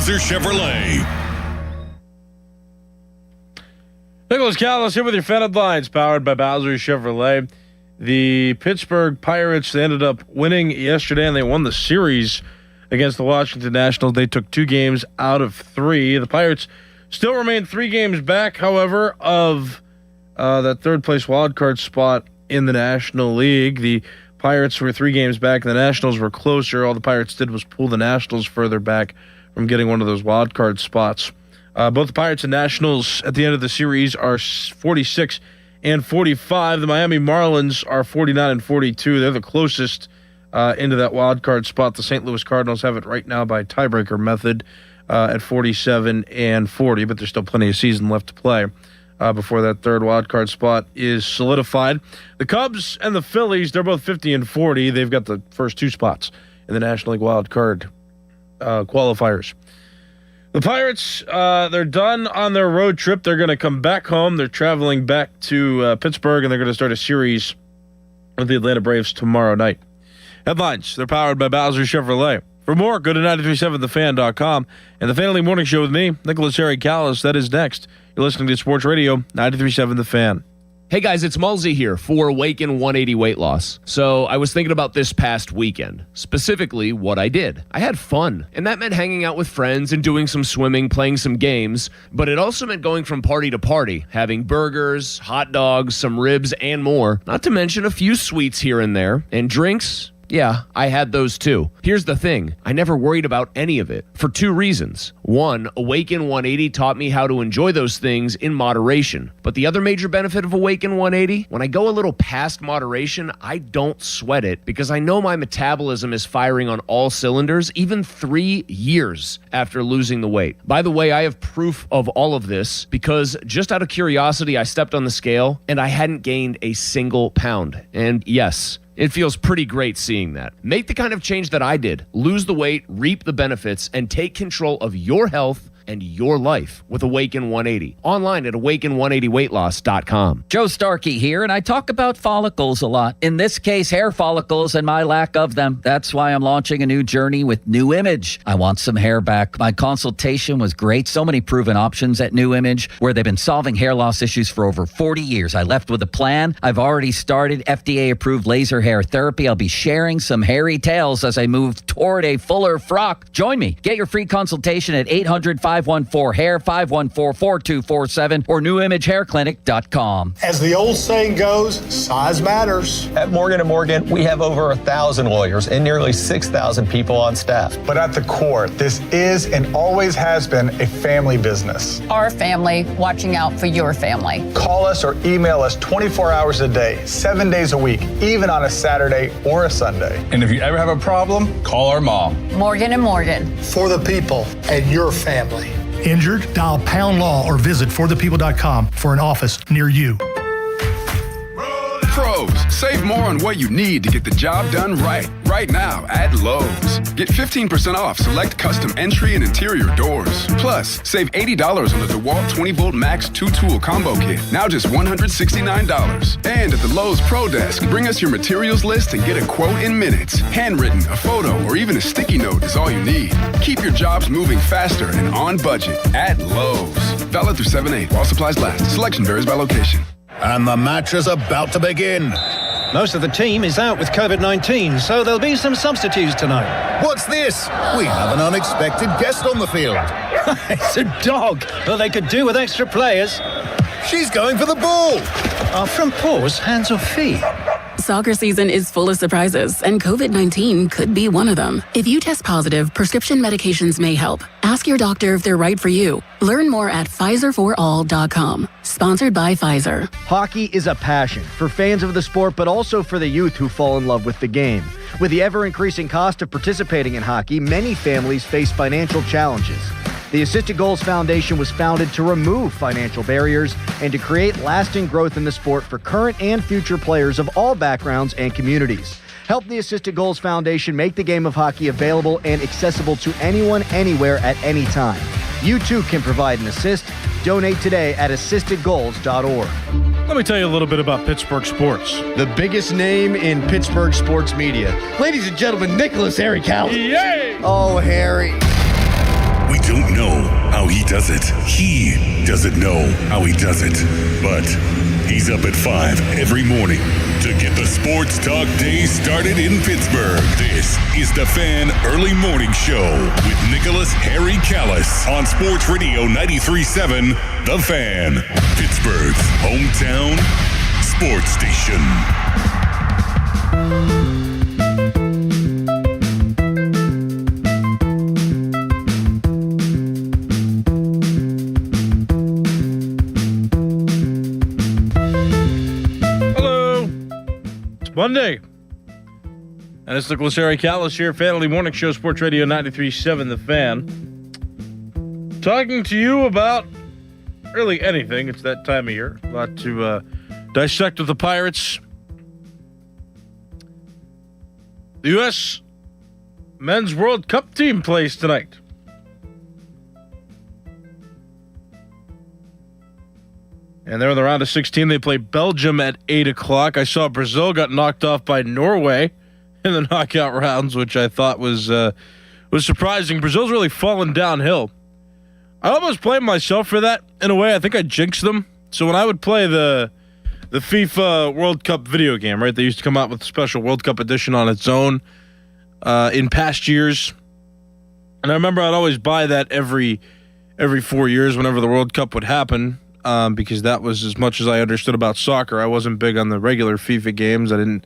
Bowser Chevrolet. Nicholas Callis here with your Fan Headlines, powered by Bowser Chevrolet. The Pittsburgh Pirates, they ended up winning yesterday, and they won the series against the Washington Nationals. They took 2 games out of 3. The Pirates still remain 3 games back, however, of that third-place wildcard spot in the National League. The Pirates were 3 games back, and the Nationals were closer. All the Pirates did was pull the Nationals further back from getting one of those wildcard spots. Both the Pirates and Nationals at the end of the series are 46 and 45. The Miami Marlins are 49 and 42. They're the closest into that wild card spot. The St. Louis Cardinals have it right now by tiebreaker method at 47 and 40, but there's still plenty of season left to play before that third wild card spot is solidified. The Cubs and the Phillies, they're both 50 and 40. They've got the first 2 spots in the National League wild card qualifiers. The Pirates, they're done on their road trip. They're going to come back home. They're traveling back to Pittsburgh, and they're going to start a series with the Atlanta Braves tomorrow night. Headlines, they're powered by Bowser Chevrolet. For more, go to 937thefan.com. And the Fan League Morning Show with me, Nicholas Harry Callis, that is next. You're listening to Sports Radio 93.7 The Fan. Hey guys, it's Mulsey here for Awaken 180 Weight Loss. So I was thinking about this past weekend, specifically what I did. I had fun, and that meant hanging out with friends and doing some swimming, playing some games, but it also meant going from party to party, having burgers, hot dogs, some ribs, and more, not to mention a few sweets here and there, and drinks. Yeah, I had those too. Here's the thing. I never worried about any of it for 2 reasons. 1, Awaken 180 taught me how to enjoy those things in moderation. But the other major benefit of Awaken 180, when I go a little past moderation, I don't sweat it because I know my metabolism is firing on all cylinders even 3 years after losing the weight. By the way, I have proof of all of this because just out of curiosity, I stepped on the scale and I hadn't gained a single pound. And yes, it feels pretty great seeing that. Make the kind of change that I did. Lose the weight, reap the benefits, and take control of your health and your life with Awaken 180. Online at awaken180weightloss.com. Joe Starkey here, and I talk about follicles a lot. In this case, hair follicles and my lack of them. That's why I'm launching a new journey with New Image. I want some hair back. My consultation was great. So many proven options at New Image, where they've been solving hair loss issues for over 40 years. I left with a plan. I've already started FDA-approved laser hair therapy. I'll be sharing some hairy tales as I move toward a fuller frock. Join me. Get your free consultation at 800-514-HAIR, 514-4247, or newimagehairclinic.com. As the old saying goes, size matters. At Morgan & Morgan, we have over 1,000 lawyers and nearly 6,000 people on staff. But at the core, this is and always has been a family business. Our family watching out for your family. Call us or email us 24 hours a day, 7 days a week, even on a Saturday or a Sunday. And if you ever have a problem, call our mom. Morgan & Morgan. For the people and your family. Injured? Dial Pound Law or visit forthepeople.com for an office near you. Pros, save more on what you need to get the job done right now at Lowe's. Get 15% off select custom entry and interior doors. Plus, save $80 on the DeWalt 20-volt Max 2-tool combo kit, now just $169. And at the Lowe's Pro Desk, bring us your materials list and get a quote in minutes. Handwritten, a photo, or even a sticky note is all you need. Keep your jobs moving faster and on budget at Lowe's. Valid through 7/8 while supplies last. Selection varies by location. And the match is about to begin. Most of the team is out with COVID-19, so there'll be some substitutes tonight. What's this? We have an unexpected guest on the field. It's a dog. Well, they could do with extra players. She's going for the ball. Are front paws hands or feet? Soccer season is full of surprises, and COVID-19 could be one of them. If you test positive, prescription medications may help. Ask your doctor if they're right for you. Learn more at PfizerForAll.com. Sponsored by Pfizer. Hockey is a passion for fans of the sport, but also for the youth who fall in love with the game. With the ever-increasing cost of participating in hockey, many families face financial challenges. The Assisted Goals Foundation was founded to remove financial barriers and to create lasting growth in the sport for current and future players of all backgrounds and communities. Help the Assisted Goals Foundation make the game of hockey available and accessible to anyone, anywhere, at any time. You too can provide an assist. Donate today at assistedgoals.org. Let me tell you a little bit about Pittsburgh sports. The biggest name in Pittsburgh sports media. Ladies and gentlemen, Nicholas Harry Callis. Yay! Oh, Harry. We don't know how he does it. He doesn't know how he does it. But he's up at 5 every morning to get the sports talk day started in Pittsburgh. This is the Fan Early Morning Show with Nicholas Harry Callis on Sports Radio 93.7 The Fan, Pittsburgh's hometown sports station. Monday. And it's Nicholas Harry Callis here, Fan Early Morning Show, Sports Radio 93.7 The Fan. Talking to you about really anything. It's that time of year. A lot to dissect with the Pirates. The U.S. Men's World Cup team plays tonight. And they're in the round of 16. They play Belgium at 8 o'clock. I saw Brazil got knocked off by Norway in the knockout rounds, which I thought was surprising. Brazil's really fallen downhill. I almost blamed myself for that in a way. I think I jinxed them. So when I would play the FIFA World Cup video game, right, they used to come out with a special World Cup edition on its own in past years. And I remember I'd always buy that every 4 years whenever the World Cup would happen. Because that was as much as I understood about soccer. I wasn't big on the regular FIFA games. I didn't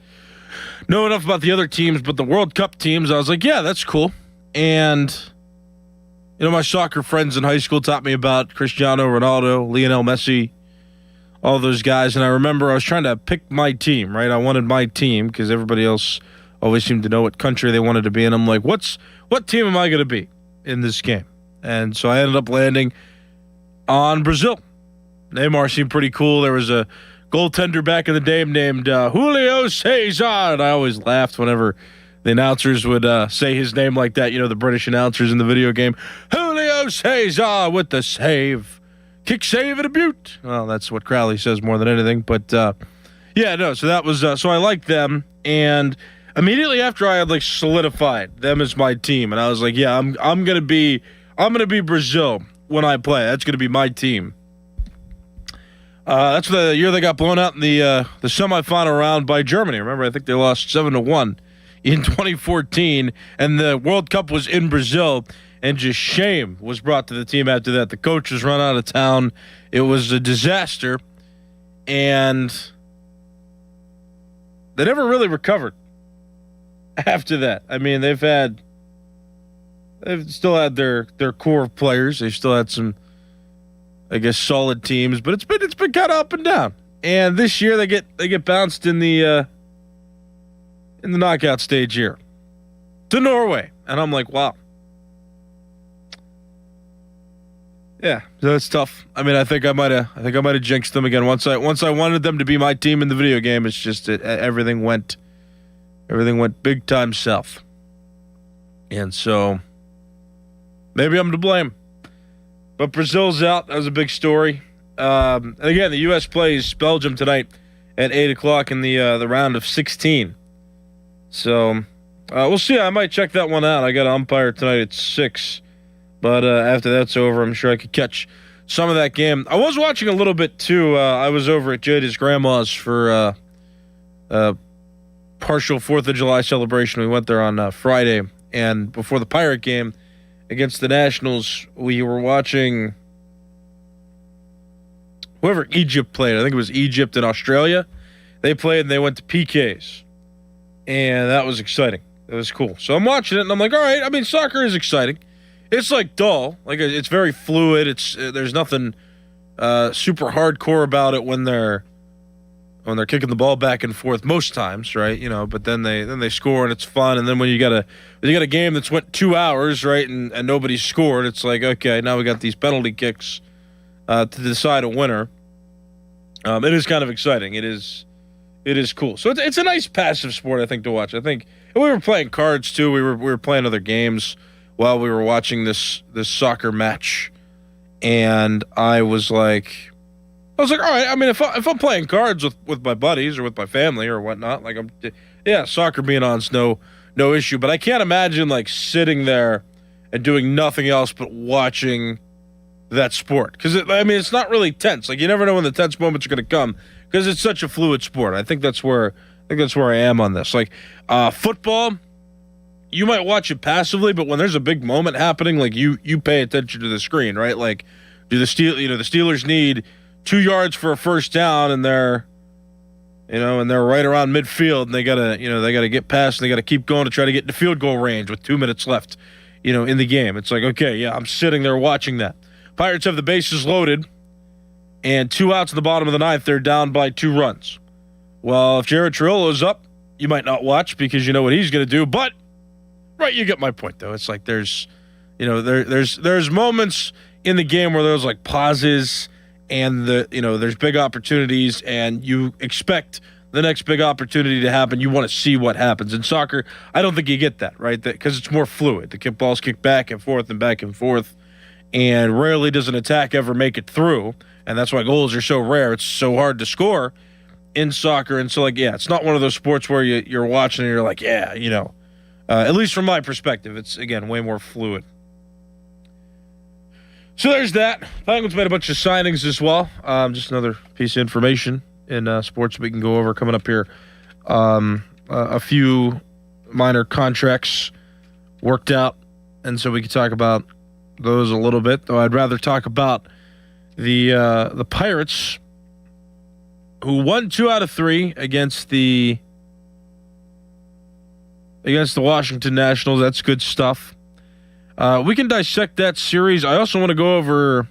know enough about the other teams, but the World Cup teams, I was like, yeah, that's cool. And, you know, my soccer friends in high school taught me about Cristiano Ronaldo, Lionel Messi, all those guys. And I remember I was trying to pick my team, right? I wanted my team because everybody else always seemed to know what country they wanted to be. And I'm like, what team am I going to be in this game? And so I ended up landing on Brazil. Neymar seemed pretty cool. There was a goaltender back in the day named Julio Cesar, and I always laughed whenever the announcers would say his name like that. You know, the British announcers in the video game. Julio Cesar with the save. Kick, save, and a beaut. Well, that's what Crowley says more than anything. But, yeah, no, so that was so I liked them. And immediately after I had, solidified them as my team, and I was like, yeah, I'm going to be Brazil when I play. That's going to be my team. That's the year they got blown out in the semifinal round by Germany. Remember, I think they lost 7-1 in 2014, and the World Cup was in Brazil, and just shame was brought to the team after that. The coach was run out of town. It was a disaster, and they never really recovered after that. I mean, they've still had their core of players. They've still had some, I guess, solid teams, but it's been kind of up and down. And this year they get bounced in the knockout stage here to Norway, and I'm like, wow, yeah, so that's tough. I mean, I think I might have jinxed them again. Once I wanted them to be my team in the video game, it's just everything went big time south, and so maybe I'm to blame. But Brazil's out. That was a big story. And again, the U.S. plays Belgium tonight at 8 o'clock in the round of 16. So we'll see. I might check that one out. I got an umpire tonight at 6. But after that's over, I'm sure I could catch some of that game. I was watching a little bit, too. I was over at Jada's grandma's for partial 4th of July celebration. We went there on Friday. And before the Pirate game against the Nationals, we were watching whoever Egypt played. I think it was Egypt and Australia. They played and they went to PKs. And that was exciting. That was cool. So I'm watching it and I'm like, all right, I mean, soccer is exciting. It's dull. It's very fluid. There's nothing super hardcore about it when they're kicking the ball back and forth most times, right? You know, but then they score and it's fun. And then when you got a game that's went 2 hours, right, and nobody scored, it's like, okay, now we got these penalty kicks to decide a winner. It is kind of exciting. It is cool. So it's a nice passive sport, I think, to watch. I think we were playing cards too. We were playing other games while we were watching this soccer match, and I was like, all right. I mean, if I'm playing cards with my buddies or with my family or whatnot, soccer being on's no issue. But I can't imagine sitting there and doing nothing else but watching that sport. Because, it's not really tense. Like, you never know when the tense moments are going to come because it's such a fluid sport. I think that's where I am on this. Like, football, you might watch it passively, but when there's a big moment happening, like, you pay attention to the screen, right? Like, the Steelers need 2 yards for a first down, and they're right around midfield, and they gotta get past, and they gotta keep going to try to get into field goal range with 2 minutes left, in the game. It's like, okay, yeah, I'm sitting there watching that. Pirates have the bases loaded, and 2 outs in the bottom of the 9th. They're down by 2 runs. Well, if Jared Triolo's up, you might not watch because you know what he's going to do. But, right, you get my point, though. It's like there's moments in the game where there's like pauses, and there's big opportunities, and you expect the next big opportunity to happen. You want to see what happens. In soccer, I don't think you get that, right? Because it's more fluid. The balls kick back and forth, and rarely does an attack ever make it through. And that's why goals are so rare. It's so hard to score in soccer. And so, it's not one of those sports where you're watching and you're like, at least from my perspective, it's, again, way more fluid. So there's that. Penguins made a bunch of signings as well. Just another piece of information in sports we can go over coming up here. A few minor contracts worked out, and so we can talk about those a little bit. Though I'd rather talk about the Pirates, who won 2 out of 3 against the Washington Nationals. That's good stuff. We can dissect that series. I also want to go over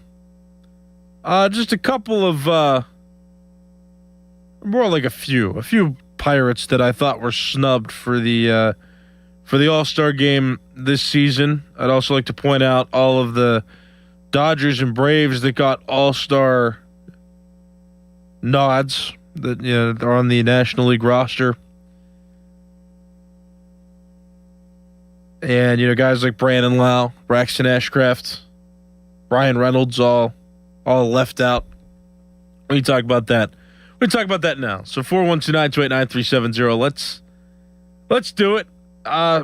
just a couple of more like a few Pirates that I thought were snubbed for the All-Star game this season. I'd also like to point out all of the Dodgers and Braves that got All-Star nods that they're on the National League roster. And, guys like Brandon Lau, Braxton Ashcraft, Brian Reynolds, all left out. We can talk about that. We can talk about that now. So 412-928-9370. Let's do it.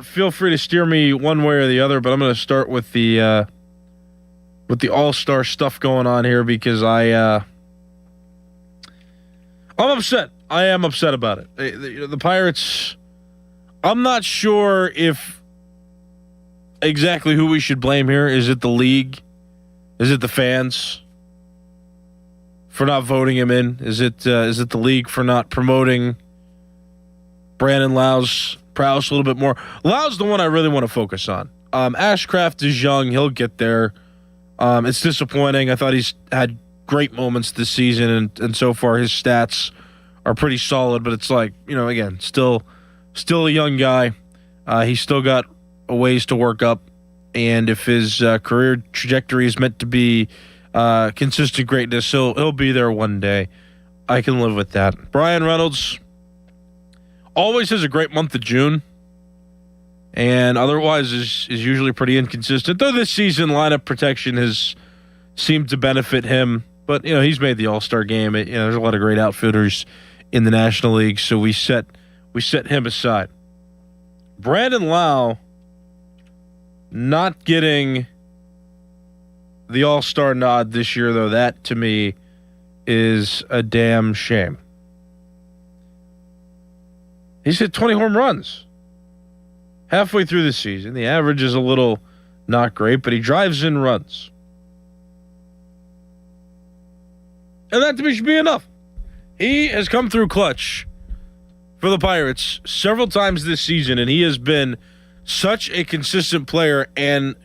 Feel free to steer me one way or the other, but I'm going to start with the All-Star stuff going on here because I'm upset. I am upset about it. The Pirates, I'm not sure if exactly who we should blame here. Is it the league? Is it the fans for not voting him in? Is it the league for not promoting Brandon Lau's prowess a little bit more? Lau's the one I really want to focus on. Ashcraft is young. He'll get there. It's disappointing. I thought he's had great moments this season, and so far his stats are pretty solid, but it's like, again, still a young guy. He's still got a ways to work up, and if his career trajectory is meant to be consistent greatness, he'll be there one day. I can live with that. Brian Reynolds always has a great month of June, and otherwise is usually pretty inconsistent, though this season lineup protection has seemed to benefit him. But he's made the All-Star game. There's a lot of great outfielders in the National League, so we set him aside. Brandon Lau not getting the All-Star nod this year, though, that to me is a damn shame. He's hit 20 home runs halfway through the season. The average is a little not great, but he drives in runs. And that to me should be enough. He has come through clutch for the Pirates several times this season, and he has been such a consistent player. And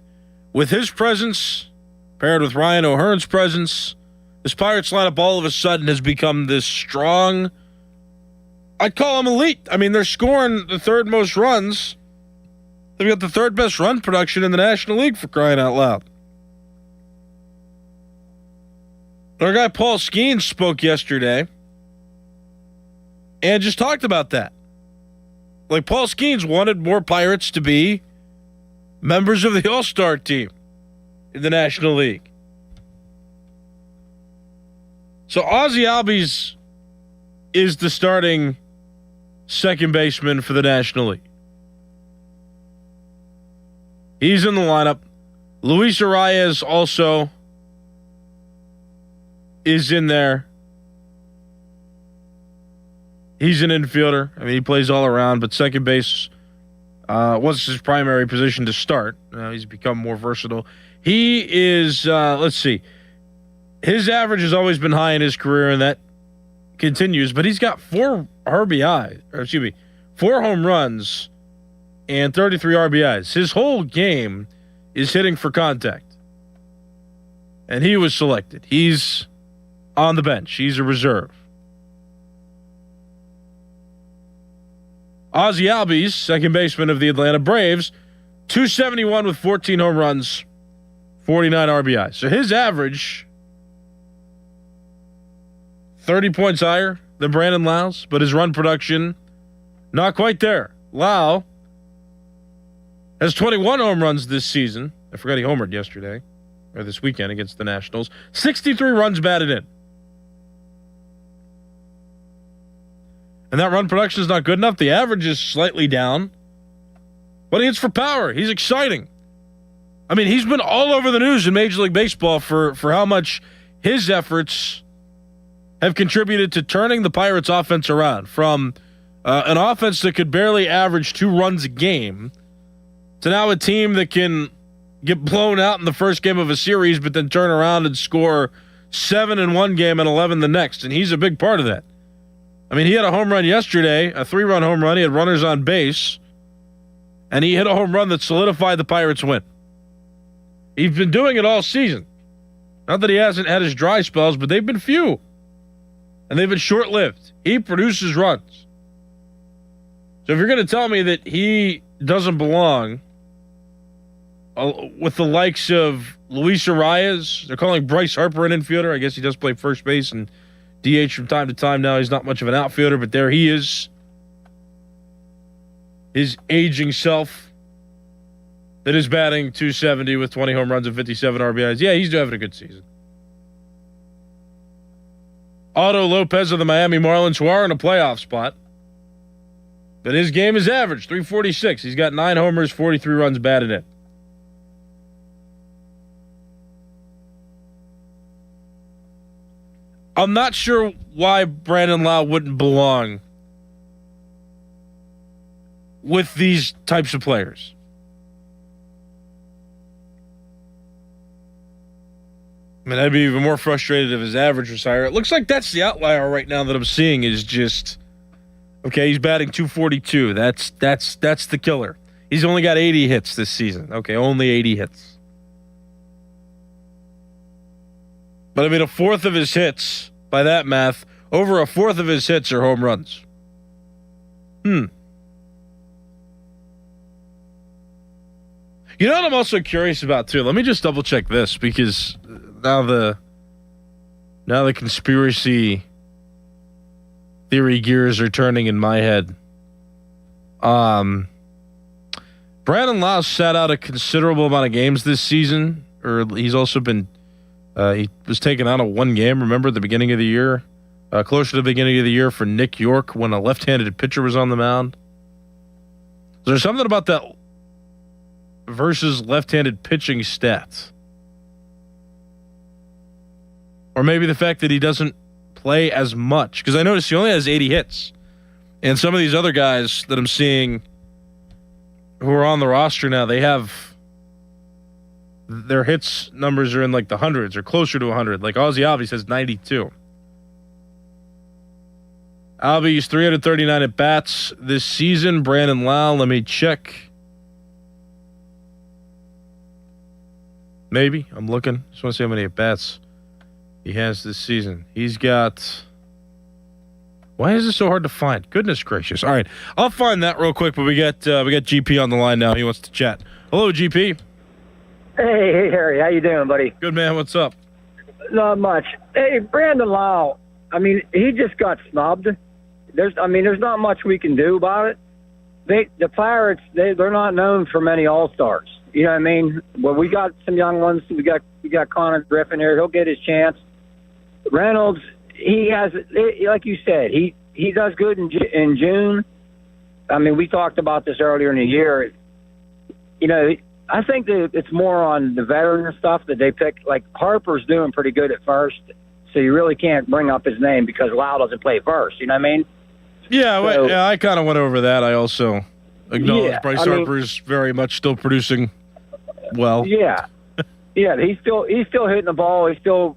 with his presence, paired with Ryan O'Hearn's presence, this Pirates lineup all of a sudden has become this strong. I'd call them elite. I mean, they're scoring the 3rd most runs. They've got the 3rd best run production in the National League, for crying out loud. Our guy Paul Skeens spoke yesterday and just talked about that. Like, Paul Skeens wanted more Pirates to be members of the All-Star team in the National League. So Ozzie Albies is the starting second baseman for the National League. He's in the lineup. Luis Arias also is in there. He's an infielder. I mean, he plays all around, but second base was his primary position to start. He's become more versatile. He is, let's see, his average has always been high in his career, and that continues, but he's got 4 home runs and 33 RBIs. His whole game is hitting for contact. And he was selected. He's on the bench. He's a reserve. Ozzie Albies, second baseman of the Atlanta Braves, 271 with 14 home runs, 49 RBIs. So his average, 30 points higher than Brandon Lau's, but his run production, not quite there. Lau has 21 home runs this season. I forgot he homered yesterday, or this weekend against the Nationals. 63 runs batted in. And that run production is not good enough. The average is slightly down. But he hits for power. He's exciting. I mean, he's been all over the news in Major League Baseball for how much his efforts have contributed to turning the Pirates' offense around from an offense that could barely average 2 runs a game to now a team that can get blown out in the first game of a series but then turn around and score 7 in one game and 11 the next. And he's a big part of that. I mean, he had a home run yesterday, a 3-run home run. He had runners on base, and he hit a home run that solidified the Pirates' win. He's been doing it all season. Not that he hasn't had his dry spells, but they've been few, and they've been short-lived. He produces runs. So if you're going to tell me that he doesn't belong with the likes of Luis Arias, they're calling Bryce Harper an infielder. I guess he does play first base and DH from time to time now. He's not much of an outfielder, but there he is. His aging self that is batting .270 with 20 home runs and 57 RBIs. Yeah, he's having a good season. Otto Lopez of the Miami Marlins, who are in a playoff spot. But his game is average, .346. He's got 9 homers, 43 runs batted in. I'm not sure why Brandon Lau wouldn't belong with these types of players. I mean, I'd be even more frustrated if his average was higher. It looks like that's the outlier right now that I'm seeing is just, okay, he's batting .242. That's the killer. He's only got 80 hits this season. Okay, only 80 hits. But I mean, a fourth of his hits, by that math, over a fourth of his hits are home runs. You know what I'm also curious about too? Let me just double check this because now the conspiracy theory gears are turning in my head. Brandon Lau sat out a considerable amount of games this season, or he's also been. He was taken out of 1 game, remember, at the beginning of the year? Closer to the beginning of the year for Nick York when a left-handed pitcher was on the mound. Is there something about that versus left-handed pitching stats? Or maybe the fact that he doesn't play as much. Because I noticed he only has 80 hits. And some of these other guys that I'm seeing who are on the roster now, they have... their hits numbers are in like the hundreds or closer to 100. Like Ozzie Albies has 92. Albies 339 at bats this season. Brandon Lau, let me check. Maybe. I'm looking. Just want to see how many at bats he has this season. He's got... Why is this so hard to find? Goodness gracious. All right. I'll find that real quick, but we got GP on the line now. He wants to chat. Hello, GP. Hey, Harry. How you doing, buddy? Good, man. What's up? Not much. Hey, Brandon Lau, I mean, he just got snubbed. There's not much we can do about it. The Pirates, they're not known for many All-Stars. You know what I mean? Well, we got some young ones. We got Connor Griffin here. He'll get his chance. Reynolds, he has, like you said, he does good in June. I mean, we talked about this earlier in the year. You know, I think that it's more on the veteran stuff that they pick. Like Harper's doing pretty good at first, so you really can't bring up his name because Lau doesn't play first. You know what I mean? Yeah, So, yeah, I kind of went over that. I also acknowledge Bryce Harper's very much still producing well. Yeah, yeah, he's still hitting the ball. He's still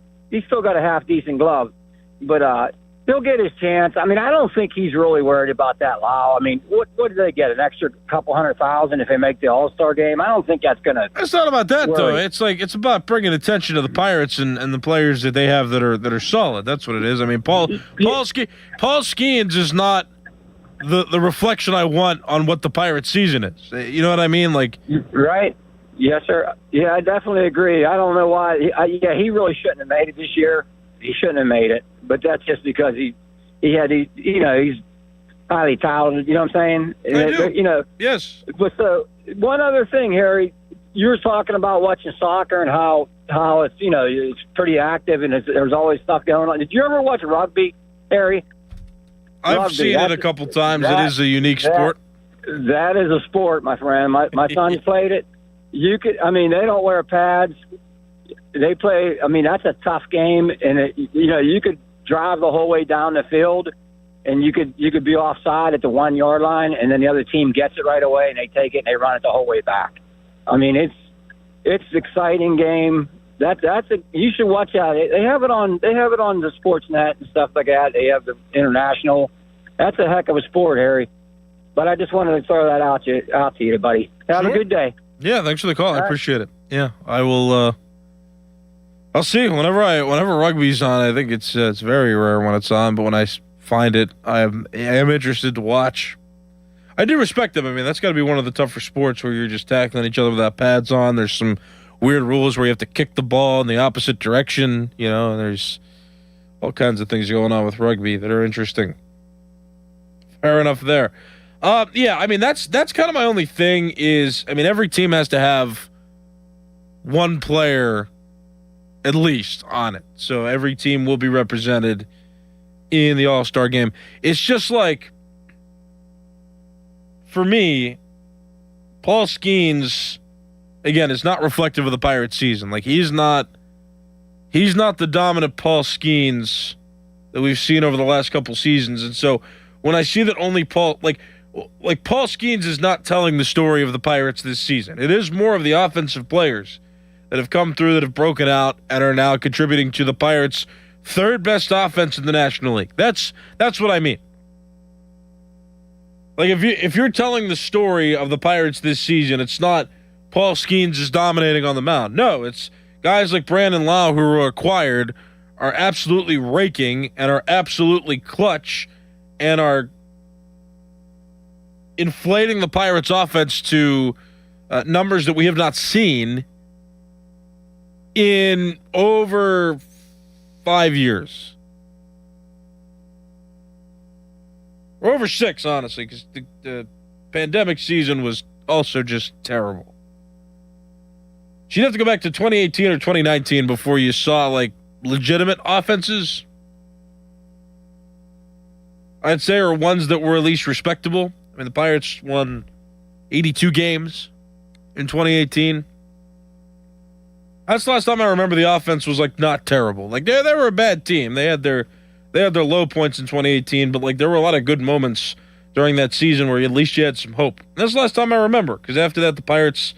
got a half decent glove, but he'll get his chance. I mean, I don't think he's really worried about that Lau. I mean, what do they get? An extra couple $100,000 if they make the All-Star game? I don't think that's gonna. It's not about that though. It's about bringing attention to the Pirates and the players that they have that are solid. That's what it is. I mean, Paul Skeens is not the reflection I want on what the Pirates season is. You know what I mean? Like, right? Yes, sir. Yeah, I definitely agree. I don't know why. He really shouldn't have made it this year. He shouldn't have made it, but that's just because he's highly talented. You know what I'm saying? I do. You know. Yes. But one other thing, Harry, you were talking about watching soccer and how it's it's pretty active and there's always stuff going on. Did you ever watch rugby, Harry? I've seen it a couple times. It is a unique sport. That is a sport, my friend. My son played it. They don't wear pads. They play. I mean, that's a tough game, and you could drive the whole way down the field, and you could be offside at the 1 yard line, and then the other team gets it right away, and they take it and they run it the whole way back. I mean, it's an exciting game. You should watch out. They have it on the Sportsnet and stuff like that. They have the international. That's a heck of a sport, Harry. But I just wanted to throw that out to you, buddy. Have a good day. Yeah, thanks for the call. I appreciate it. Yeah, I will. I'll see. Whenever rugby's on, I think it's very rare when it's on. But when I find it, I am interested to watch. I do respect them. I mean, that's got to be one of the tougher sports where you're just tackling each other without pads on. There's some weird rules where you have to kick the ball in the opposite direction. You know, and there's all kinds of things going on with rugby that are interesting. Fair enough there. Yeah, I mean, that's kind of my only thing is, I mean, every team has to have one player at least on it. So every team will be represented in the All-Star game. It's just like, for me, Paul Skeens, again, is not reflective of the Pirates season. Like, he's not the dominant Paul Skeens that we've seen over the last couple seasons. And so when I see that only Paul Skeens is not telling the story of the Pirates this season. It is more of the offensive players that have come through, that have broken out, and are now contributing to the Pirates' third best offense in the National League. That's what I mean. Like, if you're telling the story of the Pirates this season, it's not Paul Skeens is dominating on the mound. No, it's guys like Brandon Lau, who were acquired, are absolutely raking and are absolutely clutch and are inflating the Pirates' offense to numbers that we have not seen in over 5 years. Or over 6, honestly, because the pandemic season was also just terrible. So you'd have to go back to 2018 or 2019 before you saw, like, legitimate offenses, I'd say, or ones that were at least respectable. I mean, the Pirates won 82 games in 2018. That's the last time I remember the offense was, like, not terrible. Like, they were a bad team. They had their low points in 2018, but, like, there were a lot of good moments during that season where at least you had some hope. And that's the last time I remember, because after that, the Pirates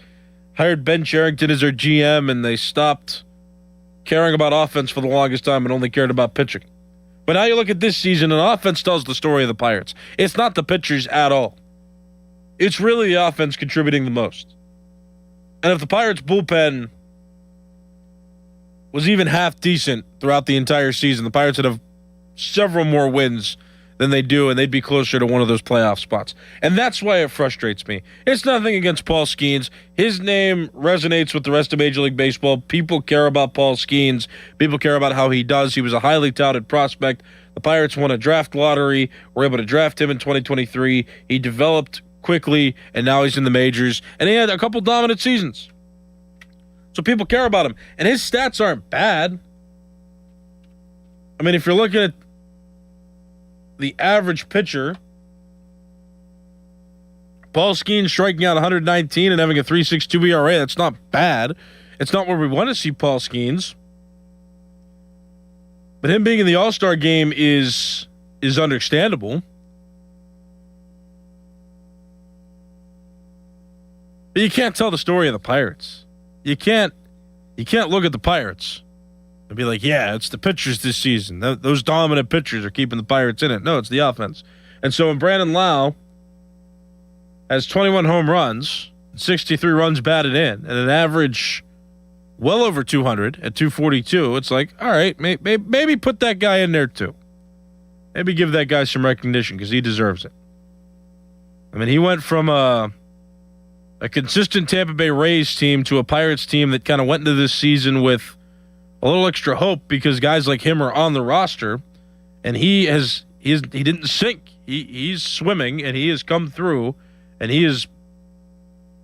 hired Ben Cherington as their GM, and they stopped caring about offense for the longest time and only cared about pitching. But now you look at this season, and offense tells the story of the Pirates. It's not the pitchers at all. It's really the offense contributing the most. And if the Pirates' bullpen was even half decent throughout the entire season, the Pirates would have several more wins than they do, and they'd be closer to one of those playoff spots. And that's why it frustrates me. It's nothing against Paul Skeens. His name resonates with the rest of Major League Baseball. People care about Paul Skeens. People care about how he does. He was a highly touted prospect. The Pirates won a draft lottery. Were able to draft him in 2023. He developed quickly, and now he's in the majors. And he had a couple dominant seasons. So people care about him. And his stats aren't bad. I mean, if you're looking at the average pitcher Paul Skeens striking out 119 and having a 3.62 ERA. That's not bad. It's not where we want to see Paul Skeens. But him being in the All-Star game is understandable. But you can't tell the story of the Pirates. You can't look at the Pirates and be like, yeah, it's the pitchers this season. Those dominant pitchers are keeping the Pirates in it. No, it's the offense. And so when Brandon Lau has 21 home runs, 63 runs batted in, and an average well over 200 at 242, it's like, all right, maybe put that guy in there too. Maybe give that guy some recognition because he deserves it. I mean, he went from a consistent Tampa Bay Rays team to a Pirates team that kind of went into this season with a little extra hope because guys like him are on the roster, and he didn't sink. He's swimming, and he has come through, and he has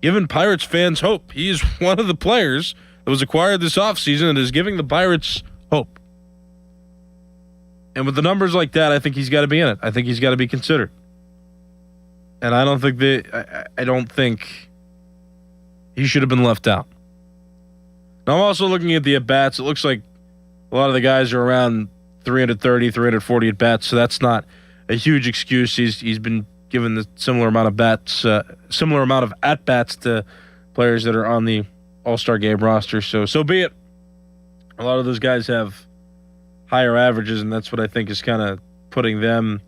given Pirates fans hope. He is one of the players that was acquired this offseason and is giving the Pirates hope. And with the numbers like that, I think he's got to be in it. I think he's got to be considered. And I don't think he should have been left out. Now, I'm also looking at the at-bats. It looks like a lot of the guys are around 330, 340 at-bats, so that's not a huge excuse. He's been given the similar amount of at-bats to players that are on the All-Star game roster, so be it. A lot of those guys have higher averages, and that's what I think is kind of putting them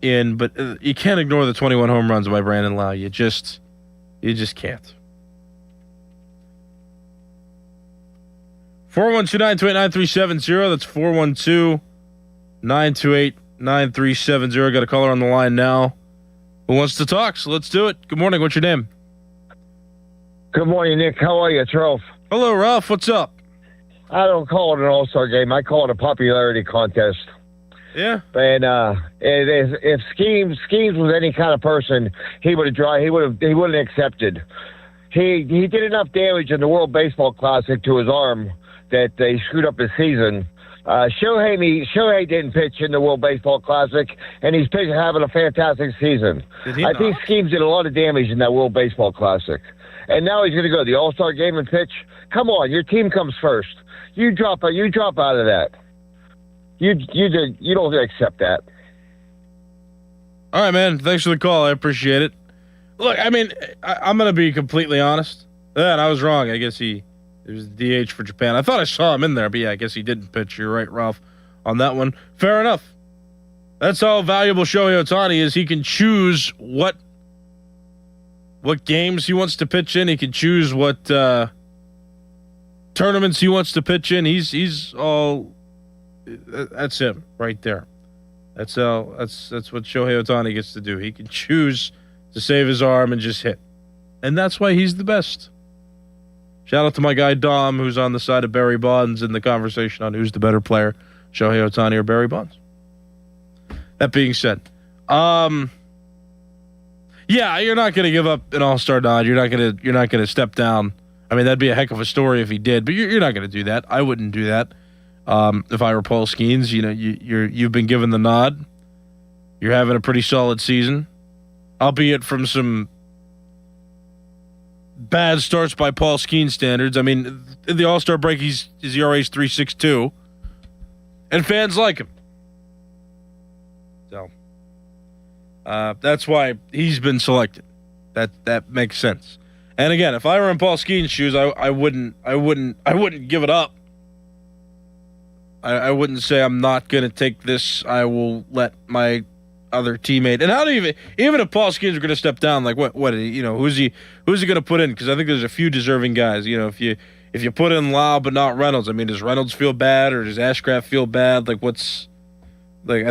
in. But you can't ignore the 21 home runs by Brandon Lau. You just can't. 412-928-9370. That's 412-928-9370. Got a caller on the line now who wants to talk, so let's do it. Good morning. What's your name? Good morning, Nick. How are you? It's Ralph. Hello, Ralph. What's up? I don't call it an all-star game. I call it a popularity contest. Yeah. And if Skeens was any kind of person, he wouldn't have accepted. He did enough damage in the World Baseball Classic to his arm that they screwed up his season. Shohei didn't pitch in the World Baseball Classic, and he's having a fantastic season. I think Skeens did a lot of damage in that World Baseball Classic. And now he's going to go to the All-Star game and pitch. Come on, your team comes first. You drop out of that. You don't accept that. All right, man. Thanks for the call. I appreciate it. Look, I mean, I'm going to be completely honest. And I was wrong. I guess it was DH for Japan. I thought I saw him in there, but yeah, I guess he didn't pitch. You're right, Ralph, on that one. Fair enough. That's how valuable Shohei Ohtani is. He can choose what games he wants to pitch in. He can choose what tournaments he wants to pitch in. He's all. That's him right there. That's what Shohei Ohtani gets to do. He can choose to save his arm and just hit, and that's why he's the best. Shout out to my guy Dom, who's on the side of Barry Bonds in the conversation on who's the better player, Shohei Ohtani or Barry Bonds. That being said, yeah, you're not going to give up an All-Star nod. You're not going to step down. I mean, that'd be a heck of a story if he did, but you're not going to do that. I wouldn't do that. If I were Paul Skeens, you've been given the nod. You're having a pretty solid season, albeit from some bad starts by Paul Skeens standards. I mean, in the All-Star break, his ERA is 3.62, and fans like him. So that's why he's been selected. That makes sense. And again, if I were in Paul Skeens' shoes, I wouldn't give it up. I wouldn't say I'm not going to take this. I will let my other teammate. And how do you even if Paul Skeens were going to step down, like what who's he going to put in? Because I think there's a few deserving guys. If you put in Lau but not Reynolds, I mean, does Reynolds feel bad or does Ashcraft feel bad? I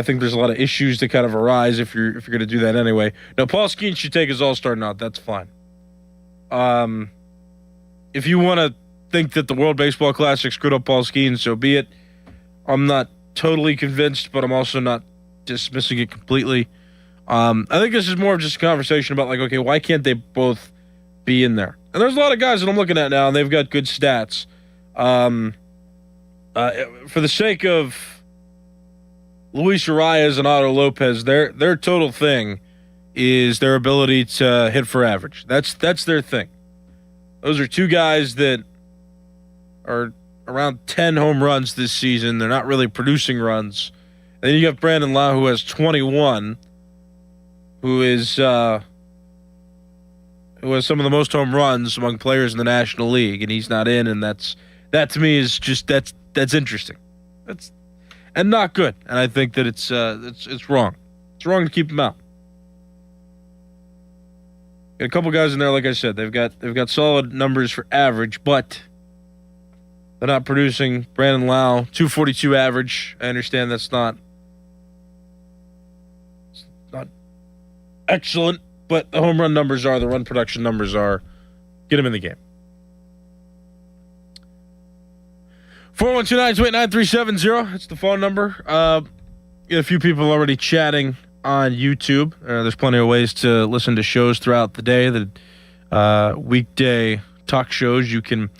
think there's a lot of issues that kind of arise if you're going to do that anyway. No, Paul Skeens should take his All-Star nod. That's fine. If you want to think that the World Baseball Classic screwed up Paul Skeens, so be it. I'm not totally convinced, but I'm also not dismissing it completely. I think this is more of just a conversation about okay, why can't they both be in there? And there's a lot of guys that I'm looking at now, and they've got good stats. For the sake of Luis Arias and Otto Lopez, their total thing is their ability to hit for average. That's their thing. Those are two guys that are around 10 home runs this season. They're not really producing runs. And then you have Brandon Lau, who has 21, who has some of the most home runs among players in the National League, and he's not in, and that to me is just that's interesting. That's and not good. And I think that it's wrong. It's wrong to keep him out. Got a couple guys in there, like I said, they've got solid numbers for average, but they're not producing. Brandon Lau, 242 average. I understand that's not excellent, but the home run numbers are, the run production numbers are. Get him in the game. 412-928-9370. That's the phone number. Got a few people already chatting on YouTube. There's plenty of ways to listen to shows throughout the day. The weekday talk shows, you can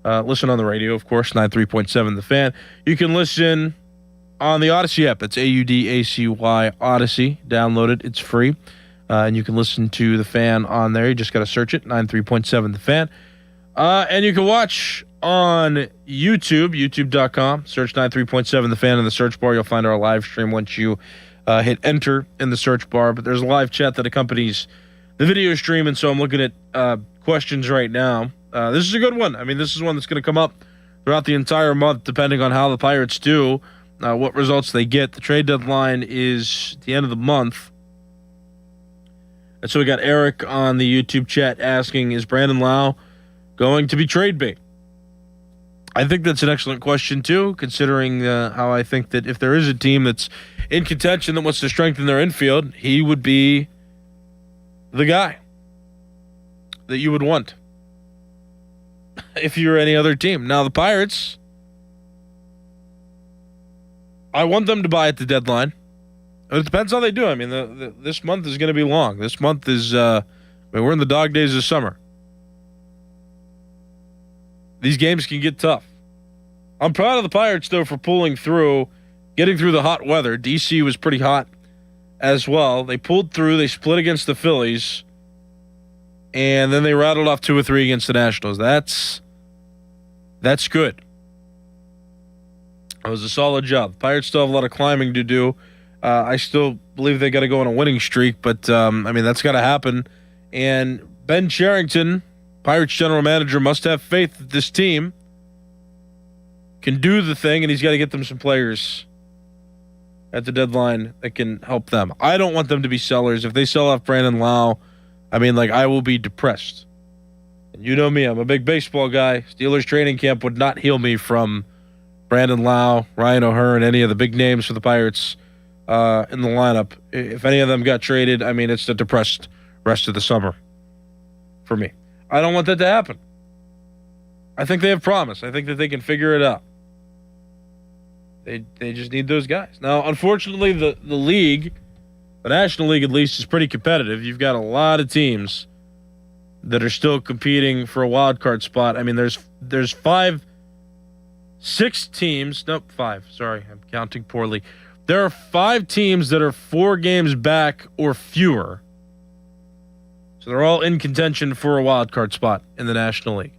listen on the radio, of course, 93.7 The Fan. You can listen on the Odyssey app. That's AUDACY Odyssey. Download it. It's free. And you can listen to The Fan on there. You just got to search it, 93.7 The Fan. And you can watch on YouTube, youtube.com. Search 93.7 The Fan in the search bar. You'll find our live stream once you hit enter in the search bar. But there's a live chat that accompanies the video stream, and so I'm looking at questions right now. This is a good one. I mean, this is one that's going to come up throughout the entire month, depending on how the Pirates do, what results they get. The trade deadline is the end of the month. And so we got Eric on the YouTube chat asking, is Brandon Lau going to be trade bait? I think that's an excellent question, too, considering how I think that if there is a team that's in contention that wants to strengthen their infield, he would be the guy that you would want if you were any other team. Now, the Pirates, I want them to buy at the deadline. It depends how they do. I mean, this month is going to be long. This month is, we're in the dog days of summer. These games can get tough. I'm proud of the Pirates, though, for pulling through, getting through the hot weather. DC was pretty hot as well. They pulled through. They split against the Phillies. And then they rattled off 2 or 3 against the Nationals. That's good. It was a solid job. The Pirates still have a lot of climbing to do. I still believe they got to go on a winning streak, but I mean, that's got to happen. And Ben Cherington, Pirates general manager, must have faith that this team can do the thing, and he's got to get them some players at the deadline that can help them. I don't want them to be sellers. If they sell off Brandon Lau, I mean, like, I will be depressed. And you know me, I'm a big baseball guy. Steelers training camp would not heal me from Brandon Lau, Ryan O'Hearn, any of the big names for the Pirates in the lineup. If any of them got traded, I mean, it's a depressed rest of the summer for me. I don't want that to happen. I think they have promise. I think that they can figure it out. They just need those guys. Now, unfortunately, the league, the National League at least, is pretty competitive. You've got a lot of teams that are still competing for a wild card spot. I mean, there's 6 teams. Nope, 5. Sorry, I'm counting poorly. There are 5 teams that are 4 games back or fewer. So they're all in contention for a wild card spot in the National League.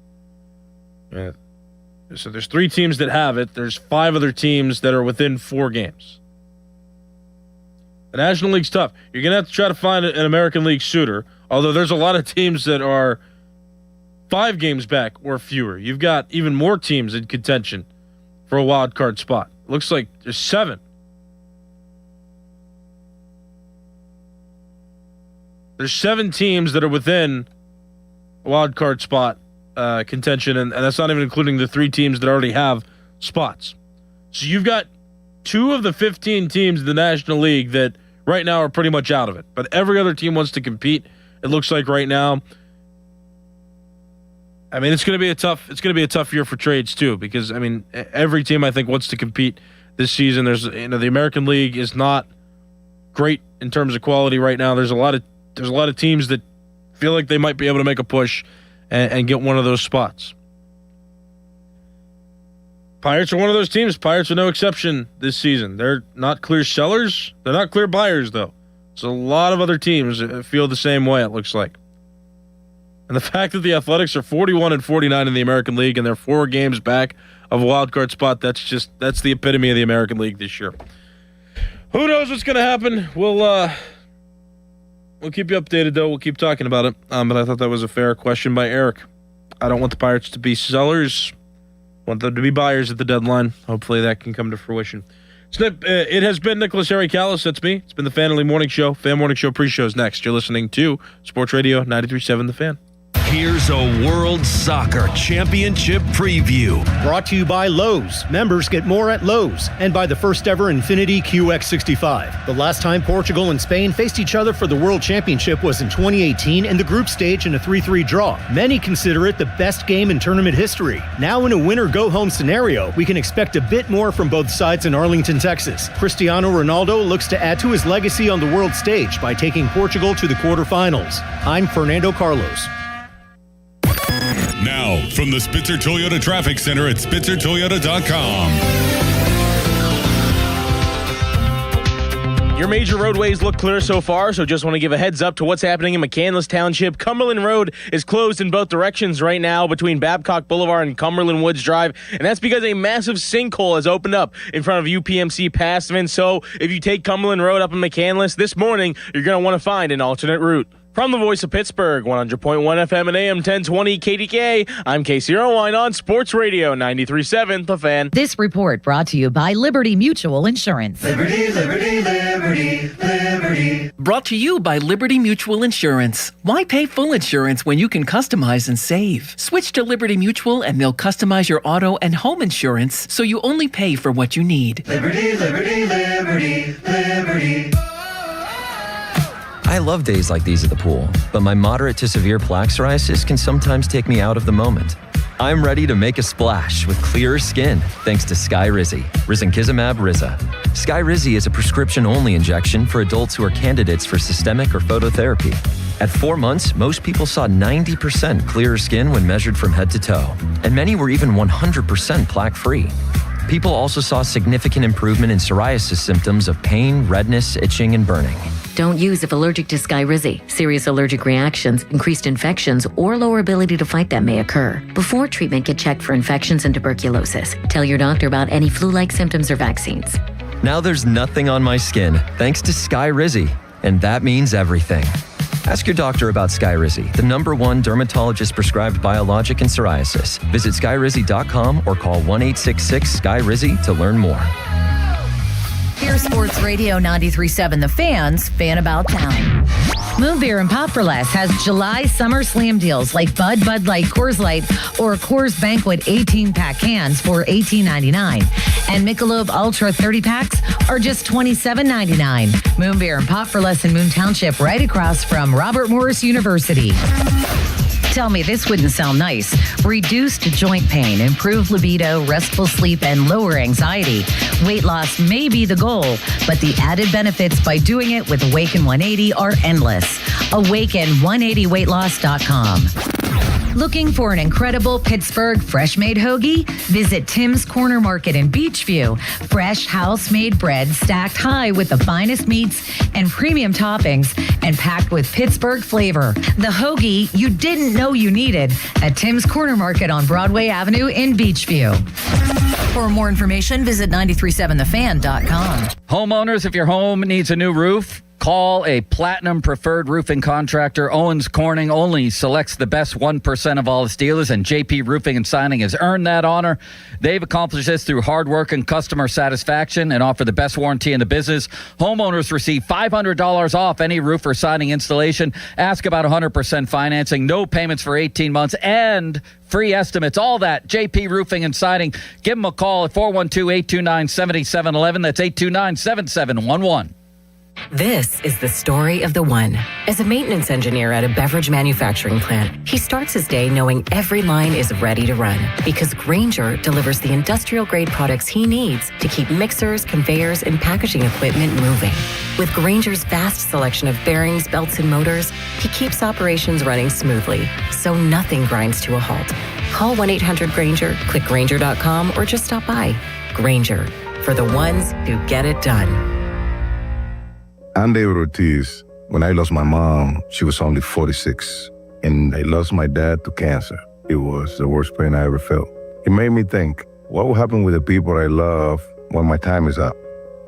So there's 3 teams that have it. There's 5 other teams that are within 4 games. The National League's tough. You're going to have to try to find an American League suitor, although there's a lot of teams that are 5 games back or fewer. You've got even more teams in contention for a wild card spot. Looks like there's 7. There's 7 teams that are within a wild card spot contention, and that's not even including the 3 teams that already have spots. So you've got 2 of the 15 teams in the National League that right now are pretty much out of it. But every other team wants to compete. It looks like right now. I mean, it's going to be a tough year for trades too, because I mean, every team I think wants to compete this season. There's the American League is not great in terms of quality right now. There's a lot of teams that feel like they might be able to make a push and get one of those spots. Pirates are one of those teams. Pirates are no exception this season. They're not clear sellers. They're not clear buyers, though. So a lot of other teams feel the same way, it looks like. And the fact that the Athletics are 41-49 in the American League and they're 4 games back of a wild card spot, that's the epitome of the American League this year. Who knows what's going to happen? We'll keep you updated, though. We'll keep talking about it. But I thought that was a fair question by Eric. I don't want the Pirates to be sellers. I want them to be buyers at the deadline. Hopefully that can come to fruition. It has been Nicholas Harry Callis. That's me. It's been the Fan Morning Show. Fan Morning Show pre-show is next. You're listening to Sports Radio 93.7 The Fan. Here's a World Soccer Championship preview. Brought to you by Lowe's. Members get more at Lowe's. And by the first ever Infiniti QX65. The last time Portugal and Spain faced each other for the World Championship was in 2018 in the group stage in a 3-3 draw. Many consider it the best game in tournament history. Now in a winner-go-home scenario, we can expect a bit more from both sides in Arlington, Texas. Cristiano Ronaldo looks to add to his legacy on the world stage by taking Portugal to the quarterfinals. I'm Fernando Carlos. Now, from the Spitzer Toyota Traffic Center at SpitzerToyota.com. Your major roadways look clear so far, so just want to give a heads up to what's happening in McCandless Township. Cumberland Road is closed in both directions right now between Babcock Boulevard and Cumberland Woods Drive, and that's because a massive sinkhole has opened up in front of UPMC Passman. So if you take Cumberland Road up in McCandless this morning, you're going to want to find an alternate route. From the voice of Pittsburgh, 100.1 FM and AM 1020 KDK, I'm Casey Irwine on Sports Radio 93.7 The Fan. This report brought to you by Liberty Mutual Insurance. Liberty, Liberty, Liberty, Liberty. Brought to you by Liberty Mutual Insurance. Why pay full insurance when you can customize and save? Switch to Liberty Mutual and they'll customize your auto and home insurance so you only pay for what you need. Liberty, Liberty, Liberty, Liberty. I love days like these at the pool, but my moderate to severe plaque psoriasis can sometimes take me out of the moment. I'm ready to make a splash with clearer skin thanks to Skyrizi, risankizumab Riza. Skyrizi is a prescription-only injection for adults who are candidates for systemic or phototherapy. At 4 months, most people saw 90% clearer skin when measured from head to toe, and many were even 100% plaque-free. People also saw significant improvement in psoriasis symptoms of pain, redness, itching, and burning. Don't use if allergic to Skyrizi. Serious allergic reactions, increased infections, or lower ability to fight them may occur. Before treatment, get checked for infections and tuberculosis. Tell your doctor about any flu-like symptoms or vaccines. Now there's nothing on my skin thanks to Skyrizi, and that means everything. Ask your doctor about Skyrizi, the #1 dermatologist-prescribed biologic in psoriasis. Visit Skyrizi.com or call 1-866-SKY-RIZI to learn more. Here's Sports Radio 93.7 The Fan's Fan About Town. Moon Beer and Pop for Less has July Summer Slam deals like Bud Light, Coors Light, or Coors Banquet 18-pack cans for $18.99. And Michelob Ultra 30-packs are just $27.99. Moon Beer and Pop for Less in Moon Township, right across from Robert Morris University. Tell me this wouldn't sound nice. Reduced joint pain, improved libido, restful sleep, and lower anxiety. Weight loss may be the goal, but the added benefits by doing it with Awaken 180 are endless. Awaken180weightloss.com. Looking for an incredible Pittsburgh fresh-made hoagie? Visit Tim's Corner Market in Beachview. Fresh, house-made bread stacked high with the finest meats and premium toppings and packed with Pittsburgh flavor. The hoagie you didn't know you needed at Tim's Corner Market on Broadway Avenue in Beachview. For more information, visit 937thefan.com. Homeowners, if your home needs a new roof, call a Platinum Preferred Roofing Contractor. Owens Corning only selects the best 1% of all its dealers, and JP Roofing and Signing has earned that honor. They've accomplished this through hard work and customer satisfaction and offer the best warranty in the business. Homeowners receive $500 off any roof or siding installation. Ask about 100% financing, no payments for 18 months, and free estimates. All that, JP Roofing and Siding. Give them a call at 412-829-7711. That's 829-7711. This is the story of the one. As a maintenance engineer at a beverage manufacturing plant, he starts his day knowing every line is ready to run because Grainger delivers the industrial-grade products he needs to keep mixers, conveyors, and packaging equipment moving. With Grainger's vast selection of bearings, belts, and motors, he keeps operations running smoothly, so nothing grinds to a halt. Call 1-800-GRAINGER, click Grainger.com, or just stop by. Grainger, for the ones who get it done. I'm David Ortiz. When I lost my mom, she was only 46, and I lost my dad to cancer. It was the worst pain I ever felt. It made me think, what will happen with the people I love when my time is up?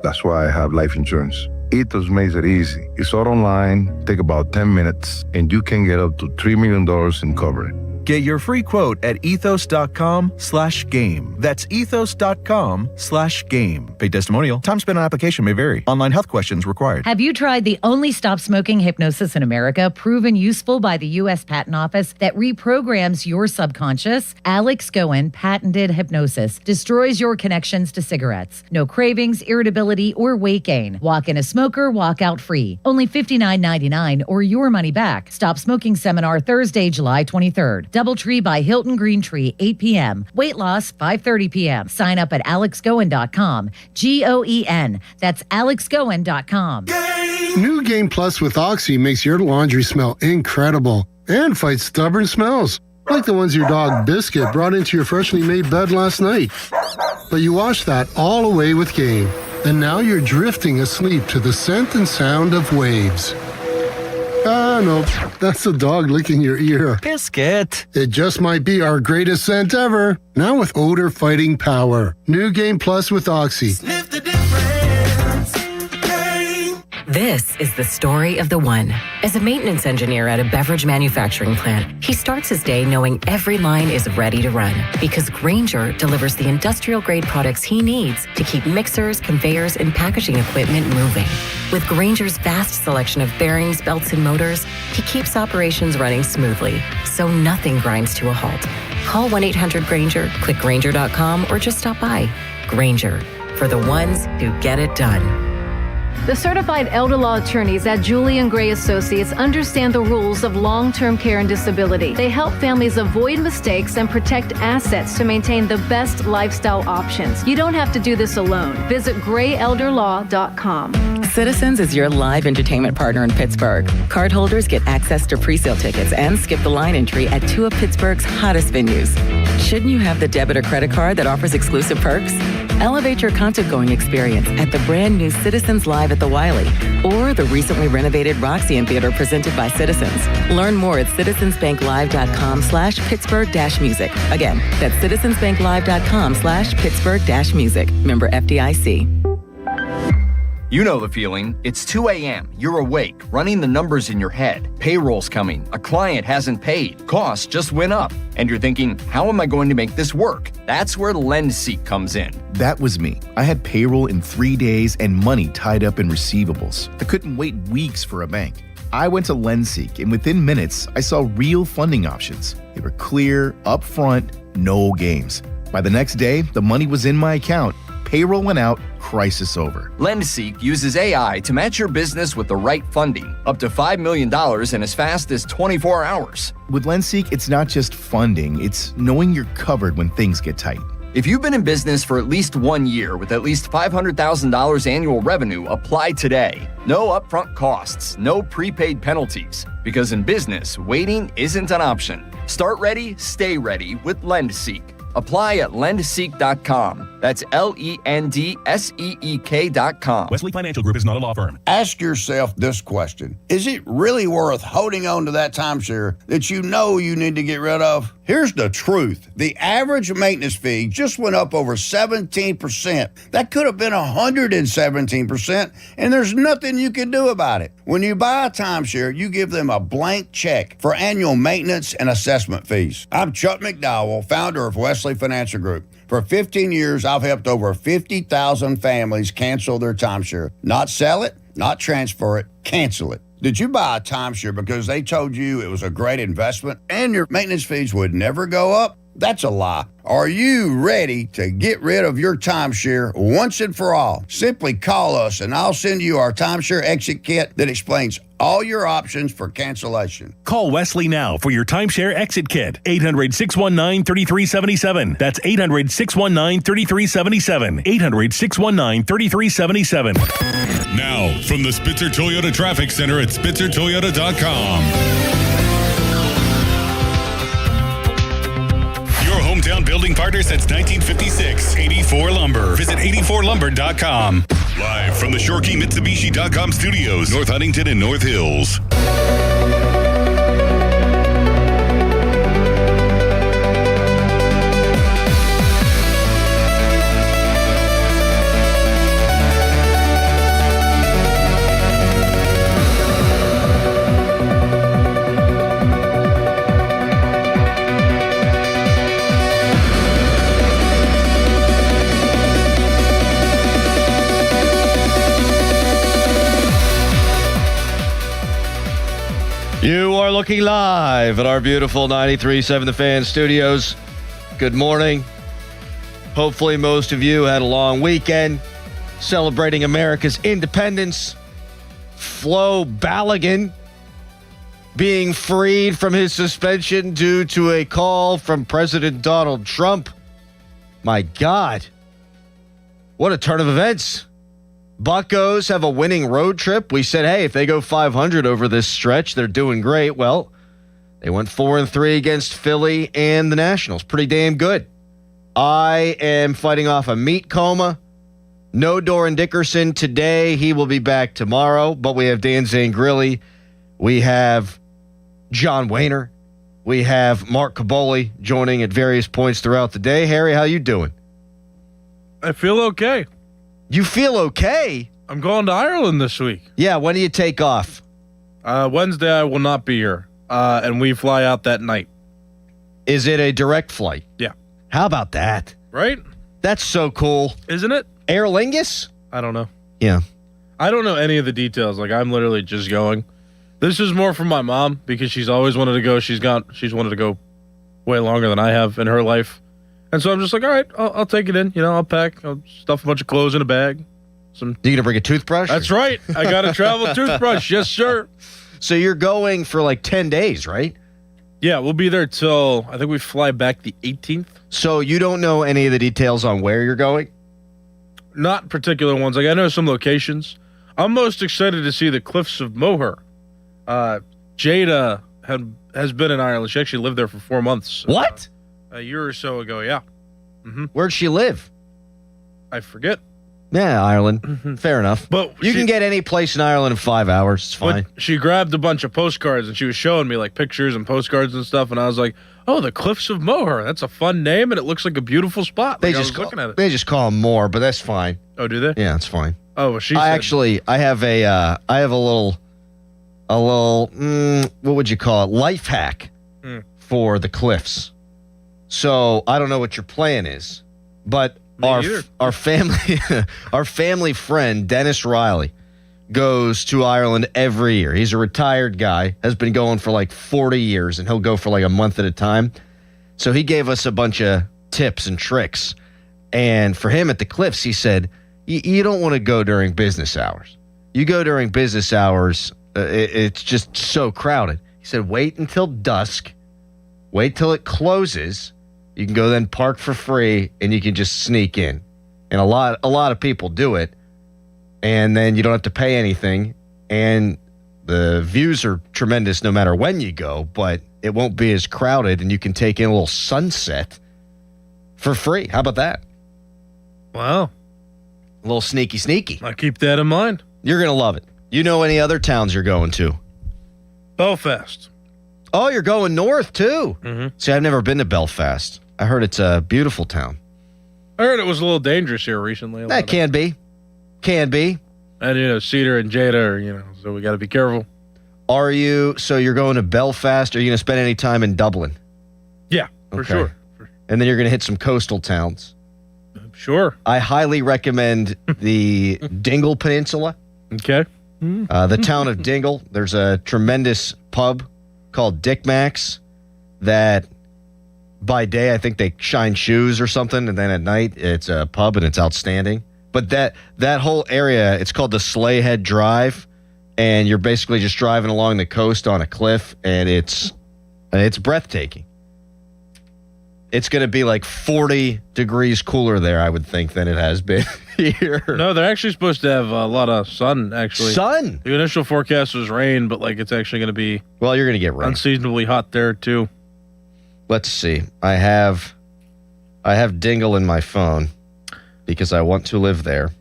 That's why I have life insurance. Ethos makes it easy. It's all online, take about 10 minutes, and you can get up to $3 million in coverage. Get your free quote at ethos.com/game. That's ethos.com/game. Paid testimonial. Time spent on application may vary. Online health questions required. Have you tried the only stop smoking hypnosis in America, proven useful by the U.S. Patent Office that reprograms your subconscious? Alex Goen patented hypnosis destroys your connections to cigarettes. No cravings, irritability, or weight gain. Walk in a smoker, walk out free. Only $59.99 or your money back. Stop smoking seminar Thursday, July 23rd. Doubletree by Hilton Green Tree, 8 p.m. Weight loss, 5:30 p.m. Sign up at alexgoen.com. Goen. That's alexgoen.com. New Game Plus with Oxy makes your laundry smell incredible and fights stubborn smells, like the ones your dog Biscuit brought into your freshly made bed last night. But you wash that all away with Game, and now you're drifting asleep to the scent and sound of waves. No, that's the dog licking your ear. Biscuit. It just might be our greatest scent ever. Now with odor fighting power. New Game Plus with Oxy. Sniff the difference. This is the story of the one. As a maintenance engineer at a beverage manufacturing plant, he starts his day knowing every line is ready to run because Grainger delivers the industrial-grade products he needs to keep mixers, conveyors, and packaging equipment moving. With Grainger's vast selection of bearings, belts, and motors, he keeps operations running smoothly, so nothing grinds to a halt. Call 1-800-GRAINGER, click Grainger.com, or just stop by. Grainger, for the ones who get it done. The certified elder law attorneys at Julian Gray Associates understand the rules of long-term care and disability. They help families avoid mistakes and protect assets to maintain the best lifestyle options. You don't have to do this alone. Visit grayelderlaw.com. Citizens is your live entertainment partner in Pittsburgh. Cardholders get access to pre-sale tickets and skip the line entry at 2 of Pittsburgh's hottest venues. Shouldn't you have the debit or credit card that offers exclusive perks? Elevate your concert-going experience at the brand new Citizens Live at the Wiley or the recently renovated Roxy Theater presented by Citizens. Learn more at citizensbanklive.com/Pittsburgh-music. Again, that's citizensbanklive.com/Pittsburgh-music. Member FDIC. You know the feeling. It's 2 a.m. You're awake, running the numbers in your head. Payroll's coming. A client hasn't paid. Costs just went up. And you're thinking, how am I going to make this work? That's where LendSeek comes in. That was me. I had payroll in 3 days and money tied up in receivables. I couldn't wait weeks for a bank. I went to LendSeek, and within minutes, I saw real funding options. They were clear, upfront, no games. By the next day, the money was in my account. Payroll went out, crisis over. LendSeek uses AI to match your business with the right funding, up to $5 million in as fast as 24 hours. With LendSeek, it's not just funding, it's knowing you're covered when things get tight. If you've been in business for at least 1 year with at least $500,000 annual revenue, apply today. No upfront costs, no prepaid penalties. Because in business, waiting isn't an option. Start ready, stay ready with LendSeek. Apply at lendseek.com. That's LENDSEEK.com. Wesley Financial Group is not a law firm. Ask yourself this question. Is it really worth holding on to that timeshare that you know you need to get rid of? Here's the truth. The average maintenance fee just went up over 17%. That could have been 117%, and there's nothing you can do about it. When you buy a timeshare, you give them a blank check for annual maintenance and assessment fees. I'm Chuck McDowell, founder of Wesley Financial Group. For 15 years, I've helped over 50,000 families cancel their timeshare. Not sell it, not transfer it, cancel it. Did you buy a timeshare because they told you it was a great investment and your maintenance fees would never go up? That's a lie. Are you ready to get rid of your timeshare once and for all? Simply call us and I'll send you our timeshare exit kit that explains all your options for cancellation. Call Wesley now for your timeshare exit kit. 800-619-3377. That's 800-619-3377. 800-619-3377. Now, from the Spitzer Toyota Traffic Center at SpitzerToyota.com. Hometown building partner since 1956. 84 Lumber. Visit 84lumber.com. Live from the ShoreKeyMitsubishi.com studios, North Huntington and North Hills. You are looking live at our beautiful 93.7 The Fan studios. Good morning. Hopefully most of you had a long weekend celebrating America's independence. Flo Balogun being freed from his suspension due to a call from President Donald Trump. My God. What a turn of events. Buccos have a winning road trip. We said, hey, if they go 500 over this stretch, they're doing great. Well, they went 4-3 against Philly and the Nationals. Pretty damn good. I am fighting off a meat coma. No Doran Dickerson today. He will be back tomorrow. But we have Dan Zangrilli. We have John Wayner. We have Mark Caboli joining at various points throughout the day. Harry, how you doing? I feel okay. You feel okay? I'm going to Ireland this week. Yeah, when do you take off? Wednesday I will not be here, and we fly out that night. Is it a direct flight? Yeah. How about that? Right? That's so cool. Isn't it? Aer Lingus? I don't know. Yeah. I don't know any of the details. Like, I'm literally just going. This is more for my mom because she's always wanted to go. She's wanted to go way longer than I have in her life. And so I'm just like, all right, I'll take it in. You know, I'll pack. I'll stuff a bunch of clothes in a bag. You going to bring a toothbrush? That's right. I got a travel toothbrush. Yes, sir. So you're going for like 10 days, right? Yeah, we'll be there till, I think we fly back the 18th. So you don't know any of the details on where you're going? Not particular ones. Like, I know some locations. I'm most excited to see the Cliffs of Moher. Jada has been in Ireland. She actually lived there for 4 months. What? A year or so ago, yeah. Mm-hmm. Where'd she live? I forget. Yeah, Ireland. Fair enough. But you can get any place in Ireland in 5 hours. It's fine. She grabbed a bunch of postcards and she was showing me like pictures and postcards and stuff. And I was like, oh, the Cliffs of Moher. That's a fun name and it looks like a beautiful spot. They like, just looking at it. They just call them more, but that's fine. Oh, do they? Yeah, it's fine. Oh, well, she I have a little, what would you call it? Life hack for the Cliffs. So I don't know what your plan is, but our family our family friend Dennis Riley goes to Ireland every year. He's a retired guy, has been going for like 40 years, and he'll go for like a month at a time. So he gave us a bunch of tips and tricks. And for him at the Cliffs, he said, you don't want to go during business hours. You go during business hours, it's just so crowded. He said, wait until dusk, wait till it closes. You can go then park for free, and you can just sneak in. And a lot of people do it, and then you don't have to pay anything, and the views are tremendous no matter when you go, but it won't be as crowded, and you can take in a little sunset for free. How about that? Wow. A little sneaky. I keep that in mind. You're going to love it. You know any other towns you're going to? Belfast. Oh, you're going north, too. Mm-hmm. See, I've never been to Belfast. I heard it's a beautiful town. I heard it was a little dangerous here recently. That can be. Can be. And, Cedar and Jada are, so we got to be careful. So you're going to Belfast? Are you going to spend any time in Dublin? Yeah, for sure. And then you're going to hit some coastal towns. Sure. I highly recommend the Dingle Peninsula. Okay. The town of Dingle. There's a tremendous pub called Dick Mac's that by day I think they shine shoes or something, and then at night it's a pub and it's outstanding. But that whole area, it's called the Slayhead Drive, and you're basically just driving along the coast on a cliff, and it's breathtaking. It's going to be like 40 degrees cooler there, I would think, than it has been here. No, they're actually supposed to have a lot of sun, actually. Sun? The initial forecast was rain, but it's actually going to be... Well, you're going to get rain. Unseasonably hot there, too. Let's see. I have Dingle in my phone because I want to live there.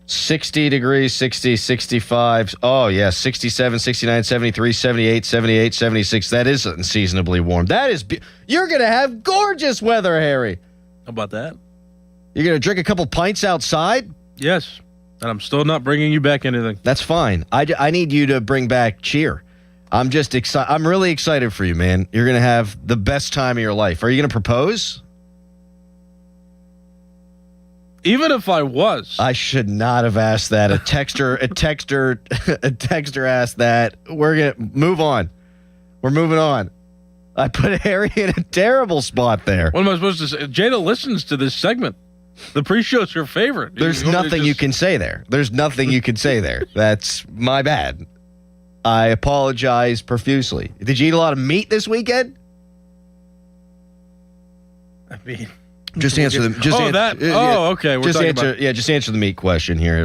60 degrees, 60, 65. Oh, yeah, 67, 69, 73, 78, 78, 76. That is unseasonably warm. That is, you're going to have gorgeous weather, Harry. How about that? You're going to drink a couple pints outside? Yes. And I'm still not bringing you back anything. That's fine. I need you to bring back cheer. I'm just excited. I'm really excited for you, man. You're going to have the best time of your life. Are you going to propose? Even if I was. I should not have asked that. A texter asked that. We're going to move on. We're moving on. I put Harry in a terrible spot there. What am I supposed to say? Jada listens to this segment. The pre-show's her favorite. There's nothing you can say there. There's nothing you can say there. That's my bad. I apologize profusely. Did you eat a lot of meat this weekend? I mean, just answer them. Okay. Just answer. Yeah, just answer the meat question here.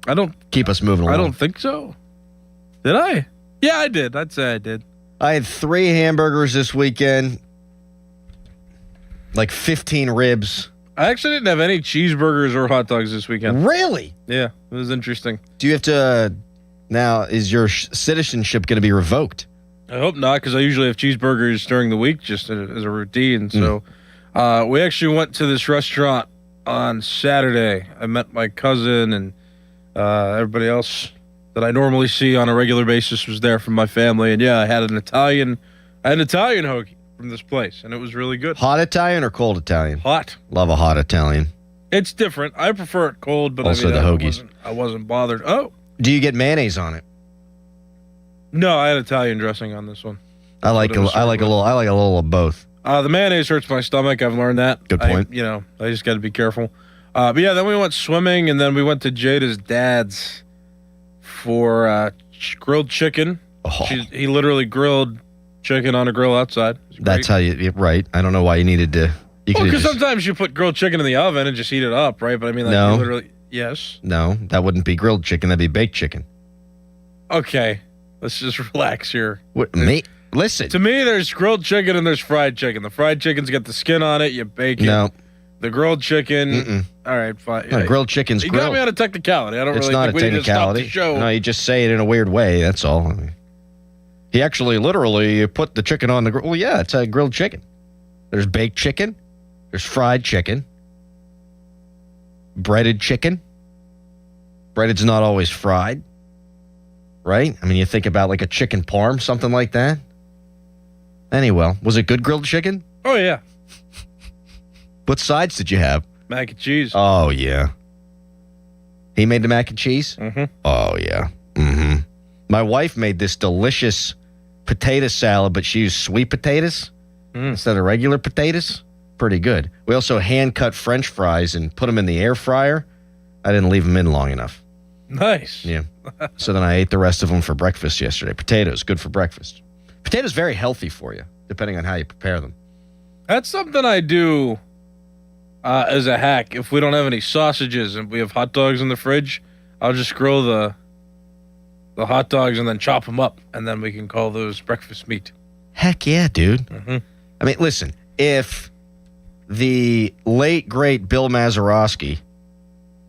I don't keep us moving along. I don't think so. Did I? Yeah, I did. I'd say I did. I had 3 hamburgers this weekend, like 15 ribs. I actually didn't have any cheeseburgers or hot dogs this weekend. Really? Yeah, it was interesting. Do you have to? Now, is your citizenship going to be revoked? I hope not, because I usually have cheeseburgers during the week just as a routine. So we actually went to this restaurant on Saturday. I met my cousin and everybody else that I normally see on a regular basis was there from my family. And yeah, I had an Italian hoagie from this place, and it was really good. Hot Italian or cold Italian? Hot. Love a hot Italian. It's different. I prefer it cold, but also the hoagies. I wasn't bothered. Oh. Do you get mayonnaise on it? No, I had Italian dressing on this one. I like a little of both. The mayonnaise hurts my stomach. I've learned that. Good point. I just got to be careful. But yeah, then we went swimming, and then we went to Jada's dad's for grilled chicken. Oh. He literally grilled chicken on a grill outside. That's how you right. I don't know why you needed to. Because sometimes you put grilled chicken in the oven and just heat it up, right? But I mean, like, no. You literally, yes. No, that wouldn't be grilled chicken. That'd be baked chicken. Okay, let's just relax here. What, listen. To me, there's grilled chicken and there's fried chicken. The fried chicken's got the skin on it. You bake it. No. The grilled chicken. All right, fine. No, grilled chicken's you grilled. got me on a technicality. I don't it's really not think a we need to stop the technicality. show. No, you just say it in a weird way. That's all. He actually literally put the chicken on the grill. Well, yeah, it's a grilled chicken. There's baked chicken. There's fried chicken. Breaded chicken. Breaded's not always fried. Right? I mean, you think about like a chicken parm, something like that. Anyway, was it good grilled chicken? Oh, yeah. What sides did you have? Mac and cheese. Oh, yeah. He made the mac and cheese? Mm-hmm. Oh, yeah. Mm-hmm. My wife made this delicious potato salad, but she used sweet potatoes instead of regular potatoes. Pretty good. We also hand-cut French fries and put them in the air fryer. I didn't leave them in long enough. Nice. Yeah. So then I ate the rest of them for breakfast yesterday. Potatoes, good for breakfast. Potatoes very healthy for you, depending on how you prepare them. That's something I do as a hack. If we don't have any sausages and we have hot dogs in the fridge, I'll just grill the hot dogs and then chop them up, and then we can call those breakfast meat. Heck yeah, dude. Mm-hmm. I mean, listen, if the late, great Bill Mazeroski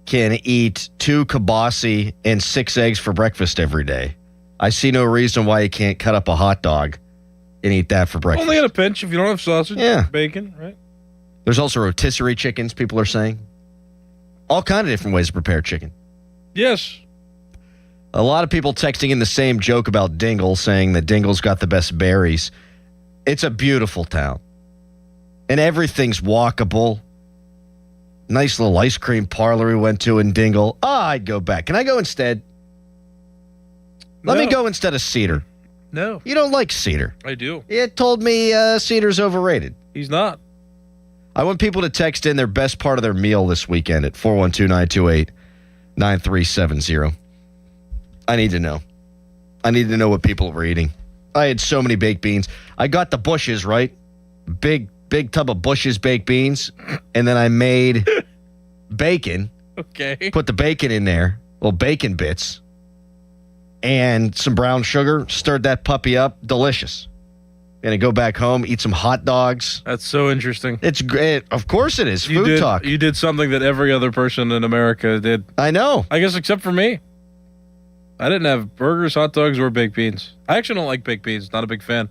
can eat 2 kibasi and 6 eggs for breakfast every day, I see no reason why you can't cut up a hot dog and eat that for breakfast. Only at a pinch if you don't have sausage, bacon, right? There's also rotisserie chickens, people are saying. All kind of different ways to prepare chicken. Yes. A lot of people texting in the same joke about Dingle, saying that Dingle's got the best berries. It's a beautiful town. And everything's walkable. Nice little ice cream parlor we went to in Dingle. I'd go back. Can I go instead? Let me go instead of Cedar. No. You don't like Cedar. I do. It told me Cedar's overrated. He's not. I want people to text in their best part of their meal this weekend at 412-928-9370. I need to know. I need to know what people were eating. I had so many baked beans. I got the Bush's, right? Big tub of Bush's baked beans. And then I made bacon. Okay. Put the bacon in there. Little bacon bits. And some brown sugar. Stirred that puppy up. Delicious. Gonna go back home, eat some hot dogs. That's so interesting. It's great. Of course it is. Food talk. You did something that every other person in America did. I know. I guess except for me. I didn't have burgers, hot dogs, or baked beans. I actually don't like baked beans. Not a big fan.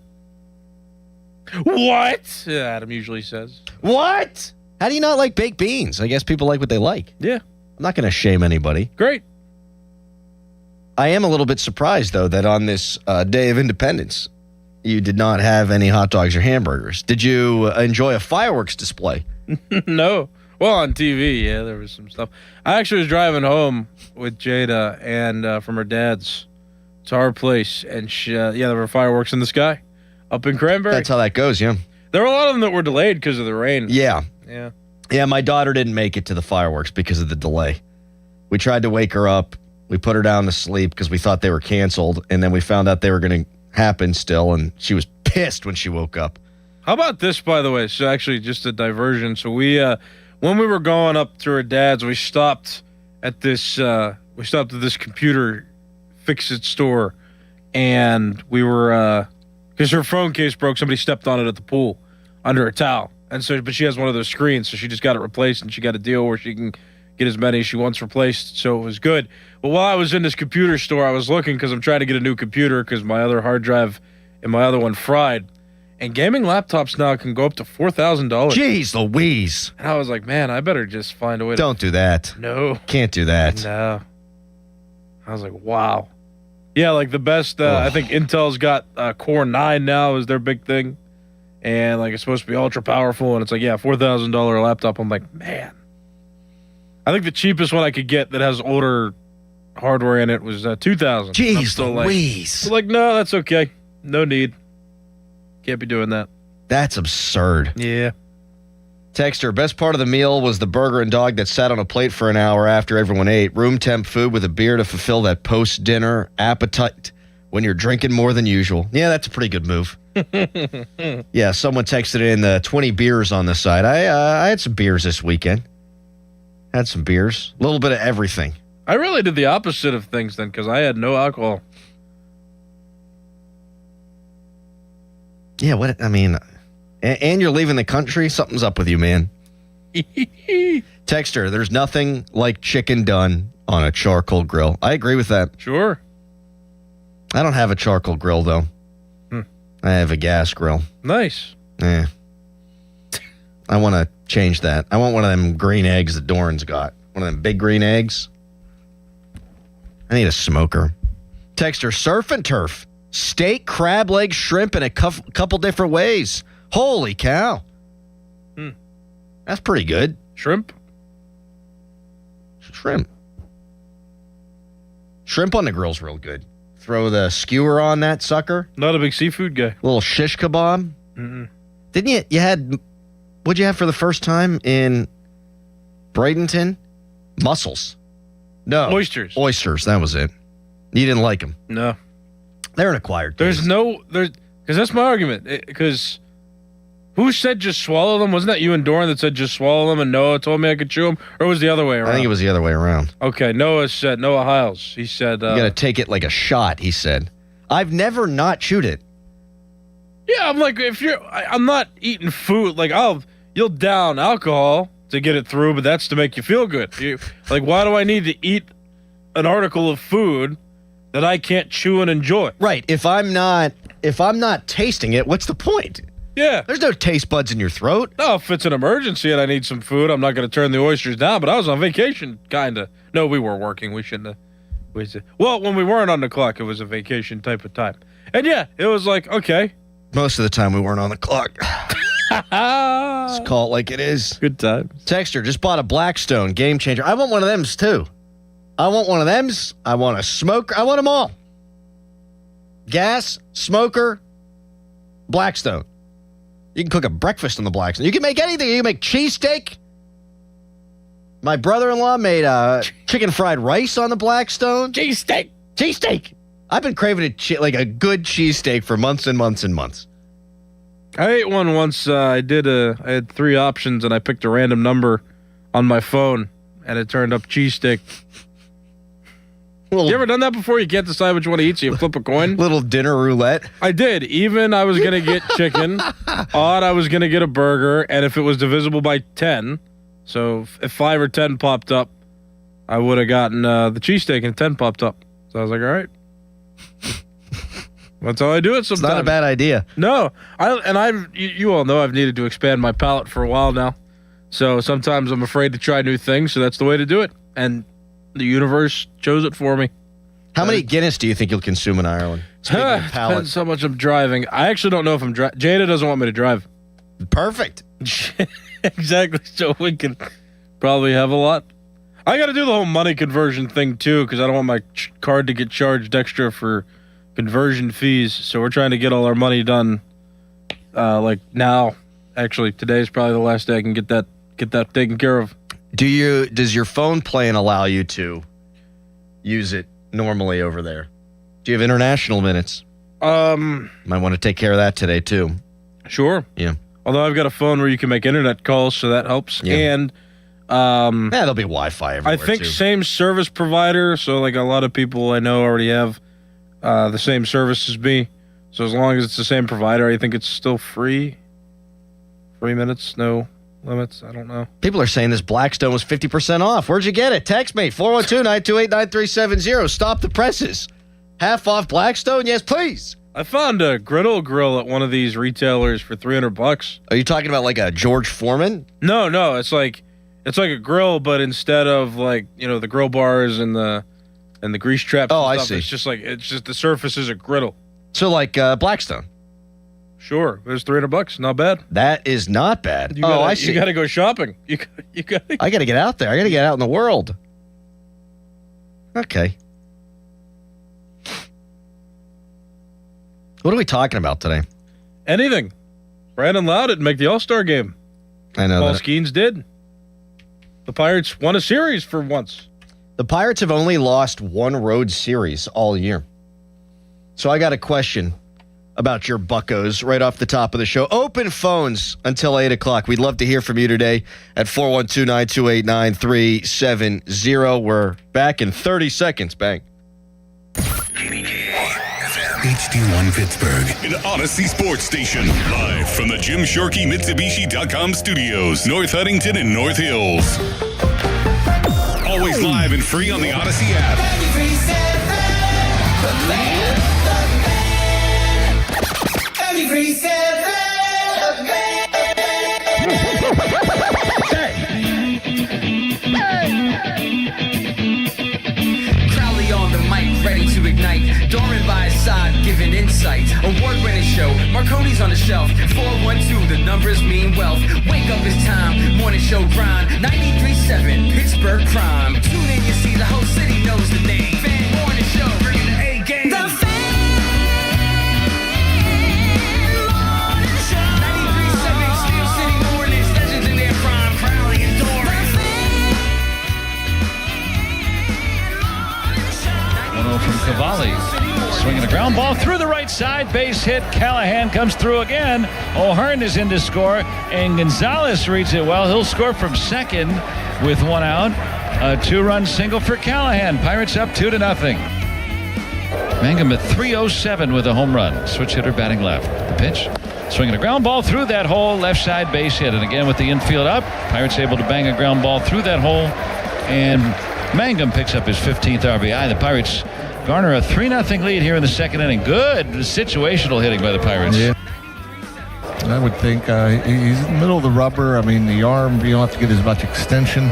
What? Yeah, Adam usually says. What? How do you not like baked beans? I guess people like what they like. Yeah. I'm not going to shame anybody. Great. I am a little bit surprised, though, that on this Day of Independence, you did not have any hot dogs or hamburgers. Did you enjoy a fireworks display? No. Well, on TV, yeah, there was some stuff. I actually was driving home with Jada and from her dad's to our place, and there were fireworks in the sky up in Cranberry. That's how that goes, yeah. There were a lot of them that were delayed because of the rain. Yeah. Yeah. Yeah, my daughter didn't make it to the fireworks because of the delay. We tried to wake her up. We put her down to sleep because we thought they were canceled, and then we found out they were going to happen still, and she was pissed when she woke up. How about this, by the way? It's actually just a diversion. So we, when we were going up to her dad's, we stopped at this computer fix-it store, and we were, because her phone case broke, somebody stepped on it at the pool under a towel. And so, but she has one of those screens, so she just got it replaced, and she got a deal where she can get as many as she wants replaced, so it was good. But while I was in this computer store, I was looking because I'm trying to get a new computer because my other hard drive and my other one fried. And gaming laptops now can go up to $4,000. Jeez Louise. And I was like, man, I better just find a way to... Don't do that. No. Can't do that. No. I was like, wow. Yeah, like the best, I think Intel's got Core 9 now is their big thing. And like it's supposed to be ultra powerful. And it's like, yeah, $4,000 laptop. I'm like, man. I think the cheapest one I could get that has older hardware in it was $2,000. Jeez Louise. Like, no, that's okay. No need. Can't be doing that. That's absurd. Yeah. Texter, best part of the meal was the burger and dog that sat on a plate for an hour after everyone ate. Room temp food with a beer to fulfill that post-dinner appetite when you're drinking more than usual. Yeah, that's a pretty good move. Yeah, someone texted in the 20 beers on the side. I had some beers this weekend. Had some beers. A little bit of everything. I really did the opposite of things then because I had no alcohol. Yeah, what? I mean, and you're leaving the country? Something's up with you, man. Texter, there's nothing like chicken done on a charcoal grill. I agree with that. Sure. I don't have a charcoal grill, though. I have a gas grill. Nice. Yeah. I want to change that. I want one of them green eggs that Doran's got. One of them big green eggs. I need a smoker. Texter, surf and turf. Steak, crab legs, shrimp in a couple different ways. Holy cow. That's pretty good. Shrimp? Shrimp. Shrimp on the grill's real good. Throw the skewer on that sucker. Not a big seafood guy. Little shish kebab. Mm-mm. Didn't you had, what'd you have for the first time in Bradenton? Mussels. No. Oysters. Oysters, that was it. You didn't like them. No. They're an acquired taste. Because that's my argument. Because who said just swallow them? Wasn't that you and Doran that said just swallow them and Noah told me I could chew them? Or was it the other way around? I think it was the other way around. Okay, Noah Hiles. He said... you got to take it like a shot, he said. I've never not chewed it. Yeah, I'm like, I'm not eating food. Like, you'll down alcohol to get it through, but that's to make you feel good. Like, why do I need to eat an article of food that I can't chew and enjoy? Right. If I'm not tasting it, what's the point? Yeah. There's no taste buds in your throat. No, if it's an emergency and I need some food, I'm not going to turn the oysters down, but I was on vacation, kind of. No, we were working. We shouldn't have. Well, when we weren't on the clock, it was a vacation type of time. And yeah, it was like, okay. Most of the time we weren't on the clock. Let's call it like it is. Good time. Texter, just bought a Blackstone game changer. I want one of them too. I want one of them. I want a smoker. I want them all. Gas, smoker, Blackstone. You can cook a breakfast on the Blackstone. You can make anything. You can make cheesesteak. My brother-in-law made chicken fried rice on the Blackstone. Cheesesteak. I've been craving a good cheesesteak for months and months and months. I ate one once. I had 3 options, and I picked a random number on my phone, and it turned up cheesesteak. You ever done that before? You can't decide which one to eat, so you flip a coin? Little dinner roulette. I did. Even I was going to get chicken. Odd, I was going to get a burger. And if it was divisible by 10, so if 5 or 10 popped up, I would have gotten the cheesesteak and 10 popped up. So I was like, all right. That's how I do it sometimes. It's not a bad idea. No. You all know I've needed to expand my palate for a while now. So sometimes I'm afraid to try new things, so that's the way to do it. And the universe chose it for me. How many Guinness do you think you'll consume in Ireland? Speaking of palate. Depends how much I'm driving. I actually don't know if I'm driving. Jada doesn't want me to drive. Perfect. Exactly. So we can probably have a lot. I got to do the whole money conversion thing, too, because I don't want my card to get charged extra for conversion fees. So we're trying to get all our money done like now. Actually, today's probably the last day I can get that taken care of. Does your phone plan allow you to use it normally over there? Do you have international minutes? Might want to take care of that today too. Sure. Yeah. Although I've got a phone where you can make internet calls, so that helps. Yeah. And there'll be Wi-Fi everywhere. I think too. Same service provider, so like a lot of people I know already have the same service as me. So as long as it's the same provider, I think it's still free. 3 minutes, no limits. I don't know. People are saying this Blackstone was 50% off. Where'd you get it? Text me, 412-928-9370. Stop the presses. Half off Blackstone? Yes, please. I found a griddle grill at one of these retailers for $300. Are you talking about like a George Foreman? No. It's like a grill, but instead of like, the grill bars and the grease traps. Oh, and I stuff, see. It's just the surface is a griddle. So like Blackstone. Sure, it was $300. Not bad. That is not bad. I see. You got to go shopping. You got. I got to get out there. I got to get out in the world. Okay. What are we talking about today? Anything. Brandon Lowe didn't make the All-Star game. I know Paul that. Skeens did. The Pirates won a series for once. The Pirates have only lost one road series all year. So I got a question about your Buccos right off the top of the show. Open phones until 8 o'clock. We'd love to hear from you today at 412-928-9370. We're back in 30 seconds. Bang. HD1 Pittsburgh, an Odyssey Sports Station. Live from the Jim Shorkey Mitsubishi.com studios, North Huntington and North Hills. Always live and free on the Odyssey app. Crowley on the mic, ready to ignite. Dorman by his side, giving insight. Award-winning show, Marconi's on the shelf. 412, the numbers mean wealth. Wake up, it's time, morning show grind. 93.7, Pittsburgh crime. Tune in, you see the whole city knows the name. Fan morning show, bringing the A game. The Fan Morning Show. 93.7, Steel City Mornings, legends in their prime. Crowley and Dorman. 1-0 from Cavalli. Swinging a ground ball through the right side. Base hit. Callahan comes through again. O'Hearn is in to score. And Gonzalez reads it well. He'll score from second with one out. A 2-run single for Callahan. Pirates up 2-0. Mangum at 307 with a home run. Switch hitter batting left. The pitch. Swinging a ground ball through that hole. Left side base hit. And again with the infield up. Pirates able to bang a ground ball through that hole. And Mangum picks up his 15th RBI. The Pirates garner a 3-0 lead here in the second inning. Good situational hitting by the Pirates. Yeah. I would think he's in the middle of the rubber. I mean, the arm, you don't have to get as much extension.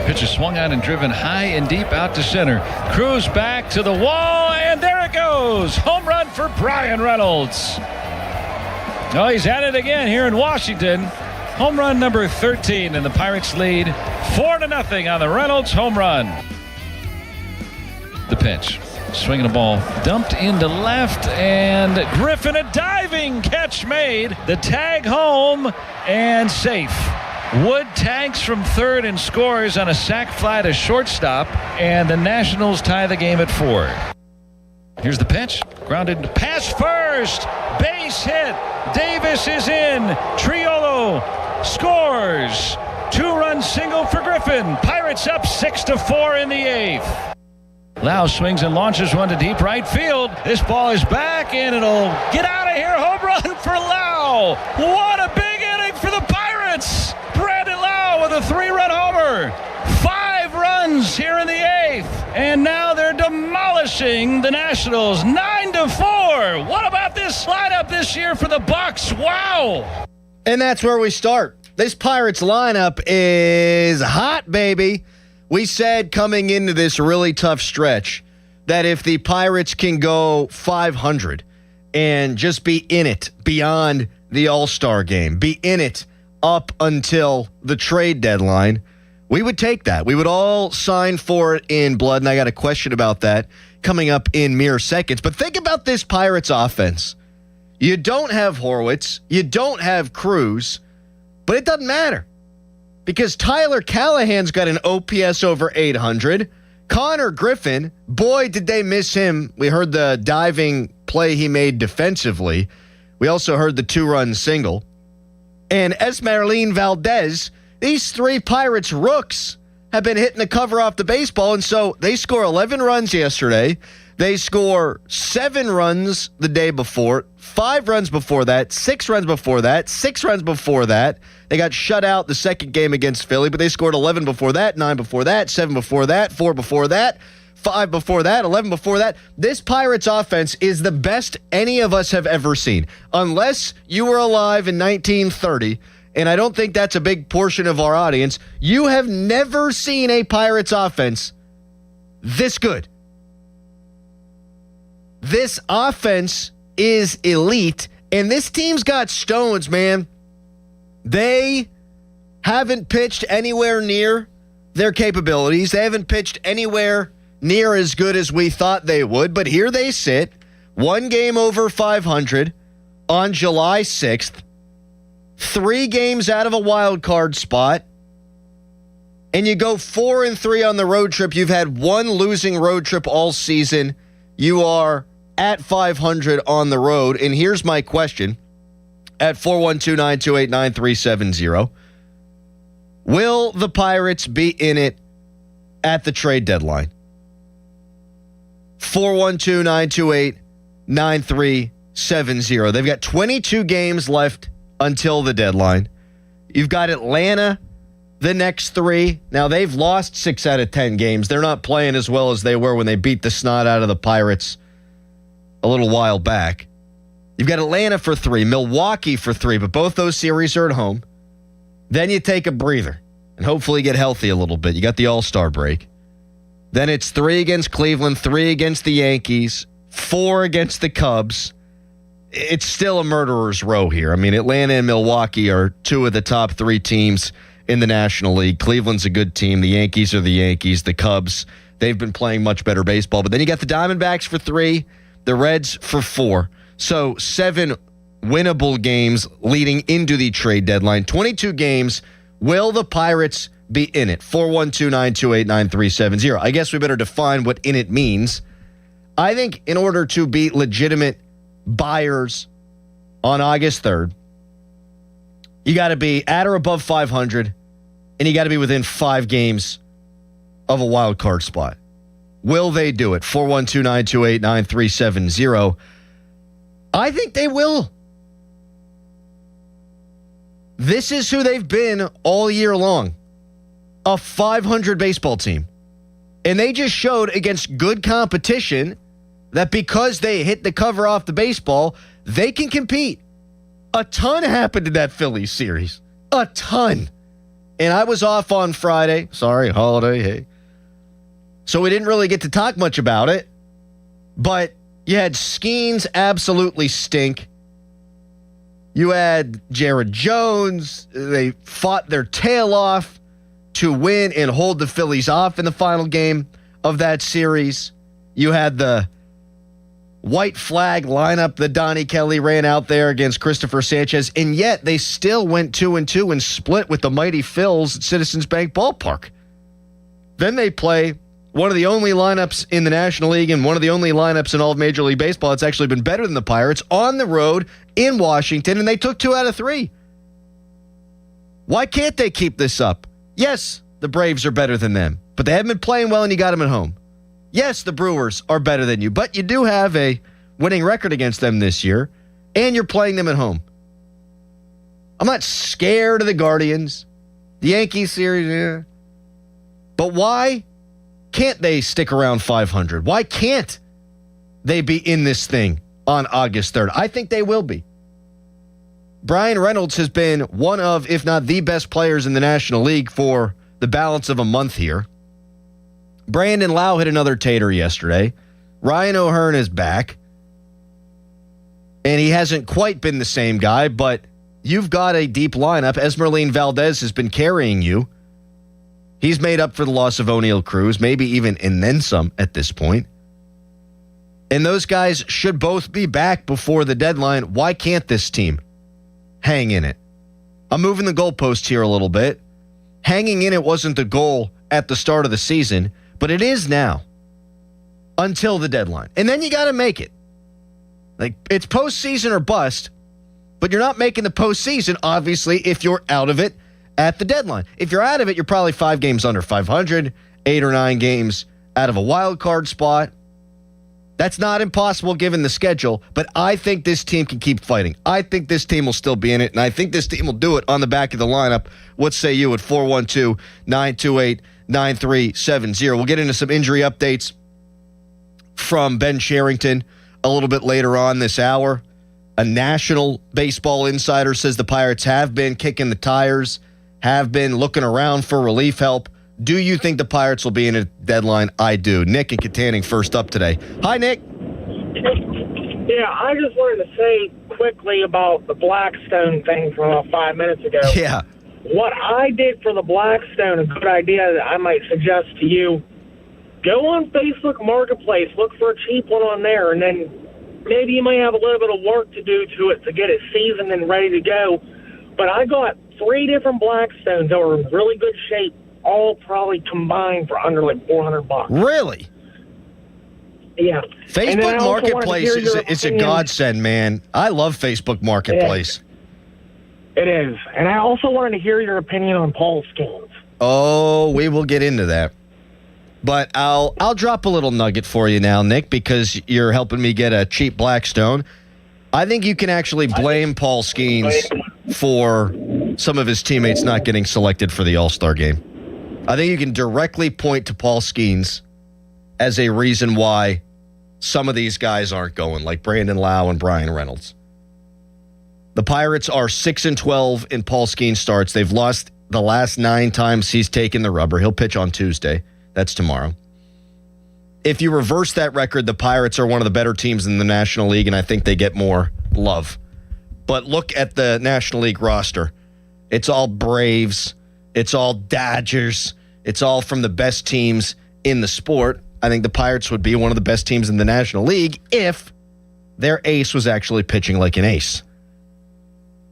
Pitch is swung on and driven high and deep out to center. Cruz back to the wall, and there it goes. Home run for Brian Reynolds. Oh, he's at it again here in Washington. Home run number 13, and the Pirates lead 4-0 on the Reynolds home run. The pitch. Swinging a ball dumped into left, and Griffin a diving catch made. The tag home and safe. Wood tags from third and scores on a sac fly to shortstop, and the Nationals tie the game at 4. Here's the pitch. Grounded pass first. Base hit. Davis is in. Triolo scores. 2-run single for Griffin. Pirates up 6-4 in the 8th. Lau swings and launches one to deep right field. This ball is back, and it'll get out of here. Home run for Lau. What a big inning for the Pirates. Brandon Lau with a 3-run homer. 5 runs here in the 8th, and now they're demolishing the Nationals 9-4. What about this lineup this year for the Bucks? Wow. And that's where we start. This Pirates lineup is hot, baby. We said coming into this really tough stretch that if the Pirates can go 500 and just be in it beyond the All-Star game, be in it up until the trade deadline, we would take that. We would all sign for it in blood, and I got a question about that coming up in mere seconds. But think about this Pirates offense. You don't have Horwitz. You don't have Cruz. But it doesn't matter because Tyler Callahan's got an OPS over 800. Connor Griffin, boy, did they miss him. We heard the diving play he made defensively. We also heard the 2-run single. And Esmeralin Valdez, these 3 Pirates rooks have been hitting the cover off the baseball, and so they score 11 runs yesterday. They score 7 runs the day before, 5 runs before that, 6 runs before that, 6 runs before that. They got shut out the second game against Philly, but they scored 11 before that, 9 before that, 7 before that, 4 before that, 5 before that, 11 before that. This Pirates offense is the best any of us have ever seen, unless you were alive in 1930, and I don't think that's a big portion of our audience. You have never seen a Pirates offense this good. This offense is elite, and this team's got stones, man. They haven't pitched anywhere near their capabilities. They haven't pitched anywhere near as good as we thought they would, but here they sit, 1 game over 500 on July 6th, 3 games out of a wild card spot, and you go 4-3 on the road trip. You've had 1 losing road trip all season. You are at 500 on the road. And here's my question at 412-928-9370. Will the Pirates be in it at the trade deadline? 412-928-9370. They've got 22 games left until the deadline. You've got Atlanta the next 3. Now, they've lost 6 out of 10 games. They're not playing as well as they were when they beat the snot out of the Pirates a little while back. You've got Atlanta for 3, Milwaukee for 3, but both those series are at home. Then you take a breather and hopefully get healthy a little bit. You got the All-Star break. Then it's 3 against Cleveland, 3 against the Yankees, 4 against the Cubs. It's still a murderer's row here. I mean, Atlanta and Milwaukee are 2 of the top 3 teams in the National League. Cleveland's a good team. The Yankees are the Yankees. The Cubs, they've been playing much better baseball. But then you got the Diamondbacks for 3, the Reds for 4. So 7 winnable games leading into the trade deadline. 22 games. Will the Pirates be in it? 412-928-9370. I guess we better define what in it means. I think in order to be legitimate buyers on August 3rd, you got to be at or above 500, and you got to be within 5 games of a wild card spot. Will they do it? 412-928-9370. I think they will. This is who they've been all year long. A 500 baseball team. And they just showed against good competition that because they hit the cover off the baseball, they can compete. A ton happened in that Phillies series. A ton. And I was off on Friday. Sorry, holiday, hey. So we didn't really get to talk much about it. But you had Skeens absolutely stink. You had Jared Jones. They fought their tail off to win and hold the Phillies off in the final game of that series. You had the white flag lineup that Donnie Kelly ran out there against Christopher Sanchez, and yet they still went 2-2 and split with the mighty Phils at Citizens Bank Ballpark. Then they play one of the only lineups in the National League and one of the only lineups in all of Major League Baseball that's actually been better than the Pirates on the road in Washington, and they took 2 out of 3. Why can't they keep this up? Yes, the Braves are better than them, but they haven't been playing well and you got them at home. Yes, the Brewers are better than you, but you do have a winning record against them this year, and you're playing them at home. I'm not scared of the Guardians. The Yankees series, yeah. But why can't they stick around 500? Why can't they be in this thing on August 3rd? I think they will be. Brian Reynolds has been one of, if not the best players in the National League for the balance of a month here. Brandon Lau hit another tater yesterday. Ryan O'Hearn is back. And he hasn't quite been the same guy, but you've got a deep lineup. Esmeralyn Valdez has been carrying you. He's made up for the loss of O'Neal Cruz, maybe even and then some at this point. And those guys should both be back before the deadline. Why can't this team hang in it? I'm moving the goalpost here a little bit. Hanging in it wasn't the goal at the start of the season, but it is now until the deadline. And then you got to make it. Like, it's postseason or bust, but you're not making the postseason, obviously, if you're out of it at the deadline. If you're out of it, you're probably 5 games under 500, 8 or 9 games out of a wild card spot. That's not impossible given the schedule, but I think this team can keep fighting. I think this team will still be in it, and I think this team will do it on the back of the lineup. What say you at 412-928-9370? We'll get into some injury updates from Ben Cherington a little bit later on this hour. A national baseball insider says the Pirates have been kicking the tires, have been looking around for relief help. Do you think the Pirates will be in a deadline? I do. Nick and Katanning first up today. Hi, Nick. Yeah, I just wanted to say quickly about the Blackstone thing from about 5 minutes ago. Yeah. What I did for the Blackstone, a good idea that I might suggest to you, go on Facebook Marketplace, look for a cheap one on there, and then maybe you might have a little bit of work to do to it to get it seasoned and ready to go. But I got 3 different Blackstones that were in really good shape, all probably combined for under like $400. Really? Yeah. Facebook Marketplace is a godsend, man. I love Facebook Marketplace. It is. And I also wanted to hear your opinion on Paul Skeens. Oh, we will get into that. But I'll drop a little nugget for you now, Nick, because you're helping me get a cheap Blackstone. I think you can actually blame Paul Skeens for some of his teammates not getting selected for the All-Star game. I think you can directly point to Paul Skeens as a reason why some of these guys aren't going, like Brandon Lau and Brian Reynolds. The Pirates are 6-12 in Paul Skeens starts. They've lost the last 9 times he's taken the rubber. He'll pitch on Tuesday. That's tomorrow. If you reverse that record, the Pirates are one of the better teams in the National League, and I think they get more love. But look at the National League roster. It's all Braves. It's all Dodgers. It's all from the best teams in the sport. I think the Pirates would be one of the best teams in the National League if their ace was actually pitching like an ace.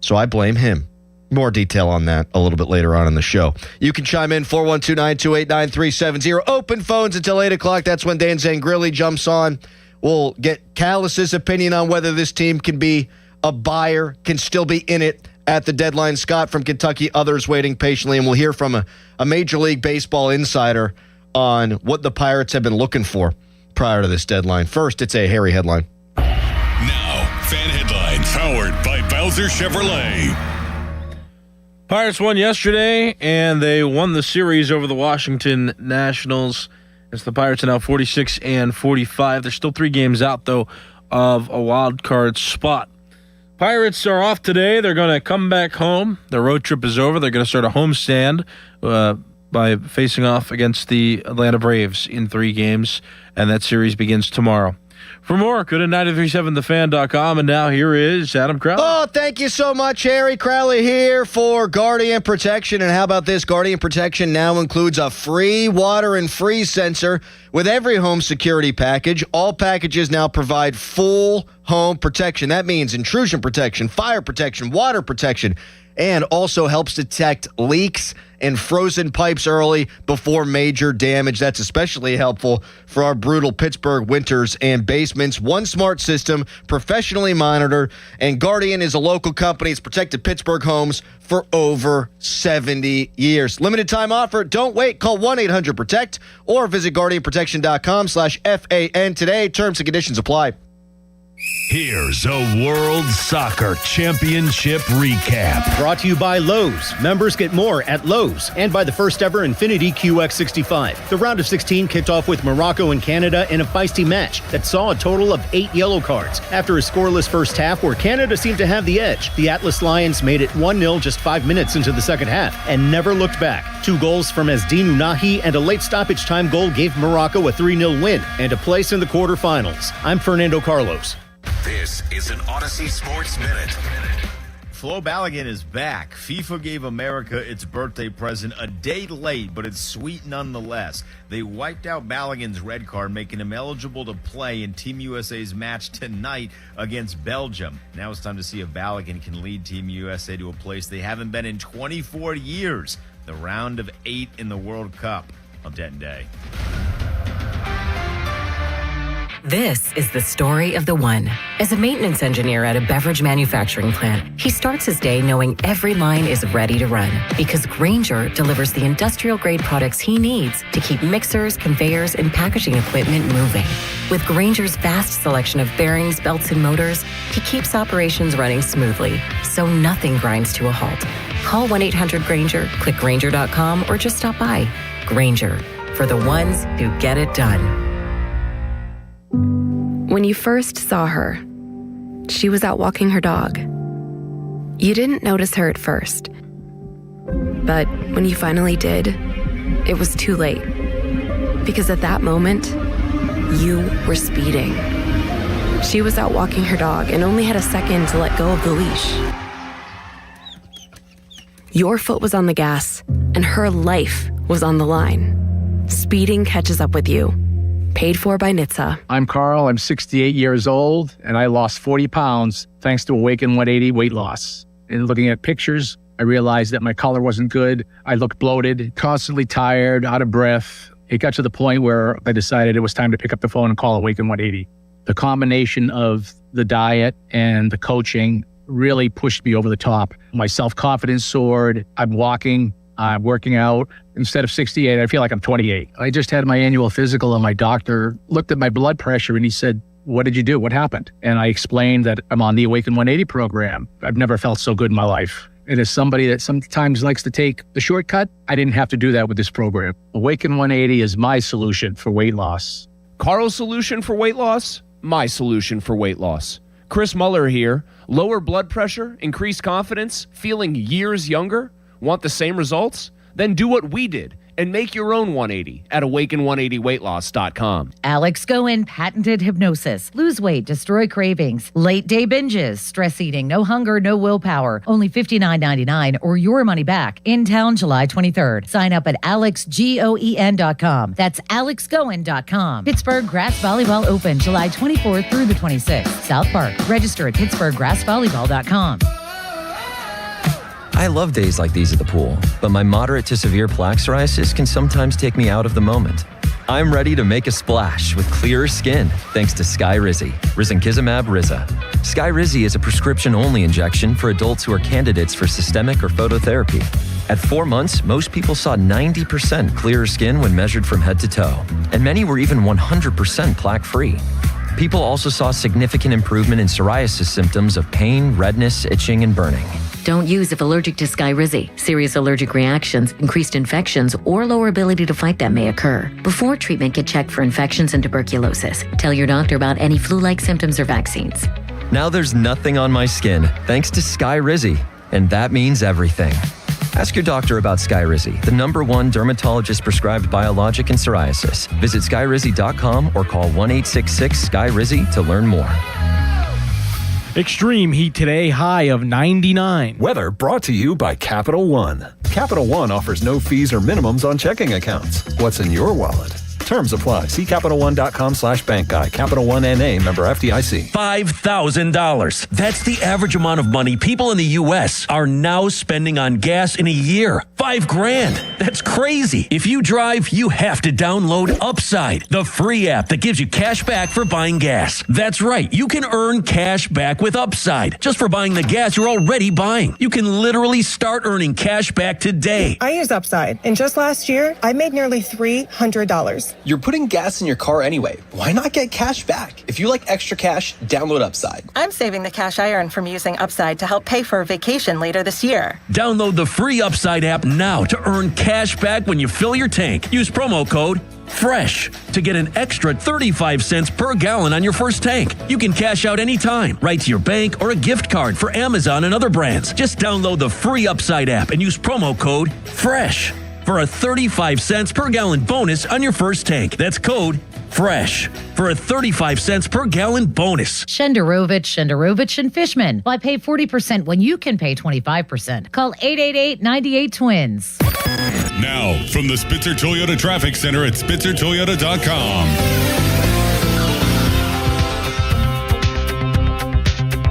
So I blame him. More detail on that a little bit later on in the show. You can chime in 412-928-9370. Open phones until 8 o'clock. That's when Dan Zangrilli jumps on. We'll get Callis's opinion on whether this team can be a buyer, can still be in it at the deadline. Scott from Kentucky, others waiting patiently. And we'll hear from a Major League Baseball insider on what the Pirates have been looking for prior to this deadline. First, it's a Harry headline. Now, fan headlines powered by Bowser Chevrolet. Pirates won yesterday, and they won the series over the Washington Nationals. As the Pirates are now 46-45. They're still 3 games out, though, of a wild card spot. Pirates are off today. They're going to come back home. Their road trip is over. They're going to start a homestand by facing off against the Atlanta Braves in 3 games, and that series begins tomorrow. For more, go to 937thefan.com, and now here is Adam Crowley. Oh, thank you so much, Harry Crowley here for Guardian Protection. And how about this? Guardian Protection now includes a free water and freeze sensor with every home security package. All packages now provide full home protection. That means intrusion protection, fire protection, water protection, and also helps detect leaks and frozen pipes early before major damage. That's especially helpful for our brutal Pittsburgh winters and basements. One smart system, professionally monitored, and Guardian is a local company. It's protected Pittsburgh homes for over 70 years. Limited time offer. Don't wait. Call 1-800-PROTECT or visit guardianprotection.com/FAN today. Terms and conditions apply. Here's a World Soccer Championship recap. Brought to you by Lowe's. Members get more at Lowe's, and by the first ever Infiniti QX65. The round of 16 kicked off with Morocco and Canada in a feisty match that saw a total of 8 yellow cards. After a scoreless first half where Canada seemed to have the edge, the Atlas Lions made it 1-0 just 5 minutes into the second half and never looked back. 2 goals from Asdin Unahi and a late stoppage time goal gave Morocco a 3-0 win and a place in the quarterfinals. I'm Fernando Carlos. This is an Odyssey Sports Minute. Flo Balogun is back. FIFA gave America its birthday present a day late, but it's sweet nonetheless. They wiped out Balogun's red card, making him eligible to play in Team USA's match tonight against Belgium. Now it's time to see if Balogun can lead Team USA to a place they haven't been in 24 years, the round of 8 in the World Cup on Denton Day. This is the story of the one. As a maintenance engineer at a beverage manufacturing plant, he starts his day knowing every line is ready to run because Grainger delivers the industrial-grade products he needs to keep mixers, conveyors, and packaging equipment moving. With Grainger's vast selection of bearings, belts, and motors, he keeps operations running smoothly, so nothing grinds to a halt. Call 1-800-GRAINGER, click Grainger.com, or just stop by. Grainger, for the ones who get it done. When you first saw her, she was out walking her dog. You didn't notice her at first. But when you finally did, it was too late. Because at that moment, you were speeding. She was out walking her dog and only had a second to let go of the leash. Your foot was on the gas, and her life was on the line. Speeding catches up with you. Paid for by NHTSA. I'm Carl. I'm 68 years old, and I lost 40 pounds thanks to Awaken 180 weight loss. In looking at pictures, I realized that my color wasn't good. I looked bloated, constantly tired, out of breath. It got to the point where I decided it was time to pick up the phone and call Awaken 180. The combination of the diet and the coaching really pushed me over the top. My self-confidence soared. I'm walking. I'm working out. Instead of 68, I feel like I'm 28. I just had my annual physical and my doctor looked at my blood pressure and he said, "What did you do? What happened?" And I explained that I'm on the Awaken 180 program. I've never felt so good in my life. And as somebody that sometimes likes to take the shortcut, I didn't have to do that with this program. Awaken 180 is my solution for weight loss. Carl's solution for weight loss? My solution for weight loss. Chris Muller here. Lower blood pressure, increased confidence, feeling years younger? Want the same results? Then do what we did and make your own 180 at awaken180weightloss.com. Alex Goen, patented hypnosis. Lose weight, destroy cravings, late day binges, stress eating, no hunger, no willpower. Only $59.99 or your money back. In town July 23rd. Sign up at alexgoen.com. That's alexgoen.com. Pittsburgh Grass Volleyball Open July 24th through the 26th. South Park. Register at pittsburghgrassvolleyball.com. I love days like these at the pool, but my moderate to severe plaque psoriasis can sometimes take me out of the moment. I'm ready to make a splash with clearer skin thanks to Skyrizi, risankizumab Riza. Skyrizi is a prescription-only injection for adults who are candidates for systemic or phototherapy. At 4 months, most people saw 90% clearer skin when measured from head to toe, and many were even 100% plaque-free. People also saw significant improvement in psoriasis symptoms of pain, redness, itching, and burning. Don't use if allergic to Skyrizi. Serious allergic reactions, increased infections, or lower ability to fight them may occur. Before treatment, get checked for infections and tuberculosis. Tell your doctor about any flu-like symptoms or vaccines. Now there's nothing on my skin thanks to Skyrizi, and that means everything. Ask your doctor about Skyrizi, the #1 dermatologist-prescribed biologic in psoriasis. Visit skyrizi.com or call 1-866-SKY-RIZI to learn more. Extreme heat today, high of 99. Weather brought to you by Capital One. Capital One offers no fees or minimums on checking accounts. What's in your wallet? Terms apply. See CapitalOne.com/bank guide. Capital One NA, member FDIC. $5,000. That's the average amount of money people in the U.S. are now spending on gas in a year. $5,000. That's crazy. If you drive, you have to download Upside, the free app that gives you cash back for buying gas. That's right. You can earn cash back with Upside just for buying the gas you're already buying. You can literally start earning cash back today. I use Upside, and just last year, I made nearly $300. You're putting gas in your car anyway. Why not get cash back? If you like extra cash, download Upside. I'm saving the cash I earn from using Upside to help pay for a vacation later this year. Download the free Upside app now to earn cash back when you fill your tank. Use promo code FRESH to get an extra 35 cents per gallon on your first tank. You can cash out anytime, right to your bank or a gift card for Amazon and other brands. Just download the free Upside app and use promo code FRESH for a 35 cents per gallon bonus on your first tank. That's code FRESH for a 35 cents per gallon bonus. Shenderovich and Fishman. Why pay 40% when you can pay 25%? Call 888-98-TWINS. Now, from the Spitzer Toyota Traffic Center at SpitzerToyota.com.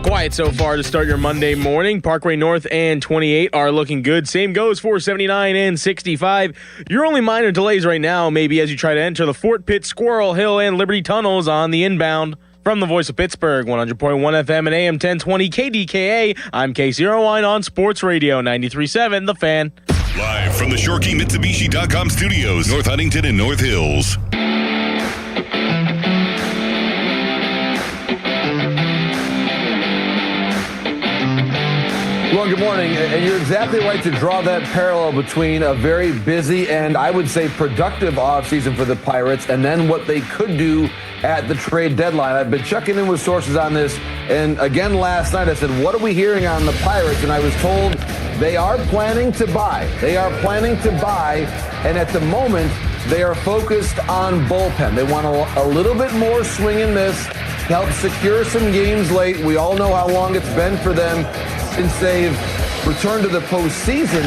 Quiet so far to start your Monday morning. Parkway North and 28 are looking good. Same goes for 79 and 65. Your only minor delays right now maybe as you try to enter the Fort Pitt, Squirrel Hill, and Liberty tunnels on the inbound. From the Voice of Pittsburgh, 100.1 FM and AM 1020 KDKA, I'm Casey Irwine on Sports Radio 93.7 The Fan. Live from the ShoreKeyMitsubishi.com studios, North Huntington and North Hills. Well, good morning. And you're exactly right to draw that parallel between a very busy and I would say productive offseason for the Pirates and then what they could do at the trade deadline. I've been checking in with sources on this. And again, last night I said, what are we hearing on the Pirates? And I was told they are planning to buy. They are planning to buy. And at the moment, they are focused on bullpen. They want a little bit more swing in this to help secure some games late. We all know how long it's been for them since they've returned to the postseason.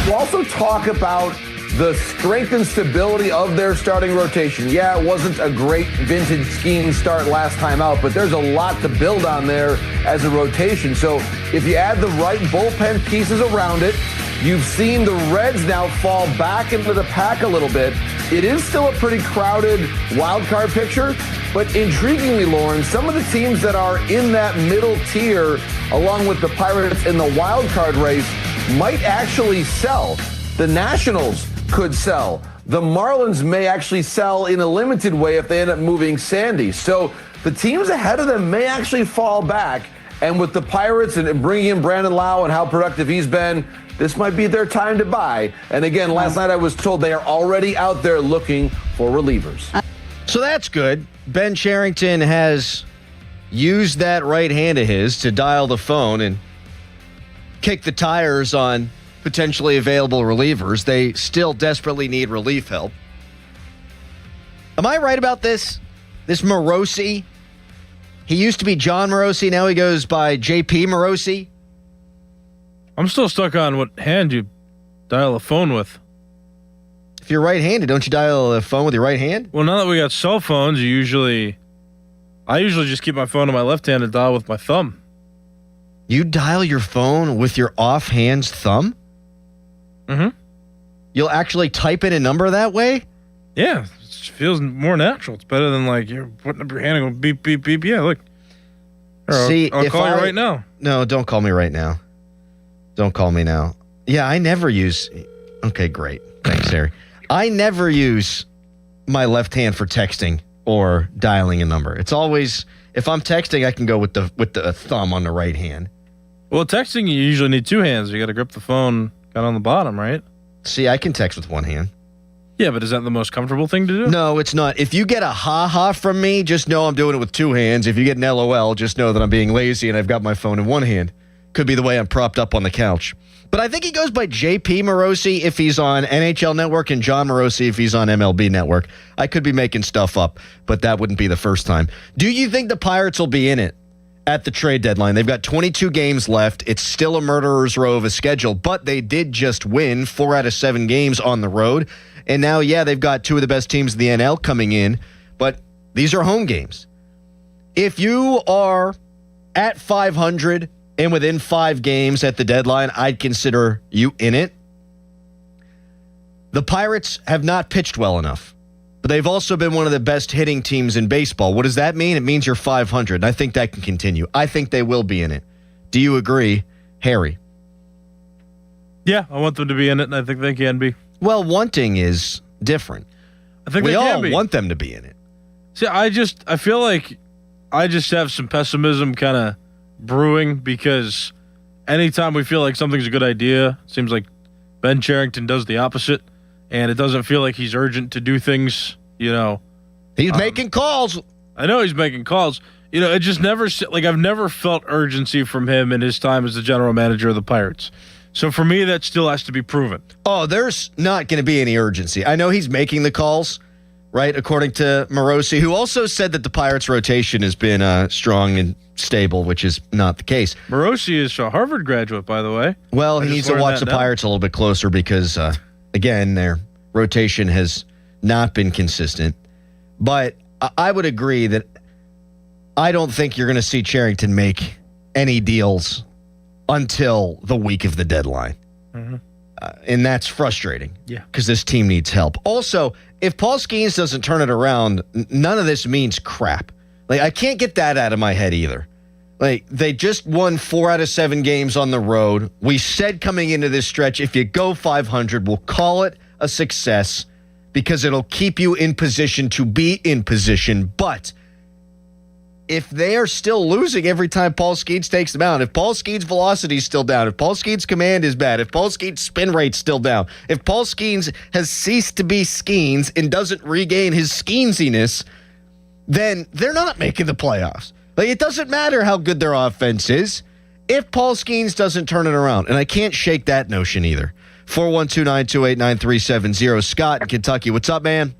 We'll also talk about the strength and stability of their starting rotation. Yeah, it wasn't a great vintage scheme start last time out, but there's a lot to build on there as a rotation. So if you add the right bullpen pieces around it, you've seen the Reds now fall back into the pack a little bit. It is still a pretty crowded wild card picture, but intriguingly, Lauren, some of the teams that are in that middle tier, along with the Pirates in the wild card race, might actually sell. The Nationals could sell. The Marlins may actually sell in a limited way if they end up moving Sandy. So the teams ahead of them may actually fall back. And with the Pirates and bringing in Brandon Lau and how productive he's been, this might be their time to buy. And again, last night I was told they are already out there looking for relievers. So that's good. Ben Cherington has used that right hand of his to dial the phone and kick the tires on potentially available relievers. They still desperately need relief help. Am I right about this? This Morosi? He used to be John Morosi. Now he goes by JP Morosi. I'm still stuck on what hand you dial a phone with. If you're right-handed, don't you dial a phone with your right hand? Well, now that we got cell phones, I usually just keep my phone in my left hand and dial with my thumb. You dial your phone with your offhand's thumb? Mm-hmm. You'll actually type in a number that way? Yeah, it feels more natural. It's better than like you're putting up your hand and going beep, beep, beep. Yeah, look. Here, See, I'll call you right now. No, don't call me right now. Don't call me now. Yeah, I never use... Okay, great. Thanks, Harry. I never use my left hand for texting or dialing a number. It's always... If I'm texting, I can go with the thumb on the right hand. Well, texting, you usually need two hands. You got to grip the phone kind of on the bottom, right? See, I can text with one hand. Yeah, but is that the most comfortable thing to do? No, it's not. If you get a ha-ha from me, just know I'm doing it with two hands. If you get an LOL, just know that I'm being lazy and I've got my phone in one hand. Could be the way I'm propped up on the couch. But I think he goes by JP Morosi if he's on NHL Network and John Morosi if he's on MLB Network. I could be making stuff up, but that wouldn't be the first time. Do you think the Pirates will be in it at the trade deadline. They've got 22 games left. It's still a murderer's row of a schedule, but they did just win 4 out of 7 games on the road. And now, they've got 2 of the best teams in the NL coming in, but these are home games. If you are at 500 and within 5 games at the deadline, I'd consider you in it. The Pirates have not pitched well enough, but they've also been one of the best hitting teams in baseball. What does that mean? It means you're 500, and I think that can continue. I think they will be in it. Do you agree, Harry? Yeah, I want them to be in it, and I think they can be. Well, wanting is different. I think we they can all be. want them to be in it. See, I feel like I just have some pessimism kind of brewing because anytime we feel like something's a good idea, it seems like Ben Cherington does the opposite, and it doesn't feel like he's urgent to do things, He's making calls. I know he's making calls. It just never, I've never felt urgency from him in his time as the general manager of the Pirates. So for me, that still has to be proven. Oh, there's not going to be any urgency. I know he's making the calls, right, according to Morosi, who also said that the Pirates' rotation has been strong and stable, which is not the case. Morosi is a Harvard graduate, by the way. Well, he needs to watch the Pirates a little bit closer because, again, their rotation has not been consistent. But I would agree that I don't think you're going to see Cherington make any deals until the week of the deadline. Mm-hmm. And that's frustrating. Yeah. Because this team needs help. Also, if Paul Skeens doesn't turn it around, none of this means crap. I can't get that out of my head either. They just won 4 out of 7 games on the road. We said coming into this stretch, if you go 500, we'll call it a success because it'll keep you in position to be in position. But if they are still losing every time Paul Skeens takes them out, if Paul Skeens' velocity is still down, if Paul Skeens' command is bad, if Paul Skeens' spin rate's still down, if Paul Skeens has ceased to be Skeens and doesn't regain his Skeensiness, then they're not making the playoffs. It doesn't matter how good their offense is if Paul Skeens doesn't turn it around. And I can't shake that notion either. 412-928-9370. Scott in Kentucky. What's up, man?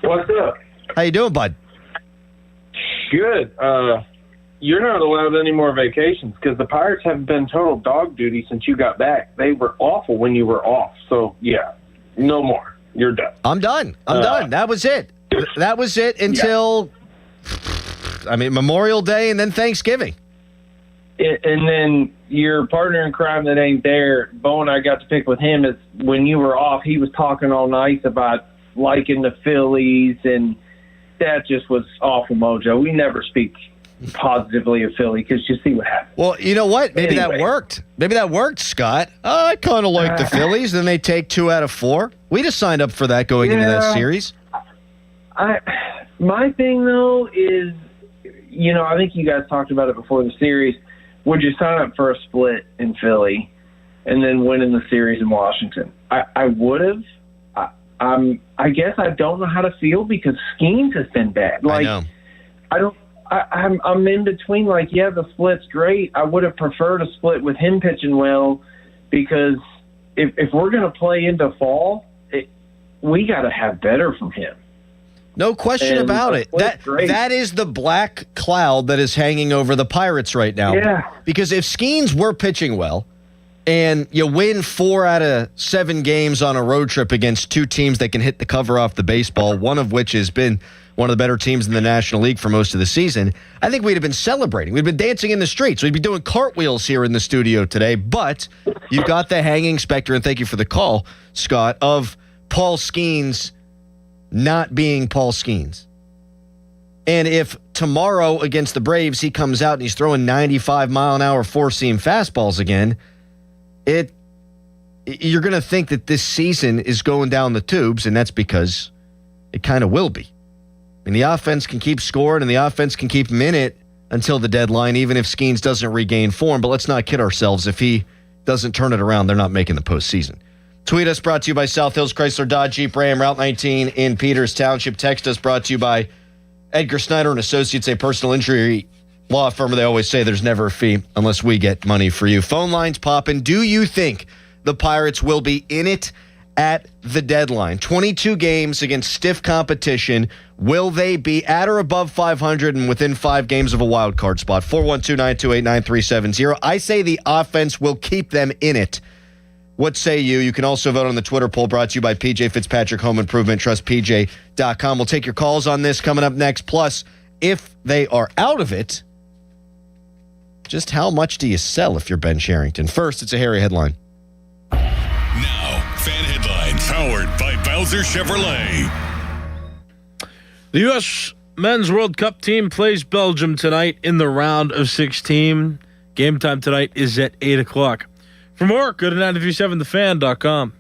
What's up? How you doing, bud? Good. You're not allowed any more vacations because the Pirates have been total dog duty since you got back. They were awful when you were off. So, yeah, no more. You're done. I'm done. I'm done. That was it. That was it until, Memorial Day and then Thanksgiving. And then your partner in crime that ain't there, Bo and I got to pick with him, is when you were off, he was talking all nice about liking the Phillies, and that just was awful mojo. We never speak positively of Philly because you see what happens. Well, you know what? Maybe that worked. Maybe that worked, Scott. I kind of like the Phillies. Then they take 2 out of 4. We just signed up for that going into that series. My thing, though, is, I think you guys talked about it before the series. Would you sign up for a split in Philly and then win in the series in Washington? I would have. I guess I don't know how to feel because Skeens has been bad. I know. I'm in between. The split's great. I would have preferred a split with him pitching well because if we're going to play into fall, we got to have better from him. No question about it. That is the black cloud that is hanging over the Pirates right now. Yeah. Because if Skeens were pitching well and you win 4 out of 7 games on a road trip against 2 teams that can hit the cover off the baseball, one of which has been one of the better teams in the National League for most of the season, I think we'd have been celebrating. We'd been dancing in the streets. We'd be doing cartwheels here in the studio today. But you've got the hanging specter, and thank you for the call, Scott, of Paul Skeens not being Paul Skeens. And if tomorrow against the Braves he comes out and he's throwing 95-mile-an-hour four-seam fastballs again, you're going to think that this season is going down the tubes, and that's because it kind of will be. The offense can keep scoring, and the offense can keep him in it until the deadline, even if Skeens doesn't regain form. But let's not kid ourselves. If he doesn't turn it around, they're not making the postseason. Tweet us, brought to you by South Hills Chrysler Dodge Jeep Ram, Route 19 in Peters Township. Text us, brought to you by Edgar Snyder and Associates, a personal injury law firm. They always say there's never a fee unless we get money for you. Phone lines popping. Do you think the Pirates will be in it at the deadline. 22 games against stiff competition. Will they be at or above 500 and within 5 games of a wild card spot? 412-928-9370. I say the offense will keep them in it. What say you? You can also vote on the Twitter poll brought to you by PJ Fitzpatrick Home Improvement. TrustPJ.com. We'll take your calls on this coming up next. Plus, if they are out of it, just how much do you sell if you're Ben Sherrington? First, it's a hairy headline. Now, fan headlines powered by Bowser Chevrolet. The U.S. Men's World Cup team plays Belgium tonight in the round of 16. Game time tonight is at 8 o'clock. For more, go to 937thefan.com.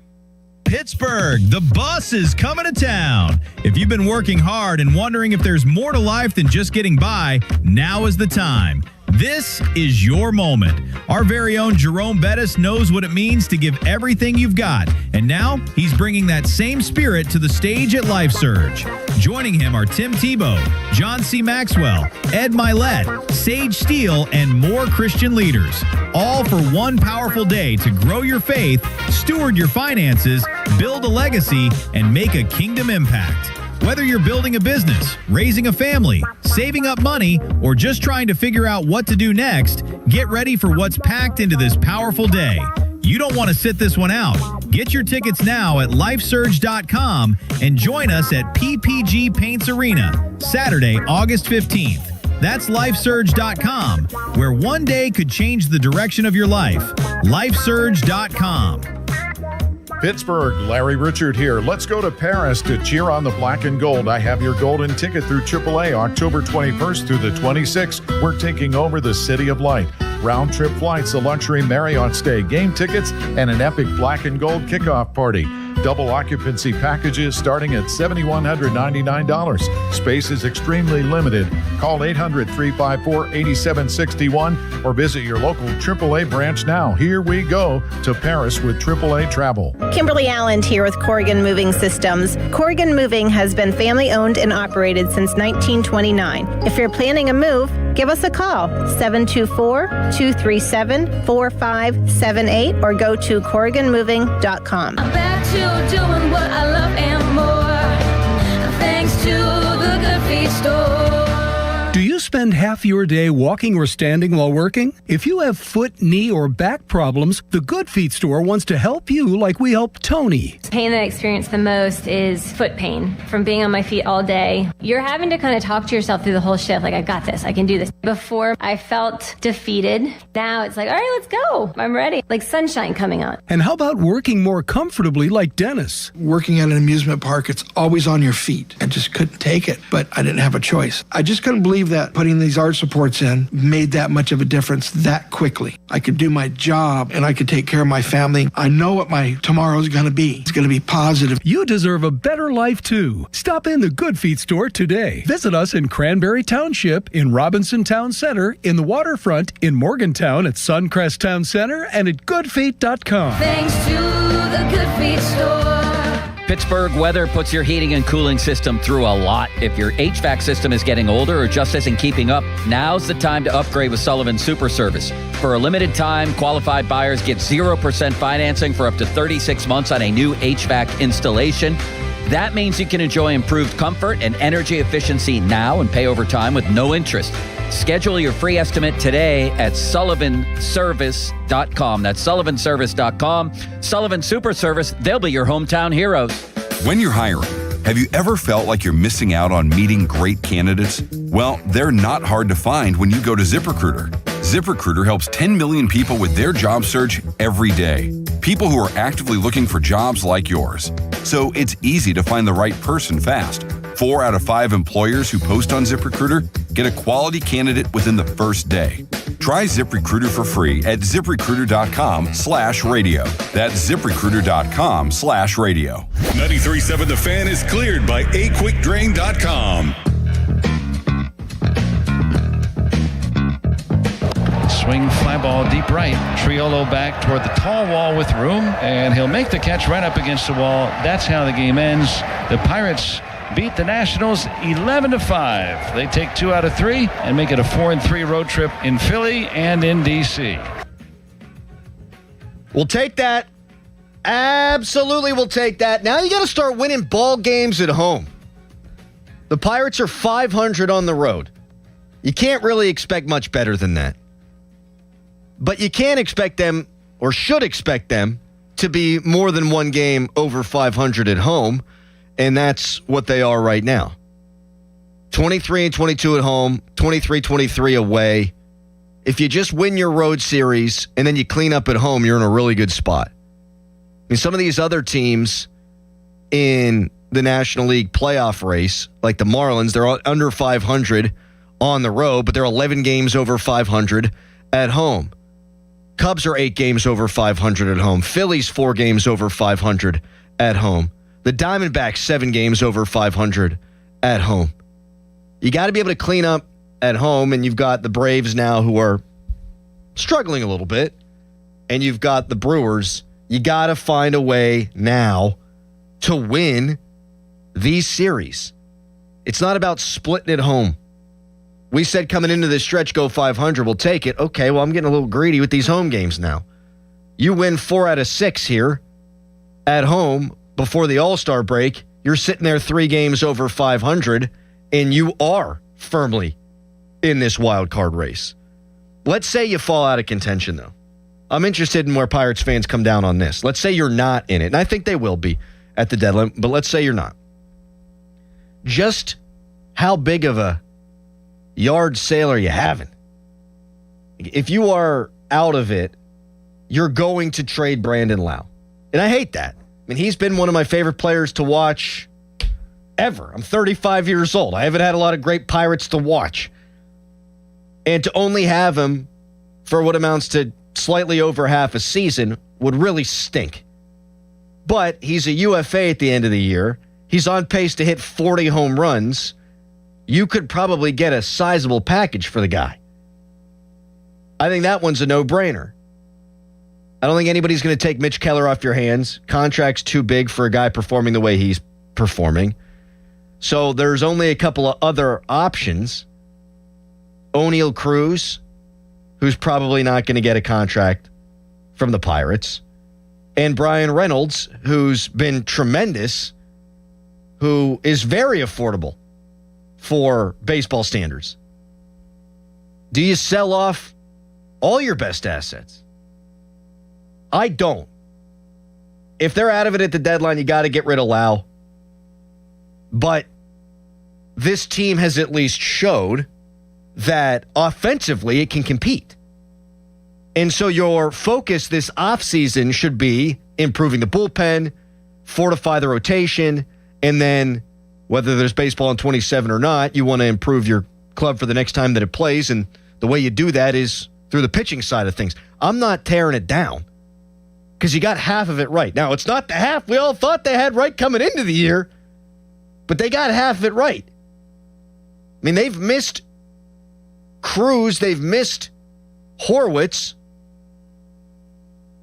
Pittsburgh, the bus is coming to town. If you've been working hard and wondering if there's more to life than just getting by, now is the time. This is your moment. Our very own Jerome Bettis knows what it means to give everything you've got. And now he's bringing that same spirit to the stage at Life Surge. Joining him are Tim Tebow, John C. Maxwell, Ed Milet, Sage Steele, and more Christian leaders. All for one powerful day to grow your faith, steward your finances, build a legacy, and make a kingdom impact. Whether you're building a business, raising a family, saving up money, or just trying to figure out what to do next, get ready for what's packed into this powerful day. You don't want to sit this one out. Get your tickets now at lifesurge.com and join us at PPG Paints Arena, Saturday, August 15th. That's lifesurge.com, where one day could change the direction of your life. Lifesurge.com. Pittsburgh, Larry Richard here. Let's go to Paris to cheer on the black and gold. I have your golden ticket through AAA October 21st through the 26th. We're taking over the City of Light. Round trip flights, a luxury Marriott stay, game tickets, and an epic black and gold kickoff party. Double occupancy packages starting at $7,199. Space is extremely limited. Call 800-354-8761 or visit your local AAA branch now. Here we go to Paris with AAA Travel. Kimberly Allen here with Corrigan Moving Systems. Corrigan Moving has been family owned and operated since 1929. If you're planning a move, give us a call, 724-237-4578, or go to CorriganMoving.com. I'm back to doing what I love and more, thanks to the Good Feet store. Do you spend half your day walking or standing while working? If you have foot, knee, or back problems, the Good Feet store wants to help you like we help Tony. The pain that I experience the most is foot pain from being on my feet all day. You're having to kind of talk to yourself through the whole shift, like, I got this, I can do this. Before, I felt defeated. Now it's like, all right, let's go. I'm ready. Like sunshine coming on. And how about working more comfortably like Dennis? Working at an amusement park, it's always on your feet. I just couldn't take it, but I didn't have a choice. I just couldn't believe that putting these arch supports in made that much of a difference that quickly. I could do my job and I could take care of my family. I know what my tomorrow is going to be. It's going to be positive. You deserve a better life too. Stop in the Good Feet store today. Visit us in Cranberry Township, in Robinson Town Center, in the Waterfront, in Morgantown at Suncrest Town Center, and at goodfeet.com. Thanks to the Good Feet store. Pittsburgh weather puts your heating and cooling system through a lot. If your HVAC system is getting older or just isn't keeping up, now's the time to upgrade with Sullivan Super Service. For a limited time, qualified buyers get 0% financing for up to 36 months on a new HVAC installation. That means you can enjoy improved comfort and energy efficiency now and pay over time with no interest. Schedule your free estimate today at sullivanservice.com. That's sullivanservice.com. Sullivan Super Service, they'll be your hometown heroes. When you're hiring, have you ever felt like you're missing out on meeting great candidates? Well, they're not hard to find when you go to ZipRecruiter. ZipRecruiter helps 10 million people with their job search every day. People who are actively looking for jobs like yours. So it's easy to find the right person fast. 4 out of 5 employers who post on ZipRecruiter get a quality candidate within the first day. Try ZipRecruiter for free at ZipRecruiter.com/radio. That's ZipRecruiter.com/radio. 93.7 The Fan is cleared by AQuickDrain.com. Swing fly ball deep right. Triolo back toward the tall wall with room, and he'll make the catch right up against the wall. That's how the game ends. The Pirates beat the Nationals 11-5. They take 2 out of 3 and make it a 4-3 road trip in Philly and in D.C. We'll take that Absolutely, we'll take that. Now you got to start winning ball games at home. The Pirates are 500 on the road. You can't really expect much better than that. But you can expect them, or should expect them, to be more than one game over 500 at home, and that's what they are right now. 23-22 at home, 23-23 away. If you just win your road series and then you clean up at home, you're in a really good spot. I mean, some of these other teams in the National League playoff race, like the Marlins, they're under 500 on the road, but they're 11 games over 500 at home. Cubs are 8 games over 500 at home. Phillies 4 games over 500 at home. The Diamondbacks 7 games over 500 at home. You got to be able to clean up at home, and you've got the Braves now who are struggling a little bit, and you've got the Brewers. You got to find a way now to win these series. It's not about splitting at home. We said coming into this stretch, go 500, we'll take it. Okay, well, I'm getting a little greedy with these home games now. You win 4 out of 6 here at home before the All-Star break. You're sitting there 3 games over 500, and you are firmly in this wild card race. Let's say you fall out of contention, though. I'm interested in where Pirates fans come down on this. Let's say you're not in it, and I think they will be at the deadline, but let's say you're not. Just how big of a yard sale are you having? If you are out of it, you're going to trade Brandon Lowe. And I hate that. I mean, he's been one of my favorite players to watch ever. I'm 35 years old. I haven't had a lot of great Pirates to watch. And to only have him for what amounts to slightly over half a season would really stink. But he's a UFA at the end of the year. He's on pace to hit 40 home runs. You could probably get a sizable package for the guy. I think that one's a no-brainer. I don't think anybody's going to take Mitch Keller off your hands. Contract's too big for a guy performing the way he's performing. So there's only a couple of other options. O'Neal Cruz, who's probably not going to get a contract from the Pirates, and Brian Reynolds, who's been tremendous, who is very affordable for baseball standards. Do you sell off all your best assets? I don't. If they're out of it at the deadline, you got to get rid of Lowe. But this team has at least showed that offensively it can compete. And so your focus this offseason should be improving the bullpen, fortify the rotation, and then whether there's baseball in 27 or not, you want to improve your club for the next time that it plays. And the way you do that is through the pitching side of things. I'm not tearing it down because you got half of it right. Now, it's not the half we all thought they had right coming into the year, but they got half of it right. I mean, they've missed Cruz, they've missed Horwitz,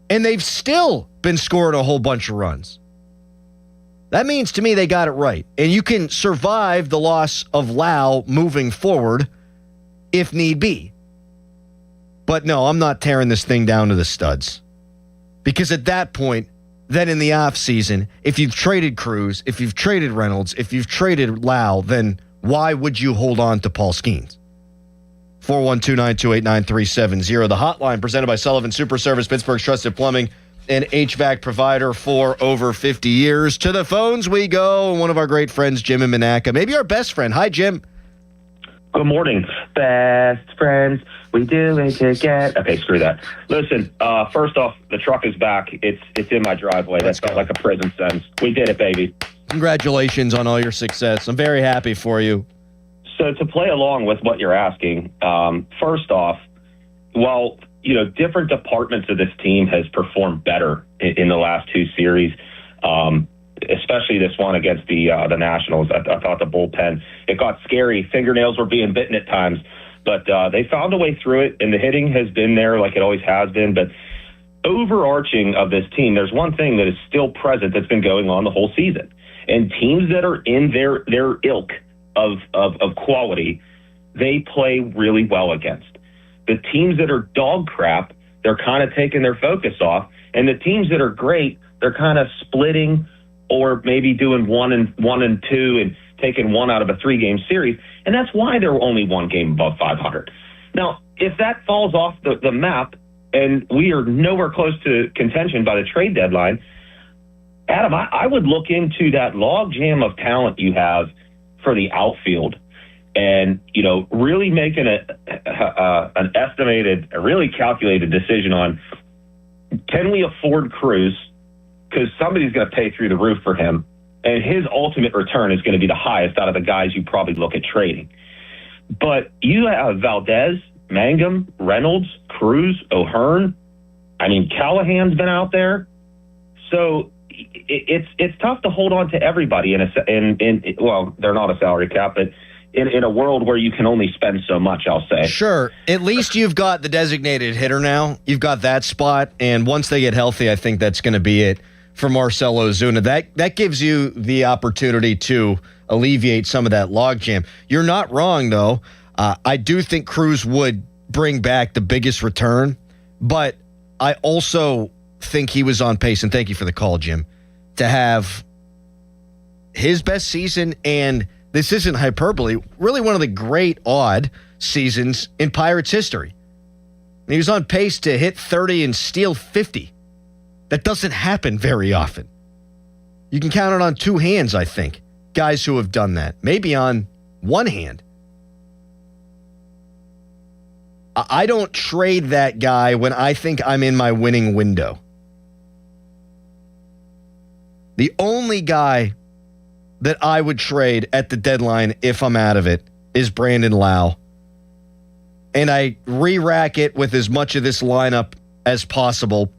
and they've still been scoring a whole bunch of runs. That means to me they got it right. And you can survive the loss of Lowe moving forward if need be. But no, I'm not tearing this thing down to the studs. Because at that point, then in the offseason, if you've traded Cruz, if you've traded Reynolds, if you've traded Lowe, then why would you hold on to Paul Skeens? 412-928-9370. The hotline presented by Sullivan Super Service, Pittsburgh's trusted plumbing and HVAC provider for over 50 years. To the phones we go. One of our great friends, Jim in Monaca. Maybe our best friend. Hi, Jim. Good morning. Best friends. We do it together. Okay, screw that. Listen, first off, the truck is back. It's in my driveway. That felt like a prison sentence. We did it, baby. Congratulations on all your success. I'm very happy for you. So to play along with what you're asking, first off, while different departments of this team has performed better in the last 2 series, especially this one against the Nationals. I thought the bullpen, it got scary. Fingernails were being bitten at times, but they found a way through it, and the hitting has been there like it always has been. But overarching of this team, there's one thing that is still present that's been going on the whole season. And teams that are in their ilk of quality, they play really well against. The teams that are dog crap, they're kind of taking their focus off. And the teams that are great They're kind of splitting, or maybe doing 1 and 2 and taking one out of a 3-game series, and that's why they're only one game above 500. Now, if that falls off the map and we are nowhere close to contention by the trade deadline, Adam, I would look into that logjam of talent you have for the outfield, and really making an estimated, a really calculated decision on, can we afford Cruz? Because somebody's going to pay through the roof for him, and his ultimate return is going to be the highest out of the guys you probably look at trading. But you have Valdez, Mangum, Reynolds, Cruz, O'Hearn. I mean, Callahan's been out there. So it's tough to hold on to everybody well, they're not a salary cap, but in a world where you can only spend so much, I'll say. Sure. At least you've got the designated hitter now. You've got that spot, and once they get healthy, I think that's going to be it for Marcell Ozuna. That gives you the opportunity to alleviate some of that logjam. You're not wrong, though. I do think Cruz would bring back the biggest return, but I also think he was on pace, and thank you for the call, Jim, to have his best season, and this isn't hyperbole, really one of the great odd seasons in Pirates history. He was on pace to hit 30 and steal 50. That doesn't happen very often. You can count it on 2 hands, I think, guys who have done that. Maybe on 1 hand. I don't trade that guy when I think I'm in my winning window. The only guy that I would trade at the deadline if I'm out of it is Brandon Lau. And I re-rack it with as much of this lineup as possible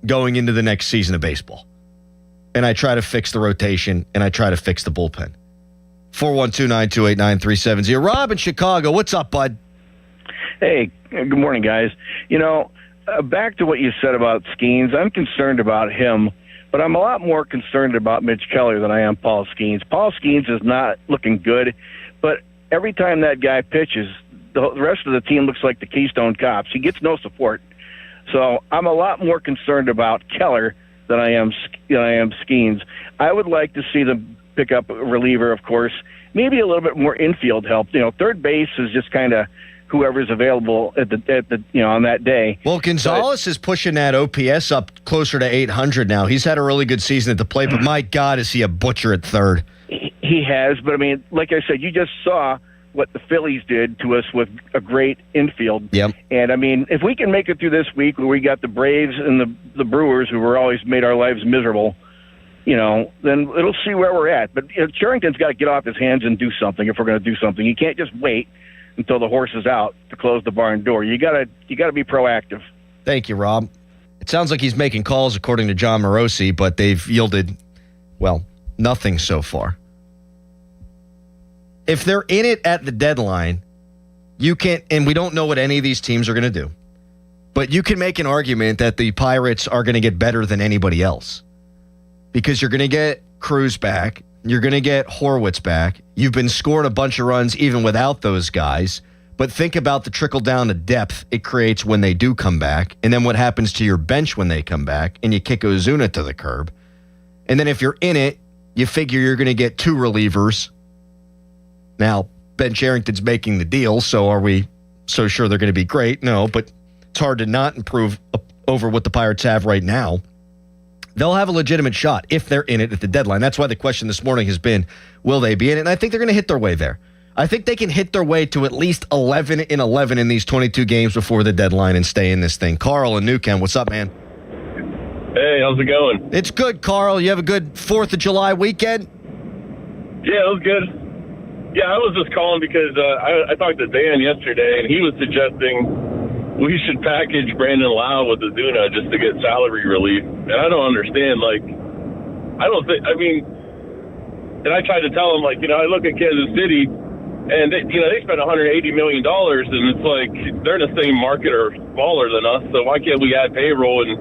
going into the next season of baseball. And I try to fix the rotation, and I try to fix the bullpen. 412-928-9370. Rob in Chicago, what's up, bud? Hey, good morning, guys. Back to what you said about Skeens, I'm concerned about him, but I'm a lot more concerned about Mitch Keller than I am Paul Skeens. Paul Skeens is not looking good, but every time that guy pitches, the rest of the team looks like the Keystone Cops. He gets no support. So I'm a lot more concerned about Keller than I am Skeens. I would like to see them pick up a reliever, of course, maybe a little bit more infield help. Third base is just kind of whoever's available at the on that day. Well, Gonzalez is pushing that OPS up closer to 800 now. He's had a really good season at the plate, but my God, is he a butcher at third? He has, but I mean, like I said, you just saw what the Phillies did to us with a great infield. Yep. And I mean, if we can make it through this week where we got the Braves and the Brewers, who were always made our lives miserable, then it'll see where we're at. But Cherington's got to get off his hands and do something if we're going to do something. You can't just wait until the horse is out to close the barn door. You gotta be proactive. Thank you, Rob. It sounds like he's making calls according to John Morosi, but they've yielded, well, nothing so far. If they're in it at the deadline, you can't, and we don't know what any of these teams are going to do, but you can make an argument that the Pirates are going to get better than anybody else because you're going to get Cruz back. You're going to get Horwitz back. You've been scoring a bunch of runs even without those guys. But think about the trickle down to depth it creates when they do come back. And then what happens to your bench when they come back and you kick Ozuna to the curb. And then if you're in it, you figure you're going to get 2 relievers. Now, Ben Cherington's making the deal, so are we so sure they're going to be great? No, but it's hard to not improve over what the Pirates have right now. They'll have a legitimate shot if they're in it at the deadline. That's why the question this morning has been, will they be in it? And I think they're going to hit their way there. I think they can hit their way to at least 11 in 11 in these 22 games before the deadline and stay in this thing. Carl in New Kent, what's up, man? Hey, how's it going? It's good, Carl. You have a good 4th of July weekend? Yeah, it was good. Yeah, I was just calling because I talked to Dan yesterday, and he was suggesting we should package Brandon Lau with Ozuna just to get salary relief. And I don't understand, and I tried to tell him, I look at Kansas City, and they spent $180 million, and it's like they're in the same market or smaller than us, so why can't we add payroll and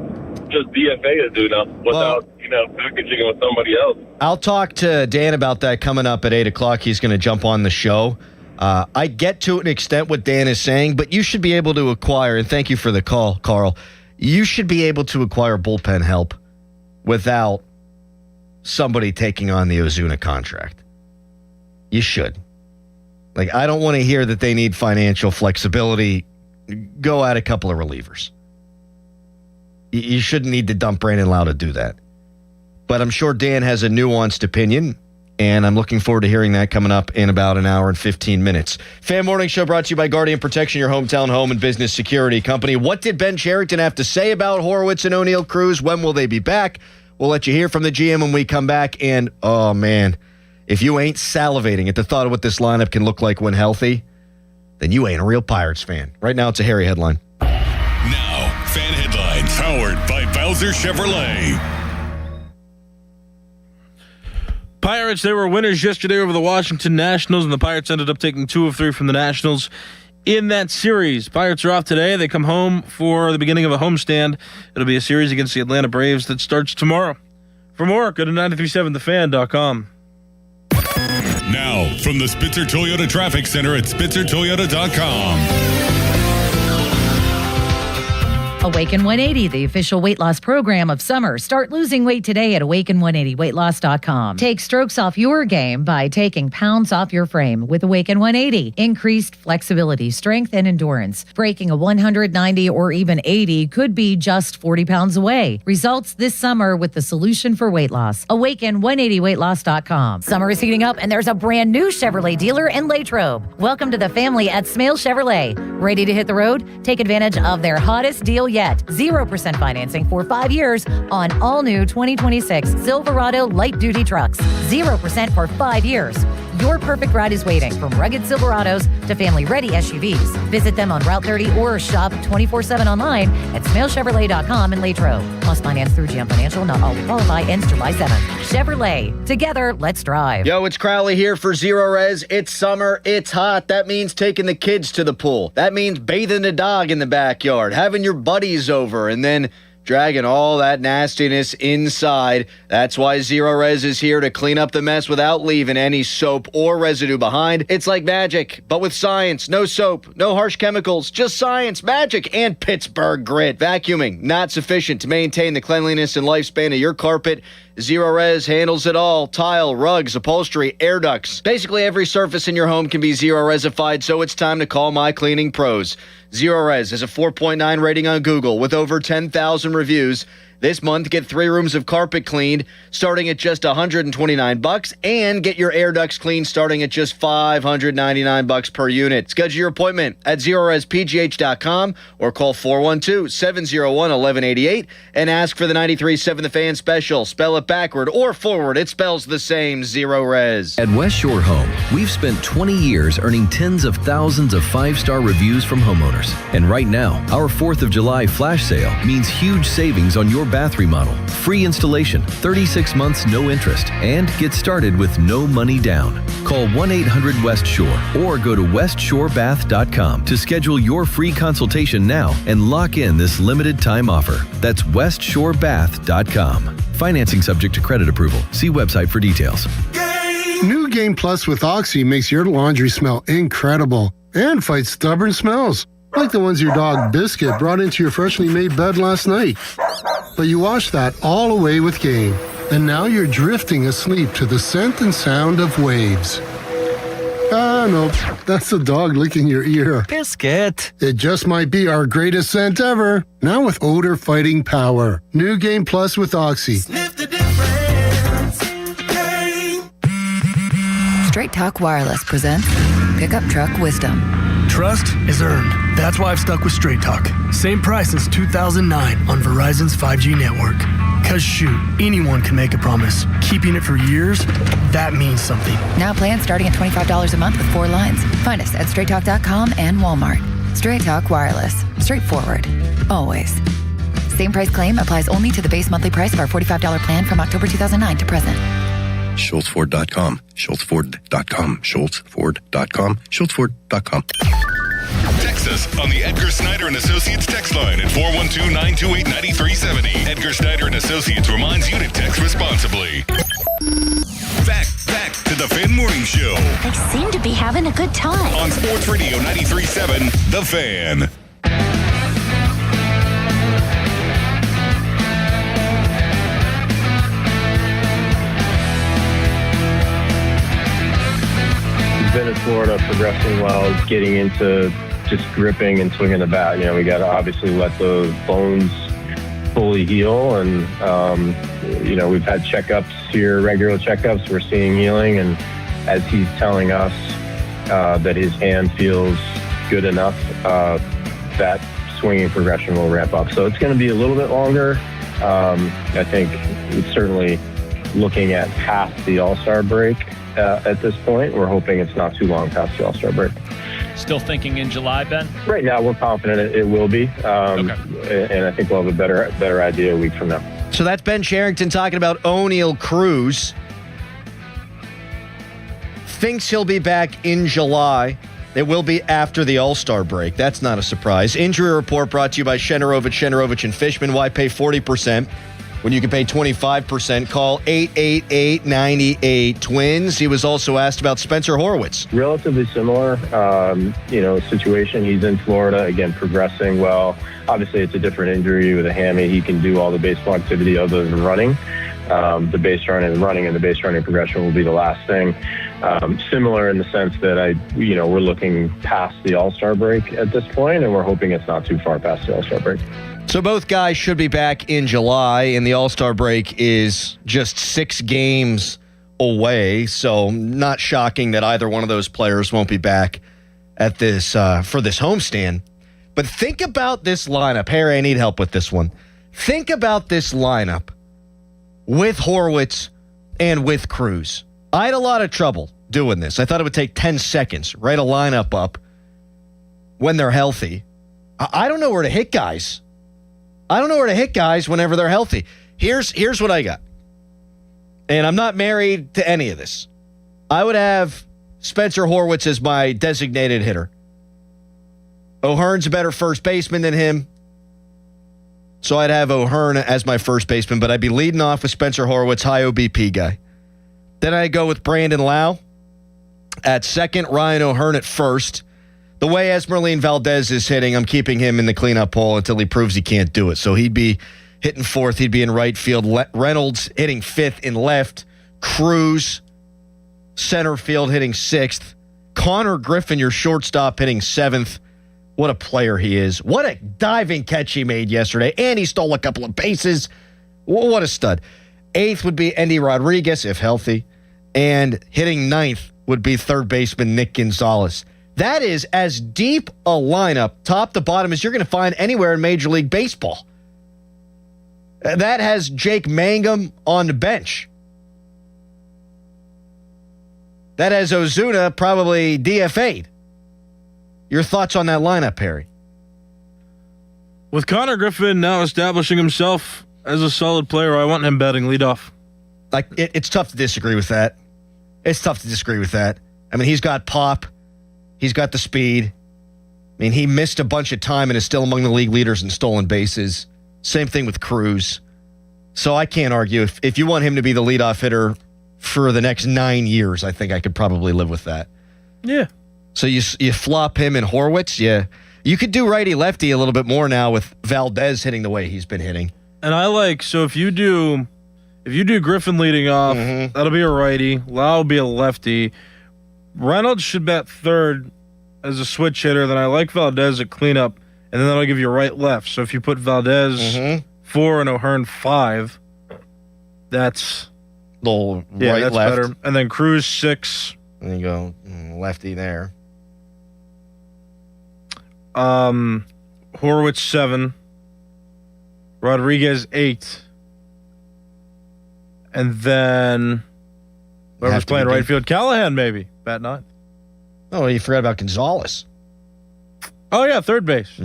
just DFA Ozuna without, packaging it with somebody else? I'll talk to Dan about that coming up at 8 o'clock. He's going to jump on the show. I get to an extent what Dan is saying, but you should be able to acquire, and thank you for the call, Carl, you should be able to acquire bullpen help without somebody taking on the Ozuna contract. You should. Like, I don't want to hear that they need financial flexibility. Go add a couple of relievers. You shouldn't need to dump Brandon Lau to do that. But I'm sure Dan has a nuanced opinion, and I'm looking forward to hearing that coming up in about an hour and 15 minutes. Fan Morning Show brought to you by Guardian Protection, your hometown home and business security company. What did Ben Cherington have to say about Horwitz and O'Neal Cruz? When will they be back? We'll let you hear from the GM when we come back. And, oh, man, if you ain't salivating at the thought of what this lineup can look like when healthy, then you ain't a real Pirates fan. Right now, it's a hairy headline. Now, Fan Headlines, powered by Bowser Chevrolet. Pirates, they were winners yesterday over the Washington Nationals, and the Pirates ended up taking 2 of 3 from the Nationals in that series. Pirates are off today. They come home for the beginning of a homestand. It'll be a series against the Atlanta Braves that starts tomorrow. For more, go to 937thefan.com. Now, from the Spitzer Toyota Traffic Center at SpitzerToyota.com. Awaken 180, the official weight loss program of summer. Start losing weight today at Awaken180weightloss.com. Take strokes off your game by taking pounds off your frame with Awaken 180. Increased flexibility, strength, and endurance. Breaking a 190 or even 80 could be just 40 pounds away. Results this summer with the solution for weight loss. Awaken180weightloss.com. Summer is heating up, and there's a brand new Chevrolet dealer in Latrobe. Welcome to the family at Smale Chevrolet. Ready to hit the road? Take advantage of their hottest deal yet. 0% financing for 5 years on all new 2026 Silverado light duty trucks. 0% for 5 years. Your perfect ride is waiting, from rugged Silverados to family-ready SUVs. Visit them on Route 30 or shop 24/7 online at SmaleChevrolet.com in Latrobe. Must finance through GM Financial. Not all will qualify. Ends July 7th. Chevrolet. Together, let's drive. Yo, it's Crowley here for Zero Res. It's summer. It's hot. That means taking the kids to the pool. That means bathing the dog in the backyard, having your buddies over, and then dragging all that nastiness inside. That's why Zero Res is here to clean up the mess without leaving any soap or residue behind. It's like magic, but with science. No soap, no harsh chemicals, just science, magic, and Pittsburgh grit. Vacuuming, not sufficient to maintain the cleanliness and lifespan of your carpet. Zero Res handles it all. Tile, rugs, upholstery, air ducts. Basically every surface in your home can be Zero Resified, so it's time to call my cleaning pros. Zero Res has a 4.9 rating on Google with over 10,000 reviews. This month, get 3 rooms of carpet cleaned starting at just $129, and get your air ducts cleaned starting at just $599 per unit. Schedule your appointment at ZeroResPGH.com or call 412-701-1188 and ask for the 93.7 The Fan special. Spell it backward or forward. It spells the same, Zero Res. At West Shore Home, we've spent 20 years earning tens of thousands of 5-star reviews from homeowners. And right now, our 4th of July flash sale means huge savings on your bath remodel. Free installation, 36 months no interest, and get started with no money down. Call 1-800-WEST-SHORE or go to westshorebath.com to schedule your free consultation now and lock in this limited time offer. That's westshorebath.com. Financing subject to credit approval. See website for details. New Game Plus with Oxy makes your laundry smell incredible and fights stubborn smells, like the ones your dog Biscuit brought into your freshly made bed last night. But you washed that all away with Game, and now you're drifting asleep to the scent and sound of waves. Ah, no, that's the dog licking your ear. Biscuit. It just might be our greatest scent ever. Now with odor-fighting power. New Game Plus with Oxy. Straight Talk Wireless presents Pickup Truck Wisdom. Trust is earned. That's why I've stuck with Straight Talk. Same price since 2009 on Verizon's 5G network. Cause shoot, anyone can make a promise. Keeping it for years, that means something. Now plans starting at $25 a month with 4 lines. Find us at straighttalk.com and Walmart. Straight Talk Wireless. Straightforward. Always. Same price claim applies only to the base monthly price of our $45 plan from October 2009 to present. SchultzFord.com, SchultzFord.com, SchultzFord.com, SchultzFord.com. Text us on the Edgar Snyder and Associates text line at 412-928-9370. Edgar Snyder and Associates reminds you to text responsibly. Back to the Fan Morning Show. They seem to be having a good time. On Sports Radio 93.7, The Fan. Florida, progressing well, getting into just gripping and swinging the bat. We got to obviously let the bones fully heal. And, we've had checkups here, regular checkups. We're seeing healing. And as he's telling us that his hand feels good enough, that swinging progression will ramp up. So it's going to be a little bit longer. I think it's certainly looking at past the All-Star break at this point. We're hoping it's not too long past the All-Star break. Still thinking in July, Ben? Right now, we're confident it will be. And I think we'll have a better idea a week from now. So that's Ben Cherington talking about O'Neal Cruz. Thinks he'll be back in July. It will be after the All-Star break. That's not a surprise. Injury report brought to you by Shenarovich and Fishman. Why pay 40% when you can pay 25%? Call 888-98-TWINS. He was also asked about Spencer Horwitz. Relatively similar, situation. He's in Florida, again, progressing well. Obviously, it's a different injury with a hammy. He can do all the baseball activity other than running. The base running and the base running progression will be the last thing. Similar in the sense that we're looking past the All-Star break at this point, and we're hoping it's not too far past the All-Star break. So both guys should be back in July, and the All-Star break is just 6 games away. So not shocking that either one of those players won't be back at this for this homestand. But think about this lineup. Harry, I need help with this one. Think about this lineup with Horwitz and with Cruz. I had a lot of trouble doing this. I thought it would take 10 seconds, write a lineup up when they're healthy. I don't know where to hit guys. Whenever they're healthy. Here's what I got. And I'm not married to any of this. I would have Spencer Horwitz as my designated hitter. O'Hearn's a better first baseman than him. So I'd have O'Hearn as my first baseman, but I'd be leading off with Spencer Horwitz, high OBP guy. Then I go with Brandon Lau at second, Ryan O'Hearn at first. The way Esmeralyn Valdez is hitting, I'm keeping him in the cleanup hole until he proves he can't do it. So he'd be hitting fourth. He'd be in right field. Reynolds hitting fifth in left. Cruz, center field, hitting sixth. Connor Griffin, your shortstop, hitting seventh. What a player he is. What a diving catch he made yesterday. And he stole a couple of bases. What a stud. Eighth would be Endy Rodriguez, if healthy. And hitting ninth would be third baseman Nick Gonzalez. That is as deep a lineup, top to bottom, as you're going to find anywhere in Major League Baseball. That has Jake Mangum on the bench. That has Ozuna probably DFA'd. Your thoughts on that lineup, Perry? With Connor Griffin now establishing himself as a solid player, I want him batting leadoff. Like, it's tough to disagree with that. I mean, he's got pop. He's got the speed. I mean, he missed a bunch of time and is still among the league leaders in stolen bases. Same thing with Cruz. So I can't argue. If you want him to be the leadoff hitter for the next 9 years, I think I could probably live with that. Yeah. So you flop him and Horwitz, yeah. You could do righty-lefty a little bit more now with Valdez hitting the way he's been hitting. And if you do Griffin leading off, that'll be a righty. Lau will be a lefty. Reynolds should bat third as a switch hitter. Then I like Valdez at cleanup, and then that'll give you right-left. So if you put Valdez 4 and O'Hearn 5, that's little that's better. And then Cruz 6. And you go lefty there. Horwitz 7. Rodriguez 8. And then whoever's playing right field, Callahan maybe, bat 9. Oh, you forgot about Gonzalez. Oh, yeah, third base.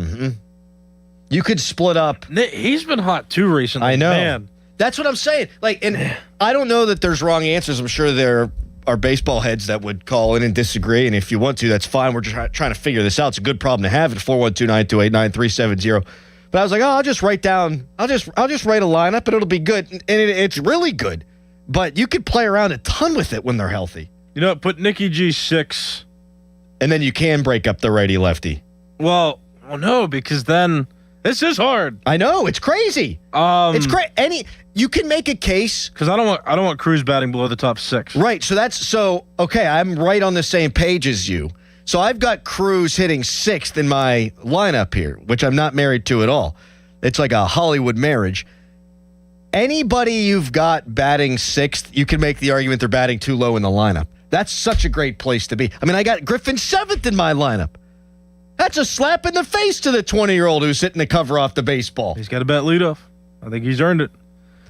You could split up. He's been hot too recently. I know. Man. That's what I'm saying. And I don't know that there's wrong answers. I'm sure there are baseball heads that would call in and disagree. And if you want to, that's fine. We're just trying to figure this out. It's a good problem to have at 412-928-9370. But I was like, I'll just write a lineup and it'll be good. And it's really good. But you could play around a ton with it when they're healthy. You know what? Put Nicky G 6. And then you can break up the righty-lefty. Well, no, because then this is hard. I know. It's crazy. It's crazy. you can make a case because I don't want Cruz batting below the top 6. Right. Okay. I'm right on the same page as you. So I've got Cruz hitting 6th in my lineup here, which I'm not married to at all. It's like a Hollywood marriage. Anybody you've got batting 6th, you can make the argument they're batting too low in the lineup. That's such a great place to be. I mean, I got Griffin 7th in my lineup. That's a slap in the face to the 20-year-old who's hitting the cover off the baseball. He's got to bat leadoff. I think he's earned it.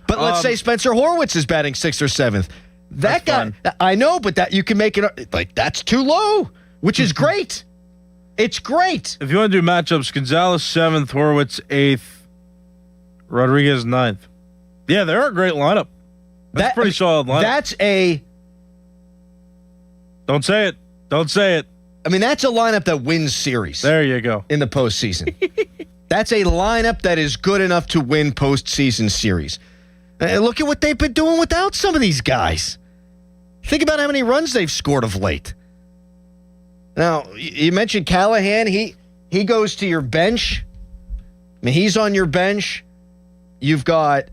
But let's say Spencer Horwitz is batting 6th or 7th. That guy, fine. I know, but that you can make it like that's too low, which is great. It's great. If you want to do matchups, Gonzalez 7th, Horwitz 8th, Rodriguez 9th. Yeah, they're a great lineup. That's a pretty solid lineup. That's a... Don't say it. Don't say it. I mean, that's a lineup that wins series. There you go. In the postseason. That's a lineup that is good enough to win postseason series. Look at what they've been doing without some of these guys. Think about how many runs they've scored of late. Now, you mentioned Callahan. He goes to your bench. I mean, he's on your bench. You've got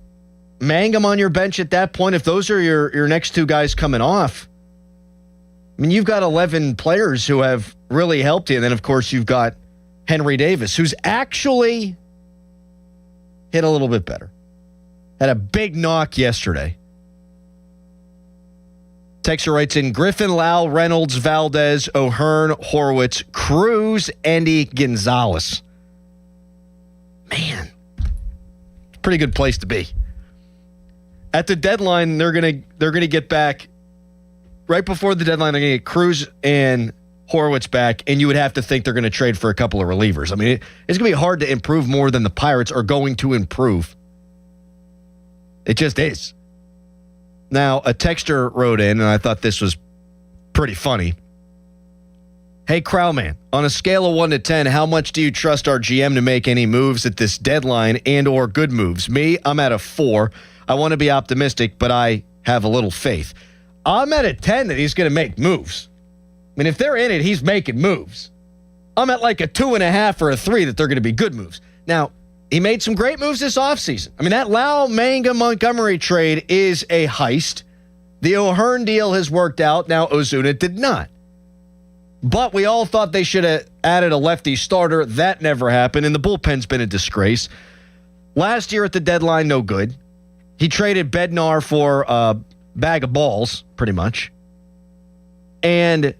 Mangum on your bench at that point. If those are your next two guys coming off, I mean, you've got 11 players who have really helped you. And then, of course, you've got Henry Davis, who's actually hit a little bit better. Had a big knock yesterday. Texter writes in, Griffin, Lau, Reynolds, Valdez, O'Hearn, Horwitz, Cruz, Andy, Gonzalez. Man, pretty good place to be. At the deadline, they're gonna get back right before the deadline. They're gonna get Cruz and Horwitz back, and you would have to think they're gonna trade for a couple of relievers. I mean, it's gonna be hard to improve more than the Pirates are going to improve. It just is. Now, a texter wrote in, and I thought this was pretty funny. Hey, Crowman, on a scale of 1 to 10, how much do you trust our GM to make any moves at this deadline and or good moves? Me, I'm at a 4. I want to be optimistic, but I have a little faith. I'm at a 10 that he's going to make moves. I mean, if they're in it, he's making moves. I'm at like a 2.5 or a 3 that they're going to be good moves. Now, he made some great moves this offseason. I mean, that Lau, Mangum, Montgomery trade is a heist. The O'Hearn deal has worked out. Now, Ozuna did not. But we all thought they should have added a lefty starter. That never happened, and the bullpen's been a disgrace. Last year at the deadline, no good. He traded Bednar for a bag of balls, pretty much. And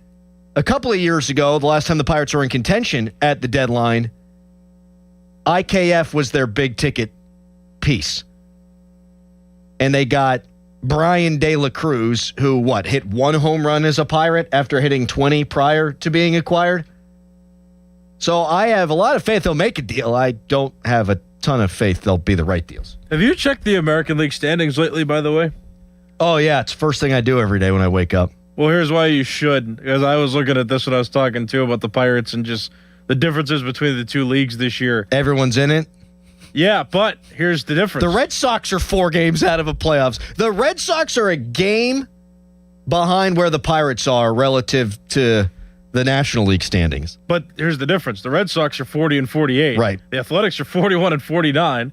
a couple of years ago, the last time the Pirates were in contention at the deadline, IKF was their big ticket piece. And they got Brian De La Cruz, who, hit 1 home run as a Pirate after hitting 20 prior to being acquired? So I have a lot of faith they'll make a deal. I don't have a ton of faith they'll be the right deals. Have you checked the American League standings lately, by the way? Oh, yeah. It's the first thing I do every day when I wake up. Well, here's why you should. Because I was looking at this when I was talking, too, about the Pirates and just the differences between the two leagues this year. Everyone's in it? Yeah, but here's the difference. The Red Sox are 4 games out of a playoffs. The Red Sox are a game behind where the Pirates are relative to the National League standings. But here's the difference. The Red Sox are 40 and 48. Right. The Athletics are 41 and 49.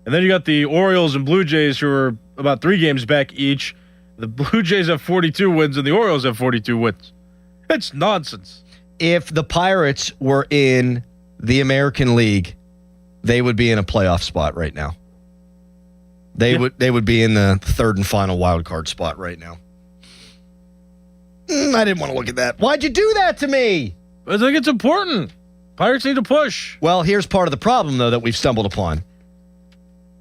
And then you got the Orioles and Blue Jays who are about 3 games back each. The Blue Jays have 42 wins and the Orioles have 42 wins. It's nonsense. If the Pirates were in the American League, they would be in a playoff spot right now. They would be in the 3rd and final wild card spot right now. I didn't want to look at that. Why'd you do that to me? I think it's important. Pirates need to push. Well, here's part of the problem, though, that we've stumbled upon.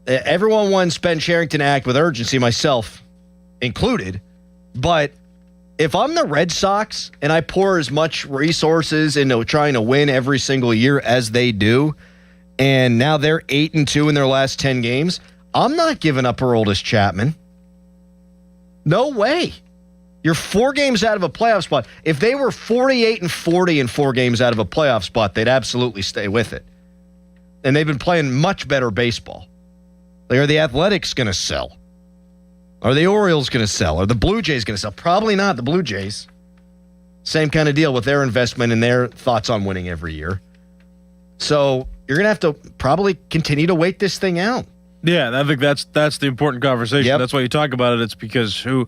Everyone wants Ben Cherington to act with urgency, myself included. But if I'm the Red Sox and I pour as much resources into trying to win every single year as they do, and now they're 8-2 in their last 10 games, I'm not giving up Aroldis Chapman. No way. You're 4 games out of a playoff spot. If they were 48 and 40 and 4 games out of a playoff spot, they'd absolutely stay with it. And they've been playing much better baseball. Like, are the Athletics going to sell? Are the Orioles going to sell? Are the Blue Jays going to sell? Probably not the Blue Jays. Same kind of deal with their investment and their thoughts on winning every year. So you're going to have to probably continue to wait this thing out. Yeah, I think that's the important conversation. Yep. That's why you talk about it. It's because who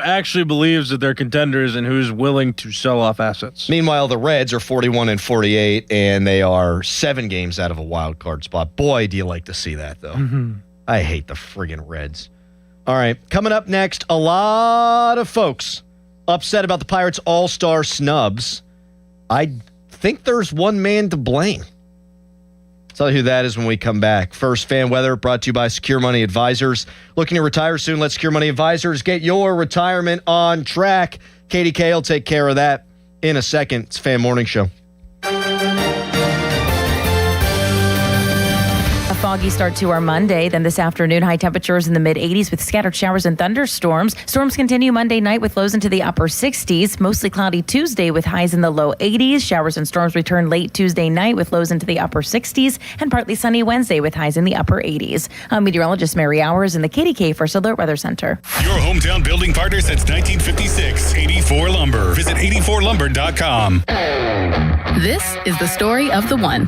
actually believes that they're contenders and who's willing to sell off assets. Meanwhile, the Reds are 41-48, and they are 7 games out of a wild card spot. Boy, do you like to see that, though. Mm-hmm. I hate the friggin' Reds. All right, coming up next, a lot of folks upset about the Pirates' all-star snubs. I think there's one man to blame. Tell you who that is when we come back. First, fan weather brought to you by Secure Money Advisors. Looking to retire soon? Let Secure Money Advisors get your retirement on track. KDK will take care of that in a second. It's Fan Morning Show. A foggy start to our Monday. Then this afternoon, high temperatures in the mid-80s with scattered showers and thunderstorms. Storms continue Monday night with lows into the upper 60s. Mostly cloudy Tuesday with highs in the low 80s. Showers and storms return late Tuesday night with lows into the upper 60s. And partly sunny Wednesday with highs in the upper 80s. I'm meteorologist Mary Hours in the KDK First Alert Weather Center. Your hometown building partner since 1956. 84 Lumber. Visit 84lumber.com. This is the story of the one.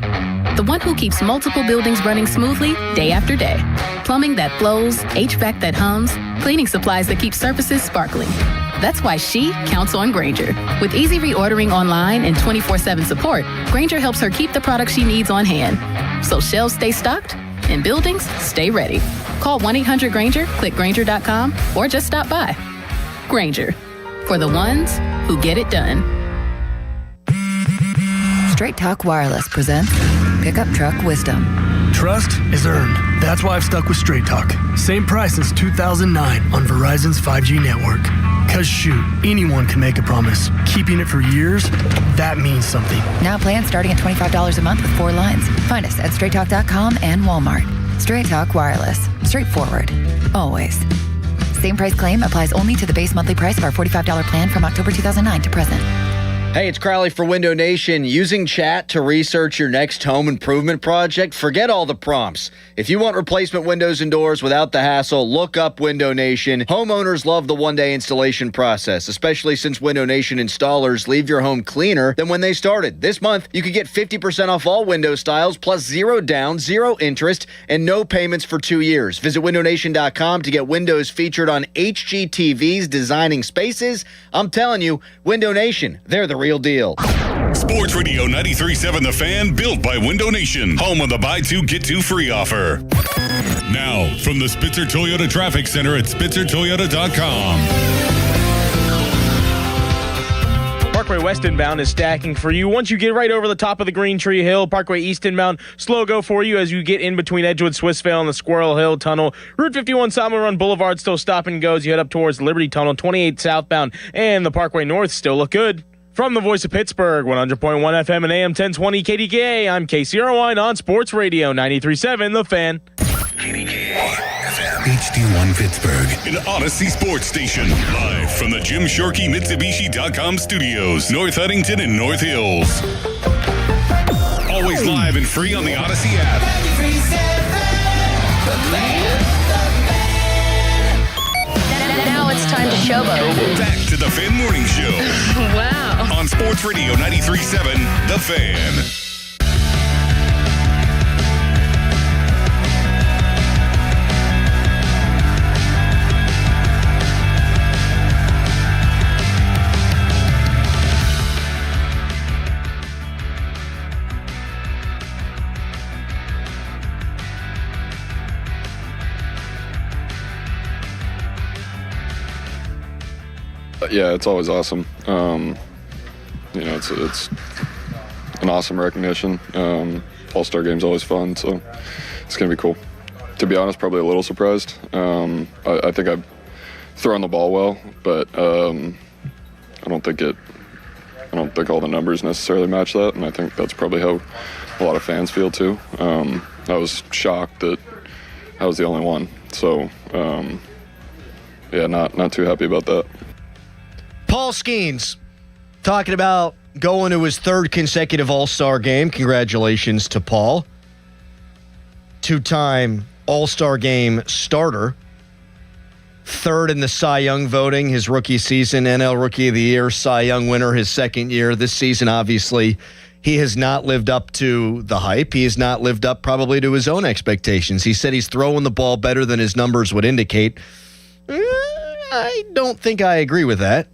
The one who keeps multiple buildings running smoothly day after day. Plumbing that flows, HVAC that hums, cleaning supplies that keep surfaces sparkling. That's why she counts on Grainger. With easy reordering online and 24/7 support, Grainger helps her keep the products she needs on hand. So shelves stay stocked and buildings stay ready. Call 1-800-GRAINGER, click Grainger.com, or just stop by. Grainger, for the ones who get it done. Straight Talk Wireless presents Pickup Truck Wisdom. Trust is earned. That's why I've stuck with Straight Talk. Same price since 2009 on Verizon's 5G network. Cause shoot, anyone can make a promise. Keeping it for years, that means something. Now plans starting at $25 a month with 4 lines. Find us at straighttalk.com and Walmart. Straight Talk Wireless. Straightforward. Always. Same price claim applies only to the base monthly price of our $45 plan from October 2009 to present. Hey, it's Crowley for Window Nation. Using chat to research your next home improvement project? Forget all the prompts. If you want replacement windows and doors without the hassle, look up Window Nation. Homeowners love the one-day installation process, especially since Window Nation installers leave your home cleaner than when they started. This month, you could get 50% off all window styles, plus 0 down, 0 interest, and no payments for 2 years. Visit windownation.com to get windows featured on HGTV's Designing Spaces. I'm telling you, Window Nation, they're the real deal. Sports Radio 93.7 The Fan, built by Window Nation, home of the buy 2 get 2 free offer. Now, from the Spitzer Toyota Traffic Center at spitzertoyota.com. Parkway West inbound is stacking for you. Once you get right over the top of the Green Tree Hill, Parkway East inbound, slow go for you as you get in between Edgewood, Swissvale, and the Squirrel Hill Tunnel. Route 51 Salmon Run Boulevard still stop and go as you head up towards Liberty Tunnel. 28 southbound and the Parkway North still look good. From the voice of Pittsburgh, 100.1 FM and AM 1020 KDKA, I'm Casey Irwine on Sports Radio 93.7 The Fan. HD1 Pittsburgh, an Odyssey sports station. Live from the Jim Shorkey Mitsubishi.com studios, North Huntington and North Hills. Always live and free on the Odyssey app. Now it's time to showboat. Back to the Fan Morning Show. Wow. On Sports Radio 93.7 The Fan. Yeah, it's always awesome. It's an awesome recognition. All-Star Game's always fun, so it's going to be cool. To be honest, probably a little surprised. I think I've thrown the ball well, but I don't think all the numbers necessarily match that, and I think that's probably how a lot of fans feel too. I was shocked that I was the only one, so not too happy about that. Paul Skeens talking about going to his 3rd consecutive All-Star game. Congratulations to Paul. 2-time All-Star game starter. 3rd in the Cy Young voting his rookie season. NL Rookie of the Year, Cy Young winner his 2nd year. This season, obviously, he has not lived up to the hype. He has not lived up probably to his own expectations. He said he's throwing the ball better than his numbers would indicate. I don't think I agree with that.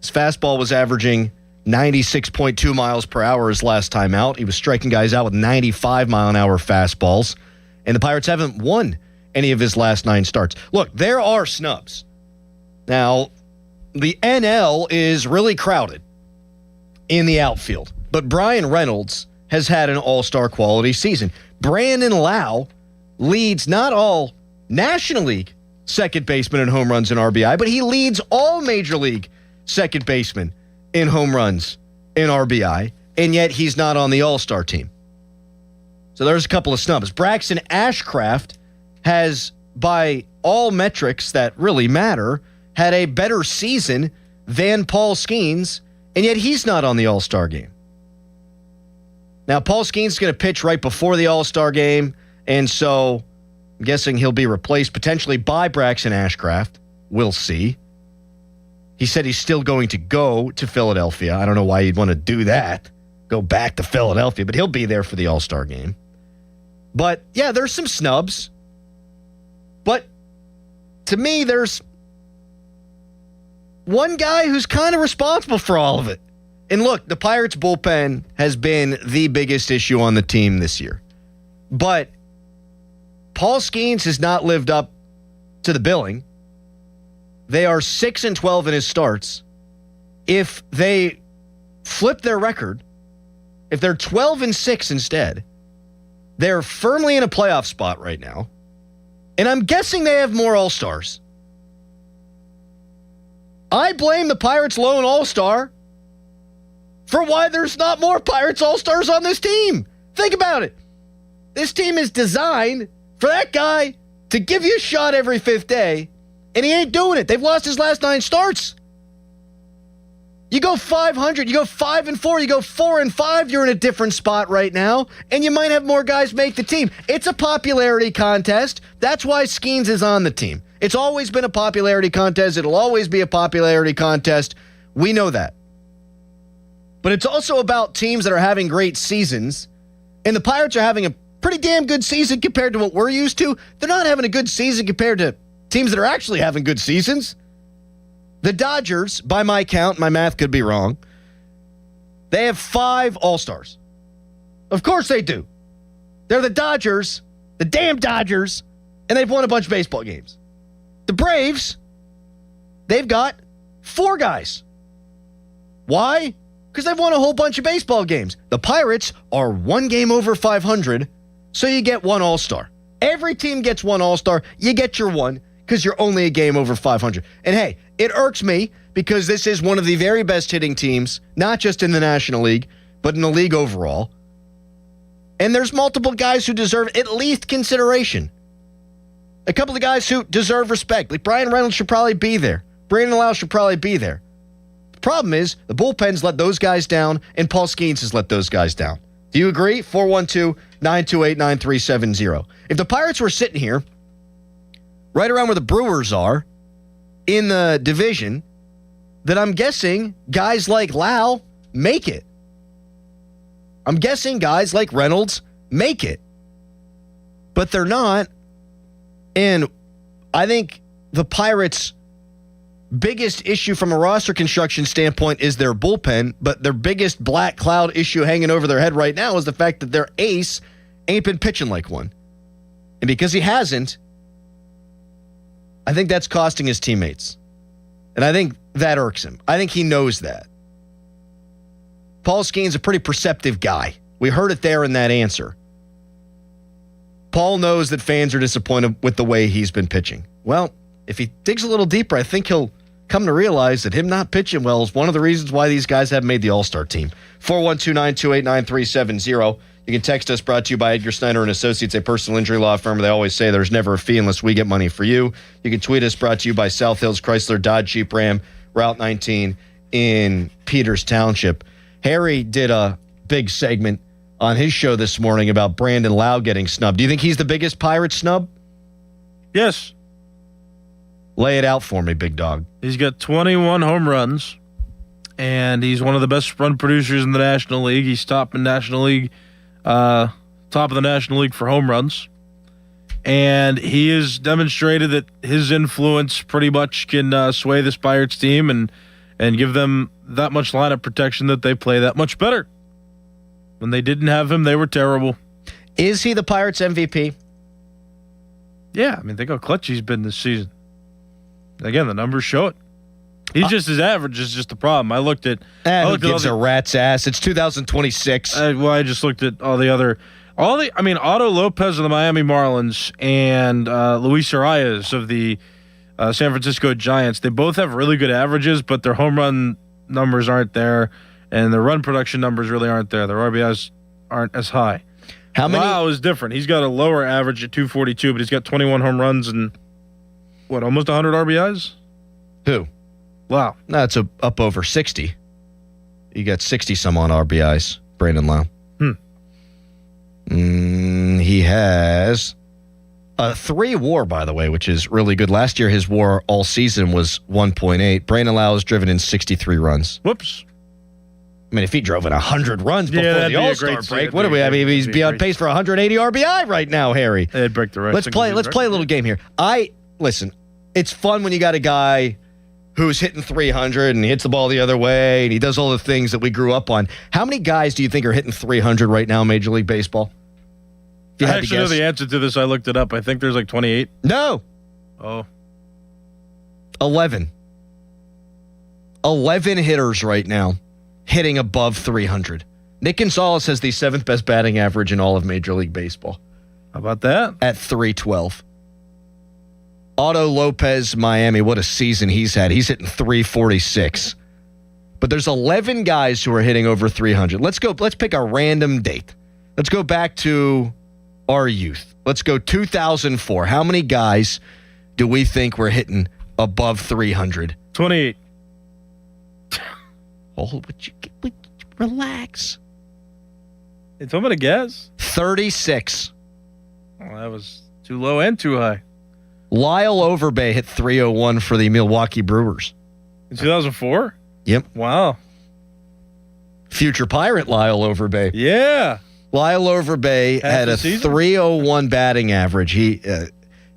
His fastball was averaging 96.2 miles per hour his last time out. He was striking guys out with 95-mile-an-hour fastballs. And the Pirates haven't won any of his last 9 starts. Look, there are snubs. Now, the NL is really crowded in the outfield. But Brian Reynolds has had an all-star quality season. Brandon Lau leads not all National League second baseman in home runs and RBI, but he leads all Major League second basemen in home runs and RBI, and yet he's not on the all-star team. So there's a couple of snubs. Braxton Ashcraft has, by all metrics that really matter, had a better season than Paul Skeens, and yet he's not on the all-star game. Now, Paul Skeens is going to pitch right before the all-star game, and so I'm guessing he'll be replaced potentially by Braxton Ashcraft. We'll see. He said he's still going to go to Philadelphia. I don't know why you'd want to do that, go back to Philadelphia, but he'll be there for the all-star game. But, yeah, there's some snubs. But to me, there's one guy who's kind of responsible for all of it. And look, the Pirates bullpen has been the biggest issue on the team this year. But Paul Skeens has not lived up to the billing. They are 6-12 in his starts. If they flip their record, if they're 12-6 instead, they're firmly in a playoff spot right now. And I'm guessing they have more all-stars. I blame the Pirates' lone all-star for why there's not more Pirates all-stars on this team. Think about it. This team is designed for that guy to give you a shot every 5th day, and he ain't doing it. They've lost his last 9 starts. You go 500, you go 5-4, you go 4-5, you're in a different spot right now, and you might have more guys make the team. It's a popularity contest. That's why Skeens is on the team. It's always been a popularity contest. It'll always be a popularity contest. We know that. But it's also about teams that are having great seasons, and the Pirates are having a pretty damn good season compared to what we're used to. They're not having a good season compared to teams that are actually having good seasons. The Dodgers, by my count, my math could be wrong, they have 5 all-stars. Of course they do. They're the Dodgers, the damn Dodgers, and they've won a bunch of baseball games. The Braves, they've got 4 guys. Why? Because they've won a whole bunch of baseball games. The Pirates are 1 game over 500, so you get 1 all-star. Every team gets 1 all-star. You get your 1 because you're only a game over 500. And hey, it irks me because this is one of the very best hitting teams, not just in the National League, but in the league overall. And there's multiple guys who deserve at least consideration. A couple of guys who deserve respect. Like Brian Reynolds should probably be there. Brandon Lau should probably be there. The problem is the bullpen's let those guys down, and Paul Skeens has let those guys down. Do you agree? 412-928-9370. If the Pirates were sitting here, right around where the Brewers are, in the division, then I'm guessing guys like Lau make it. I'm guessing guys like Reynolds make it. But they're not. And I think the Pirates' biggest issue from a roster construction standpoint is their bullpen, but their biggest black cloud issue hanging over their head right now is the fact that their ace ain't been pitching like one. And because he hasn't, I think that's costing his teammates. And I think that irks him. I think he knows that. Paul Skeen's a pretty perceptive guy. We heard it there in that answer. Paul knows that fans are disappointed with the way he's been pitching. Well, if he digs a little deeper, I think he'll come to realize that him not pitching well is one of the reasons why these guys haven't made the All-Star team. 412-928-9370. You can text us, brought to you by Edgar Snyder and Associates, a personal injury law firm. They always say there's never a fee unless we get money for you. You can tweet us, brought to you by South Hills Chrysler Dodge Jeep Ram, Route 19 in Peters Township. Harry did a big segment on his show this morning about Brandon Lau getting snubbed. Do you think he's the biggest Pirate snub? Yes. Lay it out for me, big dog. He's got 21 home runs and he's one of the best run producers in the National League. He's top of the National League for home runs. And he has demonstrated that his influence pretty much can sway this Pirates team and give them that much lineup protection that they play that much better. When they didn't have him, they were terrible. Is he the Pirates MVP? Yeah, I mean, think how clutch he's been this season. Again, the numbers show it. He's just his average is just the problem. I looked at. Who gives a rat's ass? It's 2026. I just looked at Otto Lopez of the Miami Marlins and Luis Arias of the San Francisco Giants. They both have really good averages, but their home run numbers aren't there, and their run production numbers really aren't there. Their RBIs aren't as high. How many? Wow is different. He's got a lower average at 242, but he's got 21 home runs and almost 100 RBIs? Who? Wow. That's up over 60. You got 60-some on RBIs, Brandon Lau. He has a 3 WAR, by the way, which is really good. Last year, his WAR all season was 1.8. Brandon Lau has driven in 63 runs. Whoops. I mean, if he drove in 100 runs before the All-Star break, what do we? I mean, he's be on pace for 180 RBI right now, Harry. They'd break the record. Let's play a little game here. Listen. It's fun when you got a guy who's hitting 300 and he hits the ball the other way and he does all the things that we grew up on. How many guys do you think are hitting 300 right now in Major League Baseball? I actually know the answer to this. I looked it up. I think there's like 28. No. Oh. 11. 11 hitters right now hitting above 300. Nick Gonzalez has the 7th best batting average in all of Major League Baseball. How about that? At 312. Otto Lopez, Miami, what a season he's had. He's hitting 346. But there's 11 guys who are hitting over 300. Let's pick a random date. Let's go back to our youth. Let's go 2004. How many guys do we think were hitting above 300? 28. Relax. It's I'm gonna guess. 36. Well, that was too low and too high. Lyle Overbay hit 301 for the Milwaukee Brewers. In 2004? Yep. Wow. Future Pirate Lyle Overbay. Yeah. Lyle Overbay had a 301 batting average.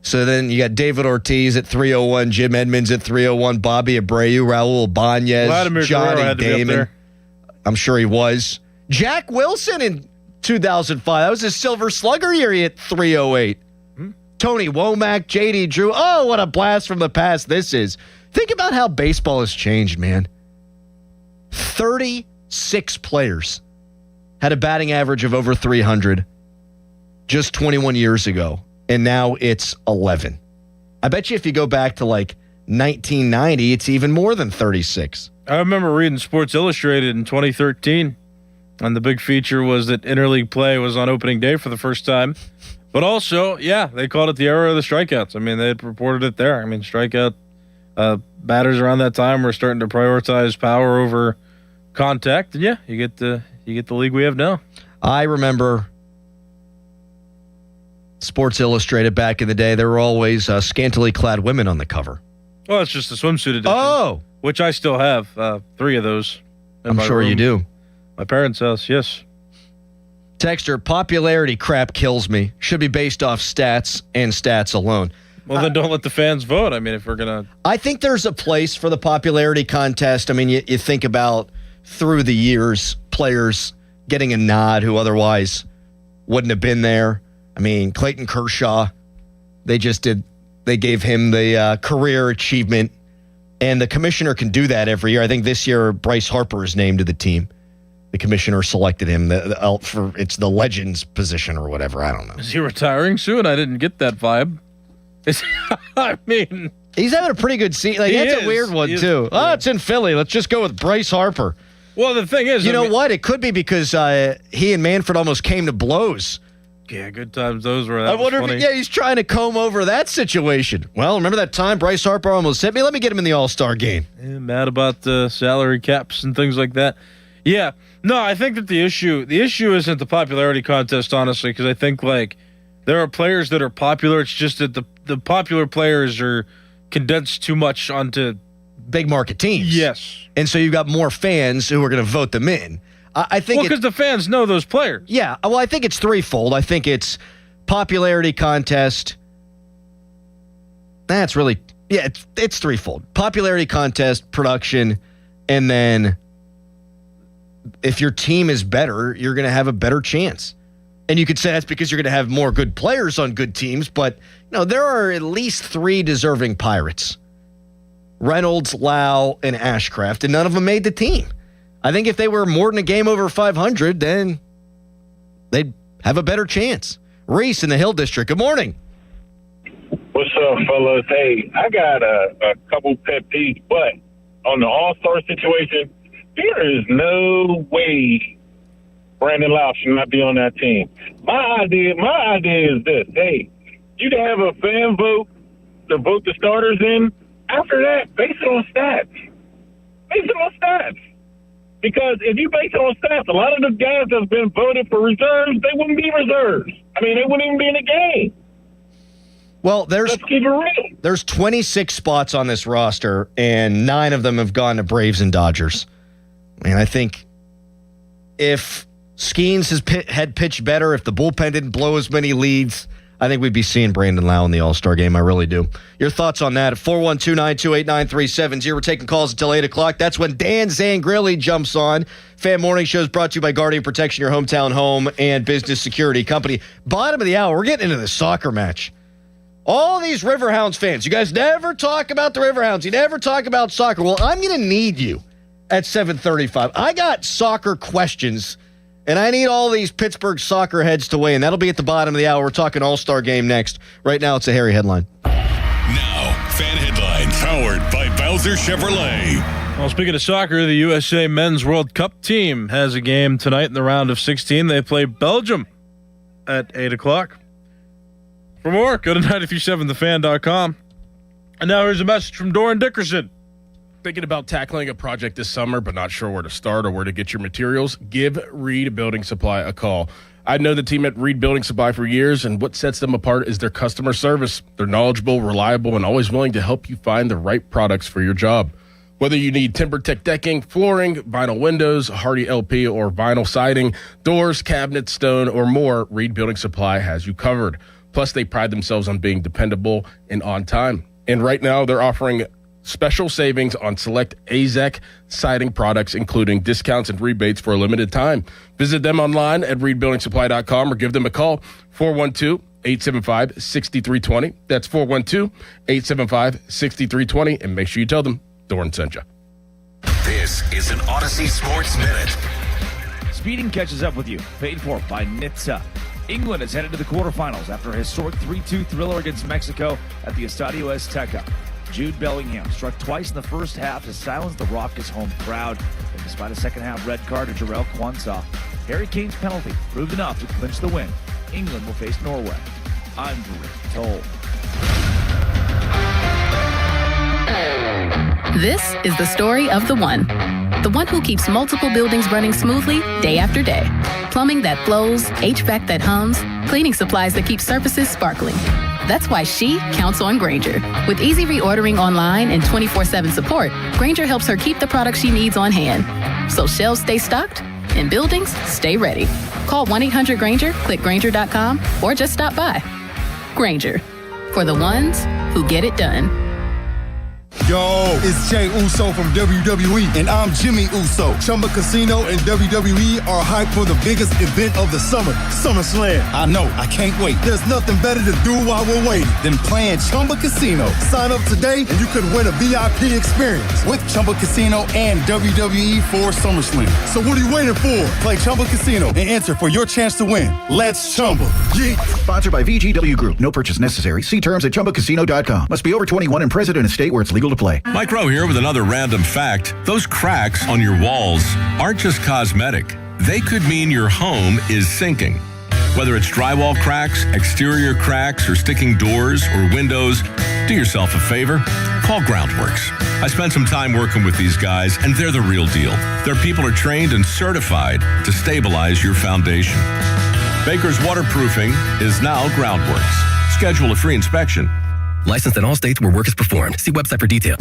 So then you got David Ortiz at 301, Jim Edmonds at 301, Bobby Abreu, Raul Ibanez, Vladimir Johnny Damon. I'm sure he was. Jack Wilson in 2005. That was his Silver Slugger year. He hit 308. Tony Womack, J.D. Drew. Oh, what a blast from the past this is. Think about how baseball has changed, man. 36 players had a batting average of over 300 just 21 years ago, and now it's 11. I bet you if you go back to like 1990, it's even more than 36. I remember reading Sports Illustrated in 2013, and the big feature was that interleague play was on opening day for the first time. But also, yeah, they called it the era of the strikeouts. I mean, they had reported it there. I mean, strikeout batters around that time were starting to prioritize power over contact. And yeah, you get the league we have now. I remember Sports Illustrated back in the day. There were always scantily clad women on the cover. Well, it's just a swimsuit edition. Oh, which I still have 3 of those. I'm sure you do. My parents' house, yes. Texter, popularity crap kills me. Should be based off stats and stats alone. Well, then don't let the fans vote. I mean, if we're going to... I think there's a place for the popularity contest. I mean, you think about through the years, players getting a nod who otherwise wouldn't have been there. I mean, Clayton Kershaw, they gave him the career achievement, and the commissioner can do that every year. I think this year, Bryce Harper is named to the team. The commissioner selected him it's the Legends position or whatever. I don't know. Is he retiring soon? I didn't get that vibe. I mean, he's having a pretty good season. Like, that's a weird one too. Oh, it's in Philly. Let's just go with Bryce Harper. Well, the thing is, you know what? It could be because he and Manfred almost came to blows. Yeah, good times those were. I wonder if he's trying to comb over that situation. Well, remember that time Bryce Harper almost hit me? Let me get him in the All-Star game. Yeah, mad about the salary caps and things like that. Yeah. No, I think that the issue isn't the popularity contest, honestly, because I think like there are players that are popular. It's just that the popular players are condensed too much onto big market teams. Yes. And so you've got more fans who are going to vote them in. I think because the fans know those players. Yeah. Well, I think it's threefold. I think it's popularity contest. That's really, it's threefold. Popularity contest, production, and then if your team is better, you're going to have a better chance. And you could say that's because you're going to have more good players on good teams, but there are at least 3 deserving Pirates. Reynolds, Lau, and Ashcraft, and none of them made the team. I think if they were more than a game over 500, then they'd have a better chance. Reese in the Hill District, good morning. What's up, fellas? Hey, I got a couple pet peeves, but on the All-Star situation, there is no way Brandon Lau should not be on that team. My idea is this. Hey, you can have a fan vote to vote the starters in. After that, base it on stats. Base it on stats. Because if you base it on stats, a lot of the guys that's been voted for reserves, they wouldn't be reserves. I mean, they wouldn't even be in the game. Well, Let's keep it real. There's 26 spots on this roster, and 9 of them have gone to Braves and Dodgers. And I think if Skeens had pitched better, if the bullpen didn't blow as many leads, I think we'd be seeing Brandon Lau in the All-Star game. I really do. Your thoughts on that at 412-928-9370. We're taking calls until 8 o'clock. That's when Dan Zangrilli jumps on. Fan Morning Show is brought to you by Guardian Protection, your hometown home and business security company. Bottom of the hour, we're getting into the soccer match. All these Riverhounds fans, you guys never talk about the Riverhounds. You never talk about soccer. Well, I'm going to need you at 7:35. I got soccer questions, and I need all these Pittsburgh soccer heads to weigh in. That'll be at the bottom of the hour. We're talking All-Star game next. Right now, it's a Harry headline. Now, fan headlines powered by Bowser Chevrolet. Well, speaking of soccer, the USA Men's World Cup team has a game tonight in the round of 16. They play Belgium at 8 o'clock. For more, go to 937thefan.com. And now here's a message from Doran Dickerson. Thinking about tackling a project this summer but not sure where to start or where to get your materials? Give Reed Building Supply a call. I've known the team at Reed Building Supply for years, and what sets them apart is their customer service. They're knowledgeable, reliable, and always willing to help you find the right products for your job. Whether you need TimberTech decking, flooring, vinyl windows, Hardy LP, or vinyl siding, doors, cabinets, stone, or more, Reed Building Supply has you covered. Plus, they pride themselves on being dependable and on time. And right now, they're offering special savings on select AZEK siding products, including discounts and rebates for a limited time. Visit them online at reedbuildingsupply.com or give them a call, 412-875-6320. That's 412-875-6320. And make sure you tell them Doran sent you. This is an Odyssey Sports Minute. Speeding catches up with you. Paid for by NHTSA. England is headed to the quarterfinals after a historic 3-2 thriller against Mexico at the Estadio Azteca. Jude Bellingham struck twice in the first half to silence the raucous home crowd. And despite a second-half red card to Jarrell Quansah, Harry Kane's penalty proved enough to clinch the win. England will face Norway. I'm Drew Toll. This is the story of the one who keeps multiple buildings running smoothly day after day. Plumbing that flows, HVAC that hums, cleaning supplies that keep surfaces sparkling. That's why she counts on Grainger. With easy reordering online and 24/7 support, Grainger helps her keep the products she needs on hand. So shelves stay stocked and buildings stay ready. Call 1-800-GRAINGER, click Grainger.com, or just stop by. Grainger, for the ones who get it done. Yo, it's Jay Uso from WWE, and I'm Jimmy Uso. Chumba Casino and WWE are hyped for the biggest event of the summer, SummerSlam. I know, I can't wait. There's nothing better to do while we're waiting than playing Chumba Casino. Sign up today and you could win a VIP experience with Chumba Casino and WWE for SummerSlam. So what are you waiting for? Play Chumba Casino and enter for your chance to win. Let's Chumba. Yeah. Sponsored by VGW Group. No purchase necessary. See terms at ChumbaCasino.com. Must be over 21 and present in a state where it's legal to play. Mike Rowe here with another random fact. Those cracks on your walls aren't just cosmetic. They could mean your home is sinking. Whether it's drywall cracks, exterior cracks, or sticking doors or windows, do yourself a favor. Call Groundworks. I spent some time working with these guys, and they're the real deal. Their people are trained and certified to stabilize your foundation. Baker's Waterproofing is now Groundworks. Schedule a free inspection. Licensed in all states where work is performed. See website for details.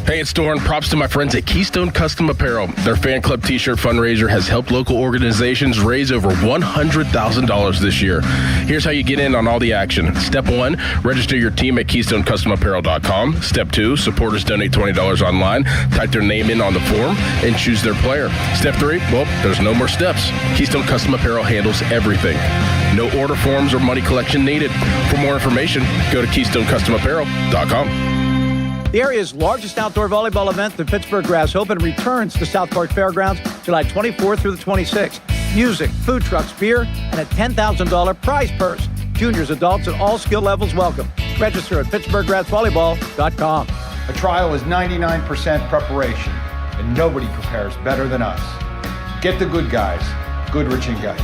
Hey, it's Doran. Props to my friends at Keystone Custom Apparel. Their fan club t-shirt fundraiser has helped local organizations raise over $100,000 this year. Here's how you get in on all the action. Step 1, register your team at KeystoneCustomApparel.com. Step 2, supporters donate $20 online, type their name in on the form, and choose their player. Step 3, well, there's no more steps. Keystone Custom Apparel handles everything. No order forms or money collection needed. For more information, go to KeystoneCustomApparel.com. The area's largest outdoor volleyball event, the Pittsburgh Grass Open, returns to South Park Fairgrounds July 24th through the 26th. Music, food trucks, beer, and a $10,000 prize purse. Juniors, adults, and all skill levels welcome. Register at PittsburghGrassVolleyball.com. A trial is 99% preparation, and nobody prepares better than us. Get the good guys, Goodrich and Geist.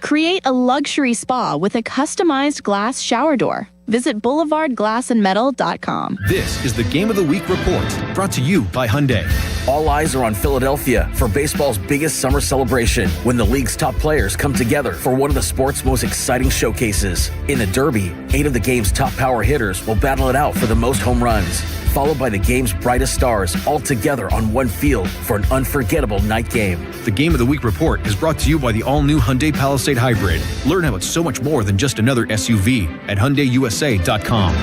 Create a luxury spa with a customized glass shower door. Visit BoulevardGlassandMetal.com. This is the Game of the Week report, brought to you by Hyundai. All eyes are on Philadelphia for baseball's biggest summer celebration, when the league's top players come together for one of the sport's most exciting showcases. In the Derby, 8 of the game's top power hitters will battle it out for the most home runs, followed by the game's brightest stars, all together on one field for an unforgettable night game. The Game of the Week report is brought to you by the all-new Hyundai Palisade Hybrid. Learn how it's so much more than just another SUV at HyundaiUSA.com.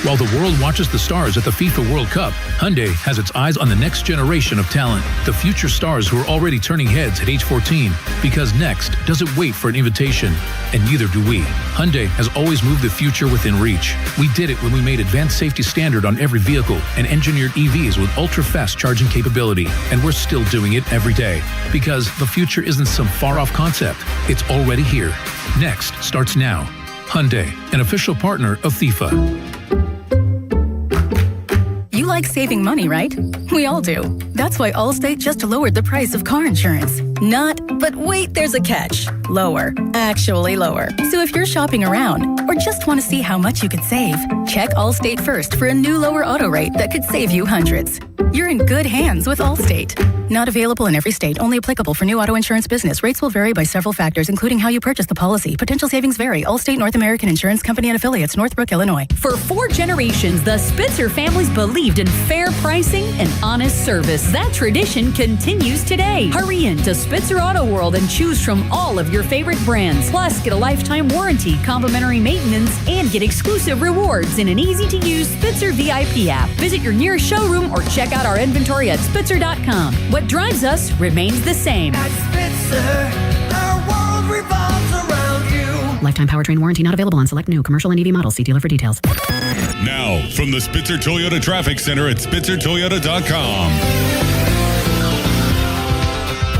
While the world watches the stars at the FIFA World Cup, Hyundai has its eyes on the next generation of talent, the future stars who are already turning heads at age 14, because next doesn't wait for an invitation, and neither do we. Hyundai has always moved the future within reach. We did it when we made advanced safety standard on every vehicle and engineered EVs with ultra-fast charging capability, and we're still doing it every day, because the future isn't some far-off concept. It's already here. Next starts now. Hyundai, an official partner of FIFA. You like saving money, right? We all do. That's why Allstate just lowered the price of car insurance. But wait, there's a catch. Lower. Actually lower. So if you're shopping around or just want to see how much you could save, check Allstate first for a new lower auto rate that could save you hundreds. You're in good hands with Allstate. Not available in every state, only applicable for new auto insurance business. Rates will vary by several factors, including how you purchase the policy. Potential savings vary. Allstate North American Insurance Company and Affiliates, Northbrook, Illinois. For 4 generations, the Spitzer families believed in fair pricing and honest service. That tradition continues today. Hurry in to Spitzer Auto World and choose from all of your favorite brands. Plus, get a lifetime warranty, complimentary maintenance, and get exclusive rewards in an easy-to-use Spitzer VIP app. Visit your nearest showroom or check out our inventory at Spitzer.com. What drives us remains the same. At Spitzer, our world revolves around you. Lifetime powertrain warranty not available on select new commercial and EV models. See dealer for details. Now, from the Spitzer Toyota Traffic Center at SpitzerToyota.com.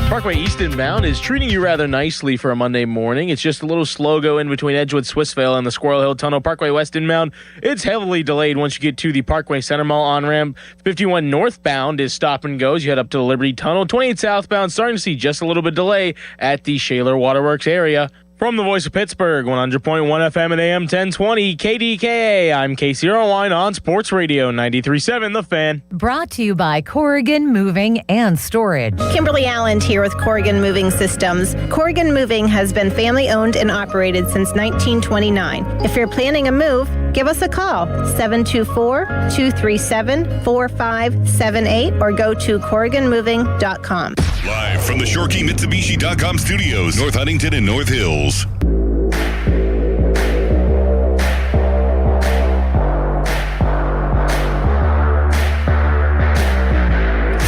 Parkway eastbound is treating you rather nicely for a Monday morning. It's just a little slow go in between Edgewood, Swissvale, and the Squirrel Hill Tunnel. Parkway westbound, it's heavily delayed once you get to the Parkway Center Mall on-ramp. 51 northbound is stop and goes. You head up to the Liberty Tunnel. 28 southbound, starting to see just a little bit delay at the Shaler Waterworks area. From the voice of Pittsburgh, 100.1 FM and AM 1020, KDKA. I'm Casey Irwine on Sports Radio 93.7 The Fan. Brought to you by Corrigan Moving and Storage. Kimberly Allen here with Corrigan Moving Systems. Corrigan Moving has been family owned and operated since 1929. If you're planning a move, give us a call, 724-237-4578, or go to CorriganMoving.com. Live from the ShoreKeyMitsubishi.com studios, North Huntington and North Hills.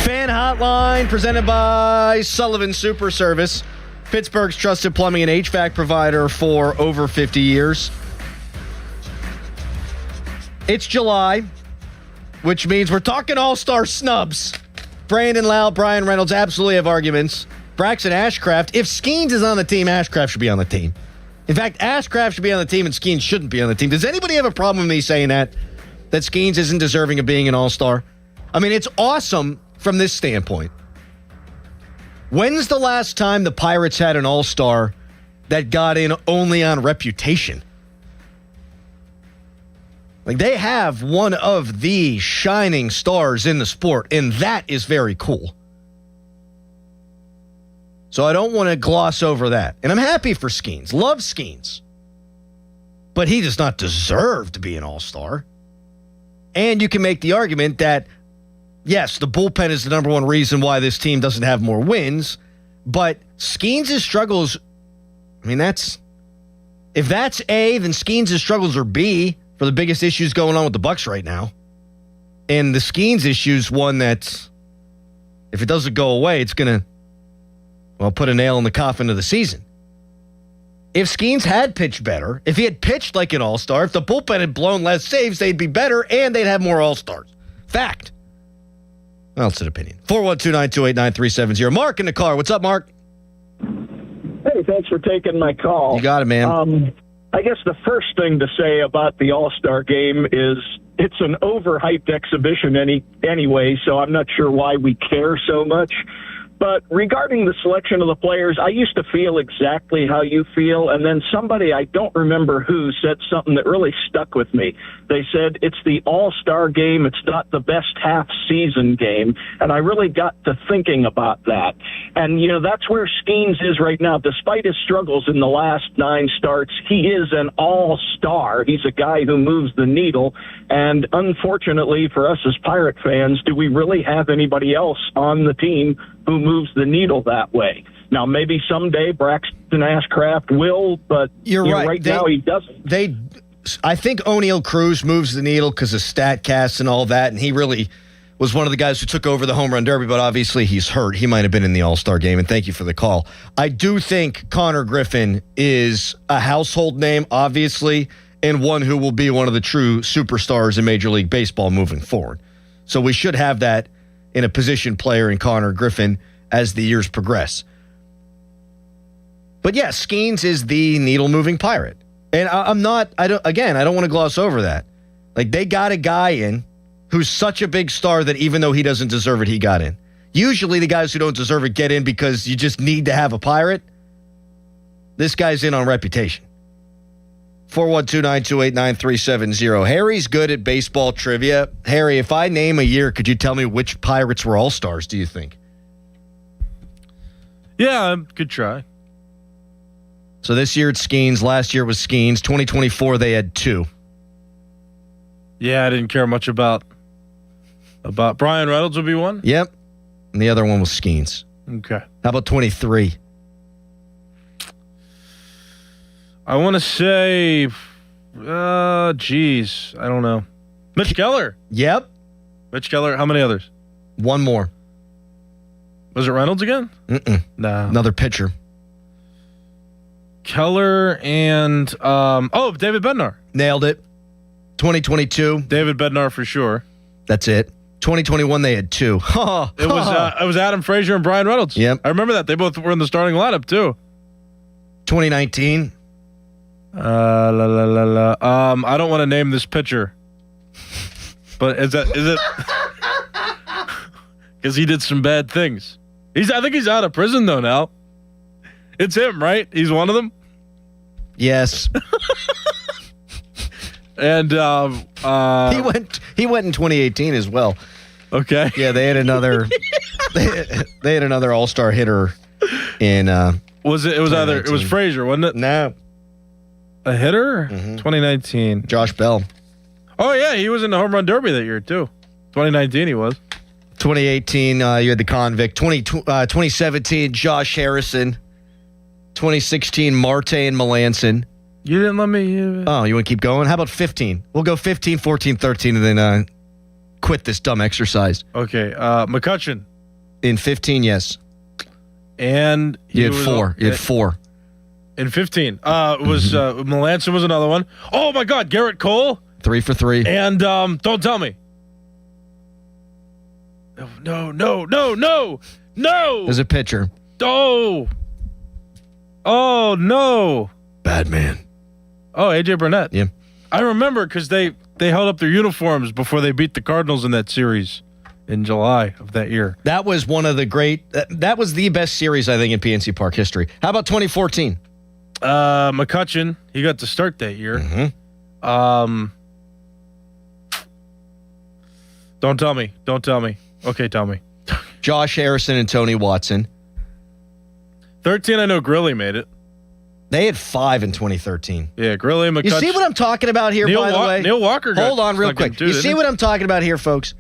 Fan Hotline presented by Sullivan Super Service, Pittsburgh's trusted plumbing and HVAC provider for over 50 years. It's July, which means we're talking all-star snubs. Brandon Lau, Brian Reynolds absolutely have arguments. Braxton Ashcraft, if Skeens is on the team, Ashcraft should be on the team. In fact, Ashcraft should be on the team and Skeens shouldn't be on the team. Does anybody have a problem with me saying that Skeens isn't deserving of being an all-star? I mean, it's awesome from this standpoint. When's the last time the Pirates had an all-star that got in only on reputation? Like, they have one of the shining stars in the sport, and that is very cool. So I don't want to gloss over that. And I'm happy for Skeens. Love Skeens. But he does not deserve to be an all-star. And you can make the argument that, yes, the bullpen is the number one reason why this team doesn't have more wins. But Skeens' struggles, I mean, if that's A, then Skeens' struggles are B for the biggest issues going on with the Bucks right now. And the Skeens issue's one that's, if it doesn't go away, it's going to, well, put a nail in the coffin of the season. If Skeens had pitched better, if he had pitched like an all-star, if the bullpen had blown less saves, they'd be better and they'd have more all-stars. Fact. Well, it's an opinion. 412-928-9370. Mark in the car. What's up, Mark? Hey, thanks for taking my call. You got it, man. I guess the first thing to say about the All-Star game is it's an overhyped exhibition anyway, so I'm not sure why we care so much. But regarding the selection of the players, I used to feel exactly how you feel, and then somebody, I don't remember who, said something that really stuck with me. They said, it's the all-star game, it's not the best half-season game, and I really got to thinking about that. And, you know, that's where Skeens is right now. Despite his struggles in the last 9 starts, he is an all-star. He's a guy who moves the needle, and unfortunately for us as Pirate fans, do we really have anybody else on the team who moves the needle that way? Now, maybe someday Braxton Ashcraft will, but you're right. Right now he doesn't. I think O'Neal Cruz moves the needle because of StatCast and all that, and he really was one of the guys who took over the home run derby, but obviously he's hurt. He might have been in the All-Star game, and thank you for the call. I do think Connor Griffin is a household name, obviously, and one who will be one of the true superstars in Major League Baseball moving forward. So we should have that in a position player in Connor Griffin as the years progress. But yeah, Skeens is the needle-moving Pirate. And I don't want to gloss over that. Like, they got a guy in who's such a big star that even though he doesn't deserve it, he got in. Usually the guys who don't deserve it get in because you just need to have a Pirate. This guy's in on reputation. 412-928-9370. Harry's good at baseball trivia. Harry, if I name a year, could you tell me which Pirates were all-stars, do you think? Yeah, good try. So this year it's Skeens. Last year was Skeens. 2024, they had 2. Yeah, I didn't care much about Brian Reynolds would be one? Yep. And the other one was Skeens. Okay. How about 23? I want to say, I don't know. Mitch Keller. Yep. Mitch Keller. How many others? One more. Was it Reynolds again? Mm-mm. No. Another pitcher. Keller and, David Bednar. Nailed it. 2022. David Bednar for sure. That's it. 2021, they had 2. It was Adam Frazier and Brian Reynolds. Yep. I remember that. They both were in the starting lineup, too. 2019. I don't want to name this pitcher, but is it? Because he did some bad things. I think he's out of prison though now. It's him, right? He's one of them. Yes. And he went in 2018 as well. Okay. Yeah, they had another. they had another all-star hitter in. It was Frazier, wasn't it? No. A hitter? Mm-hmm. 2019. Josh Bell. Oh, yeah, he was in the home run derby that year, too. 2019 he was. 2018, you had the convict. 2017, Josh Harrison. 2016, Marte and Melanson. You didn't let me... Oh, you want to keep going? How about 15? We'll go 15, 14, 13, and then quit this dumb exercise. Okay, McCutchen. In 15, yes. And... You had 4. You had 4. In 15. Melanson was another one. Oh, my God, Garrett Cole. 3 for 3. And don't tell me. No. There's a pitcher. Oh, no. Bad man. Oh, AJ Burnett. Yeah. I remember because they held up their uniforms before they beat the Cardinals in that series in July of that year. That was one of the great... That was the best series, I think, in PNC Park history. How about 2014? McCutchen. He got to start that year. Mm-hmm. Don't tell me. Okay, tell me. Josh Harrison and Tony Watson. 13, I know Grilly made it. They had 5 in 2013. Yeah, Grilly, McCutcheon. You see what I'm talking about here, by the way? Neil Walker got Hold on real stuck in quick. too, You see didn't what I'm talking about here, folks?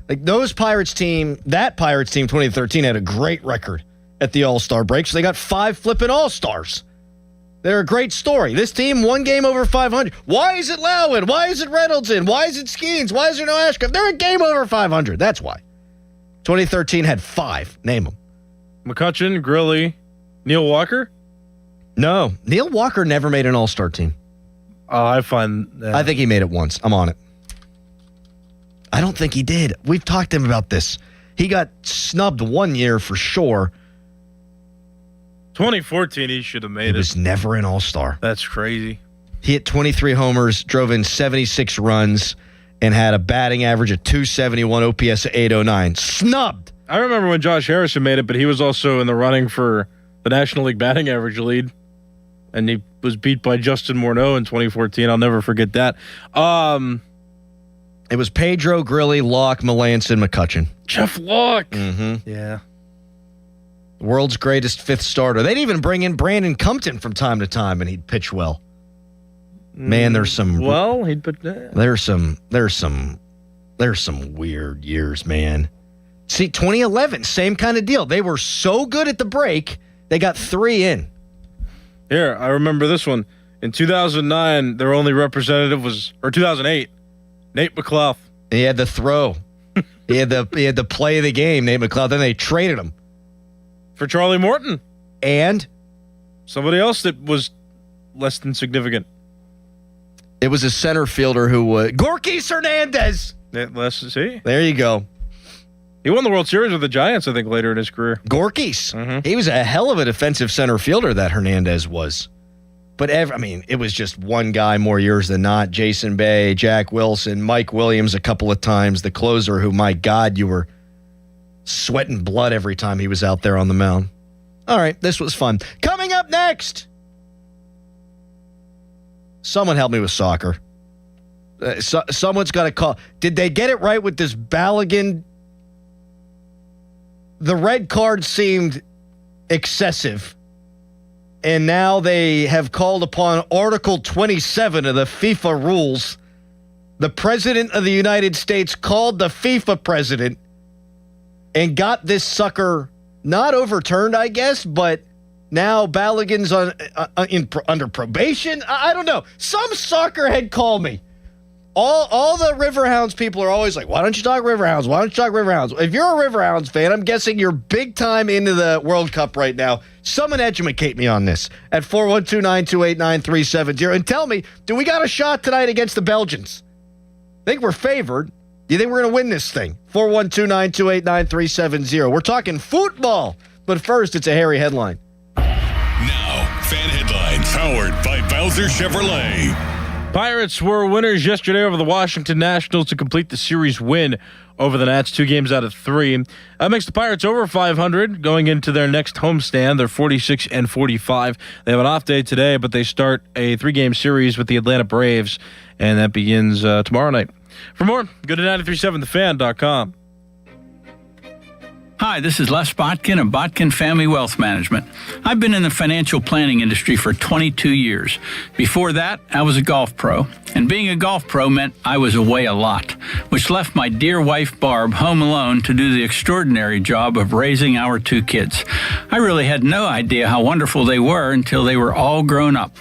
Like that Pirates team 2013 had a great record at the All-Star break, so they got 5 flipping All-Stars. They're a great story. This team, 1 game over 500. Why is it Lowen? Why is it Reynoldson? Why is it Skeens? Why is there no Ashcraft? They're a game over 500. That's why. 2013 had 5. Name them. McCutcheon, Grilly, Neil Walker? No. Neil Walker never made an All-Star team. I find that. I think he made it once. I'm on it. I don't think he did. We've talked to him about this. He got snubbed 1 year for sure. 2014, he should have made it. He was never an All-Star. That's crazy. He hit 23 homers, drove in 76 runs, and had a batting average of 271, OPS of 809. Snubbed. I remember when Josh Harrison made it, but he was also in the running for the National League batting average lead, and he was beat by Justin Morneau in 2014. I'll never forget that. It was Pedro, Grilly, Locke, Melanson, McCutcheon. Jeff Locke. Mm-hmm. Yeah. World's greatest 5th starter. They'd even bring in Brandon Compton from time to time, and he'd pitch well. Man, there's some. Well, he'd put. There's some weird years, man. See, 2011, same kind of deal. They were so good at the break, they got 3 in. Here, I remember this one. In 2009, their only representative was, or 2008, Nate McLeod. He had the throw. he had the play of the game, Nate McLeod. Then they traded him for Charlie Morton and somebody else that was less than significant. It was a center fielder who was Gorkys Hernandez. See, there you go. He won the World Series with the Giants, I think, later in his career. Gorkys. Mm-hmm. He was a hell of a defensive center fielder, that Hernandez was. But, it was just one guy more years than not. Jason Bay, Jack Wilson, Mike Williams a couple of times. The closer who, my God, you were sweating blood every time he was out there on the mound. All right, this was fun. Coming up next. Someone help me with soccer. Someone's got to call. Did they get it right with this Balogun? The red card seemed excessive, and now they have called upon Article 27 of the FIFA rules. The President of the United States called the FIFA president and got this sucker not overturned, I guess, but now Balogun's under probation. I don't know. Some soccer head called me. All the Riverhounds people are always like, why don't you talk Riverhounds? Why don't you talk Riverhounds? If you're a Riverhounds fan, I'm guessing you're big time into the World Cup right now. Someone educate me on this at 412-928-9370 and tell me, do we got a shot tonight against the Belgians? I think we're favored. Do you think we're going to win this thing? 412-928-9370. We're talking football. But first, it's a hairy headline. Now, fan headlines powered by Bowser Chevrolet. Pirates were winners yesterday over the Washington Nationals to complete the series win over the Nats, 2 games out of 3. That makes the Pirates over 500 going into their next homestand. They're 46-45. They have an off day today, but they start a 3-game series with the Atlanta Braves, and that begins tomorrow night. For more, go to 937thefan.com. Hi, this is Les Botkin of Botkin Family Wealth Management. I've been in the financial planning industry for 22 years. Before that, I was a golf pro. And being a golf pro meant I was away a lot, which left my dear wife Barb home alone to do the extraordinary job of raising our 2 kids. I really had no idea how wonderful they were until they were all grown up.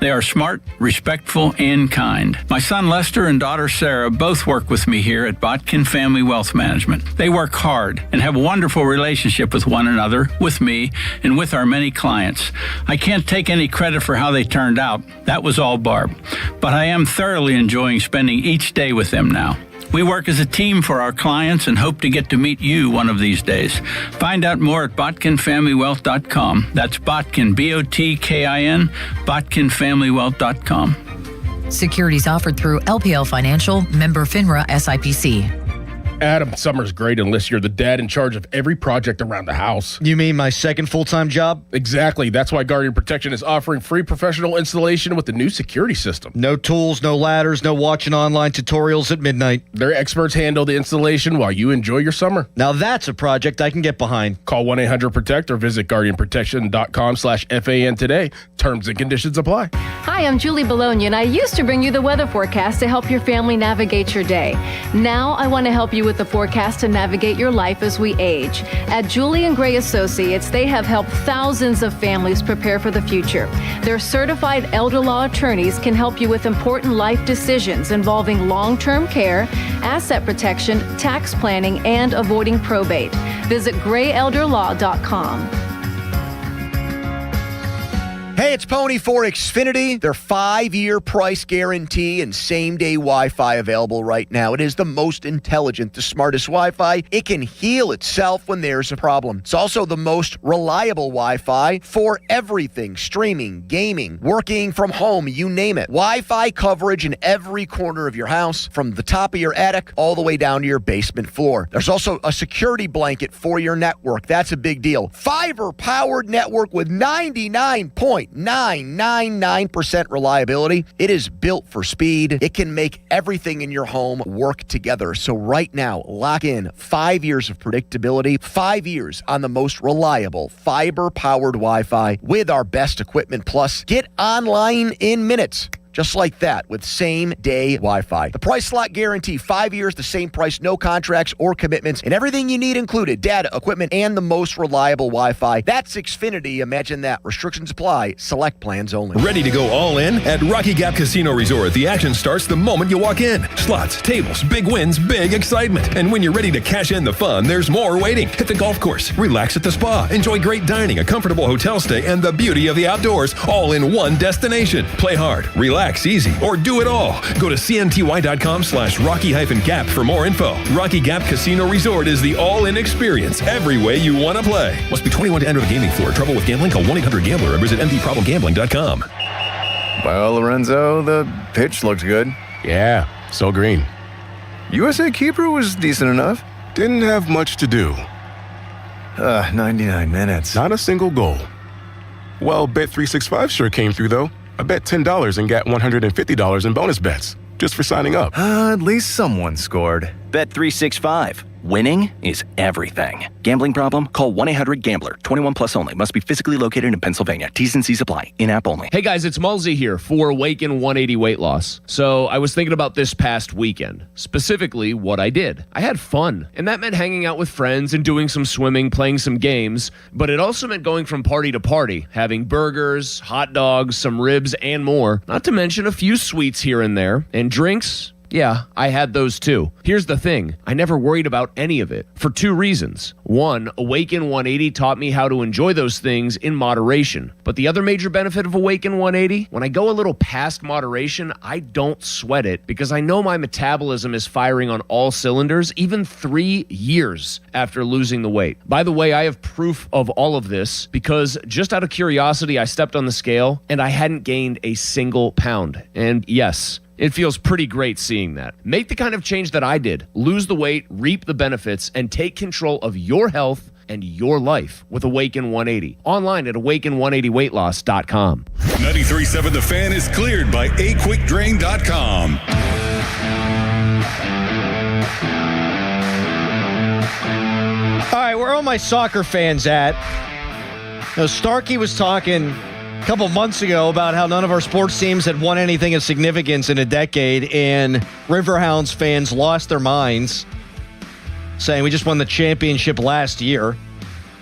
They are smart, respectful, and kind. My son Lester and daughter Sarah both work with me here at Botkin Family Wealth Management. They work hard and have a wonderful relationship with one another, with me, and with our many clients. I can't take any credit for how they turned out. That was all Barb. But I am thoroughly enjoying spending each day with them now. We work as a team for our clients and hope to get to meet you one of these days. Find out more at BotkinFamilyWealth.com. That's Botkin, B-O-T-K-I-N, BotkinFamilyWealth.com. Securities offered through LPL Financial, member FINRA SIPC. Adam, summer's great unless you're the dad in charge of every project around the house. You mean my second full-time job? Exactly. That's why Guardian Protection is offering free professional installation with the new security system. No tools, no ladders, no watching online tutorials at midnight. Their experts handle the installation while you enjoy your summer. Now that's a project I can get behind. Call 1-800-PROTECT or visit guardianprotection.com/FAN today. Terms and conditions apply. Hi, I'm Julie Bologna, and I used to bring you the weather forecast to help your family navigate your day. Now I want to help you with the forecast to navigate your life as we age. At Julie and Gray Associates, they have helped thousands of families prepare for the future. Their certified elder law attorneys can help you with important life decisions involving long-term care, asset protection, tax planning, and avoiding probate. Visit grayelderlaw.com. Hey, it's Pony for Xfinity. Their 5-year price guarantee and same-day Wi-Fi available right now. It is the most intelligent, the smartest Wi-Fi. It can heal itself when there's a problem. It's also the most reliable Wi-Fi for everything. Streaming, gaming, working from home, you name it. Wi-Fi coverage in every corner of your house, from the top of your attic all the way down to your basement floor. There's also a security blanket for your network. That's a big deal. Fiber-powered network with 99.999% reliability. It is built for speed. It can make everything in your home work together. So right now, lock in 5 years of predictability, 5 years on the most reliable fiber-powered Wi-Fi with our best equipment. Plus, get online in minutes. Just like that, with same-day Wi-Fi. The price lock guarantee, 5 years, the same price, no contracts or commitments, and everything you need included, data, equipment, and the most reliable Wi-Fi. That's Xfinity. Imagine that. Restrictions apply. Select plans only. Ready to go all in? At Rocky Gap Casino Resort, the action starts the moment you walk in. Slots, tables, big wins, big excitement. And when you're ready to cash in the fun, there's more waiting. Hit the golf course, relax at the spa, enjoy great dining, a comfortable hotel stay, and the beauty of the outdoors, all in one destination. Play hard, relax easy, or do it all. Go to cnty.com/Rocky-Gap for more info. Rocky Gap Casino Resort is the all-in experience every way you want to play. Must be 21 to enter the gaming floor. Trouble with gambling? Call 1-800-GAMBLER or visit mdproblemgambling.com. Well, Lorenzo, the pitch looked good. Yeah, so green. USA keeper was decent enough. Didn't have much to do. 99 minutes. Not a single goal. Well, Bet365 sure came through, though. I bet $10 and got $150 in bonus bets just for signing up. At least someone scored. Bet365. Winning is everything. Gambling problem? Call 1-800-GAMBLER. 21 plus only. Must be physically located in Pennsylvania. T's and C's apply. In-app only. Hey guys, it's Mulsey here for Awaken 180 Weight Loss. So I was thinking about this past weekend, specifically what I did. I had fun, and that meant hanging out with friends and doing some swimming, playing some games, but it also meant going from party to party, having burgers, hot dogs, some ribs, and more, not to mention a few sweets here and there, and drinks. Yeah, I had those too. Here's the thing. I never worried about any of it for two reasons. One, Awaken 180 taught me how to enjoy those things in moderation. But the other major benefit of Awaken 180, when I go a little past moderation, I don't sweat it because I know my metabolism is firing on all cylinders even 3 years after losing the weight. By the way, I have proof of all of this because just out of curiosity, I stepped on the scale and I hadn't gained a single pound. And yes, it feels pretty great seeing that. Make the kind of change that I did. Lose the weight, reap the benefits, and take control of your health and your life with Awaken 180. Online at awaken180weightloss.com. 93.7 The Fan is cleared by aquickdrain.com. All right, where are all my soccer fans at? Now, Starkey was talking a couple months ago about how none of our sports teams had won anything of significance in a decade, and Riverhounds fans lost their minds, saying we just won the championship last year.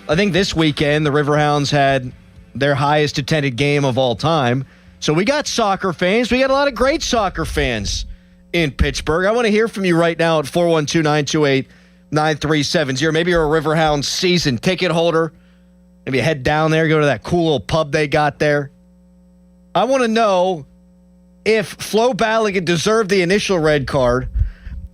I think this weekend the Riverhounds had their highest attended game of all time. So we got soccer fans. We got a lot of great soccer fans in Pittsburgh. I want to hear from you right now at 412-928-9370. Maybe you're a Riverhounds season ticket holder. Maybe head down there, go to that cool little pub they got there. I want to know if Flo Balogun deserved the initial red card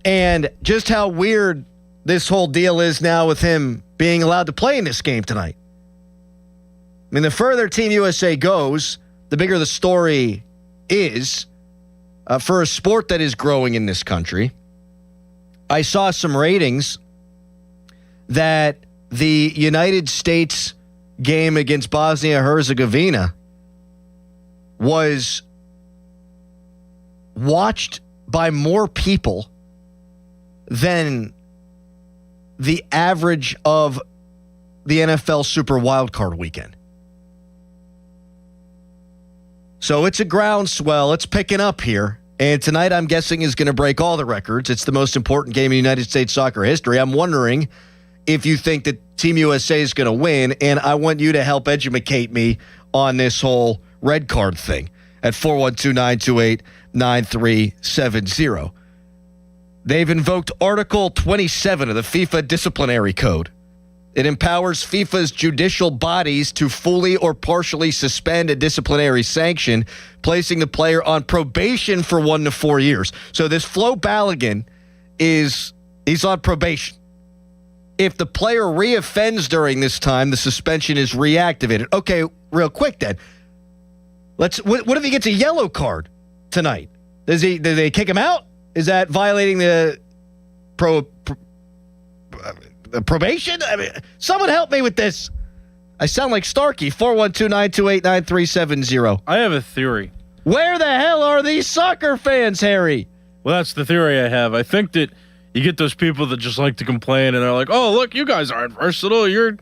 and just how weird this whole deal is now with him being allowed to play in this game tonight. I mean, the further Team USA goes, the bigger the story is for a sport that is growing in this country. I saw some ratings that the United States game against Bosnia-Herzegovina was watched by more people than the average of the NFL Super Wildcard weekend. So it's a groundswell. It's picking up here. And tonight, I'm guessing, is going to break all the records. It's the most important game in United States soccer history. I'm wondering if you think that Team USA is going to win, and I want you to help educate me on this whole red card thing at 412-928-9370. They've invoked Article 27 of the FIFA Disciplinary Code. It empowers FIFA's judicial bodies to fully or partially suspend a disciplinary sanction, placing the player on probation for 1 to 4 years. So this Flo Balogun he's on probation. If the player reoffends during this time, the suspension is reactivated. Okay, real quick then. What if he gets a yellow card tonight? Do they kick him out? Is that violating the probation? I mean, someone help me with this. I sound like Starkey. 412-928-9370. I have a theory. Where the hell are these soccer fans, Harry? Well, that's the theory I have. I think that you get those people that just like to complain, and they're like, "Oh, look, you guys aren't versatile. You're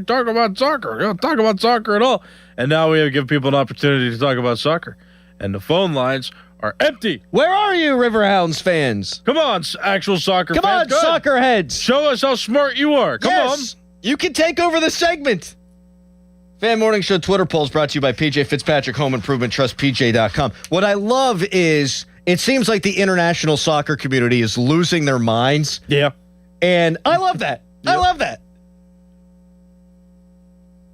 talking about soccer. You don't talk about soccer at all." And now we give people an opportunity to talk about soccer, and the phone lines are empty. Where are you, Riverhounds fans? Come on, actual soccer fans. Come on, soccer heads. Show us how smart you are. Come on. You can take over the segment. Fan Morning Show Twitter polls brought to you by PJ Fitzpatrick Home Improvement Trust, PJ.com. What I love is it seems like the international soccer community is losing their minds. Yeah. And I love that. Yep. I love that.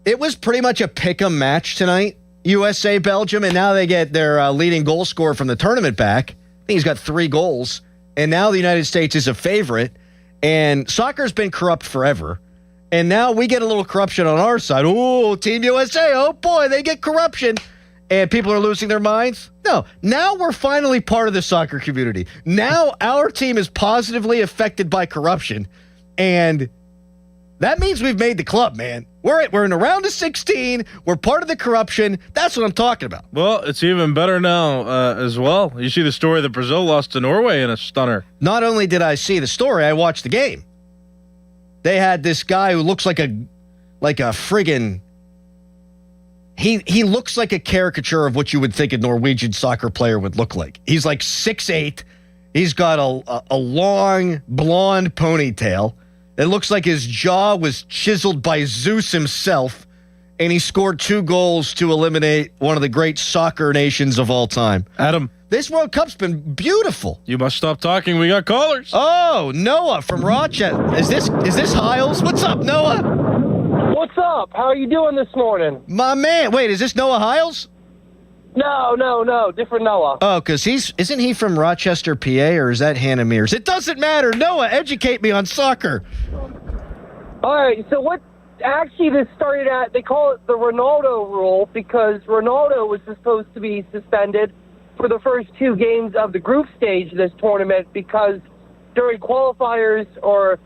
It was pretty much a pick-em match tonight. USA, Belgium, and now they get their leading goal scorer from the tournament back. I think he's got 3 goals. And now the United States is a favorite. And soccer's been corrupt forever. And now we get a little corruption on our side. Oh, Team USA, oh boy, they get corruption. And people are losing their minds? No. Now we're finally part of the soccer community. Now our team is positively affected by corruption. And that means we've made the club, man. We're in a round of 16. We're part of the corruption. That's what I'm talking about. Well, it's even better now as well. You see the story that Brazil lost to Norway in a stunner. Not only did I see the story, I watched the game. They had this guy who looks like a friggin'... He looks like a caricature of what you would think a Norwegian soccer player would look like. He's like 6'8". He's got a long blonde ponytail. It looks like his jaw was chiseled by Zeus himself, and he scored 2 goals to eliminate one of the great soccer nations of all time. Adam, this World Cup's been beautiful. You must stop talking. We got callers. Oh, Noah from Rochester. Is this Hiles? What's up, Noah? What's up? How are you doing this morning? My man. Wait, is this Noah Hiles? No. Different Noah. Oh, because isn't he from Rochester, PA, or is that Hannah Mears? It doesn't matter. Noah, educate me on soccer. All right, so what actually this started at, they call it the Ronaldo rule because Ronaldo was supposed to be suspended for the first 2 games of the group stage of this tournament because during qualifiers or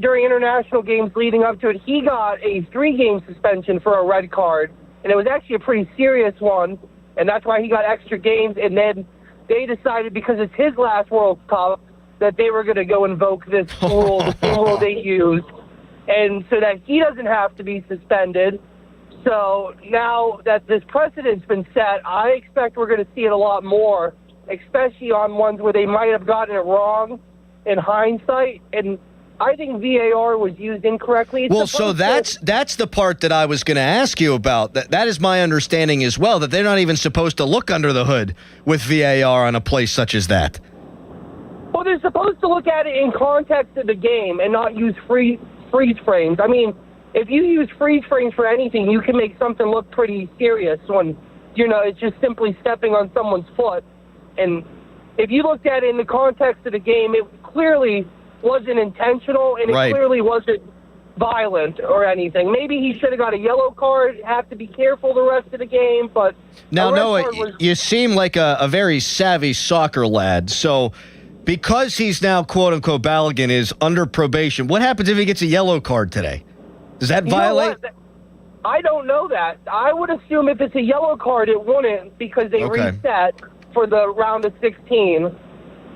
during international games leading up to it, he got a 3-game suspension for a red card, and it was actually a pretty serious one, and that's why he got extra games, and then they decided because it's his last World Cup that they were going to go invoke this rule, the same rule they used, and so that he doesn't have to be suspended. So now that this precedent's been set, I expect we're going to see it a lot more, especially on ones where they might have gotten it wrong in hindsight, and I think VAR was used incorrectly. Well, so that's the part that I was going to ask you about. That is my understanding as well, that they're not even supposed to look under the hood with VAR on a play such as that. Well, they're supposed to look at it in context of the game and not use freeze frames. I mean, if you use freeze frames for anything, you can make something look pretty serious when, it's just simply stepping on someone's foot. And if you looked at it in the context of the game, it clearly wasn't intentional, and it clearly wasn't violent or anything. Maybe he should have got a yellow card, have to be careful the rest of the game, but... Now, Noah, you seem like a very savvy soccer lad, so because he's now, quote-unquote, Balogun is under probation, what happens if he gets a yellow card today? Does that violate? I don't know that. I would assume if it's a yellow card, it wouldn't because they reset for the round of 16.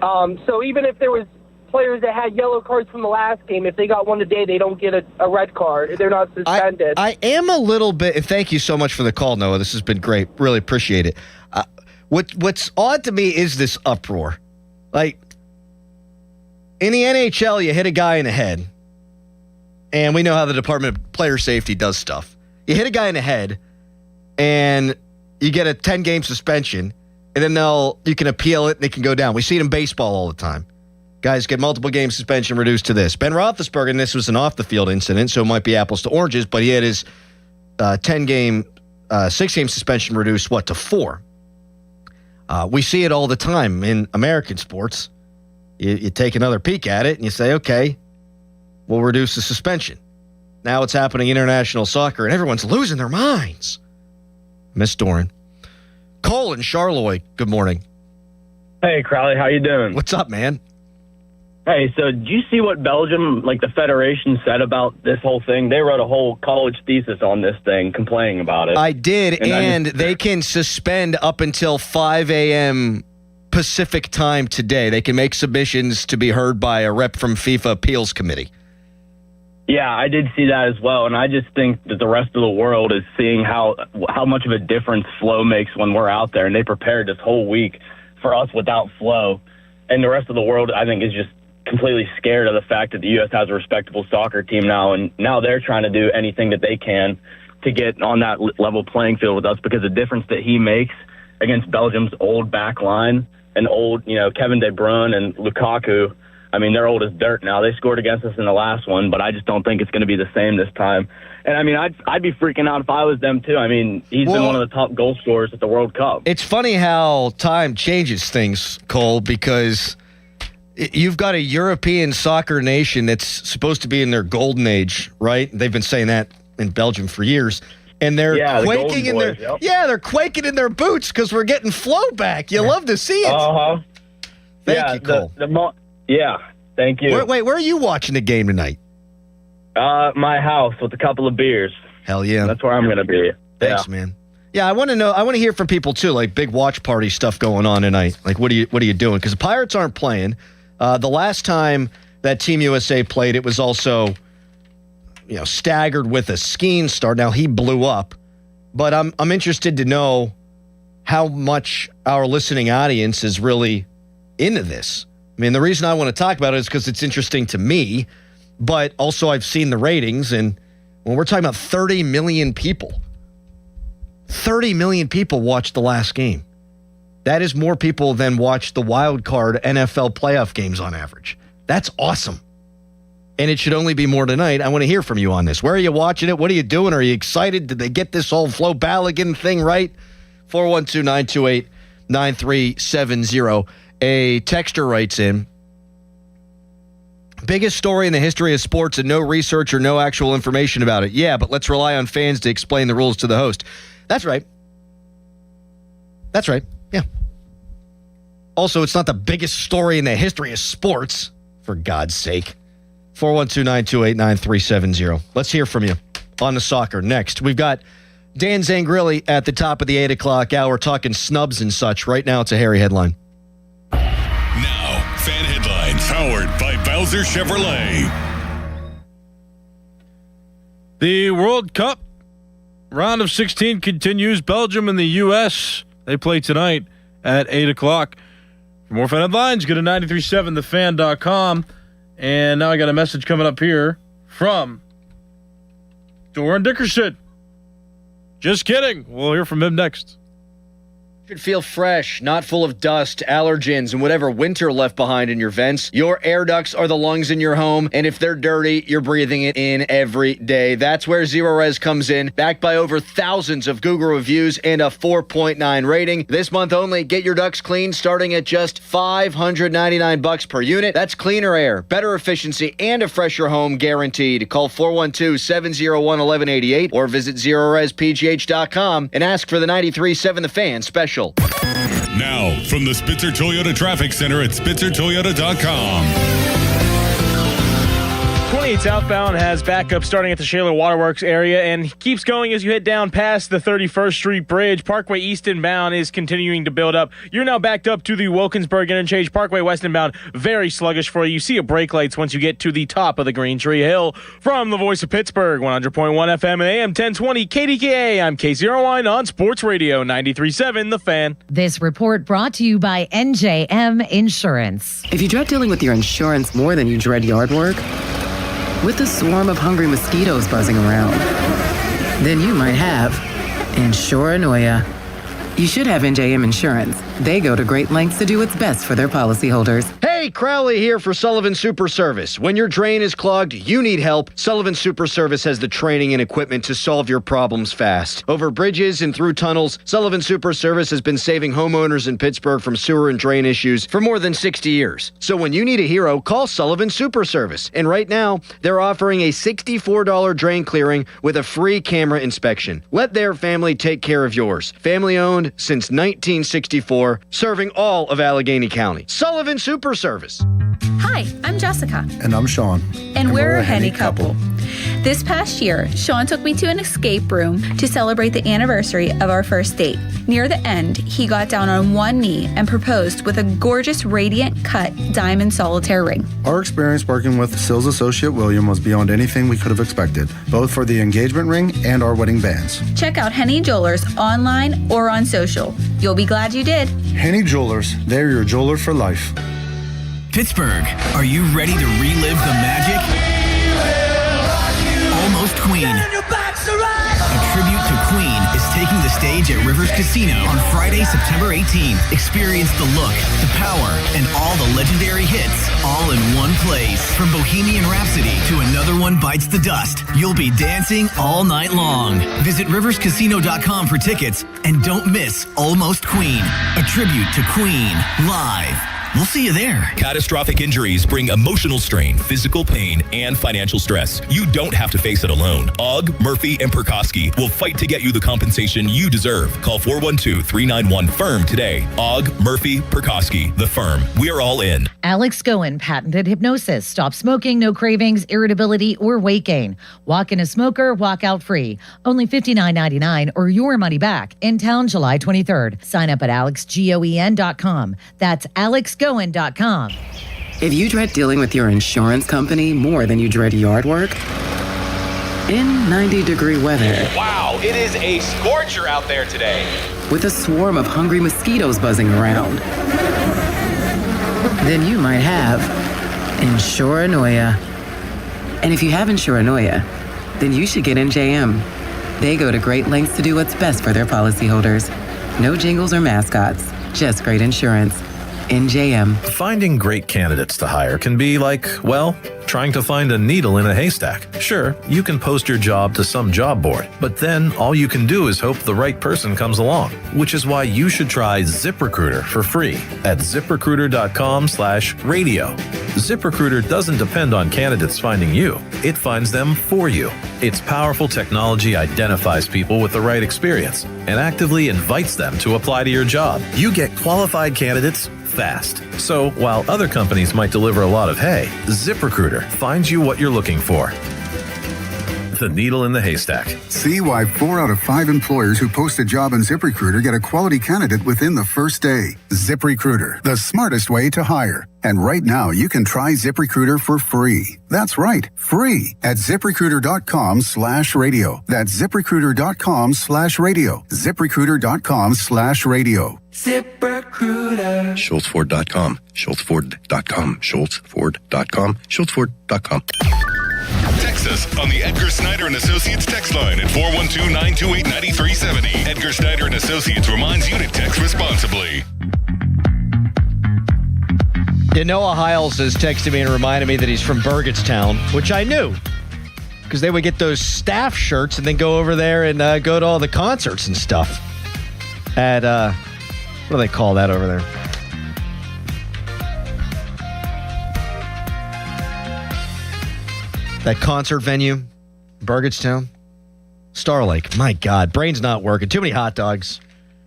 So even if there was players that had yellow cards from the last game, if they got one today, they don't get a red card. They're not suspended. I am a little bit, and thank you so much for the call, Noah. This has been great. Really appreciate it. What's odd to me is this uproar. Like, in the NHL, you hit a guy in the head, and we know how the Department of Player Safety does stuff. You hit a guy in the head, and you get a 10-game suspension, and then you can appeal it, and it can go down. We see it in baseball all the time. Guys get multiple game suspension reduced to this. Ben Roethlisberger, and this was an off-the-field incident, so it might be apples to oranges, but he had his 6-game suspension reduced, to 4? We see it all the time in American sports. You take another peek at it, and you say, okay, we'll reduce the suspension. Now it's happening in international soccer, and everyone's losing their minds. Miss Doran. Cole in Charleroi, good morning. Hey, Crowley, how you doing? What's up, man? Hey, so did you see what Belgium, the Federation, said about this whole thing? They wrote a whole college thesis on this thing, complaining about it. I did, and they can suspend up until 5 a.m. Pacific time today. They can make submissions to be heard by a rep from FIFA Appeals Committee. Yeah, I did see that as well, and I just think that the rest of the world is seeing how much of a difference Flo makes when we're out there, and they prepared this whole week for us without Flo, and the rest of the world, I think, is just completely scared of the fact that the U.S. has a respectable soccer team now, and now they're trying to do anything that they can to get on that level playing field with us, because the difference that he makes against Belgium's old back line and old, Kevin De Bruyne and Lukaku, I mean, they're old as dirt now. They scored against us in the last one, but I just don't think it's going to be the same this time. And, I mean, I'd be freaking out if I was them, too. I mean, he's been one of the top goal scorers at the World Cup. It's funny how time changes things, Cole, because you've got a European soccer nation that's supposed to be in their golden age, right? They've been saying that in Belgium for years. And they're quaking in their they're quaking in their boots because we're getting Flo back. You love to see it. Thank you, Cole. Yeah, thank you. Wait, where are you watching the game tonight? My house with a couple of beers. Hell yeah. That's where I'm going to be. Thanks, man. Yeah, I want to hear from people too, like big watch party stuff going on tonight. Like, what are you doing? Because the Pirates aren't playing. The last time that Team USA played, it was also, staggered with a skiing start. Now he blew up, but I'm interested to know how much our listening audience is really into this. I mean, the reason I want to talk about it is because it's interesting to me, but also I've seen the ratings, and when we're talking about 30 million people, 30 million people watched the last game. That is more people than watch the wild card NFL playoff games on average. That's awesome. And it should only be more tonight. I want to hear from you on this. Where are you watching it? What are you doing? Are you excited? Did they get this whole Flo Balogun thing right? 412-928-9370. A texter writes in, biggest story in the history of sports and no research or no actual information about it. Yeah, but let's rely on fans to explain the rules to the host. That's right. Yeah. Also, it's not the biggest story in the history of sports, for God's sake. 412-928-9370. Let's hear from you on the soccer. Next, we've got Dan Zangrilli at the top of the 8 o'clock hour talking snubs and such. Right now, it's a hairy headline. Now, fan headlines powered by Bowser Chevrolet. The World Cup round of 16 continues. Belgium and the U.S. They play tonight at 8 o'clock. For more fan headlines, go to 937thefan.com. And now I got a message coming up here from Doran Dickerson. Just kidding. We'll hear from him next. Should feel fresh, not full of dust, allergens, and whatever winter left behind in your vents. Your air ducts are the lungs in your home, and if they're dirty, you're breathing it in every day. That's where Zero Res comes in, backed by over thousands of Google reviews and a 4.9 rating. This month only, get your ducts cleaned starting at just $599 per unit. That's cleaner air, better efficiency, and a fresher home guaranteed. Call 412-701-1188 or visit ZeroResPGH.com and ask for the 93.7 The Fan special. Now, from the Spitzer Toyota Traffic Center at SpitzerToyota.com. 28 southbound has backup starting at the Shaler Waterworks area and keeps going as you head down past the 31st Street Bridge. Parkway east and bound is continuing to build up. You're now backed up to the Wilkinsburg interchange. Parkway west and bound, very sluggish for you. You see a brake lights once you get to the top of the Green Tree Hill. From the Voice of Pittsburgh, 100.1 FM and AM 1020 KDKA, I'm Casey Irwine on Sports Radio 93.7 The Fan. This report brought to you by NJM Insurance. If you dread dealing with your insurance more than you dread yard work, with a swarm of hungry mosquitoes buzzing around, then you might have Insuranoia. You should have NJM Insurance. They go to great lengths to do what's best for their policyholders. Hey, Crowley here for Sullivan Super Service. When your drain is clogged, you need help. Sullivan Super Service has the training and equipment to solve your problems fast. Over bridges and through tunnels, Sullivan Super Service has been saving homeowners in Pittsburgh from sewer and drain issues for more than 60 years. So when you need a hero, call Sullivan Super Service. And right now, they're offering a $64 drain clearing with a free camera inspection. Let their family take care of yours. Family owned since 1964, serving all of Allegheny County. Sullivan Super Service. Hi, I'm Jessica. And I'm Sean. And we're a Henny couple. This past year, Sean took me to an escape room to celebrate the anniversary of our first date. Near the end, he got down on one knee and proposed with a gorgeous radiant cut diamond solitaire ring. Our experience working with sales associate William was beyond anything we could have expected, both for the engagement ring and our wedding bands. Check out Henny Jewelers online or on social. You'll be glad you did. Henny Jewelers, they're your jeweler for life. Pittsburgh, are you ready to relive the magic? Almost Queen. A tribute to Queen is taking the stage at Rivers Casino on Friday, September 18th. Experience the look, the power, and all the legendary hits all in one place. From Bohemian Rhapsody to Another One Bites the Dust, you'll be dancing all night long. Visit riverscasino.com for tickets and don't miss Almost Queen, a tribute to Queen, live. We'll see you there. Catastrophic injuries bring emotional strain, physical pain, and financial stress. You don't have to face it alone. Ogg, Murphy, and Perkoski will fight to get you the compensation you deserve. Call 412-391-FIRM today. Ogg, Murphy, Perkoski, the firm. We're all in. Alex Goen patented hypnosis. Stop smoking, no cravings, irritability, or weight gain. Walk in a smoker, walk out free. Only $59.99 or your money back. In town July 23rd. Sign up at alexgoen.com. That's alexgoen.com. If you dread dealing with your insurance company more than you dread yard work, in 90-degree weather. Wow, it is a scorcher out there today. With a swarm of hungry mosquitoes buzzing around, then you might have Insuranoia. And if you have Insuranoia, then you should get NJM. They go to great lengths to do what's best for their policyholders. No jingles or mascots, just great insurance. NJM. Finding great candidates to hire can be like, well, trying to find a needle in a haystack. Sure, you can post your job to some job board, but then all you can do is hope the right person comes along, which is why you should try ZipRecruiter for free at ZipRecruiter.com/radio. ZipRecruiter doesn't depend on candidates finding you. It finds them for you. Its powerful technology identifies people with the right experience and actively invites them to apply to your job. You get qualified candidates fast. So while other companies might deliver a lot of hay, ZipRecruiter finds you what you're looking for. The needle in the haystack. See why 4 out of 5 employers who post a job on ZipRecruiter get a quality candidate within the first day. ZipRecruiter, the smartest way to hire. And right now, you can try ZipRecruiter for free. That's right, free at ZipRecruiter.com/radio. That's ZipRecruiter.com/radio. ZipRecruiter.com/radio. ZipRecruiter. SchultzFord.com. SchultzFord.com. SchultzFord.com. SchultzFord.com. Text us on the Edgar Snyder and Associates text line at 412-928-9370. Edgar Snyder and Associates reminds you to text responsibly. Yeah, Noah Hiles has texted me and reminded me that he's from Burgettstown, which I knew because they would get those staff shirts and then go over there and go to all the concerts and stuff at, what do they call that over there? That concert venue, Burgettstown, Star Lake. My God, brain's not working. Too many hot dogs,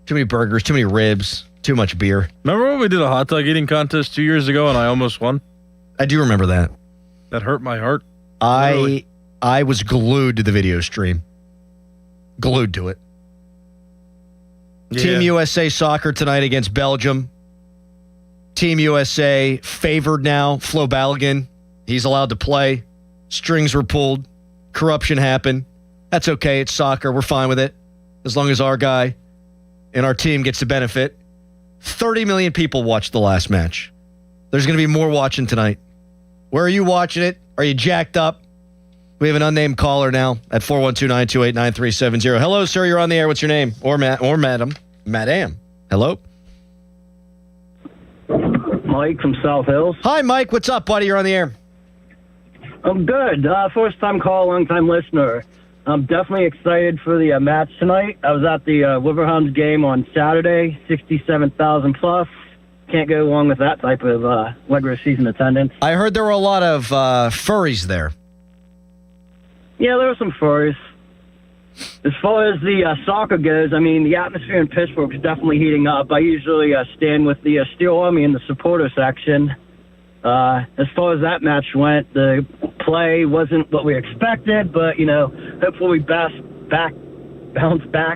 too many burgers, too many ribs, Too much beer. Remember when we did a hot dog eating contest 2 years ago and I almost won? I do remember that. That hurt my heart. I was glued to the video stream. Glued to it. Yeah. Team USA soccer tonight against Belgium. Team USA favored now. Flo Balogun, he's allowed to play. Strings were pulled. Corruption happened. That's okay. It's soccer. We're fine with it. As long as our guy and our team gets the benefit. 30 million people watched the last match. There's going to be more watching tonight. Where are you watching it? Are you jacked up? We have an unnamed caller now at 412-928-9370. Hello, sir. You're on the air. What's your name? Or madam. Madam. Hello? Mike from South Hills. Hi, Mike. What's up, buddy? You're on the air. I'm good. First time call, long time listener. I'm definitely excited for the match tonight. I was at the Wolverhampton game on Saturday, 67,000 plus. Can't go along with that type of regular season attendance. I heard there were a lot of furries there. Yeah, there were some furries. As far as the soccer goes, I mean, the atmosphere in Pittsburgh is definitely heating up. I usually stand with the Steel Army in the supporter section. As far as that match went, the play wasn't what we expected, but, hopefully we bounce back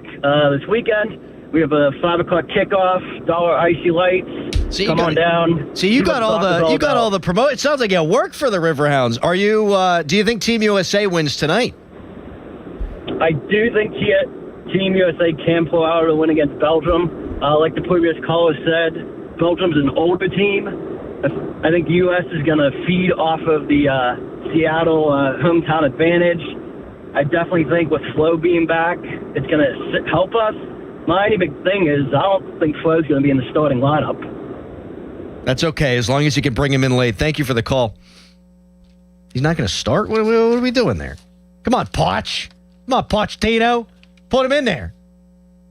this weekend. We have a 5 o'clock kickoff, $1 icy lights. So Come on down. So you got all the promote. It sounds like you work for the Riverhounds. Are you? Do you think Team USA wins tonight? I do think Team USA can pull out a win against Belgium. Like the previous caller said, Belgium's an older team. I think the U.S. is going to feed off of the Seattle hometown advantage. I definitely think with Flo being back, it's going to help us. My only big thing is I don't think Flo's going to be in the starting lineup. That's okay, as long as you can bring him in late. Thank you for the call. He's not going to start? What are we doing there? Come on, Poch. Come on, Pochettino. Put him in there.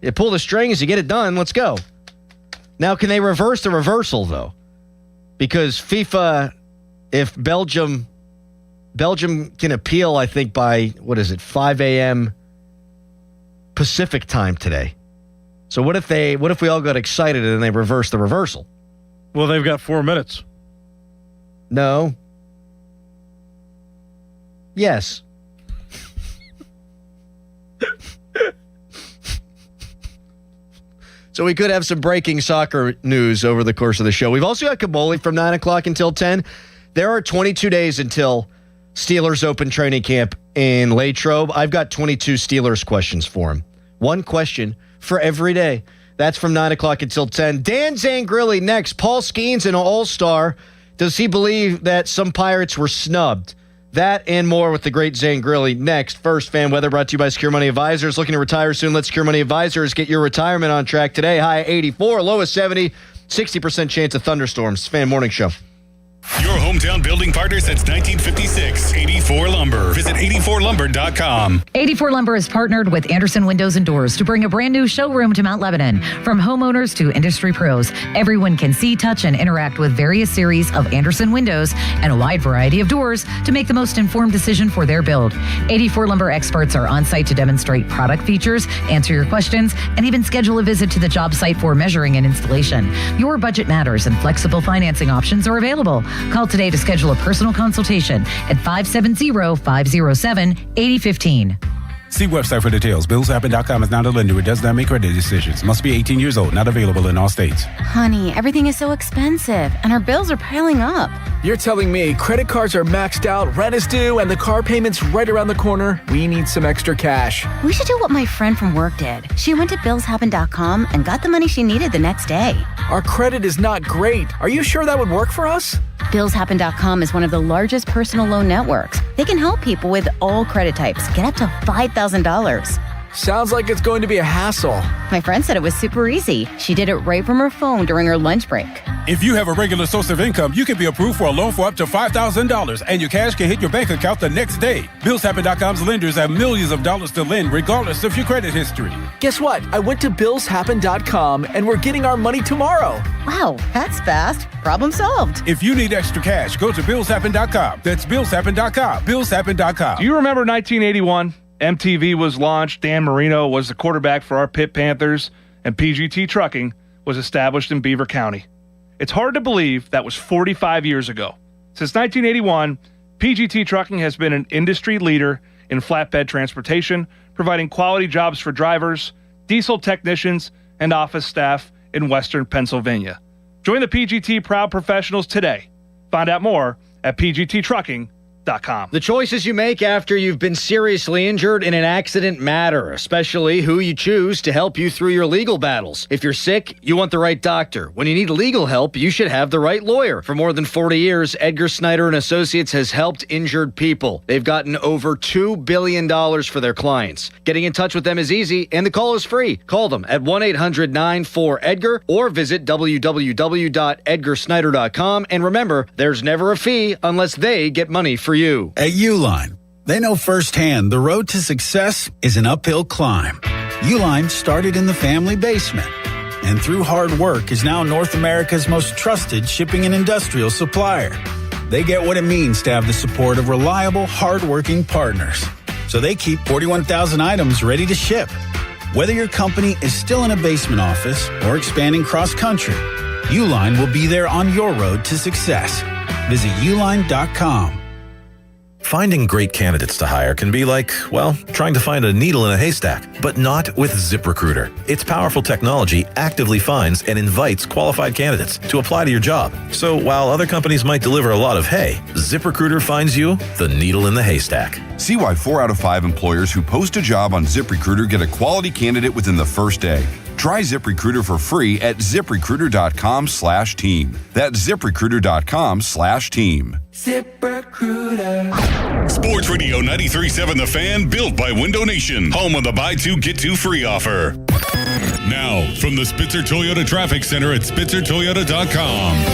You pull the strings, you get it done. Let's go. Now, can they reverse the reversal, though? Because FIFA, if Belgium can appeal, I think, by, 5 a.m. Pacific time today. So what if we all got excited and they reverse the reversal? Well, they've got 4 minutes. No. Yes. So we could have some breaking soccer news over the course of the show. We've also got Kaboli from 9 o'clock until 10. There are 22 days until Steelers open training camp in Latrobe. I've got 22 Steelers questions for him. One question for every day. That's from 9 o'clock until 10. Dan Zangrilli next. Paul Skeens, an all-star. Does he believe that some Pirates were snubbed? That and more with the great Zangrilli next. First, fan weather brought to you by Secure Money Advisors. Looking to retire soon? Let Secure Money Advisors get your retirement on track today. High 84, low of 70, 60% chance of thunderstorms. Fan Morning Show. Your hometown building partner since 1956. 84 Lumber. Visit 84lumber.com. 84 Lumber is partnered with Anderson Windows and Doors to bring a brand new showroom to Mount Lebanon. From homeowners to industry pros, everyone can see, touch, and interact with various series of Anderson windows and a wide variety of doors to make the most informed decision for their build. 84 Lumber experts are on site to demonstrate product features, answer your questions, and even schedule a visit to the job site for measuring and installation. Your budget matters and flexible financing options are available. Call today to schedule a personal consultation at 570-507-8015. See website for details. BillsHappen.com is not a lender. It does not make credit decisions. Must be 18 years old. Not available in all states. Honey, everything is so expensive, and our bills are piling up. You're telling me credit cards are maxed out, rent is due, and the car payment's right around the corner? We need some extra cash. We should do what my friend from work did. She went to BillsHappen.com and got the money she needed the next day. Our credit is not great. Are you sure that would work for us? BillsHappen.com is one of the largest personal loan networks. They can help people with all credit types get up to $5,000. Sounds like it's going to be a hassle. My friend said it was super easy. She did it right from her phone during her lunch break. If you have a regular source of income, you can be approved for a loan for up to $5,000, and your cash can hit your bank account the next day. BillsHappen.com's lenders have millions of dollars to lend, regardless of your credit history. Guess what? I went to BillsHappen.com, and we're getting our money tomorrow. Wow, that's fast. Problem solved. If you need extra cash, go to BillsHappen.com. That's BillsHappen.com. BillsHappen.com. Do you remember 1981? MTV was launched. Dan Marino was the quarterback for our Pitt Panthers, and PGT Trucking was established in Beaver County. It's hard to believe that was 45 years ago. Since 1981, PGT Trucking has been an industry leader in flatbed transportation, providing quality jobs for drivers, diesel technicians, and office staff in Western Pennsylvania. Join the PGT Proud Professionals today. Find out more at pgttrucking.com. The choices you make after you've been seriously injured in an accident matter, especially who you choose to help you through your legal battles. If you're sick, you want the right doctor. When you need legal help, you should have the right lawyer. For more than 40 years, Edgar Snyder and Associates has helped injured people. They've gotten over $2 billion for their clients. Getting in touch with them is easy, and the call is free. Call them at 1-800-94-EDGAR or visit www.edgarsnyder.com. And remember, there's never a fee unless they get money for you. At Uline, they know firsthand the road to success is an uphill climb. Uline started in the family basement and through hard work is now North America's most trusted shipping and industrial supplier. They get what it means to have the support of reliable, hardworking partners. So they keep 41,000 items ready to ship. Whether your company is still in a basement office or expanding cross-country, Uline will be there on your road to success. Visit uline.com. Finding great candidates to hire can be like, well, trying to find a needle in a haystack, but not with ZipRecruiter. Its powerful technology actively finds and invites qualified candidates to apply to your job. So while other companies might deliver a lot of hay, ZipRecruiter finds you the needle in the haystack. See why 4 out of 5 employers who post a job on ZipRecruiter get a quality candidate within the first day. Try ZipRecruiter for free at ZipRecruiter.com/team. That's ZipRecruiter.com/team. ZipRecruiter. Sports Radio 93.7 The Fan, built by Window Nation, home of the buy two, get two free offer. Now, from the Spitzer Toyota Traffic Center at SpitzerToyota.com.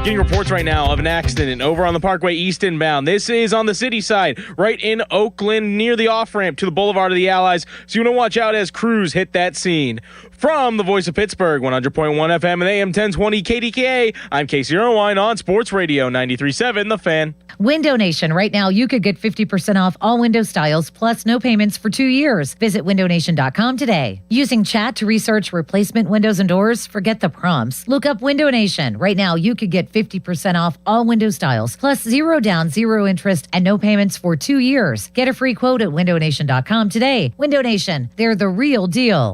Getting reports right now of an accident over on the Parkway East inbound. This is on the city side, right in Oakland, near the off-ramp to the Boulevard of the Allies. So you want to watch out as crews hit that scene. From the voice of Pittsburgh, 100.1 FM and AM 1020 KDKA, I'm Casey Irwine on Sports Radio 93.7 The Fan. Window Nation. Right now, you could get 50% off all window styles, plus no payments for 2 years. Visit windownation.com today. Using chat to research replacement windows and doors? Forget the prompts. Look up Window Nation. Right now, you could get 50% off all window styles, plus 0 down, 0 interest, and no payments for 2 years. Get a free quote at windownation.com today. Window Nation. They're the real deal.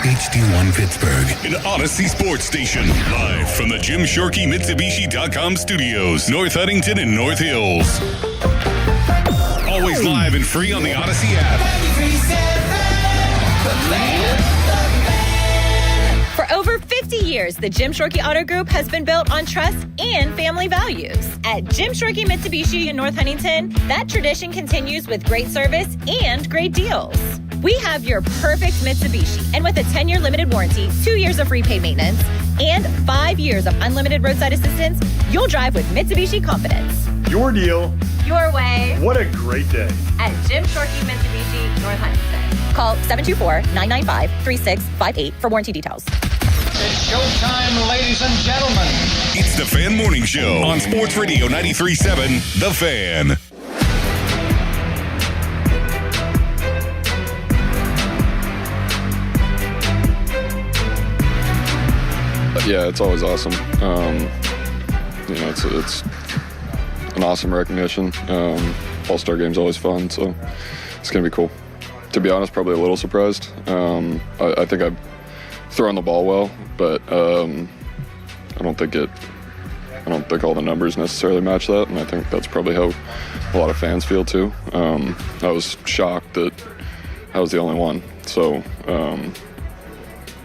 HD1 Pittsburgh, an Odyssey Sports Station, live from the Jim Shorkey Mitsubishi.com studios, North Huntington and North Hills. Always live and free on the Odyssey app. For over 50 years, the Jim Shorkey Auto Group has been built on trust and family values. At Jim Shorkey Mitsubishi in North Huntington, that tradition continues with great service and great deals. We have your perfect Mitsubishi, and with a 10-year limited warranty, 2 years of free paid maintenance, and 5 years of unlimited roadside assistance, you'll drive with Mitsubishi confidence. Your deal. Your way. What a great day. At Jim Shorkey Mitsubishi, North Huntington. Call 724-995-3658 for warranty details. It's showtime, ladies and gentlemen. It's the Fan Morning Show on Sports Radio 93.7 The Fan. Yeah, it's always awesome. It's an awesome recognition. All-Star Game's always fun, so it's going to be cool. To be honest, probably a little surprised. I think I've thrown the ball well, but I don't think all the numbers necessarily match that, and I think that's probably how a lot of fans feel too. I was shocked that I was the only one, so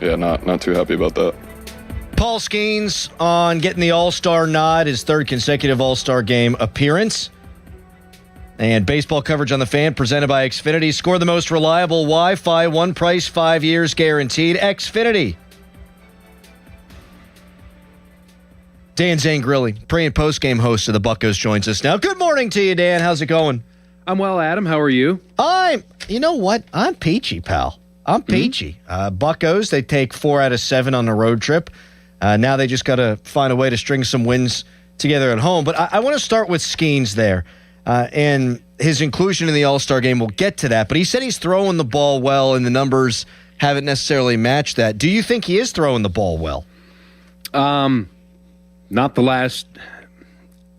not too happy about that. Paul Skeens on getting the All-Star nod, his third consecutive All-Star Game appearance. And baseball coverage on The Fan presented by Xfinity. Score the most reliable Wi-Fi, one price, 5 years guaranteed. Xfinity. Dan Zangrilli, pre- and post-game host of the Buccos, joins us now. Good morning to you, Dan. How's it going? I'm well, Adam. How are you? You know what? I'm peachy, pal. I'm peachy. Buccos, they take 4 out of 7 on the road trip. Now they just got to find a way to string some wins together at home. But I want to start with Skeens there. And his inclusion in the All-Star game, we'll get to that. But he said he's throwing the ball well, and the numbers haven't necessarily matched that. Do you think he is throwing the ball well? Not the last...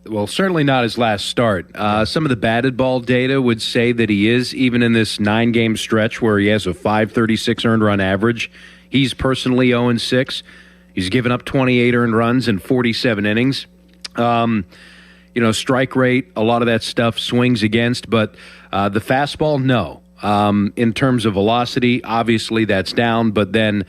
Well, certainly not his last start. Some of the batted ball data would say that he is, even in this 9-game stretch where he has a .536 earned run average. He's personally 0-6. He's given up 28 earned runs in 47 innings. Strike rate, a lot of that stuff swings against, but the fastball, no. In terms of velocity, obviously that's down, but then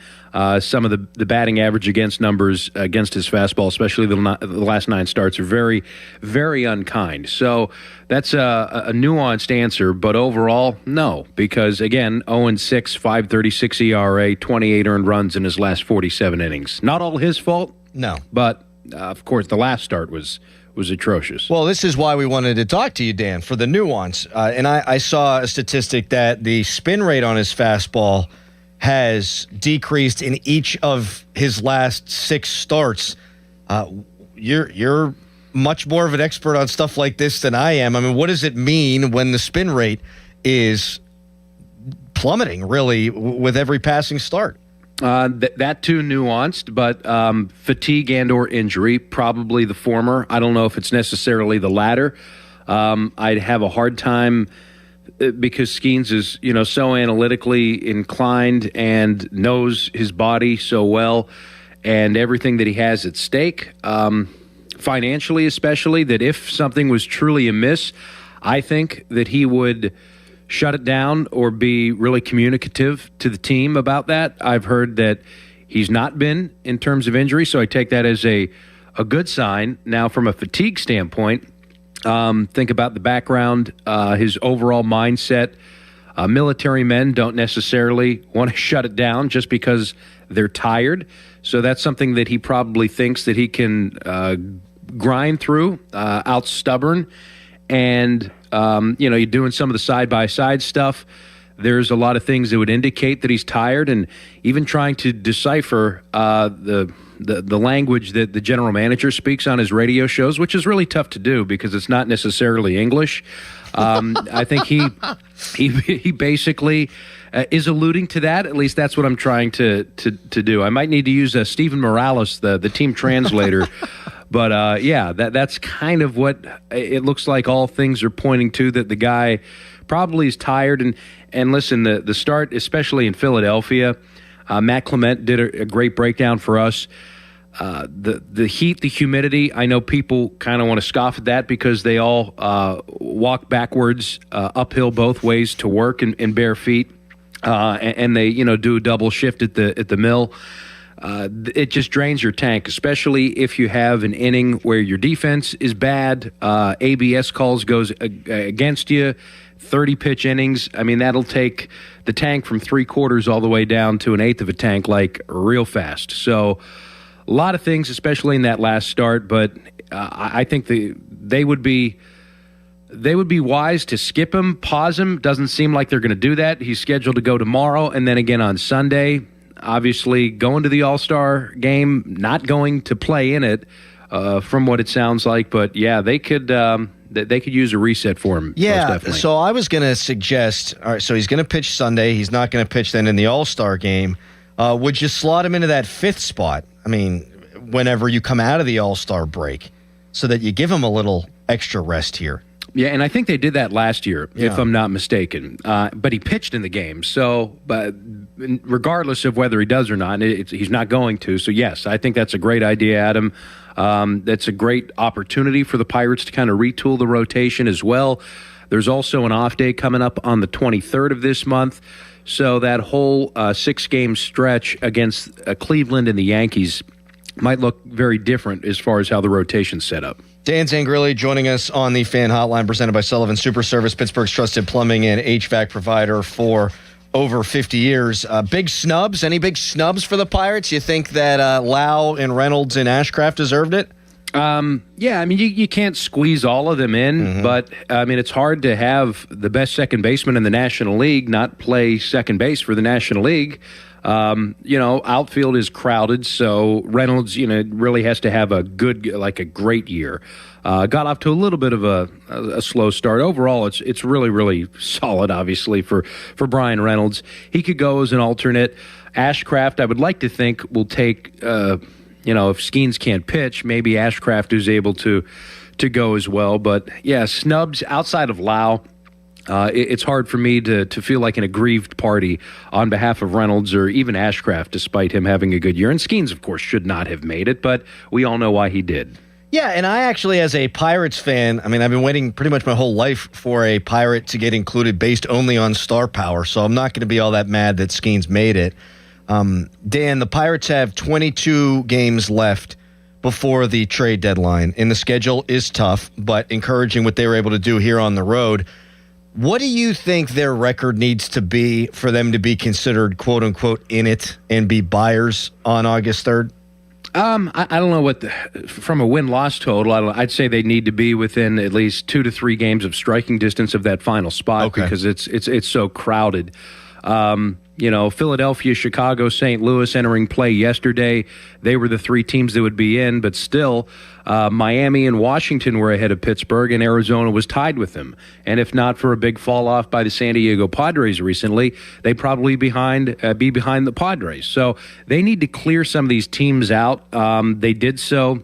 some of the batting average against numbers against his fastball, especially the last 9 starts, are very, very unkind. So that's a nuanced answer, but overall, no, because again, 0-6, .536 ERA, 28 earned runs in his last 47 innings. Not all his fault. No. But, of course, the last start was atrocious. Well, this is why we wanted to talk to you, Dan, for the nuance. And I saw a statistic that the spin rate on his fastball has decreased in each of his last 6 starts. You're much more of an expert on stuff like this than I am. I mean, what does it mean when the spin rate is plummeting, really, with every passing start? That too nuanced, but fatigue and or injury, probably the former. I don't know if it's necessarily the latter. I'd have a hard time because Skeens is, so analytically inclined and knows his body so well and everything that he has at stake, financially especially, that if something was truly amiss, I think that he would shut it down or be really communicative to the team about that. I've heard that he's not been in terms of injury, so I take that as a good sign. Now, from a fatigue standpoint, think about the background, his overall mindset. Military men don't necessarily want to shut it down just because they're tired, so that's something that he probably thinks that he can grind through, out stubborn, and you're doing some of the side-by-side stuff. There's a lot of things that would indicate that he's tired, and even trying to decipher the language that the general manager speaks on his radio shows, which is really tough to do because it's not necessarily English. I think he basically is alluding to that. At least that's what I'm trying to do. I might need to use Stephen Morales, the team translator. But, that's kind of what it looks like all things are pointing to, that the guy probably is tired. And listen, the start, especially in Philadelphia, Matt Clement did a great breakdown for us. The heat, the humidity, I know people kind of want to scoff at that because they all walk backwards, uphill both ways to work in bare feet, and they, do a double shift at the mill. It just drains your tank, especially if you have an inning where your defense is bad, ABS calls goes against you, 30-pitch innings. I mean, that'll take the tank from 3/4 all the way down to 1/8 of a tank, like, real fast. So a lot of things, especially in that last start, but I think they would be wise to skip him, pause him. Doesn't seem like they're going to do that. He's scheduled to go tomorrow and then again on Sunday. Obviously, going to the All-Star game, not going to play in it, from what it sounds like. But yeah, they could use a reset for him. Yeah. So I was going to suggest. All right. So he's going to pitch Sunday. He's not going to pitch then in the All-Star game. Would you slot him into that 5th spot? I mean, whenever you come out of the All-Star break, so that you give him a little extra rest here. Yeah, and I think they did that last year, if I'm not mistaken. But he pitched in the game, so but regardless of whether he does or not, he's not going to. So, yes, I think that's a great idea, Adam. That's a great opportunity for the Pirates to kind of retool the rotation as well. There's also an off day coming up on the 23rd of this month. So that whole 6-game stretch against Cleveland and the Yankees might look very different as far as how the rotation's set up. Dan Zangrilli joining us on the Fan Hotline, presented by Sullivan Super Service, Pittsburgh's trusted plumbing and HVAC provider for over 50 years. Big snubs? Any big snubs for the Pirates? You think that Lau and Reynolds and Ashcraft deserved it? Yeah, I mean, you can't squeeze all of them in, but, I mean, it's hard to have the best second baseman in the National League not play second base for the National League. Outfield is crowded, so Reynolds, really has to have a great year. Got off to a little bit of a slow start. Overall, it's really, really solid, obviously, for Brian Reynolds. He could go as an alternate. Ashcraft, I would like to think, will take, if Skeens can't pitch, maybe Ashcraft is able to go as well. But, yeah, snubs outside of Lau. It's hard for me to feel like an aggrieved party on behalf of Reynolds or even Ashcraft, despite him having a good year. And Skeens, of course, should not have made it, but we all know why he did. Yeah, and I actually, as a Pirates fan, I've been waiting pretty much my whole life for a Pirate to get included based only on star power, so I'm not going to be all that mad that Skeens made it. Dan, the Pirates have 22 games left before the trade deadline, and the schedule is tough, but encouraging what they were able to do here on the road. What do you think their record needs to be for them to be considered, quote-unquote, in it and be buyers on August 3rd? I don't know from a win-loss total, I'd say they need to be within at least 2 to 3 games of striking distance of that final spot because it's so crowded. Philadelphia, Chicago, St. Louis entering play yesterday. They were the 3 teams that would be in, but still, Miami and Washington were ahead of Pittsburgh, and Arizona was tied with them. And if not for a big fall-off by the San Diego Padres recently, they'd probably be behind the Padres. So they need to clear some of these teams out. They did so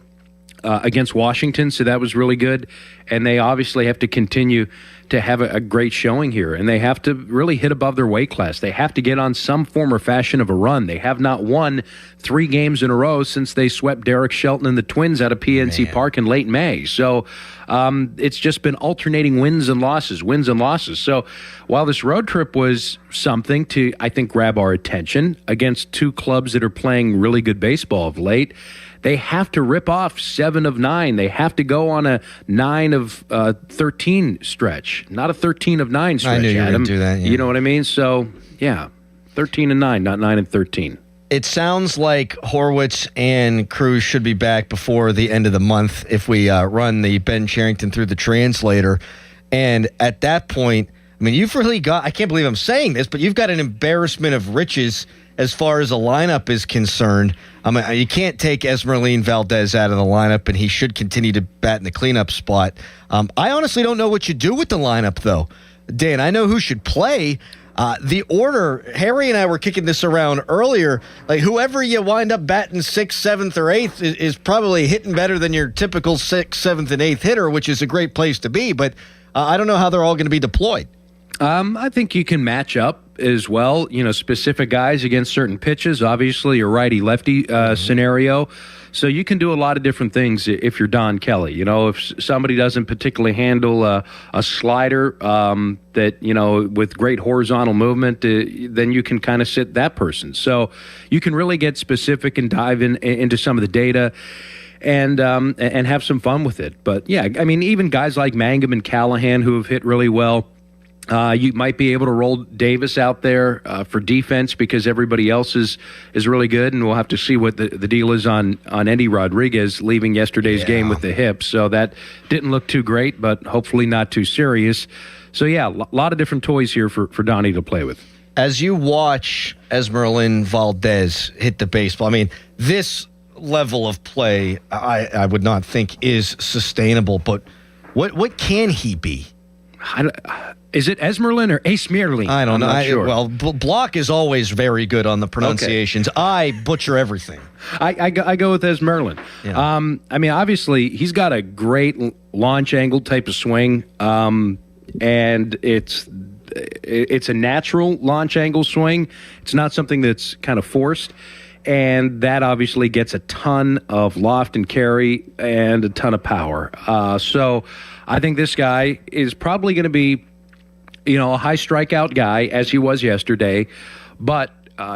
against Washington, so that was really good. And they obviously have to continue to have a great showing here, and they have to really hit above their weight class. They have to get on some form or fashion of a run. They have not won 3 games in a row since they swept Derek Shelton and the Twins out of PNC Park in late May. So it's just been alternating wins and losses. So while this road trip was something to, I think, grab our attention against 2 clubs that are playing really good baseball of late, they have to rip off 7 of 9. They have to go on a 9 of 13 stretch, not a 13 of 9 stretch. I knew you were Adam. going to do that. Yeah. You know what I mean? So, yeah, 13 and 9, not 9 and 13. It sounds like Horwitz and Cruz should be back before the end of the month if we run the Ben Cherington through the translator. And at that point, you've really got, I can't believe I'm saying this, but you've got an embarrassment of riches as far as a lineup is concerned. You can't take Esmeralin Valdez out of the lineup, and he should continue to bat in the cleanup spot. I honestly don't know what you do with the lineup, though. Dan, I know who should play. The order, Harry and I were kicking this around earlier, like whoever you wind up batting 6th, 7th, or 8th is probably hitting better than your typical 6th, 7th, and 8th hitter, which is a great place to be, but I don't know how they're all going to be deployed. I think you can match up as well, specific guys against certain pitches. Obviously, a righty-lefty scenario. So you can do a lot of different things if you're Don Kelly. If somebody doesn't particularly handle a slider that, with great horizontal movement, then you can kind of sit that person. So you can really get specific and dive into some of the data and have some fun with it. But, yeah, even guys like Mangum and Callahan who have hit really well, you might be able to roll Davis out there for defense because everybody else is really good, and we'll have to see what the deal is on Eddie Rodriguez leaving yesterday's game with the hip. So that didn't look too great, but hopefully not too serious. So, yeah, a lot of different toys here for Donnie to play with. As you watch Esmeralin Valdez hit the baseball, this level of play I would not think is sustainable, but what can he be? Is it Esmeralin or Esmeralin? I don't know. I'm not sure. Well, Block is always very good on the pronunciations. Okay. I butcher everything. I go with Esmeralin. Yeah. Obviously, he's got a great launch angle type of swing, and it's a natural launch angle swing. It's not something that's kind of forced. And that obviously gets a ton of loft and carry and a ton of power. So I think this guy is probably going to be, a high strikeout guy, as he was yesterday, but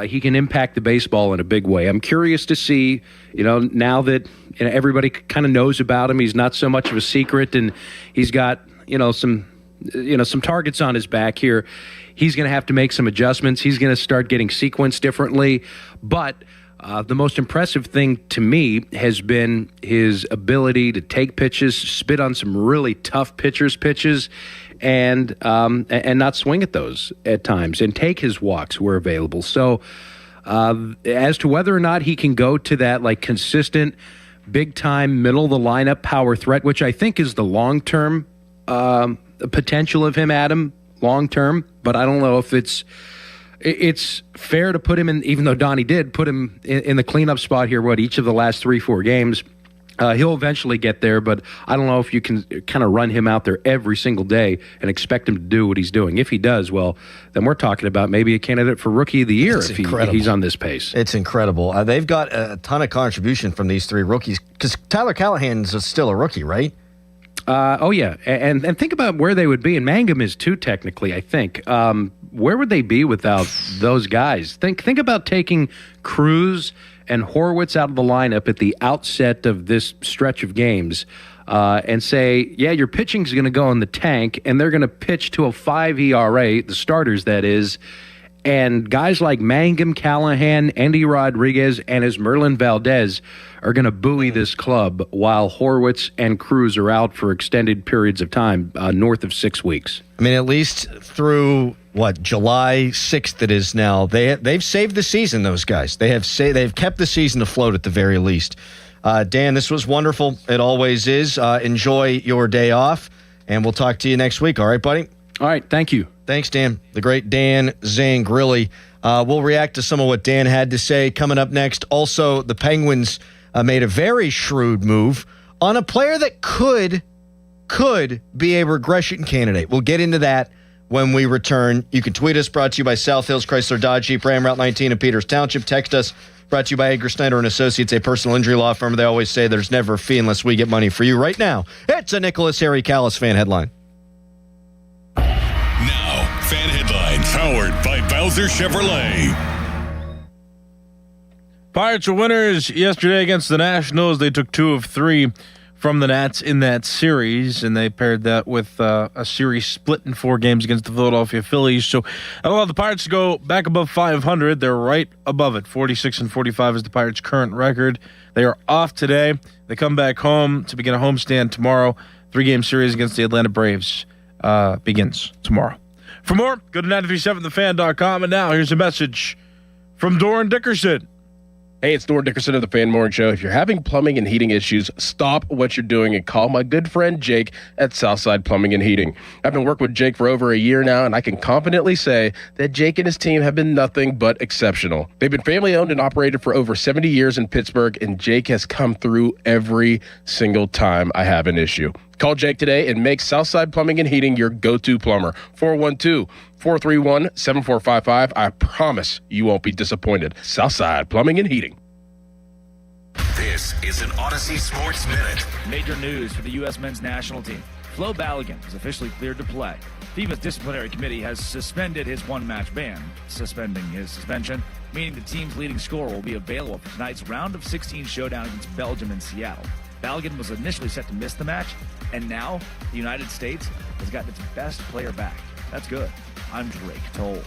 he can impact the baseball in a big way. I'm curious to see, now that everybody kind of knows about him, he's not so much of a secret, and he's got, some targets on his back here. He's going to have to make some adjustments. He's going to start getting sequenced differently, but the most impressive thing to me has been his ability to take pitches, spit on some really tough pitches, and not swing at those at times, and take his walks where available. So As to whether or not he can go to that like consistent, big-time, middle-of-the-lineup power threat, which I think is the long-term potential of him, Adam, long-term. But I don't know if it's fair to put him in, even though Donnie did put him in the cleanup spot here, each of the last 3-4 games. He'll eventually get there, but I don't know if you can kind of run him out there every single day and expect him to do what he's doing. If he does, well, then we're talking about maybe a candidate for Rookie of the Year if he's on this pace. It's incredible. They've got a ton of contribution from these 3 rookies because Tyler Callahan's still a rookie, right? Oh, yeah. And think about where they would be. And Mangum is too, technically, I think. Where would they be without those guys? Think about taking Cruz and Horwitz out of the lineup at the outset of this stretch of games and say, yeah, your pitching's going to go in the tank, and they're going to pitch to a 5 ERA, the starters, that is, and guys like Mangum, Callahan, Andy Rodriguez, and Merlin Valdez are going to buoy this club while Horwitz and Cruz are out for extended periods of time, north of 6 weeks. I mean, at least through July 6th it is now. They've saved the season, those guys. They've kept the season afloat at the very least. Dan, this was wonderful. It always is. Enjoy your day off, and we'll talk to you next week. All right, buddy? All right, thank you. Thanks, Dan. The great Dan Zangrilli. We'll react to some of what Dan had to say coming up next. Also, the Penguins made a very shrewd move on a player that could be a regression candidate. We'll get into that when we return. You can tweet us, brought to you by South Hills Chrysler Dodge Jeep Ram, Route 19 in Peters Township. Text us, brought to you by Edgar Snyder and Associates, a personal injury law firm. They always say there's never a fee unless we get money for you. Right now, it's a Nicholas Harry Callis fan headline. Now, fan headlines powered by Bowser Chevrolet. Pirates are winners yesterday against the Nationals. They took 2 of 3 from the Nats in that series, and they paired that with a series split in 4 games against the Philadelphia Phillies. So that'll allow the Pirates to go back above 500. They're right above it. 46-45 is the Pirates' current record. They are off today. They come back home to begin a homestand tomorrow. 3-game series against the Atlanta Braves begins tomorrow. For more, go to 937thefan.com. And now here's a message from Doran Dickerson. Hey, it's Doran Dickerson of the Fan Morning Show. If you're having plumbing and heating issues, stop what you're doing and call my good friend Jake at Southside Plumbing and Heating. I've been working with Jake for over a year now, and I can confidently say that Jake and his team have been nothing but exceptional. They've been family-owned and operated for over 70 years in Pittsburgh, and Jake has come through every single time I have an issue. Call Jake today and make Southside Plumbing and Heating your go-to plumber. 412-431-7455. I promise you won't be disappointed. Southside Plumbing and Heating. This is an Odyssey Sports Minute. Major news for the U.S. men's national team. Flo Balogun is officially cleared to play. FIBA's disciplinary committee has suspended his one-match ban. Suspending his suspension, meaning the team's leading scorer will be available for tonight's round of 16 showdown against Belgium in Seattle. Balogun was initially set to miss the match, and now the United States has gotten its best player back. That's good. I'm Drake Toll.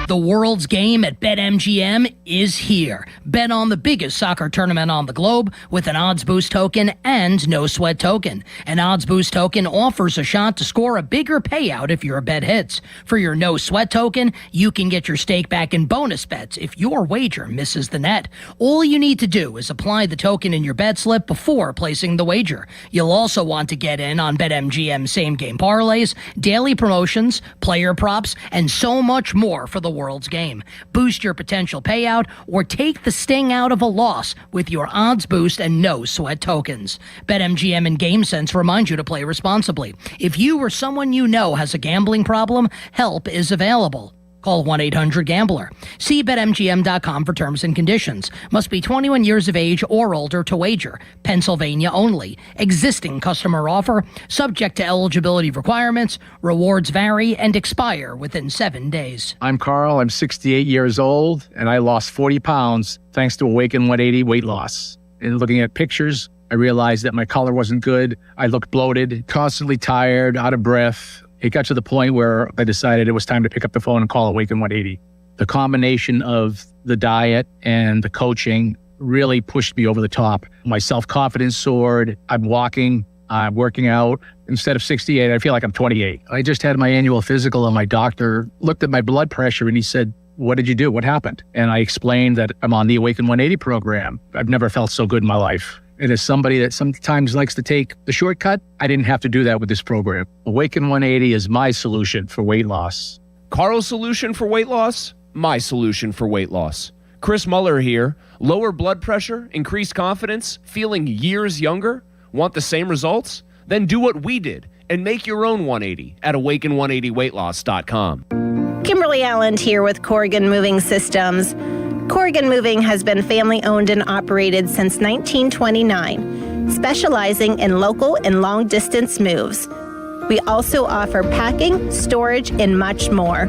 The world's game at BetMGM is here. Bet on the biggest soccer tournament on the globe with an Odds Boost token and no sweat token. An Odds Boost token offers a shot to score a bigger payout if your bet hits. For your no sweat token, you can get your stake back in bonus bets if your wager misses the net. All you need to do is apply the token in your bet slip before placing the wager. You'll also want to get in on BetMGM same game parlays, daily promotions, player props, and so much more for the world's game. Boost your potential payout or take the sting out of a loss with your Odds Boost and no sweat tokens. BetMGM and GameSense remind you to play responsibly. If you or someone you know has a gambling problem, help is available. Call 1-800-GAMBLER. See BetMGM.com for terms and conditions. Must be 21 years of age or older to wager. Pennsylvania only. Existing customer offer. Subject to eligibility requirements. Rewards vary and expire within 7 days. I'm Carl. I'm 68 years old, and I lost 40 pounds thanks to Awaken 180 weight loss. And looking at pictures, I realized that my color wasn't good. I looked bloated, constantly tired, out of breath. It got to the point where I decided it was time to pick up the phone and call Awaken 180. The combination of the diet and the coaching really pushed me over the top. My self-confidence soared. I'm walking I'm working out. Instead of 68, I feel like I'm 28. I just had my annual physical and my doctor looked at my blood pressure and he said, "What did you do? What happened?" And I explained that I'm on the Awaken 180 program. I've never felt so good in my life. And as somebody that sometimes likes to take the shortcut, I didn't have to do that with this program. Awaken 180 is my solution for weight loss. Carl's solution for weight loss? My solution for weight loss. Chris Muller here. Lower blood pressure, increased confidence, feeling years younger? Want the same results? Then do what we did and make your own 180 at awaken180weightloss.com. Kimberly Allen here with Corrigan Moving Systems. Corrigan Moving has been family owned and operated since 1929, specializing in local and long distance moves. We also offer packing, storage, and much more.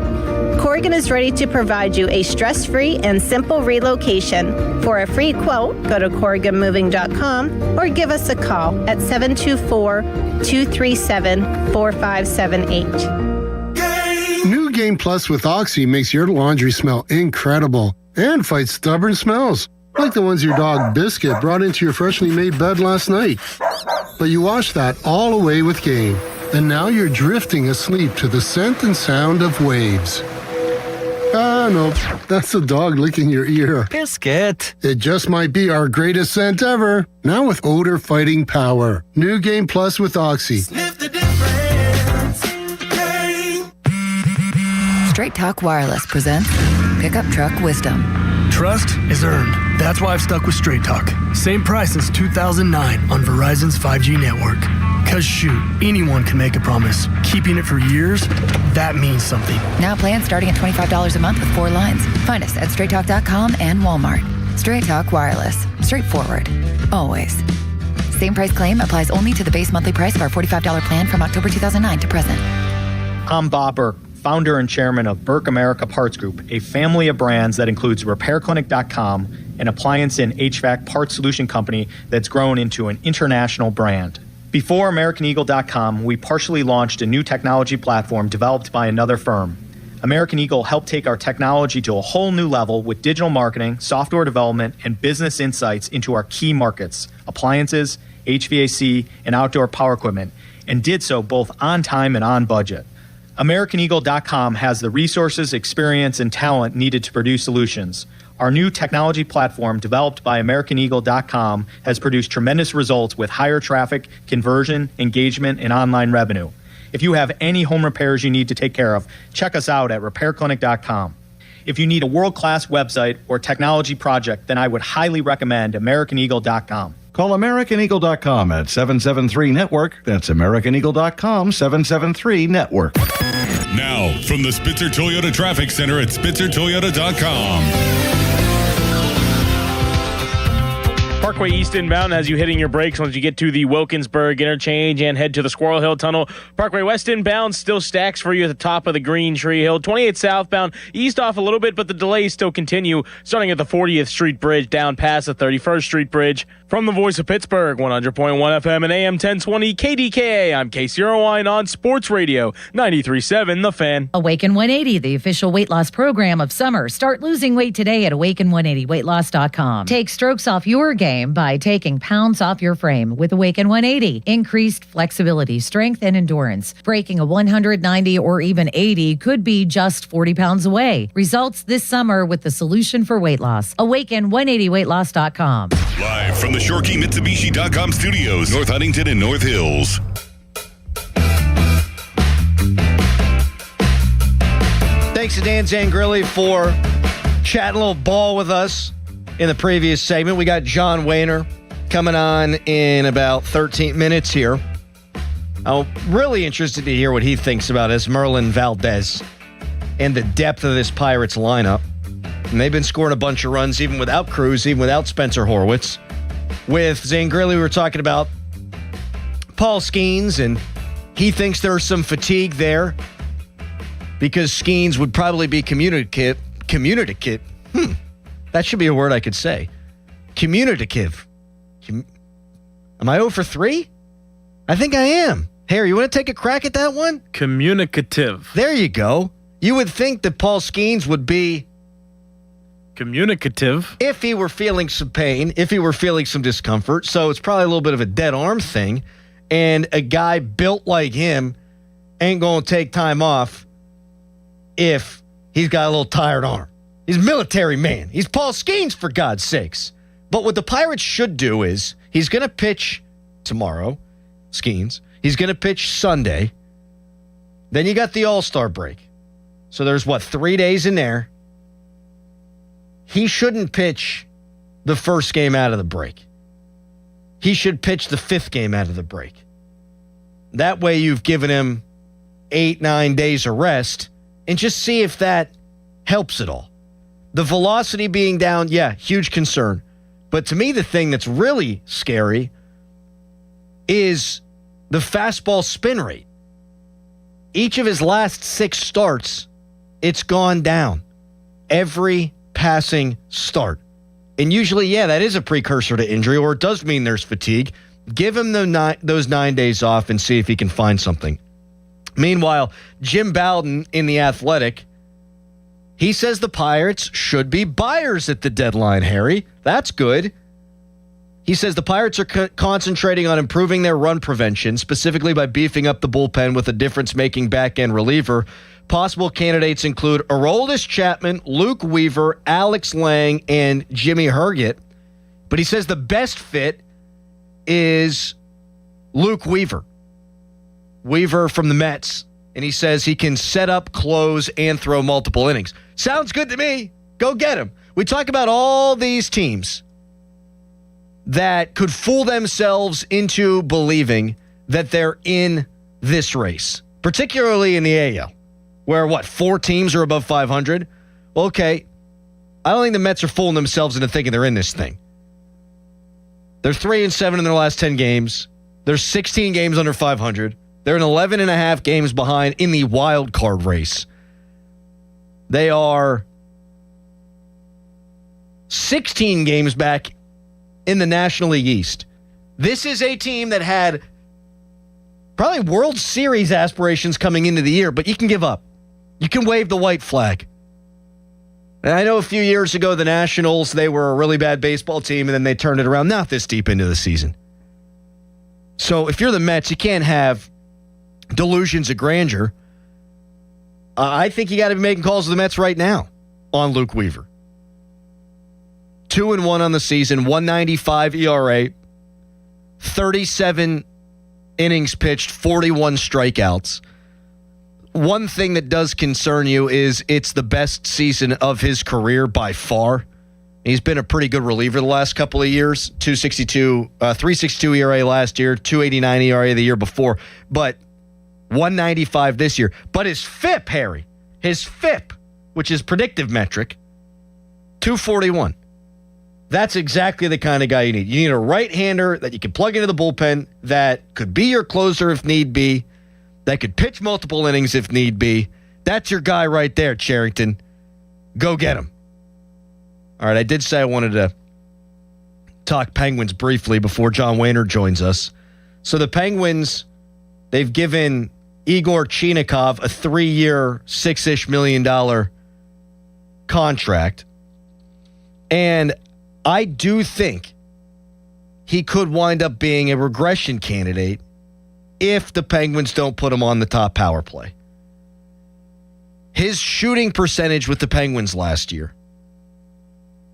Corrigan is ready to provide you a stress-free and simple relocation. For a free quote, go to corriganmoving.com or give us a call at 724-237-4578. New Game Plus with Oxy makes your laundry smell incredible and fights stubborn smells, like the ones your dog Biscuit brought into your freshly made bed last night. But you wash that all away with Game, and now you're drifting asleep to the scent and sound of waves. Ah, no, that's the dog licking your ear. Biscuit. It just might be our greatest scent ever, now with odor fighting power. New Game Plus with Oxy. Straight Talk Wireless presents Pickup Truck Wisdom. Trust is earned. That's why I've stuck with Straight Talk. Same price since 2009 on Verizon's 5G network. Cause shoot, anyone can make a promise. Keeping it for years, that means something. Now plans starting at $25 a month with 4 lines. Find us at straighttalk.com and Walmart. Straight Talk Wireless. Straightforward. Always. Same price claim applies only to the base monthly price of our $45 plan from October 2009 to present. I'm Bob Burke, founder and chairman of Burke America Parts Group, a family of brands that includes RepairClinic.com, an appliance and HVAC parts solution company that's grown into an international brand. Before AmericanEagle.com, we partially launched a new technology platform developed by another firm. American Eagle helped take our technology to a whole new level with digital marketing, software development, and business insights into our key markets, appliances, HVAC, and outdoor power equipment, and did so both on time and on budget. AmericanEagle.com has the resources, experience, and talent needed to produce solutions. Our new technology platform, developed by AmericanEagle.com, has produced tremendous results with higher traffic, conversion, engagement, and online revenue. If you have any home repairs you need to take care of, check us out at RepairClinic.com. If you need a world-class website or technology project, then I would highly recommend AmericanEagle.com. Call AmericanEagle.com at 773-NETWORK. That's AmericanEagle.com, 773-NETWORK. Now, from the Spitzer Toyota Traffic Center at SpitzerToyota.com. Parkway East inbound as you hitting your brakes once you get to the Wilkinsburg interchange and head to the Squirrel Hill Tunnel. Parkway West inbound still stacks for you at the top of the Green Tree Hill. 28 southbound, east off a little bit, but the delays still continue, starting at the 40th Street Bridge down past the 31st Street Bridge. From the voice of Pittsburgh, 100.1 FM and AM 1020 KDKA, I'm Casey Irwine on Sports Radio 93.7 The Fan. Awaken 180, the official weight loss program of summer. Start losing weight today at awaken180weightloss.com. Take strokes off your game by taking pounds off your frame with Awaken 180. Increased flexibility, strength, and endurance. Breaking a 190 or even 80 could be just 40 pounds away. Results this summer with the solution for weight loss. Awaken180weightloss.com. Live from the ShoreKeyMitsubishi.com studios, North Huntington and North Hills. Thanks to Dan Zangrilli for chatting a little ball with us in the previous segment. We got John Wehner coming on in about 13 minutes here. I'm really interested to hear what he thinks about Esmerlin Valdez and the depth of this Pirates lineup. And they've been scoring a bunch of runs even without Cruz, even without Spencer Horwitz. With Zangrilli, we were talking about Paul Skeens, and he thinks there's some fatigue there because Skeens would probably be communicative. That should be a word I could say. Communicative. Am I 0 for 3? I think I am. Harry, you want to take a crack at that one? Communicative. There you go. You would think that Paul Skeens would be communicative if he were feeling some pain, if he were feeling some discomfort. So it's probably a little bit of a dead arm thing. And a guy built like him ain't going to take time off if he's got a little tired arm. He's a military man. He's Paul Skeens, for God's sakes. But what the Pirates should do is he's going to pitch tomorrow, Skeens. He's going to pitch Sunday. Then you got the All-Star break. So there's, 3 days in there. He shouldn't pitch the first game out of the break. He should pitch the 5th game out of the break. That way you've given him 8-9 days of rest and just see if that helps at all. The velocity being down, huge concern. But to me, the thing that's really scary is the fastball spin rate. Each of his last 6 starts, it's gone down. Every passing start. And usually, that is a precursor to injury, or it does mean there's fatigue. Give him those 9 days off and see if he can find something. Meanwhile, Jim Bowden in The Athletic, he says the Pirates should be buyers at the deadline, Harry. That's good. He says the Pirates are concentrating on improving their run prevention, specifically by beefing up the bullpen with a difference-making back-end reliever. Possible candidates include Aroldis Chapman, Luke Weaver, Alex Lang, and Jimmy Herget. But he says the best fit is Luke Weaver. Weaver from the Mets. And he says he can set up, close, and throw multiple innings. Sounds good to me. Go get him. We talk about all these teams that could fool themselves into believing that they're in this race, particularly in the AL, where 4 teams are above 500? Okay, I don't think the Mets are fooling themselves into thinking they're in this thing. They're 3-7 in their last 10 games. They're 16 games under 500. They're 11.5 games behind in the wild card race. They are 16 games back in the National League East. This is a team that had probably World Series aspirations coming into the year, but you can give up. You can wave the white flag. And I know a few years ago, the Nationals, they were a really bad baseball team, and then they turned it around not this deep into the season. So if you're the Mets, you can't have delusions of grandeur. I think you got to be making calls to the Mets right now on Luke Weaver. 2-1 on the season, 1.95 ERA, 37 innings pitched, 41 strikeouts. One thing that does concern you is it's the best season of his career by far. He's been a pretty good reliever the last couple of years. 3.62 ERA last year, 2.89 ERA the year before, but 1.95 this year. But his FIP, Harry, which is predictive metric, 2.41. That's exactly the kind of guy you need. You need a right-hander that you can plug into the bullpen that could be your closer if need be, that could pitch multiple innings if need be. That's your guy right there, Charrington. Go get him. All right, I did say I wanted to talk Penguins briefly before John Wehner joins us. So the Penguins, they've given Igor Chinakhov a 3-year, $6-ish million contract. And I do think he could wind up being a regression candidate if the Penguins don't put him on the top power play. His shooting percentage with the Penguins last year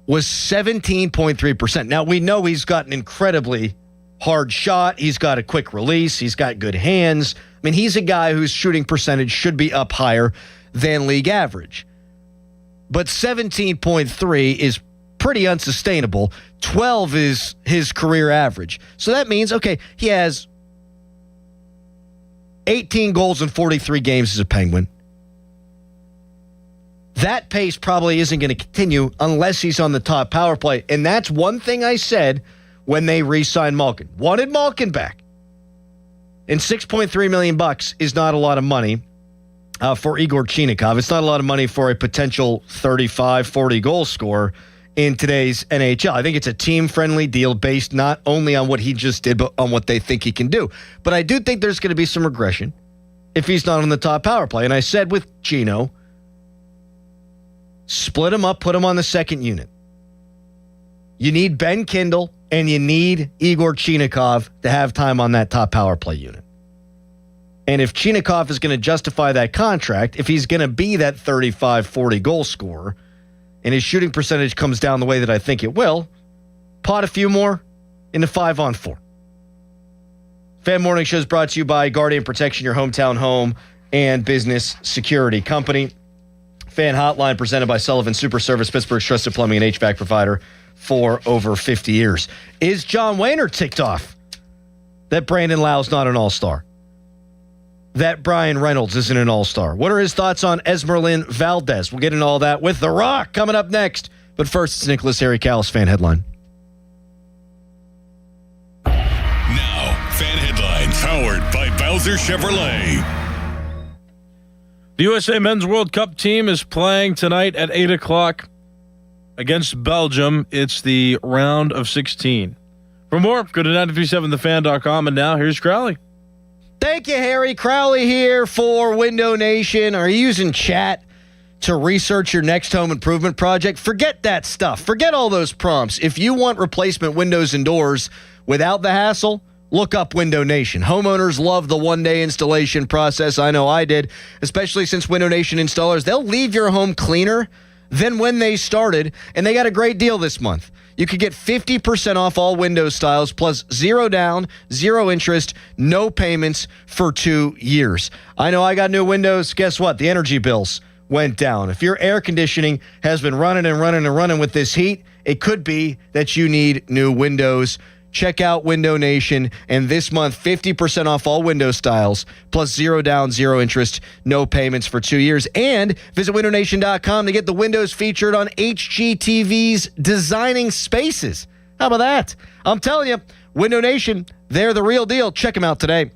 was 17.3%. Now, we know he's got an incredibly hard shot. He's got a quick release. He's got good hands. I mean, he's a guy whose shooting percentage should be up higher than league average. But 17.3 is pretty unsustainable. 12 is his career average. So that means, okay, he has 18 goals in 43 games as a Penguin. That pace probably isn't going to continue unless he's on the top power play. And that's one thing I said when they re-signed Malkin. Wanted Malkin back. And $6.3 million is not a lot of money for Igor Chinakhov. It's not a lot of money for a potential 35, 40 goal scorer in today's NHL. I think it's a team-friendly deal based not only on what he just did, but on what they think he can do. But I do think there's going to be some regression if he's not on the top power play. And I said with Gino, split him up, put him on the second unit. You need Ben Kindle and you need Igor Chinakhov to have time on that top power play unit. And if Chinakhov is going to justify that contract, if he's going to be that 35-40 goal scorer, and his shooting percentage comes down the way that I think it will, pot a few more into 5-on-4. Fan Morning Show is brought to you by Guardian Protection, your hometown home and business security company. Fan Hotline presented by Sullivan Super Service, Pittsburgh's trusted plumbing and HVAC provider for over 50 years. Is John Wayner ticked off that Brandon Lau's not an all-star? That Brian Reynolds isn't an all-star? What are his thoughts on Esmeralyn Valdez? We'll get into all that with The Rock coming up next. But first, it's Nicholas Harry Callis Fan Headline. Now, Fan Headlines, powered by Bowser Chevrolet. The USA Men's World Cup team is playing tonight at 8 o'clock against Belgium. It's the round of 16. For more, go to 937thefan.com. And now, here's Crowley. Thank you, Harry. Crowley here for Window Nation. Are you using chat to research your next home improvement project? Forget that stuff. Forget all those prompts. If you want replacement windows and doors without the hassle, look up Window Nation. Homeowners love the one-day installation process. I know I did, especially since Window Nation installers, they'll leave your home cleaner than when they started, and they got a great deal this month. You could get 50% off all window styles, plus 0 down, 0 interest, no payments for 2 years. I know I got new windows. Guess what? The energy bills went down. If your air conditioning has been running with this heat, it could be that you need new windows. Check out Window Nation, and this month, 50% off all window styles, plus 0 down, 0 interest, no payments for 2 years. And visit windownation.com to get the windows featured on HGTV's Designing Spaces. How about that? I'm telling you, Window Nation, they're the real deal. Check them out today.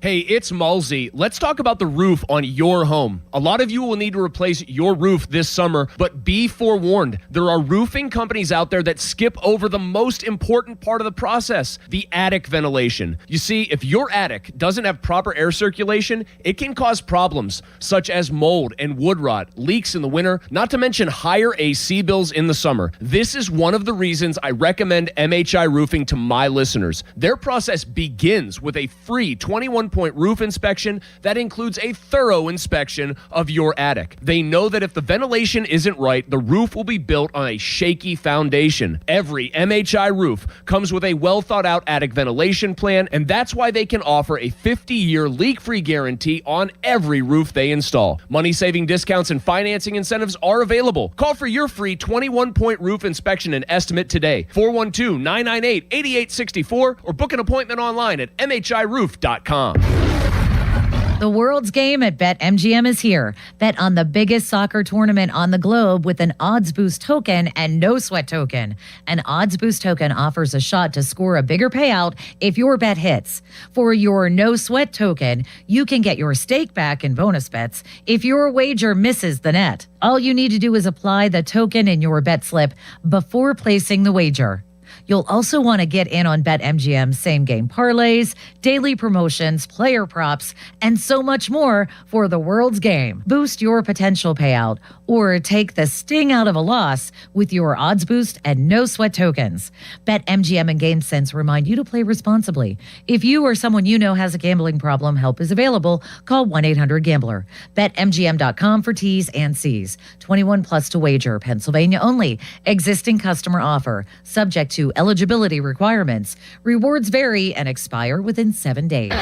Hey, it's Malzy. Let's talk about the roof on your home. A lot of you will need to replace your roof this summer, but be forewarned. There are roofing companies out there that skip over the most important part of the process, the attic ventilation. You see, if your attic doesn't have proper air circulation, it can cause problems such as mold and wood rot, leaks in the winter, not to mention higher AC bills in the summer. This is one of the reasons I recommend MHI Roofing to my listeners. Their process begins with a free 21-point roof inspection that includes a thorough inspection of your attic. They know that if the ventilation isn't right, the roof will be built on a shaky foundation. Every MHI roof comes with a well-thought-out attic ventilation plan, and that's why they can offer a 50-year leak-free guarantee on every roof they install. Money-saving discounts and financing incentives are available. Call for your free 21-point roof inspection and estimate today. 412-998-8864 or book an appointment online at mhiroof.com. The world's game at BetMGM is here. Bet on the biggest soccer tournament on the globe with an Odds Boost token and no sweat token. An Odds Boost token offers a shot to score a bigger payout if your bet hits. For your no sweat token, you can get your stake back in bonus bets if your wager misses the net. All you need to do is apply the token in your bet slip before placing the wager. You'll also want to get in on BetMGM's same-game parlays, daily promotions, player props, and so much more for the world's game. Boost your potential payout or take the sting out of a loss with your Odds Boost and no sweat tokens. BetMGM and GameSense remind you to play responsibly. If you or someone you know has a gambling problem, help is available. Call 1-800-GAMBLER. BetMGM.com for T's and C's. 21 plus to wager. Pennsylvania only. Existing customer offer. Subject to eligibility requirements. Rewards vary and expire within 7 days.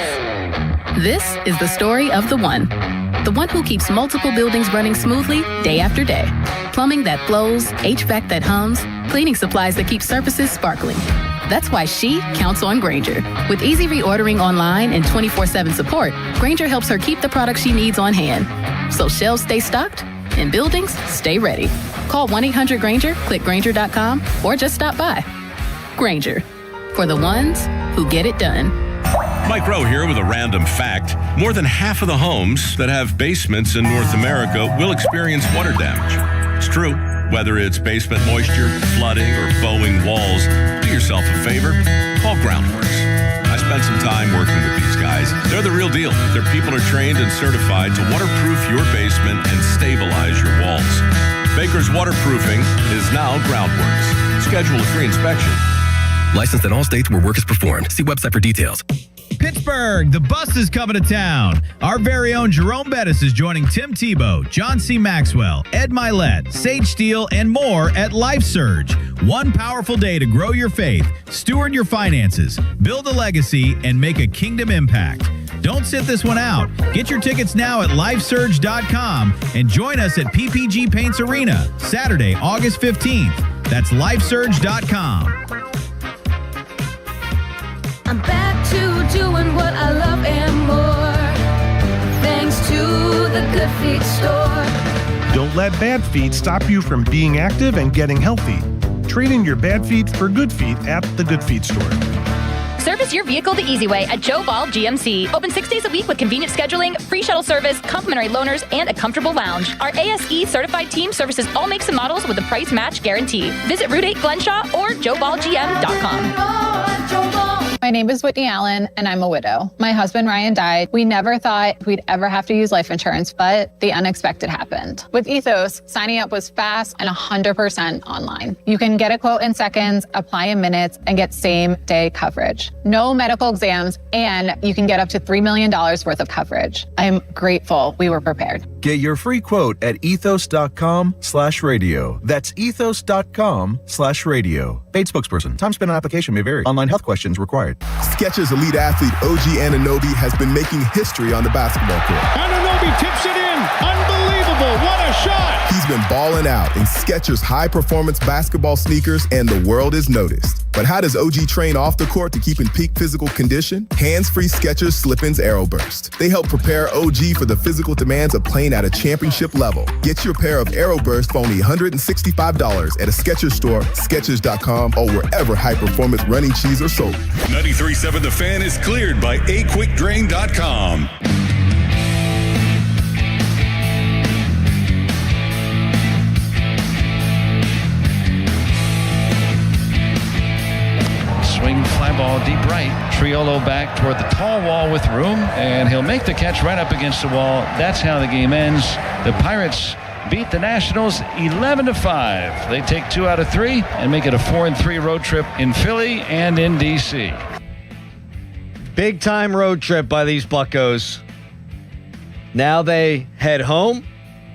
This is the story of the one who keeps multiple buildings running smoothly day after day. Plumbing that flows, HVAC that hums, cleaning supplies that keep surfaces sparkling. That's why she counts on Grainger. With easy reordering online and 24/7 support, Grainger helps her keep the products she needs on hand. So shelves stay stocked and buildings stay ready. Call 1-800-GRAINGER, click Grainger.com, or just stop by. Grainger, for the ones who get it done. Mike Rowe here with a random fact. More than half of the homes that have basements in North America will experience water damage. It's true. Whether it's basement moisture, flooding, or bowing walls, do yourself a favor. Call Groundworks. I spent some time working with these guys. They're the real deal. Their people are trained and certified to waterproof your basement and stabilize your walls. Baker's Waterproofing is now Groundworks. So schedule a free inspection. Licensed in all states where work is performed. See website for details. Pittsburgh, the bus is coming to town. Our very own Jerome Bettis is joining Tim Tebow, John C. Maxwell, Ed Milet, Sage Steele, and more at Life Surge. One powerful day to grow your faith, steward your finances, build a legacy, and make a kingdom impact. Don't sit this one out. Get your tickets now at lifesurge.com and join us at PPG Paints Arena, Saturday, August 15th. That's lifesurge.com. I'm back to doing what I love and more, thanks to the Good Feet store. Don't let bad feet stop you from being active and getting healthy. Trade in your bad feet for good feet at the Good Feet store. Service your vehicle the easy way at Joe Ball GMC. Open 6 days a week with convenient scheduling, free shuttle service, complimentary loaners, and a comfortable lounge. Our ASE certified team services all makes and models with a price match guarantee. Visit Route 8 Glenshaw or JoeBallGM.com. My name is Whitney Allen, and I'm a widow. My husband, Ryan, died. We never thought we'd ever have to use life insurance, but the unexpected happened. With Ethos, signing up was fast and 100% online. You can get a quote in seconds, apply in minutes, and get same-day coverage. No medical exams, and you can get up to $3 million worth of coverage. I'm grateful we were prepared. Get your free quote at ethos.com/radio. That's ethos.com/radio. Paid spokesperson. Time spent on application may vary. Online health questions required. Skechers elite athlete OG Anunoby has been making history on the basketball court. Anunoby tips it in. Unbelievable. What a shot. He's been balling out in Skechers high-performance basketball sneakers, and the world is noticed. But how does OG train off the court to keep in peak physical condition? Hands-free Skechers Slip-ins Aeroburst. They help prepare OG for the physical demands of playing at a championship level. Get your pair of Aeroburst for only $165 at a Skechers store, Skechers.com, or wherever high-performance running shoes are sold. 93.7 The Fan is cleared by aquickdrain.com. Swing fly ball deep right. Triolo back toward the tall wall with room, and he'll make the catch right up against the wall. That's how the game ends. The Pirates beat the Nationals 11-5. They take 2 out of 3 and make it a 4-3 road trip in Philly and in D.C. Big time road trip by these Buccos. Now they head home.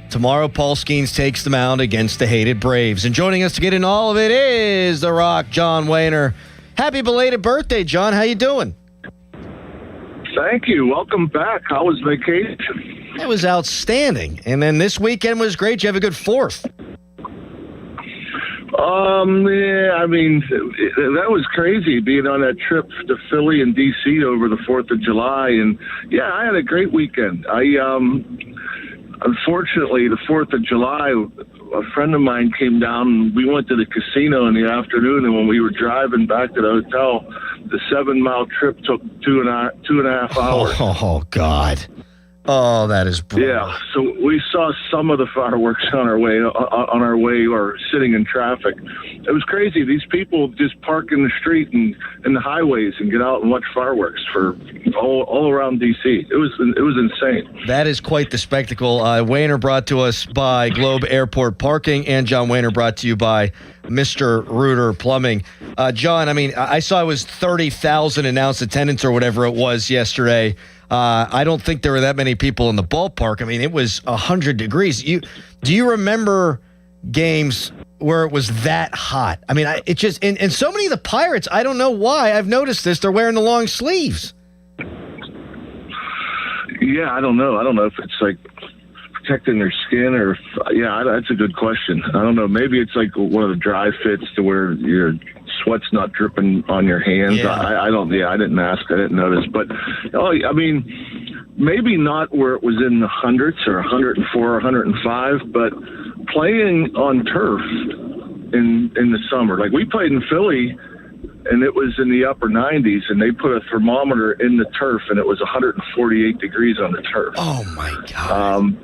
Tomorrow, Paul Skeens takes the mound against the hated Braves. And joining us to get in all of it is The Rock, John Wehner. Happy belated birthday, John. How you doing? Thank you. Welcome back. How was vacation? It was outstanding. And then this weekend was great. Did you have a good 4th? Yeah, I mean, that was crazy being on that trip to Philly and D.C. over the 4th of July. And yeah, I had a great weekend. Unfortunately, the 4th of July, a friend of mine came down and we went to the casino in the afternoon. And when we were driving back to the hotel, the 7-mile trip took two and a half hours. Oh, God. Oh, that is brutal. Yeah, so we saw some of the fireworks on our way or sitting in traffic. It was crazy. These people just park in the street and in the highways and get out and watch fireworks for all around D.C. It was insane. That is quite the spectacle. Wehner brought to us by Globe Airport Parking, and John Wehner brought to you by Mr. Reuter Plumbing. John, I mean, I saw it was 30,000 announced attendance or whatever it was yesterday. I don't think there were that many people in the ballpark. I mean, it was 100 degrees. Do you remember games where it was that hot? I mean, it just and so many of the Pirates, I don't know why. I've noticed this. They're wearing the long sleeves. Yeah, I don't know. I don't know if it's like protecting their skin or that's a good question. I don't know. Maybe it's like one of the dry fits to where your sweat's not dripping on your hands. Yeah. I didn't ask. I didn't notice. But, I mean, maybe not where it was in the hundreds or 104 or 105, but playing on turf in the summer. Like we played in Philly, and it was in the upper 90s, and they put a thermometer in the turf, and it was 148 degrees on the turf. Oh, my God.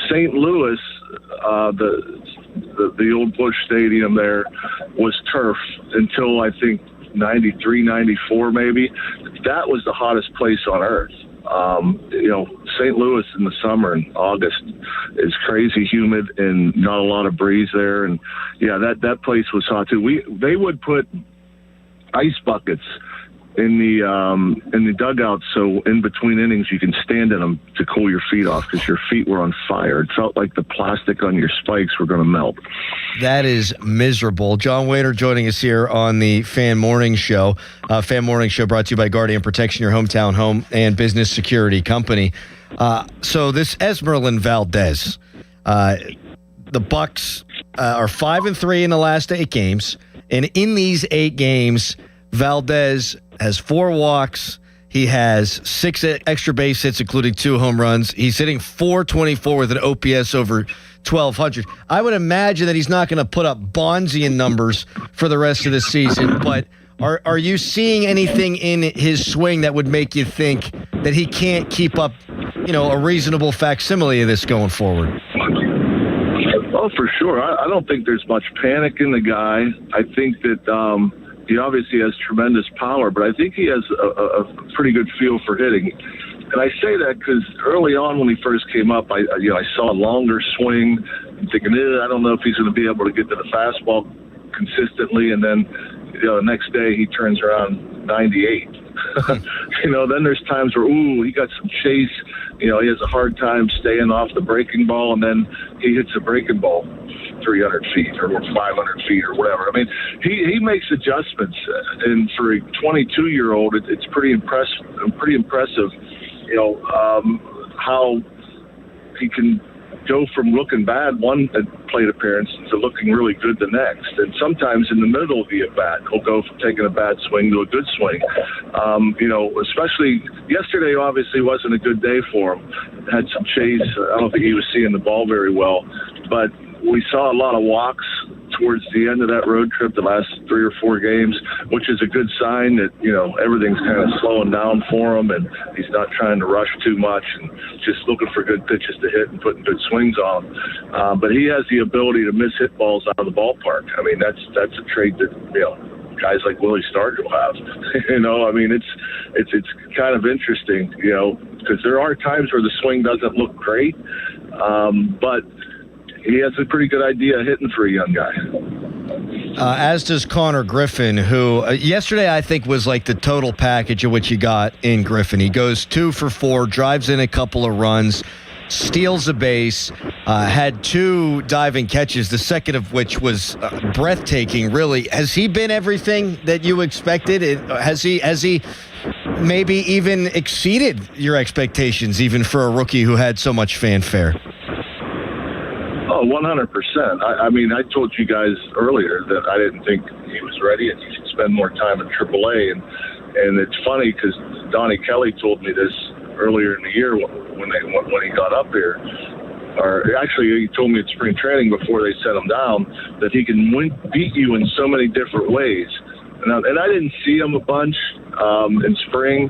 St. Louis, the old Busch Stadium there was turf until I think 93, 94 maybe. That was the hottest place on earth. St. Louis in the summer in August is crazy humid and not a lot of breeze there. And yeah, that place was hot too. They would put ice buckets in the dugouts, so in between innings you can stand in them to cool your feet off because your feet were on fire. It felt like the plastic on your spikes were going to melt. That is miserable. John Wader joining us here on the Fan Morning Show. Fan Morning Show brought to you by Guardian Protection, your hometown home and business security company. So this Esmeralyn Valdez, the Bucks are 5-3 in the last 8 games, and in these 8 games, Valdez has 4 walks. He has 6 extra base hits, including 2 home runs. He's hitting .424 with an OPS over 1,200. I would imagine that he's not going to put up Bonzian numbers for the rest of the season, but are you seeing anything in his swing that would make you think that he can't keep up, a reasonable facsimile of this going forward? Oh, for sure. I don't think there's much panic in the guy. I think that he obviously has tremendous power, but I think he has a pretty good feel for hitting. And I say that because early on when he first came up, I saw a longer swing. I'm thinking, I don't know if he's going to be able to get to the fastball consistently. And then, the next day he turns around 98. Then there's times where, he got some chase. He has a hard time staying off the breaking ball, and then he hits a breaking ball 300 feet or 500 feet or whatever. I mean, he makes adjustments, and for a 22-year-old, it's pretty impressive. How he can go from looking bad one plate appearance to looking really good the next. And sometimes in the middle of the at-bat, he'll go from taking a bad swing to a good swing. Especially yesterday obviously wasn't a good day for him. Had some chase. I don't think he was seeing the ball very well. But we saw a lot of walks towards the end of that road trip, the last 3 or 4 games, which is a good sign that, everything's kind of slowing down for him and he's not trying to rush too much and just looking for good pitches to hit and putting good swings on. But he has the ability to miss hit balls out of the ballpark. I mean, that's a trait that, guys like Willie Stargell have. It's kind of interesting, because there are times where the swing doesn't look great, but he has a pretty good idea of hitting for a young guy. As does Connor Griffin, who yesterday I think was like the total package of what you got in Griffin. He goes 2 for 4, drives in a couple of runs, steals a base, had 2 diving catches, the second of which was breathtaking, really. Has he been everything that you expected? Has he maybe even exceeded your expectations, even for a rookie who had so much fanfare? Oh, 100%. I told you guys earlier that I didn't think he was ready and he should spend more time in AAA. And it's funny because Donnie Kelly told me this earlier in the year when he got up here. Or actually, he told me at spring training before they set him down that he can beat you in so many different ways. And I didn't see him a bunch in spring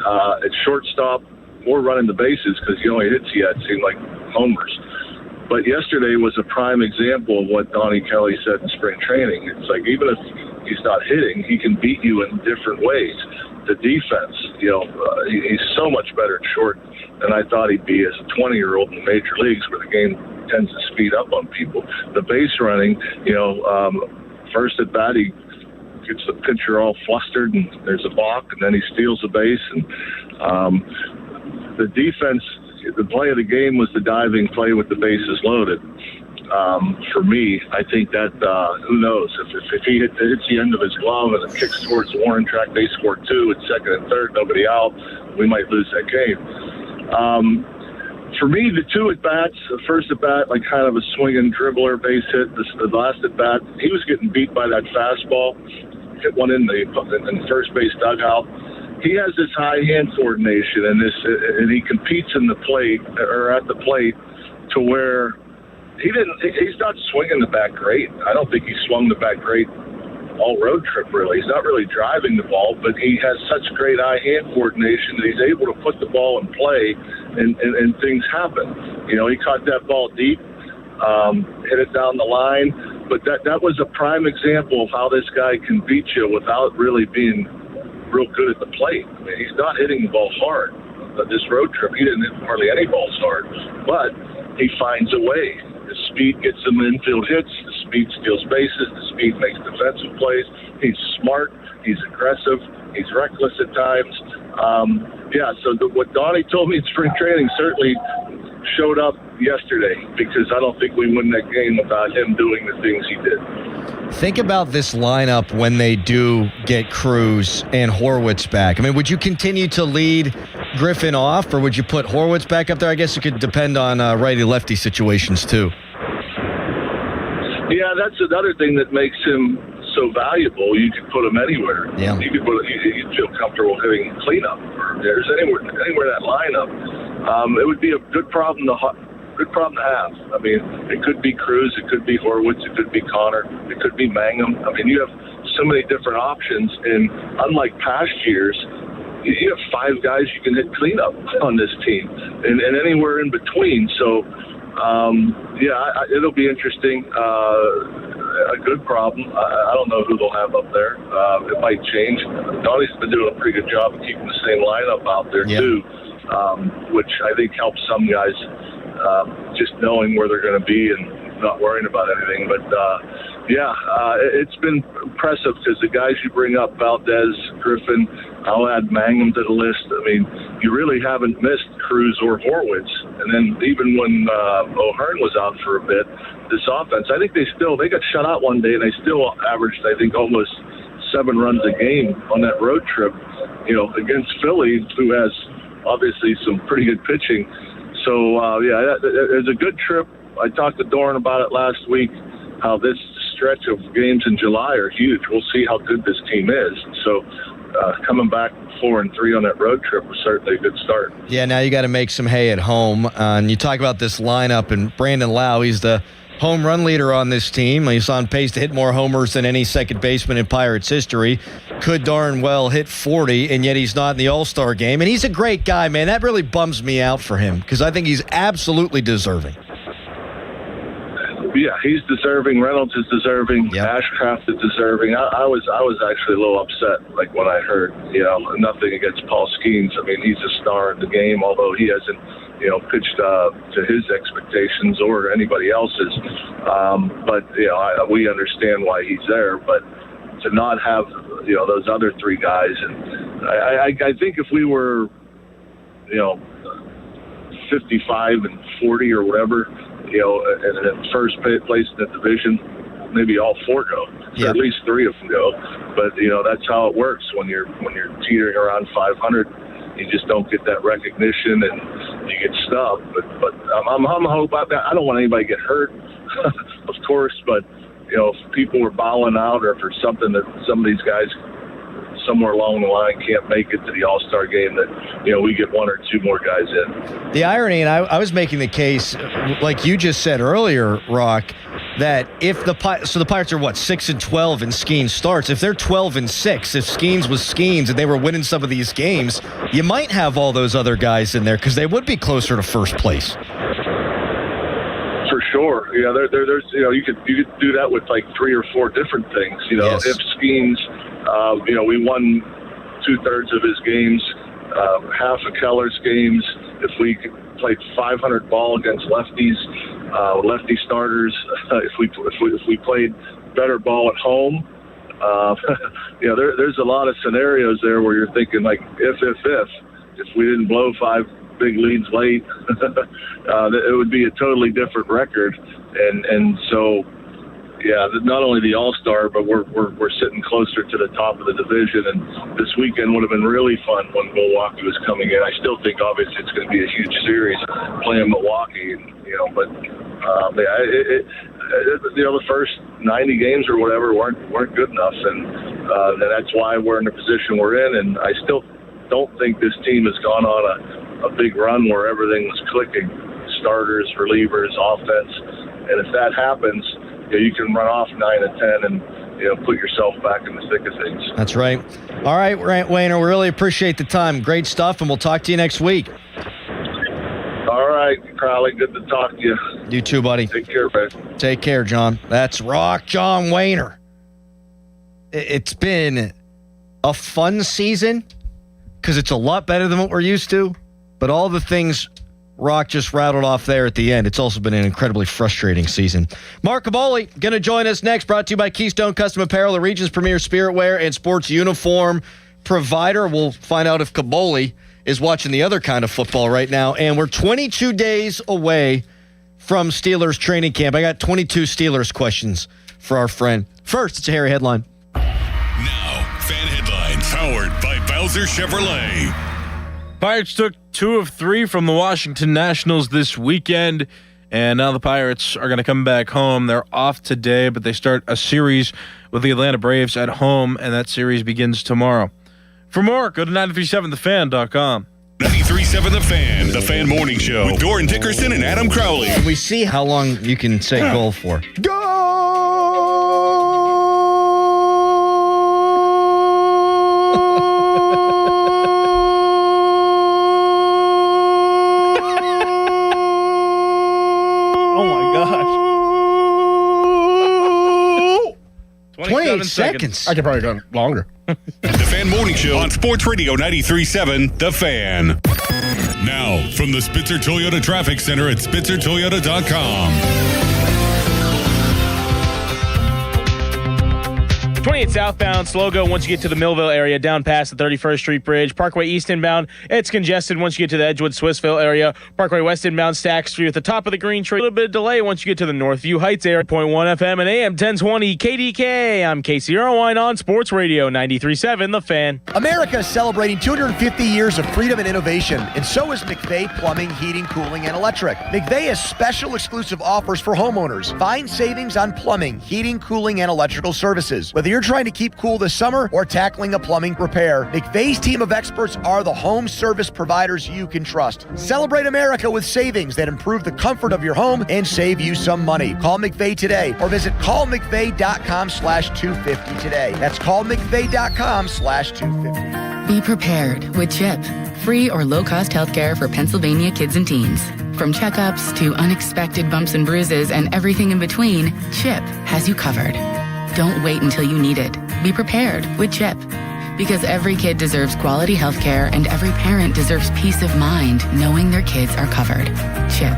at shortstop or running the bases because the only hits he had seemed like homers. But yesterday was a prime example of what Donnie Kelly said in spring training. It's like even if he's not hitting, he can beat you in different ways. The defense, he's so much better at short than I thought he'd be as a 20-year-old in the major leagues where the game tends to speed up on people. The base running, first at bat, he gets the pitcher all flustered and there's a balk and then he steals a base. And the defense, the play of the game was the diving play with the bases loaded. For me, I think that, who knows, if he hits the end of his glove and it kicks towards the Warren track, they score 2 at second and third, nobody out, we might lose that game. For me, the 2 at-bats, the first at-bat, like kind of a swinging dribbler base hit. The last at-bat, he was getting beat by that fastball, hit one in the first base dugout. He has this high hand coordination and he competes in the plate or at the plate to where he's not swinging the bat great. I don't think he swung the bat great all road trip really. He's not really driving the ball, but he has such great eye hand coordination that he's able to put the ball in play and things happen. He caught that ball deep, hit it down the line, but that was a prime example of how this guy can beat you without really being real good at the plate. I mean, he's not hitting the ball hard. this road trip. He didn't hit hardly any balls hard, but he finds a way. The speed gets him infield hits. The speed steals bases. The speed makes defensive plays. He's smart. He's aggressive. He's reckless at times. So what Donnie told me in spring training certainly showed up yesterday, because I don't think we win that game without him doing the things he did. Think about this lineup when they do get Cruz and Horwitz back. I mean, would you continue to lead Griffin off, or would you put Horwitz back up there? I guess it could depend on righty-lefty situations, too. Yeah, that's another thing that makes him so valuable. You could put him anywhere. Yeah. You could you'd feel comfortable hitting cleanup, or there's anywhere in that lineup. It would be a good problem to have. I mean, it could be Cruz, it could be Horwitz, it could be Connor, it could be Mangum. I mean, you have so many different options, and unlike past years, you have 5 guys you can hit cleanup on this team, and anywhere in between. So, it'll be interesting. A good problem. I don't know who they'll have up there. It might change. Donnie's been doing a pretty good job of keeping the same lineup out there, too, which I think helps some guys just knowing where they're going to be and not worrying about anything. But, it's been impressive, because the guys you bring up, Valdez, Griffin, I'll add Mangum to the list. I mean, you really haven't missed Cruz or Horwitz. And then even when O'Hearn was out for a bit, this offense, I think they got shut out one day, and they still averaged, I think, almost 7 runs a game on that road trip, against Philly, who has obviously some pretty good pitching. So, it's a good trip. I talked to Doran about it last week, how this stretch of games in July are huge. We'll see how good this team is. So, coming back 4-3 on that road trip was certainly a good start. Yeah, now you got to make some hay at home. And you talk about this lineup, and Brandon Lau, he's the home run leader on this team. He's on pace to hit more homers than any second baseman in Pirates history. Could darn well hit 40, and yet he's not in the All-Star game. And he's a great guy, man. That really bums me out for him, because I think he's absolutely deserving. Yeah, he's deserving. Reynolds is deserving. Yep. Ashcraft is deserving. I was actually a little upset, like when I heard, nothing against Paul Skeens. I mean, he's a star in the game, although he hasn't, pitched to his expectations or anybody else's. We understand why he's there. But to not have, those other 3 guys, and I think if we were, 55 and 40 or whatever, and in first place in the division, maybe all 4 go. So at least 3 of them go. But that's how it works when you're teetering around 500. You just don't get that recognition, and you get stubbed. But I'm hoping. I don't want anybody to get hurt, of course. But if people were bowing out, or for something that some of these guys somewhere along the line can't make it to the All-Star game, that we get 1 or 2 more guys in. The irony, and I was making the case, like you just said earlier, Rock, that if the Pirates are 6-12 in Skeens starts. If they're 12-6, if Skeens was Skeens and they were winning some of these games, you might have all those other guys in there, because they would be closer to first place. For sure, there's you could do that with like 3 or 4 different things. Yes. If Skeens, we won 2/3 of his games, half of Keller's games. If we played 500 ball against lefties, lefty starters, if we played better ball at home, there's a lot of scenarios there where you're thinking like if we didn't blow 5 big leads late, it would be a totally different record. And so, not only the All-Star, but we're sitting closer to the top of the division. And this weekend would have been really fun when Milwaukee was coming in. I still think obviously it's going to be a huge series playing Milwaukee, but the first 90 games or whatever weren't good enough, and that's why we're in the position we're in. And I still don't think this team has gone on a big run where everything was clicking, starters, relievers, offense. And if that happens, you can run off 9 and 10 and put yourself back in the thick of things. That's right. All right, Wayner, we really appreciate the time. Great stuff, and we'll talk to you next week. All right, Crowley, good to talk to you. You too, buddy. Take care, man. Take care, John. That's Rock John Wayner. It's been a fun season, because it's a lot better than what we're used to. But all the things Rock just rattled off there at the end, it's also been an incredibly frustrating season. Mark Kaboly going to join us next, brought to you by Keystone Custom Apparel, the region's premier spirit wear and sports uniform provider. We'll find out if Kaboly is watching the other kind of football right now. And we're 22 days away from Steelers training camp. I got 22 Steelers questions for our friend. First, it's a Harry headline. Now, fan headlines powered by Bowser Chevrolet. Pirates took 2 of 3 from the Washington Nationals this weekend, and now the Pirates are going to come back home. They're off today, but they start a series with the Atlanta Braves at home, and that series begins tomorrow. For more, go to 937thefan.com. 93.7 The Fan Morning Show with Doran Dickerson and Adam Crowley. We see how long you can say goal for. Oh my gosh. 28 seconds. I could probably go longer. The Fan Morning Show on Sports Radio 93.7 The Fan. Now, from the Spitzer Toyota Traffic Center at SpitzerToyota.com. 28 southbound, slow go once you get to the Millville area, down past the 31st Street Bridge. Parkway east inbound, it's congested once you get to the Edgewood-Swissville area. Parkway west inbound, Stack Street at the top of the Green Tree. A little bit of delay once you get to the Northview Heights area. 0.1 FM and AM 1020 KDK. I'm Casey Irwine on Sports Radio 93.7 The Fan. America is celebrating 250 years of freedom and innovation, and so is McVeigh Plumbing, Heating, Cooling, and Electric. McVeigh has special exclusive offers for homeowners. Find savings on plumbing, heating, cooling, and electrical services. Whether you're trying to keep cool this summer or tackling a plumbing repair, McVeigh's team of experts are the home service providers you can trust. Celebrate America with savings that improve the comfort of your home and save you some money. Call McVeigh today or visit callmcveigh.com/250 today. That's callmcveigh.com/250. Be prepared with CHIP, free or low-cost healthcare for Pennsylvania kids and teens. From checkups to unexpected bumps and bruises and everything in between, CHIP has you covered. Don't wait until you need it. Be prepared with CHIP. Because every kid deserves quality health care and every parent deserves peace of mind knowing their kids are covered. CHIP.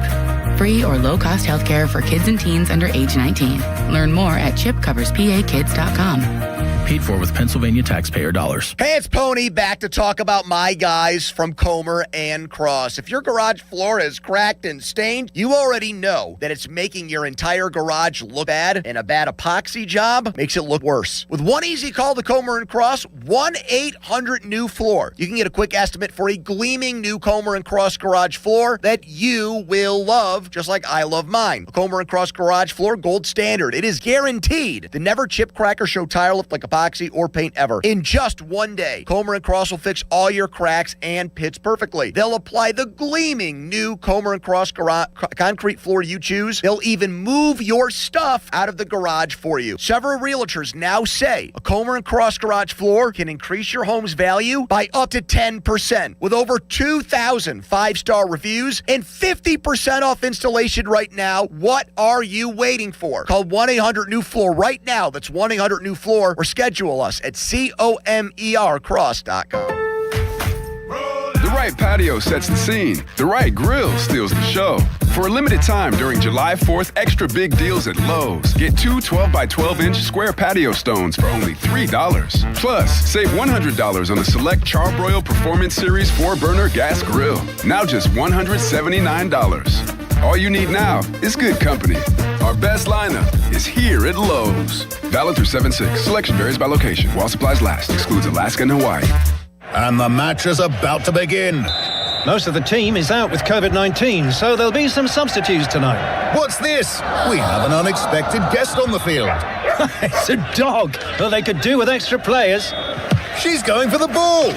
Free or low-cost health care for kids and teens under age 19. Learn more at chipcoverspakids.com. Paid for with Pennsylvania taxpayer dollars. Hey, it's Pony back to talk about my guys from Comer and Cross. If your garage floor is cracked and stained, you already know that it's making your entire garage look bad, and a bad epoxy job makes it look worse. With one easy call to Comer and Cross, 1-800-NEW-FLOOR. You can get a quick estimate for a gleaming new Comer and Cross garage floor that you will love, just like I love mine. A Comer and Cross garage floor, gold standard. It is guaranteed to never chip, crack, or show tire lift like epoxy or paint ever. In just one day, Comer and Cross will fix all your cracks and pits perfectly. They'll apply the gleaming new Comer and Cross concrete floor you choose. They'll even move your stuff out of the garage for you. Several realtors now say a Comer and Cross garage floor can increase your home's value by up to 10%. With over 2,000 five-star reviews and 50% off installation right now, what are you waiting for? Call 1-800-NEW-FLOOR right now. That's 1-800-NEW-FLOOR or schedule us at COMERcross.com. The right patio sets the scene. The right grill steals the show. For a limited time during July 4th, extra big deals at Lowe's. Get 2 12-by-12-inch square patio stones for only $3. Plus, save $100 on the select Charbroil Performance Series 4-burner gas grill. Now just $179. All you need now is good company. Our best lineup is here at Lowe's. Valid through 7/6. Selection varies by location. While supplies last. Excludes Alaska and Hawaii. And the match is about to begin. Most of the team is out with COVID-19, so there'll be some substitutes tonight. What's this? We have an unexpected guest on the field. It's a dog. Well, they could do with extra players. She's going for the ball.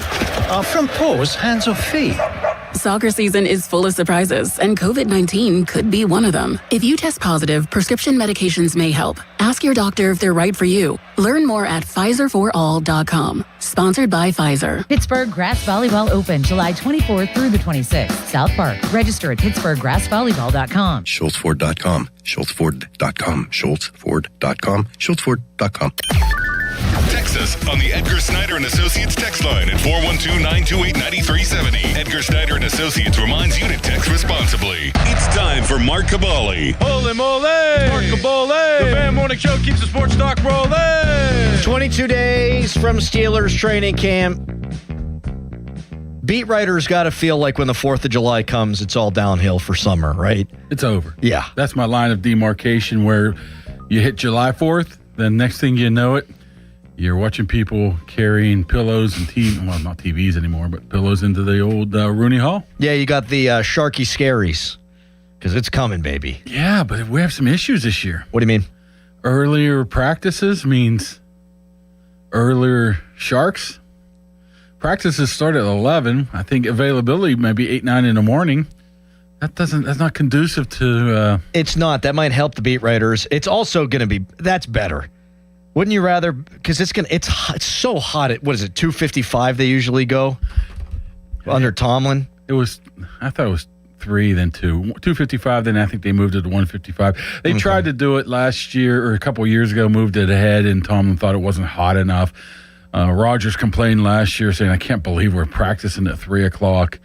Our front paws, hands or feet? Soccer season is full of surprises, and COVID-19 could be one of them. If you test positive, prescription medications may help. Ask your doctor if they're right for you. Learn more at PfizerForAll.com. Sponsored by Pfizer. Pittsburgh Grass Volleyball Open, July 24th through the 26th. South Park. Register at PittsburghGrassVolleyball.com. SchultzFord.com. SchultzFord.com. SchultzFord.com. SchultzFord.com. Text us on the Edgar Snyder and Associates text line at 412-928-9370. Edgar Snyder and Associates reminds you to text responsibly. It's time for Mark Cabali. Holy moly! Mark Cabali! The Fan Morning Show keeps the sports talk rolling. 22 days from Steelers training camp. Beat writers got to feel like when the 4th of July comes, it's all downhill for summer, right? It's over. Yeah. That's my line of demarcation where you hit July 4th, then next thing you know it, you're watching people carrying pillows and well, not TVs anymore, but pillows into the old Rooney Hall. Yeah, you got the Sharky Scaries, because it's coming, baby. Yeah, but we have some issues this year. What do you mean? Earlier practices means earlier Sharks. Practices start at 11. I think availability might be 8, 9 in the morning. That's not conducive to... It's not. That might help the beat writers. It's also going to be... That's better. Wouldn't you rather... Because it's so hot at... What is it? 2:55 they usually go? Under Tomlin? I thought it was 3, then 2. 2:55, then I think they moved it to 1:55. They tried to do it last year, or a couple of years ago, moved it ahead, and Tomlin thought it wasn't hot enough. Rodgers complained last year saying, I can't believe we're practicing at 3 o'clock.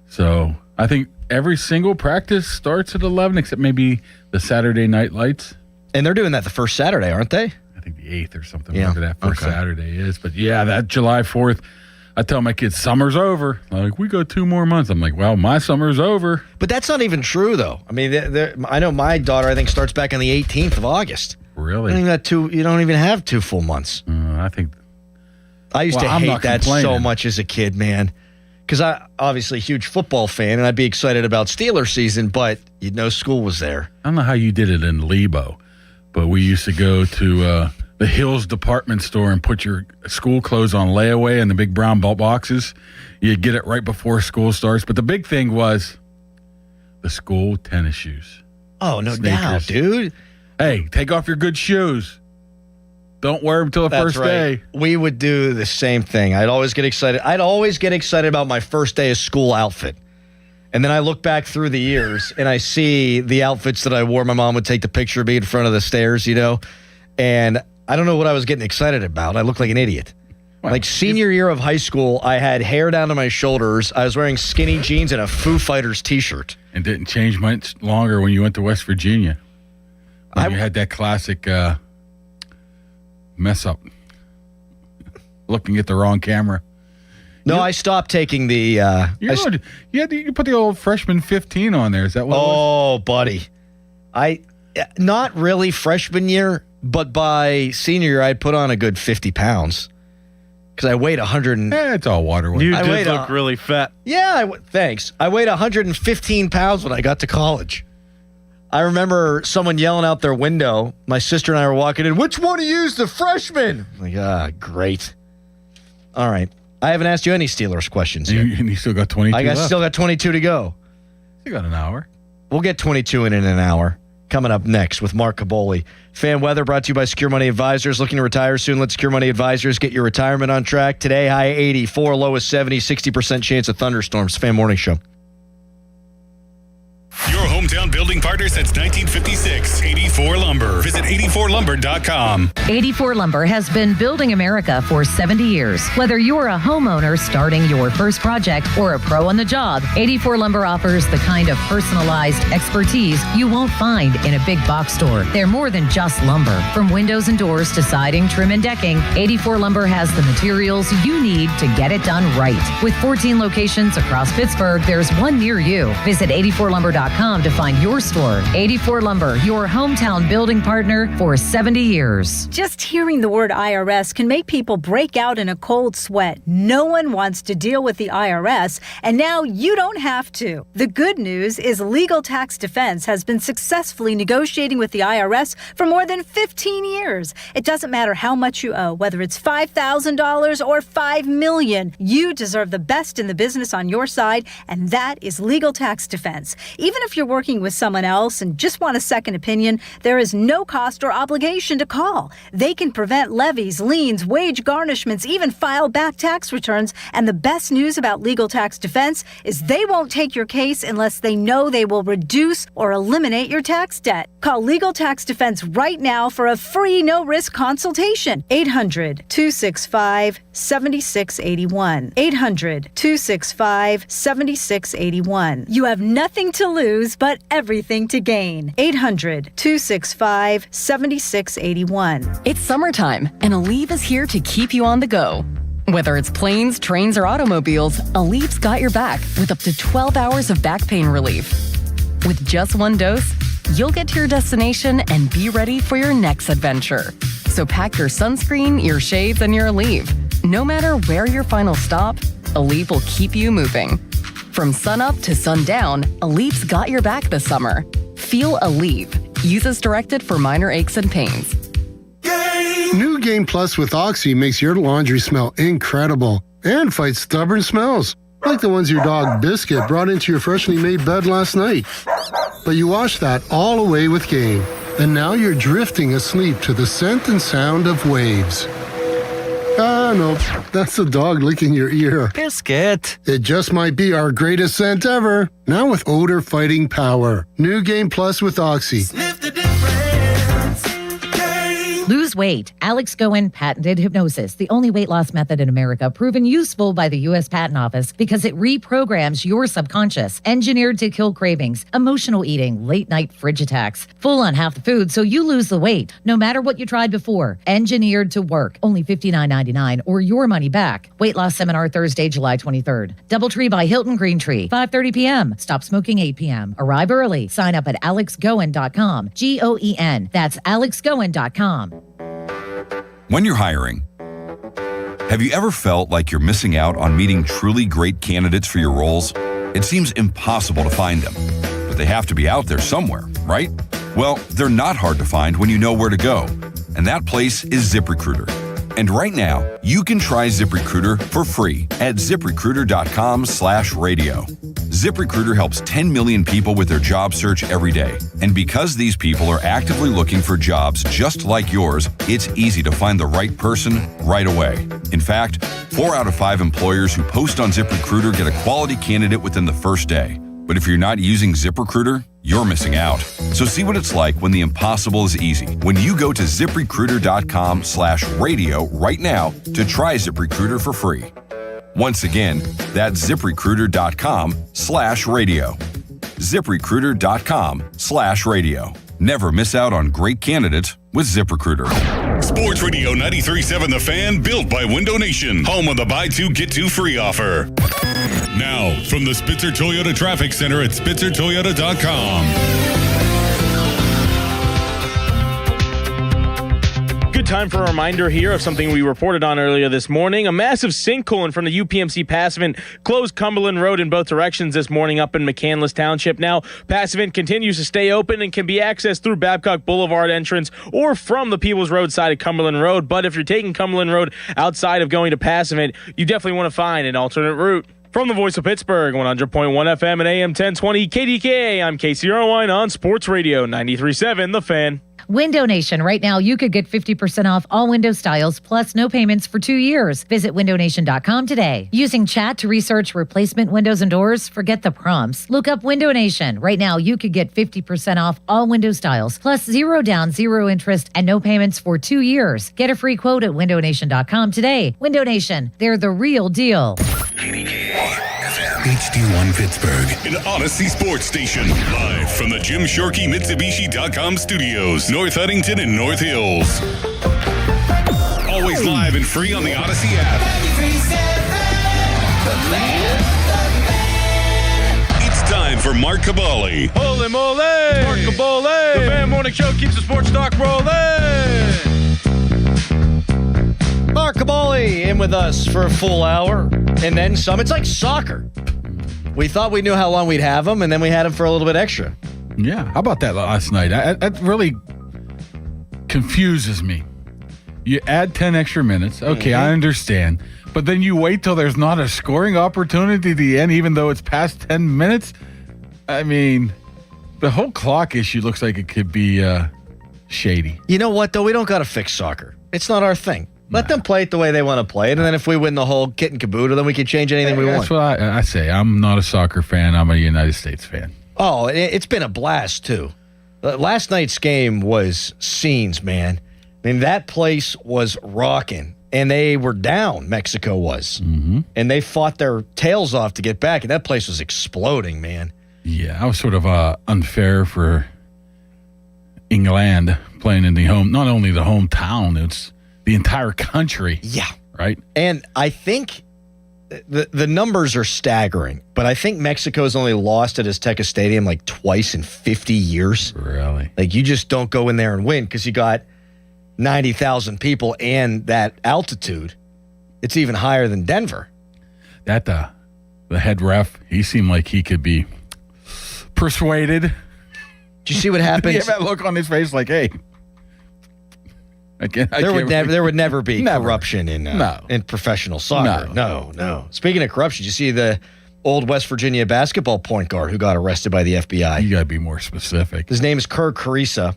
So I think every single practice starts at 11, except maybe the Saturday night lights. And they're doing that the first Saturday, aren't they? I think the 8th or something, whatever that first Saturday is. But yeah, that July 4th, I tell my kids, summer's over. Like, we got 2 more months. I'm like, well, my summer's over. But that's not even true, though. I mean, I know my daughter, I think, starts back on the 18th of August. Really? You don't even have 2 full months. I think... I used to hate that so much as a kid, man. Because I obviously a huge football fan, and I'd be excited about Steelers season, but you'd know school was there. I don't know how you did it in Lebo, but we used to go to the Hills department store and put your school clothes on layaway in the big brown boxes. You'd get it right before school starts. But the big thing was the school tennis shoes. Oh, no doubt, dude. Hey, take off your good shoes. Don't wear them till the first day. We would do the same thing. I'd always get excited. About my first day of school outfit. And then I look back through the years and I see the outfits that I wore. My mom would take the picture of me in front of the stairs, and I don't know what I was getting excited about. I looked like an idiot. Like senior year of high school, I had hair down to my shoulders. I was wearing skinny jeans and a Foo Fighters t-shirt. And didn't change much longer when you went to West Virginia. You had that classic... mess up looking at the wrong camera. No, I stopped taking the you put the old freshman 15 on there. Is that what it was? Buddy, not really freshman year, but by senior year I'd put on a good 50 pounds because I weighed 100. It's all water. You did look really fat. Yeah, thanks. I weighed 115 pounds when I got to college. I remember someone yelling out their window. My sister and I were walking in. Which one of you is the freshman? I'm like, great. All right. I haven't asked you any Steelers questions yet. And you still got 22 left. Still got 22 to go. You got an hour. We'll get 22 in an hour. Coming up next with Mark Caboli. Fan weather brought to you by Secure Money Advisors. Looking to retire soon? Let Secure Money Advisors get your retirement on track. Today, high 84, low is 70, 60% chance of thunderstorms. Fan Morning Show. Your hometown building partner since 1956. 84 Lumber. Visit 84lumber.com. 84 Lumber has been building America for 70 years. Whether you're a homeowner starting your first project or a pro on the job, 84 Lumber offers the kind of personalized expertise you won't find in a big box store. They're more than just lumber. From windows and doors to siding, trim, and decking, 84 Lumber has the materials you need to get it done right. With 14 locations across Pittsburgh, there's one near you. Visit 84lumber.com to find your store. 84 Lumber, your hometown building partner for 70 years. Just hearing the word IRS can make people break out in a cold sweat. No one wants to deal with the IRS, and now you don't have to. The good news is Legal Tax Defense has been successfully negotiating with the IRS for more than 15 years. It doesn't matter how much you owe, whether it's $5,000 or $5 million. You deserve the best in the business on your side, and that is Legal Tax Defense. Even Even if you're working with someone else and just want a second opinion, there is no cost or obligation to call. They can prevent levies, liens, wage garnishments, even file back tax returns. And the best news about Legal Tax Defense is they won't take your case unless they know they will reduce or eliminate your tax debt. Call Legal Tax Defense right now for a free no-risk consultation. 800-265-7681. 800-265-7681. You have nothing to lose but everything to gain. 800-265-7681. It's summertime, and Aleve is here to keep you on the go. Whether it's planes, trains, or automobiles, Aleve's got your back with up to 12 hours of back pain relief. With just one dose, you'll get to your destination and be ready for your next adventure. So pack your sunscreen, your shades, and your Aleve. No matter where your final stop, Aleve will keep you moving. From sunup to sundown, Aleve's got your back this summer. Feel Aleve. Use as directed for minor aches and pains. New Game Plus with Oxy makes your laundry smell incredible and fights stubborn smells, like the ones your dog Biscuit brought into your freshly made bed last night. But you wash that all away with Game, and now you're drifting asleep to the scent and sound of waves. Ah, no, that's the dog licking your ear. Biscuit. It just might be our greatest scent ever. Now with odor fighting power. New Game Plus with Oxy. Lose weight. Alex Goen patented hypnosis, the only weight loss method in America proven useful by the U.S. Patent Office because it reprograms your subconscious, engineered to kill cravings, emotional eating, late night fridge attacks, full on half the food so you lose the weight, no matter what you tried before. Engineered to work. Only $59.99 or your money back. Weight loss seminar Thursday, July 23rd. Doubletree by Hilton Green Tree, 5:30 p.m. Stop smoking 8 p.m. Arrive early. Sign up at alexgoen.com. Goen. That's alexgoen.com. When you're hiring, have you ever felt like you're missing out on meeting truly great candidates for your roles? It seems impossible to find them, but they have to be out there somewhere, right? Well, they're not hard to find when you know where to go, and that place is ZipRecruiter. And right now, you can try ZipRecruiter for free at ZipRecruiter.com/radio. ZipRecruiter helps 10 million people with their job search every day. And because these people are actively looking for jobs just like yours, it's easy to find the right person right away. In fact, 4 out of 5 employers who post on ZipRecruiter get a quality candidate within the first day. But if you're not using ZipRecruiter, you're missing out. So see what it's like when the impossible is easy. When you go to ZipRecruiter.com/radio right now to try ZipRecruiter for free. Once again, that's ZipRecruiter.com/radio. ZipRecruiter.com/radio. Never miss out on great candidates with ZipRecruiter. Sports Radio 93.7 The Fan, built by Window Nation, home of the buy two, get two free offer. Now, from the Spitzer Toyota Traffic Center at SpitzerToyota.com. Good time for a reminder here of something we reported on earlier this morning. A massive sinkhole in front of UPMC Passavant closed Cumberland Road in both directions this morning up in McCandless Township. Now, Passavant continues to stay open and can be accessed through Babcock Boulevard entrance or from the Peoples Road side of Cumberland Road. But if you're taking Cumberland Road outside of going to Passavant, you definitely want to find an alternate route. From the voice of Pittsburgh, 100.1 FM and AM 1020 KDKA, I'm Casey Irwine on Sports Radio 93.7 The Fan. Window Nation. Right now, you could get 50% off all window styles, plus no payments for 2 years. Visit windownation.com today. Using chat to research replacement windows and doors? Forget the prompts. Look up Window Nation. Right now, you could get 50% off all window styles, plus 0 down, 0 interest, and no payments for 2 years. Get a free quote at windownation.com today. Window Nation. They're the real deal. HD1 Pittsburgh, an Odyssey Sports Station. Live from the Jim Shorkey Mitsubishi.com studios, North Huntington and North Hills. Always live and free on the Odyssey app. It's time for Mark Cabali. Holy moly! Mark Cabali! The Fan Morning Show keeps the sports talk rolling. Mark Cabali in with us for a full hour and then some. It's like soccer. We thought we knew how long we'd have him, and then we had him for a little bit extra. Yeah, how about that last night? That really confuses me. You add 10 extra minutes. Okay, I understand. But then you wait till there's not a scoring opportunity at the end, even though it's past 10 minutes? I mean, The whole clock issue looks like it could be shady. You know what, though? We don't got to fix soccer. It's not our thing. Let them play it the way they want to play it, and then if we win the whole kit and caboodle, then we can change anything we want. That's what I say. I'm not a soccer fan. I'm a United States fan. Oh, it's been a blast, too. Last night's game was scenes, man. I mean, that place was rocking, and they were down, Mexico was. Mm-hmm. And they fought their tails off to get back, and that place was exploding, man. Yeah, I was sort of unfair for England playing in the not only the hometown, it's the entire country. Yeah. Right? And I think the numbers are staggering, but I think Mexico's only lost at Azteca Stadium like twice in 50 years. Really? Like, you just don't go in there and win because you got 90,000 people and that altitude. It's even higher than Denver. That the head ref, he seemed like he could be persuaded. Did you see what happened? He had that look on his face like, hey. There would never be corruption in professional soccer. No. Speaking of corruption, you see the old West Virginia basketball point guard who got arrested by the FBI. You got to be more specific. His name is Kerr Carissa.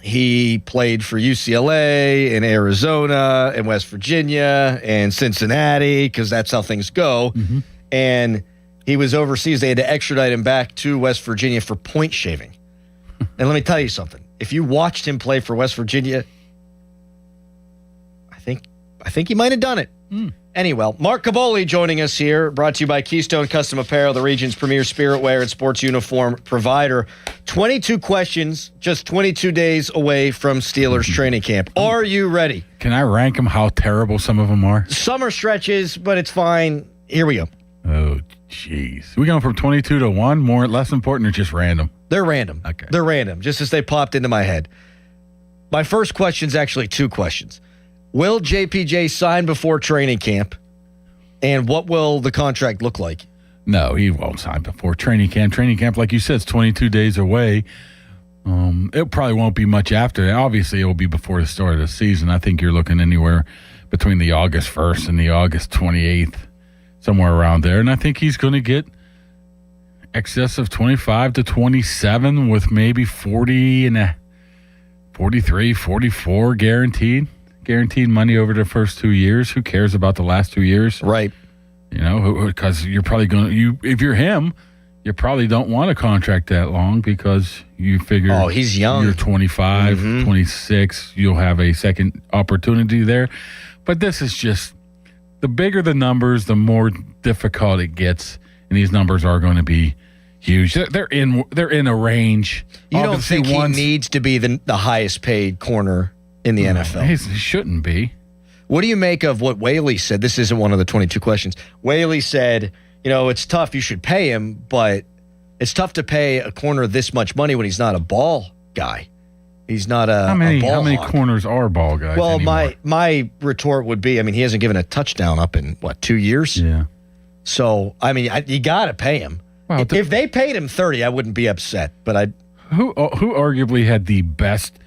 He played for UCLA in Arizona and West Virginia and Cincinnati because that's how things go. Mm-hmm. And he was overseas. They had to extradite him back to West Virginia for point shaving. And let me tell you something. If you watched him play for West Virginia, I think he might have done it. Anyway, Mark Cavoli joining us here, brought to you by Keystone Custom Apparel, the region's premier spirit wear and sports uniform provider. 22 questions, just 22 days away from Steelers training camp. Are you ready? Can I rank them how terrible some of them are? Some are stretches, but it's fine. Here we go. Oh, jeez. We going from 22 to 1? More, less important, or just random? They're random. Okay. They're random, just as they popped into my head. My first question is actually two questions. Will JPJ sign before training camp? And what will the contract look like? No, he won't sign before training camp. Training camp, like you said, is 22 days away. It probably won't be much after. Obviously, it will be before the start of the season. I think you're looking anywhere between the August 1st and the August 28th, somewhere around there. And I think he's going to get excess of 25 to 27 with maybe 40 and 43, 44 guaranteed money over the first 2 years. Who cares about the last 2 years? Right. You know, because you're probably if you're him, you probably don't want a contract that long because you figure he's young. You're 25, 26, you'll have a second opportunity there. But this is just, the bigger the numbers, the more difficult it gets, and these numbers are going to be huge. They're in a range. You don't think he needs to be the highest paid corner in the NFL? He shouldn't be. What do you make of what Whaley said? This isn't one of the 22 questions. Whaley said, it's tough. You should pay him, but it's tough to pay a corner this much money when he's not a ball guy. He's not a How many hawk. corners are ball guys Well, anymore? my retort would be, he hasn't given a touchdown up in, 2 years? Yeah. So, you got to pay him. Well, if they paid him 30, I wouldn't be upset, but Who arguably had the best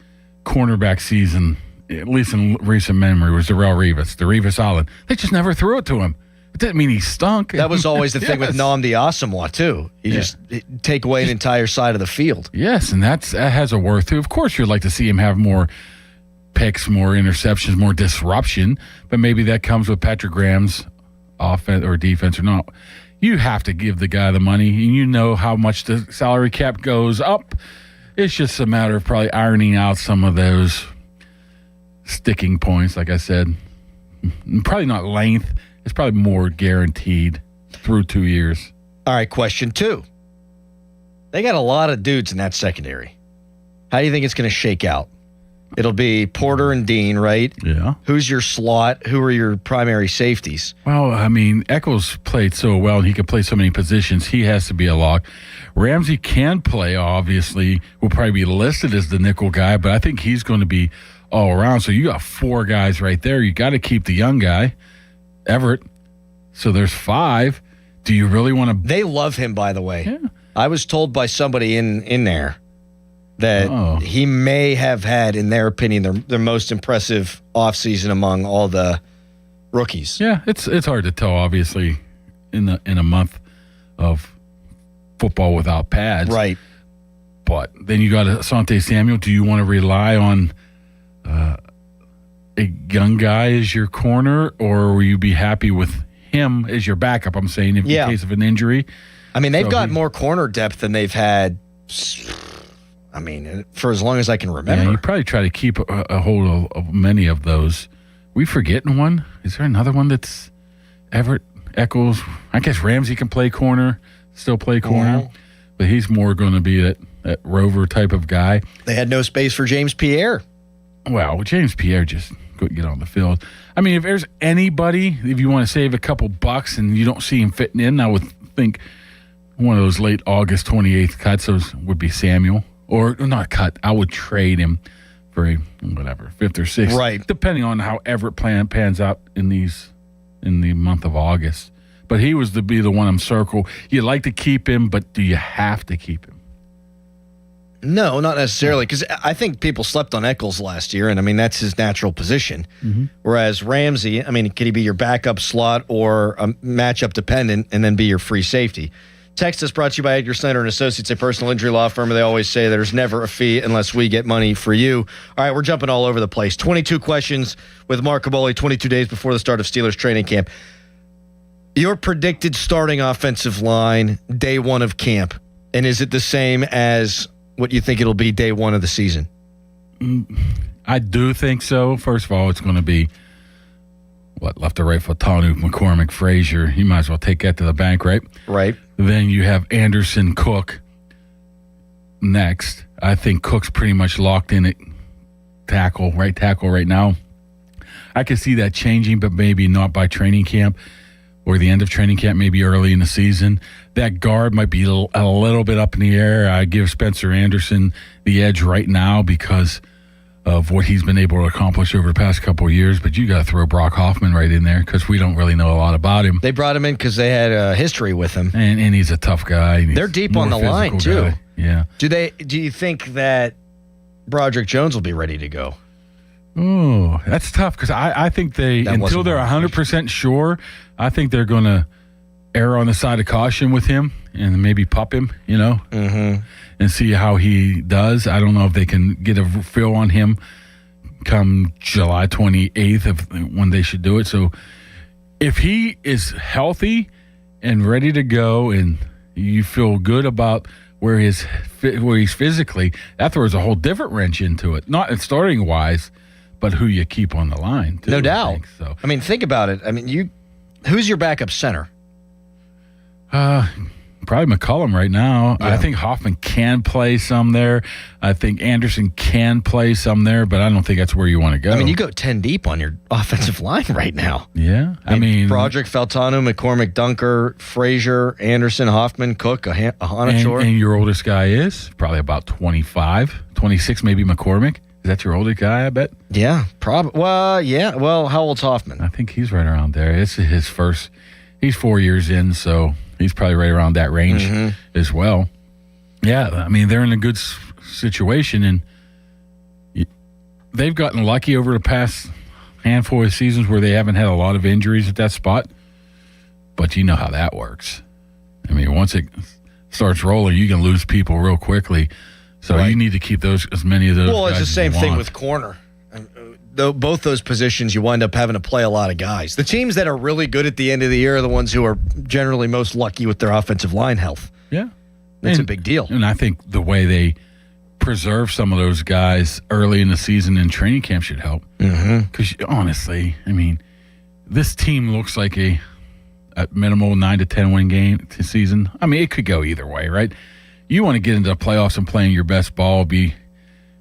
cornerback season, at least in recent memory, was Darrelle Revis, the Revis Island. They just never threw it to him. It didn't mean he stunk. That was always the thing with Nnamdi Asomugha, too. You just take away an entire side of the field. Yes, and that has a worth, too. Of course, you'd like to see him have more picks, more interceptions, more disruption, but maybe that comes with Patrick Graham's offense or defense or not. You have to give the guy the money, and you know how much the salary cap goes up. It's just a matter of probably ironing out some of those sticking points, like I said. Probably not length. It's probably more guaranteed through 2 years. All right, question 2. They got a lot of dudes in that secondary. How do you think it's going to shake out? It'll be Porter and Dean, right? Yeah. Who's your slot? Who are your primary safeties? Well, Echols played so well, and he can play so many positions. He has to be a lock. Ramsey can play, obviously. Will probably be listed as the nickel guy, but I think he's going to be all around. So you got 4 guys right there. You got to keep the young guy, Everett. So there's 5. Do you really want to? They love him, by the way. Yeah. I was told by somebody in there that he may have had, in their opinion, their most impressive offseason among all the rookies. Yeah, it's hard to tell, obviously, in a month of football without pads. Right. But then you got Asante Samuel. Do you want to rely on a young guy as your corner, or will you be happy with him as your backup? I'm saying in case of an injury. I mean, they've got more corner depth than they've had, I mean, for as long as I can remember. Yeah, you probably try to keep a hold of many of those. We forgetting one? Is there another one that's Everett, Eccles? I guess Ramsey can play corner, still play corner, but he's more going to be that rover type of guy. They had no space for James Pierre. Well, James Pierre just couldn't get on the field. I mean, if there's anybody, if you want to save a couple bucks and you don't see him fitting in, I would think one of those late August 28th cuts would be Samuel. Or not cut, I would trade him for a, whatever, 5th or 6th. Right. Depending on how Everett pans out in the month of August. But he was to be the one I'm circle. You like to keep him, but do you have to keep him? No, not necessarily, because I think people slept on Eccles last year, and I mean, that's his natural position. Mm-hmm. Whereas Ramsey, I mean, could he be your backup slot or a matchup dependent and then be your free safety? Text us brought to you by Edgar Snyder and Associates, a personal injury law firm. They always say there's never a fee unless we get money for you. All right, we're jumping all over the place. 22 questions with Mark Kaboly, 22 days before the start of Steelers training camp. Your predicted starting offensive line day one of camp, and is it the same as what you think it'll be day one of the season? I do think so. First of all, it's going to be left or right for Tanu, McCormick, Frazier. You might as well take that to the bank, right? Right. Then you have Anderson, Cook next. I think Cook's pretty much locked in at right tackle right now. I could see that changing, but maybe not by training camp or the end of training camp, maybe early in the season. That guard might be a little bit up in the air. I give Spencer Anderson the edge right now because of what he's been able to accomplish over the past couple of years, but you got to throw Brock Hoffman right in there because we don't really know a lot about him. They brought him in because they had a history with him. And he's a tough guy. They're deep on the line, too. Guy. Yeah. Do you think that Broderick Jones will be ready to go? Oh, that's tough because I think until they're 100% sure, I think they're going to err on the side of caution with him and maybe pup him, and see how he does. I don't know if they can get a feel on him come July 28th when they should do it. So if he is healthy and ready to go and you feel good about where he's physically, that throws a whole different wrench into it. Not starting wise, but who you keep on the line, too. No doubt. I mean, think about it. I mean, who's your backup center? Probably McCullum right now. Yeah. I think Hoffman can play some there. I think Anderson can play some there, but I don't think that's where you want to go. I mean, you go 10 deep on your offensive line right now. Yeah. I mean Broderick, Faltano, McCormick, Dunker, Frazier, Anderson, Hoffman, Cook, Hanachor. And your oldest guy is probably about 25, 26, maybe McCormick. Is that your oldest guy, I bet? Yeah, probably. Well, yeah. Well, how old's Hoffman? I think he's right around there. It's his first. He's 4 years in, so he's probably right around that range as well. Yeah, I mean, they're in a good situation, and they've gotten lucky over the past handful of seasons where they haven't had a lot of injuries at that spot. But you know how that works. I mean, once it starts rolling, you can lose people real quickly. So you need to keep as many of those. Well, it's guys the same as you thing want. with corner. Both those positions, you wind up having to play a lot of guys. The teams that are really good at the end of the year are the ones who are generally most lucky with their offensive line health. Yeah. It's a big deal. And I think the way they preserve some of those guys early in the season in training camp should help. Because honestly, I mean, this team looks like a minimal 9 to 10 win game season. I mean, it could go either way, right? You want to get into the playoffs and playing your best ball, be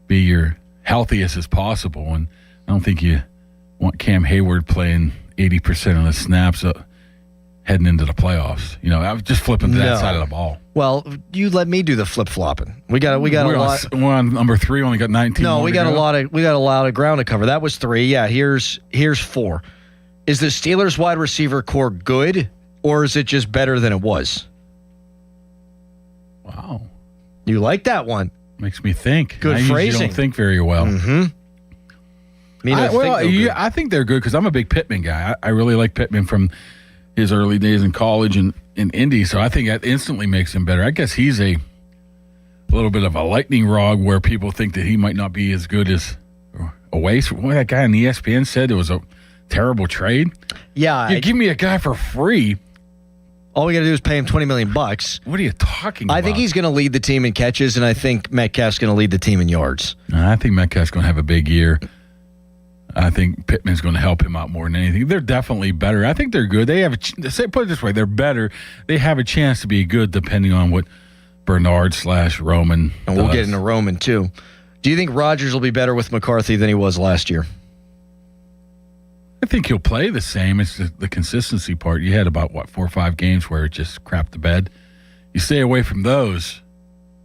your healthiest as possible. And I don't think you want Cam Hayward playing 80% of the snaps heading into the playoffs. I was just flipping to that side of the ball. Well, you let me do the flip flopping. We got a lot. We're on number 3. Only got 19. No, we got a lot of ground to cover. That was 3. Yeah, here's 4. Is the Steelers wide receiver core good, or is it just better than it was? Wow, you like that one? Makes me think. Good I phrasing. Don't think very well. I think they're good because I'm a big Pittman guy. I really like Pittman from his early days in college and in Indy, so I think that instantly makes him better. I guess he's a a little bit of a lightning rod where people think that he might not be as good as away. So what that guy on ESPN said, it was a terrible trade. Yeah. You give me a guy for free. All we got to do is pay him $20 million. What are you talking about? I think he's going to lead the team in catches, and I think Metcalf's going to lead the team in yards. I think Metcalf's going to have a big year. I think Pittman's going to help him out more than anything. They're definitely better. I think they're good. They have put it this way, they're better. They have a chance to be good depending on what Bernard/Roman And we'll get into Roman, too. Do you think Rodgers will be better with McCarthy than he was last year? I think he'll play the same. It's the consistency part. You had about, 4 or 5 games where it just crapped the bed. You stay away from those,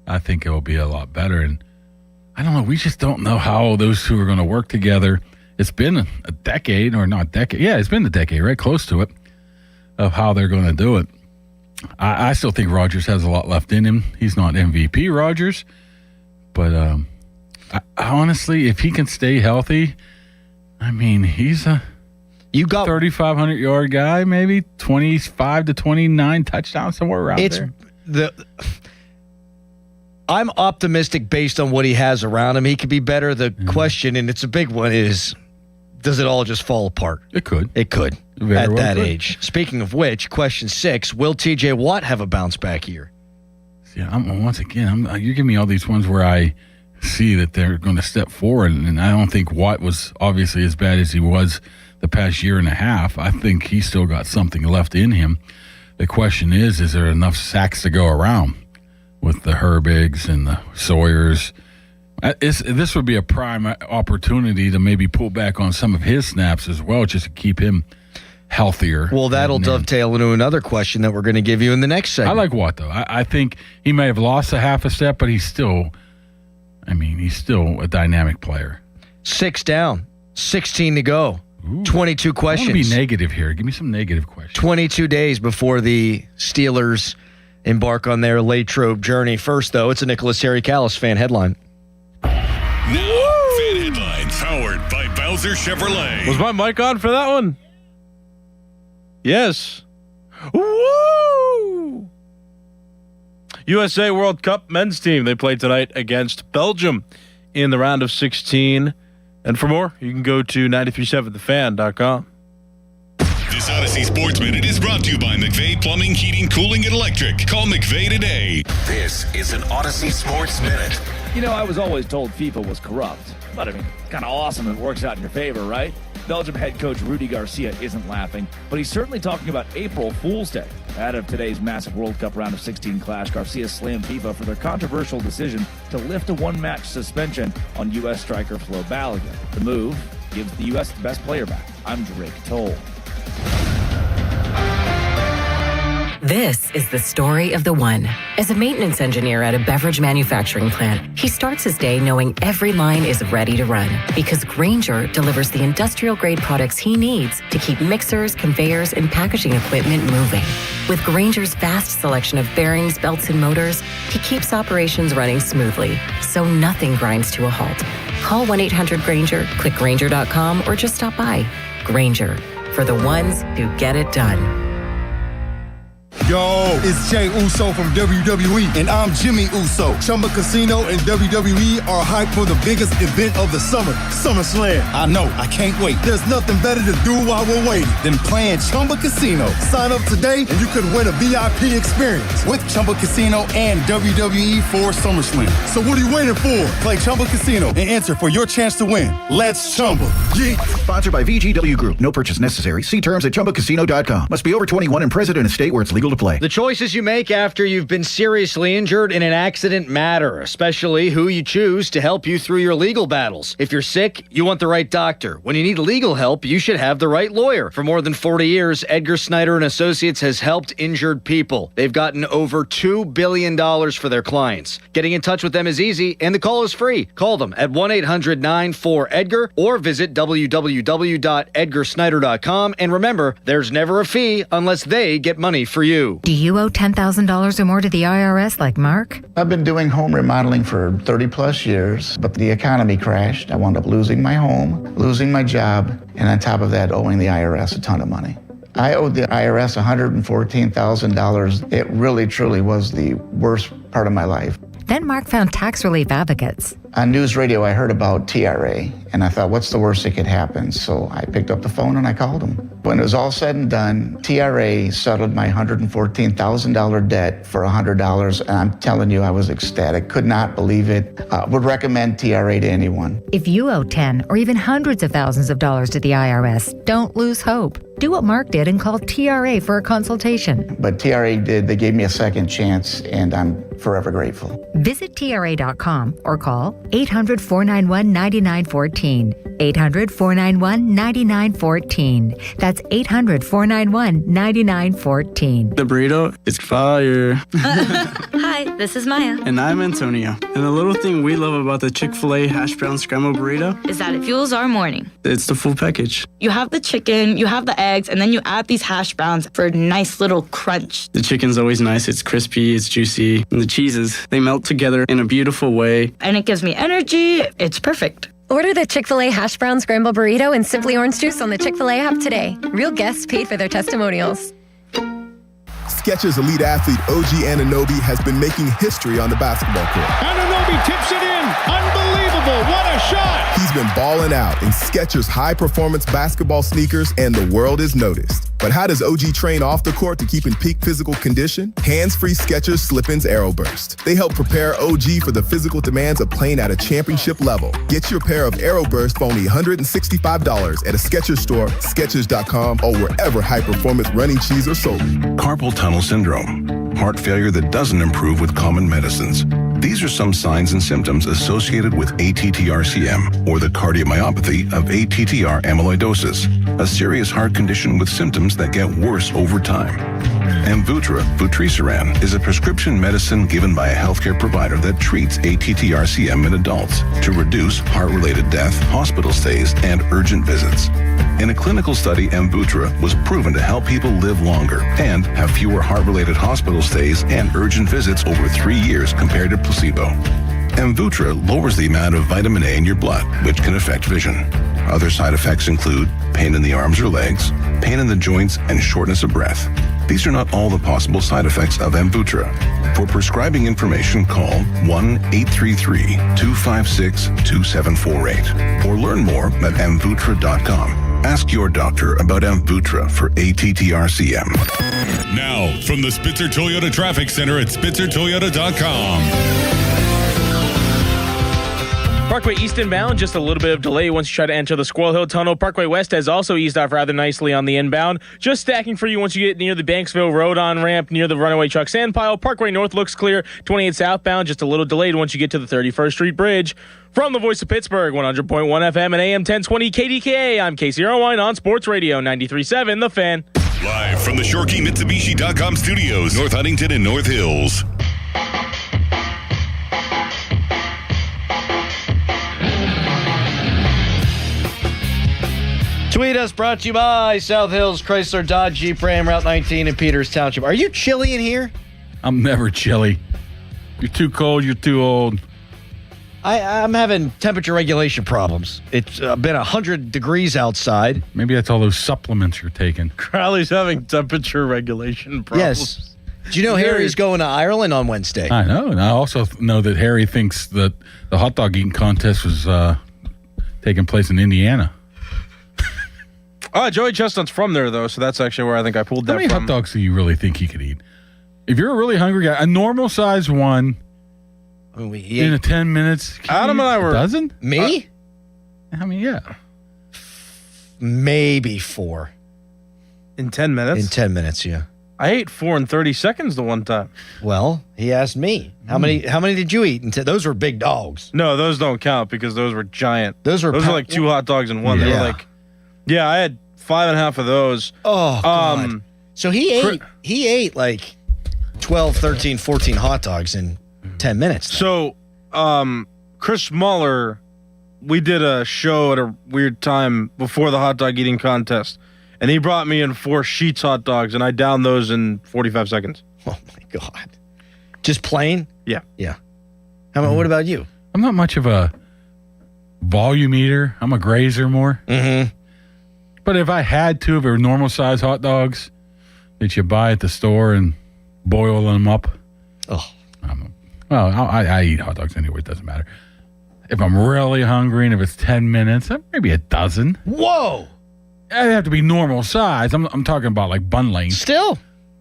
I think it will be a lot better. And I don't know. We just don't know how those two are going to work together. It's been a decade, or not decade. Yeah, it's been a decade, right? Close to it, of how they're going to do it. I still think Rodgers has a lot left in him. He's not MVP Rodgers. But I honestly, if he can stay healthy, I mean, he's a 3,500-yard guy, maybe 25 to 29 touchdowns, somewhere around there. I'm optimistic based on what he has around him. He could be better. The question, and it's a big one, is does it all just fall apart? It could. It could at that age. Speaking of which, question 6, will TJ Watt have a bounce back year? Yeah, you're giving me all these ones where I see that they're going to step forward, and I don't think Watt was obviously as bad as he was the past year and a half. I think he's still got something left in him. The question is there enough sacks to go around with the Herbigs and the Sawyers? This would be a prime opportunity to maybe pull back on some of his snaps as well, just to keep him healthier. Well, that'll dovetail into another question that we're going to give you in the next segment. I like Watt, though. I think he may have lost a half a step, but he's still a dynamic player. 6 down, 16 to go. 22 questions. I want to be negative here. Give me some negative questions. 22 days before the Steelers embark on their Latrobe journey. First, though, it's a Nicholas Harry Callis fan headline. Now, fan headlines powered by Bowser Chevrolet. Was my mic on for that one? Yes. Woo! USA World Cup men's team. They play tonight against Belgium in the round of 16. And for more, you can go to 937thefan.com. This Odyssey Sports Minute is brought to you by McVeigh Plumbing, Heating, Cooling, and Electric. Call McVeigh today. This is an Odyssey Sports Minute. You know, I was always told FIFA was corrupt. But, I mean, kind of awesome if it works out in your favor, right? Belgium head coach Rudy Garcia isn't laughing, but he's certainly talking about April Fool's Day. Ahead of today's massive World Cup round of 16 clash, Garcia slammed FIFA for their controversial decision to lift a one-match suspension on U.S. striker Flo Balogun. The move gives the U.S. the best player back. I'm Drake Toll. This is the story of the one. As a maintenance engineer at a beverage manufacturing plant, he starts his day knowing every line is ready to run because Grainger delivers the industrial-grade products he needs to keep mixers, conveyors, and packaging equipment moving. With Grainger's vast selection of bearings, belts, and motors, he keeps operations running smoothly, so nothing grinds to a halt. Call 1-800-GRAINGER, click Grainger.com, or just stop by. Grainger, for the ones who get it done. Yo, it's Jay Uso from WWE, and I'm Jimmy Uso. Chumba Casino and WWE are hyped for the biggest event of the summer, SummerSlam. I know, I can't wait. There's nothing better to do while we're waiting than playing Chumba Casino. Sign up today and you could win a VIP experience with Chumba Casino and WWE for SummerSlam. So what are you waiting for? Play Chumba Casino and enter for your chance to win. Let's Chumba. Yeah. Sponsored by VGW Group. No purchase necessary. See terms at ChumbaCasino.com. Must be over 21 and present in a state where it's legal to play. The choices you make after you've been seriously injured in an accident matter, especially who you choose to help you through your legal battles. If you're sick, you want the right doctor. When you need legal help, you should have the right lawyer. For more than 40 years, Edgar Snyder & Associates has helped injured people. They've gotten over $2 billion for their clients. Getting in touch with them is easy, and the call is free. Call them at 1-800-94-EDGAR or visit www.edgarsnyder.com. And remember, there's never a fee unless they get money for you. Do you owe $10,000 or more to the IRS like Mark? I've been doing home remodeling for 30 plus years, but the economy crashed. I wound up losing my home, losing my job, and on top of that, owing the IRS a ton of money. I owed the IRS $114,000. It really, truly was the worst part of my life. Then Mark found tax relief advocates. On news radio, I heard about TRA, and I thought, what's the worst that could happen? So I picked up the phone and I called them. When it was all said and done, TRA settled my $114,000 debt for $100, and I'm telling you, I was ecstatic. Could not believe it. Would recommend TRA to anyone. If you owe 10 or even hundreds of thousands of dollars to the IRS, don't lose hope. Do what Mark did and call TRA for a consultation. But TRA did. They gave me a second chance, and I'm forever grateful. Visit TRA.com or call 800-491-9914. 800-491-9914. That's 800-491-9914. The burrito is fire. Hi, this is Maya. And I'm Antonio. And the little thing we love about the Chick-fil-A hash brown scrambled burrito Is that it fuels our morning. It's the full package. You have the chicken, you have the eggs, and then you add these hash browns for a nice little crunch. The chicken's always nice. It's crispy, it's juicy. And the cheeses, they melt together in a beautiful way. And it gives me energy. It's perfect. Order the Chick-fil-A hash brown scramble burrito and Simply Orange Juice on the Chick-fil-A app today. Real guests paid for their testimonials. Skechers elite athlete OG Anunoby has been making history on the basketball court. Anunoby tips it in. Unbelievable. What a shot. He's been balling out in Skechers high-performance basketball sneakers, and the world is noticed. But how does OG train off the court to keep in peak physical condition? Hands-free Skechers Slip-ins Aeroburst. They help prepare OG for the physical demands of playing at a championship level. Get your pair of Aeroburst for only $165 at a Skechers store, Skechers.com, or wherever high-performance running shoes are sold. Carpal tunnel syndrome, heart failure that doesn't improve with common medicines. These are some signs and symptoms associated with ATTR-CM, or the cardiomyopathy of ATTR amyloidosis, a serious heart condition with symptoms that get worse over time. Amvuttra, vutrisiran, is a prescription medicine given by a healthcare provider that treats ATTR-CM in adults to reduce heart-related death, hospital stays, and urgent visits. In a clinical study, Amvuttra was proven to help people live longer and have fewer heart-related hospital stays and urgent visits over 3 years compared to placebo. Amvuttra lowers the amount of vitamin A in your blood, which can affect vision. Other side effects include pain in the arms or legs, pain in the joints, and shortness of breath. These are not all the possible side effects of Amvuttra. For prescribing information, call 1-833-256-2748 or learn more at amvuttra.com. Ask your doctor about Amvuttra for ATTR-CM. Now, from the Spitzer Toyota Traffic Center at spitzertoyota.com. Parkway East inbound, just a little bit of delay once you try to enter the Squirrel Hill Tunnel. Parkway West has also eased off rather nicely on the inbound. Just stacking for you once you get near the Banksville Road on-ramp near the runaway truck sand pile. Parkway North looks clear. 28 southbound, just a little delayed once you get to the 31st Street Bridge. From the Voice of Pittsburgh, 100.1 FM and AM 1020 KDKA, I'm Casey Irwine on Sports Radio 93.7 The Fan. Live from the ShoreKeyMitsubishi.com studios, North Huntington and North Hills. Tweet us, brought to you by South Hills Chrysler Dodge Jeep Ram Route 19 in Peters Township. Are you chilly in here? I'm never chilly. You're too cold, you're too old. I'm having temperature regulation problems. It's been 100 degrees outside. Maybe that's all those supplements you're taking. Crowley's having temperature regulation problems. Yes. Do you know Harry's going to Ireland on Wednesday? I know. And I also know that Harry thinks that the hot dog eating contest was taking place in Indiana. Joey Chestnut's from there, though, so that's actually where I think I pulled that How many from. hot dogs do you really think he could eat? If you're a really hungry guy, a normal size one in 10 minutes. Adam and I were... A dozen? Me? Yeah. Maybe 4. In 10 minutes? In 10 minutes, yeah. I ate 4 in 30 seconds the one time. Well, he asked me. How many did you eat? Those were big dogs. No, those don't count because those were giant. Those were like 2 hot dogs in one. Yeah. They were like... Yeah, I had 5.5 of those. Oh, God. So he ate like 12, 13, 14 hot dogs in 10 minutes. So, Chris Smaller, we did a show at a weird time before the hot dog eating contest, and he brought me in 4 Sheetz hot dogs, and I downed those in 45 seconds. Oh, my God. Just plain? Yeah. Yeah. What about you? I'm not much of a volume eater. I'm a grazer more. Mm-hmm. But if I had to, if they were normal size hot dogs that you buy at the store and boil them up, Well, I eat hot dogs anyway. It doesn't matter. If I'm really hungry and if it's 10 minutes, maybe a dozen. Whoa! They have to be normal size. I'm talking about like bun length. Still,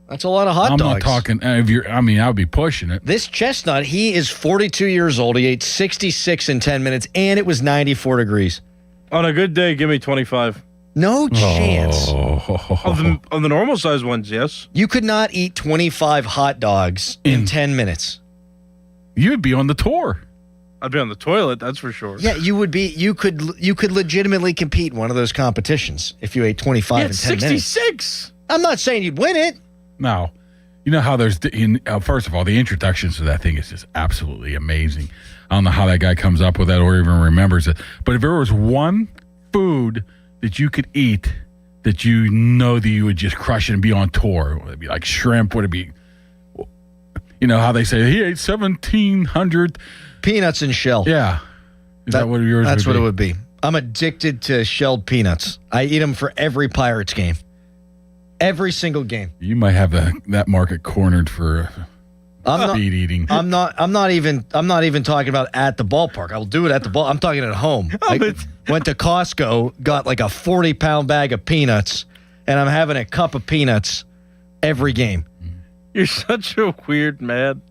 that's a lot of hot dogs. I'm not talking. I would be pushing it. This chestnut, he is 42 years old. He ate 66 in 10 minutes, and it was 94 degrees. On a good day, give me 25. No chance. Of the normal size ones, yes. You could not eat 25 hot dogs in 10 minutes. You would be on the tour. I'd be on the toilet, that's for sure. Yeah, you would be. You could legitimately compete in one of those competitions if you ate 25 in 10 66. minutes. I'm not saying you'd win it. No. You know how there's, first of all, the introductions to that thing is just absolutely amazing. I don't know how that guy comes up with that or even remembers it. But if there was one food that you could eat that you know that you would just crush it and be on tour, would it be like shrimp? Would it be, you know how they say he ate 1,700 peanuts and shell? Yeah. Is that what yours That's would what be? it would be. I'm addicted to shelled peanuts. I eat them for every Pirates game. Every single game. You might have that market cornered for speed eating. I'm not even talking about at the ballpark. I will do it at the ball. I'm talking at home. I went to Costco, got like a 40-pound bag of peanuts, and I'm having a cup of peanuts every game. You're such a weird man.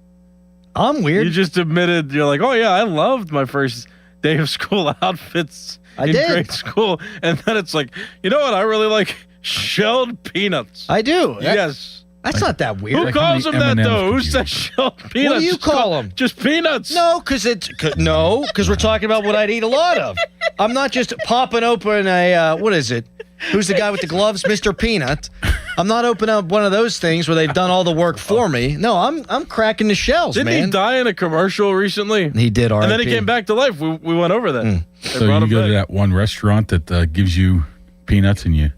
I'm weird. You just admitted, you're like, oh yeah, I loved my first day of school outfits in grade school. And then it's like, you know what I really like? Shelled peanuts. I do. Yes. That's not that weird. Who calls them that though? Who says shelled peanuts? What do you call them? Just peanuts. No, because we're talking about what I'd eat a lot of. I'm not just popping open a, what is it? Who's the guy with the gloves? Mr. Peanut. I'm not opening up one of those things where they've done all the work for me. No, I'm cracking the shells, Didn't man. he die in a commercial recently? He did, And then he came back to life. We went over that. So you go to that one restaurant that gives you peanuts and you...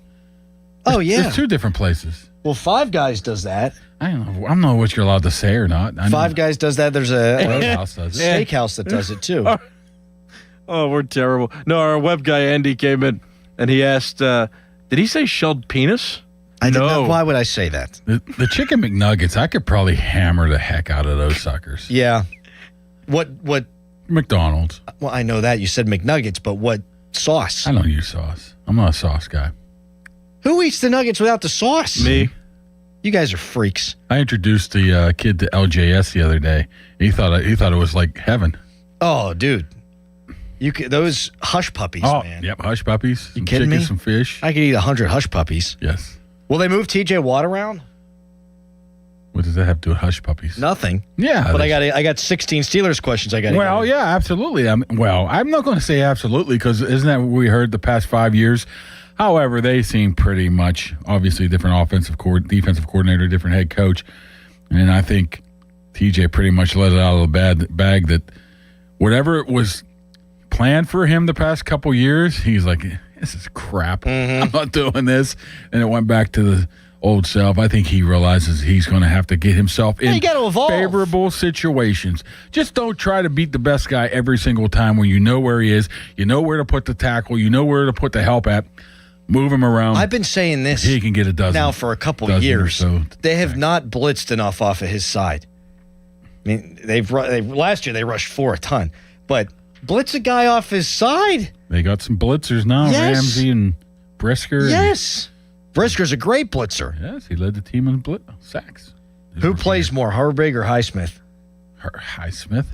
Oh, yeah. There's two different places. Well, Five Guys does that. I don't know what you're allowed to say or not. Five Guys does that. There's a Steakhouse does it. steakhouse that does it too. Oh, we're terrible. No, our web guy, Andy, came in and he asked, did he say shelled penis? I did not. Why would I say that? The chicken McNuggets, I could probably hammer the heck out of those suckers. Yeah. What? McDonald's. Well, I know that. You said McNuggets, but what sauce? I don't use sauce. I'm not a sauce guy. Who eats the nuggets without the sauce? Me. You guys are freaks. I introduced the kid to LJS the other day. He thought it was like heaven. Oh, dude. Those hush puppies, man. Yep, hush puppies. You kidding chicken, me? Some fish. I could eat 100 hush puppies. Yes. Will they move TJ Watt around? What does that have to do with hush puppies? Nothing. Yeah. But I got 16 Steelers questions I got to Well, yeah, absolutely. I'm not going to say absolutely because isn't that what we heard the past 5 years? However, they seem pretty much, obviously, different defensive coordinator, different head coach. And I think TJ pretty much let it out of the bag that whatever was planned for him the past couple years, he's like, this is crap. I'm not doing this. And it went back to the old self. I think he realizes he's going to have to get himself in favorable situations. Just don't try to beat the best guy every single time when you know where he is, you know where to put the tackle, you know where to put the help at. Move him around. I've been saying this. He can get a dozen. Now for a couple years. They have not blitzed enough off of his side. I mean, last year they rushed 4 a ton, but blitz a guy off his side. They got some blitzers now. Yes. Ramsey and Brisker. Yes. Brisker's a great blitzer. Yes, he led the team in sacks. Who plays more, Herbig or Highsmith? Highsmith.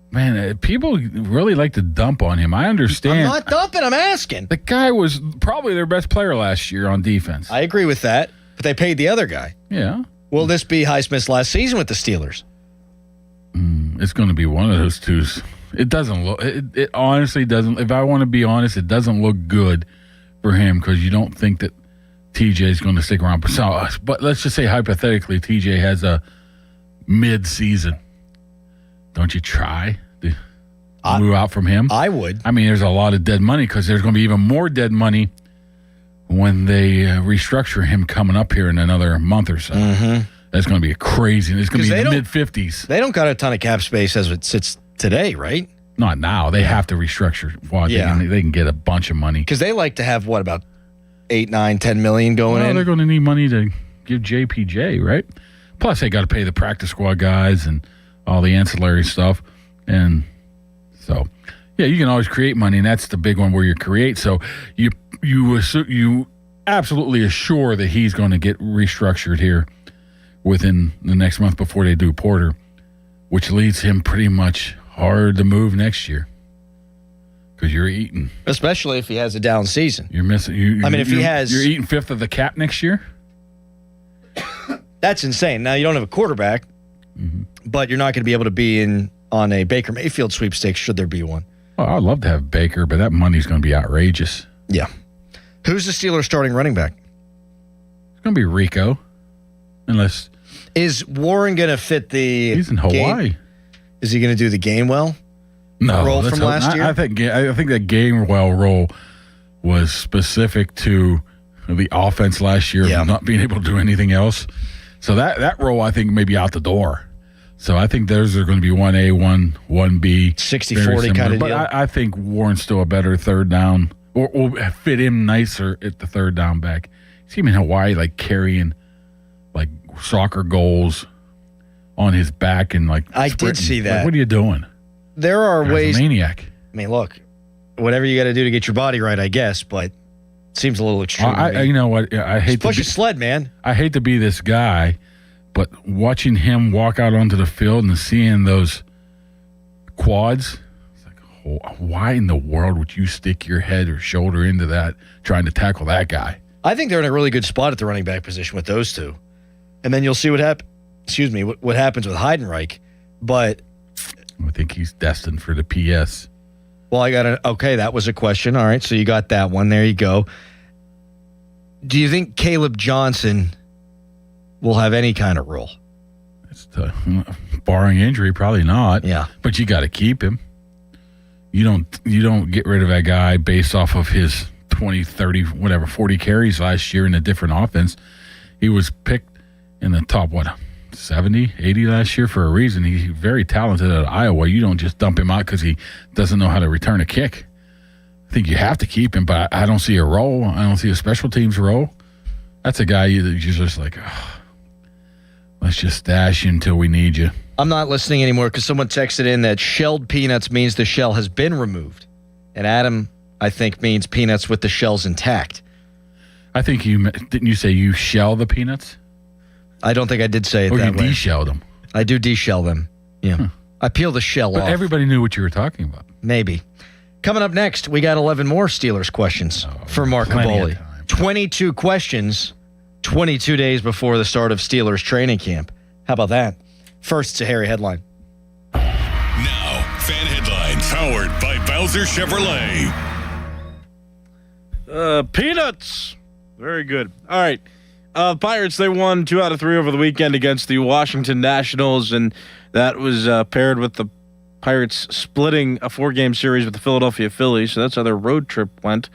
Man, people really like to dump on him. I understand. I'm not dumping. I'm asking. The guy was probably their best player last year on defense. I agree with that, but they paid the other guy. Yeah. Will this be Highsmith's last season with the Steelers? It's going to be one of those two. It doesn't look. It honestly doesn't. If I want to be honest, it doesn't look good for him because you don't think that TJ is going to stick around. But let's just say hypothetically, TJ has a mid-season. Don't you try to move out from him? I would. I mean, there's a lot of dead money because there's going to be even more dead money when they restructure him coming up here in another month or so. That's going to be crazy. It's going to be in the mid-50s. They don't got a ton of cap space as it sits today, right? Not now. They have to restructure. They can get a bunch of money. Because they like to have, about 8, 9, 10 million going in? They're going to need money to give JPJ, right? Plus, they got to pay the practice squad guys and all the ancillary stuff. And so, yeah, you can always create money, and that's the big one where you create. So you absolutely assure that he's going to get restructured here within the next month before they do Porter, which leads him pretty much hard to move next year because you're eating. Especially if he has a down season. You're missing. If he has, you're eating fifth of the cap next year. That's insane. Now you don't have a quarterback, but you're not going to be able to be on a Baker Mayfield sweepstakes should there be one. Well, I'd love to have Baker, but that money's going to be outrageous. Yeah. Who's the Steelers starting running back? It's going to be Rico, unless is Warren going to fit the? He's in Hawaii. Is he going to do the Gainwell role from last year? I think that Gainwell role was specific to the offense last year, not being able to do anything else. So that role, I think, may be out the door. So I think those are going to be 1A, 1B. 60-40 kind of deal. But I think Warren's still a better third down, or fit him nicer at the third down back. See him in Hawaii, like carrying like soccer goals on his back and like I sprinting. did see that. Like, what are you doing? There are ways. A maniac. I mean, look, whatever you got to do to get your body right, I guess, but it seems a little extreme. You know what? I hate to push a sled, man. I hate to be this guy, but watching him walk out onto the field and seeing those quads, it's like, why in the world would you stick your head or shoulder into that trying to tackle that guy? I think they're in a really good spot at the running back position with those two. And then you'll see what happens. Excuse me, what happens with Heidenreich. But I think he's destined for the PS. Well, that was a question. All right, so you got that one. There you go. Do you think Caleb Johnson will have any kind of role? Barring injury, probably not. Yeah. But you got to keep him. You don't get rid of that guy based off of his 20, 30, 40 carries last year in a different offense. He was picked in the top, 70, 80 last year for a reason. He's very talented at Iowa. You don't just dump him out because he doesn't know how to return a kick. I think you have to keep him, but I don't see a role. I don't see a special teams role. That's a guy you're just like, let's just stash you until we need you. I'm not listening anymore because someone texted in that shelled peanuts means the shell has been removed. And Adam, I think, means peanuts with the shells intact. I think didn't you say you shell the peanuts? I don't think I did say it or that way. Or you de-shell them. I do de-shell them. Yeah. I peel the shell off. But everybody knew what you were talking about. Maybe. Coming up next, we got 11 more Steelers questions for Mark Kaboly. 22 questions, 22 days before the start of Steelers training camp. How about that? First, it's a Harry headline. Now, fan headlines powered by Bowser Chevrolet. Peanuts. Very good. All right. Pirates, they won 2 out of 3 over the weekend against the Washington Nationals, and that was paired with the Pirates splitting a 4-game series with the Philadelphia Phillies, so that's how their road trip went.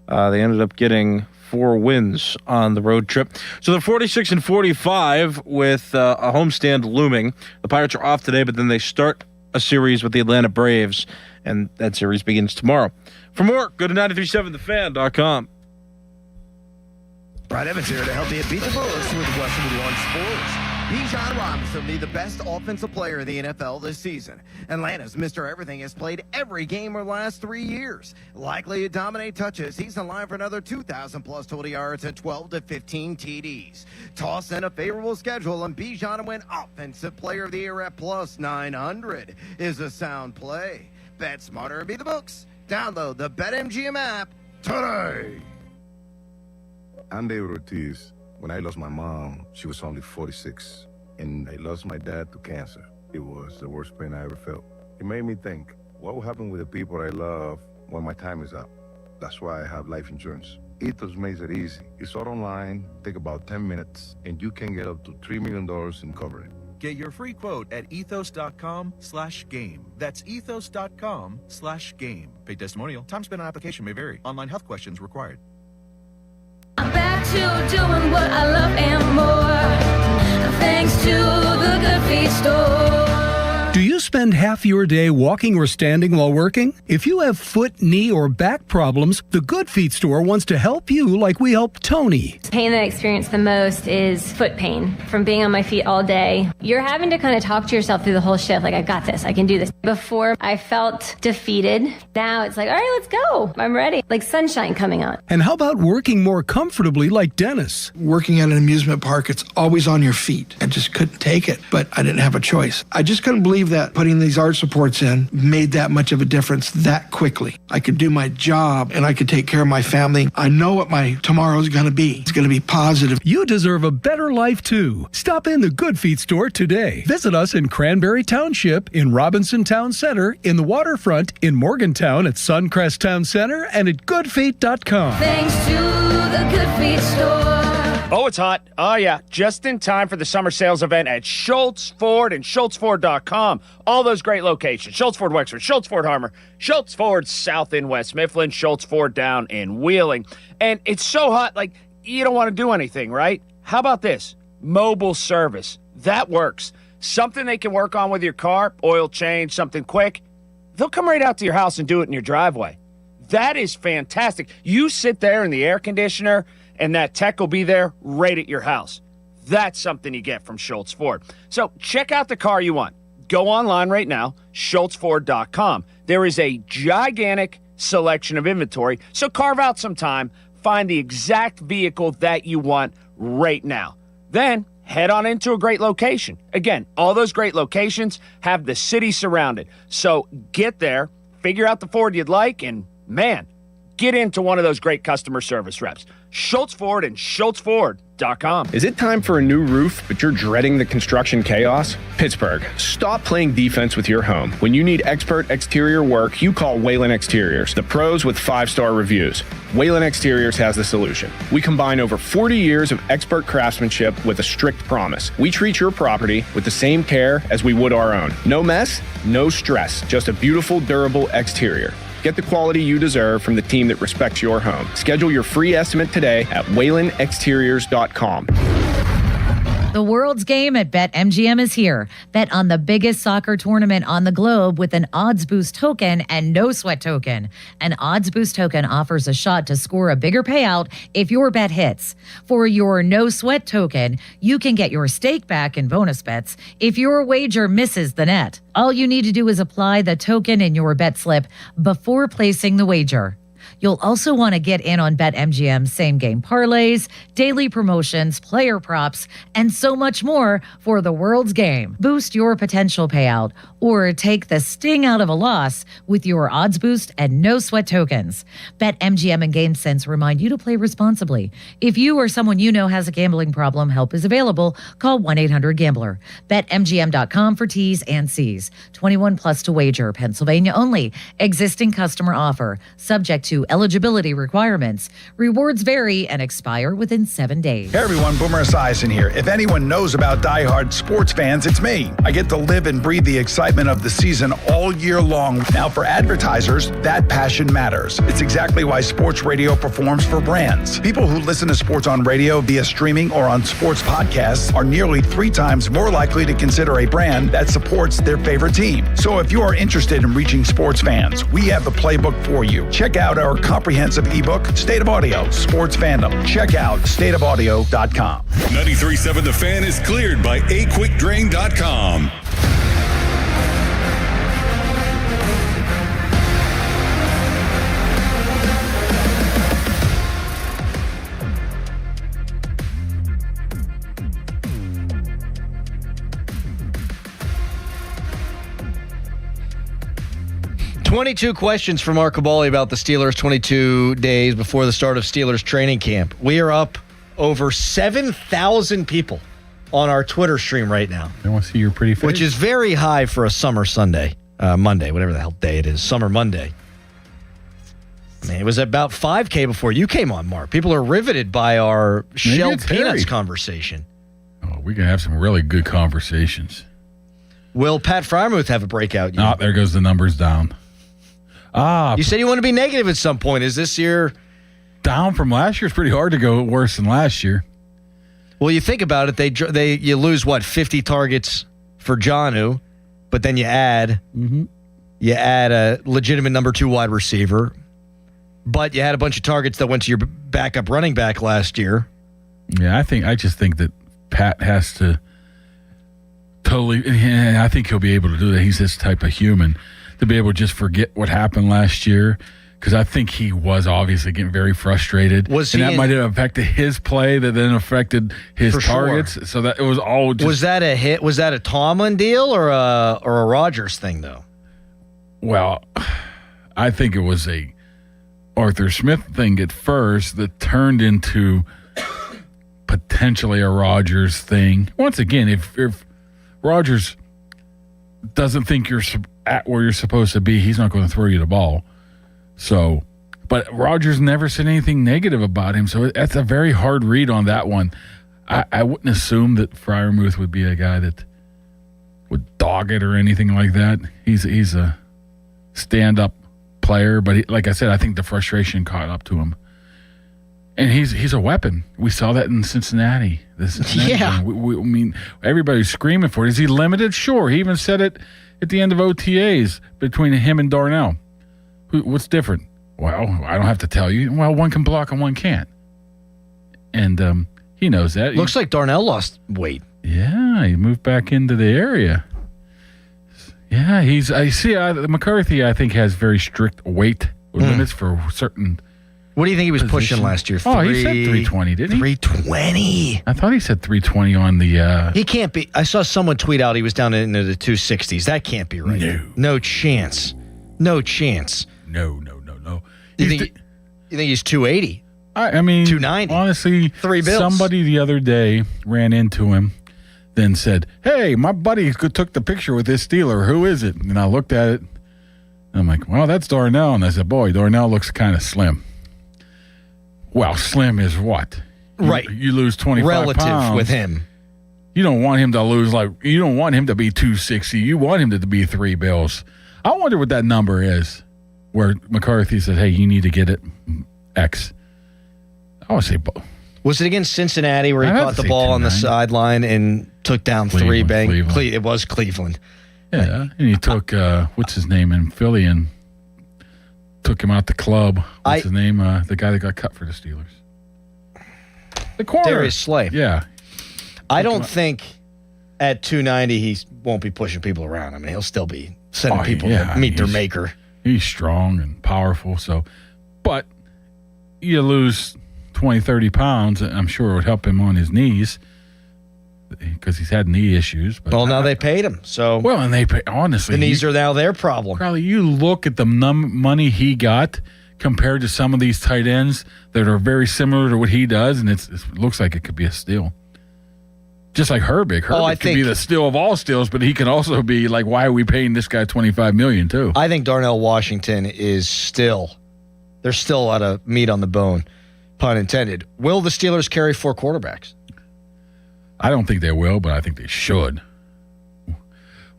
They ended up getting 4 wins on the road trip. So they're 46-45 with a homestand looming. The Pirates are off today, but then they start a series with the Atlanta Braves, and that series begins tomorrow. For more, go to 937thefan.com. Brad Evans here to help you beat the Bullets with Westwood One Sports. Bijan Robinson will be the best offensive player in the NFL this season. Atlanta's Mr. Everything has played every game over the last 3 years. Likely to dominate touches, he's in line for another 2,000-plus total yards and 12 to 15 TDs. Toss in a favorable schedule, and Bijan to win Offensive Player of the Year at plus 900 is a sound play. Bet smarter and beat the books. Download the BetMGM app today. I'm David Ortiz. When I lost my mom, she was only 46, and I lost my dad to cancer. It was the worst pain I ever felt. It made me think, what will happen with the people I love when my time is up? That's why I have life insurance. Ethos makes it easy. It's all online, take about 10 minutes, and you can get up to $3 million in coverage. Get your free quote at ethos.com/game. That's ethos.com/game. Paid testimonial. Time spent on application may vary. Online health questions required. Back to doing what I love and more. Thanks to the Good Feet Store. Do you spend half your day walking or standing while working? If you have foot, knee, or back problems, the Good Feet store wants to help you like we helped Tony. The pain that I experience the most is foot pain from being on my feet all day. You're having to kind of talk to yourself through the whole shift, like, I got this, I can do this. Before, I felt defeated. Now it's like, all right, let's go. I'm ready. Like sunshine coming on. And how about working more comfortably like Dennis? Working at an amusement park, it's always on your feet. I just couldn't take it, but I didn't have a choice. I just couldn't believe that putting these arch supports in made that much of a difference that quickly. I could do my job and I could take care of my family. I know what my tomorrow's going to be. It's going to be positive. You deserve a better life too. Stop in the Good Feet store today. Visit us in Cranberry Township, in Robinson Town Center, in the Waterfront, in Morgantown at Suncrest Town Center, and at goodfeet.com. Thanks to the Good Feet store. Oh, it's hot. Oh, yeah. Just in time for the summer sales event at Schultz Ford and SchultzFord.com. All those great locations. Schultz Ford Wexford, Schultz Ford Harmer, Schultz Ford South in West Mifflin, Schultz Ford down in Wheeling. And it's so hot, like, you don't want to do anything, right? How about this? Mobile service. That works. Something they can work on with your car, oil change, something quick. They'll come right out to your house and do it in your driveway. That is fantastic. You sit there in the air conditioner, and that tech will be there right at your house. That's something you get from Schultz Ford. So check out the car you want. Go online right now, SchultzFord.com. There is a gigantic selection of inventory, so carve out some time, find the exact vehicle that you want right now. Then head on into a great location. Again, all those great locations have the city surrounded. So get there, figure out the Ford you'd like, and man, get into one of those great customer service reps. Schultz Ford and SchultzFord.com. Is it time for a new roof, but you're dreading the construction chaos? Pittsburgh, stop playing defense with your home. When you need expert exterior work, you call Whalen Exteriors, the pros with 5-star reviews. Whalen Exteriors has the solution. We combine over 40 years of expert craftsmanship with a strict promise. We treat your property with the same care as we would our own. No mess, no stress, just a beautiful, durable exterior. Get the quality you deserve from the team that respects your home. Schedule your free estimate today at WhalenExteriors.com. The world's game at BetMGM is here. Bet on the biggest soccer tournament on the globe with an Odds Boost token and no sweat token. An Odds Boost token offers a shot to score a bigger payout if your bet hits. For your no sweat token, you can get your stake back in bonus bets if your wager misses the net. All you need to do is apply the token in your bet slip before placing the wager. You'll also want to get in on BetMGM's same-game parlays, daily promotions, player props, and so much more for the world's game. Boost your potential payout or take the sting out of a loss with your Odds Boost and no sweat tokens. BetMGM and GameSense remind you to play responsibly. If you or someone you know has a gambling problem, help is available. Call 1-800-GAMBLER. BetMGM.com for T's and C's. 21 plus to wager. Pennsylvania only. Existing customer offer. Subject to eligibility requirements. Rewards vary and expire within 7 days. Hey everyone, Boomer Esiason here. If anyone knows about diehard sports fans, it's me. I get to live and breathe the excitement of the season all year long. Now for advertisers, that passion matters. It's exactly why sports radio performs for brands. People who listen to sports on radio via streaming or on sports podcasts are nearly 3 times more likely to consider a brand that supports their favorite team. So if you are interested in reaching sports fans, we have the playbook for you. Check out our comprehensive ebook, State of Audio, Sports Fandom. Check out stateofaudio.com. 93.7 The Fan is cleared by aquickdrain.com. $22 questions from Mark Cabali about the Steelers 22 days before the start of Steelers training camp. We are up over 7,000 people on our Twitter stream right now. I want to see your pretty face. Which is very high for a summer Sunday, Monday, whatever the hell day it is, summer Monday. I mean, it was about 5K before you came on, Mark. People are riveted by our shelled peanuts conversation. Oh, we can have some really good conversations. Will Pat Fryermuth have a breakout year? Oh, there goes the numbers down. You said you want to be negative at some point. Is this year down from last year? It's pretty hard to go worse than last year. Well, you think about it. You lose 50 targets for Jonnu, but then you add a legitimate number 2 wide receiver, but you had a bunch of targets that went to your backup running back last year. Yeah, I just think that Pat has to totally. I think he'll be able to do that. He's this type of human to be able to just forget what happened last year. Because I think he was obviously getting very frustrated. That might have affected his play that then affected his targets. Sure. So that it was all just. Was that a hit? Was that a Tomlin deal or a Rodgers thing, though? Well, I think it was a Arthur Smith thing at first that turned into potentially a Rodgers thing. Once again, if Rodgers doesn't think you're at where you're supposed to be, he's not going to throw you the ball. So, but Rodgers never said anything negative about him, so that's a very hard read on that one. I wouldn't assume that Freiermuth would be a guy that would dog it or anything like that. He's a stand-up player, but like I said, I think the frustration caught up to him. And he's a weapon. We saw that in Cincinnati. Yeah. I mean, everybody's screaming for it. Is he limited? Sure. He even said it at the end of OTAs between him and Darnell. What's different? Well, I don't have to tell you. Well, one can block and one can't. And he knows that. Looks like Darnell lost weight. Yeah, he moved back into the area. Yeah, McCarthy, I think, has very strict weight limits for certain. What do you think he was pushing last year? He said 320, didn't he? 320. I thought he said 320 on the. He can't be. I saw someone tweet out he was down into the 260s. That can't be right. No chance. No chance. No. You think he's 280? I mean, 290. Honestly, $3 bills. Somebody the other day ran into him, then said, "Hey, my buddy took the picture with this Steeler. Who is it?" And I looked at it, and I'm like, "Well, that's Darnell." And I said, "Boy, Darnell looks kind of slim." Well, slim is what? Right. You lose 25 relative pounds. with him. You don't want him to lose you don't want him to be 260. You want him to be $3 bills. I wonder what that number is. Where McCarthy said, "Hey, you need to get it X." I would say both. Was it against Cincinnati where he caught the ball on the sideline and took down three bang? It was Cleveland. Yeah, and he took what's his name in Philly and took him out the club. What's his name? The guy that got cut for the Steelers. The corner. Darius Slay. Yeah. I don't think at 290 he won't be pushing people around. I mean, he'll still be sending people to meet their maker. He's strong and powerful. So, but you lose 20, 30 pounds, I'm sure it would help him on his knees because he's had knee issues. But well, now they paid him. So and they pay, honestly. The knees are now their problem. Crowley, you look at the money he got compared to some of these tight ends that are very similar to what he does, and it looks like it could be a steal. Just like Herbig. Herbig could be the steal of all steals, but he can also be like, why are we paying this guy $25 million too? I think Darnell Washington is there's still a lot of meat on the bone, pun intended. Will the Steelers carry 4 quarterbacks? I don't think they will, but I think they should.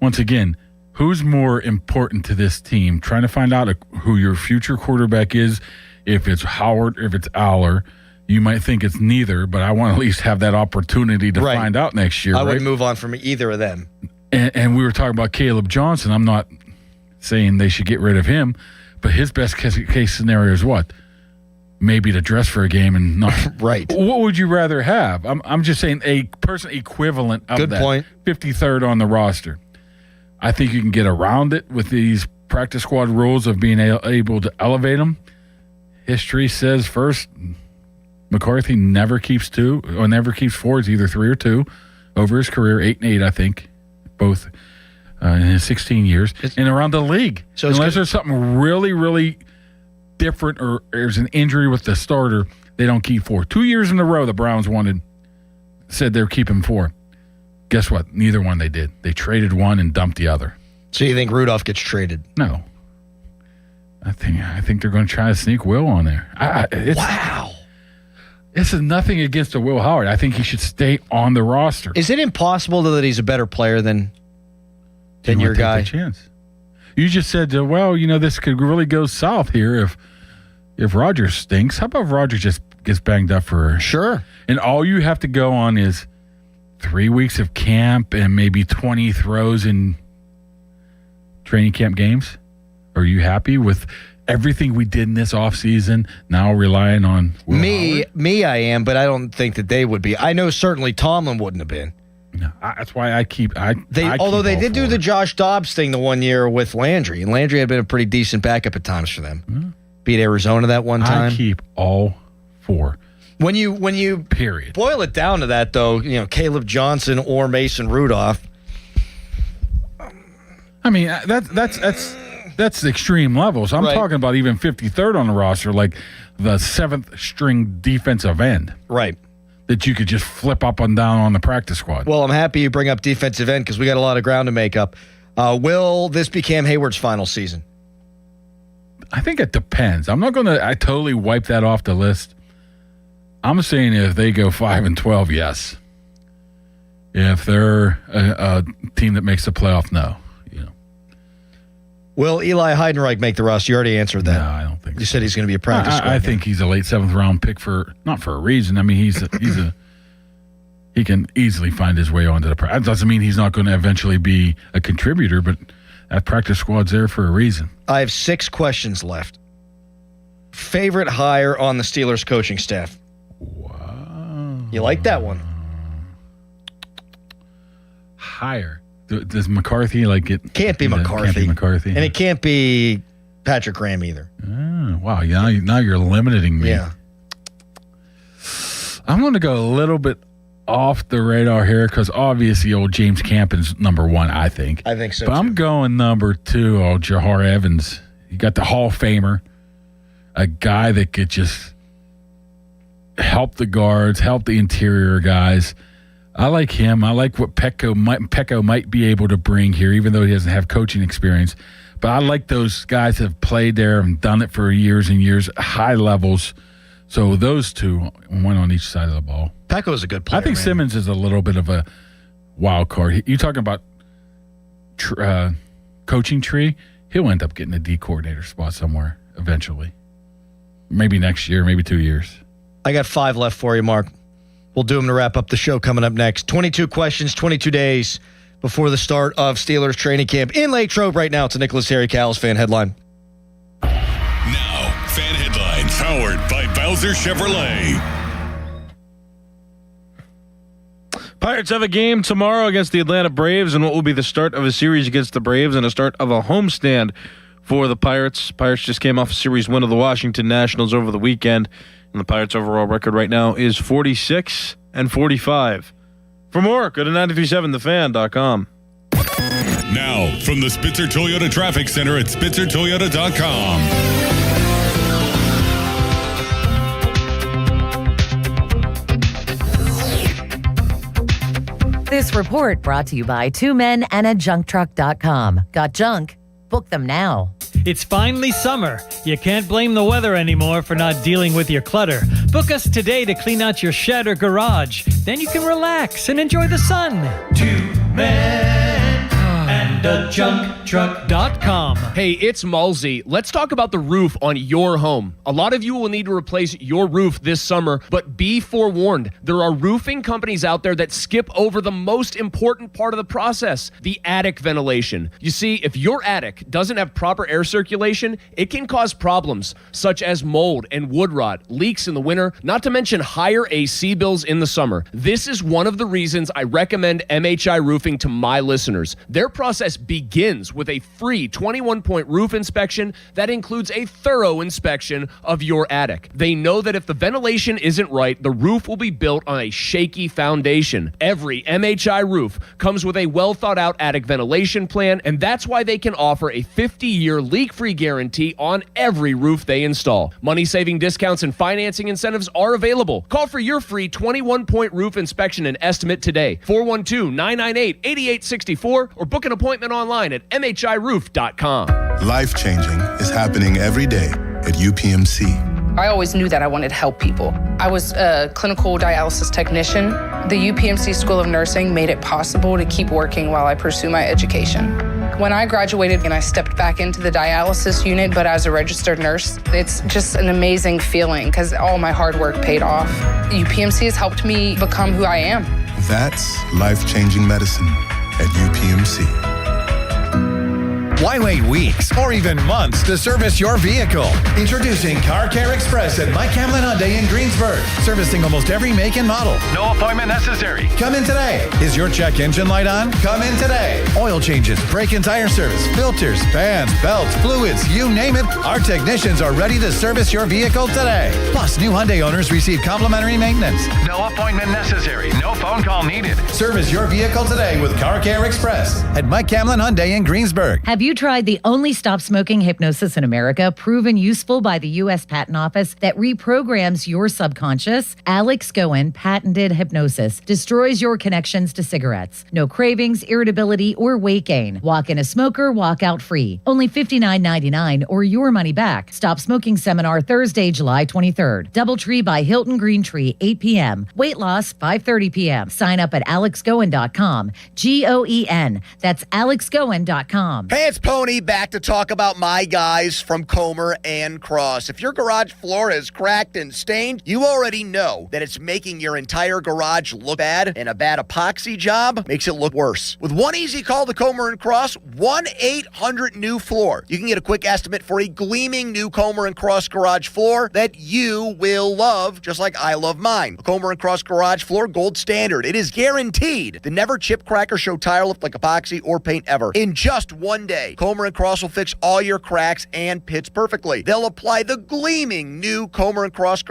Once again, who's more important to this team? Trying to find out who your future quarterback is, if it's Howard, if it's Aller. You might think it's neither, but I want to at least have that opportunity to find out next year. I wouldn't move on from either of them. And we were talking about Caleb Johnson. I'm not saying they should get rid of him, but his best case scenario is what? Maybe to dress for a game and not. Right. What would you rather have? I'm just saying a person equivalent of Good that. point. 53rd on the roster. I think you can get around it with these practice squad rules of being able to elevate them. History says first, McCarthy never keeps 2 or never keeps 4. It's either 3 or 2 over his career, 8 and 8, I think, both in his 16 years and around the league. So unless there's something really, really different or there's an injury with the starter, they don't keep 4. 2 years in a row, the Browns said they're keeping 4. Guess what? Neither one they did. They traded one and dumped the other. So you think Rudolph gets traded? No. I think they're going to try to sneak Will on there. Wow. This is nothing against Will Howard. I think he should stay on the roster. Is it impossible that he's a better player than your guy? Take the chance. You just said, this could really go south here if Rodgers stinks. How about if Rodgers just gets banged up for sure? And all you have to go on is 3 weeks of camp and maybe 20 throws in training camp games? Are you happy with everything we did in this offseason, now relying on Will Howard? Me, I am, but I don't think that they would be. I know certainly Tomlin wouldn't have been. No, that's why I keep. Although they did do the Josh Dobbs thing the one year with Landry, and Landry had been a pretty decent backup at times for them. Beat Arizona that one time. I keep all four. When you period boil it down to that, though, Caleb Johnson or Mason Rudolph. I mean, that's extreme levels. I'm talking about even 53rd on the roster, like the 7th string defensive end. Right. That you could just flip up and down on the practice squad. Well, I'm happy you bring up defensive end because we got a lot of ground to make up. Will this be Cam Hayward's final season? I think it depends. I'm not going to I totally wipe that off the list. I'm saying if they go 5-12, yes. If they're a team that makes the playoff, no. Will Eli Heidenreich make the roster? You already answered that. No, I don't think so. You said he's going to be a practice squad. I think he's a late 7th round pick not for a reason. I mean, he can easily find his way onto the practice. That doesn't mean he's not going to eventually be a contributor, but that practice squad's there for a reason. I have 6 questions left. Favorite hire on the Steelers coaching staff? Wow. You like that one? Hire. Does McCarthy it? Can't be McCarthy. Can't be McCarthy. And it can't be Patrick Graham either. Oh, wow. Now you're limiting me. Yeah. I'm going to go a little bit off the radar here because obviously old James Campen's number 1, I think. I think so, But too. I'm going number 2, old Jahar Evans. You got the Hall of Famer, a guy that could just help the guards, help the interior guys. I like him. I like what Pecco might be able to bring here, even though he doesn't have coaching experience. But I like those guys that have played there and done it for years and years, high levels. So those two, one on each side of the ball. Pecco's a good player. I think Simmons is a little bit of a wild card. You talking about coaching tree? He'll end up getting a D coordinator spot somewhere eventually. Maybe next year, maybe 2 years. I got 5 left for you, Mark. We'll do them to wrap up the show coming up next. 22 questions, 22 days before the start of Steelers training camp in Latrobe. Right now, it's a Nicholas Harry Cowles fan headline. Now, fan headlines powered by Bowser Chevrolet. Pirates have a game tomorrow against the Atlanta Braves and what will be the start of a series against the Braves and a start of a homestand for the Pirates. Pirates just came off a series win of the Washington Nationals over the weekend. And the Pirates' overall record right now is 46-45. For more, go to 937thefan.com. Now, from the Spitzer Toyota Traffic Center at SpitzerToyota.com. This report brought to you by 2 Men and a JunkTruck.com. Got junk? Book them now. It's finally summer. You can't blame the weather anymore for not dealing with your clutter. Book us today to clean out your shed or garage. Then you can relax and enjoy the sun. 2 Men and a JunkTruck.com. Hey, it's Malsey. Let's talk about the roof on your home. A lot of you will need to replace your roof this summer, but be forewarned. There are roofing companies out there that skip over the most important part of the process, the attic ventilation. You see, if your attic doesn't have proper air circulation, it can cause problems such as mold and wood rot, leaks in the winter, not to mention higher AC bills in the summer. This is one of the reasons I recommend MHI Roofing to my listeners. Their process begins with a free 21-point roof inspection that includes a thorough inspection of your attic. They know that if the ventilation isn't right, the roof will be built on a shaky foundation. Every MHI roof comes with a well-thought-out attic ventilation plan, and that's why they can offer a 50-year leak-free guarantee on every roof they install. Money-saving discounts and financing incentives are available. Call for your free 21-point roof inspection and estimate today. 412-998-8864 or book an appointment online at mhiroof.com. Life-changing is happening every day at UPMC. I always knew that I wanted to help people. I was a clinical dialysis technician. The UPMC School of Nursing made it possible to keep working while I pursue my education. When I graduated and I stepped back into the dialysis unit, but as a registered nurse, it's just an amazing feeling because all my hard work paid off. UPMC has helped me become who I am. That's life-changing medicine at UPMC. Why wait weeks or even months to service your vehicle? Introducing Car Care Express at Mike Hamlin Hyundai in Greensburg. Servicing almost every make and model. No appointment necessary. Come in today. Is your check engine light on? Come in today. Oil changes, brake and tire service, filters, fans, belts, fluids, you name it. Our technicians are ready to service your vehicle today. Plus, new Hyundai owners receive complimentary maintenance. No appointment necessary. No phone call needed. Service your vehicle today with Car Care Express at Mike Hamlin Hyundai in Greensburg. Have you tried the only stop smoking hypnosis in America, proven useful by the U.S. Patent Office that reprograms your subconscious? Alex Goen patented hypnosis destroys your connections to cigarettes. No cravings, irritability, or weight gain. Walk in a smoker, walk out free. Only $59.99 or your money back. Stop smoking seminar Thursday, July 23rd. Doubletree by Hilton Green Tree, 8 p.m. Weight loss, 5:30 p.m. Sign up at alexgoen.com. Goen. That's alexgoen.com. Hey, it's Pony back to talk about my guys from Comer and Cross. If your garage floor is cracked and stained, you already know that it's making your entire garage look bad, and a bad epoxy job makes it look worse. With one easy call to Comer and Cross, 1-800-NEW-FLOOR. You can get a quick estimate for a gleaming new Comer and Cross garage floor that you will love, just like I love mine. A Comer and Cross garage floor, gold standard. It is guaranteed to never chip, crack, or show tire lift like epoxy or paint ever. In just one day, Comer and Cross will fix all your cracks and pits perfectly. They'll apply the gleaming new Comer and Cross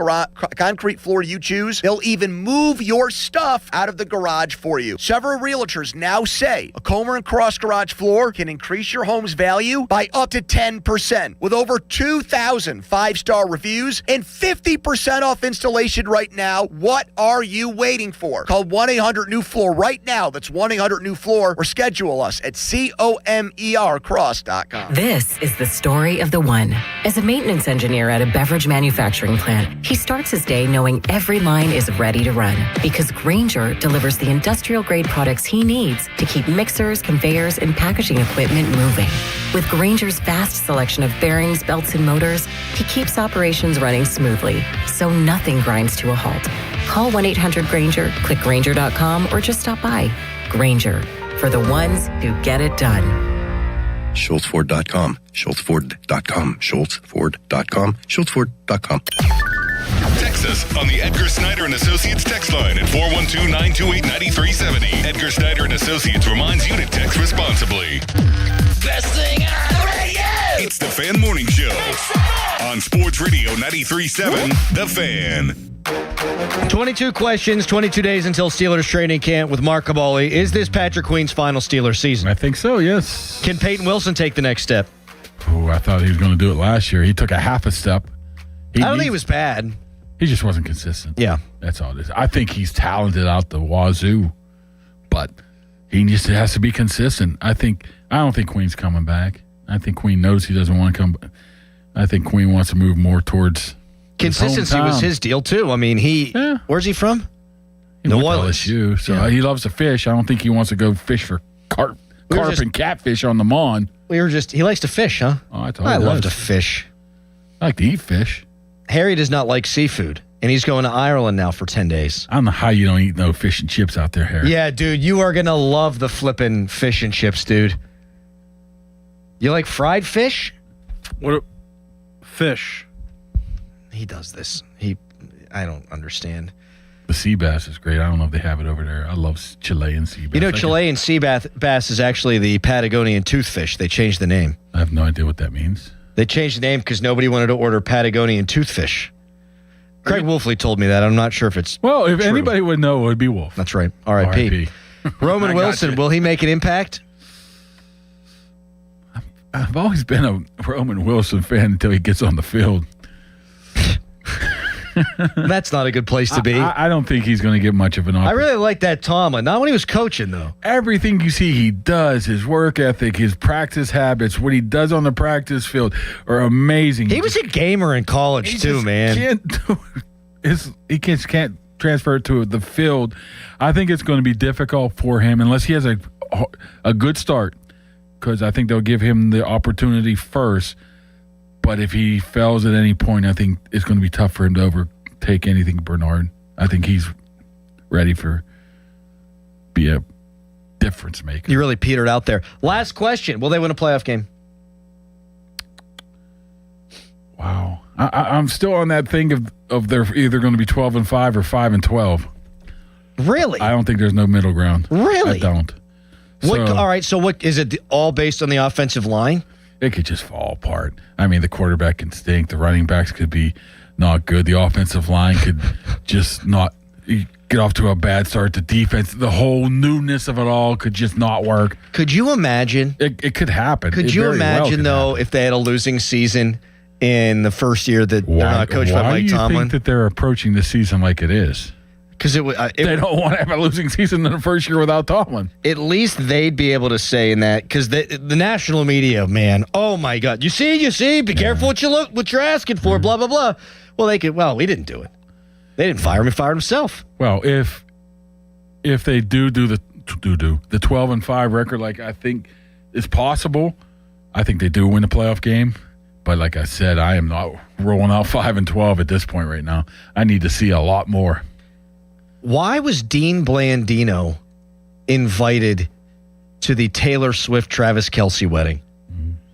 concrete floor you choose. They'll even move your stuff out of the garage for you. Several realtors now say a Comer and Cross garage floor can increase your home's value by up to 10%. With over 2,000 five-star reviews and 50% off installation right now, what are you waiting for? Call 1-800-NEW-FLOOR right now. That's 1-800-NEW-FLOOR, or schedule us at COMERcross.com. This is the story of the one. As a maintenance engineer at a beverage manufacturing plant, he starts his day knowing every line is ready to run because Grainger delivers the industrial-grade products he needs to keep mixers, conveyors, and packaging equipment moving. With Grainger's vast selection of bearings, belts, and motors, he keeps operations running smoothly, so nothing grinds to a halt. Call 1-800-GRAINGER, click Grainger.com, or just stop by. Grainger, for the ones who get it done. SchultzFord.com, SchultzFord.com, SchultzFord.com, SchultzFord.com. Text us on the Edgar Snyder and Associates text line at 412-928-9370. Edgar Snyder and Associates reminds you to text responsibly. Best thing on the radio! It's the Fan Morning Show on Sports Radio 93.7, The Fan. 22 questions, 22 days until Steelers training camp with Mark Caboli. Is this Patrick Queen's final Steelers season? I think so, yes. Can Peyton Wilson take the next step? Oh, I thought he was going to do it last year. He took a half a step. I don't think he was bad. He just wasn't consistent. Yeah. That's all it is. I think he's talented out the wazoo, but he just has to be consistent. I don't think Queen's coming back. I think Queen knows he doesn't want to come. I think Queen wants to move more towards consistency was his deal too. I mean, where's he from? New Orleans. LSU, so he loves to fish. I don't think he wants to go fish for carp and catfish on the Mon. He likes to fish, huh? Oh, I love to fish. I like to eat fish. Harry does not like seafood, and he's going to Ireland now for 10 days. I don't know how you don't eat no fish and chips out there, Harry. Yeah, dude, you are going to love the flippin' fish and chips, dude. You like fried fish? What? Fish. He does this. I don't understand. The sea bass is great. I don't know if they have it over there. I love Chilean sea bass. You know, Chilean sea bass is actually the Patagonian toothfish. They changed the name. I have no idea what that means. They changed the name because nobody wanted to order Patagonian toothfish. Craig Wolfley told me that. I'm not sure if it's Well, if true. anybody would know, it would be Wolf. That's right. R.I.P. Roman Wilson, will he make an impact? I've always been a Roman Wilson fan until he gets on the field. That's not a good place to be. I don't think he's going to get much of an opportunity. I really like that Tomlin. Not when he was coaching, though. Everything you see he does, his work ethic, his practice habits, what he does on the practice field are amazing. He was a gamer in college, too, man. He can't transfer it to the field. I think it's going to be difficult for him unless he has a good start, because I think they'll give him the opportunity first. But if he fails at any point, I think it's going to be tough for him to overtake anything Bernard. I think he's ready be a difference maker. You really petered out there. Last question. Will they win a playoff game? I'm still on that thing of they're either going to be 12-5 or 5-12. Really? I don't think there's no middle ground. Really? I don't. All right, so what is it all based on the offensive line? It could just fall apart. I mean, the quarterback can stink. The running backs could be not good. The offensive line could just not get off to a bad start. The defense, the whole newness of it all could just not work. Could you imagine? It could happen. Could you imagine, though, if they had a losing season in the first year that they're not coached by Mike Tomlin? Why do you think that they're approaching the season like it is? Because they don't want to have a losing season in the first year without Tomlin. At least they'd be able to say in that, because the national media, man, oh my God, you see, be careful what you're asking for, blah blah blah. Well, we didn't do it. They didn't fire him. He fired himself. Well, if they do the 12-5 record, like I think is possible, I think they do win a playoff game. But like I said, I am not rolling out 5-12 at this point right now. I need to see a lot more. Why was Dean Blandino invited to the Taylor Swift-Travis Kelce wedding?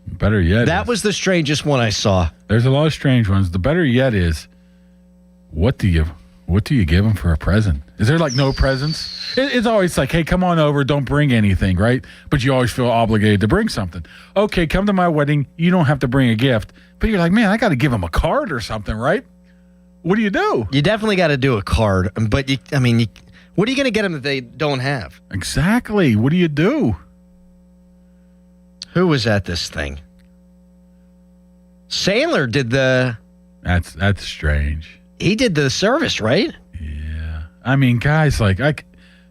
Better yet, that was the strangest one I saw. There's a lot of strange ones. The better yet is, what do you give them for a present? Is there like no presents? It's always like, hey, come on over, don't bring anything, right? But you always feel obligated to bring something. Okay, come to my wedding. You don't have to bring a gift, but you're like, man, I got to give them a card or something, right? What do you do? You definitely got to do a card, but what are you going to get them that they don't have? Exactly. What do you do? Who was at this thing? Saylor did the... That's strange. He did the service, right? Yeah. I mean, guys,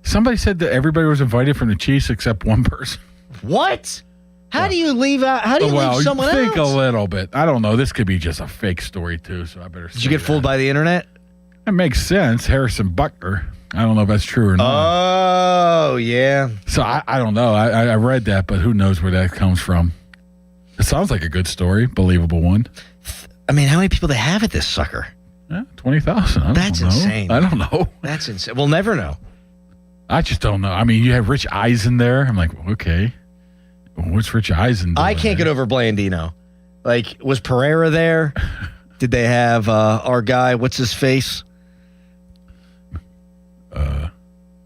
somebody said that everybody was invited from the Chiefs except one person. What? How do you leave out? How do you leave someone think else? A little bit. I don't know. This could be just a fake story too, so I better. Did you get fooled by the internet? It makes sense. Harrison Butker. I don't know if that's true or not. Oh yeah. So I don't know. I read that, but who knows where that comes from? It sounds like a good story, believable one. I mean, how many people they have at this sucker? 20,000. That's insane. I don't know. That's insane. We'll never know. I just don't know. I mean, you have Rich Eisen there. I'm like, okay. What's Rich Eisen doing? I can't get over Blandino. Like, was Pereira there? Did they have our guy, what's his face?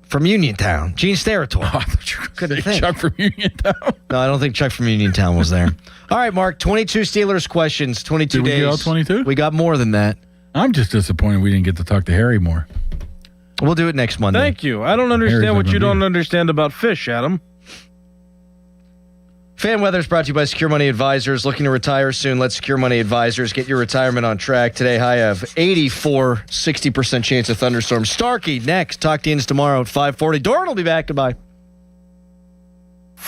From Uniontown, Gene Steratore. Oh, I thought you were going to say Chuck from Uniontown. No, I don't think Chuck from Uniontown was there. All right, Mark, 22 Steelers questions, 22 days. Did we get all 22? We got more than that. I'm just disappointed we didn't get to talk to Harry more. We'll do it next Monday. Thank you. I don't understand what you don't understand about fish, Adam. Fan Weather is brought to you by Secure Money Advisors. Looking to retire soon? Let Secure Money Advisors get your retirement on track. Today, high of 84, 60% chance of thunderstorms. Starkey next. Talk to you tomorrow at 5:40. Doran will be back. Goodbye.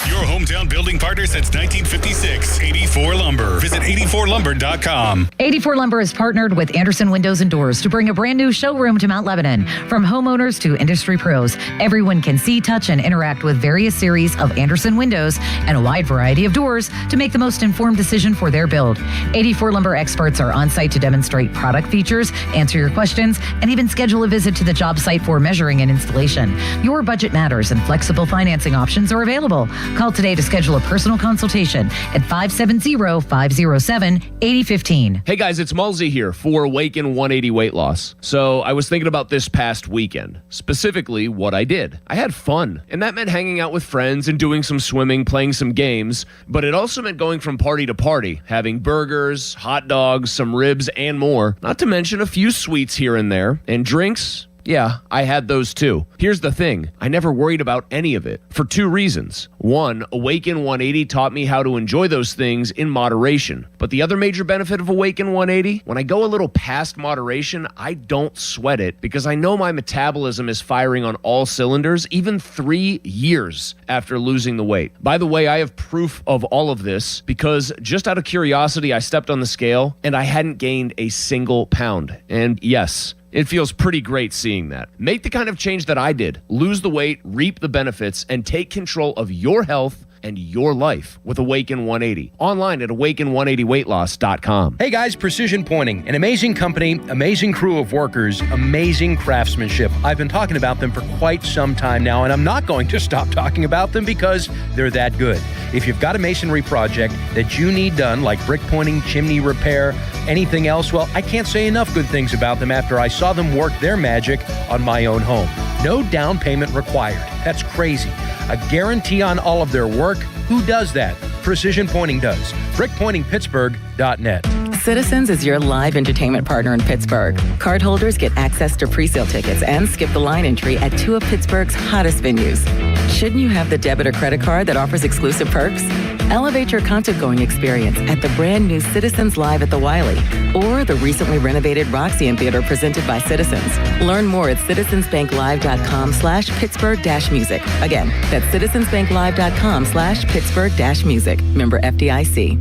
Your hometown building partner since 1956. 84 Lumber. Visit 84lumber.com. 84 Lumber is partnered with Anderson Windows and Doors to bring a brand new showroom to Mount Lebanon. From homeowners to industry pros, everyone can see, touch, and interact with various series of Anderson windows and a wide variety of doors to make the most informed decision for their build. 84 Lumber experts are on site to demonstrate product features, answer your questions, and even schedule a visit to the job site for measuring and installation. Your budget matters, and flexible financing options are available. Call today to schedule a personal consultation at 570-507-8015. Hey guys, it's Mulsey here for Awaken 180 Weight Loss. So I was thinking about this past weekend, specifically what I did. I had fun, and that meant hanging out with friends and doing some swimming, playing some games, but it also meant going from party to party, having burgers, hot dogs, some ribs, and more, not to mention a few sweets here and there, and drinks. Yeah, I had those too. Here's the thing. I never worried about any of it for two reasons. One, Awaken 180 taught me how to enjoy those things in moderation. But the other major benefit of Awaken 180, when I go a little past moderation, I don't sweat it because I know my metabolism is firing on all cylinders even 3 years after losing the weight. By the way, I have proof of all of this because just out of curiosity, I stepped on the scale and I hadn't gained a single pound. And yes, it feels pretty great seeing that. Make the kind of change that I did. Lose the weight, reap the benefits, and take control of your health and your life with Awaken 180. Online at awaken180weightloss.com. Hey guys, Precision Pointing, an amazing company, amazing crew of workers, amazing craftsmanship. I've been talking about them for quite some time now, and I'm not going to stop talking about them because they're that good. If you've got a masonry project that you need done, like brick pointing, chimney repair, anything else, well, I can't say enough good things about them after I saw them work their magic on my own home. No down payment required. That's crazy. A guarantee on all of their work. Who does that? Precision Pointing does. BrickPointingPittsburgh.net. Citizens is your live entertainment partner in Pittsburgh. Cardholders get access to presale tickets and skip the line entry at 2 of Pittsburgh's hottest venues. Shouldn't you have the debit or credit card that offers exclusive perks? Elevate your concert-going experience at the brand new Citizens Live at the Wiley or the recently renovated Roxy Theater presented by Citizens. Learn more at citizensbanklive.com/Pittsburgh-music. Again, that's citizensbanklive.com/Pittsburgh-music. Member FDIC.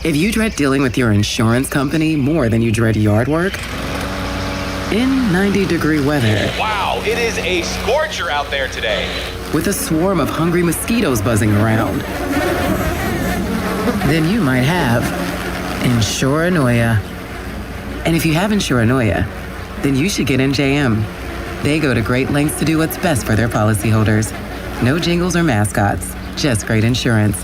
If you dread dealing with your insurance company more than you dread yard work, in 90-degree weather, Wow, it is a scorcher out there today. with a swarm of hungry mosquitoes buzzing around, then you might have Insuranoia. And if you have Insuranoia, then you should get NJM. They go to great lengths to do what's best for their policyholders. No jingles or mascots, just great insurance.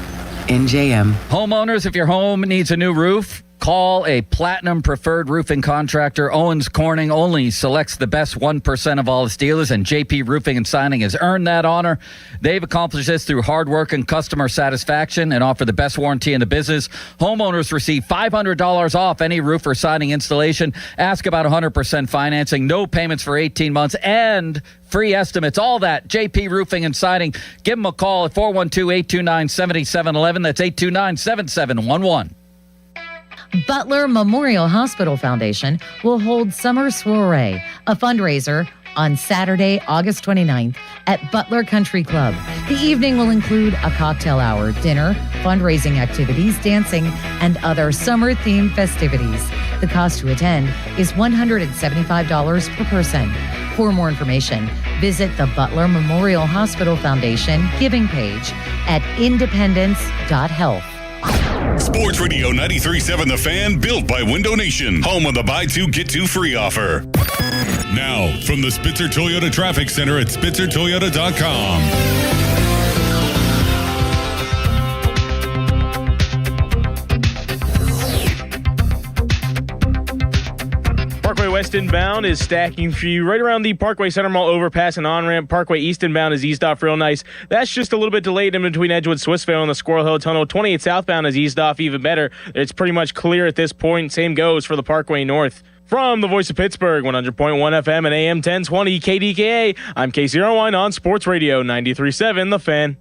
NJM. Homeowners, if your home needs a new roof, call a Platinum Preferred Roofing Contractor. Owens Corning only selects the best 1% of all its dealers, and JP Roofing and Signing has earned that honor. They've accomplished this through hard work and customer satisfaction and offer the best warranty in the business. Homeowners receive $500 off any roof or siding installation. Ask about 100% financing, no payments for 18 months, and free estimates. All that, JP Roofing and Siding. Give them a call at 412-829-7711. That's 829-7711. Butler Memorial Hospital Foundation will hold Summer Soiree, a fundraiser, on Saturday, August 29th at Butler Country Club. The evening will include a cocktail hour, dinner, fundraising activities, dancing, and other summer-themed festivities. The cost to attend is $175 per person. For more information, visit the Butler Memorial Hospital Foundation giving page at independence.health. Sports Radio 93.7 The Fan, built by Window Nation, home of the buy two, get two free offer. Now, from the Spitzer Toyota Traffic Center at SpitzerToyota.com. Parkway West inbound is stacking for you right around the Parkway Center Mall overpass and on-ramp. Parkway East inbound is eased off real nice. That's just a little bit delayed in between Edgewood, Swissvale, and the Squirrel Hill Tunnel. 28 southbound is eased off even better. It's pretty much clear at this point. Same goes for the Parkway North. From the Voice of Pittsburgh, 100.1 FM and AM 1020 KDKA, I'm Casey Irwine on Sports Radio 93.7 The Fan.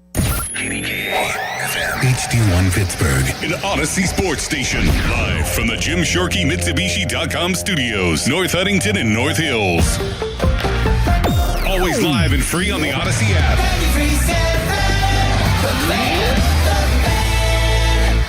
HD1 Pittsburgh, an Odyssey Sports Station. Live from the Jim Shorkey Mitsubishi.com studios, North Huntington and North Hills. Always live and free on the Odyssey app.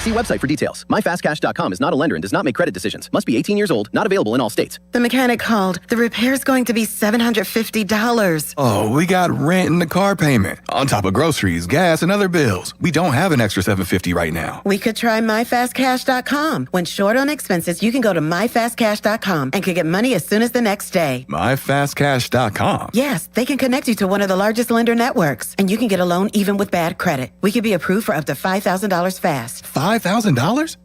See website for details. MyFastCash.com is not a lender and does not make credit decisions. Must be 18 years old. Not available in all states. The mechanic called. The repair's going to be $750. Oh, we got rent and the car payment. On top of groceries, gas, and other bills. We don't have an extra $750 right now. We could try MyFastCash.com. When short on expenses, you can go to MyFastCash.com and could get money as soon as the next day. MyFastCash.com? Yes, they can connect you to one of the largest lender networks, and you can get a loan even with bad credit. We could be approved for up to $5,000 fast. $5,000?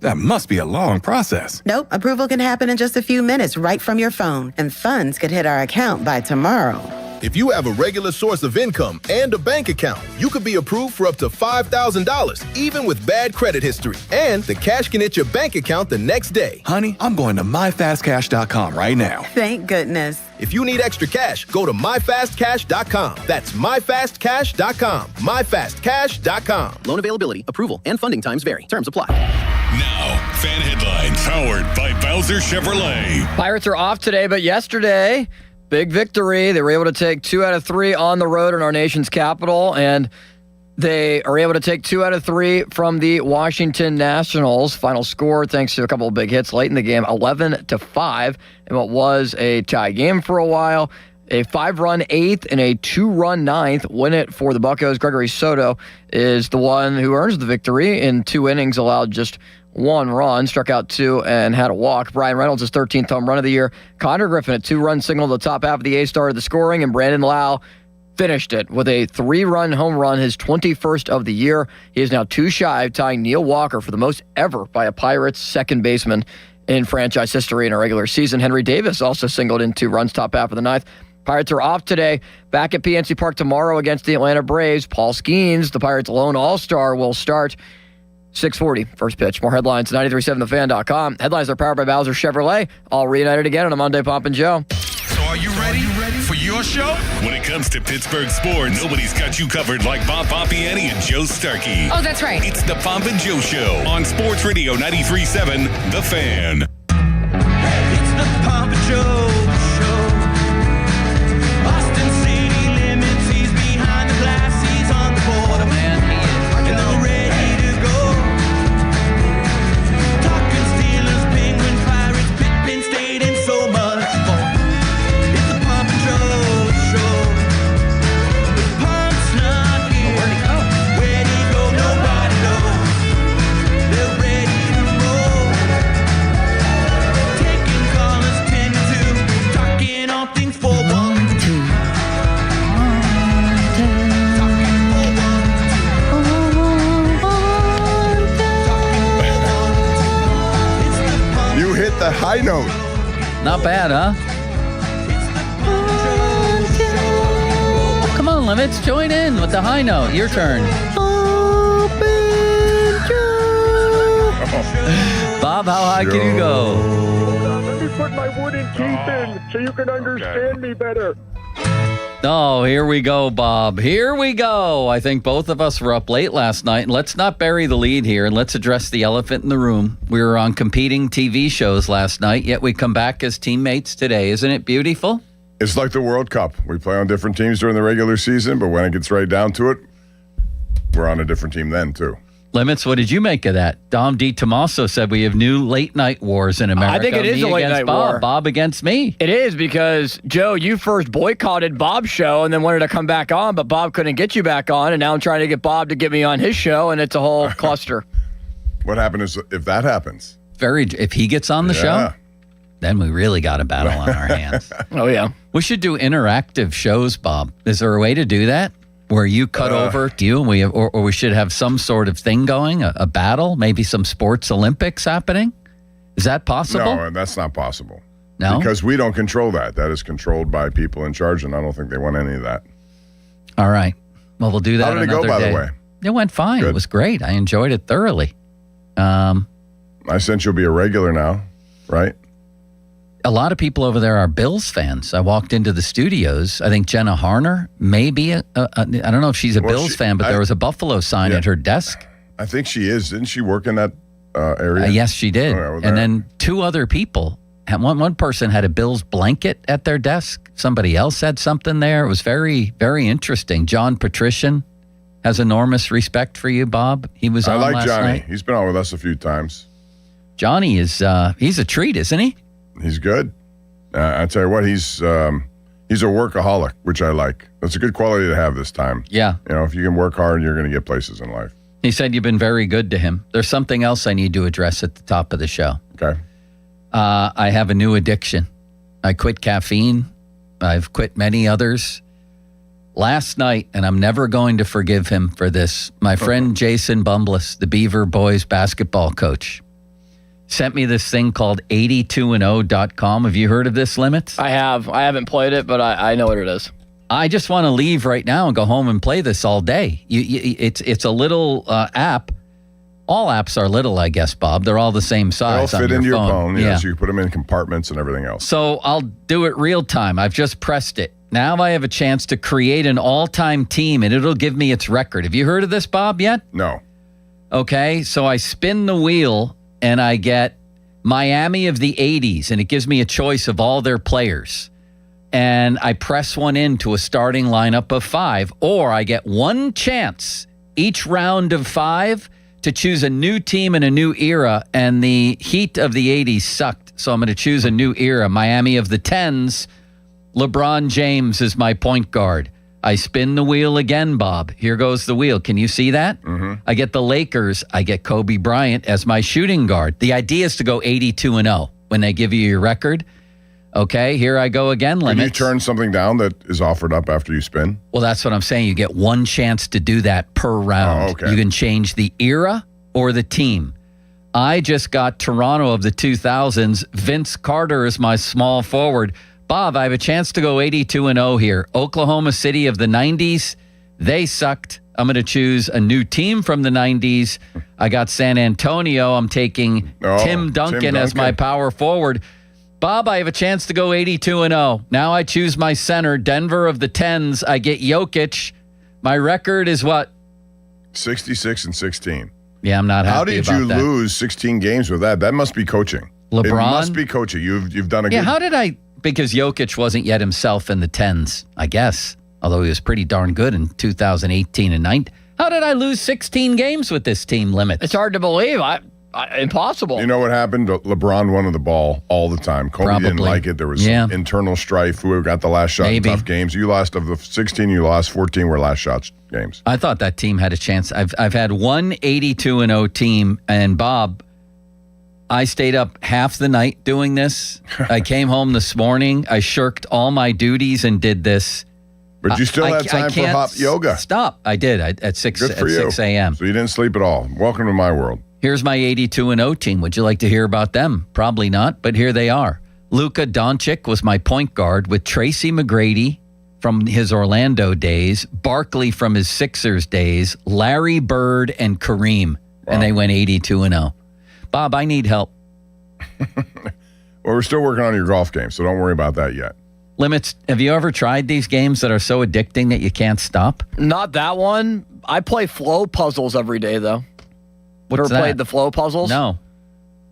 That must be a long process. Nope, approval can happen in just a few minutes right from your phone, and funds could hit our account by tomorrow. If you have a regular source of income and a bank account, you could be approved for up to $5,000, even with bad credit history. And the cash can hit your bank account the next day. Honey, I'm going to MyFastCash.com right now. Thank goodness. If you need extra cash, go to MyFastCash.com. That's MyFastCash.com. MyFastCash.com. Loan availability, approval, and funding times vary. Terms apply. Now, fan headlines powered by Bowser Chevrolet. Pirates are off today, but yesterday, big victory. They were able to take 2 out of 3 on the road in our nation's capital, and they are able to take 2 out of 3 from the Washington Nationals. Final score, thanks to a couple of big hits late in the game, 11-5, in what was a tie game for a while. A 5-run 8th and a 2-run 9th win it for the Buccos. Gregory Soto is the one who earns the victory. In 2 innings, allowed just 1 run, struck out 2 and had a walk. Brian Reynolds, his 13th home run of the year. Connor Griffin, a 2-run single to the top half of the 8th, started the scoring, and Brandon Lau finished it with a 3-run home run, his 21st of the year. He is now 2 shy of tying Neil Walker for the most ever by a Pirates second baseman in franchise history in a regular season. Henry Davis also singled in 2 runs top half of the 9th. Pirates are off today. Back at PNC Park tomorrow against the Atlanta Braves. Paul Skeens, the Pirates' lone all-star, will start 6:40 first pitch. More headlines at 937thefan.com. Headlines are powered by Bowser Chevrolet. All reunited again on a Monday, Pomp and Joe. So are you ready for your show? When it comes to Pittsburgh sports, nobody's got you covered like Bob Pompiani and Joe Starkey. Oh, that's right. It's the Pomp and Joe Show on Sports Radio 93.7 The Fan. It's the Pomp and Joe Show. Austin City Limits, he's behind the glass, he's on the border. And they're ready to go. Talking Steelers, Penguins, Pirates, Pitt, Penn State, and so much more. It's the Pomp and Joe Show. The Pomp's not here. Where'd he go? Where'd he go? Nobody knows. They're ready to roll. Taking callers 10 to 2. Talking all things for 1, 2. You hit the high note. Not bad, huh? Come on, Limits, join in with the high note. Your turn. Bob, how high can you go? Let me put my wooden teeth in so you can understand me better. Oh, here we go, Bob. Here we go. I think both of us were up late last night. And let's not bury the lead here, and let's address the elephant in the room. We were on competing TV shows last night, yet we come back as teammates today. Isn't it beautiful? It's like the World Cup. We play on different teams during the regular season, but when it gets right down to it, we're on a different team then, too. Limits, what did you make of that? Dom DiTomaso said we have new late night wars in America. I think it is Me a late against night Bob. war. Bob against me. It is because, Joe, you first boycotted Bob's show and then wanted to come back on, but Bob couldn't get you back on, and now I'm trying to get Bob to get me on his show, and it's a whole cluster. What happens if that happens? If he gets on the show, then we really got a battle on our hands. Oh, yeah. We should do interactive shows, Bob. Is there a way to do that? Where you cut over to you, and or we should have some sort of thing going, a battle, maybe some sports Olympics happening? Is that possible? No, that's not possible. No? Because we don't control that. That is controlled by people in charge, and I don't think they want any of that. All right. Well, we'll do that How did it go, another by day. the way? It went fine. Good. It was great. I enjoyed it thoroughly. I sense you'll be a regular now, right? A lot of people over there are Bills fans. I walked into the studios. I think Jenna Harner may be I don't know if she's a Bills fan, but there was a Buffalo sign at her desk. I think she is. Didn't she work in that area? Yes, she did. And then 2 other people. One person had a Bills blanket at their desk. Somebody else had something there. It was very, very interesting. John Patrician has enormous respect for you, Bob. He was I on like last Johnny. night. He's been on with us a few times. Johnny is he's a treat, isn't he? He's good. I tell you what, he's a workaholic, which I like. That's a good quality to have this time. Yeah. You know, if you can work hard, you're going to get places in life. He said you've been very good to him. There's something else I need to address at the top of the show. Okay. I have a new addiction. I quit caffeine. I've quit many others. Last night, and I'm never going to forgive him for this, my friend Jason Bumbless, the Beaver boys basketball coach, sent me this thing called 82and0.com. Have you heard of this, Limits? I have. I haven't played it, but I know what it is. I just want to leave right now and go home and play this all day. It's a little app. All apps are little, I guess, Bob. They're all the same size. They'll fit into your phone. Yeah. So you can put them in compartments and everything else. So I'll do it real time. I've just pressed it. Now I have a chance to create an all-time team, and it'll give me its record. Have you heard of this, Bob, yet? No. Okay, so I spin the wheel, and I get Miami of the 80s, and it gives me a choice of all their players. And I press one into a starting lineup of 5, or I get one chance each round of 5 to choose a new team in a new era, and the Heat of the 80s sucked. So I'm going to choose a new era, Miami of the 10s, LeBron James is my point guard. I spin the wheel again, Bob. Here goes the wheel. Can you see that? Mm-hmm. I get the Lakers. I get Kobe Bryant as my shooting guard. The idea is to go 82-0 when they give you your record. Okay, here I go again. Limits. Can you turn something down that is offered up after you spin? Well, that's what I'm saying. You get one chance to do that per round. Oh, okay. You can change the era or the team. I just got Toronto of the 2000s. Vince Carter is my small forward. Bob, I have a chance to go 82-0 here. Oklahoma City of the 90s, they sucked. I'm going to choose a new team from the 90s. I got San Antonio. I'm taking Tim Duncan as my power forward. Bob, I have a chance to go 82-0. Now I choose my center, Denver of the 10s. I get Jokic. My record is what? 66-16. Yeah, I'm not happy How did about you that. lose 16 games with that? That must be coaching. LeBron? It must be coaching. You've done a good... Yeah, how did I... Because Jokic wasn't yet himself in the 10s, I guess. Although he was pretty darn good in 2018 and 19. How did I lose 16 games with this team limit? It's hard to believe. Impossible. You know what happened? LeBron wanted the ball all the time. Kobe didn't like it. There was some internal strife. Who got the last shot in tough games? You lost of the 16 you lost, 14 were last shots games. I thought that team had a chance. I've had one 82-0 team, and Bob, I stayed up half the night doing this. I came home this morning. I shirked all my duties and did this. But you still had time for hot yoga. Stop. I did at 6 a.m. So you didn't sleep at all. Welcome to my world. Here's my 82-0 team. Would you like to hear about them? Probably not, but here they are. Luka Doncic was my point guard with Tracy McGrady from his Orlando days, Barkley from his Sixers days, Larry Bird, and Kareem. And they went 82-0. Bob, I need help. Well, we're still working on your golf game, so don't worry about that yet. Limits, have you ever tried these games that are so addicting that you can't stop? Not that one. I play flow puzzles every day, though. What's Ever that? played the flow puzzles? No.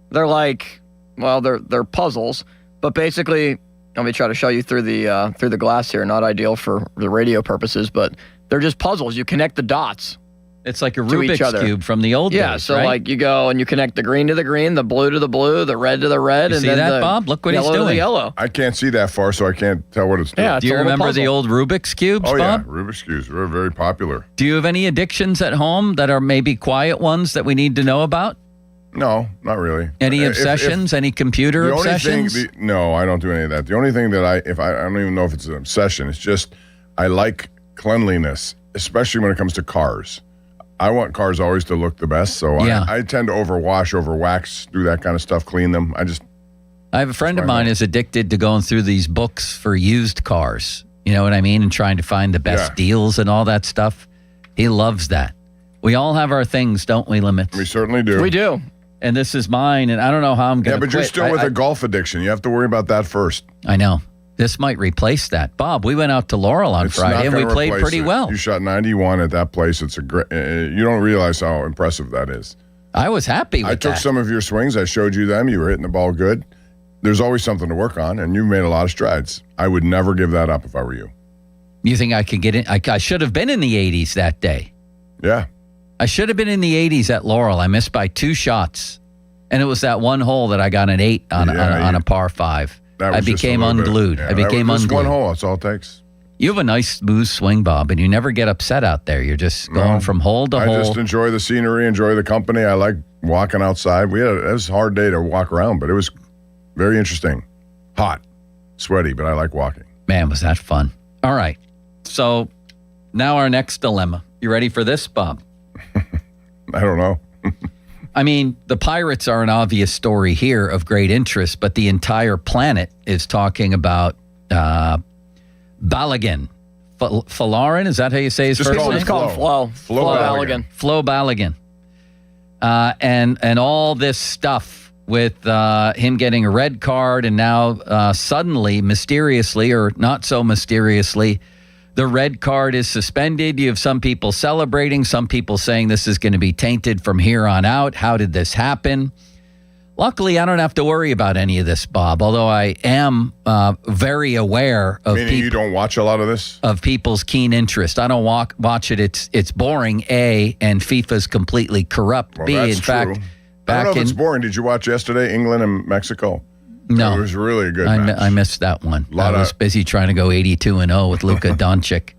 They're like, well, they're puzzles, but basically, let me try to show you through the glass here. Not ideal for the radio purposes, but they're just puzzles. You connect the dots. It's like a to each Rubik's other. Cube from the old Yeah, days, so right? like you go and you connect the green to the green, the blue to the blue, the red to the red, You and see then that, the Bob? Look what he's yellow to the doing. yellow. I can't see that far, so I can't tell what it's doing. Yeah, Do you remember the old Rubik's Cubes, Oh, yeah. Bob? Rubik's Cubes were very popular. Do you have any addictions at home that are maybe quiet ones that we need to know about? No, not really. Any If- obsessions? Any computer the only obsessions? thing, no, I don't do any of that. The only thing that I don't even know if it's an obsession. It's just I like cleanliness, especially when it comes to cars. I want cars always to look the best, so Yeah. I tend to overwash, overwax, do that kind of stuff, clean them. I have a friend of mine who's addicted to going through these books for used cars. You know what I mean? And trying to find the best deals and all that stuff. He loves that. We all have our things, don't we, Limits? We certainly do. We do. And this is mine, and I don't know how I'm going Yeah, to but you're still with a golf addiction. You have to worry about that first. I know. This might replace that. Bob, we went out to Laurel on It's Friday, not and we gonna played replace pretty it. well. You shot 91 at that place. It's a great. You don't realize how impressive that is. I was happy with I took that. some of your swings. I showed you them. You were hitting the ball good. There's always something to work on, and you've made a lot of strides. I would never give that up if I were you. You think I could get in? I should have been in the 80s that day. Yeah. I should have been in the 80s at Laurel. I missed by 2 shots. And it was that one hole that I got an 8 on a par 5. That I was just a became little bit- unglued. yeah, I became that was just unglued. one hole. That's all it takes. You have a nice smooth swing, Bob, and you never get upset out there. You're just going No. from hole to I hole. just enjoy the scenery, enjoy the company. I like walking outside. It was a hard day to walk around, but it was very interesting. Hot, sweaty, but I like walking. Man, was that fun. All right. So now our next dilemma. You ready for this, Bob? I don't know. I mean, the Pirates are an obvious story here of great interest, but the entire planet is talking about Balogun. Folarin, is that how you say his Just first call name? him Flo. Flo. Flo Balogun. Flo Balogun. And all this stuff with him getting a red card and now suddenly, mysteriously, or not so mysteriously, the red card is suspended. You have some people celebrating, some people saying this is going to be tainted from here on out. How did this happen? Luckily, I don't have to worry about any of this, Bob, although I am very aware of Meaning you don't watch a lot of this? of people's keen interest. I don't watch it. It's boring, A, and FIFA's completely corrupt, Well, B. that's In fact, true. I don't back know if in it's boring. Did you watch yesterday, England and Mexico? No. It was really a good match. I missed that one. Lot I was of- busy trying to go 82-0 with Luka Doncic.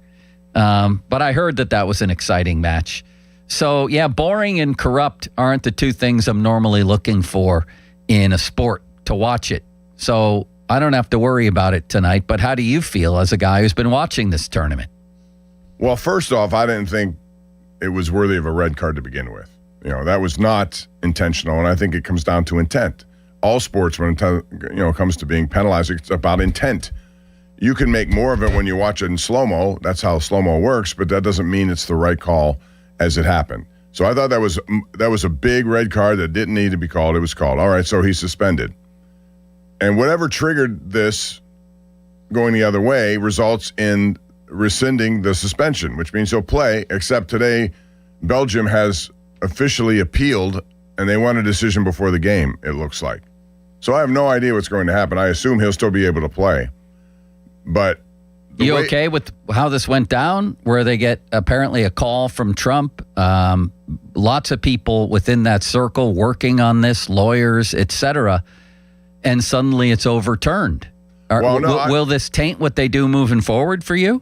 But I heard that was an exciting match. So, yeah, boring and corrupt aren't the two things I'm normally looking for in a sport to watch it. So I don't have to worry about it tonight. But how do you feel as a guy who's been watching this tournament? Well, first off, I didn't think it was worthy of a red card to begin with. That was not intentional, and I think it comes down to intent. All sports, when it comes to being penalized, it's about intent. You can make more of it when you watch it in slow-mo. That's how slow-mo works, but that doesn't mean it's the right call as it happened. So I thought that was a big red card that didn't need to be called. It was called. All right, so he's suspended. And whatever triggered this going the other way results in rescinding the suspension, which means he'll play, except today Belgium has officially appealed, and they want a decision before the game, it looks like. So I have no idea what's going to happen. I assume he'll still be able to play. But You okay with how this went down, where they get apparently a call from Trump? Lots of people within that circle working on this, lawyers, etc., and suddenly it's overturned. Will this taint what they do moving forward for you?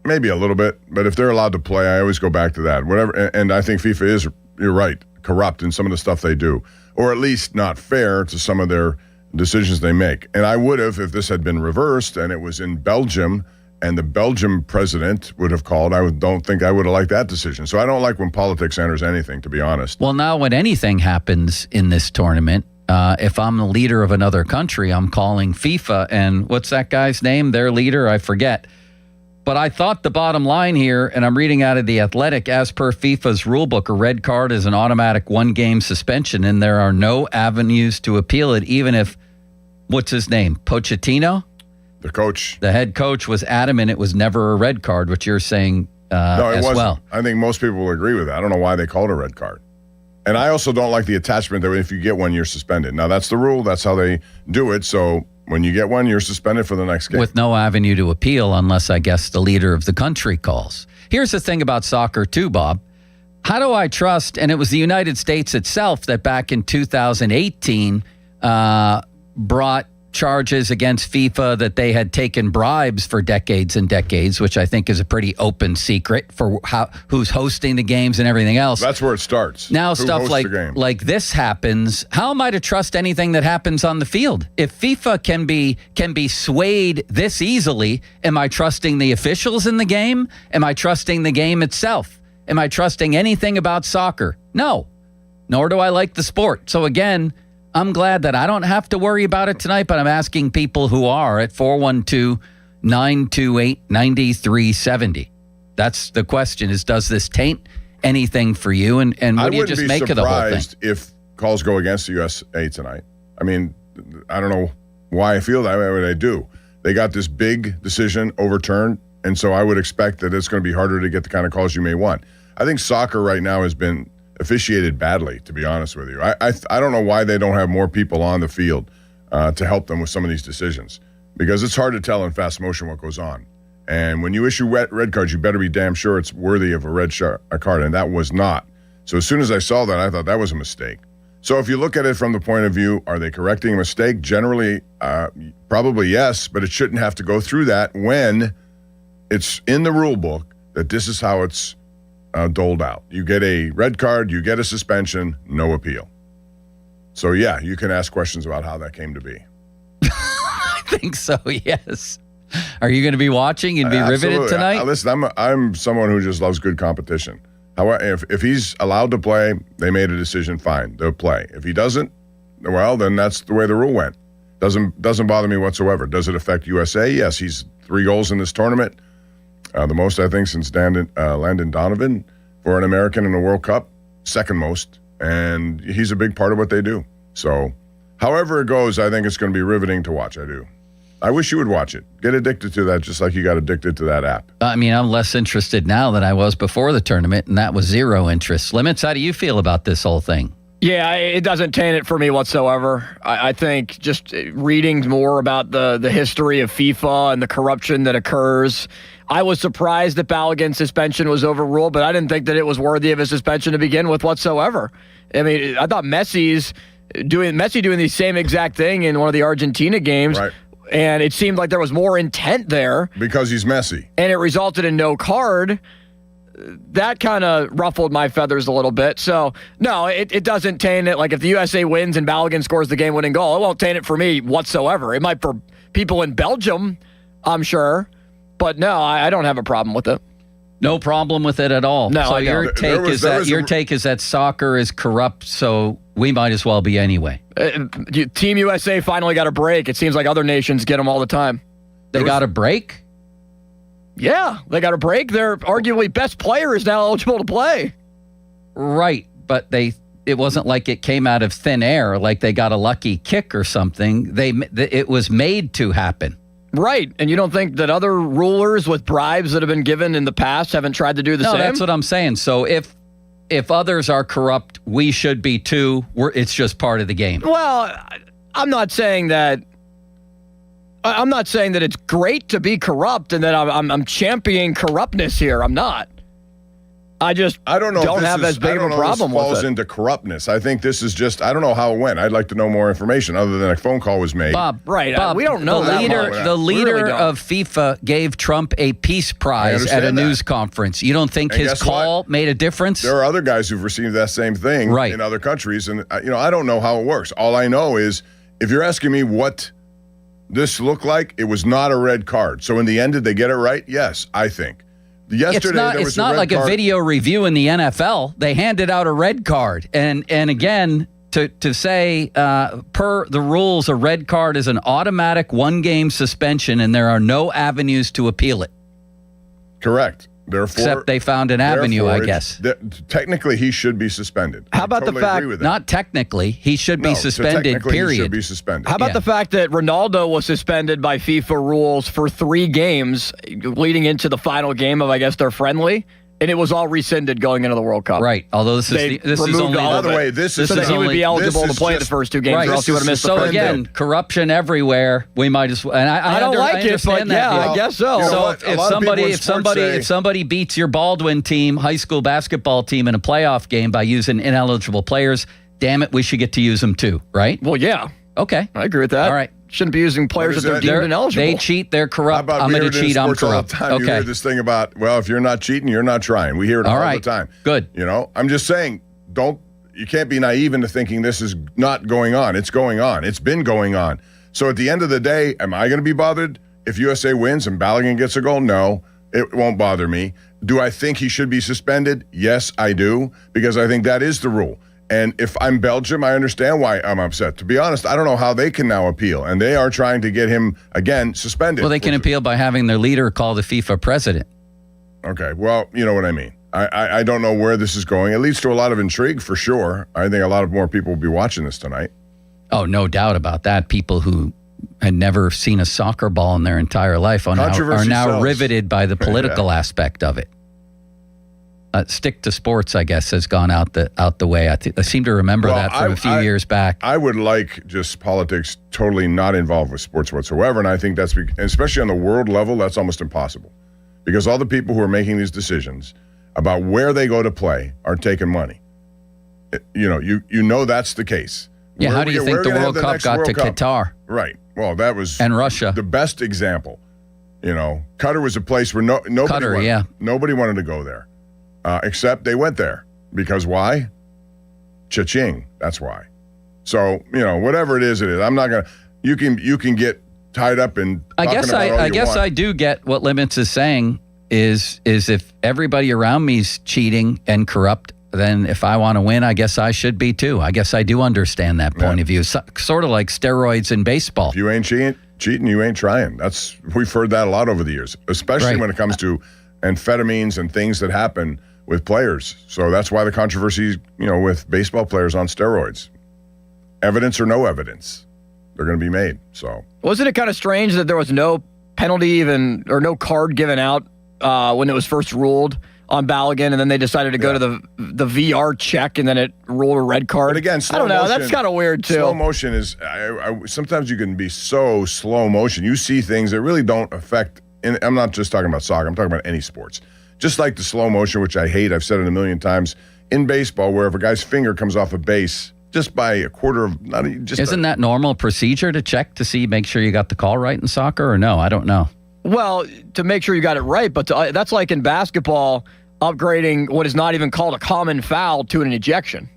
Maybe a little bit, but if they're allowed to play, I always go back to that. Whatever, and I think FIFA is, you're right, corrupt in some of the stuff they do, or at least not fair to some of their decisions they make. And I would have, if this had been reversed and it was in Belgium and the Belgium president would have called, don't think I would have liked that decision. So I don't like when politics enters anything, to be honest. Well, now when anything happens in this tournament, if I'm the leader of another country, I'm calling FIFA, and what's that guy's name? Their leader? I forget. But I thought the bottom line here, and I'm reading out of The Athletic, as per FIFA's rulebook, a red card is an automatic one-game suspension, and there are no avenues to appeal it, even if, what's his name, Pochettino? The coach. The head coach was adamant it was never a red card, which you're saying No, it as wasn't. well. I think most people will agree with that. I don't know why they called it a red card. And I also don't like the attachment that if you get one, you're suspended. Now, that's the rule. That's how they do it. So when you get one, you're suspended for the next game. With no avenue to appeal unless, I guess, the leader of the country calls. Here's the thing about soccer, too, Bob. How do I trust, and it was the United States itself that back in 2018 brought charges against FIFA that they had taken bribes for decades and decades, which I think is a pretty open secret for who's hosting the games and everything else. That's where it starts. Now Who stuff hosts like the game? this happens. How am I to trust anything that happens on the field? If FIFA can be swayed this easily, am I trusting the officials in the game? Am I trusting the game itself? Am I trusting anything about soccer? No. Nor do I like the sport. So again, I'm glad that I don't have to worry about it tonight, but I'm asking people who are at 412-928-9370. That's the question is, does this taint anything for you? And what do you just make of the whole thing? I wouldn't be surprised if calls go against the USA tonight. I mean, I don't know why I feel that way, but I do. They got this big decision overturned, and so I would expect that it's going to be harder to get the kind of calls you may want. I think soccer right now has been officiated badly, to be honest with you. I don't know why they don't have more people on the field to help them with some of these decisions, because it's hard to tell in fast motion what goes on. And when you issue red cards, you better be damn sure it's worthy of a red card, and that was not. So as soon as I saw that, I thought that was a mistake. So if you look at it from the point of view, are they correcting a mistake? Generally, probably yes, but it shouldn't have to go through that when it's in the rule book that this is how it's doled out. You get a red card, you get a suspension, no appeal. So yeah, you can ask questions about how that came to be. I think so, yes. Are you going to be watching and be riveted tonight? Listen, I'm someone who just loves good competition. However, if he's allowed to play, they made a decision, fine, they'll play. If he doesn't, well, then that's the way the rule went. Doesn't bother me whatsoever. Does it affect USA? Yes, he's 3 goals in this tournament. The most, I think, since Landon Donovan for an American in the World Cup, second most, and he's a big part of what they do. So, however it goes, I think it's going to be riveting to watch. I do. I wish you would watch it. Get addicted to that, just like you got addicted to that app. I mean, I'm less interested now than I was before the tournament, and that was zero interest. Limits, how do you feel about this whole thing? Yeah, it doesn't taint it for me whatsoever. I think just reading more about the history of FIFA and the corruption that occurs, I was surprised that Balogun's suspension was overruled, but I didn't think that it was worthy of a suspension to begin with whatsoever. I mean, I thought Messi's Messi doing the same exact thing in one of the Argentina games. Right. And it seemed like there was more intent there. Because he's Messi. And it resulted in no card. That kind of ruffled my feathers a little bit. So, no, it doesn't taint it. Like, if the USA wins and Balogun scores the game-winning goal, it won't taint it for me whatsoever. It might for people in Belgium, I'm sure. But, no, I don't have a problem with it. No problem with it at all. No, so I your don't. take take is that soccer is corrupt, so we might as well be anyway. Team USA finally got a break. It seems like other nations get them all the time. They got a break? Yeah, they got a break. Their arguably best player is now eligible to play. Right, but it wasn't like it came out of thin air, like they got a lucky kick or something. It was made to happen. Right, and you don't think that other rulers with bribes that have been given in the past haven't tried to do the same? No, that's what I'm saying. So if others are corrupt, we should be too. It's just part of the game. Well, I'm not saying that. I'm not saying that it's great to be corrupt and that I'm championing corruptness here. I'm not. I don't know. Don't have as big of a problem with it. Falls into corruptness. I think this is just. I don't know how it went. I'd like to know more information other than a phone call was made. Bob, we don't know the that leader. much. The We really leader don't. of FIFA gave Trump a peace prize at a understand that. news conference. You don't think And his guess call made a difference? There are other guys who've received that same thing in other countries, and I don't know how it works. All I know is, if you're asking me what this looked like, it was not a red card. So in the end, did they get it right? Yes, I think. Yesterday, it's not like a video review in the NFL. They handed out a red card, and again, to say per the rules, a red card is an automatic 1-game suspension, and there are no avenues to appeal it. Correct. Therefore, except they found an avenue, I therefore, guess. Technically, he should be suspended. How about totally the fact? agree with that. Not technically, he should be No, so suspended. technically Period. He should be suspended. How about the fact that Ronaldo was suspended by FIFA rules for 3 games leading into the final game of, I guess, their friendly, and it was all rescinded going into the World Cup. Right. Although this They is removed only all By of the it way, this is so that he would be eligible to play the just- first 2 games, Right. or else he would have missed the So first again, game. corruption everywhere. We might as well. And I don't like it, understand but that. yeah, I guess so. You know So what? A if lot of people in sports say- if somebody beats your Baldwin team, high school basketball team in a playoff game by using ineligible players, damn it, we should get to use them too, right? Well, yeah. Okay. I agree with that. All right. Shouldn't be using players that they're deemed ineligible. They cheat, they're corrupt. How about I'm we going hear to it in cheat, I'm sports all the corrupt. time? You hear Okay. this thing about, well, if you're not cheating, you're not trying. We hear it all right. the time. Good. You know, I'm just saying, you can't be naive into thinking this is not going on. It's going on. It's been going on. So at the end of the day, am I going to be bothered if USA wins and Balogun gets a goal? No, it won't bother me. Do I think he should be suspended? Yes, I do, because I think that is the rule. And if I'm Belgium, I understand why I'm upset. To be honest, I don't know how they can now appeal. And they are trying to get him, again, suspended. Well, they can appeal by having their leader call the FIFA president. Okay, well, you know what I mean. I don't know where this is going. It leads to a lot of intrigue, for sure. I think a lot of more people will be watching this tonight. Oh, no doubt about that. People who had never seen a soccer ball in their entire life are now Controversy sells. riveted by the political aspect of it. Stick to sports, I guess, has gone out the way. I seem to remember that from a few years back. I would like just politics totally not involved with sports whatsoever, and I think that's, especially on the world level, that's almost impossible. Because all the people who are making these decisions about where they go to play are taking money. You know that's the case. Yeah, how do you think the World Cup got to Qatar? Right. Well, that was and Russia, the best example. Qatar was a place where nobody wanted to go there. Except they went there. Because why? Cha-ching. That's why. So, whatever it is. I'm not going to, you can get tied up in I guess I do get what Limits is saying is if everybody around me's cheating and corrupt, then if I want to win, I guess I should be too. I guess I do understand that point of view. Sort of like steroids in baseball. If you ain't cheating, you ain't trying. We've heard that a lot over the years, especially when it comes to amphetamines and things that happen with players. So that's why the controversy, with baseball players on steroids. Evidence or no evidence, they're going to be made. So wasn't it kind of strange that there was no penalty or no card given out when it was first ruled on Balogun, and then they decided to go to the VR check, and then it ruled a red card? But again, I don't know. That's kind of weird too. Slow motion is. Sometimes you can be so slow motion. You see things that really don't affect. And I'm not just talking about soccer. I'm talking about any sports. Just like the slow motion, which I hate. I've said it a million times in baseball, where if a guy's finger comes off a base just by a quarter of not just. Isn't that normal procedure to check to see, make sure you got the call right in soccer, or no? I don't know. Well, to make sure you got it right, but that's like in basketball, upgrading what is not even called a common foul to an ejection.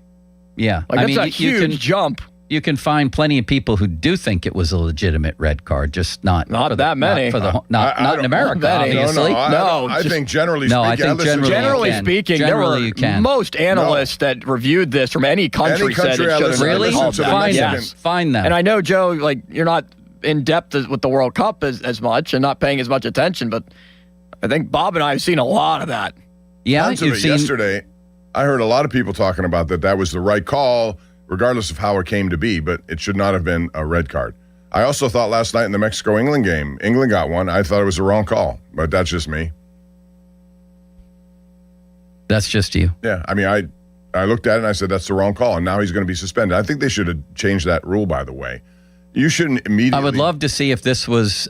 Yeah. Like, that's a huge jump. You can find plenty of people who do think it was a legitimate red card, just not that many. Not in America, obviously. I think generally speaking. I think generally speaking, there were most analysts that reviewed this from any country said it should have really called that. Find them. And I know, Joe, like you're not in depth with the World Cup as much and not paying as much attention, but I think Bob and I have seen a lot of that. Yeah, you've seen yesterday. I heard a lot of people talking about that was the right call, regardless of how it came to be, but it should not have been a red card. I also thought last night in the Mexico-England game, England got one. I thought it was the wrong call, but that's just me. That's just you. Yeah, I mean, I looked at it and I said, that's the wrong call, and now he's going to be suspended. I think they should have changed that rule, by the way. You shouldn't immediately... I would love to see if this was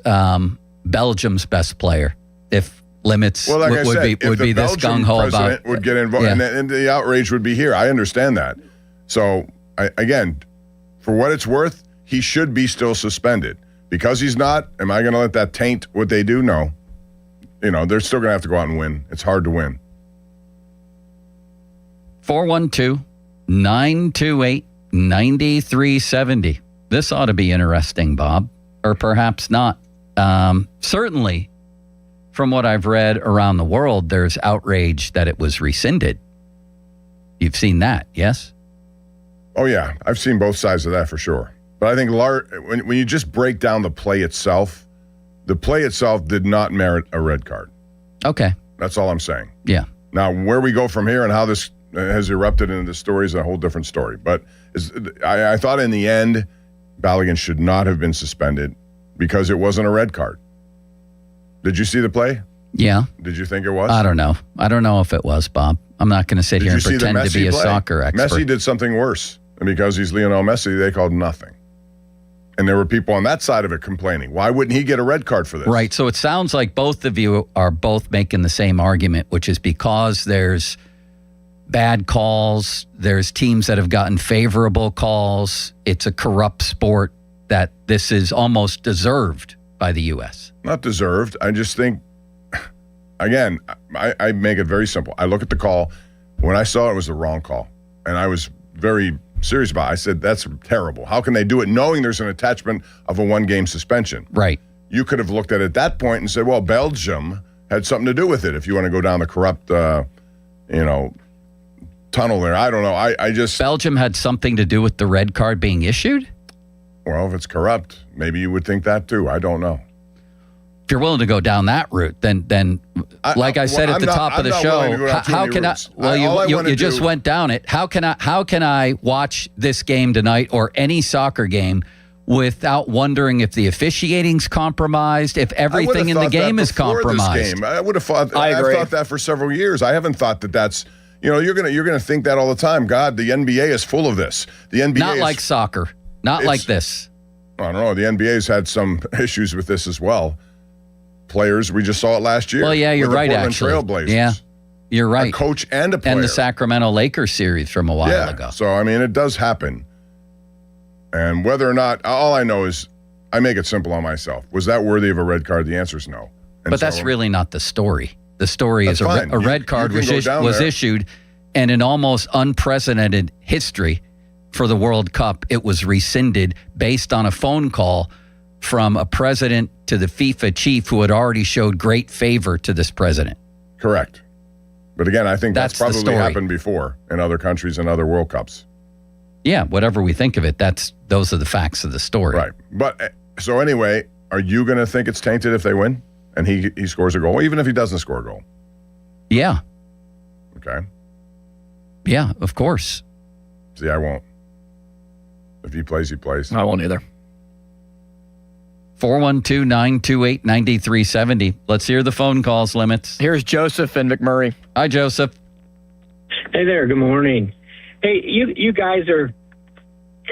Belgium's best player, if limits would be this gung-ho about... would get involved, and the outrage would be here. I understand that. So, again, for what it's worth, he should be still suspended. Because he's not, am I going to let that taint what they do? No. You know, they're still going to have to go out and win. It's hard to win. 412-928-9370. This ought to be interesting, Bob. Or perhaps not. Certainly, from what I've read around the world, there's outrage that it was rescinded. You've seen that, yes? Oh, yeah. I've seen both sides of that for sure. But I think when you just break down the play itself did not merit a red card. Okay. That's all I'm saying. Yeah. Now, where we go from here and how this has erupted into the story is a whole different story. But I thought in the end, Balogun should not have been suspended because it wasn't a red card. Did you see the play? Yeah. Did you think it was? I don't know. I don't know if it was, Bob. I'm not going to sit here and pretend to be a soccer expert. Messi did something worse. And because he's Lionel Messi, they called nothing. And there were people on that side of it complaining. Why wouldn't he get a red card for this? Right. So it sounds like both of you are both making the same argument, which is because there's bad calls, there's teams that have gotten favorable calls, it's a corrupt sport, that this is almost deserved by the U.S. Not deserved. I just think, again, I make it very simple. I look at the call. When I saw it was the wrong call. And I was very serious about it. I said, that's terrible. How can they do it knowing there's an attachment of a one-game suspension? Right. You could have looked at it at that point and said, well, Belgium had something to do with it if you want to go down the corrupt, tunnel there. I don't know. I just... Belgium had something to do with the red card being issued? Well, if it's corrupt, maybe you would think that too. I don't know. If you're willing to go down that route, then like I said at the top of the show, how can I? Well, you just went down it. How can I watch this game tonight or any soccer game without wondering if the officiating's compromised, if everything in the game is compromised? I would have thought. I've thought that for several years. I haven't thought that that's. You're gonna think that all the time. God, the NBA is full of this. The NBA not like soccer, not like this. I don't know. The NBA's had some issues with this as well. Players, we just saw it last year. Well, yeah, you're right. Actually, Trailblazers. Yeah, you're right. A coach and a player, and the Sacramento Lakers series from a while ago. So I mean, it does happen. And whether or not, all I know is, I make it simple on myself. Was that worthy of a red card? The answer is no. But that's really not the story. The story is a red card was issued, and in almost unprecedented history for the World Cup, it was rescinded based on a phone call from a president to the FIFA chief who had already showed great favor to this president. Correct. But again, I think that's probably happened before in other countries and other World Cups. Yeah, whatever we think of it, those are the facts of the story. Right. But so anyway, are you going to think it's tainted if they win and he scores a goal, even if he doesn't score a goal? Yeah. Okay. Yeah, of course. See, I won't. If he plays, he plays. I won't either. 412-928-9370. Let's hear the phone calls, Limits. Here's Joseph in McMurray. Hi, Joseph. Hey there. Good morning. Hey, you guys are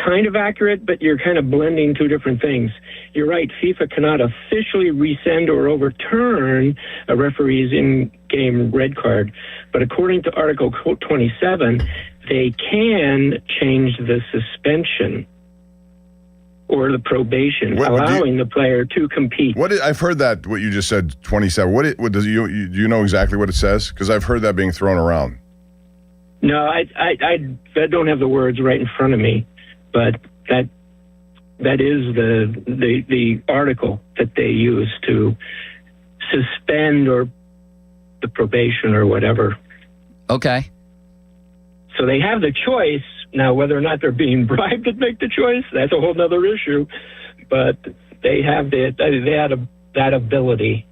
kind of accurate, but you're kind of blending two different things. You're right. FIFA cannot officially rescind or overturn a referee's in-game red card. But according to Article 27, they can change the suspension or the probation, allowing the player to compete. I've heard that, what you just said, 27. What does do you know exactly what it says? Because I've heard that being thrown around. No, I don't have the words right in front of me, but that is the article that they use to suspend or the probation or whatever. Okay. So they have the choice. Now, whether or not they're being bribed to make the choice, that's a whole other issue. But they have that ability.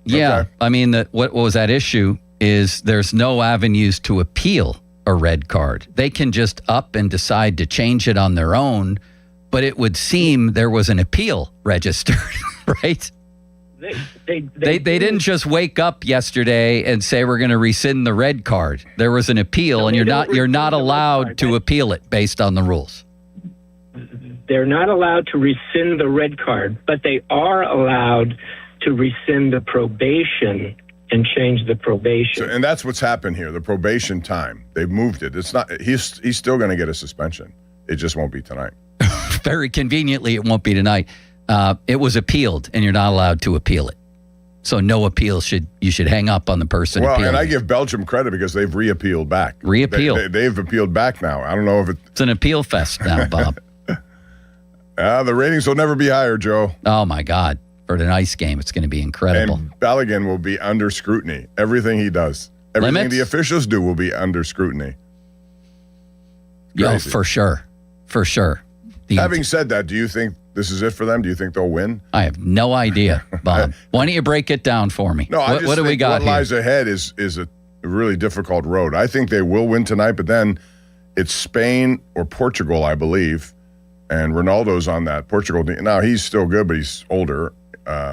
Yeah. Okay. I mean, what was that issue is there's no avenues to appeal a red card. They can just up and decide to change it on their own, but it would seem there was an appeal registered, right? They didn't just wake up yesterday and say we're going to rescind the red card. There was an appeal, and you're not allowed to appeal it based on the rules. They're not allowed to rescind the red card, but they are allowed to rescind the probation and change the probation. And that's what's happened here. The probation time, they've moved it. It's not. He's still going to get a suspension. It just won't be tonight. Very conveniently, it won't be tonight. It was appealed, and you're not allowed to appeal it. So no appeal you should hang up on the person. Well, appealing. And I give Belgium credit because they've reappealed back. They've appealed back now. I don't know if it's an appeal fest now, Bob. The ratings will never be higher, Joe. Oh my God! For the ice game, it's going to be incredible. And Balogun will be under scrutiny. Everything he does, everything the officials do, will be under scrutiny. Yeah, for sure. Having said that, do you think this is it for them? Do you think they'll win? I have no idea, Bob. Why don't you break it down for me? No, what do we got what lies ahead is a really difficult road. I think they will win tonight, but then it's Spain or Portugal, I believe, and Ronaldo's on that Portugal team. Now, he's still good, but he's older.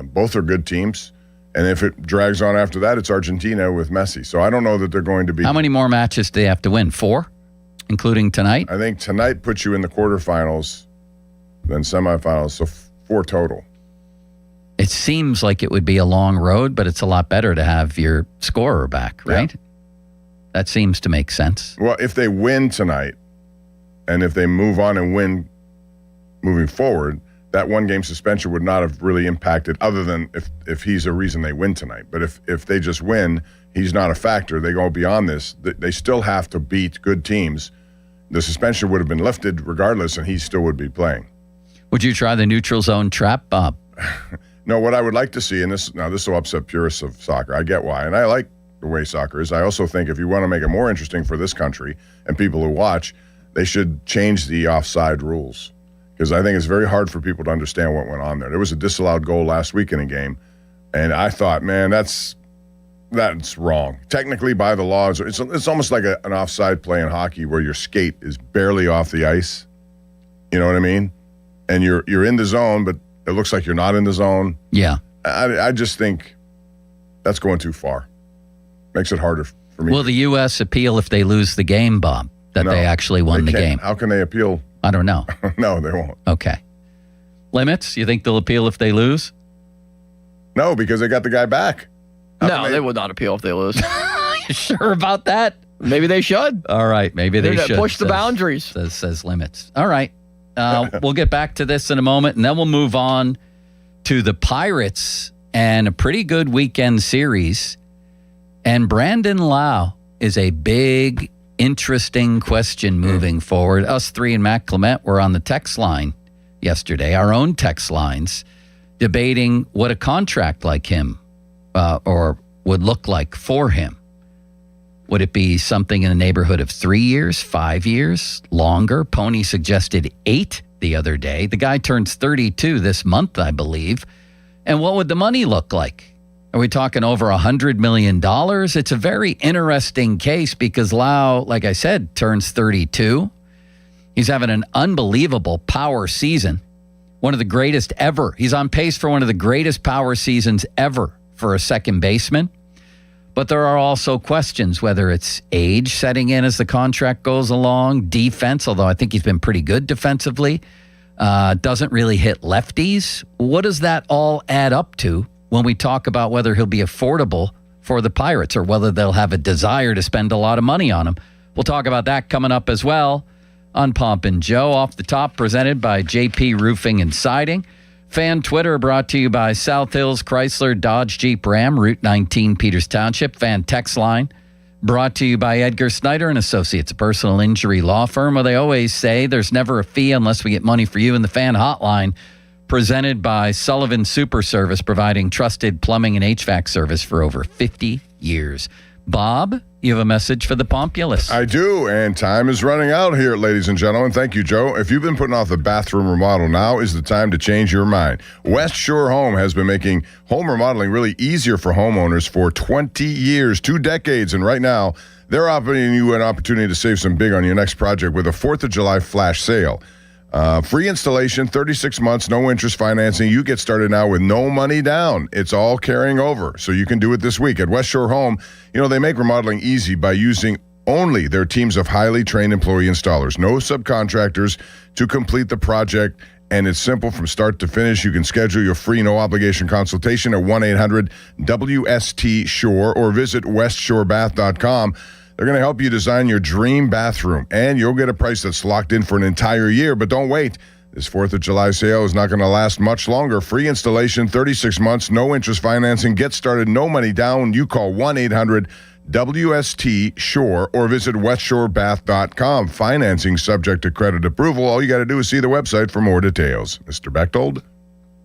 Both are good teams, and if it drags on after that, it's Argentina with Messi. So I don't know that they're going to be... How many more matches do they have to win? 4? Including tonight? I think tonight puts you in the quarterfinals, then semifinals, so 4 total. It seems like it would be a long road, but it's a lot better to have your scorer back, right? Yeah. That seems to make sense. Well, if they win tonight, and if they move on and win moving forward, that 1-game suspension would not have really impacted, other than if he's a reason they win tonight. But if they just win, he's not a factor. They go beyond this. They still have to beat good teams. The suspension would have been lifted regardless, and he still would be playing. Would you try the neutral zone trap, Bob? No, what I would like to see, and this will upset purists of soccer. I get why, and I like the way soccer is. I also think if you want to make it more interesting for this country and people who watch, they should change the offside rules, because I think it's very hard for people to understand what went on there. There was a disallowed goal last week in a game, and I thought, man, that's wrong. Technically, by the law, it's almost like an offside play in hockey where your skate is barely off the ice. You know what I mean? And you're in the zone, but it looks like you're not in the zone. Yeah. I just think that's going too far. Makes it harder for me. Will the U.S. appeal if they lose the game, Bob, that they actually won the game? How can they appeal? I don't know. No, they won't. Okay. Limits? You think they'll appeal if they lose? No, because they got the guy back. No, they would not appeal if they lose. You sure about that? Maybe they should. All right, maybe they should. Push the boundaries. Says limits. All right. We'll get back to this in a moment, and then we'll move on to the Pirates and a pretty good weekend series. And Brandon Lau is a big, interesting question moving forward. Us three and Matt Clement were on the text line yesterday, our own text lines, debating what a contract like him or would look like for him. Would it be something in the neighborhood of 3 years, 5 years, longer? Pony suggested 8 the other day. The guy turns 32 this month, I believe. And what would the money look like? Are we talking over $100 million? It's a very interesting case because Lau, like I said, turns 32. He's having an unbelievable power season. One of the greatest ever. He's on pace for one of the greatest power seasons ever for a second baseman. But there are also questions, whether it's age setting in as the contract goes along, defense, although I think he's been pretty good defensively, doesn't really hit lefties. What does that all add up to when we talk about whether he'll be affordable for the Pirates or whether they'll have a desire to spend a lot of money on him? We'll talk about that coming up as well on Pomp and Joe. Off the top, presented by JP Roofing and Siding. Fan Twitter brought to you by South Hills Chrysler Dodge Jeep Ram, Route 19, Peters Township. Fan text line brought to you by Edgar Snyder and Associates, a personal injury law firm, where they always say there's never a fee unless we get money for you. And the Fan Hotline, presented by Sullivan Super Service, providing trusted plumbing and HVAC service for over 50 years. Bob, you have a message for the Pompulus. I do, and time is running out here, ladies and gentlemen. Thank you, Joe. If you've been putting off the bathroom remodel, now is the time to change your mind. West Shore Home has been making home remodeling really easier for homeowners for 20 years, 2 decades, and right now, they're offering you an opportunity to save some big on your next project with a 4th of July flash sale. Free installation, 36 months, no interest financing. You get started now with no money down. It's all carrying over, so you can do it this week. At West Shore Home, they make remodeling easy by using only their teams of highly trained employee installers. No subcontractors to complete the project, and it's simple from start to finish. You can schedule your free no-obligation consultation at 1-800-WST-SHORE or visit westshorebath.com. They're going to help you design your dream bathroom, and you'll get a price that's locked in for an entire year. But don't wait. This 4th of July sale is not going to last much longer. Free installation, 36 months, no interest financing. Get started, no money down. You call 1-800-WST-SHORE or visit westshorebath.com. Financing subject to credit approval. All you got to do is see the website for more details. Mr. Bechtold?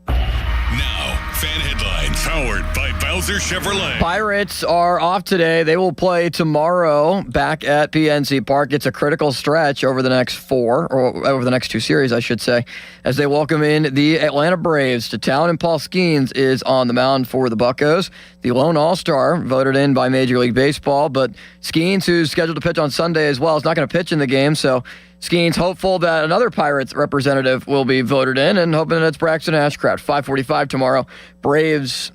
Now, fan headlines powered by Bowser Chevrolet. Pirates are off today. They will play tomorrow back at PNC Park. It's a critical stretch over the next 2 series, I should say, as they welcome in the Atlanta Braves to town. And Paul Skeens is on the mound for the Buccos, the lone All-Star voted in by Major League Baseball. But Skeens, who's scheduled to pitch on Sunday as well, is not going to pitch in the game. So Skeens hopeful that another Pirates representative will be voted in, and hoping that it's Braxton Ashcraft. 5:45 tomorrow. Braves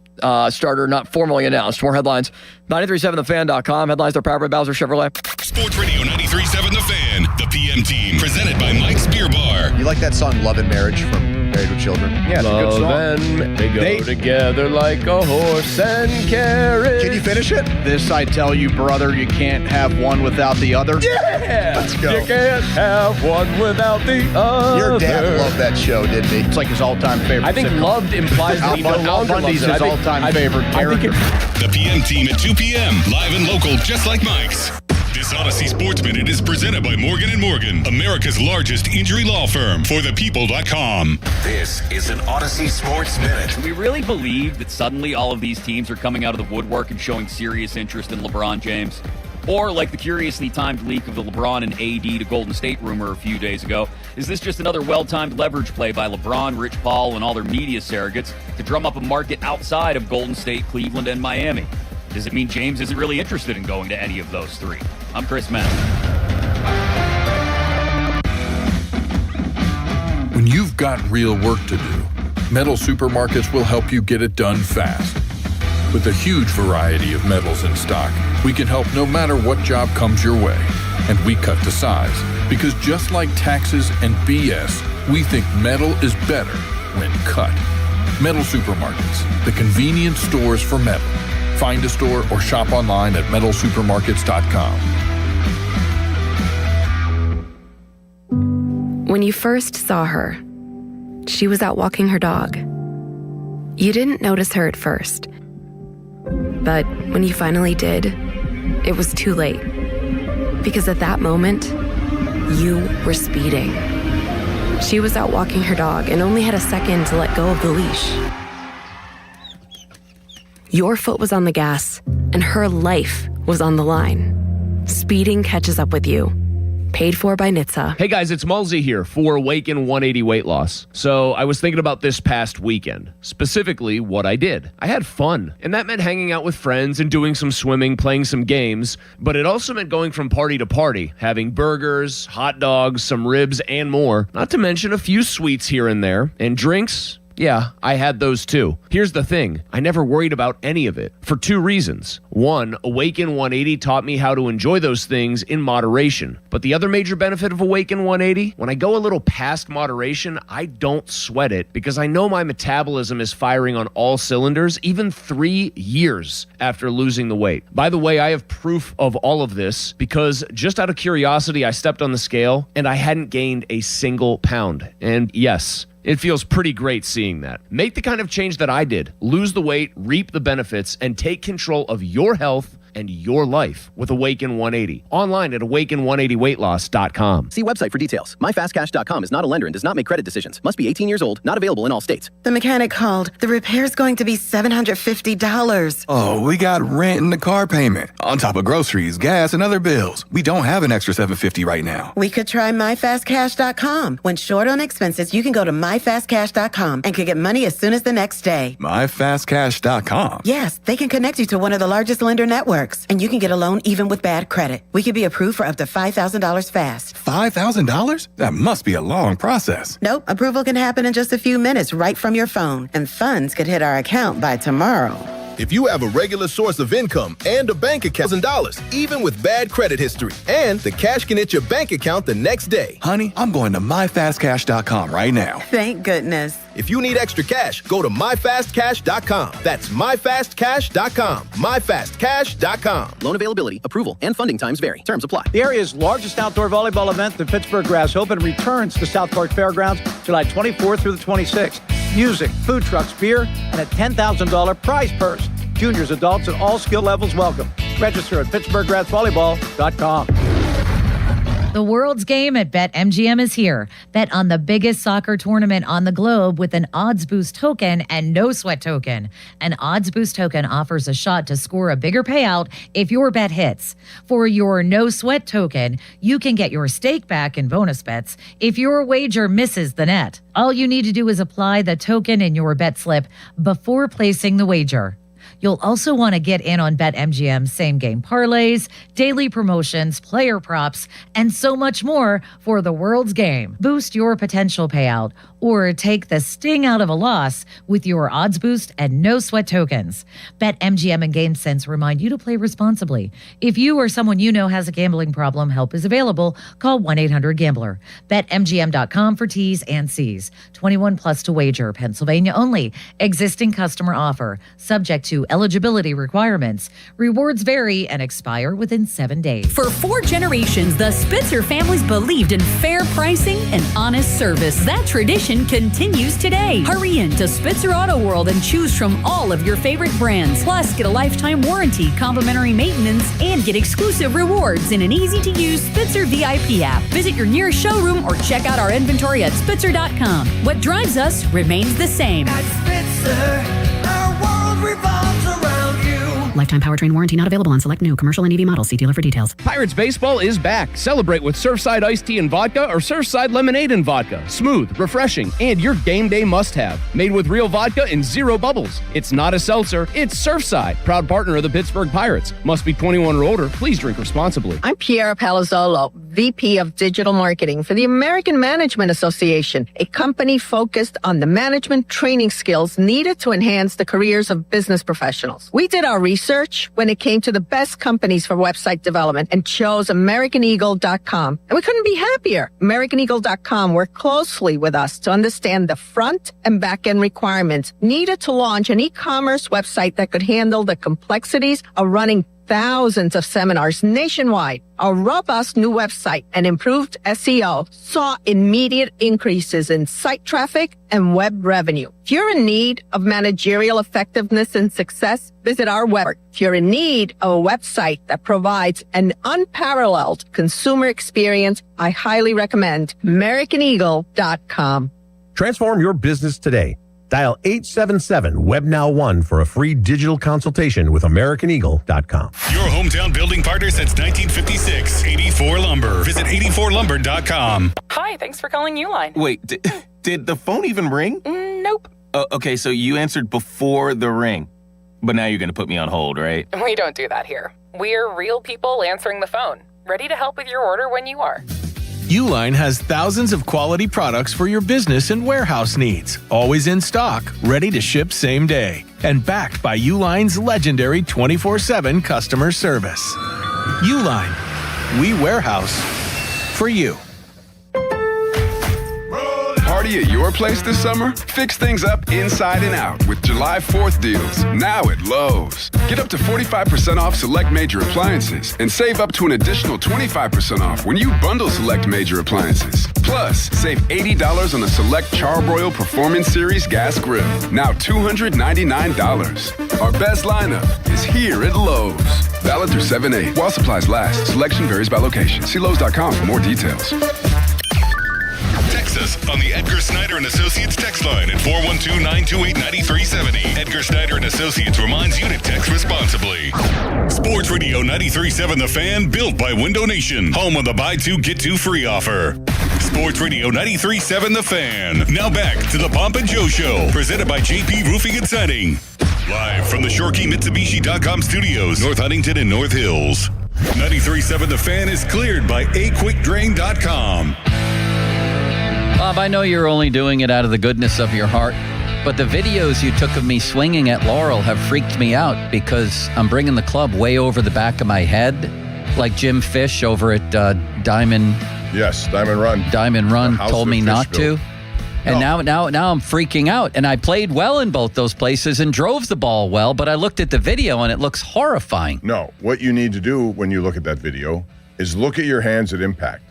starter not formally announced. More headlines, 937thefan.com. Headlines are powered by Bowser Chevrolet. Sports Radio 93.7 The Fan, the PM team, presented by Mike's Beer Bar. You like that song Love and Marriage from Married with Children? Yeah, it's a good song. And they go together like a horse and carriage. Can you finish it? This I tell you, brother, you can't have one without the other. Yeah! Let's go. You can't have one without the other. Your dad loved that show, didn't he? It's like his all-time favorite. I think sitcom. loved implies that he no longer loves Bundy's it. his all-time favorite character. The PM team at 2 p.m. Live and local, just like Mike's. This Odyssey Sports Minute is presented by Morgan & Morgan, America's largest injury law firm, forthepeople.com. This is an Odyssey Sports Minute. Do we really believe that suddenly all of these teams are coming out of the woodwork and showing serious interest in LeBron James? Or, like the curiously timed leak of the LeBron and AD to Golden State rumor a few days ago, is this just another well-timed leverage play by LeBron, Rich Paul, and all their media surrogates to drum up a market outside of Golden State, Cleveland, and Miami? Does it mean James isn't really interested in going to any of those three? I'm Chris Mann. When you've got real work to do, Metal Supermarkets will help you get it done fast. With a huge variety of metals in stock, we can help no matter what job comes your way. And we cut to size, because just like taxes and BS, we think metal is better when cut. Metal Supermarkets, the convenience stores for metal. Find a store or shop online at metalsupermarkets.com. When you first saw her, she was out walking her dog. You didn't notice her at first. But when you finally did, it was too late. Because at that moment, you were speeding. She was out walking her dog and only had a second to let go of the leash. Your foot was on the gas, and her life was on the line. Speeding catches up with you. Paid for by NHTSA. Hey guys, it's Mulsey here for Awaken 180 Weight Loss. So I was thinking about this past weekend, specifically what I did. I had fun, and that meant hanging out with friends and doing some swimming, playing some games, but it also meant going from party to party, having burgers, hot dogs, some ribs, and more, not to mention a few sweets here and there, and drinks. Yeah, I had those too. Here's the thing. I never worried about any of it for two reasons. One, Awaken 180 taught me how to enjoy those things in moderation. But the other major benefit of Awaken 180, when I go a little past moderation, I don't sweat it because I know my metabolism is firing on all cylinders even 3 years after losing the weight. By the way, I have proof of all of this because just out of curiosity, I stepped on the scale and I hadn't gained a single pound. And yes, it feels pretty great seeing that. Make the kind of change that I did. Lose the weight, reap the benefits, and take control of your health and your life with Awaken 180. Online at awaken180weightloss.com. See website for details. MyFastCash.com is not a lender and does not make credit decisions. Must be 18 years old. Not available in all states. The mechanic called. The repair's going to be $750. Oh, we got rent and the car payment. On top of groceries, gas, and other bills. We don't have an extra $750 right now. We could try MyFastCash.com. When short on expenses, you can go to MyFastCash.com and could get money as soon as the next day. MyFastCash.com? Yes, they can connect you to one of the largest lender networks, and you can get a loan even with bad credit. We could be approved for up to $5,000 fast. $5,000? That must be a long process. Nope, approval can happen in just a few minutes right from your phone, and funds could hit our account by tomorrow. If you have a regular source of income and a bank account, $1,000, even with bad credit history, and the cash can hit your bank account the next day. Honey, I'm going to MyFastCash.com right now. Thank goodness. If you need extra cash, go to MyFastCash.com. That's MyFastCash.com. MyFastCash.com. Loan availability, approval, and funding times vary. Terms apply. The area's largest outdoor volleyball event, the Pittsburgh Grass Open, returns to South Park Fairgrounds July 24th through the 26th. Music, food trucks, beer, and a $10,000 prize purse. Juniors, adults, and all skill levels welcome. Register at PittsburghGrassVolleyball.com. The world's game at BetMGM is here. Bet on the biggest soccer tournament on the globe with an Odds Boost token and no sweat token. An Odds Boost token offers a shot to score a bigger payout if your bet hits. For your no sweat token, you can get your stake back in bonus bets if your wager misses the net. All you need to do is apply the token in your bet slip before placing the wager. You'll also want to get in on BetMGM's same-game parlays, daily promotions, player props, and so much more for the world's game. Boost your potential payout or take the sting out of a loss with your Odds Boost and No Sweat tokens. BetMGM and GameSense remind you to play responsibly. If you or someone you know has a gambling problem, help is available. Call 1-800-GAMBLER. BetMGM.com for T's and C's. 21 plus to wager. Pennsylvania only. Existing customer offer. Subject to eligibility requirements. Rewards vary and expire within 7 days. For 4 generations, the Spitzer families believed in fair pricing and honest service. That tradition continues today. Hurry in to Spitzer Auto World and choose from all of your favorite brands. Plus, get a lifetime warranty, complimentary maintenance, and get exclusive rewards in an easy-to-use Spitzer VIP app. Visit your nearest showroom or check out our inventory at Spitzer.com. What drives us remains the same. At Spitzer, our world revolves around you. Lifetime powertrain warranty not available on select new commercial and EV models. See dealer for details. Pirates baseball is back. Celebrate with Surfside iced tea and vodka or Surfside lemonade and vodka. Smooth, refreshing, and your game day must-have. Made with real vodka and zero bubbles. It's not a seltzer, it's Surfside. Proud partner of the Pittsburgh Pirates. Must be 21 or older. Please drink responsibly. I'm Piera Palazzolo, VP of Digital Marketing for the American Management Association, a company focused on the management training skills needed to enhance the careers of business professionals. We did our research when it came to the best companies for website development and chose AmericanEagle.com. And we couldn't be happier. AmericanEagle.com worked closely with us to understand the front and back end requirements needed to launch an e-commerce website that could handle the complexities of running thousands of seminars nationwide. Our robust new website and improved SEO saw immediate increases in site traffic and web revenue. If you're in need of managerial effectiveness and success, visit our website. If you're in need of a website that provides an unparalleled consumer experience, I highly recommend AmericanEagle.com. Transform your business today. Dial 877-WebNow1 for a free digital consultation with AmericanEagle.com. Your hometown building partner since 1956. 84 Lumber. Visit 84lumber.com. Hi, thanks for calling Uline. Wait, did the phone even ring? Nope. Okay, so you answered before the ring. But now you're going to put me on hold, right? We don't do that here. We're real people answering the phone. Ready to help with your order when you are. Uline has thousands of quality products for your business and warehouse needs, always in stock, ready to ship same day, and backed by Uline's legendary 24/7 customer service. Uline, we warehouse for you. Party at your place this summer? Fix things up inside and out with July 4th deals, now at Lowe's. Get up to 45% off select major appliances and save up to an additional 25% off when you bundle select major appliances. Plus, save $80 on a select Charbroil Performance Series gas grill, now $299. Our best lineup is here at Lowe's. Valid through 7/8 while supplies last. Selection varies by location. See Lowe's.com for more details. Text us on the Edgar Snyder and Associates text line at 412-928-9370. Edgar Snyder and Associates reminds you to text responsibly. Sports Radio 93.7 The Fan, built by Window Nation. Home of the buy two, get two free offer. Sports Radio 93.7 The Fan. Now back to the Pomp and Joe Show, presented by JP Roofing and Siding. Live from the ShoreKeyMitsubishi.com studios, North Huntington and North Hills. 93.7 The Fan is cleared by AQuickDrain.com. Bob, I know you're only doing it out of the goodness of your heart, but the videos you took of me swinging at Laurel have freaked me out because I'm bringing the club way over the back of my head, like Jim Fish over at Diamond. Yes, Diamond Run. Diamond Run told me not to. And now I'm freaking out. And I played well in both those places and drove the ball well, but I looked at the video and it looks horrifying. No, what you need to do when you look at that video is look at your hands at impact.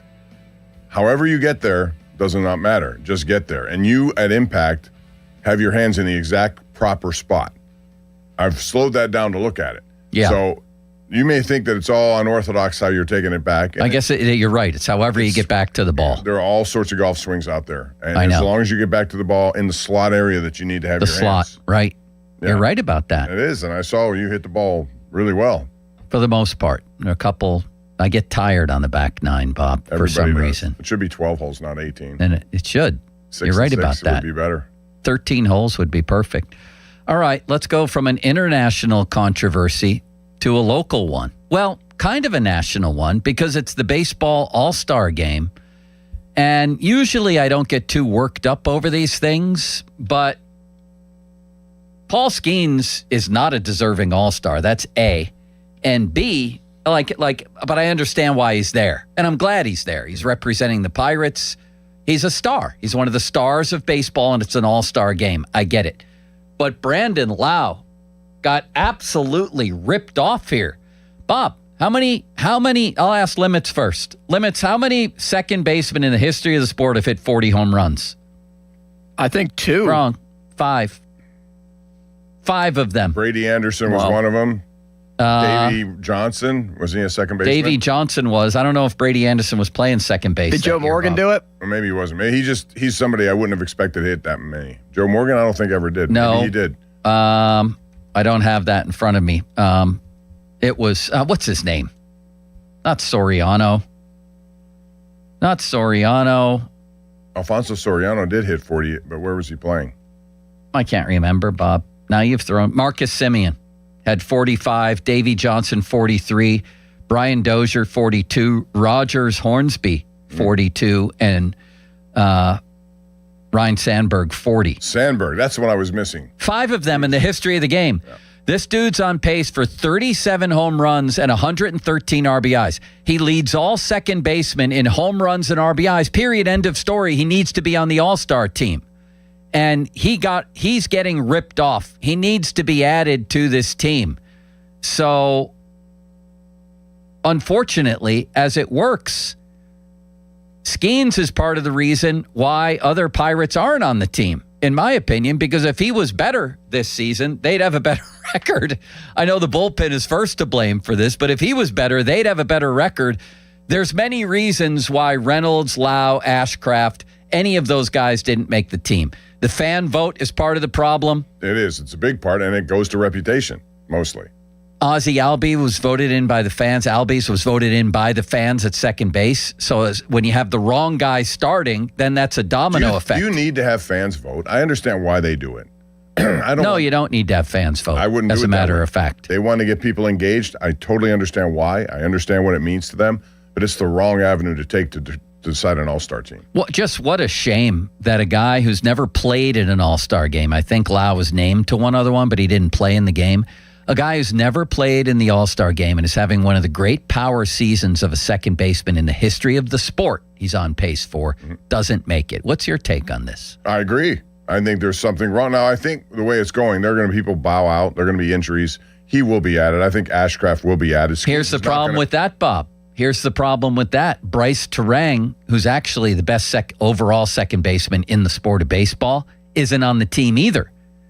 However you get there does not matter. Just get there. And you at impact have your hands in the exact proper spot. I've slowed that down to look at it. Yeah. So you may think that it's all unorthodox how you're taking it back. I guess you're right. It's however you get back to the ball. There are all sorts of golf swings out there. And I know. as long as you get back to the ball in the slot area that you need to have The your slot, hands. right. Yeah. You're right about that. It is. And I saw you hit the ball really well. For the most part. There are a couple, I get tired on the back nine, Bob, for some Everybody does. reason. It should be 12 holes, not 18. And it should. 6 You're right and about 6 that. would be better. 13 holes would be perfect. All right, let's go from an international controversy to a local one. Well, kind of a national one because it's the baseball all-star game. And usually I don't get too worked up over these things, but Paul Skeens is not a deserving all-star. That's A. And B, but I understand why he's there. And I'm glad he's there. He's representing the Pirates. He's a star. He's one of the stars of baseball, and it's an all-star game. I get it. But Brandon Lau got absolutely ripped off here. Bob, how many, I'll ask Limits first. Limits, how many second basemen in the history of the sport have hit 40 home runs? I think 2. Wrong. 5. 5 of them. Brady Anderson was one of them. Davey Johnson, was he a second baseman? Davey Johnson was. I don't know if Brady Anderson was playing second base. Did Joe Morgan do it? Or maybe he wasn't. Maybe he's somebody I wouldn't have expected to hit that many. Joe Morgan, I don't think ever did. No. Maybe he did. I don't have that in front of me. It was, what's his name? Not Soriano. Alfonso Soriano did hit 40, but where was he playing? I can't remember, Bob. Now you've thrown Marcus Semien. Had 45, Davey Johnson 43, Brian Dozier 42, Rogers Hornsby 42, and Ryan Sandberg 40. Sandberg, that's what I was missing. 5 of them in the history of the game. Yeah. This dude's on pace for 37 home runs and 113 RBIs. He leads all second basemen in home runs and RBIs, period, end of story. He needs to be on the all-star team. And he's getting ripped off. He needs to be added to this team. So, unfortunately, as it works, Skeens is part of the reason why other Pirates aren't on the team, in my opinion, because if he was better this season, they'd have a better record. I know the bullpen is first to blame for this, but if he was better, they'd have a better record. There's many reasons why Reynolds, Lau, Ashcraft, any of those guys didn't make the team. The fan vote is part of the problem. It is. It's a big part, and it goes to reputation, mostly. Ozzie Albies was voted in by the fans. Albies was voted in by the fans at second base. So when you have the wrong guy starting, then that's a domino effect. You need to have fans vote. I understand why they do it. You don't need to have fans vote. I wouldn't do it as a matter of fact. They want to get people engaged. I totally understand why. I understand what it means to them. But it's the wrong avenue to take to to decide an all-star team. What a shame that a guy who's never played in an all-star game, I think Lau was named to one other one, but he didn't play in the game. A guy who's never played in the all-star game and is having one of the great power seasons of a second baseman in the history of the sport he's on pace for, doesn't make it. What's your take on this? I agree. I think there's something wrong. Now, I think the way it's going, there are going to be people bow out. There are going to be injuries. He will be added. I think Ashcraft will be added. Here's the problem with that, Bob. Here's the problem with that. Bryce Terang, who's actually the best overall second baseman in the sport of baseball, isn't on the team either.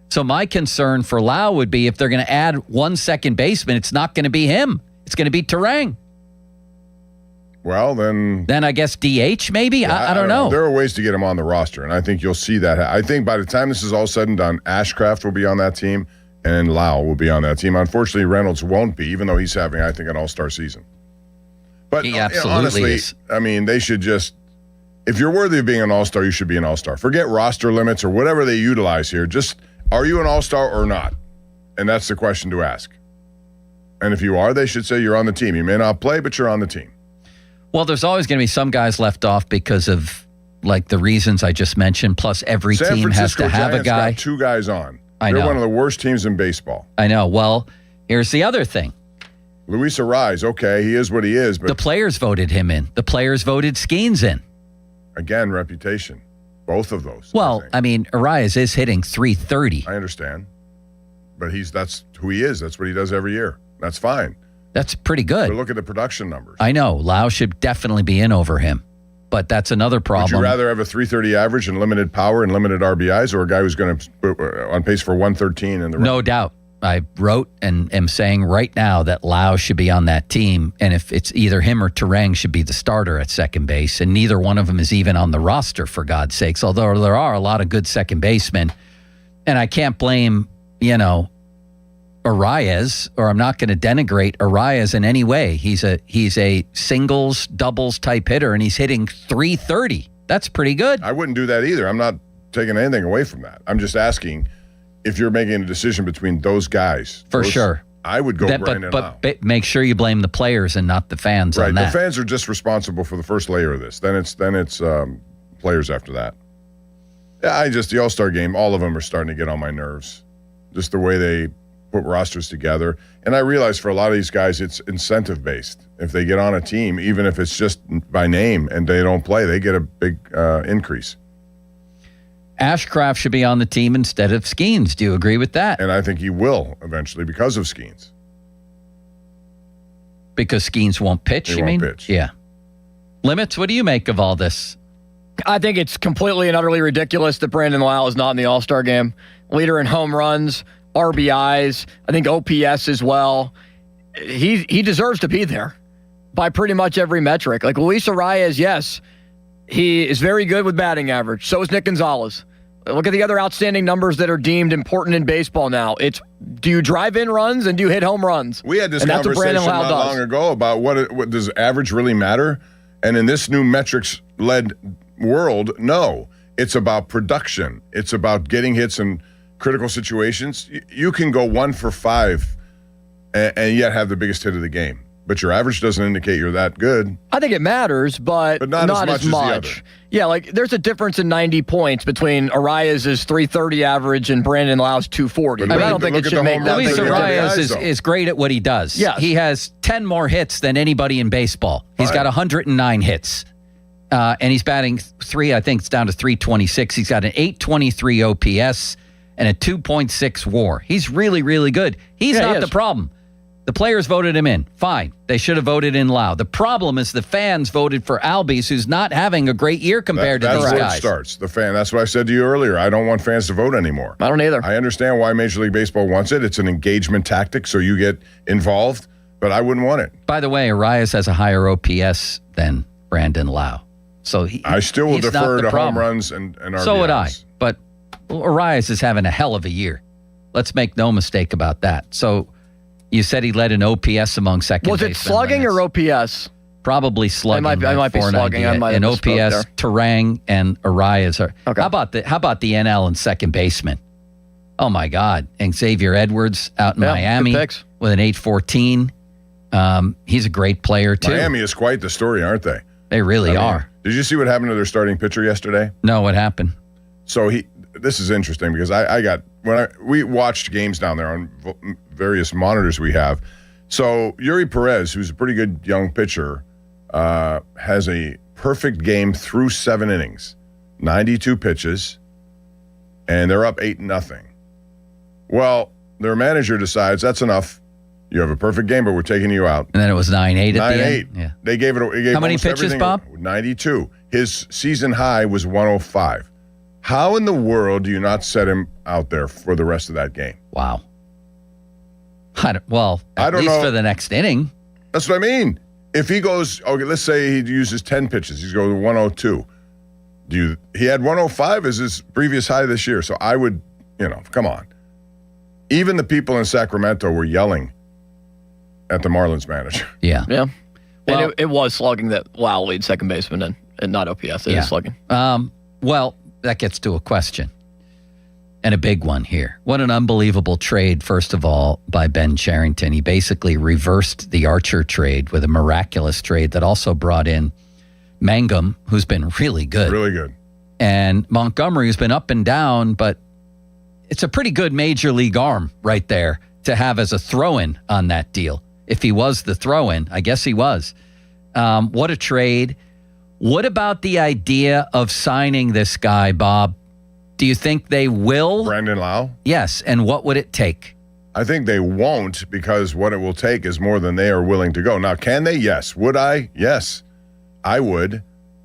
So my concern for Lau would be if they're going to add one second baseman, it's not going to be him. It's going to be Terang. Well, then I guess DH maybe? Yeah, I don't know. There are ways to get him on the roster, and I think you'll see that. I think by the time this is all said and done, Ashcraft will be on that team, and Lau will be on that team. Unfortunately, Reynolds won't be, even though he's having, I think, an all-star season. But he absolutely honestly, is. I mean, they should just, if you're worthy of being an all-star, you should be an all-star. Forget roster limits or whatever they utilize here. Just, are you an all-star or not? And that's the question to ask. And if you are, they should say you're on the team. You may not play, but you're on the team. Well, there's always going to be some guys left off because of like the reasons I just mentioned. Plus, every team has to have a guy. Got two guys on. They're one of the worst teams in baseball. I know. Well, here's the other thing. Luis Arraez, okay, he is what he is, but the players voted him in. The players voted Skeens in. Again, reputation. Both of those. Well, I mean, Arraez is hitting .330. I understand. But that's who he is. That's what he does every year. That's fine. That's pretty good. But look at the production numbers. I know. Lau should definitely be in over him. But that's another problem. Would you rather have a .330 average and limited power and limited RBIs, or a guy who's going to on pace for 113 in the run? No doubt. I wrote and am saying right now that Lau should be on that team, and if it's either him or Terang should be the starter at second base, and neither one of them is even on the roster, for God's sakes, although there are a lot of good second basemen. And I can't blame, Arraez, or I'm not going to denigrate Arraez in any way. He's a singles, doubles type hitter, and he's hitting .330. That's pretty good. I wouldn't do that either. I'm not taking anything away from that. I'm just asking if you're making a decision between those guys. For sure. I would go Brandon Lau. But make sure you blame the players and not the fans on that. Right, the fans are just responsible for the first layer of this. Then it's players after that. Yeah, the All-Star game, all of them are starting to get on my nerves. Just the way they put rosters together. And I realize for a lot of these guys, it's incentive-based. If they get on a team, even if it's just by name and they don't play, they get a big increase. Ashcraft should be on the team instead of Skeens. Do you agree with that? And I think he will eventually because of Skeens. Because Skeens won't pitch, he won't pitch. Yeah. Limits, what do you make of all this? I think it's completely and utterly ridiculous that Brandon Lau is not in the All-Star game. Leader in home runs, RBIs, I think OPS as well. He deserves to be there by pretty much every metric. Like Luis Arraez, yes, he is very good with batting average. So is Nick Gonzalez. Look at the other outstanding numbers that are deemed important in baseball now. It's, do you drive in runs and do you hit home runs? We had this conversation not long ago about what does average really matter? And in this new metrics-led world, no. It's about production. It's about getting hits in critical situations. You can go 1 for 5 and yet have the biggest hit of the game. But your average doesn't indicate you're that good. I think it matters, but not as much. As the other. Yeah, like there's a difference in 90 points between Arraez's .330 average and Brandon Lau's .240. But I don't think it should make that Luis Arraez is great at what he does. Yes. He has 10 more hits than anybody in baseball. He's got 109 hits. And he's batting I think it's down to .326. He's got an .823 OPS and a 2.6 WAR. He's really, really good. He's not the problem. The players voted him in. Fine. They should have voted in Lau. The problem is the fans voted for Albies, who's not having a great year compared to these guys. That's where it starts. The fan. That's what I said to you earlier. I don't want fans to vote anymore. I don't either. I understand why Major League Baseball wants it. It's an engagement tactic, so you get involved, but I wouldn't want it. By the way, Arraez has a higher OPS than Brandon Lau. So I still will defer to home runs and RBIs. So would I. But Arraez is having a hell of a year. Let's make no mistake about that. So you said he led an OPS among second basemen. Was it slugging or OPS? Probably slugging. I might be slugging. I might have OPS, there. Terang, and Arraez are. Okay. How about the NL and second baseman? Oh my God! And Xavier Edwards out in Miami with an 8.14. He's a great player too. Miami is quite the story, aren't they? They really are. Did you see what happened to their starting pitcher yesterday? No, what happened? So this is interesting because we watched games down there on various monitors we have. So Yuri Perez, who's a pretty good young pitcher, has a perfect game through 7 innings, 92 pitches, and they're up 8-0. Well, their manager decides that's enough. You have a perfect game, but we're taking you out. And then it was 9-8 at the end? 9-8. Yeah. They gave it. How many pitches, Bob? 92. His season high was 105. How in the world do you not set him out there for the rest of that game? Wow. At least for the next inning. That's what I mean. If he goes, okay, let's say he uses 10 pitches. He's going to 102. He had 105 as his previous high this year. So I would, come on. Even the people in Sacramento were yelling at the Marlins manager. Yeah. Yeah. Well, and it was slugging that Lyle lead second baseman and not OPS. It is slugging. Well, that gets to a question. And a big one here. What an unbelievable trade, first of all, by Ben Cherington. He basically reversed the Archer trade with a miraculous trade that also brought in Mangum, who's been really good. Really good. And Montgomery, who's been up and down, but it's a pretty good major league arm right there to have as a throw-in on that deal. If he was the throw-in, I guess he was. What a trade. What about the idea of signing this guy, Bob? Do you think they will? Brandon Lau? Yes. And what would it take? I think they won't because what it will take is more than they are willing to go. Now, can they? Yes. Would I? Yes, I would.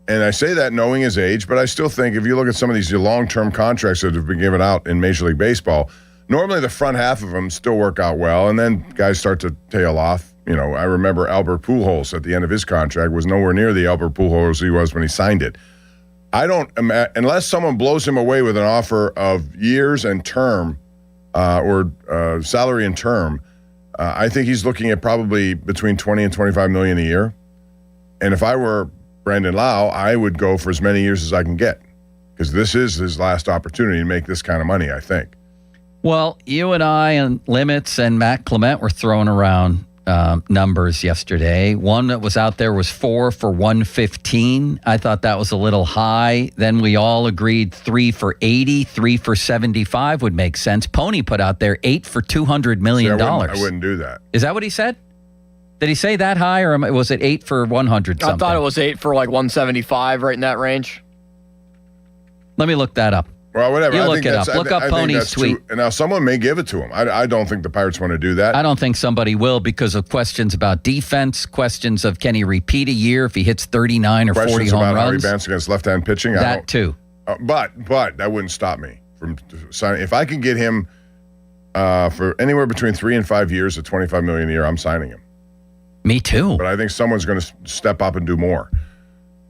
And I say that knowing his age, but I still think if you look at some of these long-term contracts that have been given out in Major League Baseball, normally the front half of them still work out well, and then guys start to tail off. I remember Albert Pujols at the end of his contract was nowhere near the Albert Pujols he was when he signed it. I don't unless someone blows him away with an offer of years and term or salary and term. I think he's looking at probably between $20 and $25 million a year. And if I were Brandon Lau, I would go for as many years as I can get because this is his last opportunity to make this kind of money, I think. Well, you and I and Limits and Matt Clement were throwing around numbers yesterday. One that was out there was 4 for 115. I thought that was a little high. Then we all agreed 3 for 80, 3 for 75 would make sense. Pony put out there 8 for $200 million. I wouldn't do that. Is that what he said? Did he say that high or was it 8 for 100 something? I thought it was 8 for like 175, right in that range. Let me look that up. Well, whatever. You look it up. Look up Pony's tweet. Now, someone may give it to him. I don't think the Pirates want to do that. I don't think somebody will because of questions about defense, questions of can he repeat a year if he hits 39 or 40 home runs. Questions about how he bounced against left-hand pitching. That too. But that wouldn't stop me from signing. If I can get him for anywhere between 3 and 5 years at $25 million a year, I'm signing him. Me too. But I think someone's going to step up and do more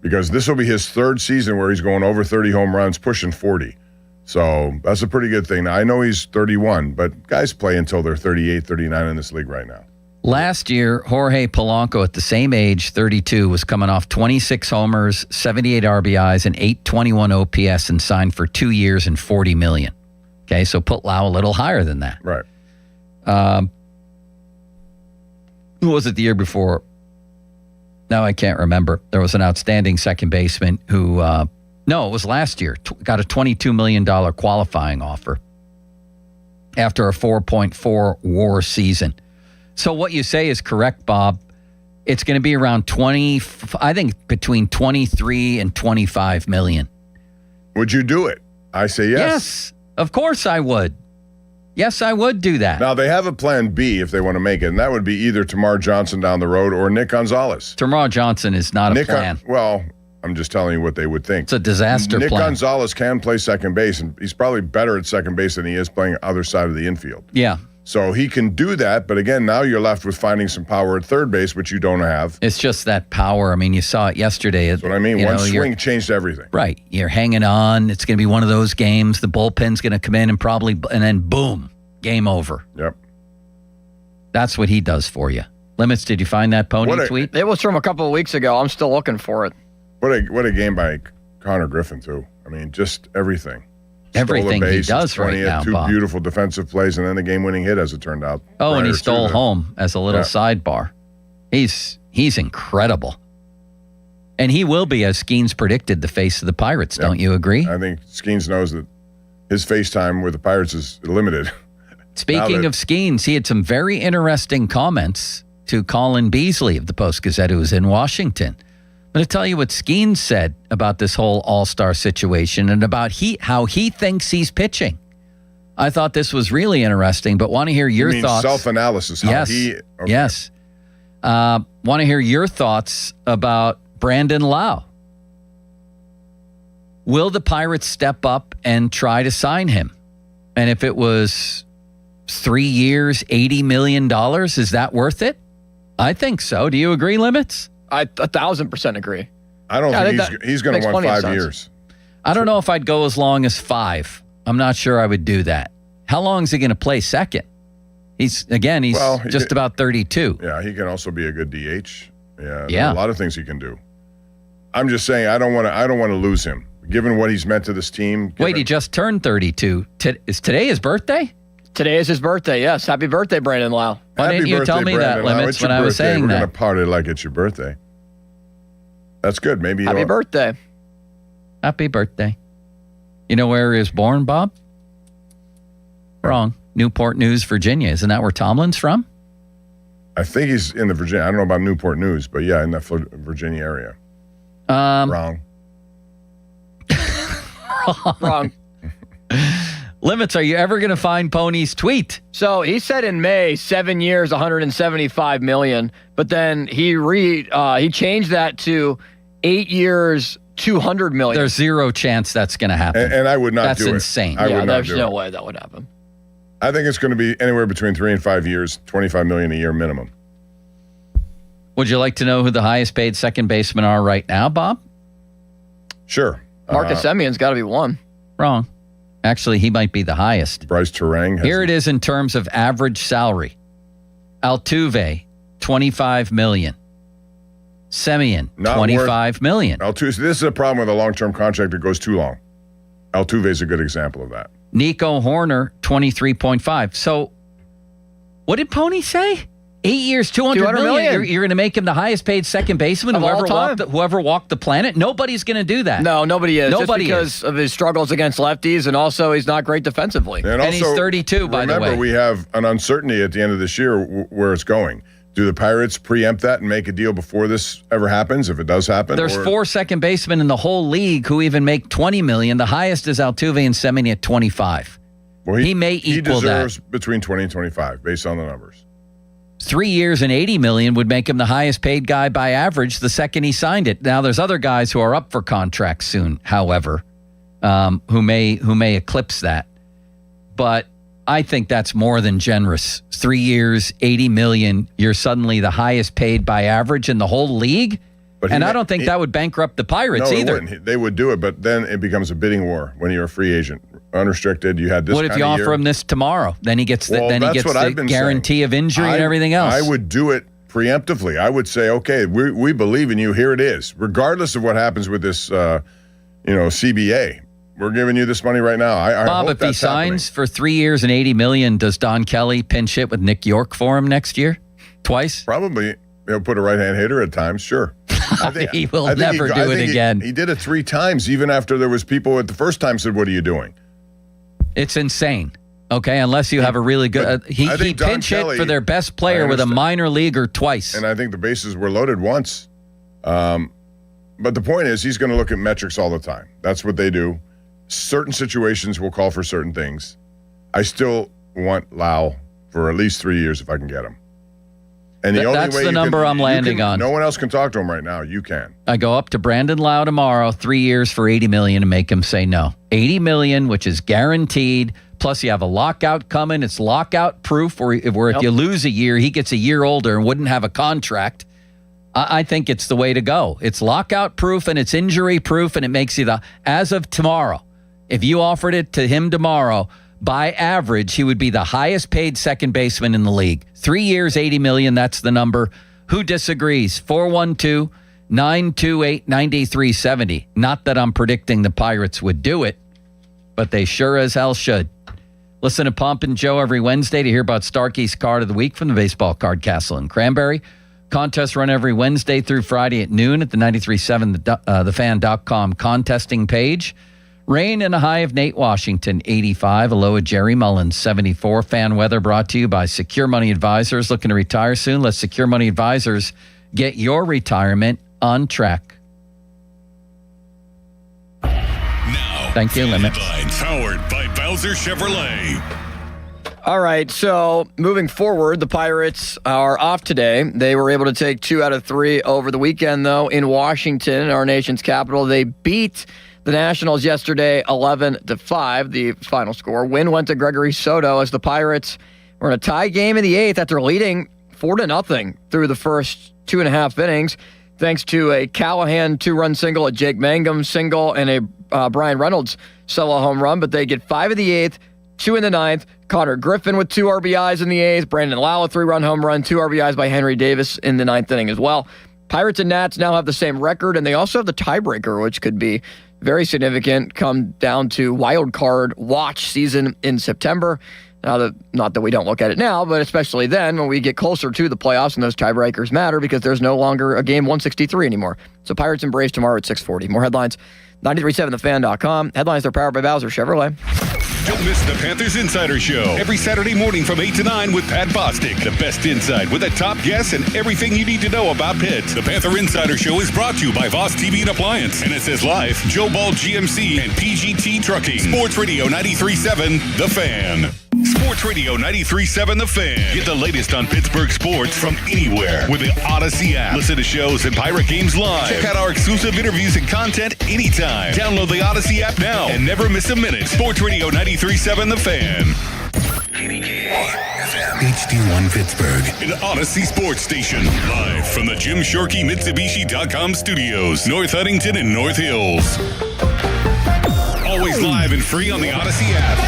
because this will be his 3rd season where he's going over 30 home runs, pushing 40. So that's a pretty good thing. Now, I know he's 31, but guys play until they're 38, 39 in this league right now. Last year, Jorge Polanco at the same age, 32, was coming off 26 homers, 78 RBIs, and 821 OPS and signed for 2 years and $40 million. Okay, so put Lau a little higher than that. Right. Who was it the year before? No, I can't remember. There was an outstanding second baseman who... No, it was last year. Got a $22 million qualifying offer after a 4.4 WAR season. So what you say is correct, Bob. It's going to be around 20, I think between 23 and 25 million. Would you do it? I say yes. Yes, of course I would. Yes, I would do that. Now, they have a plan B if they want to make it, and that would be either Tamar Johnson down the road or Nick Gonzalez. Tamar Johnson is not a plan. I'm just telling you what they would think. It's a disaster Nick plan. Gonzalez can play second base, and he's probably better at second base than he is playing other side of the infield. Yeah. So he can do that, but again, now you're left with finding some power at third base, which you don't have. It's just that power. I mean, you saw it yesterday. That's what I mean. One swing changed everything. Right. You're hanging on. It's going to be one of those games. The bullpen's going to come in and then boom, game over. Yep. That's what he does for you. Limits, did you find that Pony tweet? It was from a couple of weeks ago. I'm still looking for it. What a game by Connor Griffin, too. I mean, just everything. Everything he does right now, two Bob. Beautiful defensive plays, and then the game-winning hit, as it turned out. Oh, and he stole home as a little sidebar. He's incredible. And he will be, as Skeens predicted, the face of the Pirates. Yeah. Don't you agree? I think Skeens knows that his face time with the Pirates is limited. Speaking of Skeens, he had some very interesting comments to Colin Beasley of the Post-Gazette, who was in Washington. I'm going to tell you what Skeens said about this whole all-star situation and about how he thinks he's pitching. I thought this was really interesting, but want to hear your thoughts. Self-analysis. Yes. Yes. Want to hear your thoughts about Brandon Lau. Will the Pirates step up and try to sign him? And if it was 3 years, $80 million, is that worth it? I think so. Do you agree, Limits? I 1,000% agree. I don't think he's going to want 5 years. I don't know if I'd go as long as 5. I'm not sure I would do that. How long is he going to play second? He's just about 32. Yeah, he can also be a good DH. Yeah, there are a lot of things he can do. I'm just saying I don't want to lose him. Given what he's meant to this team. Wait, he just turned 32. Is today his birthday? Today is his birthday, yes. Happy birthday, Brandon Lau. Why didn't you tell me that, Limits, when I was saying that? We're going to party like it's your birthday. That's good. Maybe Happy birthday. Happy birthday. You know where he was born, Bob? Wrong. Newport News, Virginia. Isn't that where Tomlin's from? I think he's in the Virginia. I don't know about Newport News, but yeah, in the Virginia area. Wrong. Wrong. Limits, are you ever going to find Pony's tweet? So he said in May, 7 years, $175 million, but then he changed that to 8 years, $200 million. There's zero chance that's going to happen. And I would not do it. That's insane. There's no way that would happen. I think it's going to be anywhere between 3 and 5 years, $25 million a year minimum. Would you like to know who the highest paid second basemen are right now, Bob? Sure. Marcus Semion's got to be one. Wrong. Actually, he might be the highest. Bryce Terang. Here it is in terms of average salary. Altuve, $25 million. Semien, $25 million. Altuve. This is a problem with a long-term contract that goes too long. Altuve is a good example of that. Nico Horner, 23.5. So, what did Pony say? 8 years, $200 million. You're going to make him the highest paid second baseman whoever walked the planet? Nobody's going to do that. No, nobody is. Nobody just because of his struggles against lefties, and also he's not great defensively. And he's 32, by the way. Remember, we have an uncertainty at the end of this year where it's going. Do the Pirates preempt that and make a deal before this ever happens, if it does happen? There's 4 second basemen in the whole league who even make $20 million. The highest is Altuve and Semien at 25. Well, he may equal that. He deserves between 20 and 25, based on the numbers. 3 years and $80 million would make him the highest paid guy by average the second he signed it. Now, there's other guys who are up for contracts soon, however, who may eclipse that. But I think that's more than generous. 3 years, $80 million. You're suddenly the highest paid by average in the whole league. And I don't think that would bankrupt the Pirates either. They would do it, but then it becomes a bidding war when you're a free agent. Unrestricted, you had this. What if you offer him this tomorrow? Then he gets the guarantee of injury and everything else. I would do it preemptively. I would say, okay, we believe in you. Here it is, regardless of what happens with this, CBA. We're giving you this money right now. Bob, hope if he signs for 3 years and $80 million, does Don Kelly pinch hit with Nick York for him next year? Twice? Probably. He'll put a right-hand hitter at times, sure. He will never do it again. He did it 3 times, even after there was people at the first time said, what are you doing? It's insane. Okay, unless you have a really good... he pinch hit for their best player with a minor leaguer twice. And I think the bases were loaded once. But the point is, he's going to look at metrics all the time. That's what they do. Certain situations will call for certain things. I still want Lau for at least 3 years if I can get him. And that's the number I'm landing on. No one else can talk to him right now. You can. I go up to Brandon Lau tomorrow, 3 years for $80 million, and make him say no. $80 million, which is guaranteed. Plus, you have a lockout coming. It's lockout proof, where if you lose a year, he gets a year older and wouldn't have a contract. I think it's the way to go. It's lockout proof and it's injury proof, and it makes you as of tomorrow, if you offered it to him tomorrow, by average, he would be the highest paid second baseman in the league. 3 years, $80 million, that's the number. Who disagrees? 412-928-9370. Not that I'm predicting the Pirates would do it, but they sure as hell should. Listen to Pomp and Joe every Wednesday to hear about Starkey's Card of the Week from the Baseball Card Castle in Cranberry. Contests run every Wednesday through Friday at noon at the 93.7 thefan.com contesting page. Rain and a high of Nate Washington, 85. A low of Jerry Mullins, 74. Fan weather brought to you by Secure Money Advisors. Looking to retire soon? Let Secure Money Advisors get your retirement on track. Now, thank you, Limit. Headlines powered by Bowser Chevrolet. All right, so moving forward, the Pirates are off today. They were able to take 2 out of 3 over the weekend, though, in Washington, our nation's capital. They beat the Nationals yesterday 11-5, the final score. Win went to Gregory Soto as the Pirates were in a tie game in the 8th after leading 4-0 through the first 2.5 innings, thanks to a Callahan 2-run single, a Jake Mangum single, and a Brian Reynolds solo home run. But they get 5 in the 8th, 2 in the 9th. Connor Griffin with 2 RBIs in the 8th. Brandon Lau, a 3-run home run, 2 RBIs by Henry Davis in the 9th inning as well. Pirates and Nats now have the same record, and they also have the tiebreaker, which could be very significant, come down to wild card watch season in September. Now, not that we don't look at it now, but especially then when we get closer to the playoffs and those tiebreakers matter because there's no longer a game 163 anymore. So Pirates and Braves tomorrow at 6:40. More headlines, 93.7thefan.com. Headlines are powered by Bowser Chevrolet. Don't miss the Panthers Insider Show every Saturday morning from 8 to 9 with Pat Bostic. The best insight with the top guests and everything you need to know about Pitt. The Panther Insider Show is brought to you by Voss TV and Appliance, NSS Life, Joe Ball GMC, and PGT Trucking. Sports Radio 93.7 The Fan. Sports Radio 93.7 The Fan. Get the latest on Pittsburgh sports from anywhere with the Odyssey app. Listen to shows and Pirate games live. Check out our exclusive interviews and content anytime. Download the Odyssey app now and never miss a minute. Sports Radio 93.7 The Fan. HD1 Pittsburgh, an Odyssey sports station. Live from the Jim Shorkey Mitsubishi.com studios, North Huntington and North Hills. Always live and free on the Odyssey app.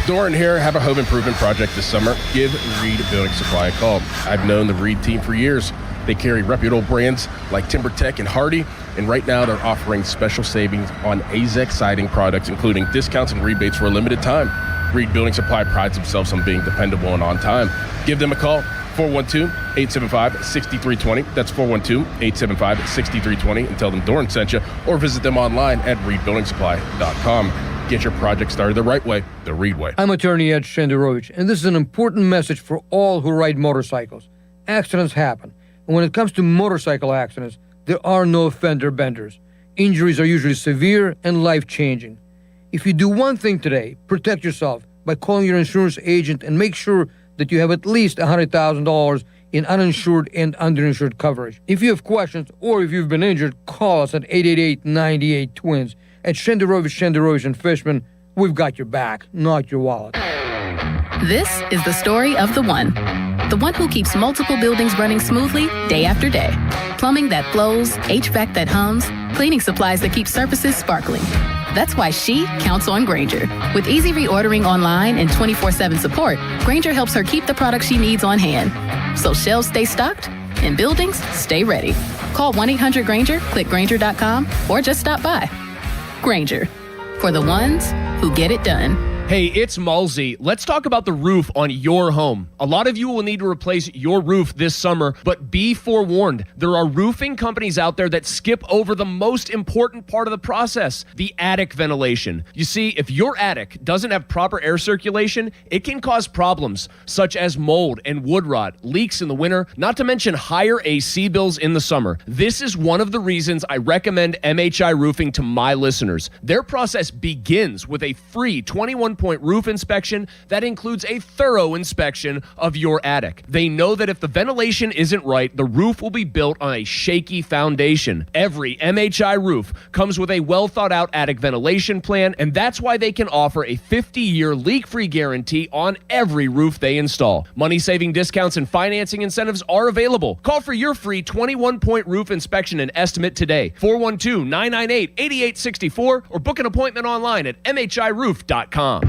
Doran here. Have a home improvement project this summer? Give Reed Building Supply a call. I've known the Reed team for years. They carry reputable brands like TimberTech and Hardy, and right now they're offering special savings on AZEK siding products, including discounts and rebates for a limited time. Reed Building Supply prides themselves on being dependable and on time. Give them a call, 412-875-6320. That's 412-875-6320, and tell them Doran sent you, or visit them online at reedbuildingsupply.com. Get your project started the right way, the Reed way. I'm attorney Ed Shenderovich, and this is an important message for all who ride motorcycles. Accidents happen, and when it comes to motorcycle accidents, there are no fender benders. Injuries are usually severe and life-changing. If you do one thing today, protect yourself by calling your insurance agent and make sure that you have at least $100,000 in uninsured and underinsured coverage. If you have questions or if you've been injured, call us at 888-98-TWINS. At Shenderovich and Fishman, we've got your back, not your wallet. This is the story of the one who keeps multiple buildings running smoothly day after day. Plumbing that flows, HVAC that hums, cleaning supplies that keep surfaces sparkling. That's why she counts on Grainger. With easy reordering online and 24/7 support, Grainger helps her keep the products she needs on hand. So shelves stay stocked and buildings stay ready. Call 1-800-GRAINGER, click Grainger.com, or just stop by. Grainger, for the ones who get it done. Hey, it's Malzy. Let's talk about the roof on your home. A lot of you will need to replace your roof this summer, but be forewarned. There are roofing companies out there that skip over the most important part of the process, the attic ventilation. You see, if your attic doesn't have proper air circulation, it can cause problems such as mold and wood rot, leaks in the winter, not to mention higher AC bills in the summer. This is one of the reasons I recommend MHI Roofing to my listeners. Their process begins with a free 21-point roof inspection that includes a thorough inspection of your attic. They know that if the ventilation isn't right, the roof will be built on a shaky foundation. Every MHI roof comes with a well-thought-out attic ventilation plan, and that's why they can offer a 50-year leak-free guarantee on every roof they install. Money-saving discounts and financing incentives are available. Call for your free 21-point roof inspection and estimate today. 412-998-8864 or book an appointment online at mhiroof.com.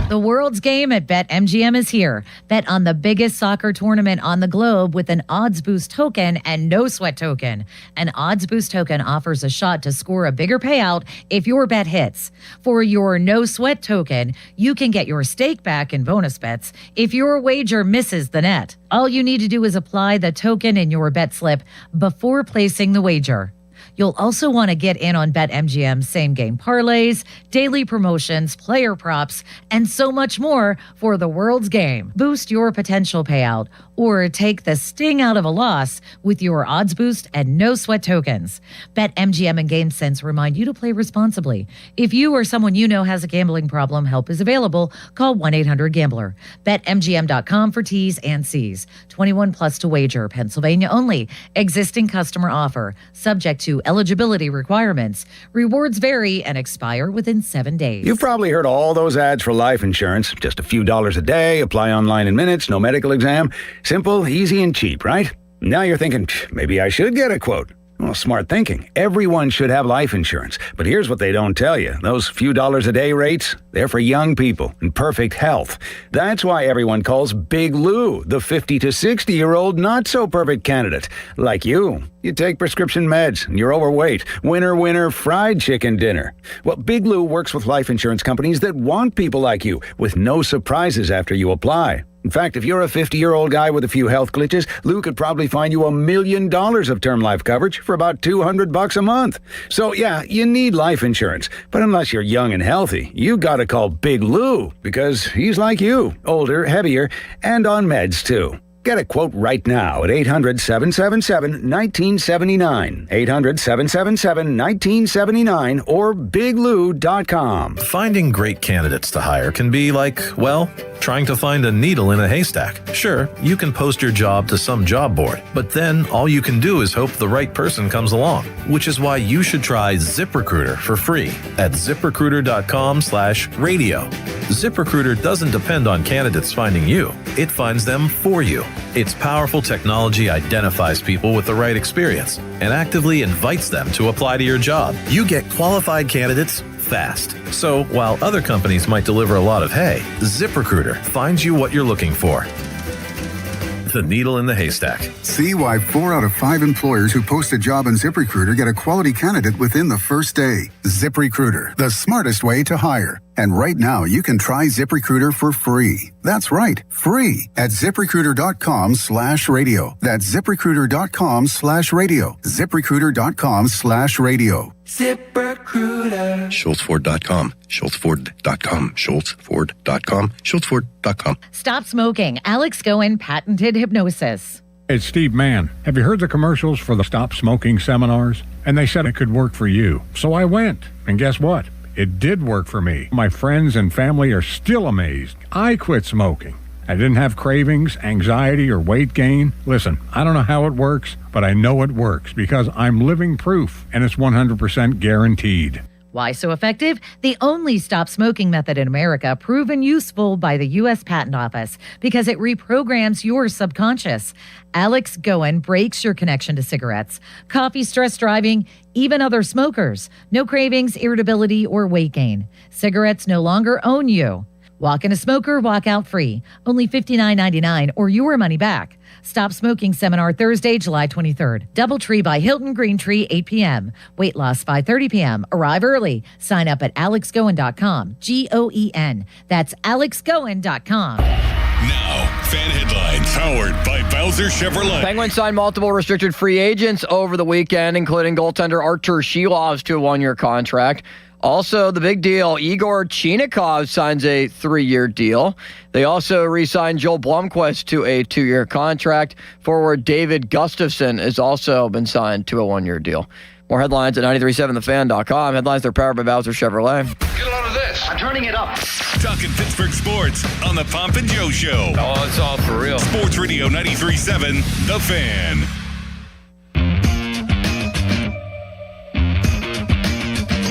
The world's game at BetMGM is here. Bet on the biggest soccer tournament on the globe with an Odds Boost token and no sweat token. An Odds Boost token offers a shot to score a bigger payout if your bet hits. For your no sweat token, you can get your stake back in bonus bets if your wager misses the net. All you need to do is apply the token in your bet slip before placing the wager. You'll also want to get in on BetMGM's same-game parlays, daily promotions, player props, and so much more for the world's game. Boost your potential payout or take the sting out of a loss with your Odds Boost and no sweat tokens. BetMGM and GameSense remind you to play responsibly. If you or someone you know has a gambling problem, help is available. Call 1-800-GAMBLER. BetMGM.com for T's and C's. 21 plus to wager. Pennsylvania only. Existing customer offer. Subject to eligibility requirements. Rewards vary and expire within 7 days. You've probably heard all those ads for life insurance. Just a few dollars a day, apply online in minutes, no medical exam. Simple, easy, and cheap, right? Now you're thinking, maybe I should get a quote. Well, smart thinking. Everyone should have life insurance. But here's what they don't tell you. Those few dollars a day rates, they're for young people in perfect health. That's why everyone calls Big Lou the 50 to 60-year-old not-so-perfect candidate. Like you. You take prescription meds, and you're overweight. Winner, fried chicken dinner. Well, Big Lou works with life insurance companies that want people like you, with no surprises after you apply. In fact, if you're a 50-year-old guy with a few health glitches, Lou could probably find you $1 million of term life coverage for about $200 a month. So yeah, you need life insurance. But unless you're young and healthy, you gotta call Big Lou, because he's like you, older, heavier, and on meds too. Get a quote right now at 800-777-1979, 800-777-1979, or biglou.com. Finding great candidates to hire can be like, well, trying to find a needle in a haystack. Sure, you can post your job to some job board, but then all you can do is hope the right person comes along, which is why you should try ZipRecruiter for free at ZipRecruiter.com/radio. ZipRecruiter doesn't depend on candidates finding you. It finds them for you. Its powerful technology identifies people with the right experience and actively invites them to apply to your job. You get qualified candidates fast. So while other companies might deliver a lot of hay, ZipRecruiter finds you what you're looking for. The needle in the haystack. See why 4 out of 5 employers who post a job on ZipRecruiter get a quality candidate within the first day. ZipRecruiter, the smartest way to hire. And right now, you can try ZipRecruiter for free. That's right, free at ZipRecruiter.com/radio. That's ZipRecruiter.com/radio. ZipRecruiter.com/radio. ZipRecruiter. SchultzFord.com. SchultzFord.com. SchultzFord.com. SchultzFord.com. Stop smoking. Alex Goen patented hypnosis. It's Steve Mann. Have you heard the commercials for the Stop Smoking seminars? And they said it could work for you. So I went. And guess what? It did work for me. My friends and family are still amazed. I quit smoking. I didn't have cravings, anxiety, or weight gain. Listen, I don't know how it works, but I know it works because I'm living proof, and it's 100% guaranteed. Why so effective? The only stop smoking method in America proven useful by the U.S. Patent Office because it reprograms your subconscious. Alex Goen breaks your connection to cigarettes, coffee, stress driving, even other smokers. No cravings, irritability, or weight gain. Cigarettes no longer own you. Walk in a smoker, walk out free. Only $59.99 or your money back. Stop Smoking Seminar Thursday, July 23rd. Doubletree by Hilton Green Tree, 8 p.m. Weight loss 5:30 p.m. Arrive early. Sign up at alexgoen.com. Goen. That's alexgoen.com. Now, fan headlines powered by Bowser Chevrolet. Penguins signed multiple restricted free agents over the weekend, including goaltender Artur Shilovs to a 1-year contract. Also, the big deal, Igor Chinakhov signs a 3-year deal. They also re-signed Joel Blomqvist to a 2-year contract. Forward David Gustafsson has also been signed to a 1-year deal. More headlines at 937thefan.com. Headlines are powered by Bowser Chevrolet. Get a load of this. I'm turning it up. Talking Pittsburgh sports on the Pomp and Joe Show. Oh, it's all for real. Sports Radio 93.7, The Fan.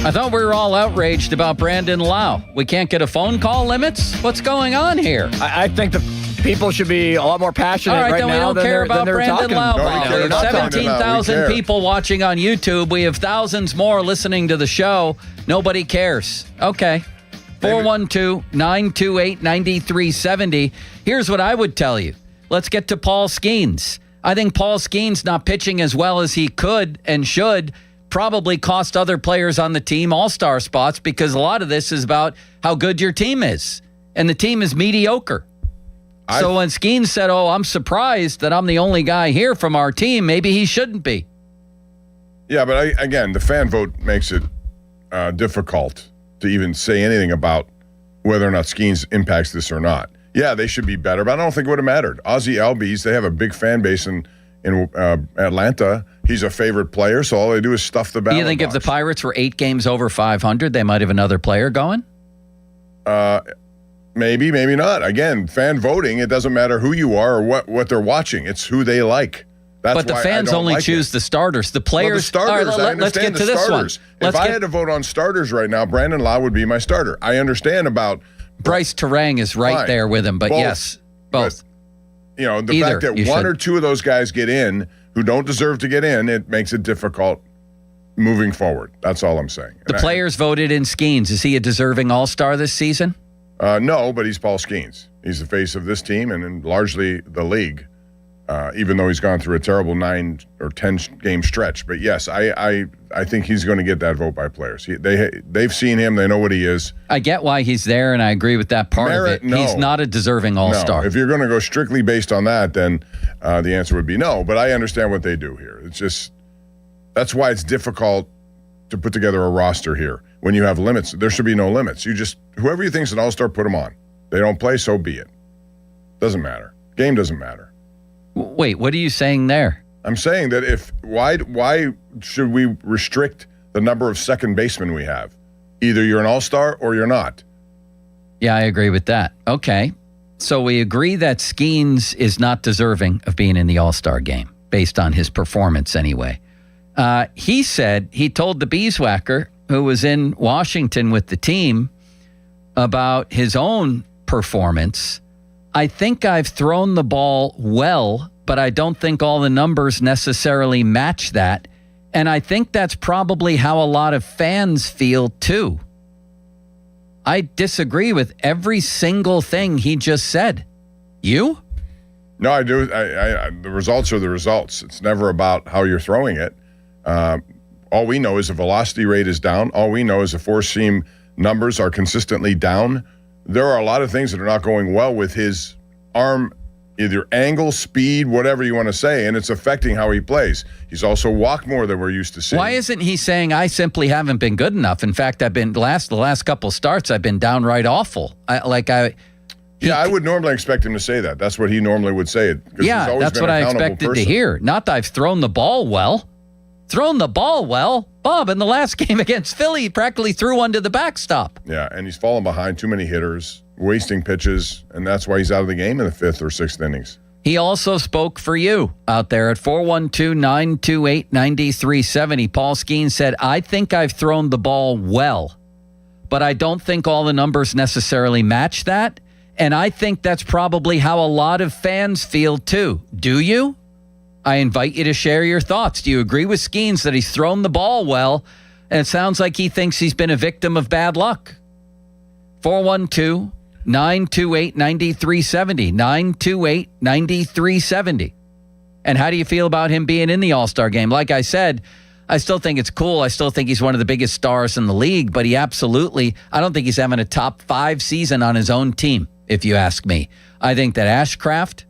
I thought we were all outraged about Brandon Lau. We can't get a phone call limits? What's going on here? I think the people should be a lot more passionate all right, right then now we don't care about Brandon Lau. We have 17,000 people watching on YouTube. We have thousands more listening to the show. Nobody cares. Okay. 412-928-9370. Here's what I would tell you. Let's get to Paul Skeens. I think Paul Skeens not pitching as well as he could and should probably cost other players on the team all-star spots, because a lot of this is about how good your team is. And the team is mediocre. So when Skeens said, I'm surprised that I'm the only guy here from our team, maybe he shouldn't be. Yeah, but again, the fan vote makes it difficult to even say anything about whether or not Skeens impacts this or not. Yeah, they should be better, but I don't think it would have mattered. Ozzie Albies, they have a big fan base in Atlanta. He's a favorite player, so all they do is stuff the ballot Do you think box. if the Pirates were 8 games over 500, they might have another player going? Maybe, maybe not. Again, fan voting, it doesn't matter who you are or what they're watching. It's who they like. That's but the why fans I don't only like choose it. the starters. The players. Well, the starters, All right, I understand let's get the to this starters. one. If I had to vote on starters right now, Brandon Lau would be my starter. I understand about Bryce Terang is right Fine. there with him, but Both. yes, both. But, the Either, fact that you one should. or two of those guys get in who don't deserve to get in, it makes it difficult moving forward. That's all I'm saying. The players voted in Skeens. Is he a deserving all-star this season? No, but he's Paul Skeens. He's the face of this team and largely the league, even though he's gone through a terrible 9 or 10 game stretch. But yes, I think he's going to get that vote by players. They've seen him. They know what he is. I get why he's there, and I agree with that part Merit, of it. no. He's not a deserving all-star. No. If you're going to go strictly based on that, then the answer would be no. But I understand what they do here. It's just that's why it's difficult to put together a roster here. When you have limits, there should be no limits. Whoever you think's an all-star, put them on. They don't play, so be it. Doesn't matter. Game doesn't matter. Wait, what are you saying there? I'm saying that why should we restrict the number of second basemen we have? Either you're an all-star or you're not. Yeah, I agree with that. Okay. So we agree that Skeens is not deserving of being in the all-star game, based on his performance anyway. He told the Beeswacker, who was in Washington with the team, about his own performance. I think I've thrown the ball well, but I don't think all the numbers necessarily match that. And I think that's probably how a lot of fans feel too. I disagree with every single thing he just said. You? No, I do. The results are the results. It's never about how you're throwing it. All we know is the velocity rate is down. All we know is the four-seam numbers are consistently down. There are a lot of things that are not going well with his arm, either angle, speed, whatever you want to say, and it's affecting how he plays. He's also walked more than we're used to seeing. Why isn't he saying, I simply haven't been good enough? In fact, I've been the last couple starts, I've been downright awful. I would normally expect him to say that. That's what he normally would say. Yeah, that's what I expected to hear. Not that I've thrown the ball well. Thrown the ball well? Bob, in the last game against Philly, he practically threw one to the backstop. Yeah, and he's fallen behind too many hitters, wasting pitches, and that's why he's out of the game in the 5th or 6th innings. He also spoke for you out there at 412-928-9370. Paul Skeens said, I think I've thrown the ball well, but I don't think all the numbers necessarily match that, and I think that's probably how a lot of fans feel too. Do you? I invite you to share your thoughts. Do you agree with Skeens that he's thrown the ball well, and it sounds like he thinks he's been a victim of bad luck? 412-928-9370. 928-9370. And how do you feel about him being in the All-Star game? Like I said, I still think it's cool. I still think he's one of the biggest stars in the league, but I don't think he's having a top 5 season on his own team, if you ask me. I think that Ashcraft,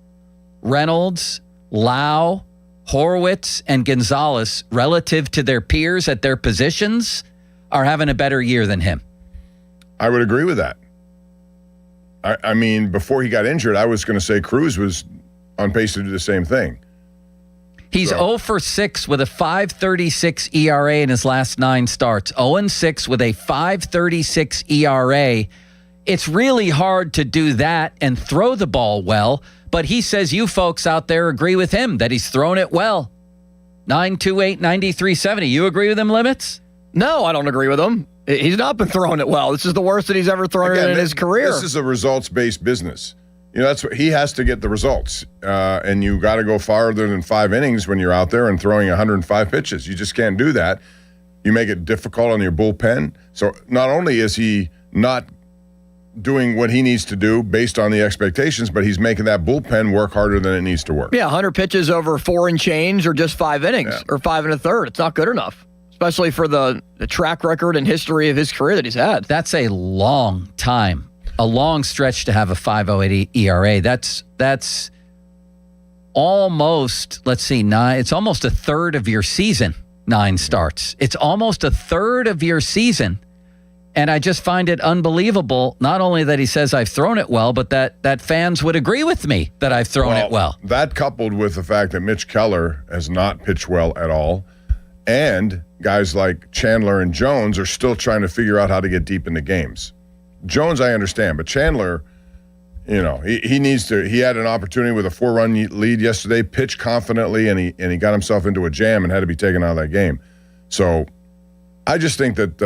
Reynolds, Lau, Horwitz, and Gonzalez, relative to their peers at their positions, are having a better year than him. I would agree with that. I mean, before he got injured, I was going to say Cruz was on pace to do the same thing. He's 0 for 6 with a 5.36 ERA in his last 9 starts. 0-6 with a 5.36 ERA. It's really hard to do that and throw the ball well, but he says you folks out there agree with him that he's thrown it well. 928-9370. You agree with him, Limits? No, I don't agree with him. He's not been throwing it well. This is the worst that he's ever thrown it in his career. This is a results-based business. That's what he has to get the results, and you got to go farther than 5 innings when you're out there and throwing 105 pitches. You just can't do that. You make it difficult on your bullpen. So not only is he not doing what he needs to do based on the expectations, but he's making that bullpen work harder than it needs to work. Yeah, 100 pitches over 4 and change or just 5 innings or 5 1/3. It's not good enough, especially for the track record and history of his career that he's had. That's a long time, a long stretch to have a 5.08 ERA. That's almost, let's see, it's almost a third of your season, 9 starts. It's almost a third of your season. And I just find it unbelievable, not only that he says I've thrown it well, but that fans would agree with me that I've thrown it well. That coupled with the fact that Mitch Keller has not pitched well at all, and guys like Chandler and Jones are still trying to figure out how to get deep into games. Jones, I understand, but Chandler, he needs to. He had an opportunity with a 4-run lead yesterday, pitched confidently, and he got himself into a jam and had to be taken out of that game. So I just think that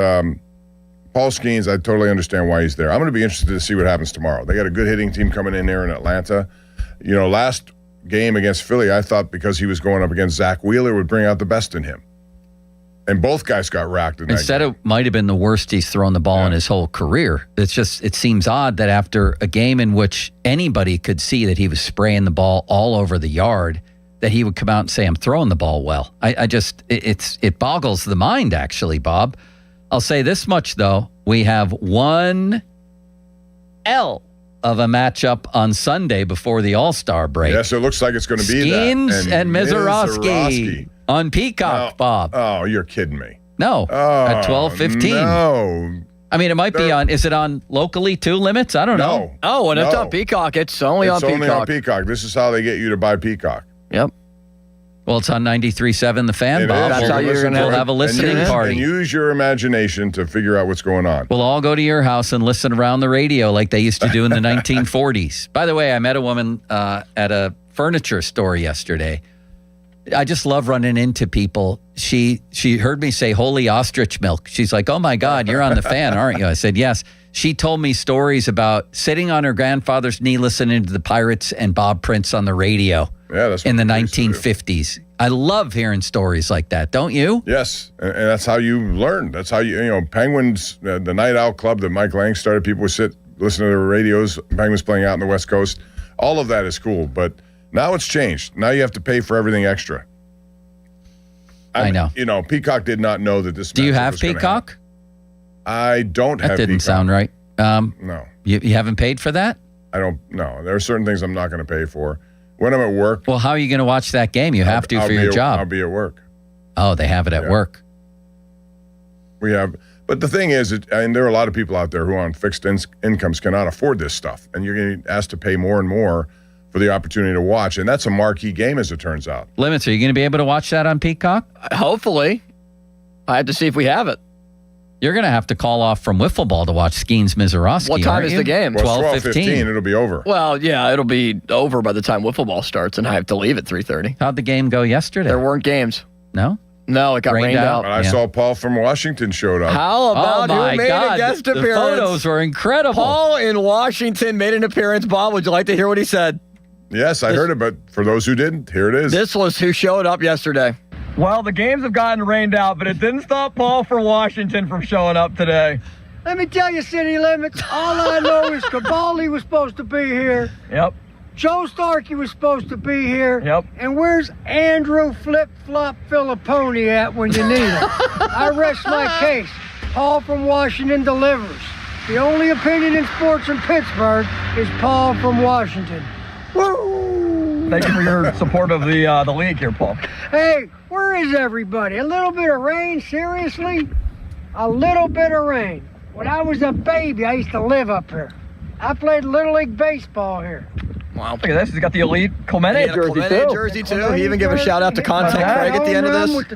Paul Skeens, I totally understand why he's there. I'm going to be interested to see what happens tomorrow. They got a good hitting team coming in there in Atlanta. Last game against Philly, I thought because he was going up against Zach Wheeler would bring out the best in him. And both guys got racked in that Instead, game. it might have been the worst he's thrown the ball in his whole career. It seems odd that after a game in which anybody could see that he was spraying the ball all over the yard, that he would come out and say, I'm throwing the ball well. It boggles the mind, actually, Bob. I'll say this much, though. We have one L of a matchup on Sunday before the All-Star break. Yes, it looks like it's going to be Skeens that. and Mizorowski on Peacock, Bob. Oh, you're kidding me. No, at 12:15. No. I mean, it might be on, is it on locally too, Limits? I don't know. Oh, and it's on Peacock. It's only on Peacock. It's only on Peacock. This is how they get you to buy Peacock. Yep. Well, it's on 93.7 The Fan, Bob. That's how you're going to have a listening party. And use your imagination to figure out what's going on. We'll all go to your house and listen around the radio like they used to do in the 1940s. By the way, I met a woman at a furniture store yesterday. I just love running into people. She heard me say holy ostrich milk. She's like, oh my God, you're on The Fan, aren't you? I said, yes. She told me stories about sitting on her grandfather's knee listening to the Pirates and Bob Prince on the radio. Yeah, that's in the 1950s. I love hearing stories like that, don't you? Yes, and that's how you learn. That's how Penguins, the Night Owl Club that Mike Lang started, people would sit, listen to the radios, Penguins playing out in the West Coast. All of that is cool, but now it's changed. Now you have to pay for everything extra. I know. Peacock did not know that this. Do you have Peacock? I don't have Peacock. That didn't sound right. No. You haven't paid for that? I don't. No, there are certain things I'm not going to pay for. When I'm at work. Well, how are you going to watch that game? You have to for your job. I'll be at work. Oh, they have it at work. We have, but the thing is, there are a lot of people out there who on fixed incomes cannot afford this stuff, and you're getting asked to pay more and more for the opportunity to watch, and that's a marquee game as it turns out. Limits, are you going to be able to watch that on Peacock? Hopefully. I have to see if we have it. You're going to have to call off from wiffle ball to watch Skeens Mizorowski. What time is the game? 12:15. It'll be over. Well, yeah, it'll be over by the time wiffle ball starts, and I have to leave at 3:30. How'd the game go yesterday? There weren't games. No? No, it got rained out. And I saw Paul from Washington showed up. How about who made a guest appearance? The photos were incredible. Paul in Washington made an appearance. Bob, would you like to hear what he said? Yes, I heard it, but for those who didn't, here it is. This was who showed up yesterday. Well, the games have gotten rained out, but it didn't stop Paul from Washington from showing up today. Let me tell you, City Limits, all I know is Cavalli was supposed to be here. Yep. Joe Starkey was supposed to be here. Yep. And where's Andrew Flip-Flop Filipponi at when you need him? I rest my case. Paul from Washington delivers. The only opinion in sports in Pittsburgh is Paul from Washington. Woo! Thank you for your support of the league here, Paul. Hey, where is everybody? A little bit of rain, seriously? A little bit of rain. When I was a baby, I used to live up here. I played Little League Baseball here. Wow. Look at this. He's got the elite Clemente jersey, too. He even gave a shout-out to Content Craig at the end of this. With the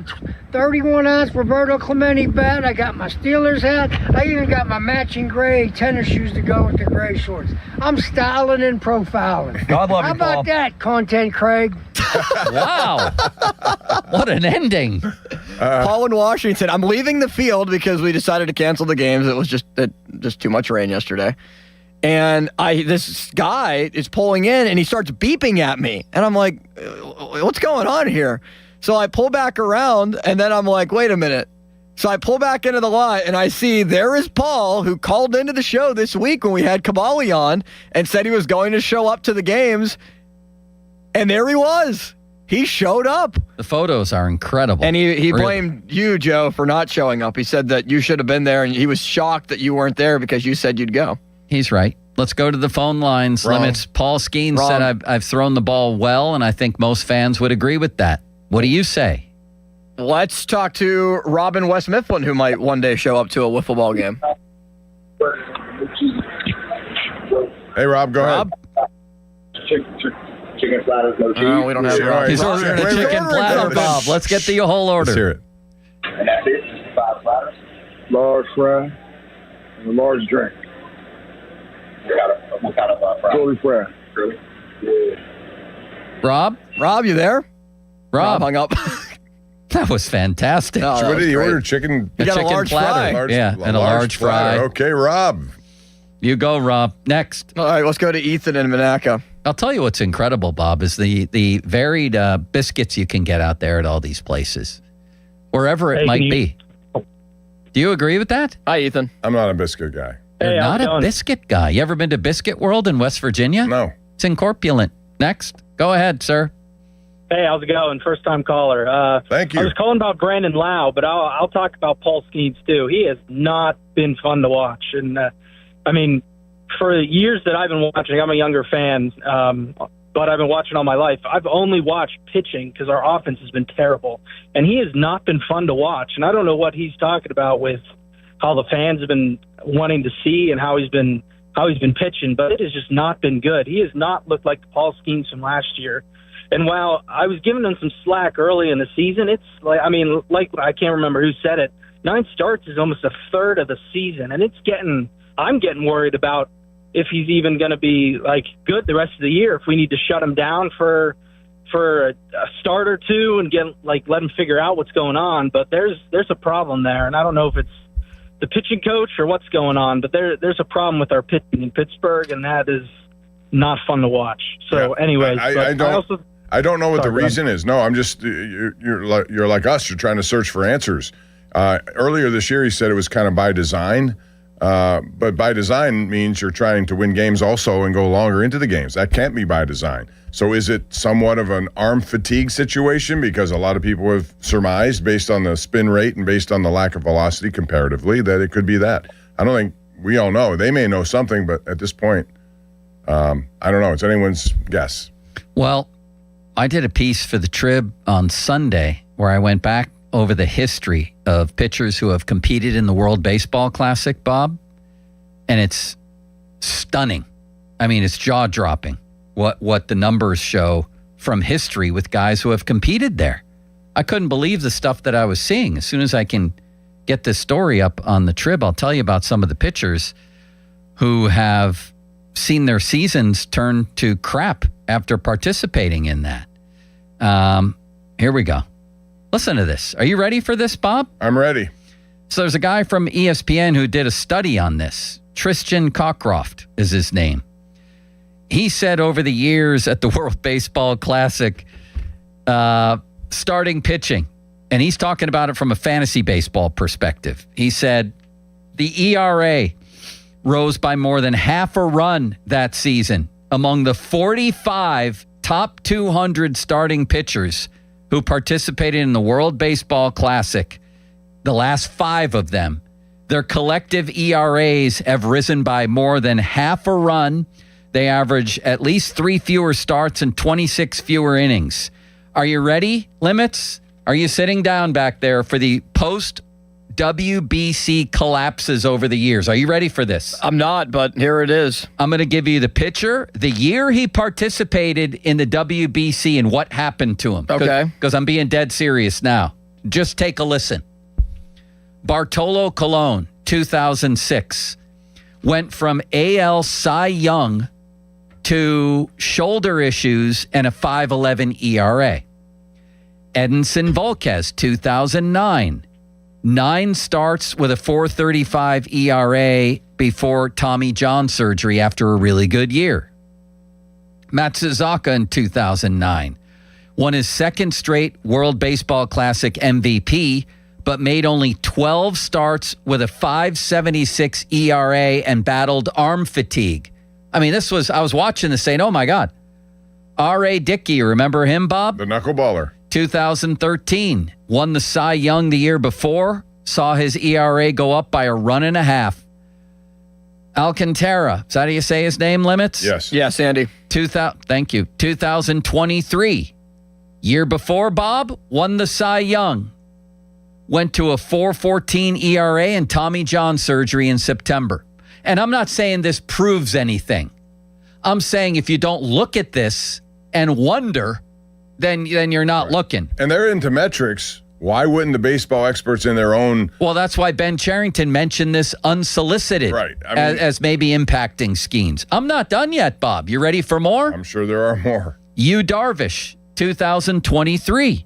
31-ounce Roberto Clemente bat. I got my Steelers hat. I even got my matching gray tennis shoes to go with the gray shorts. I'm styling and profiling. God love you, How about Paul. that, Content Craig? Wow. What an ending. Paul in Washington. I'm leaving the field because we decided to cancel the games. It was just too much rain yesterday. And this guy is pulling in, and he starts beeping at me. And I'm like, what's going on here? So I pull back around, and then I'm like, wait a minute. So I pull back into the lot, and I see there is Paul, who called into the show this week when we had Kamali on and said he was going to show up to the games. And there he was. He showed up. The photos are incredible. And he Really. blamed you, Joe, for not showing up. He said that you should have been there, and he was shocked that you weren't there because you said you'd go. He's right. Let's go to the phone lines. Wrong. Limits. Paul Skeen Wrong. said I've thrown the ball well, and I think most fans would agree with that. What do you say? Let's talk to Robin West Mifflin, who might one day show up to a wiffle ball game. Hey, Rob, go ahead. Chicken platters, no cheese. No, we don't have Rob. He's ordering a chicken platter, Bob. Let's get the whole order. Let's hear it. And that's it. 5 platters. Large fry and a large drink. What kind of fry? Curly fry. Curly? Rob? Rob, you there? Rob hung up. That was fantastic. Oh, So that what was did he great. order? Chicken? He got a chicken large platter. fry. And a large platter. fry. Okay, Rob. You go, Rob. Next. All right, let's go to Ethan in Monaco. I'll tell you what's incredible, Bob, is the varied biscuits you can get out there at all these places, wherever it might be. Do you agree with that? Hi, Ethan. I'm not a biscuit guy. You're not a biscuit guy. You ever been to Biscuit World in West Virginia? No. It's in Corpulent. Next. Go ahead, sir. Hey, how's it going? First time caller. Thank you. I was calling about Brandon Lau, but I'll talk about Paul Skeens too. He has not been fun to watch. And, I mean, for the years that I've been watching, I'm a younger fan, but I've been watching all my life. I've only watched pitching because our offense has been terrible. And he has not been fun to watch. And I don't know what he's talking about with how the fans have been wanting to see and how he's been pitching, but it has just not been good. He has not looked like the Paul Skeens from last year. And while I was giving him some slack early in the season, it's like, I mean, like, I can't remember who said it. 9 starts is almost a third of the season, and I'm getting worried about if he's even going to be like good the rest of the year. If we need to shut him down for a start or two and let him figure out what's going on. But there's a problem there, and I don't know if it's the pitching coach or what's going on, but there's a problem with our pitching in Pittsburgh, and that is not fun to watch. So, anyways, I don't know what the reason is. No, I'm just you're like us. You're trying to search for answers. Earlier this year, he said it was kind of by design, but by design means you're trying to win games also and go longer into the games. That can't be by design. So is it somewhat of an arm fatigue situation? Because a lot of people have surmised, based on the spin rate and based on the lack of velocity comparatively, that it could be that. I don't think we all know. They may know something, but at this point, I don't know. It's anyone's guess. Well, I did a piece for the Trib on Sunday where I went back over the history of pitchers who have competed in the World Baseball Classic, Bob, and it's stunning. I mean, it's jaw-dropping what the numbers show from history with guys who have competed there. I couldn't believe the stuff that I was seeing. As soon as I can get this story up on the Trib, I'll tell you about some of the pitchers who have seen their seasons turn to crap after participating in that. Here we go. Listen to this. Are you ready for this, Bob? I'm ready. So there's a guy from ESPN who did a study on this. Tristan Cockcroft is his name. He said over the years at the World Baseball Classic, starting pitching, and he's talking about it from a fantasy baseball perspective. He said the ERA rose by more than half a run that season among the 45 top 200 starting pitchers who participated in the World Baseball Classic. The last 5 of them, their collective ERAs have risen by more than half a run. They average at least 3 fewer starts and 26 fewer innings. Are you ready, Limits? Are you sitting down back there for the post-WBC collapses over the years? Are you ready for this? I'm not, but here it is. I'm going to give you the pitcher, the year he participated in the WBC, and what happened to him. Okay. Because I'm being dead serious now. Just take a listen. Bartolo Colon, 2006, went from AL Cy Young to shoulder issues and a 5.11 ERA. Edinson Volquez, 2009, 9 starts with a 4.35 ERA before Tommy John surgery after a really good year. Matsuzaka in 2009 won his 2nd straight World Baseball Classic MVP, but made only 12 starts with a 5.76 ERA and battled arm fatigue. I mean, I was watching this saying, oh my God. R.A. Dickey, remember him, Bob? The knuckleballer. 2013, won the Cy Young the year before, saw his ERA go up by a run and a half. Alcantara, is that how you say his name, Limits? Yes. Yes, Andy. Thank you. 2023, year before, Bob, won the Cy Young. Went to a 4.14 ERA and Tommy John surgery in September. And I'm not saying this proves anything. I'm saying if you don't look at this and wonder, then you're not looking. And they're into metrics. Why wouldn't the baseball experts in their own... Well, that's why Ben Cherington mentioned this unsolicited as maybe impacting schemes. I'm not done yet, Bob. You ready for more? I'm sure there are more. Yu Darvish, 2023,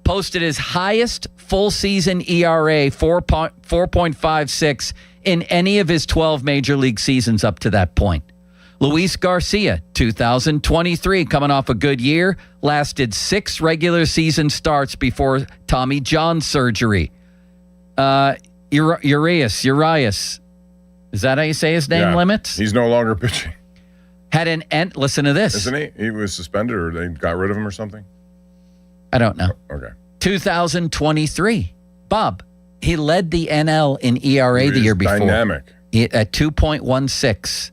posted his highest full season ERA, 4.56 in any of his 12 major league seasons up to that point. Luis Garcia, 2023, coming off a good year, lasted 6 regular season starts before Tommy John surgery. Urias, is that how you say his name, Yeah. Limits? He's no longer pitching. Had an end. Listen to this. Isn't he? He was suspended or they got rid of him or something? I don't know. Okay. 2023. Bob, he led the NL in ERA the year before. Dynamic. At 2.16.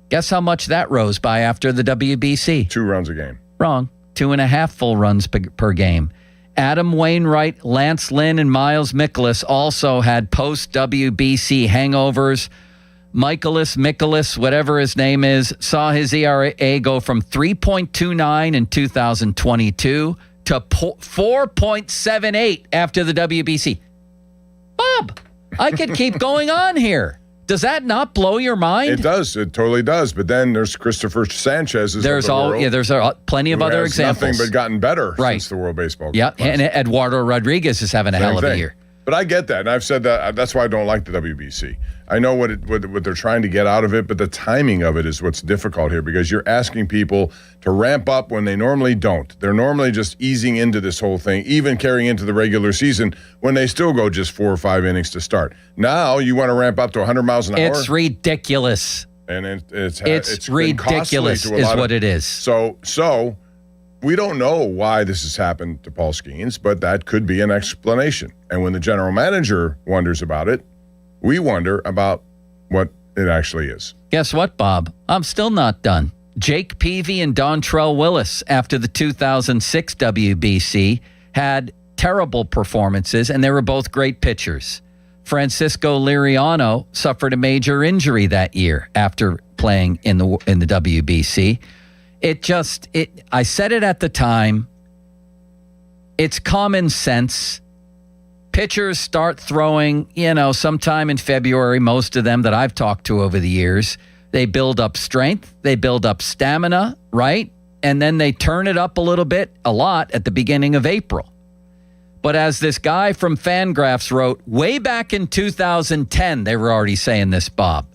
Guess how much that rose by after the WBC? 2 runs a game. Wrong. 2.5 full runs per game. Adam Wainwright, Lance Lynn, and Miles Mikolas also had post-WBC hangovers. Mikolas, whatever his name is, saw his ERA go from 3.29 in 2022 to 4.78 after the WBC. Bob, I could keep going on here. Does that not blow your mind? It does. It totally does. But then there's Christopher Sanchez. There's plenty of other examples. Nothing but gotten better since the World Baseball Classic. Yeah, and Eduardo Rodriguez is having a hell of a year. But I get that, and I've said that. That's why I don't like the WBC. I know what they're trying to get out of it, but the timing of it is what's difficult here because you're asking people to ramp up when they normally don't. They're normally just easing into this whole thing, even carrying into the regular season when they still go just 4 or 5 innings to start. Now you want to ramp up to 100 miles an hour. It's ridiculous. And it's ridiculous is what it is. So we don't know why this has happened to Paul Skeens, but that could be an explanation. And when the general manager wonders about it, we wonder about what it actually is. Guess what, Bob? I'm still not done. Jake Peavy and Dontrell Willis, after the 2006 WBC, had terrible performances, and they were both great pitchers. Francisco Liriano suffered a major injury that year after playing in the WBC. I said it at the time. It's common sense. Pitchers start throwing, sometime in February, most of them that I've talked to over the years. They build up strength. They build up stamina, right? And then they turn it up a lot at the beginning of April. But as this guy from Fangraphs wrote, way back in 2010, they were already saying this, Bob.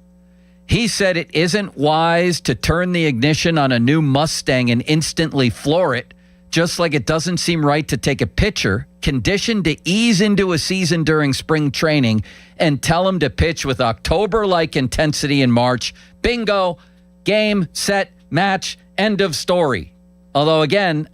He said it isn't wise to turn the ignition on a new Mustang and instantly floor it, just like it doesn't seem right to take a pitcher conditioned to ease into a season during spring training and tell him to pitch with October-like intensity in March. Bingo, game, set, match, end of story. Although, again,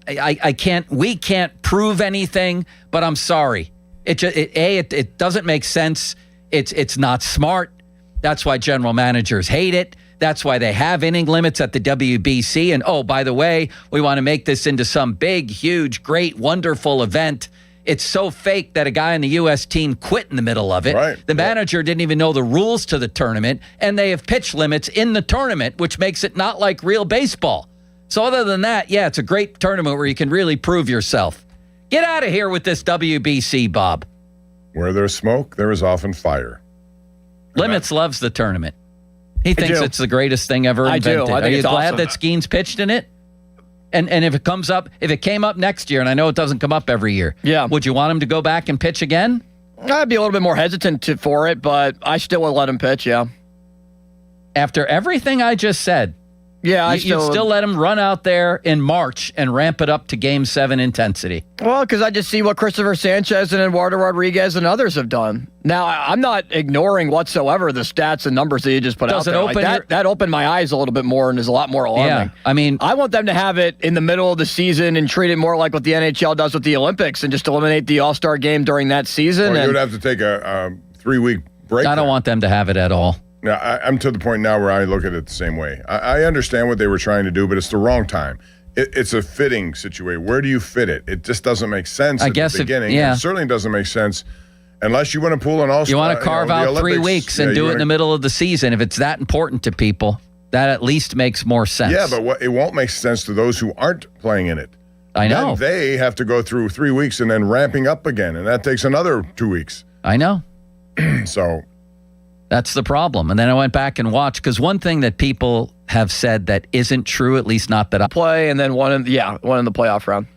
we can't prove anything, but I'm sorry. It doesn't make sense. It's not smart. That's why general managers hate it. That's why they have inning limits at the WBC. And, oh, by the way, we want to make this into some big, huge, great, wonderful event. It's so fake that a guy on the U.S. team quit in the middle of it. Right. The manager didn't even know the rules to the tournament, and they have pitch limits in the tournament, which makes it not like real baseball. So other than that, yeah, it's a great tournament where you can really prove yourself. Get out of here with this WBC, Bob. Where there's smoke, there is often fire. Limits loves the tournament. He thinks it's the greatest thing ever invented. I think Are you it's glad awesome. that Skeens pitched in it? And if it came up next year, and I know it doesn't come up every year, would you want him to go back and pitch again? I'd be a little bit more hesitant for it, but I still would let him pitch, yeah. After everything I just said, Yeah, you'd still let him run out there in March and ramp it up to Game 7 intensity. Well, because I just see what Christopher Sanchez and Eduardo Rodriguez and others have done. Now, I'm not ignoring whatsoever the stats and numbers that you just put out there. That opened my eyes a little bit more and is a lot more alarming. Yeah, I mean, I want them to have it in the middle of the season and treat it more like what the NHL does with the Olympics and just eliminate the All-Star game during that season. Well, you would have to take a 3-week break. I don't want them to have it at all. Now, I'm to the point now where I look at it the same way. I understand what they were trying to do, but it's the wrong time. It's a fitting situation. Where do you fit it? It just doesn't make sense at the beginning. It certainly doesn't make sense unless you want to pull an all-star. You want to carve out 3 weeks and do it in the middle of the season. If it's that important to people, that at least makes more sense. Yeah, but it won't make sense to those who aren't playing in it. I know. Then they have to go through 3 weeks and then ramping up again, and that takes another 2 weeks. I know. So that's the problem. And then I went back and watched, because one thing that people have said that isn't true, at least not that I play, and then one in the playoff round.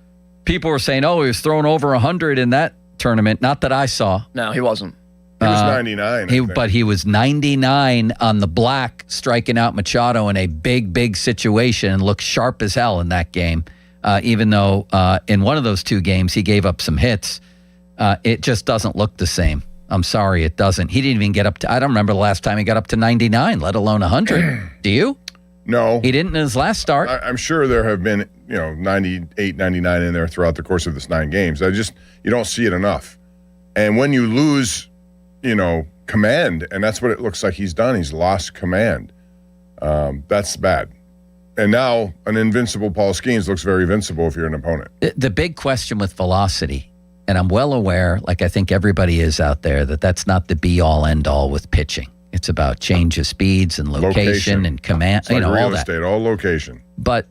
People were saying, oh, he was throwing over 100 in that tournament. Not that I saw. No, he wasn't. He was 99. But he was 99 on the black, striking out Machado in a big, big situation and looked sharp as hell in that game. Even though in one of those 2 games he gave up some hits, it just doesn't look the same. I'm sorry, it doesn't. He didn't even get up to, I don't remember the last time he got up to 99, let alone 100. Do you? No. He didn't in his last start. I'm sure there have been, 98, 99 in there throughout the course of this 9 games. You don't see it enough. And when you lose, command, and that's what it looks like he's done. He's lost command. That's bad. And now an invincible Paul Skeens looks very invincible if you're an opponent. The big question with velocity, and I'm well aware, like I think everybody is out there, that that's not the be-all, end-all with pitching. It's about change of speeds and location and command, it's like real all that. estate, all location. But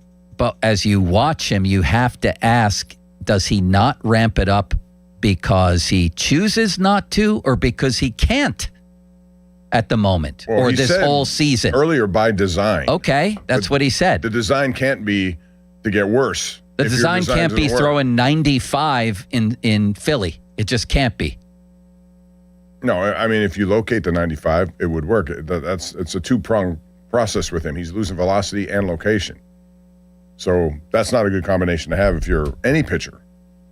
as you watch him, you have to ask, does he not ramp it up because he chooses not to or because he can't at the moment or this whole season? Earlier, by design. Okay, that's what he said. The design can't be to get worse. The design can't be throwing 95 in Philly. It just can't be. No, I mean, if you locate the 95, it would work. It's a two-pronged process with him. He's losing velocity and location. So that's not a good combination to have if you're any pitcher.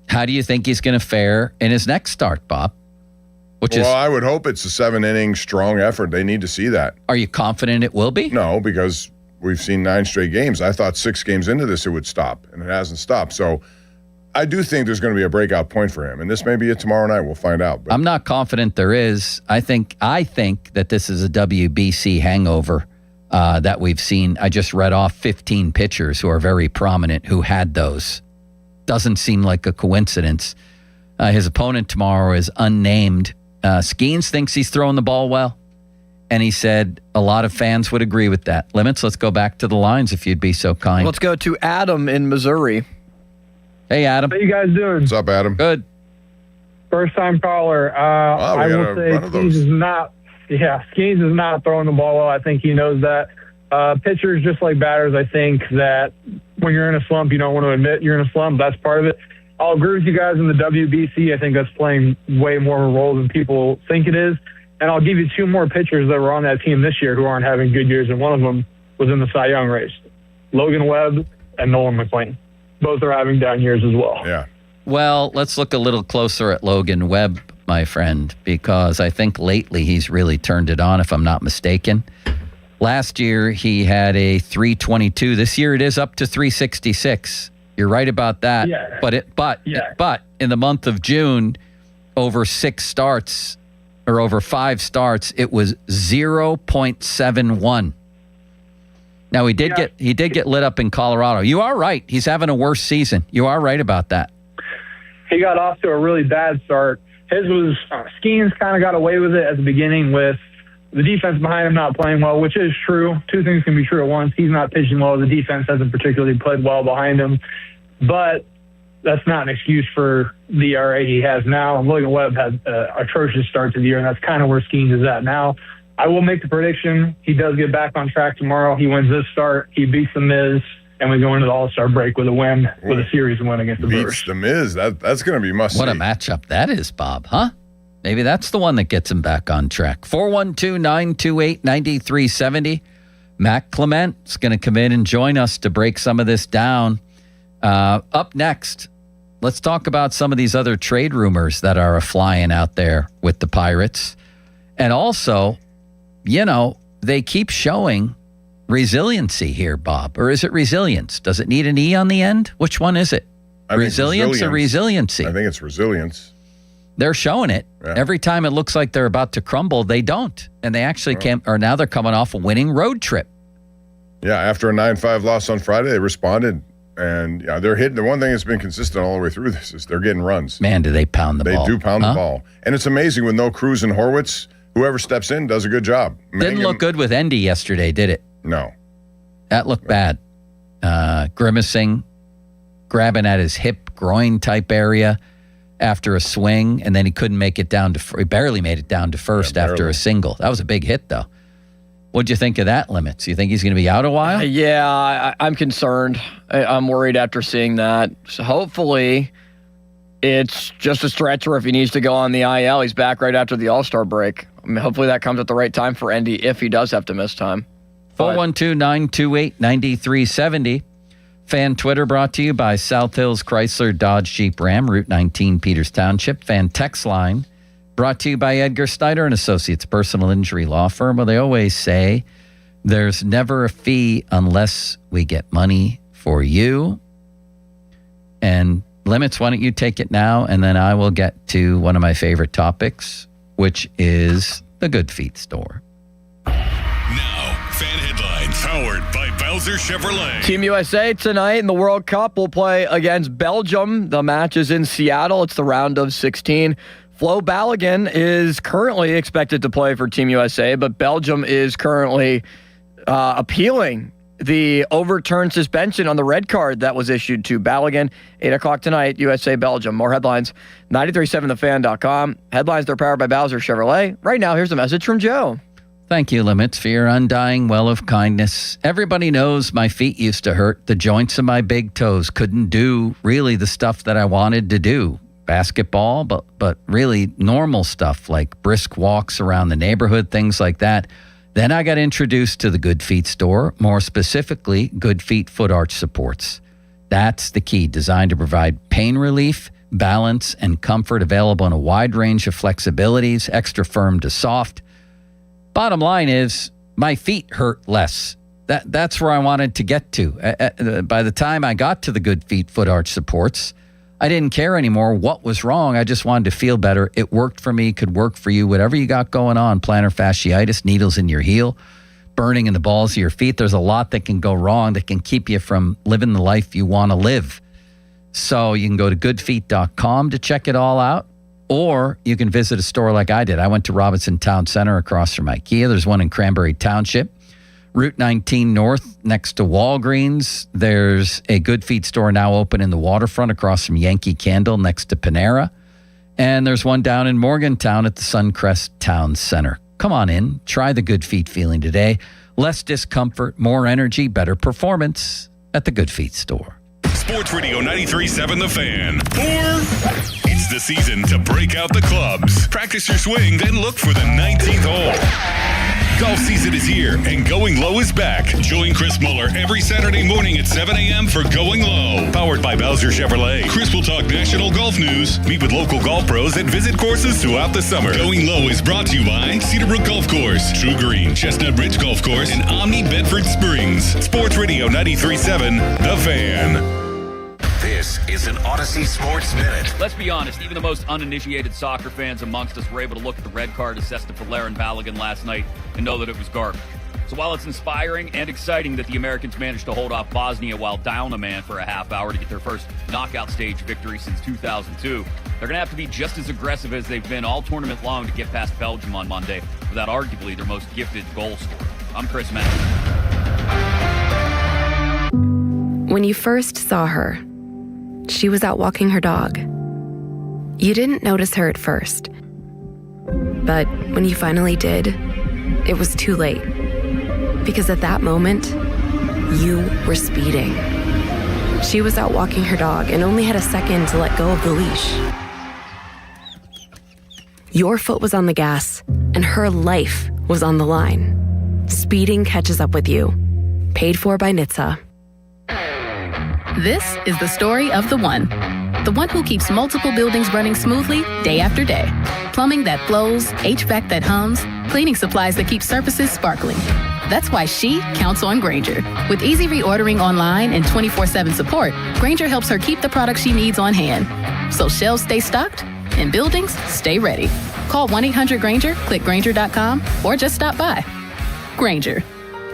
How do you think he's going to fare in his next start, Bob? I would hope it's a 7-inning strong effort. They need to see that. Are you confident it will be? No, because we've seen 9 straight games. I thought 6 games into this it would stop, and it hasn't stopped. So I do think there's going to be a breakout point for him, and this may be it tomorrow night. We'll find out. But I'm not confident there is. I think that this is a WBC hangover that we've seen. I just read off 15 pitchers who are very prominent who had those. Doesn't seem like a coincidence. His opponent tomorrow is unnamed. Skeens thinks he's throwing the ball well, and he said a lot of fans would agree with that. Limits, let's go back to the lines if you'd be so kind. Let's go to Adam in Missouri. Hey, Adam. How you guys doing? What's up, Adam? Good. First time caller. I will say Skeens is not. Yeah, Skeens is not throwing the ball well. I think he knows that. Pitchers, just like batters, I think that when you're in a slump, you don't want to admit you're in a slump. That's part of it. I'll agree with you guys in the WBC. I think that's playing way more of a role than people think it is. And I'll give you 2 more pitchers that were on that team this year who aren't having good years, and one of them was in the Cy Young race. Logan Webb and Nolan McLean. Both are having down years as well. Yeah. Well, let's look a little closer at Logan Webb, my friend, because I think lately he's really turned it on, if I'm not mistaken. Last year, he had a 322. This year, it is up to 366. You're right about that. Yeah. But in the month of June, over 6 starts or over 5 starts, it was 0.71. Now he did get lit up in Colorado. You are right. He's having a worse season. You are right about that. He got off to a really bad start. His was Skeens kind of got away with it at the beginning with the defense behind him not playing well, which is true. 2 things can be true at once. He's not pitching well. The defense hasn't particularly played well behind him. But that's not an excuse for the ERA he has now. And Logan Webb had an atrocious start to the year, and that's kind of where Skeens is at now. I will make the prediction. He does get back on track tomorrow. He wins this start. He beats The Miz, and we go into the All-Star break with a win, with a series win against the Brewers. Beats The Miz. That's going to be must-see. What a matchup that is, Bob, huh? Maybe that's the one that gets him back on track. 412-928-9370. Matt Clement's going to come in and join us to break some of this down. Up next, let's talk about some of these other trade rumors that are flying out there with the Pirates. And also, they keep showing resiliency here, Bob. Or is it resilience? Does it need an E on the end? Which one is it? Resilience or resiliency? I think it's resilience. They're showing it. Yeah. Every time it looks like they're about to crumble, they don't. And they actually now they're coming off a winning road trip. Yeah, after a 9-5 loss on Friday, they responded. And they're hitting. The one thing that's been consistent all the way through this is they're getting runs. Man, do they pound the ball. They do pound the ball. And it's amazing with no Cruz and Horwitz, whoever steps in does a good job. Didn't look good with Endy yesterday, did it? No. That looked bad. Grimacing, grabbing at his hip, groin type area after a swing, and then he couldn't make it down to he barely made it down to first after a single. That was a big hit, though. What'd you think of that, Limits? You think he's going to be out a while? Yeah, I'm concerned. I'm worried after seeing that. So hopefully it's just a stretch where if he needs to go on the IL, he's back right after the All-Star break. I mean, hopefully that comes at the right time for Endy if he does have to miss time. 412-928-9370. Fan Twitter brought to you by South Hills Chrysler Dodge Jeep Ram, Route 19, Peters Township. Fan text line brought to you by Edgar Snyder and Associates, personal injury law firm. Well, they always say there's never a fee unless we get money for you. And Limits, why don't you take it now, and then I will get to one of my favorite topics, which is the Good Feet store. Now, fan headlines powered by Bowser Chevrolet. Team USA tonight in the World Cup will play against Belgium. The match is in Seattle. It's the round of 16. Flo Balogun is currently expected to play for Team USA, but Belgium is currently appealing the overturned suspension on the red card that was issued to Balogun. 8 o'clock tonight, USA-Belgium. More headlines, 937thefan.com. Headlines, they're powered by Bowser Chevrolet. Right now, here's a message from Joe. Thank you, Limits, for your undying well of kindness. Everybody knows my feet used to hurt. The joints of my big toes couldn't do really the stuff that I wanted to do. Basketball, but really normal stuff like brisk walks around the neighborhood, things like that. Then I got introduced to the Good Feet store, more specifically, Good Feet Foot Arch Supports. That's the key, designed to provide pain relief, balance, and comfort, available in a wide range of flexibilities, extra firm to soft. Bottom line is, my feet hurt less. That's where I wanted to get to. By the time I got to the Good Feet Foot Arch Supports, I didn't care anymore what was wrong. I just wanted to feel better. It worked for me, could work for you. Whatever you got going on, plantar fasciitis, needles in your heel, burning in the balls of your feet, there's a lot that can go wrong that can keep you from living the life you want to live. So you can go to goodfeet.com to check it all out, or you can visit a store like I did. I went to Robinson Town Center across from IKEA. There's one in Cranberry Township. Route 19 North, next to Walgreens. There's a Good Feet store now open in the waterfront across from Yankee Candle next to Panera. And there's one down in Morgantown at the Suncrest Town Center. Come on in. Try the Good Feet feeling today. Less discomfort, more energy, better performance at the Good Feet store. Sports Radio 93.7 The Fan. It's the season to break out the clubs. Practice your swing, then look for the 19th hole. Golf season is here, and Going Low is back. Join Chris Muller every Saturday morning at 7 a.m. for Going Low. Powered by Bowser Chevrolet. Chris will talk national golf news, meet with local golf pros, and visit courses throughout the summer. Going Low is brought to you by Cedarbrook Golf Course, True Green, Chestnut Ridge Golf Course, and Omni Bedford Springs. Sports Radio 93.7 The Fan. This is an Odyssey Sports Minute. Let's be honest, even the most uninitiated soccer fans amongst us were able to look at the red card assessed to Valerian Balogun last night and know that it was garbage. So while it's inspiring and exciting that the Americans managed to hold off Bosnia while down a man for a half hour to get their first knockout stage victory since 2002, they're going to have to be just as aggressive as they've been all tournament long to get past Belgium on Monday without arguably their most gifted goal scorer. I'm Chris Mack. When you first saw her, she was out walking her dog. You didn't notice her at first. But when you finally did, it was too late. Because at that moment, you were speeding. She was out walking her dog and only had a second to let go of the leash. Your foot was on the gas, and her life was on the line. speeding catches up with you. Paid for by NHTSA. This is the story of the one who keeps multiple buildings running smoothly day after day. Plumbing that flows, HVAC that hums, cleaning supplies that keep surfaces sparkling. That's why she counts on Grainger. With easy reordering online and 24/7 support, Grainger helps her keep the products she needs on hand. So shelves stay stocked and buildings stay ready. Call 1-800-GRAINGER, click Grainger.com, or just stop by. Grainger,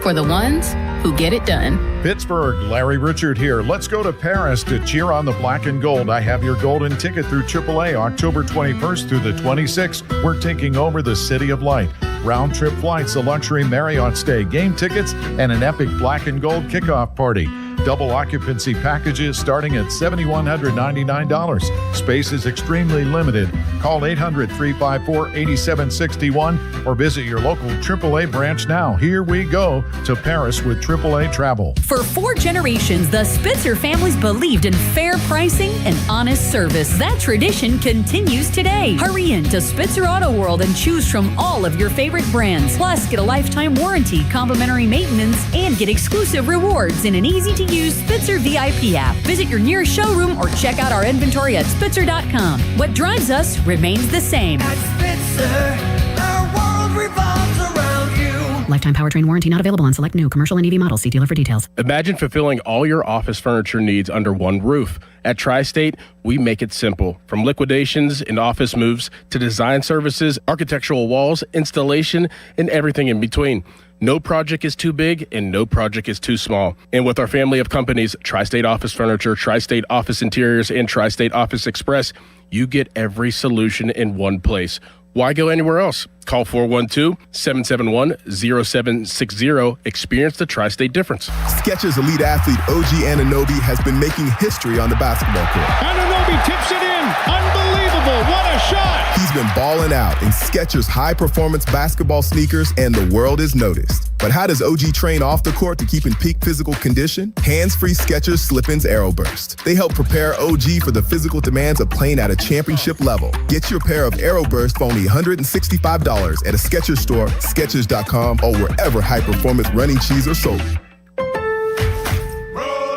for the ones who get it done. Pittsburgh, Larry Richard here. Let's go to Paris to cheer on the black and gold. I have your golden ticket through AAA October 21st through the 26th. We're taking over the City of Light. Round trip flights, a luxury Marriott stay, game tickets, and an epic black and gold kickoff party. Double occupancy packages starting at $7,199. Space is extremely limited. Call 800-354-8761 or visit your local AAA branch now. Here we go to Paris with AAA Travel. For 4 generations, the Spitzer families believed in fair pricing and honest service. That tradition continues today. Hurry in to Spitzer Auto World and choose from all of your favorite brands. Plus, get a lifetime warranty, complimentary maintenance, and get exclusive rewards in an easy-to-use Spitzer VIP app. Visit your nearest showroom or check out our inventory at Spitzer.com. What drives us remains the same. At Spitzer, our world revolves around you. Lifetime powertrain warranty not available on select new commercial and EV models. See dealer for details. Imagine fulfilling all your office furniture needs under one roof. At Tri-State, we make it simple. From liquidations and office moves to design services, architectural walls, installation, and everything in between. No project is too big and no project is too small. And with our family of companies, Tri-State Office Furniture, Tri-State Office Interiors, and Tri-State Office Express, you get every solution in one place. Why go anywhere else? Call 412-771-0760. Experience the Tri-State difference. Skechers elite athlete OG Anunoby has been making history on the basketball court. Anunoby tips it in. Unbelievable. What a shot. He's been balling out in Skechers high-performance basketball sneakers, and the world is noticed. But how does OG train off the court to keep in peak physical condition? Hands-free Skechers Slip-ins Aeroburst. They help prepare OG for the physical demands of playing at a championship level. Get your pair of Aeroburst for only $165 at a Skechers store, Skechers.com, or wherever high-performance running shoes are sold.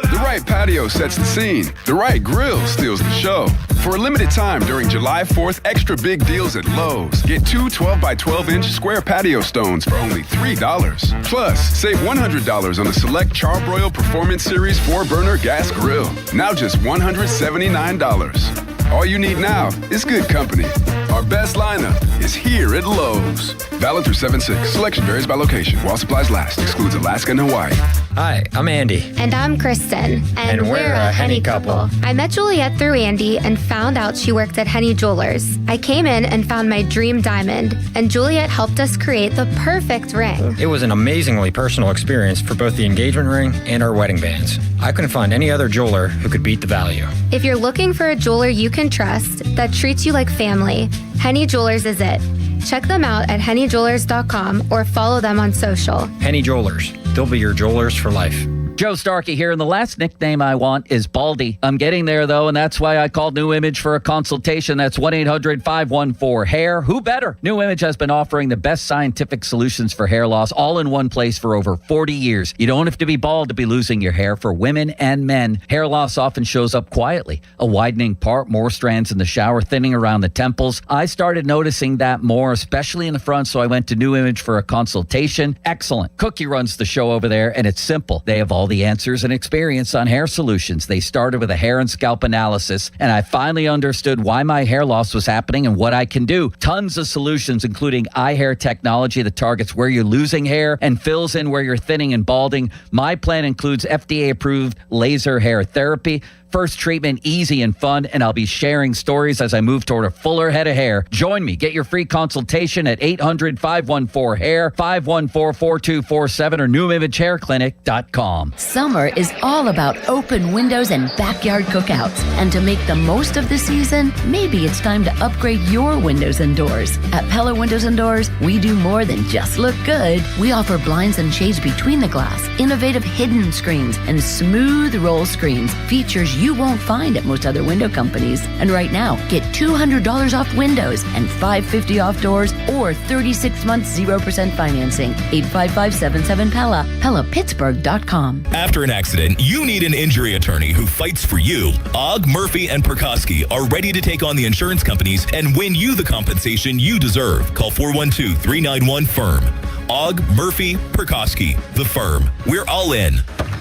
The right patio sets the scene. The right grill steals the show. For a limited time during July 4th, extra big deals at Lowe's. Get 2 12-by-12-inch square patio stones for only $3. Plus, save $100 on the select Charbroil Performance Series 4-burner gas grill. Now just $179. All you need now is good company. Our best lineup is here at Lowe's. Valid through 7/6. Selection varies by location. While supplies last. Excludes Alaska and Hawaii. Hi, I'm Andy. And I'm Kristen. And we're a Henny couple. I met Juliet through Andy and found out she worked at Henny Jewelers. I came in and found my dream diamond, and Juliet helped us create the perfect ring. It was an amazingly personal experience for both the engagement ring and our wedding bands. I couldn't find any other jeweler who could beat the value. If you're looking for a jeweler you can trust that treats you like family, Henny Jewelers is it. Check them out at hennyjewelers.com or follow them on social. Henny Jewelers. They'll be your jewelers for life. Joe Starkey here, and the last nickname I want is Baldy. I'm getting there, though, and that's why I called New Image for a consultation. That's 1-800-514-HAIR. Who better? New Image has been offering the best scientific solutions for hair loss all in one place for over 40 years. You don't have to be bald to be losing your hair. For women and men, hair loss often shows up quietly. A widening part, more strands in the shower, thinning around the temples. I started noticing that more, especially in the front, so I went to New Image for a consultation. Excellent. Cookie runs the show over there, and it's simple. They have all the answers and experience on hair solutions. They started with a hair and scalp analysis, and I finally understood why my hair loss was happening and what I can do. Tons of solutions, including eye hair technology that targets where you're losing hair and fills in where you're thinning and balding. My plan includes FDA-approved laser hair therapy. First treatment, easy and fun, and I'll be sharing stories as I move toward a fuller head of hair. Join me. Get your free consultation at 800-514-HAIR, 514-4247, or NewImageHairClinic.com. Summer is all about open windows and backyard cookouts. And to make the most of the season, maybe it's time to upgrade your windows and doors. At Pella Windows and Doors, we do more than just look good. We offer blinds and shades between the glass, innovative hidden screens, and smooth roll screens, features you won't find at most other window companies. And right now, get $200 off windows and $550 off doors or 36 months 0% financing. 855-77-PELLA, PellaPittsburgh.com. After an accident, you need an injury attorney who fights for you. Ogg, Murphy, and Perkoski are ready to take on the insurance companies and win you the compensation you deserve. Call 412-391-FIRM. Ogg, Murphy, Perkoski, the firm. We're all in.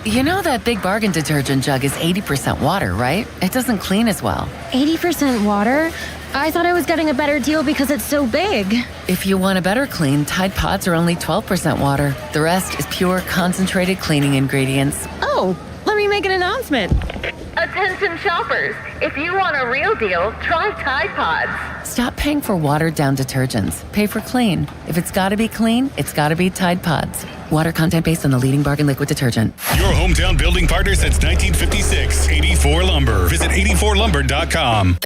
You know that Big Bargain detergent jug is 80% water, right? It doesn't clean as well. 80% water? I thought I was getting a better deal because it's so big. If you want a better clean, Tide Pods are only 12% water. The rest is pure concentrated cleaning ingredients. Oh, let me make an announcement. Attention shoppers, if you want a real deal, try Tide Pods. Stop paying for watered-down detergents. Pay for clean. If it's got to be clean, it's got to be Tide Pods. Water content based on the leading bargain liquid detergent. Your hometown building partner since 1956, 84 Lumber. Visit 84lumber.com.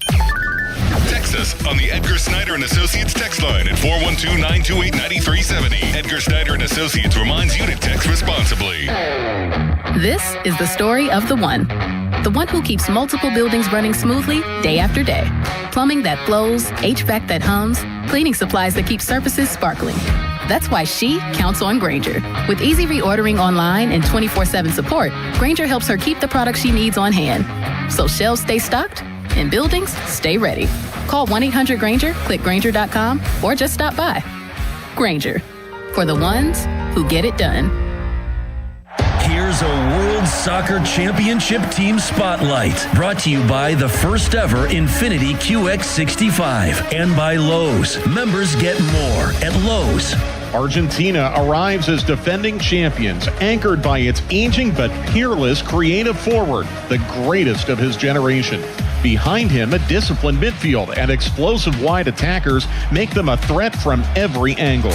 Text us on the Edgar Snyder and Associates text line at 412-928-9370. Edgar Snyder and Associates reminds you to text responsibly. This is the story of the one who keeps multiple buildings running smoothly day after day. Plumbing that flows, HVAC that hums, cleaning supplies that keep surfaces sparkling. That's why she counts on Grainger. With easy reordering online and 24/7 support, Grainger helps her keep the products she needs on hand. So shelves stay stocked and buildings stay ready. Call 1-800-GRAINGER, click Grainger.com, or just stop by. Grainger, for the ones who get it done. Here's a World Soccer Championship Team Spotlight, brought to you by the first ever Infiniti QX65 and by Lowe's. Members get more at Lowe's. Argentina arrives as defending champions, anchored by its aging but peerless creative forward, the greatest of his generation. Behind him, a disciplined midfield and explosive wide attackers make them a threat from every angle.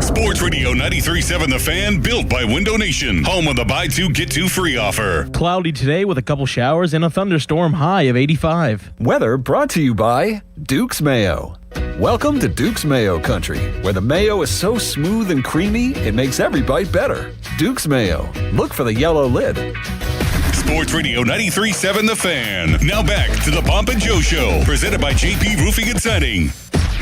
Sports Radio 93.7 The Fan, built by Window Nation, home of the buy two, get two free offer. Cloudy today with a couple showers and a thunderstorm, high of 85. Weather brought to you by Duke's Mayo. Welcome to Duke's Mayo Country, where the mayo is so smooth and creamy, it makes every bite better. Duke's Mayo. Look for the yellow lid. Sports Radio 93.7 The Fan. Now back to the Pomp and Joe Show, presented by JP Roofing and Siding.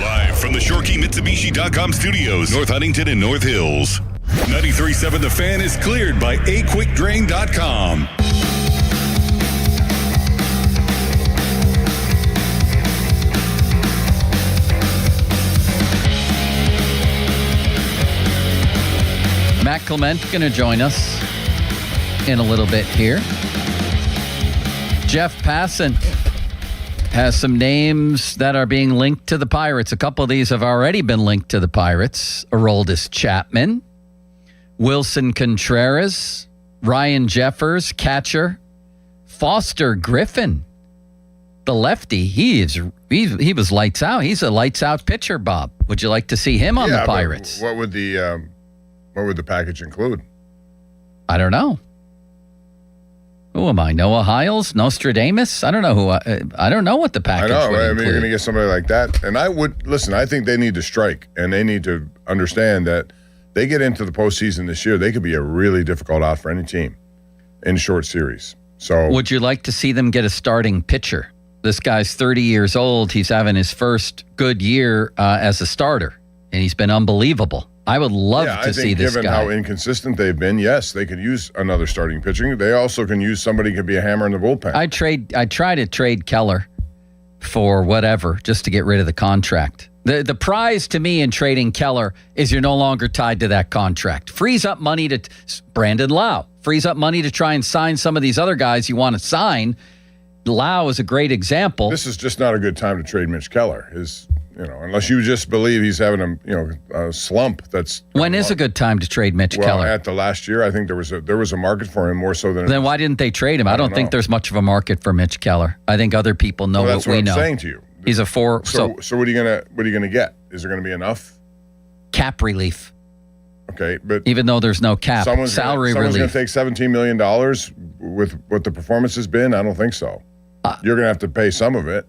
Live from the ShoreKeyMitsubishi.com studios, North Huntington and North Hills. 93.7 The Fan is cleared by AQuickDrain.com. Matt Clement going to join us in a little bit here. Jeff Passan has some names that are being linked to the Pirates. A couple of these have already been linked to the Pirates. Aroldis Chapman, Wilson Contreras, Ryan Jeffers, catcher, Foster Griffin, the lefty. He was lights out. He's a lights out pitcher, Bob. Would you like to see him on the Pirates? What would the package include? I don't know. Who am I? Noah Hiles? Nostradamus? I don't know who. I don't know what the package would include. You're going to get somebody like that. And I think they need to strike, and they need to understand that they get into the postseason this year, they could be a really difficult out for any team in short series. So, would you like to see them get a starting pitcher? This guy's 30 years old. He's having his first good year as a starter, and he's been unbelievable. I would love to see this guy. Given how inconsistent they've been, yes, they could use another starting pitching. They also can use somebody who could be a hammer in the bullpen. I try to trade Keller for whatever, just to get rid of the contract. The prize to me in trading Keller is you're no longer tied to that contract. Frees up money to Brandon Lau. Frees up money to try and sign some of these other guys you want to sign. Lau is a great example. This is just not a good time to trade Mitch Keller. Unless you just believe he's having a slump. When is a good time to trade Mitch Keller? At the last year, I think there was a market for him more so than. Then why didn't they trade him? I don't think there's much of a market for Mitch Keller. I think other people know what we know. That's what I'm saying to you. He's a 4. So what are you gonna get? Is there gonna be enough cap relief? Okay, but even though there's no cap, salary someone's going relief. to take $17 million with what the performance has been? I don't think so. You're going to have to pay some of it.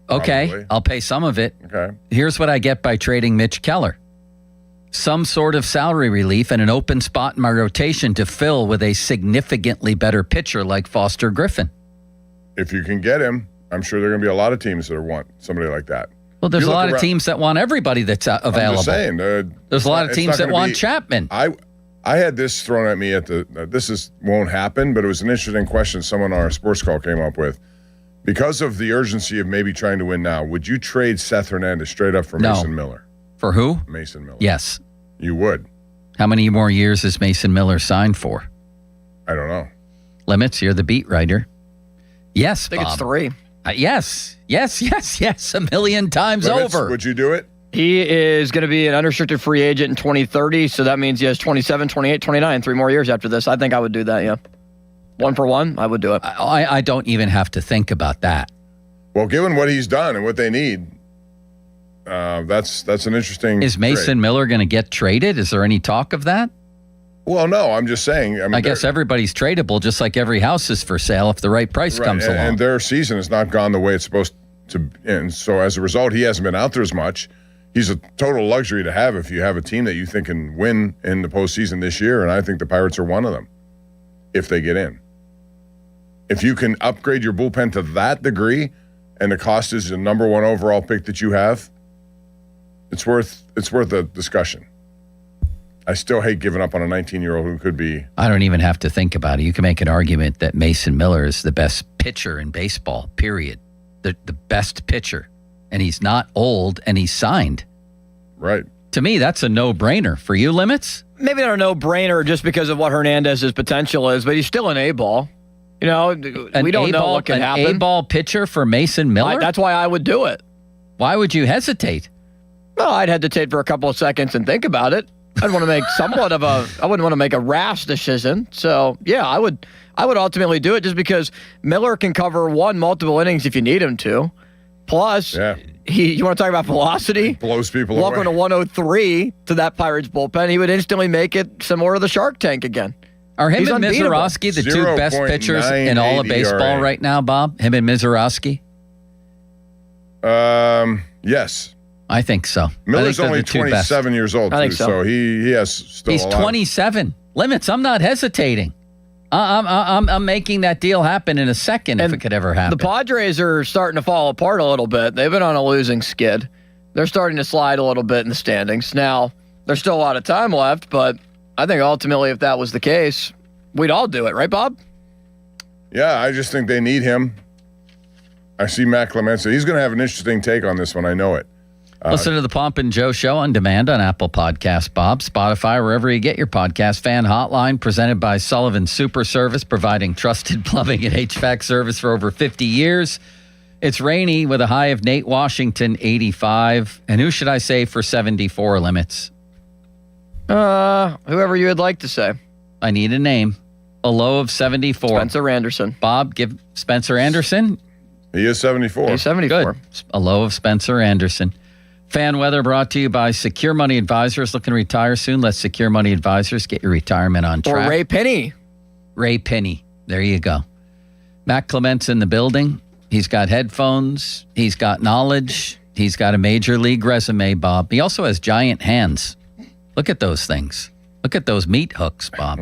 Okay, probably. I'll pay some of it. Okay. Here's what I get by trading Mitch Keller. Some sort of salary relief and an open spot in my rotation to fill with a significantly better pitcher like Foster Griffin. If you can get him, I'm sure there are going to be a lot of teams that want somebody like that. Well, there's a lot of teams that want everybody that's available. I'm just saying. There's a lot of teams that want Chapman. I had this thrown at me at the. Won't happen, but it was an interesting question someone on our sports call came up with. Because of the urgency of maybe trying to win now, would you trade Seth Hernandez straight up for Mason Miller? For who? Mason Miller. Yes. You would. How many more years is Mason Miller signed for? I don't know. Limits, you're the beat writer. Yes, I think Bob. it's 3. Yes. A million times Limits, over. Would you do it? He is going to be an unrestricted free agent in 2030, so that means he has 27, 28, 29, 3 more years after this. I think I would do that, yeah. 1 for 1, I would do it. I don't even have to think about that. Well, given what he's done and what they need, that's an interesting. Is Mason trade. Miller going to get traded? Is there any talk of that? Well, no. I'm just saying. I guess everybody's tradable, just like every house is for sale if the right price comes along. And their season has not gone the way it's supposed to. And so as a result, he hasn't been out there as much. He's a total luxury to have if you have a team that you think can win in the postseason this year. And I think the Pirates are one of them if they get in. If you can upgrade your bullpen to that degree, and the cost is the number 1 overall pick that you have, it's worth a discussion. I still hate giving up on a 19-year-old who could be. I don't even have to think about it. You can make an argument that Mason Miller is the best pitcher in baseball, period. The best pitcher. And he's not old, and he's signed. Right. To me, that's a no-brainer. For you, Limits? Maybe not a no-brainer just because of what Hernandez's potential is, but he's still an A-ball. You know, we don't know what can happen. An A-ball pitcher for Mason Miller? That's why I would do it. Why would you hesitate? Well, I'd hesitate for a couple of seconds and think about it. I'd want to make I wouldn't want to make a rash decision. So, yeah, I would ultimately do it just because Miller can cover multiple innings if you need him to. Plus, you want to talk about velocity? Blows people Welcome away. to 103 to that Pirates bullpen. He would instantly make it similar to the Shark Tank again. Are him and Mizorowski the 2 best pitchers in all of baseball right now, Bob? Him and Mizorowski? Yes. I think so. Miller's only 27 years old, too, so he has still He's a lot. 27. Limits, I'm not hesitating. I'm making that deal happen in a second if it could ever happen. The Padres are starting to fall apart a little bit. They've been on a losing skid. They're starting to slide a little bit in the standings. Now, there's still a lot of time left, but I think ultimately if that was the case, we'd all do it. Right, Bob? Yeah, I just think they need him. I see Matt Clemenza. He's going to have an interesting take on this one. I know it. Listen to the Pomp and Joe Show on demand on Apple Podcasts, Bob, Spotify, wherever you get your podcast. Fan Hotline presented by Sullivan Super Service, providing trusted plumbing and HVAC service for over 50 years. It's rainy with a high of Nate Washington, 85. And who should I say for 74, Limits? Whoever you would like to say. I need a name. A low of 74. Spencer Anderson. Bob, give Spencer Anderson. He is 74. He's 74. Good. A low of Spencer Anderson. Fan weather brought to you by Secure Money Advisors. Looking to retire soon? Let Secure Money Advisors get your retirement on track. Or Ray Penny. Ray Penny. There you go. Matt Clement's in the building. He's got headphones. He's got knowledge. He's got a major league resume, Bob. He also has giant hands. Look at those things. Look at those meat hooks, Bob.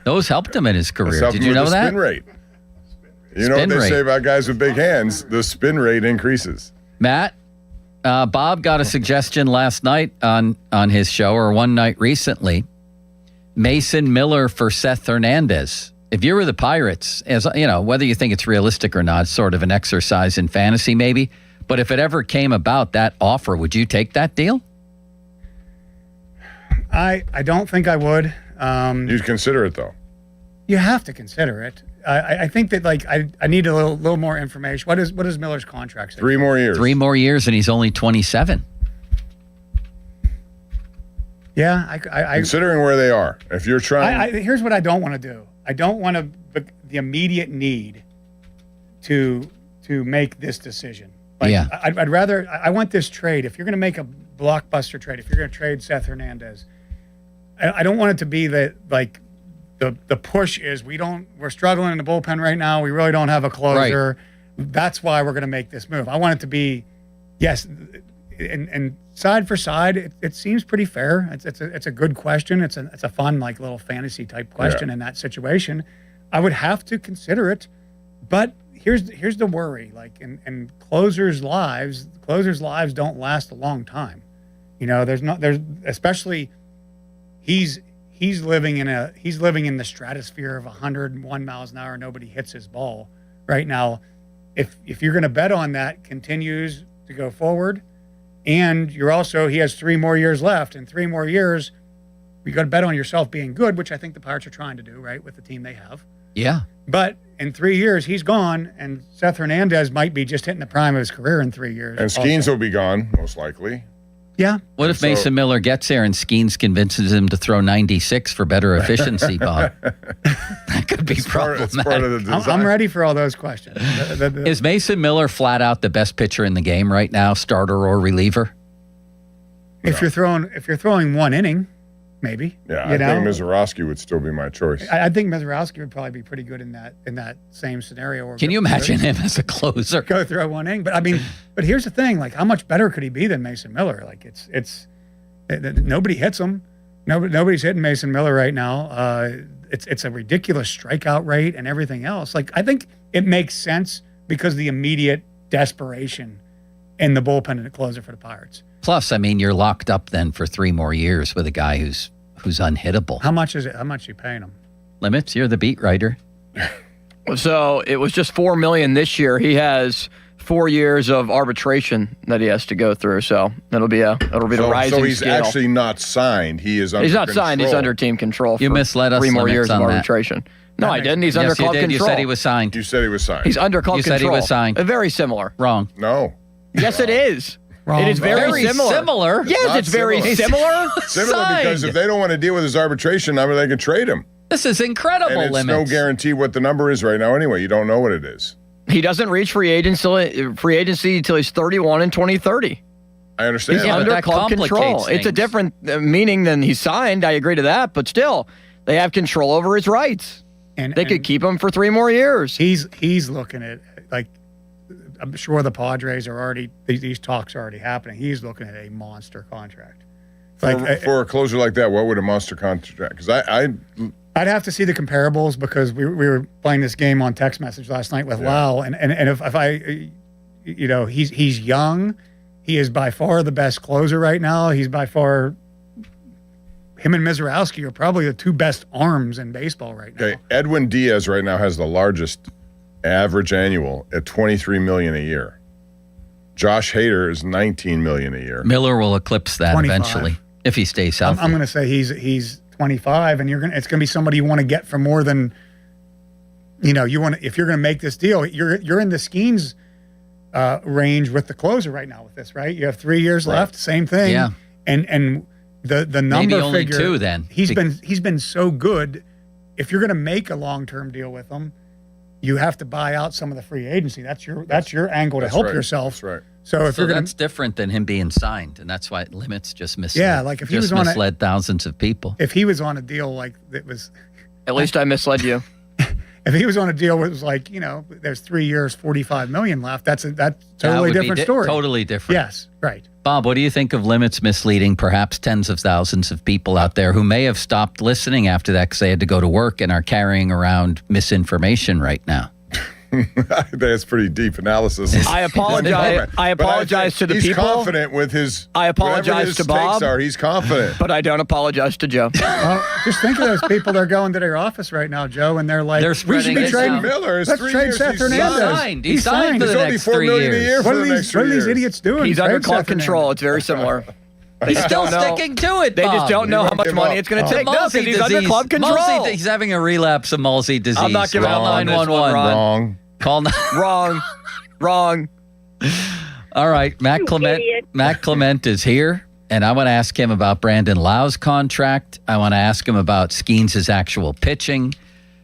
Those helped him in his career. Did you know that? Spin rate. You know what they say about guys with big hands? The spin rate increases. Matt, Bob got a suggestion last night on his show, or one night recently. Mason Miller for Seth Hernandez. If you were the Pirates, as you know, whether you think it's realistic or not, it's sort of an exercise in fantasy maybe. But if it ever came about, that offer, would you take that deal? I don't think I would. You'd consider it, though. You have to consider it. I think that I need a little more information. What is Miller's contract say? 3 more years. 3 more years, and he's only 27. Yeah, I considering where they are. If you're trying, here's what I don't want to do. I don't want the immediate need to make this decision. I'd rather. I want this trade. If you're going to make a blockbuster trade, if you're going to trade Seth Hernandez, I don't want it to be that like the push is we're struggling in the bullpen right now. We really don't have a closer. Right. That's why we're going to make this move. I want it to be, yes, and side for side, it seems pretty fair. It's a good question. It's a fun like little fantasy type question in that situation. I would have to consider it, but here's the worry. Like in closers' lives don't last a long time. There's especially he's living in the stratosphere of 101 miles an hour. Nobody hits his ball right now. If you're going to bet on that continues to go forward, and he has 3 more years left. In 3 more years, you got to bet on yourself being good, which I think the Pirates are trying to do, right, with the team they have. Yeah. But in 3 years, he's gone, and Seth Hernandez might be just hitting the prime of his career in 3 years. And Skeens will be gone, most likely. Yeah. What if Mason Miller gets there and Skeens convinces him to throw 96 for better efficiency, Bob? That could be problematic. Part of the design. I'm ready for all those questions. Is Mason Miller flat out the best pitcher in the game right now, starter or reliever? If you're throwing 1 inning, maybe. Yeah, I think Mazeroski would still be my choice. I think Mazeroski would probably be pretty good in that same scenario. Can you imagine him as a closer? Go throw 1 inning, but here's the thing: like, how much better could he be than Mason Miller? Like, it's nobody hits him. Nobody's hitting Mason Miller right now. It's a ridiculous strikeout rate and everything else. Like, I think it makes sense because of the immediate desperation in the bullpen and the closer for the Pirates. Plus, you're locked up then for 3 more years with a guy who's unhittable. How much is it? How much are you paying him? Limits? You're the beat writer. So it was just $4 million this year. He has 4 years of arbitration that he has to go through. So it'll be the rising So he's scale. actually not signed. He's not signed. He's under team control. You misled us. 3 more years of on that. arbitration. No, I didn't. He's under club control. You said he was signed. You said he was signed. He's under club control. You said he was signed. Very similar. Wrong. No. Yes, it is. Wrong. It is very similar. Yes, it's very similar. Similar because if they don't want to deal with his arbitration number, they can trade him. This is incredible. And it's Limits. no guarantee what the number is right now anyway. You don't know what it is. He doesn't reach free agency until he's 31 in 2030. I understand. He's under club control. It's a different meaning than he's signed. I agree to that, but still, they have control over his rights. And they could keep him for 3 more years. He's looking at, like, I'm sure the Padres are already, these talks are already happening. He's looking at a monster contract. For a closer like that, what would a monster contract? Because I'd have to see the comparables because we were playing this game on text message last night with Lau, and if I, he's young, he is by far the best closer right now. He's by far, him and Mazeroski are probably the 2 best arms in baseball right now. Okay, Edwin Diaz right now has the largest average annual at $23 million a year. Josh Hader is $19 million a year. Miller will eclipse that 25. eventually if he stays healthy. I'm going to say he's 25, and it's going to be somebody you want to get for more than, if you're going to make this deal, you're in the Skeens range with the closer right now with this, right? You have 3 years left, same thing. Yeah. And the number Maybe only figure, 2 then. He's been so good. If you're going to make a long-term deal with him, you have to buy out some of the free agency. That's your angle to help yourself. That's right. So if you're going that's different than him being signed, and that's why Limits just misled. Yeah, like if he was on misled thousands of people. If he was on a deal like that was, at least I misled you. If he was on a deal where it was like, there's 3 years, $45 million left, that's totally different story. Totally different. Yes, right. Bob, what do you think of Limits misleading perhaps tens of thousands of people out there who may have stopped listening after that because they had to go to work and are carrying around misinformation right now? That's pretty deep analysis. I apologize to the he's people. He's confident with his. I apologize to Bob. He's confident, but I don't apologize to Joe. Just think of those people that are going to their office right now, Joe, and they're like, we should be trading Miller. Let's trade Seth Hernandez. He's signed for the next 3 years. A year what are these idiots doing? He's under club control. It's very similar. He's still sticking to it, They Bob. just don't know how much money it's going to take. No, because he's under club control. He's having a relapse of Mulsey disease. I'm not giving Call up on this one, 911. Ron. Wrong. Call Wrong. All right, Matt Clement is here, and I want to ask him about Brandon Lau's contract. I want to ask him about Skeens' actual pitching.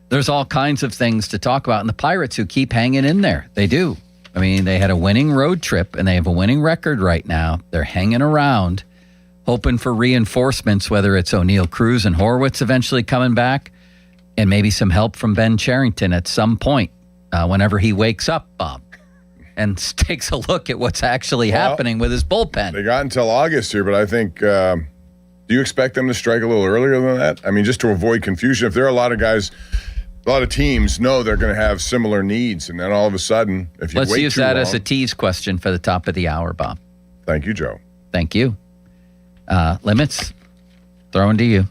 There's all kinds of things to talk about, and the Pirates who keep hanging in there. They do. They had a winning road trip, and they have a winning record right now. They're hanging around. hoping for reinforcements, whether it's O'Neal Cruz and Horwitz eventually coming back, and maybe some help from Ben Cherington at some point whenever he wakes up, Bob, and takes a look at what's actually happening with his bullpen. They got until August here, but I think, do you expect them to strike a little earlier than that? I mean, just to avoid confusion. If there are a lot of guys, a lot of teams know they're going to have similar needs, and then all of a sudden, if you Let's wait use too that long, as a tease question for the top of the hour, Bob. Thank you, Joe. Thank you. Limits, throwing to you.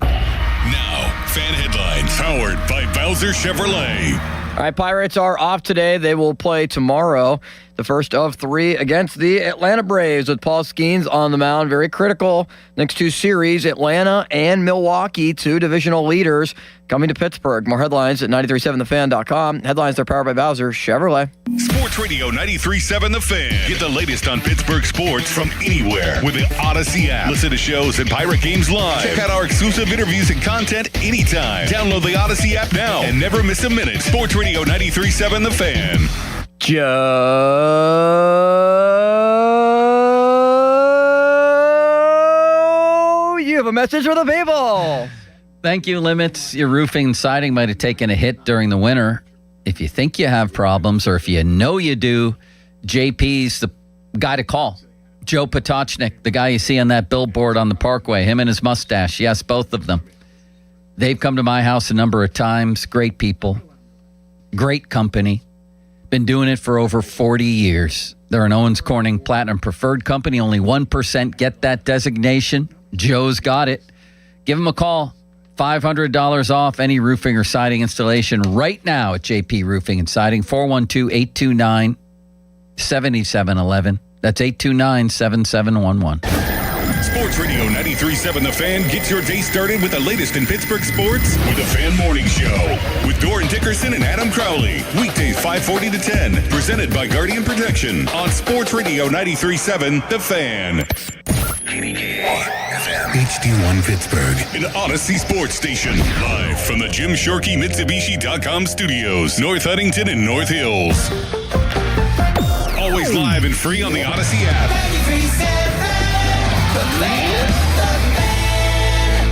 Now, fan headlines powered by Bowser Chevrolet. All right, Pirates are off today. They will play tomorrow, the first of 3 against the Atlanta Braves with Paul Skeens on the mound. Very critical. Next 2 series, Atlanta and Milwaukee, 2 divisional leaders coming to Pittsburgh. More headlines at 937thefan.com. Headlines, they're powered by Bowser Chevrolet. Sports Radio 93.7 The Fan. Get the latest on Pittsburgh sports from anywhere with the Odyssey app. Listen to shows and Pirate Games live. Check out our exclusive interviews and content anytime. Download the Odyssey app now and never miss a minute. Sports Radio 93.7 The Fan. Joe, you have a message for the people. Thank you, Limits. Your roofing and siding might have taken a hit during the winter. If you think you have problems or if you know you do, JP's the guy to call. Joe Potocznik, the guy you see on that billboard on the Parkway, him and his mustache. Yes, both of them. They've come to my house a number of times. Great people. Great company. Been doing it for over 40 years. They're an Owens Corning Platinum Preferred company. Only 1% get that designation. Joe's got it. Give him a call. $500 off any roofing or siding installation right now at JP Roofing and Siding. 412-829-7711. That's 829-7711. Sports Radio 93.7 The Fan gets your day started with the latest in Pittsburgh sports with the Fan Morning Show with Doran Dickerson and Adam Crowley. Weekdays 5:40 to 10. Presented by Guardian Protection on Sports Radio 93.7 The Fan. HD1 Pittsburgh, an Odyssey sports station. Live from the Jim Shorkey Mitsubishi.com studios, North Huntington and North Hills. Always live and free on the Odyssey app.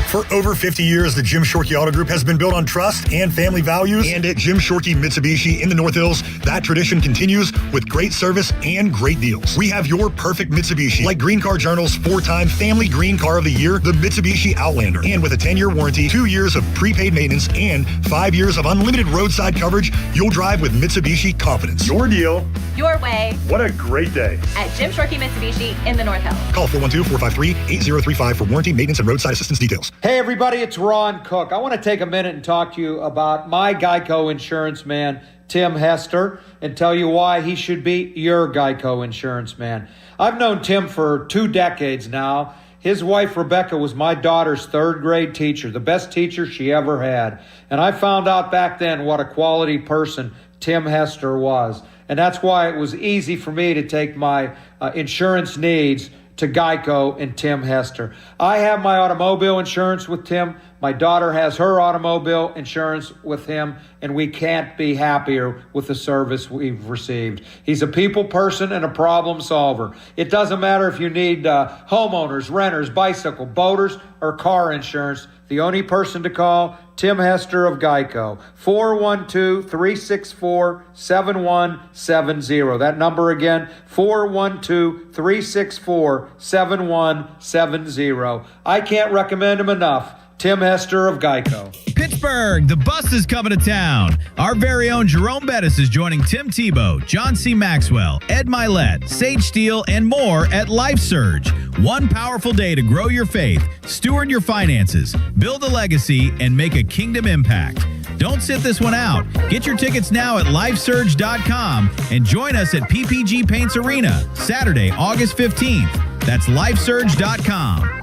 For over 50 years, the Jim Shorkey Auto Group has been built on trust and family values. And at Jim Shorkey Mitsubishi in the North Hills, that tradition continues with great service and great deals. We have your perfect Mitsubishi, like Green Car Journal's 4-time Family Green Car of the Year, the Mitsubishi Outlander. And with a 10-year warranty, 2 years of prepaid maintenance, and 5 years of unlimited roadside coverage, you'll drive with Mitsubishi confidence. Your deal. Your way. What a great day. At Jim Shorkey Mitsubishi in the North Hills. Call 412-453-8035 for warranty, maintenance, and roadside assistance details. Hey everybody, it's Ron Cook. I want to take a minute and talk to you about my Geico insurance man, Tim Hester, and tell you why he should be your Geico insurance man. I've known Tim for 2 decades now. His wife, Rebecca, was my daughter's 3rd grade teacher, the best teacher she ever had. And I found out back then what a quality person Tim Hester was. And that's why it was easy for me to take my insurance needs to Geico and Tim Hester. I have my automobile insurance with Tim. My daughter has her automobile insurance with him, and we can't be happier with the service we've received. He's a people person and a problem solver. It doesn't matter if you need homeowners, renters, bicycle, boaters, or car insurance. The only person to call, Tim Hester of Geico, 412-364-7170. That number again, 412-364-7170. I can't recommend him enough. Tim Hester of Geico. Pittsburgh, the bus is coming to town. Our very own Jerome Bettis is joining Tim Tebow, John C. Maxwell, Ed Milet, Sage Steele, and more at Life Surge. One powerful day to grow your faith, steward your finances, build a legacy, and make a kingdom impact. Don't sit this one out. Get your tickets now at lifesurge.com and join us at PPG Paints Arena, Saturday, August 15th. That's lifesurge.com.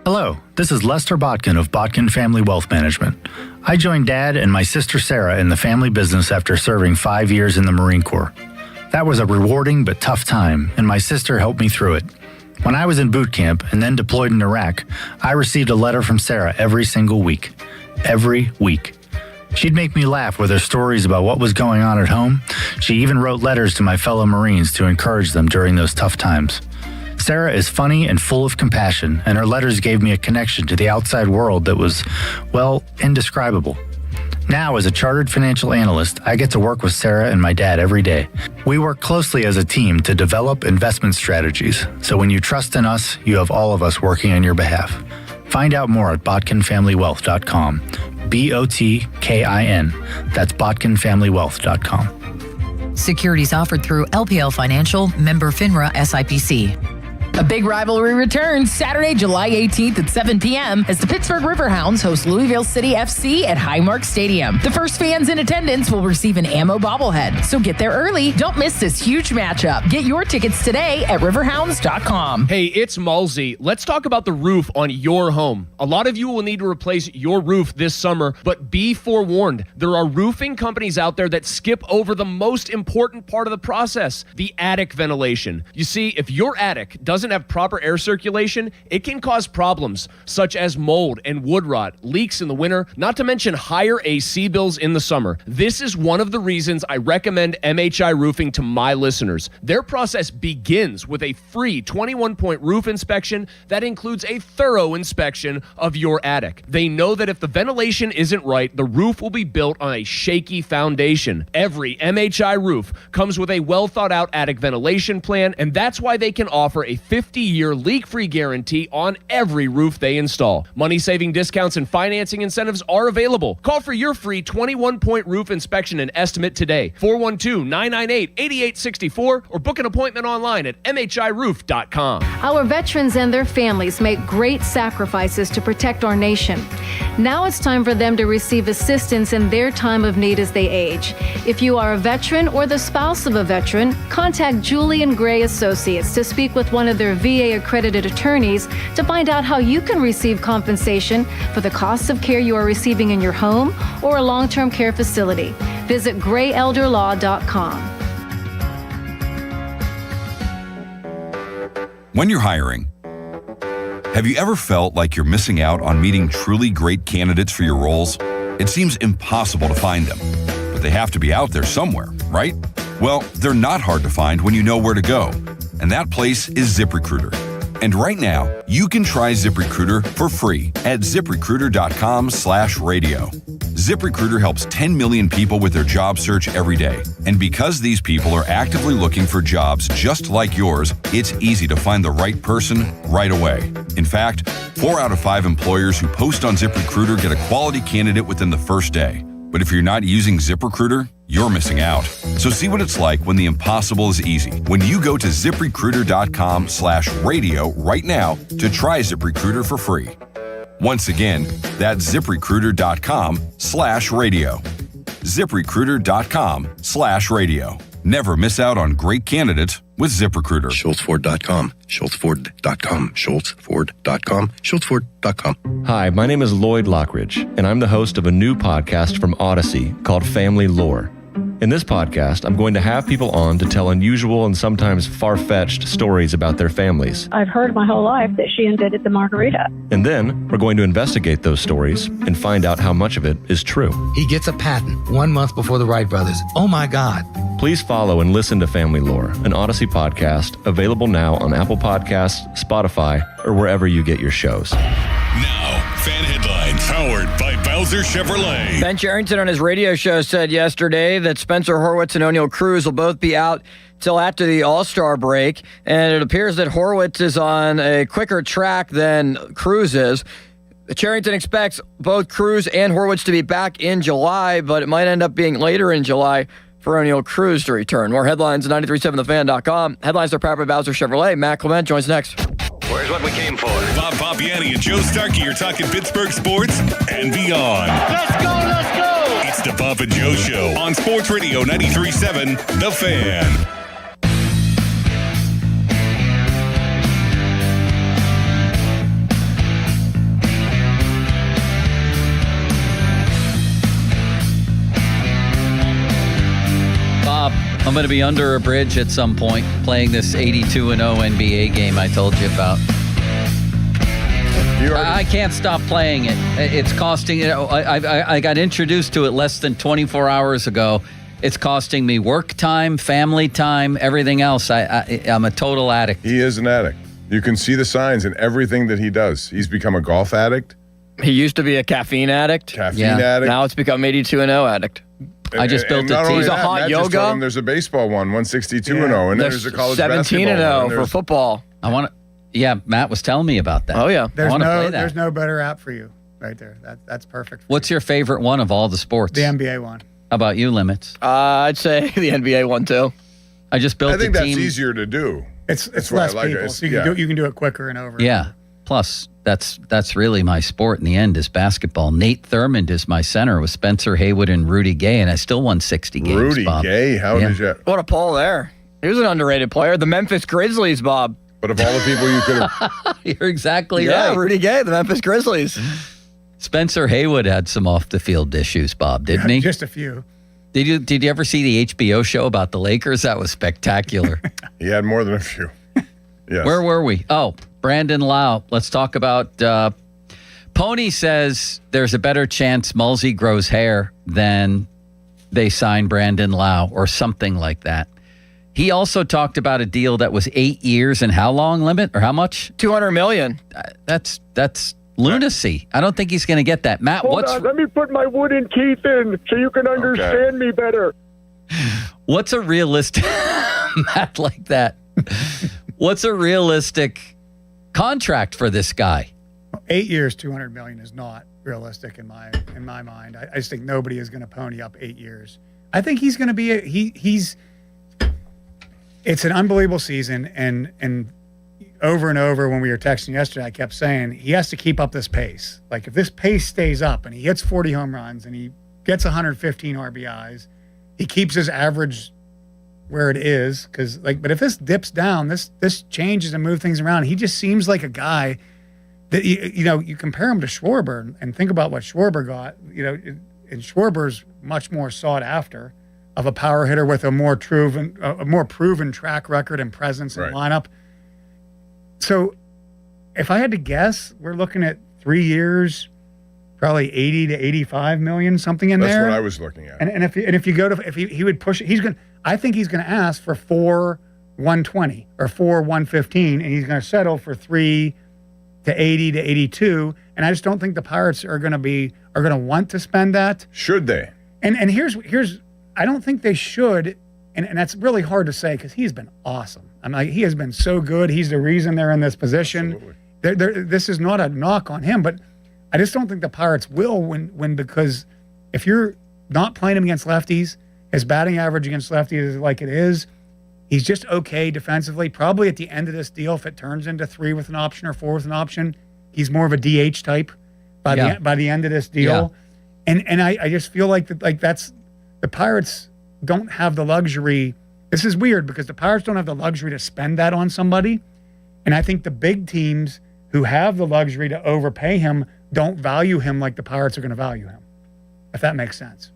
Hello, this is Lester Botkin of Botkin Family Wealth Management. I joined Dad and my sister Sarah in the family business after serving 5 years in the Marine Corps. That was a rewarding but tough time, and my sister helped me through it. When I was in boot camp and then deployed in Iraq, I received a letter from Sarah every single week. Every week. She'd make me laugh with her stories about what was going on at home. She even wrote letters to my fellow Marines to encourage them during those tough times. Sarah is funny and full of compassion, and her letters gave me a connection to the outside world that was, well, indescribable. Now, as a chartered financial analyst, I get to work with Sarah and my dad every day. We work closely as a team to develop investment strategies, so when you trust in us, you have all of us working on your behalf. Find out more at botkinfamilywealth.com. BOTKIN. That's botkinfamilywealth.com. Securities offered through LPL Financial, member FINRA SIPC. A big rivalry returns Saturday, July 18th at 7 p.m. as the Pittsburgh Riverhounds host Louisville City FC at Highmark Stadium. The first fans in attendance will receive an ammo bobblehead, so get there early. Don't miss this huge matchup. Get your tickets today at riverhounds.com. Hey, it's Mulsey. Let's talk about the roof on your home. A lot of you will need to replace your roof this summer, but be forewarned. There are roofing companies out there that skip over the most important part of the process, the attic ventilation. You see, if your attic doesn't have proper air circulation, it can cause problems such as mold and wood rot, leaks in the winter, not to mention higher AC bills in the summer. This is one of the reasons I recommend MHI Roofing to my listeners. Their process begins with a free 21-point roof inspection that includes a thorough inspection of your attic. They know that if the ventilation isn't right, the roof will be built on a shaky foundation. Every MHI roof comes with a well-thought-out attic ventilation plan, and that's why they can offer a 50-year leak-free guarantee on every roof they install. Money-saving discounts and financing incentives are available. Call for your free 21-point roof inspection and estimate today. 412-998-8864 or book an appointment online at mhiroof.com. Our veterans and their families make great sacrifices to protect our nation. Now it's time for them to receive assistance in their time of need as they age. If you are a veteran or the spouse of a veteran, contact Julian Gray Associates to speak with one of their VA-accredited attorneys to find out how you can receive compensation for the costs of care you are receiving in your home or a long-term care facility. Visit grayelderlaw.com. When you're hiring, have you ever felt like you're missing out on meeting truly great candidates for your roles? It seems impossible to find them, but they have to be out there somewhere, right? Well, they're not hard to find when you know where to go, and that place is ZipRecruiter. And right now, you can try ZipRecruiter for free at ZipRecruiter.com/radio. ZipRecruiter helps 10 million people with their job search every day. And because these people are actively looking for jobs just like yours, it's easy to find the right person right away. In fact, 4 out of 5 employers who post on ZipRecruiter get a quality candidate within the first day. But if you're not using ZipRecruiter, you're missing out. So see what it's like when the impossible is easy. When you go to ZipRecruiter.com/radio right now to try ZipRecruiter for free. Once again, that's ZipRecruiter.com/radio. ZipRecruiter.com/radio. Never miss out on great candidates with ZipRecruiter. SchultzFord.com. SchultzFord.com. SchultzFord.com. SchultzFord.com. Hi, my name is Lloyd Lockridge, and I'm the host of a new podcast from Odyssey called Family Lore. In this podcast, I'm going to have people on to tell unusual and sometimes far-fetched stories about their families. I've heard my whole life that she invented the margarita. And then we're going to investigate those stories and find out how much of it is true. He gets a patent 1 month before the Wright brothers. Oh my God. Please follow and listen to Family Lore, an Odyssey podcast available now on Apple Podcasts, Spotify, or wherever you get your shows. Now, fan headlines powered by Bowser Chevrolet. Ben Cherington on his radio show said yesterday that Spencer Horwitz and O'Neal Cruz will both be out till after the All-Star break, and it appears that Horwitz is on a quicker track than Cruz is. Cherington expects both Cruz and Horwitz to be back in July, but it might end up being later in July for O'Neal Cruz to return. More headlines at 937thefan.com. Headlines are powered by Bowser Chevrolet. Matt Clement joins next. Where's what we came for? Bob Papiani and Joe Starkey are talking Pittsburgh sports and beyond. Let's go, let's go! It's the Bob and Joe Show on Sports Radio 93.7 The Fan. Bob, I'm going to be under a bridge at some point playing this 82-0 NBA game I told you about. I can't stop playing it. It's costing. I got introduced to it less than 24 hours ago. It's costing me work time, family time, everything else. I'm a total addict. He is an addict. You can see the signs in everything that he does. He's become a golf addict. He used to be a caffeine addict. Addict. Now it's become 82-0 addict. I just built a team. He's a hot Matt yoga. just told him there's a baseball one, 162-0, and there's a college basketball 17-0 one, for football. I want to. Yeah, Matt was telling me about that. Oh yeah, There's I want to no play that. there's no better app for you right there. That's perfect. What's your favorite one of all the sports? The NBA one. How about you, Limits? I'd say the NBA one too. I just built I think a that's team. easier to do. It's That's why I less like it. people, It's- so you can do it quicker and over. Yeah. Plus, that's really my sport in the end is basketball. Nate Thurmond is my center with Spencer Haywood and Rudy Gay, and I still won 60 games. Rudy Bob. Gay, how Yeah. did you? What a pull there. He was an underrated player. The Memphis Grizzlies, Bob. But of all the people you could have, You're exactly Yeah, right. Rudy Gay, the Memphis Grizzlies. Spencer Haywood had some off the field issues, Bob, didn't he? Just a few. Did you ever see the HBO show about the Lakers? That was spectacular. he had more than a few. Yes. Where were we? Oh, Brandon Lau. Let's talk about Pony says there's a better chance Mulsey grows hair than they sign Brandon Lau or something like that. He also talked about a deal that was 8 years and how long limit or how much? $200 million. That's lunacy. I don't think he's going to get that. Matt, Hold on, let me put my wooden teeth in so you can understand me better. what's a realistic Matt like that? What's a realistic contract for this guy? 8 years, $200 million is not realistic in my mind. I just think nobody is going to pony up 8 years. I think he's going to be he's. It's an unbelievable season, and over and over when we were texting yesterday, I kept saying he has to keep up this pace. Like if this pace stays up and he hits 40 home runs and he gets 115 RBIs, he keeps his average where it is. But if this dips down, this changes and moves things around. He just seems like a guy that you compare him to Schwarber and think about what Schwarber got. And Schwarber's much more sought after of a power hitter with a more proven track record and presence in the lineup. So if I had to guess, we're looking at 3 years, probably 80 to 85 million, something in there. That's what I was looking at. And if you go to if he would push, I think he's going to ask for 4,120 or 4,115, and he's going to settle for 3 to 80 to 82. And I just don't think the Pirates are going to want to spend that. Should they? And here's I don't think they should, and that's really hard to say because he's been awesome. He has been so good. He's the reason they're in this position. This is not a knock on him, but I just don't think the Pirates will win because if you're not playing him against lefties, his batting average against lefties is like it is. He's just okay defensively. Probably at the end of this deal, if it turns into 3 with an option or 4 with an option, he's more of a DH type by the end of this deal. Yeah. And I just feel like that's the Pirates don't have the luxury. This is weird because the Pirates don't have the luxury to spend that on somebody. And I think the big teams who have the luxury to overpay him don't value him like the Pirates are going to value him, if that makes sense.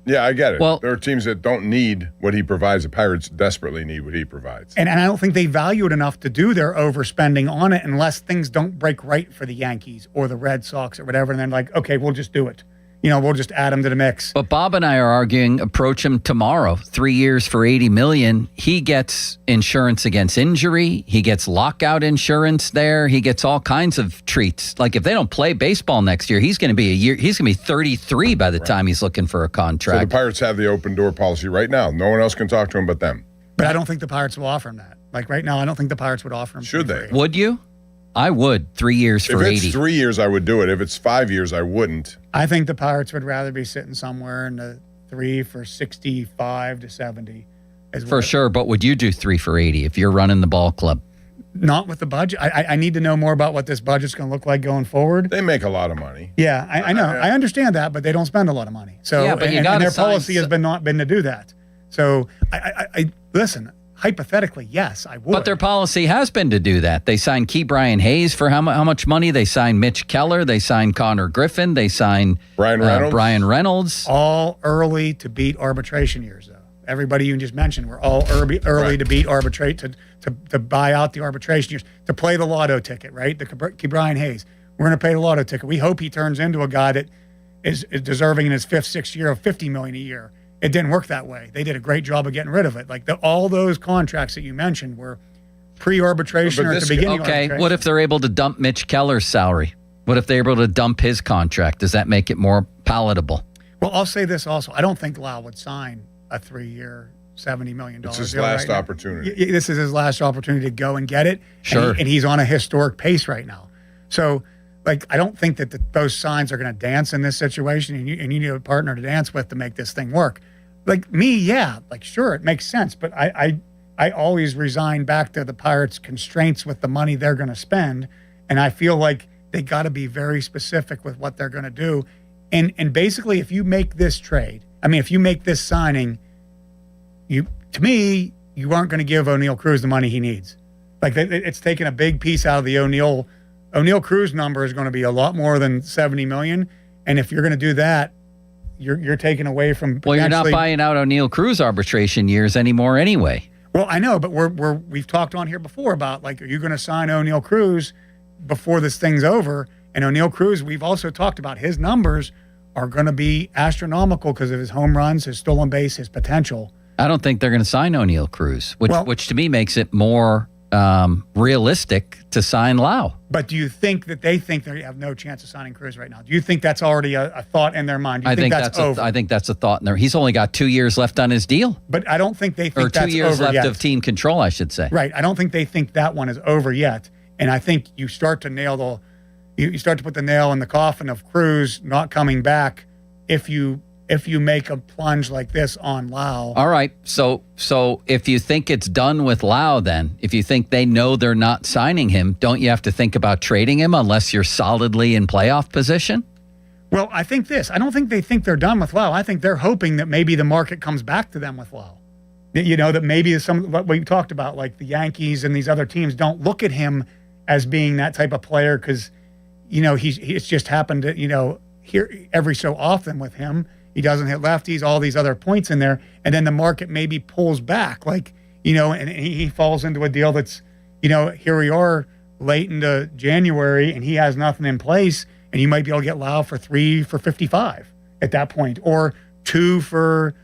Yeah, I get it. Well, there are teams that don't need what he provides. The Pirates desperately need what he provides. And I don't think they value it enough to do their overspending on it unless things don't break right for the Yankees or the Red Sox or whatever. And then okay, we'll just do it. We'll just add him to the mix. But Bob and I are arguing, approach him tomorrow. 3 years for $80 million. He gets insurance against injury. He gets lockout insurance there. He gets all kinds of treats. Like if they don't play baseball next year, he's going to be He's going to be 33 by the time he's looking for a contract. So the Pirates have the open door policy right now. No one else can talk to him but them. But I don't think the Pirates will offer him that. Like right now, I don't think the Pirates would offer him. Should they? Would you? I would. 3 years for 80. If it's 3 years, I would do it. If it's 5 years, I wouldn't. I think the Pirates would rather be sitting somewhere in the 3 for 65 to 70. For sure, but would you do 3 for 80 if you're running the ball club? Not with the budget. I need to know more about what this budget's going to look like going forward. They make a lot of money. Yeah, I know. I understand that, but they don't spend a lot of money. So yeah, but and their policy has not been to do that. So I listen. Hypothetically, yes, I would. But their policy has been to do that. They signed Key Brian Hayes for how much money? They signed Mitch Keller. They signed Connor Griffin. They signed Brian Reynolds. Brian Reynolds. All early to beat arbitration years, though. Everybody you just mentioned, we're all early to beat arbitrate, to buy out the arbitration years, to play the lotto ticket, right? The Brian Hayes. We're going to pay the lotto ticket. We hope he turns into a guy that is deserving in his 5th, 6th year of $50 million a year. It didn't work that way. They did a great job of getting rid of it. Like all those contracts that you mentioned were pre-arbitration or at the beginning of arbitration. What if they're able to dump Mitch Keller's salary? What if they're able to dump his contract? Does that make it more palatable? Well, I'll say this also. I don't think Lau would sign a 3-year, $70 million It's his deal last right now. opportunity. This is his last opportunity to go and get it. Sure. And he's on a historic pace right now. So, like, I don't think that those signs are going to dance in this situation, and you need a partner to dance with to make this thing work. Like me, yeah, like sure, it makes sense, but I always resign back to the Pirates' constraints with the money they're going to spend, and I feel like they got to be very specific with what they're going to do. And basically, if you make this trade, I mean, if you make this signing, you aren't going to give O'Neal Cruz the money he needs. Like it's taking a big piece out of the O'Neal Cruz number is going to be a lot more than $70 million, and if you're going to do that, you're taking away from. Well, you're not buying out O'Neal Cruz arbitration years anymore, anyway. Well, I know, but we've talked on here before about like, are you going to sign O'Neal Cruz before this thing's over? And O'Neal Cruz, we've also talked about his numbers are going to be astronomical because of his home runs, his stolen base, his potential. I don't think they're going to sign O'Neal Cruz, which to me makes it more realistic to sign Lau. But do you think that they think they have no chance of signing Cruz right now? Do you think that's already a thought in their mind? Do you think that's over? I think that's a thought in there. He's only got 2 years left on his deal. But I don't think they think that's over yet. Or 2 years left of team control, I should say. Right. I don't think they think that one is over yet. And I think you start to you start to put the nail in the coffin of Cruz not coming back if you make a plunge like this on Lau. All right. So if you think it's done with Lau, then if you think they know they're not signing him, don't you have to think about trading him unless you're solidly in playoff position? Well, I think this. I don't think they think they're done with Lau. I think they're hoping that maybe the market comes back to them with Lau. You know, that maybe some what we talked about, like the Yankees and these other teams don't look at him as being that type of player because, you know, it's just happened to, you know, here every so often with him. He doesn't hit lefties, all these other points in there. And then the market maybe pulls back, like, you know, and he falls into a deal that's, you know, here we are late into January and he has nothing in place. And you might be able to get Lau for 3 for 55 at that point, or 2 for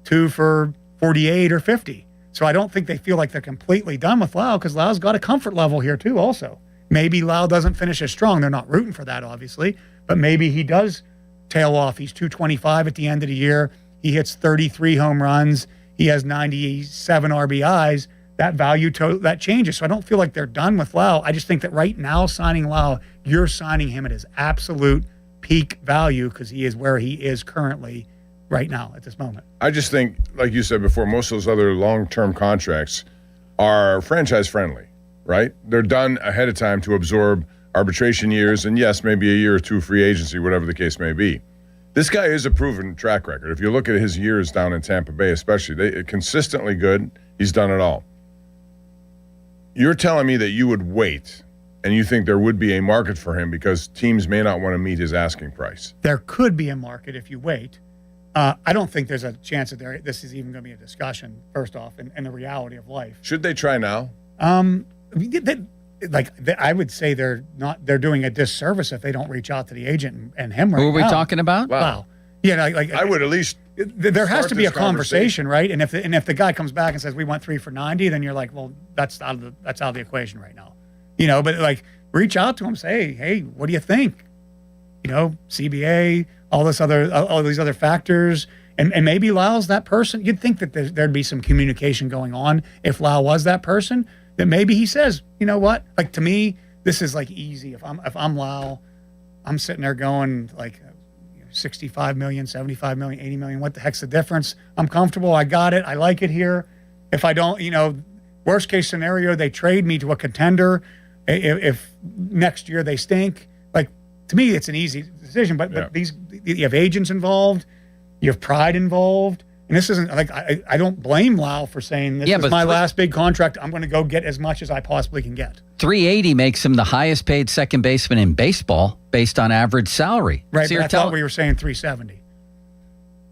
48 or 50. So I don't think they feel like they're completely done with Lau because Lau's got a comfort level here too also. Maybe Lau doesn't finish as strong. They're not rooting for that, obviously. But maybe he does tail off. He's 225 at the end of the year. He hits 33 home runs. He has 97 RBIs. That value that changes. So I don't feel like they're done with Lau. I just think that right now signing Lau, you're signing him at his absolute peak value because he is where he is currently right now at this moment. I just think, like you said before, most of those other long-term contracts are franchise-friendly, right? They're done ahead of time to absorb arbitration years and, yes, maybe a year or two free agency, whatever the case may be. This guy is a proven track record. If you look at his years down in Tampa Bay especially, they're consistently good. He's done it all. You're telling me that you would wait and you think there would be a market for him because teams may not want to meet his asking price? There could be a market if you wait. I don't think there's a chance that this is even going to be a discussion, first off, in the reality of life. Should they try now? I would say they're doing a disservice if they don't reach out to the agent and him right now. Who are we talking about? Wow. Yeah, I would at least there has to be a conversation, right? And if the guy comes back and says we want 3 for 90, then you're like, well, that's out of the equation right now. You know, but like reach out to him, say, hey, what do you think? You know, CBA, all these other factors, and maybe Lau's that person. You'd think that there'd be some communication going on if Lau was that person. That maybe he says, you know what? Like to me, this is like easy. If I'm Lau, I'm sitting there going like 65 million, 75 million, 80 million. What the heck's the difference? I'm comfortable. I got it. I like it here. If I don't, you know, worst case scenario, they trade me to a contender. If next year they stink, like to me, it's an easy decision. But you have agents involved, you have pride involved. And this isn't like I don't blame Lau for saying this is my last big contract. I'm going to go get as much as I possibly can get. 380 makes him the highest paid second baseman in baseball based on average salary. Right, So but I thought we were saying 370.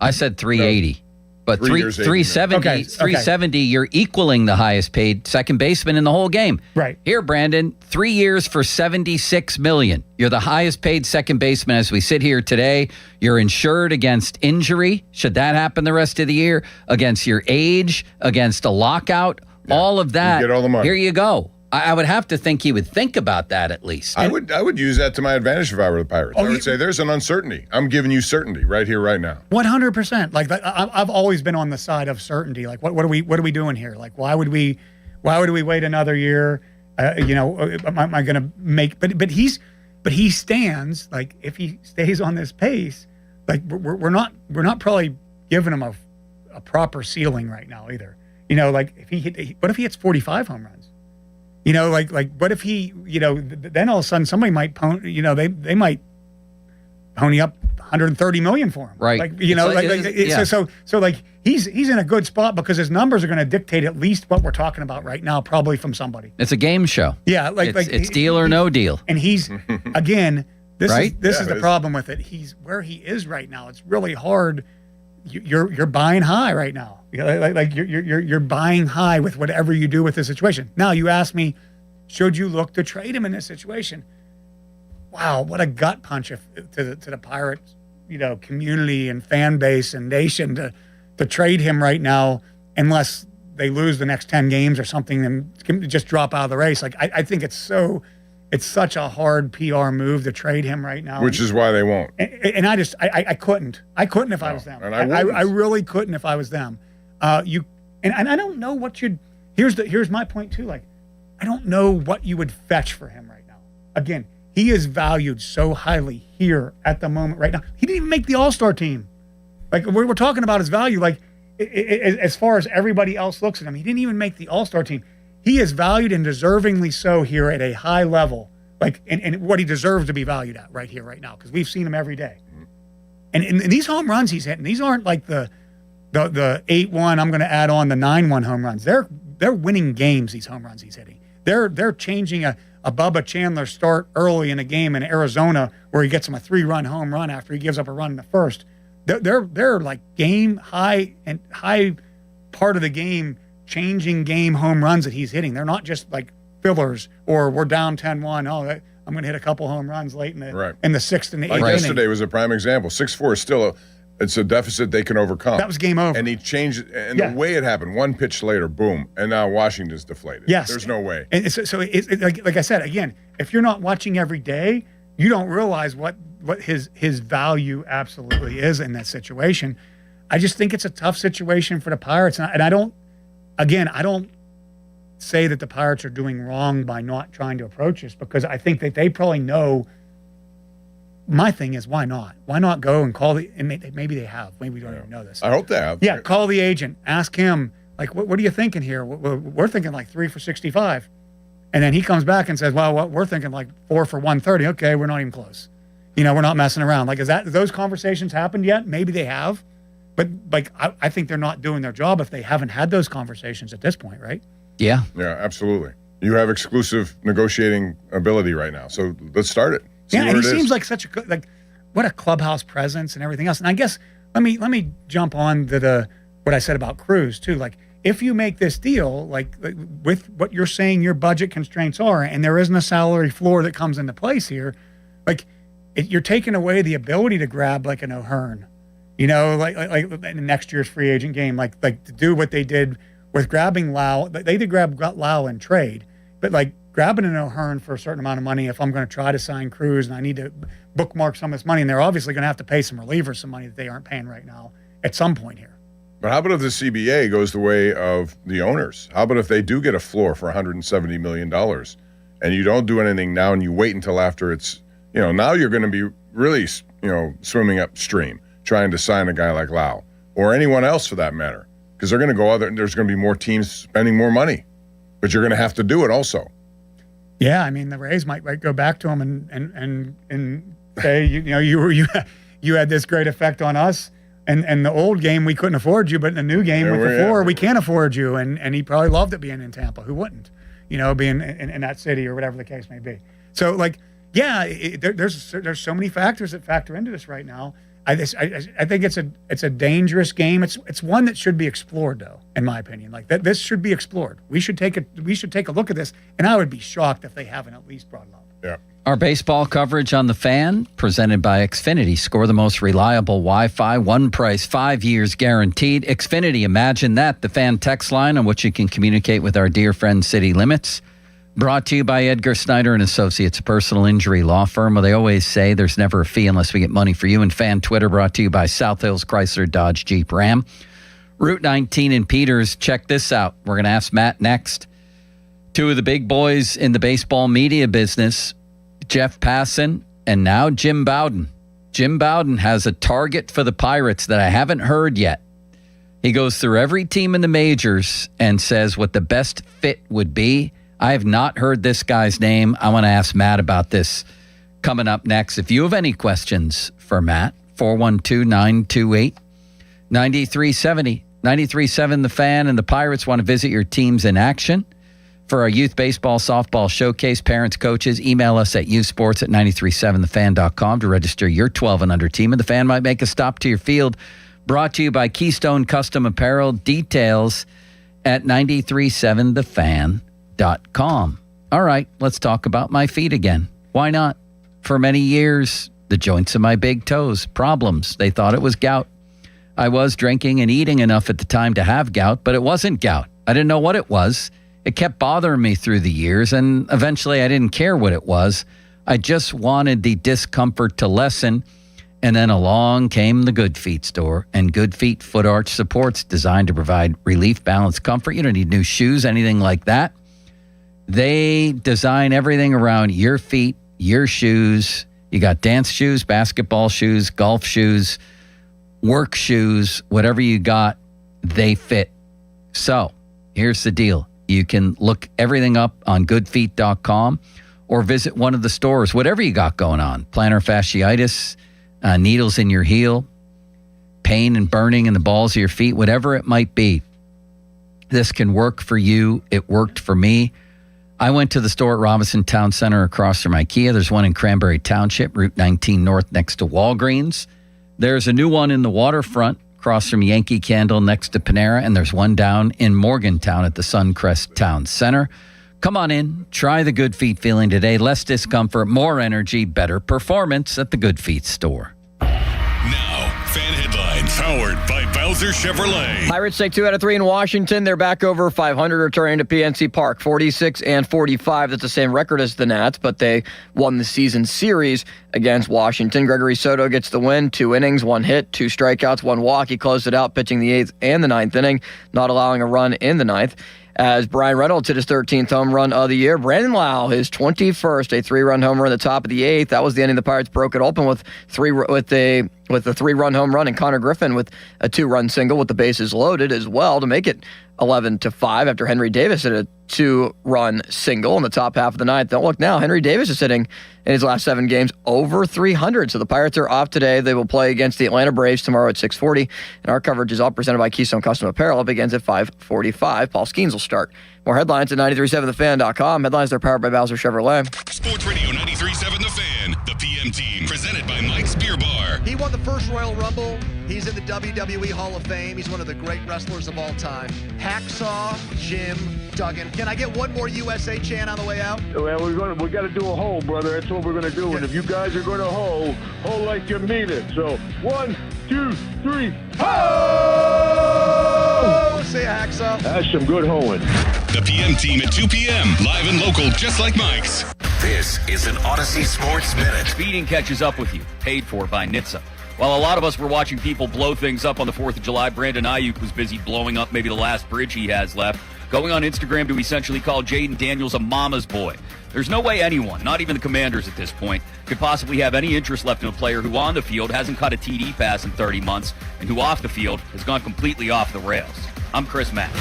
I said 380. But 3 years, 80 370, Okay, 370, you're equaling the highest paid second baseman in the whole game. Right. Here, Brandon, 3 years for $76 million. You're the highest paid second baseman as we sit here today. You're insured against injury, should that happen the rest of the year, against your age, against a lockout, all of that. You get all the money. Here you go. I would have to think he would think about that at least. I would use that to my advantage if I were the Pirates. I would say there's an uncertainty. I'm giving you certainty right here, right now. 100%. Like I've always been on the side of certainty. Like what are we doing here? Like why would we wait another year? Am I going to make? But he stands, like if he stays on this pace, like we're not probably giving him a proper ceiling right now either. Like what if he hits 45 home runs? Like what if he, then all of a sudden somebody might they might pony up 130 million for him. Right. So like he's in a good spot because his numbers are going to dictate at least what we're talking about right now, probably from somebody. It's a game show. Yeah. It's deal or no deal. And he's, again, this Right? is the problem with it. He's where he is right now. It's really hard. You're buying high right now. You're buying high with whatever you do with this situation. Now you ask me, should you look to trade him in this situation? Wow, what a gut punch to the Pirates, community and fan base and nation to trade him right now, unless they lose the next 10 games or something and just drop out of the race. Like I think it's such a hard PR move to trade him right now. Which is why they won't. And I couldn't if I was them. And I really couldn't if I was them. And I don't know what you'd. Here's my point too. Like, I don't know what you would fetch for him right now. Again, he is valued so highly here at the moment right now. He didn't even make the All-Star team. Like we're talking about his value. Like as far as everybody else looks at him, he didn't even make the All-Star team. He is valued and deservingly so here at a high level, like and what he deserves to be valued at right here, right now, because we've seen him every day. And these home runs he's hitting, these aren't like the 8-1. I'm going to add on the 9-1 home runs. They're winning games. These home runs he's hitting. They're changing a Bubba Chandler start early in a game in Arizona where he gets him a 3-run home run after he gives up a run in the first. They're like game high and high part of the game. Changing game home runs that he's hitting. They're not just like fillers or we're down 10-1. Oh, I'm going to hit a couple home runs late in the 6th and the 8th inning. Yesterday was a prime example. 6-4 is still it's a deficit they can overcome. That was game over. And he changed it. And the way it happened, one pitch later, boom. And now Washington's deflated. Yes. There's no way. And so like I said, again, if you're not watching every day, you don't realize what his value absolutely is in that situation. I just think it's a tough situation for the Pirates. And I don't say that the Pirates are doing wrong by not trying to approach this, because I think that they probably know. My thing is, why not? Why not go and call and maybe they have. Maybe we don't even know this. I hope they have. Yeah, call the agent. Ask him, like, what are you thinking here? We're thinking like 3 for 65. And then he comes back and says, well, we're thinking like 4 for 130. Okay, we're not even close. We're not messing around. Like, those conversations happened yet? Maybe they have. But like, I think they're not doing their job if they haven't had those conversations at this point, right? Yeah. Yeah, absolutely. You have exclusive negotiating ability right now. So let's start it. See and he seems like such a good, like, what a clubhouse presence and everything else. And I guess let me jump on to what I said about Cruz too. Like, if you make this deal, like with what you're saying your budget constraints are, and there isn't a salary floor that comes into place here, like you're taking away the ability to grab like an O'Hearn. Like in next year's free agent game, like to do what they did with grabbing Lau. They did grab Lau in trade, but like grabbing an O'Hearn for a certain amount of money, if I'm going to try to sign Cruz and I need to bookmark some of this money, and they're obviously going to have to pay some relievers some money that they aren't paying right now at some point here. But how about if the CBA goes the way of the owners? How about if they do get a floor for $170 million and you don't do anything now and you wait until after it's, now you're going to be really, swimming upstream, trying to sign a guy like Lau or anyone else for that matter, because they're going to go there's going to be more teams spending more money, but you're going to have to do it also. Yeah, I mean, the Rays might go back to him and say, you had this great effect on us, and the old game we couldn't afford you, but in the new game with the floor we can afford you, and he probably loved it being in Tampa. Who wouldn't? Being in that city or whatever the case may be. So like, yeah, there's so many factors that factor into this right now I think it's a dangerous game. It's one that should be explored, though, in my opinion. Like this should be explored. We should take a look at this, and I would be shocked if they haven't at least brought it up. Yeah. Our baseball coverage on The Fan, presented by Xfinity. Score the most reliable Wi-Fi, one price, 5 years guaranteed. Xfinity, imagine that. The Fan text line on which you can communicate with our dear friend City Limits. Brought to you by Edgar Snyder and Associates, a personal injury law firm. Well, they always say there's never a fee unless we get money for you. And Fan Twitter, brought to you by South Hills Chrysler Dodge Jeep Ram. Route 19 in Peters. Check this out. We're going to ask Matt next. Two of the big boys in the baseball media business, Jeff Passan and now Jim Bowden. Jim Bowden has a target for the Pirates that I haven't heard yet. He goes through every team in the majors and says what the best fit would be. I have not heard this guy's name. I want to ask Matt about this coming up next. If you have any questions for Matt, 412-928-9370. 93.7 The Fan and the Pirates want to visit your teams in action. For our youth baseball, softball showcase, parents, coaches, email us at youthsports@937thefan.com to register your 12 and under team. And the Fan might make a stop to your field. Brought to you by Keystone Custom Apparel. Details at 937thefan.com. All right, let's talk about my feet again. Why not? For many years, the joints of my big toes, problems. They thought it was gout. I was drinking and eating enough at the time to have gout, but it wasn't gout. I didn't know what it was. It kept bothering me through the years, and eventually I didn't care what it was. I just wanted the discomfort to lessen, and then along came the Good Feet store and Good Feet Foot Arch Supports, designed to provide relief, balance, comfort. You don't need new shoes, anything like that. They design everything around your feet, your shoes. You got dance shoes, basketball shoes, golf shoes, work shoes, whatever you got, they fit. So here's the deal. You can look everything up on goodfeet.com or visit one of the stores, whatever you got going on. Plantar fasciitis, needles in your heel, pain and burning in the balls of your feet, whatever it might be. This can work for you. It worked for me. I went to the store at Robinson Town Center across from IKEA. There's one in Cranberry Township, Route 19 North next to Walgreens. There's a new one in the waterfront across from Yankee Candle next to Panera, and there's one down in Morgantown at the Suncrest Town Center. Come on in, try the Good Feet feeling today. Less discomfort, more energy, better performance at the Good Feet store. Now, Fan Headlines, powered by Bowser Chevrolet. Pirates take 2 out of 3 in Washington. They're back over 500, returning to PNC Park, 46-45. That's the same record as the Nats, but they won the season series against Washington. Gregory Soto gets the win, 2 innings, 1 hit, 2 strikeouts, 1 walk. He closed it out, pitching the 8th and the 9th inning, not allowing a run in the 9th. As Brian Reynolds hit his 13th home run of the year. Brandon Lau, his 21st, a 3-run homer in the top of the 8th. That was the ending. The Pirates broke it open with a 3-run home run, and Connor Griffin with a 2-run single with the bases loaded as well to make it 11-5 after Henry Davis hit a 2-run single in the top half of the 9th. Don't look now. Henry Davis is hitting in his last 7 games over 300. So the Pirates are off today. They will play against the Atlanta Braves tomorrow at 6:40. And our coverage is all presented by Keystone Custom Apparel. It begins at 5:45. Paul Skeens will start. More headlines at 937thefan.com. Headlines are powered by Bowser Chevrolet. Sports Radio 93.7 The Fan, the PM team, presented by Mike's Beer Bar. He won the first Royal Rumble. He's in the WWE Hall of Fame. He's one of the great wrestlers of all time. Hacksaw Jim Duggan. Can I get one more USA chant on the way out? Well, we got to do a hole, brother. That's what we're going to do. Yeah. And if you guys are going to hole like you mean it. So 1, 2, 3, ho! Say a hacksaw. That's some good hoeing. The PM team at 2 p.m. Live and local, just like Mike's. This is an Odyssey Sports Minute. Speeding catches up with you. Paid for by NHTSA. While a lot of us were watching people blow things up on the 4th of July, Brandon Ayuk was busy blowing up maybe the last bridge he has left, going on Instagram to essentially call Jaden Daniels a mama's boy. There's no way anyone, not even the Commanders at this point, could possibly have any interest left in a player who on the field hasn't caught a TD pass in 30 months and who off the field has gone completely off the rails. I'm Chris Mack.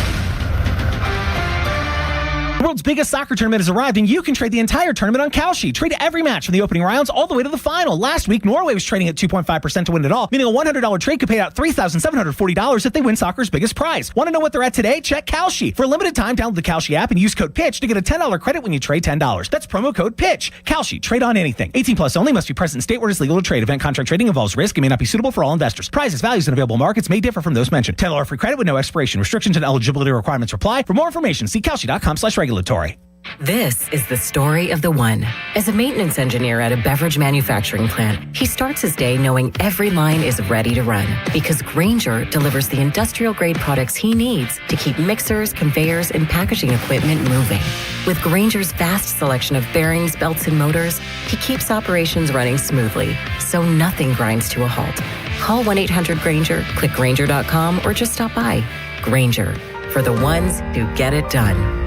The world's biggest soccer tournament has arrived, and you can trade the entire tournament on Kalshi. Trade every match from the opening rounds all the way to the final. Last week, Norway was trading at 2.5% to win it all, meaning a $100 trade could pay out $3,740 if they win soccer's biggest prize. Want to know what they're at today? Check Kalshi. For a limited time, download the Kalshi app and use code PITCH to get a $10 credit when you trade $10. That's promo code PITCH. Kalshi. Trade on anything. 18 plus only. Must be present in state where it is legal to trade. Event contract trading involves risk and may not be suitable for all investors. Prizes, values, and available markets may differ from those mentioned. $10 free credit with no expiration. Restrictions and eligibility requirements apply. For more information, see Kalshi.com/regulatory. This is the story of the one. As a maintenance engineer at a beverage manufacturing plant, he starts his day knowing every line is ready to run because Grainger delivers the industrial-grade products he needs to keep mixers, conveyors, and packaging equipment moving. With Grainger's vast selection of bearings, belts, and motors, he keeps operations running smoothly, so nothing grinds to a halt. Call 1-800-GRAINGER, click Grainger.com, or just stop by. Grainger, for the ones who get it done.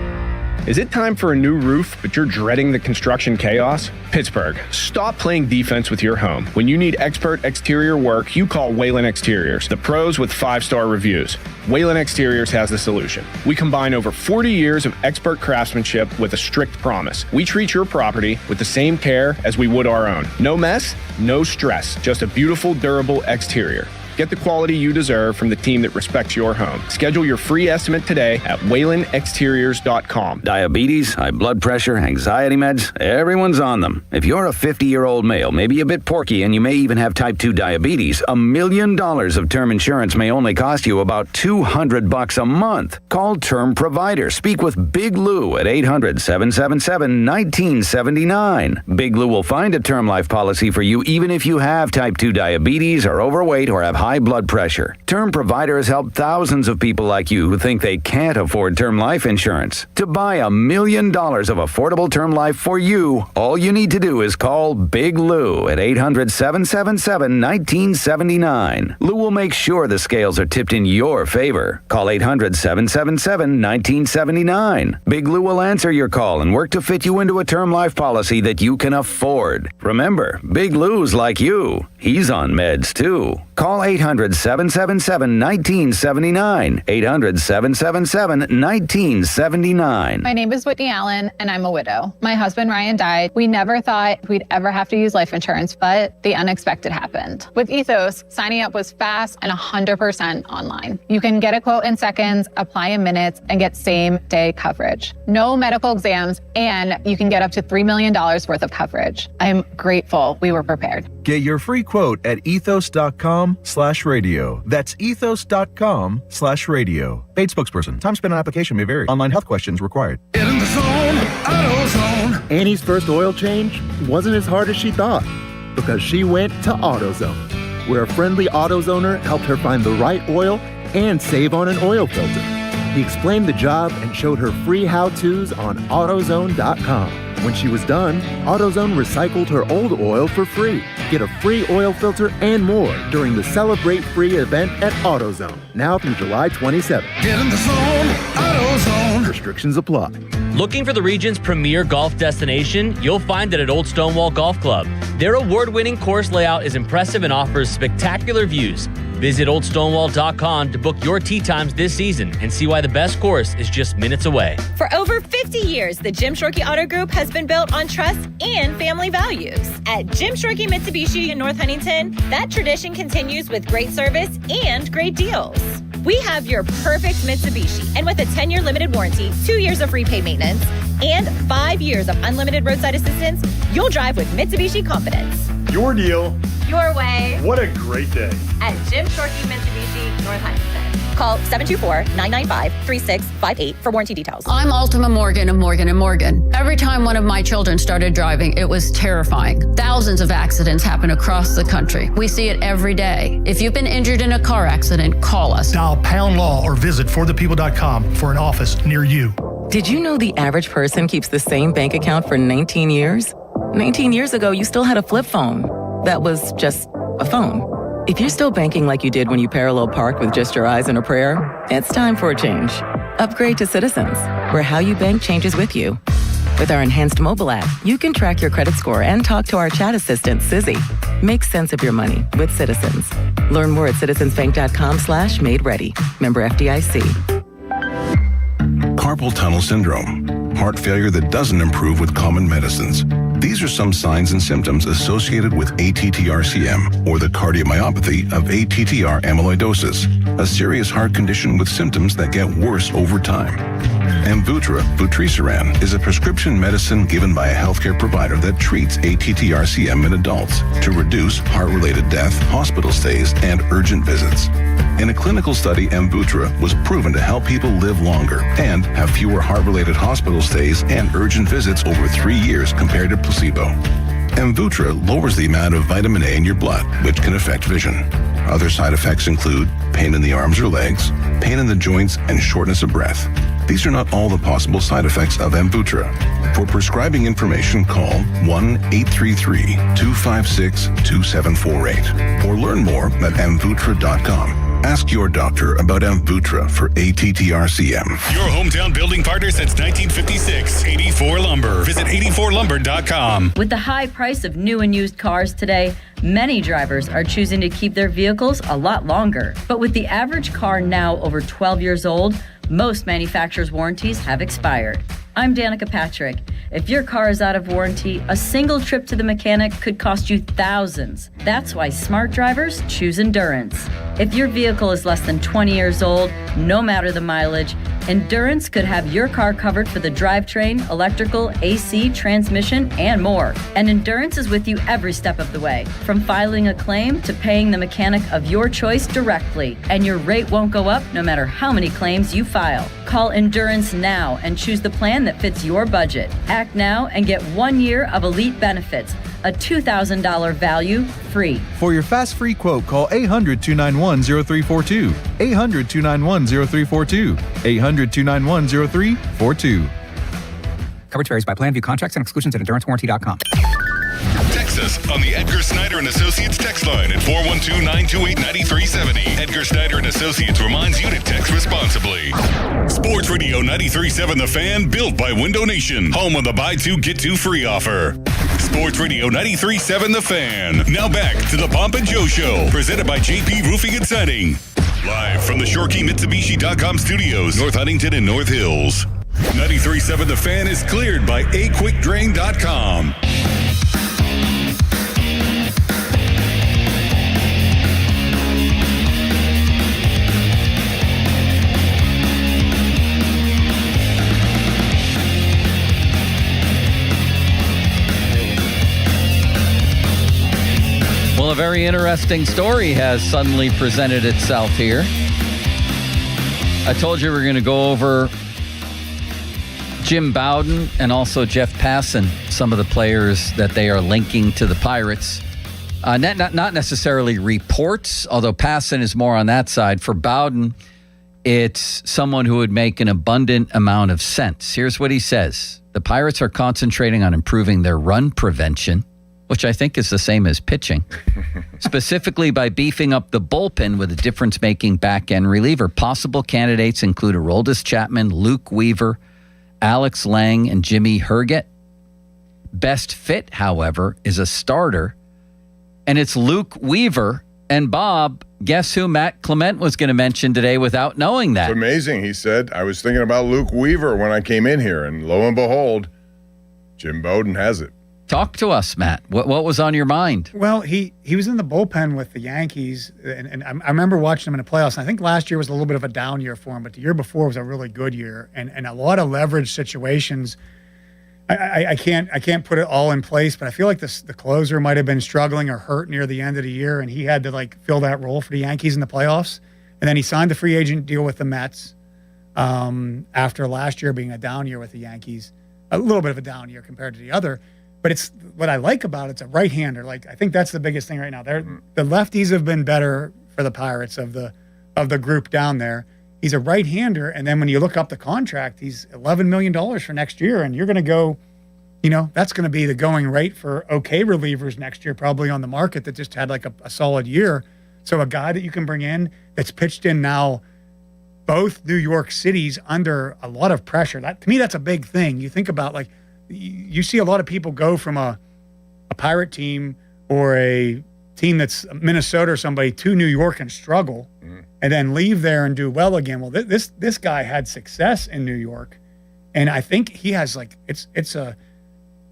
Is it time for a new roof, but you're dreading the construction chaos? Pittsburgh, stop playing defense with your home. When you need expert exterior work, you call Whalen Exteriors, the pros with 5-star reviews. Whalen Exteriors has the solution. We combine over 40 years of expert craftsmanship with a strict promise. We treat your property with the same care as we would our own. No mess, no stress, just a beautiful, durable exterior. Get the quality you deserve from the team that respects your home. Schedule your free estimate today at WhalenExteriors.com. Diabetes, high blood pressure, anxiety meds, everyone's on them. If you're a 50-year-old male, maybe a bit porky, and you may even have type 2 diabetes, $1 million of term insurance may only cost you about $200 a month. Call Term Provider. Speak with Big Lou at 800-777-1979. Big Lou will find a term life policy for you even if you have type 2 diabetes, are overweight, or have high blood pressure. Term Provider has helped thousands of people like you who think they can't afford term life insurance. To buy $1 million of affordable term life for you, all you need to do is call Big Lou at 800-777-1979. Lou will make sure the scales are tipped in your favor. Call 800-777-1979. Big Lou will answer your call and work to fit you into a term life policy that you can afford. Remember, Big Lou's like you. He's on meds too. Call 800-777-1979. 800-777-1979. My name is Whitney Allen, and I'm a widow. My husband, Ryan, died. We never thought we'd ever have to use life insurance, but the unexpected happened. With Ethos, signing up was fast and 100% online. You can get a quote in seconds, apply in minutes, and get same-day coverage. No medical exams, and you can get up to $3 million worth of coverage. I'm grateful we were prepared. Get your free quote at ethos.com/radio. That's ethos.com/radio. Paid spokesperson. Time spent on application may vary. Online health questions required. Get in the zone, AutoZone. Annie's first oil change wasn't as hard as she thought because she went to AutoZone, where a friendly AutoZoner helped her find the right oil and save on an oil filter. He explained the job and showed her free how-tos on AutoZone.com. When she was done, AutoZone recycled her old oil for free. Get a free oil filter and more during the Celebrate Free event at AutoZone, now through July 27th. Get in the zone, AutoZone. Restrictions apply. Looking for the region's premier golf destination? You'll find it at Old Stonewall Golf Club. Their award-winning course layout is impressive and offers spectacular views. Visit oldstonewall.com to book your tee times this season and see why the best course is just minutes away. For over 50 years, the Jim Shorkey Auto Group has been built on trust and family values. At Jim Shorkey Mitsubishi in North Huntington, that tradition continues with great service and great deals. We have your perfect Mitsubishi, and with a 10-year limited warranty, 2 years of free paid maintenance, and 5 years of unlimited roadside assistance, you'll drive with Mitsubishi confidence. Your deal. Your way. What a great day. At Jim Shorkey Mitsubishi, North Huntington. Call 724-995-3658 for warranty details. I'm Ultima Morgan of Morgan & Morgan. Every time one of my children started driving, it was terrifying. Thousands of accidents happen across the country. We see it every day. If you've been injured in a car accident, call us. Dial # law or visit forthepeople.com for an office near you. Did you know the average person keeps the same bank account for 19 years? 19 years ago, you still had a flip phone. That was just a phone. If you're still banking like you did when you parallel parked with just your eyes and a prayer, it's time for a change. Upgrade to Citizens, where how you bank changes with you. With our enhanced mobile app, you can track your credit score and talk to our chat assistant, Sizzy. Make sense of your money with Citizens. Learn more at citizensbank.com/made ready. Member FDIC. Carpal tunnel syndrome. heart failure that doesn't improve with common medicines. These are some signs and symptoms associated with ATTR-CM, or the cardiomyopathy of ATTR amyloidosis, a serious heart condition with symptoms that get worse over time. Amvuttra, vutrisiran, is a prescription medicine given by a healthcare provider that treats ATTR-CM in adults to reduce heart-related death, hospital stays, and urgent visits. In a clinical study, Amvuttra was proven to help people live longer and have fewer heart-related hospital stays and urgent visits over 3 years compared to placebo. Amvuttra lowers the amount of vitamin A in your blood, which can affect vision. Other side effects include pain in the arms or legs, pain in the joints, and shortness of breath. These are not all the possible side effects of Amvuttra. For prescribing information, call 1-833-256-2748 or learn more at amvuttra.com. Ask your doctor about Amvuttra for ATTR-CM. Your hometown building partner since 1956, 84 Lumber. Visit 84lumber.com. With the high price of new and used cars today, many drivers are choosing to keep their vehicles a lot longer. But with the average car now over 12 years old, most manufacturers' warranties have expired. I'm Danica Patrick. If your car is out of warranty, a single trip to the mechanic could cost you thousands. That's why smart drivers choose Endurance. If your vehicle is less than 20 years old, no matter the mileage, Endurance could have your car covered for the drivetrain, electrical, AC, transmission, and more. And Endurance is with you every step of the way, from filing a claim to paying the mechanic of your choice directly. And your rate won't go up no matter how many claims you file. Call Endurance now and choose the plan that fits your budget. Act now and get 1 year of elite benefits, a $2,000 value free. For your fast free quote, call 800-291-0342. 800-291-0342. 800-291-0342. Coverage varies by plan. View contracts and exclusions at EnduranceWarranty.com. Text us on the Edgar Snyder and Associates text line at 412-928-9370. Edgar Snyder and Associates reminds you to text responsibly. Sports Radio 93.7 The Fan, built by Window Nation, home of the buy two get two free offer. Sports Radio 93.7 The Fan. Now back to the Pomp and Joe Show, presented by JP Roofing and Siding. Live from the ShoreKeyMitsubishi.com studios, North Huntington and North Hills. 93.7 The Fan is cleared by AQuickDrain.com. Well, a very interesting story has suddenly presented itself here. I told you we're going to go over Jim Bowden and also Jeff Passan, some of the players that they are linking to the Pirates. Not necessarily reports, although Passan is more on that side. For Bowden, it's someone who would make an abundant amount of sense. Here's what he says. The Pirates are concentrating on improving their run prevention, which I think is the same as pitching, specifically by beefing up the bullpen with a difference-making back-end reliever. Possible candidates include Aroldis Chapman, Luke Weaver, Alex Lang, and Jimmy Herget. Best fit, however, is a starter, and it's Luke Weaver. And Bob, guess who Matt Clement was going to mention today without knowing that? It's amazing. He said, I was thinking about Luke Weaver when I came in here, and lo and behold, Jim Bowden has it. Talk to us, Matt. What was on your mind? Well, he was in the bullpen with the Yankees, and I remember watching him in the playoffs. And I think last year was a little bit of a down year for him, but the year before was a really good year, and a lot of leverage situations. I can't put it all in place, but I feel like the closer might have been struggling or hurt near the end of the year, and he had to fill that role for the Yankees in the playoffs. And then he signed the free agent deal with the Mets after last year being a down year with the Yankees, a little bit of a down year compared to the other. But it's what I like about it's a right-hander. I think that's the biggest thing right now. The lefties have been better for the Pirates of the group down there. He's a right-hander, and then when you look up the contract, he's $11 million for next year, and you're going to go, that's going to be the going rate for okay relievers next year, probably on the market that just had a solid year. So a guy that you can bring in that's pitched in now both New York cities under a lot of pressure. To me, that's a big thing. You think about you see a lot of people go from a Pirate team or a team that's Minnesota or somebody to New York and struggle and then leave there and do well again. Well, this guy had success in New York And I think he has like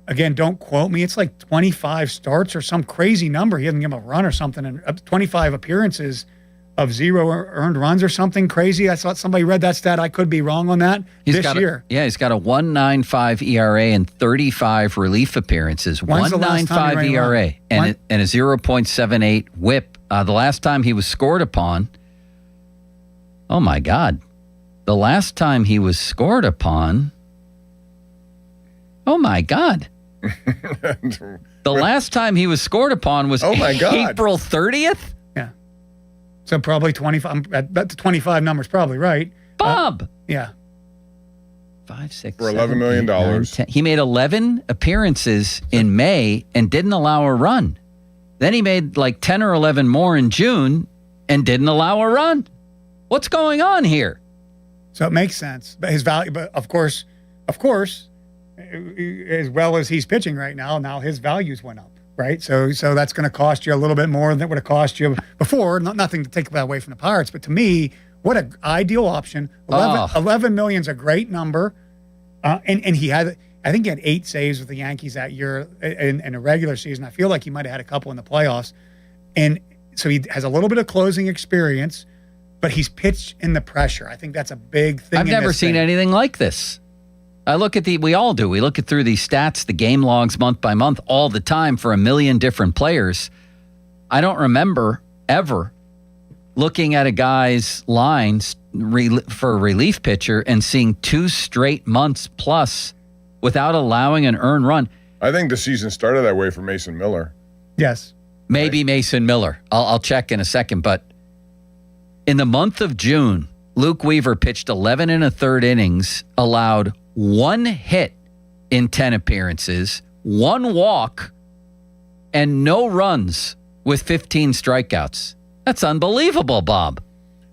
again, don't quote me. It's like 25 starts or some crazy number. He hasn't given a run or something, and 25 appearances of 0 earned runs or something crazy. I thought somebody read that stat. I could be wrong on that. He's got a 1.95 ERA and 35 relief appearances. 1.95 ERA and a 0.78 WHIP. The last time he was scored upon. Oh my God! The last time he was scored upon. Oh my God! The last time he was scored upon was April 30th? Yeah. So probably 25. That 25 number's probably right. Bob. Yeah. 5, 6, for $11 million. 9, 10. He made 11 appearances in May and didn't allow a run. Then he made like 10 or 11 more in June and didn't allow a run. What's going on here? So it makes sense. But his value, but of course, as well as he's pitching right now his values went up, right? So that's going to cost you a little bit more than it would have cost you before. Nothing to take that away from the Pirates, but to me, what an ideal option. 11 million is a great number. And he had, I think he had 8 saves with the Yankees that year in a regular season. I feel like he might have had a couple in the playoffs. And so he has a little bit of closing experience, but he's pitched in the pressure. I think that's a big thing. I've never seen anything like this. I look at we all do. We look through these stats, the game logs month by month all the time for a million different players. I don't remember ever looking at a guy's lines for a relief pitcher and seeing 2 straight months plus without allowing an earned run. I think the season started that way for Mason Miller. Yes. Maybe Mason Miller. I'll check in a second. But in the month of June, Luke Weaver pitched 11 1/3 innings, allowed 1 hit in 10 appearances, 1 walk, and no runs with 15 strikeouts. That's unbelievable, Bob.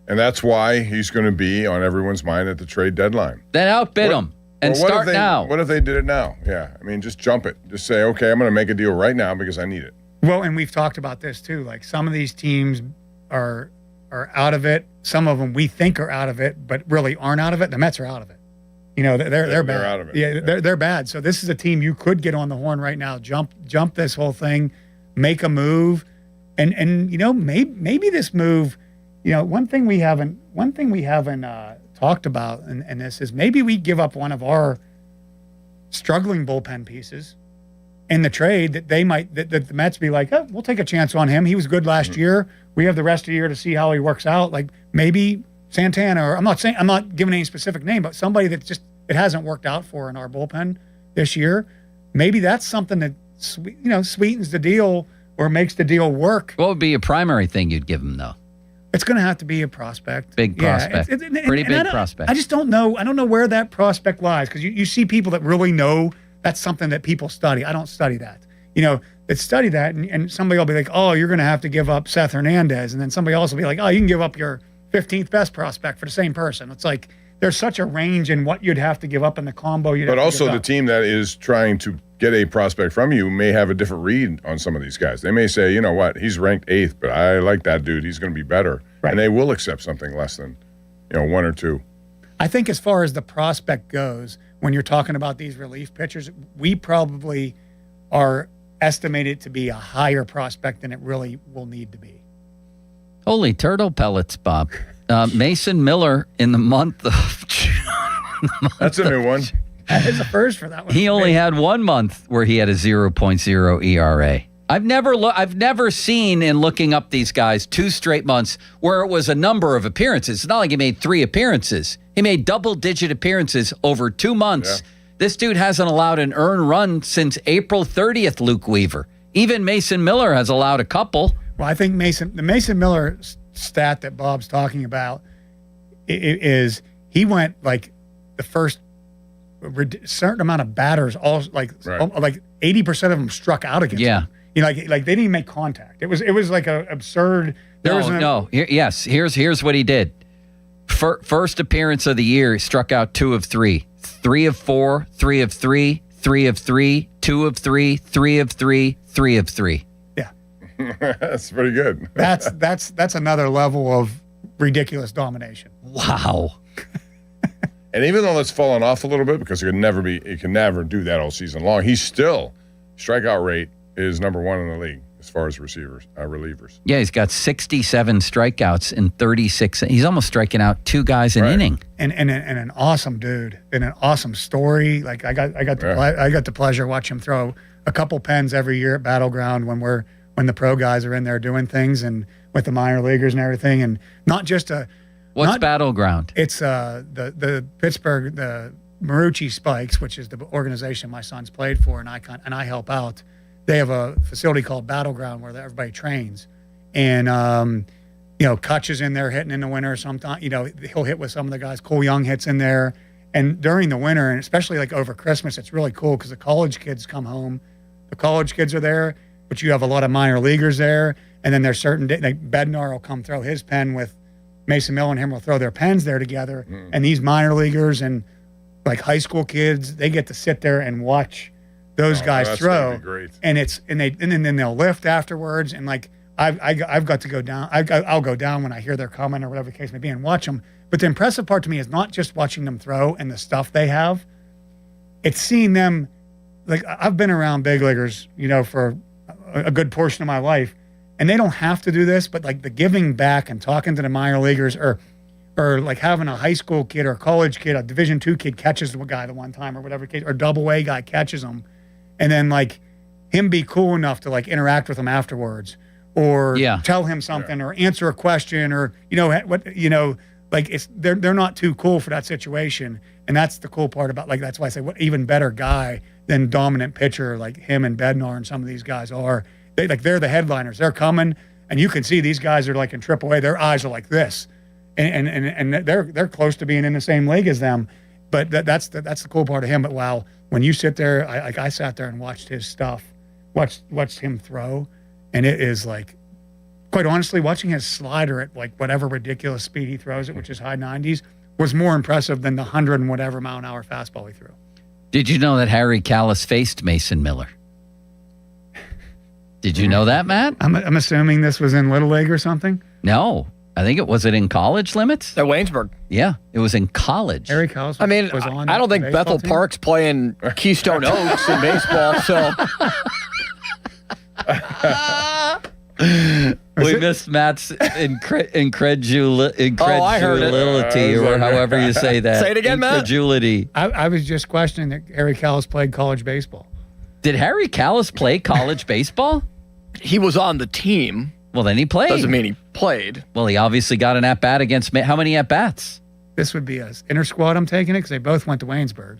And that's why he's going to be on everyone's mind at the trade deadline. Then outbid him and start now. What if they did it now? Yeah. I mean, just jump it. Just say, okay, I'm going to make a deal right now because I need it. Well, and we've talked about this too. Like some of these teams are out of it. Some of them we think are out of it, but really aren't out of it. The Mets are out of it. You know, they're bad. They're out of it. Yeah, they're bad. So this is a team you could get on the horn right now, jump this whole thing, make a move, and you know maybe this move, you know, one thing we haven't talked about in this is maybe we give up one of our struggling bullpen pieces in the trade that the Mets be like, oh, we'll take a chance on him. He was good last year. We have the rest of the year to see how he works out. Like maybe Santana, or I'm not giving any specific name, but somebody that just it hasn't worked out for in our bullpen this year. Maybe that's something that sweetens the deal or makes the deal work. What would be a primary thing you'd give him though? It's going to have to be a prospect. Big prospect. Pretty big prospect. I just don't know. I don't know where that prospect lies because you see people that really know that's something that people study. I don't study that. You know, that study that and somebody will be like, oh, you're going to have to give up Seth Hernandez. And then somebody else will be like, oh, you can give up your 15th best prospect for the same person. It's like there's such a range in what you'd have to give up in the combo. But also the team that is trying to get a prospect from you may have a different read on some of these guys. They may say, you know what, he's ranked 8th, but I like that dude. He's going to be better. Right. And they will accept something less than, 1 or 2. I think as far as the prospect goes, when you're talking about these relief pitchers, we probably are estimated to be a higher prospect than it really will need to be. Holy turtle pellets, Bob. Mason Miller in the month of June. That's a new one. It's a first for that one. He only had 1 month where he had a 0.0 ERA. I've never seen in looking up these guys 2 straight months where it was a number of appearances. It's not like he made 3 appearances. He made double-digit appearances over 2 months. Yeah. This dude hasn't allowed an earned run since April 30th, Luke Weaver. Even Mason Miller has allowed a couple. Well, I think the Mason Miller stat that Bob's talking about is he went like the first certain amount of batters, all like 80% of them struck out against him. You know, like they didn't even make contact. It was like a absurd. Here's what he did. First appearance of the year, he struck out 2 of 3, 3 of 4, 3 of 3, 3 of 3, 2 of 3, 3 of 3, 3 of 3. Yeah, that's pretty good. That's another level of ridiculous domination. Wow. And even though that's fallen off a little bit because it can never do that all season long, he's still strikeout rate is number 1 in the league as far as relievers. Yeah, he's got 67 strikeouts in 36. He's almost striking out 2 guys an inning. And an awesome dude and an awesome story. Like I got the pleasure of watching him throw a couple pens every year at Battleground when the pro guys are in there doing things and with the minor leaguers and everything, and not just What's Battleground? It's the Pittsburgh, the Marucci Spikes, which is the organization my son's played for, and I help out. They have a facility called Battleground where everybody trains, and Kutch is in there hitting in the winter. Sometimes he'll hit with some of the guys. Cole Young hits in there, and during the winter, and especially like over Christmas, it's really cool because the college kids come home. The college kids are there, but you have a lot of minor leaguers there, and then there's certain like Bednar will come throw his pen with Mason Miller, and him will throw their pens there together, and these minor leaguers and like high school kids, they get to sit there and watch those guys throw, and then they'll lift afterwards, and like I've got to go down. I'll go down when I hear their comment or whatever the case may be and watch them. But the impressive part to me is not just watching them throw and the stuff they have. It's seeing them. Like I've been around big leaguers, for a good portion of my life, and they don't have to do this, but like the giving back and talking to the minor leaguers, or like having a high school kid or a college kid, a Division II kid catches the guy the one time or whatever case, or AA guy catches him. And then like him be cool enough to like interact with him afterwards, or tell him something, or answer a question, or like they're not too cool for that situation, and that's the cool part about, like, that's why I say what even better guy than dominant pitcher like him and Bednar and some of these guys are. They're the headliners. They're coming, and you can see these guys are like in AAA. Their eyes are like this, and they're close to being in the same league as them. But that's the cool part of him. But wow, when you sit there, I sat there and watched his stuff, watched him throw, and it is like, quite honestly, watching his slider at like whatever ridiculous speed he throws it, which is high 90s, was more impressive than the 100 and whatever mile an hour fastball he threw. Did you know that Harry Callis faced Mason Miller? Did you know that, Matt? I'm assuming this was in Little League or something? No. I think was it in college limits? At Waynesburg. Yeah, it was in college. Harry Callis I don't think Bethel team? Park's playing Keystone Oaks in baseball, so. We missed Matt's incredulity, I heard it. or however you say that. Say it again, Matt. Incredulity. I was just questioning that Harry Callis played college baseball. Did Harry Callis play college baseball? He was on the team. Well, then he played. Doesn't mean he played. Well, he obviously got an at-bat against how many at-bats? This would be a inner squad, I'm taking it, because they both went to Waynesburg.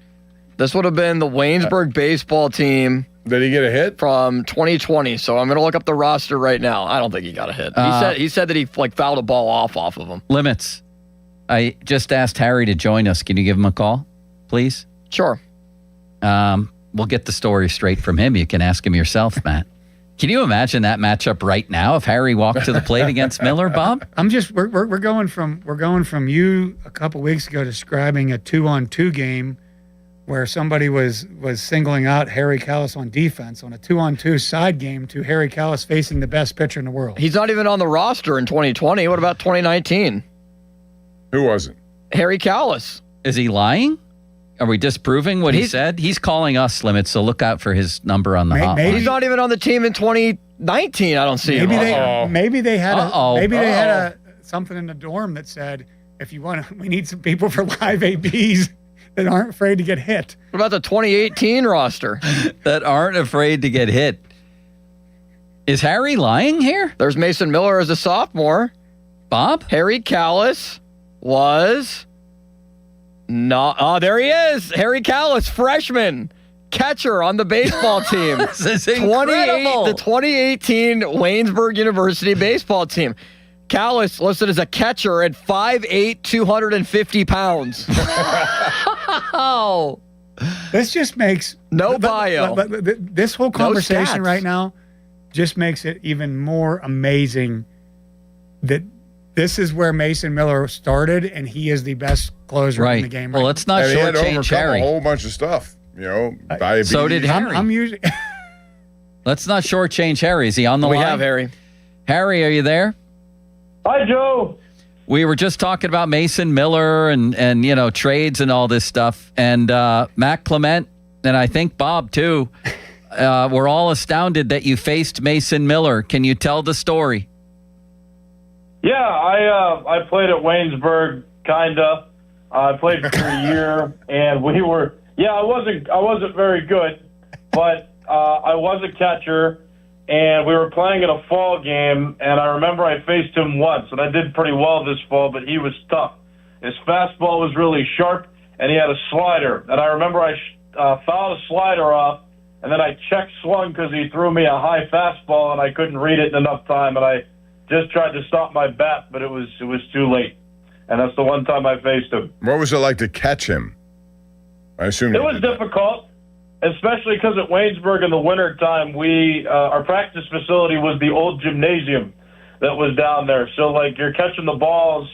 This would have been the Waynesburg baseball team. Did he get a hit? From 2020, so I'm going to look up the roster right now. I don't think he got a hit. He said that he fouled a ball off of him. Limits. I just asked Harry to join us. Can you give him a call, please? Sure. We'll get the story straight from him. You can ask him yourself, Matt. Can you imagine that matchup right now if Harry walked to the plate against Miller, Bob? We're going from you a couple weeks ago describing a 2-on-2 game where somebody was singling out Harry Callis on defense on a 2-on-2 side game to Harry Callis facing the best pitcher in the world. He's not even on the roster in 2020. What about 2019? Who wasn't? Harry Callis. Is he lying? Are we disproving what he said? He's calling us, Limits, so look out for his number on the hotline. He's not even on the team in 2019. I don't see him. Maybe they had something in the dorm that said, if you want, we need some people for live ABs that aren't afraid to get hit. What about the 2018 roster? That aren't afraid to get hit. Is Harry lying here? There's Mason Miller as a sophomore. Bob? Harry Callis was not. Oh, there he is. Harry Callis, freshman, catcher on the baseball team. This is incredible. The 2018 Waynesburg University baseball team. Callis listed as a catcher at 5'8", 250 pounds. Oh. This just makes no bio. This whole conversation right now just makes it even more amazing that this is where Mason Miller started, and he is the best closer in the game. Well, let's not shortchange Harry. A whole bunch of stuff, diabetes. So did Harry. I'm usually. Let's not shortchange Harry. Is he on the line? We have Harry. Harry, are you there? Hi, Joe. We were just talking about Mason Miller and you know, trades and all this stuff. And Matt Clement, and I think Bob too, were all astounded that you faced Mason Miller. Can you tell the story? Yeah, I played at Waynesburg, kinda. I played for a year, and we were. Yeah, I wasn't very good, but I was a catcher, and we were playing in a fall game, and I remember I faced him once, and I did pretty well this fall, but he was tough. His fastball was really sharp, and he had a slider, and I remember I fouled a slider off, and then I check swung because he threw me a high fastball, and I couldn't read it in enough time, and I just tried to stop my bat, but it was too late, and that's the one time I faced him. What was it like to catch him? I assume it was difficult, especially because at Waynesburg in the wintertime, our practice facility was the old gymnasium that was down there. So, like, you're catching the balls.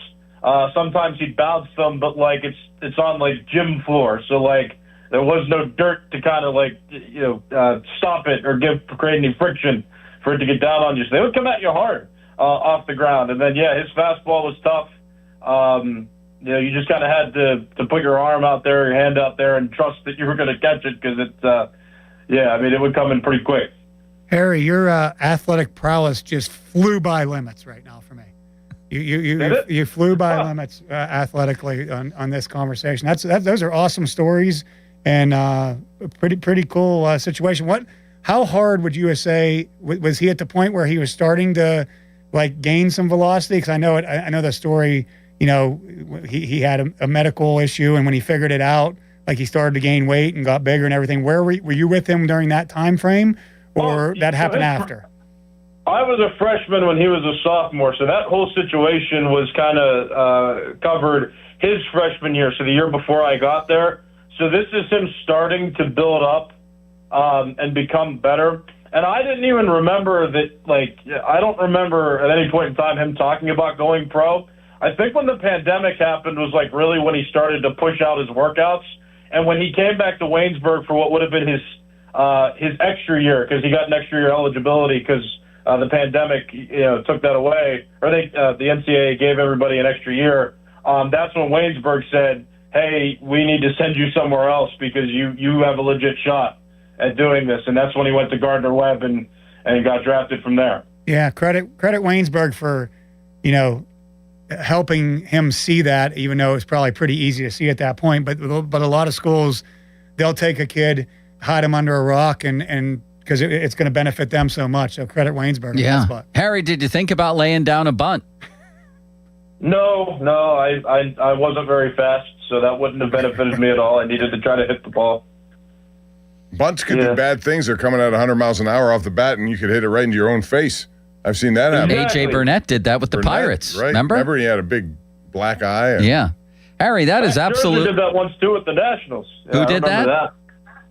Sometimes he'd bounce them, but, like, it's on, like, gym floor. So, like, there was no dirt to kind of, like, stop it or create any friction for it to get down on you. So they would come at you hard off the ground. And then, his fastball was tough. You just kind of had to put your arm out there, your hand out there, and trust that you were going to catch it because it would come in pretty quick. Harry, your athletic prowess just flew by limits right now for me. You flew by limits athletically on this conversation. Those are awesome stories and a pretty cool situation. How hard would you say was he at the point where he was starting to like gain some velocity? Because I know the story. You know, he had a medical issue, and when he figured it out, like he started to gain weight and got bigger and everything. Where were you with him during that time frame, or that happened after? I was a freshman when he was a sophomore, so that whole situation was kind of covered his freshman year, so the year before I got there. So this is him starting to build up and become better. And I didn't even remember that, like, I don't remember at any point in time him talking about going pro. I think when the pandemic happened was like really when he started to push out his workouts. And when he came back to Waynesburg for what would have been his extra year, because he got an extra year eligibility because the pandemic took that away, or the NCAA gave everybody an extra year. That's when Waynesburg said, hey, we need to send you somewhere else because you have a legit shot at doing this. And that's when he went to Gardner-Webb and got drafted from there. Yeah, credit Waynesburg for, helping him see that, even though it's probably pretty easy to see at that point. But a lot of schools, they'll take a kid, hide him under a rock, and because it's going to benefit them so much. So credit Waynesburg. Yeah. Harry, did you think about laying down a bunt? No, I wasn't very fast, so that wouldn't have benefited me at all. I needed to try to hit the ball. Bunts could be bad things. They're coming at 100 miles an hour off the bat, and you could hit it right into your own face. I've seen that happen. A.J. Burnett did that with the Pirates, right? Remember he had a big black eye. Yeah. Harry, that is absolute. Scherzer did that once, too, with the Nationals. Who did that?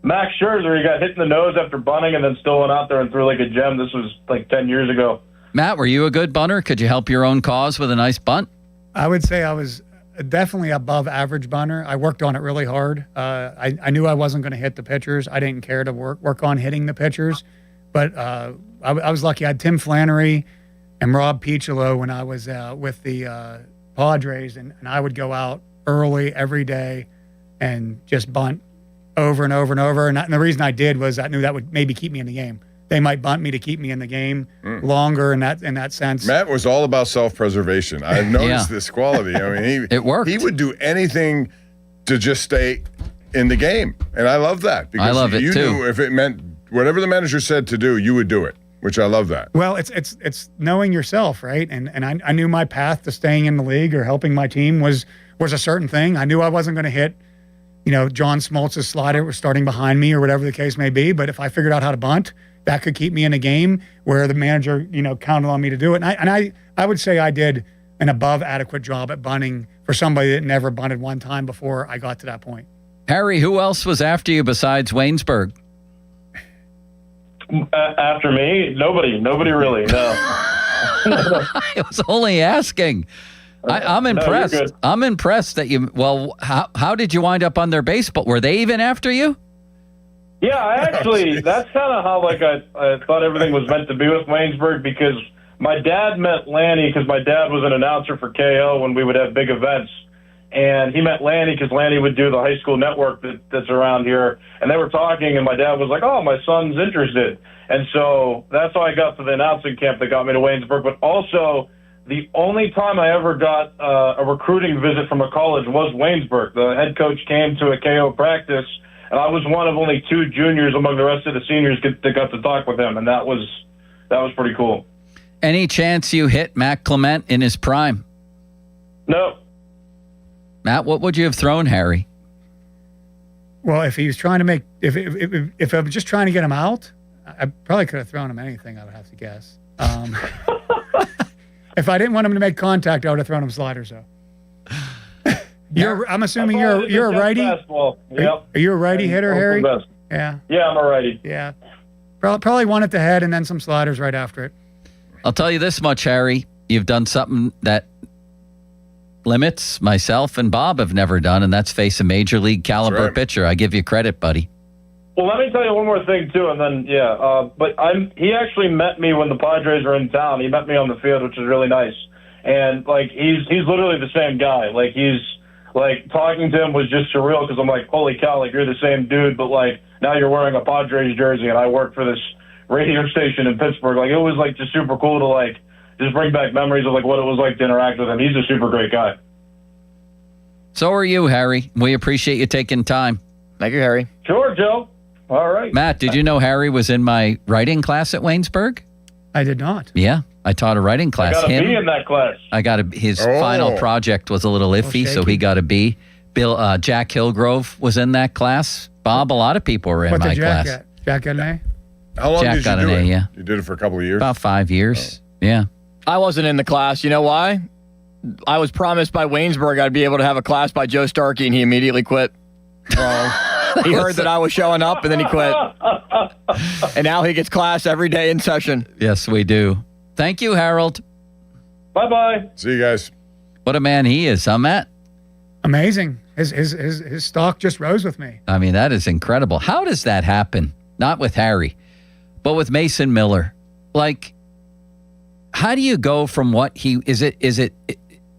Max Scherzer. He got hit in the nose after bunting and then still went out there and threw like a gem. This was like 10 years ago. Matt, were you a good bunter? Could you help your own cause with a nice bunt? I would say I was definitely above average bunter. I worked on it really hard. I knew I wasn't going to hit the pitchers. I didn't care to work on hitting the pitchers. But I was lucky. I had Tim Flannery and Rob Piccolo when I was with the Padres, and I would go out early every day and just bunt over and over and over. And the reason I did was I knew that would maybe keep me in the game. They might bunt me to keep me in the game longer in that sense. Matt was all about self-preservation. I've noticed this quality. I mean, it worked. He would do anything to just stay in the game, and I love that because I love it you too. knew if it meant whatever the manager said to do, you would do it. Which I love that. Well, it's knowing yourself, right? And I knew my path to staying in the league or helping my team was a certain thing. I knew I wasn't going to hit, John Smoltz's slider was starting behind me or whatever the case may be. But if I figured out how to bunt, that could keep me in a game where the manager, counted on me to do it. And I would say I did an above adequate job at bunting for somebody that never bunted one time before I got to that point. Harry, who else was after you besides Waynesburg? After me, nobody really. No. I was only asking. I'm impressed. No, I'm impressed that you. Well, how did you wind up on their baseball? Were they even after you? Yeah, that's kind of how I thought everything was meant to be with Waynesburg because my dad met Lanny because my dad was an announcer for KO when we would have big events. And he met Lanny because Lanny would do the high school network that's around here. And they were talking, and my dad was like, oh, my son's interested. And so that's how I got to the announcing camp that got me to Waynesburg. But also, the only time I ever got a recruiting visit from a college was Waynesburg. The head coach came to a KO practice, and I was one of only 2 juniors among the rest of the seniors that got to talk with him, and that was pretty cool. Any chance you hit Matt Clement in his prime? No. Matt, what would you have thrown Harry? Well, if he was trying to make, if I was just trying to get him out, I probably could have thrown him anything, I would have to guess. If I didn't want him to make contact, I would have thrown him sliders, though. I'm assuming you're a righty? Yep. Are you a righty hitter, Harry? Yeah. Yeah, I'm a righty. Yeah. Probably one at the head and then some sliders right after it. I'll tell you this much, Harry. You've done something that limits myself and Bob have never done, and that's face a major league caliber pitcher. I give you credit, buddy. Well, let me tell you one more thing, too, and then, he actually met me when the Padres were in town. He met me on the field, which was really nice. And, he's literally the same guy. Talking to him was just surreal because I'm like, holy cow, you're the same dude, but, now you're wearing a Padres jersey, and I work for this radio station in Pittsburgh. It was, just super cool to, just bring back memories of, what it was like to interact with him. He's a super great guy. So are you, Harry. We appreciate you taking time. Thank you, Harry. Sure, Joe. All right. Matt, did you know Harry was in my writing class at Waynesburg? I did not. Yeah, I taught a writing class. I got a B in that class. I got his final project was a little iffy, so he got a B. Jack Hillgrove was in that class. Bob, a lot of people were in What my did Jack class. get? Jack got an A? How long Jack did you got do an A, it? yeah. You did it for a couple of years? About 5 years. Yeah. I wasn't in the class. You know why? I was promised by Waynesburg I'd be able to have a class by Joe Starkey, and he immediately quit. He heard that I was showing up, and then he quit. And now he gets class every day in session. Yes, we do. Thank you, Harold. Bye-bye. See you guys. What a man he is, huh, Matt? Amazing. His stock just rose with me. I mean, that is incredible. How does that happen? Not with Harry, but with Mason Miller. How do you go from what he is it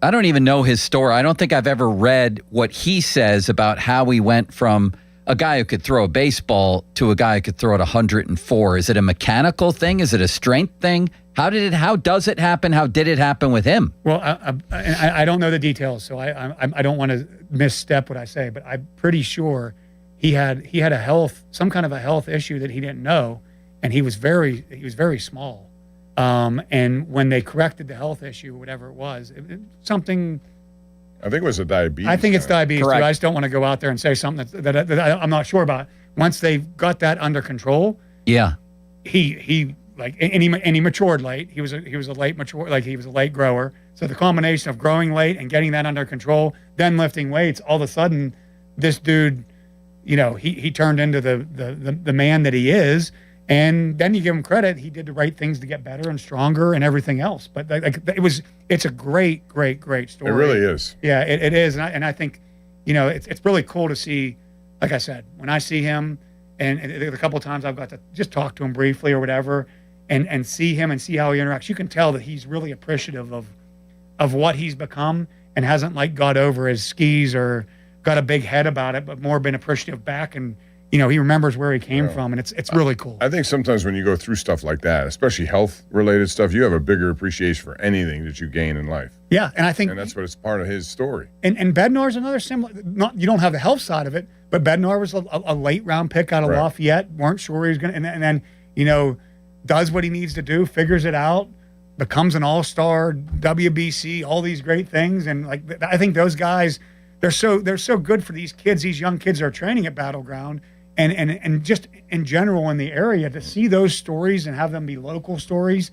I don't even know his story. I don't think I've ever read what he says about how he went from a guy who could throw a baseball to a guy who could throw it 104. Is it a mechanical thing? Is it a strength thing? How does it happen? How did it happen with him? Well, I don't know the details, so I don't want to misstep what I say, but I'm pretty sure he had some kind of a health issue that he didn't know, and he was very small. And when they corrected the health issue, whatever it was, something. I think it was a diabetes. I think it's diabetes too. Correct. I just don't want to go out there and say something that I'm not sure about. Once they got that under control, Yeah. he matured late. He was a late mature, he was a late grower. So the combination of growing late and getting that under control, then lifting weights, all of a sudden, this dude, he turned into the man that he is. And then you give him credit; he did the right things to get better and stronger and everything else. But it's a great story. It really is. Yeah, it is, and I think, it's really cool to see. Like I said, when I see him, and a couple of times I've got to just talk to him briefly or whatever, and see him and see how he interacts. You can tell that he's really appreciative of what he's become and hasn't got over his skis or got a big head about it, but more been appreciative back and. He remembers where he came from, and it's really cool. I think sometimes when you go through stuff like that, especially health-related stuff, you have a bigger appreciation for anything that you gain in life. Yeah, and I think... And that's what it's part of his story. And Bednar's another similar... you don't have the health side of it, but Bednar was a late-round pick out of Lafayette, weren't sure he was going to... And then, does what he needs to do, figures it out, becomes an all-star, WBC, all these great things. And, I think those guys, they're so good for these kids, these young kids that are training at Battleground, and just in general in the area, to see those stories and have them be local stories,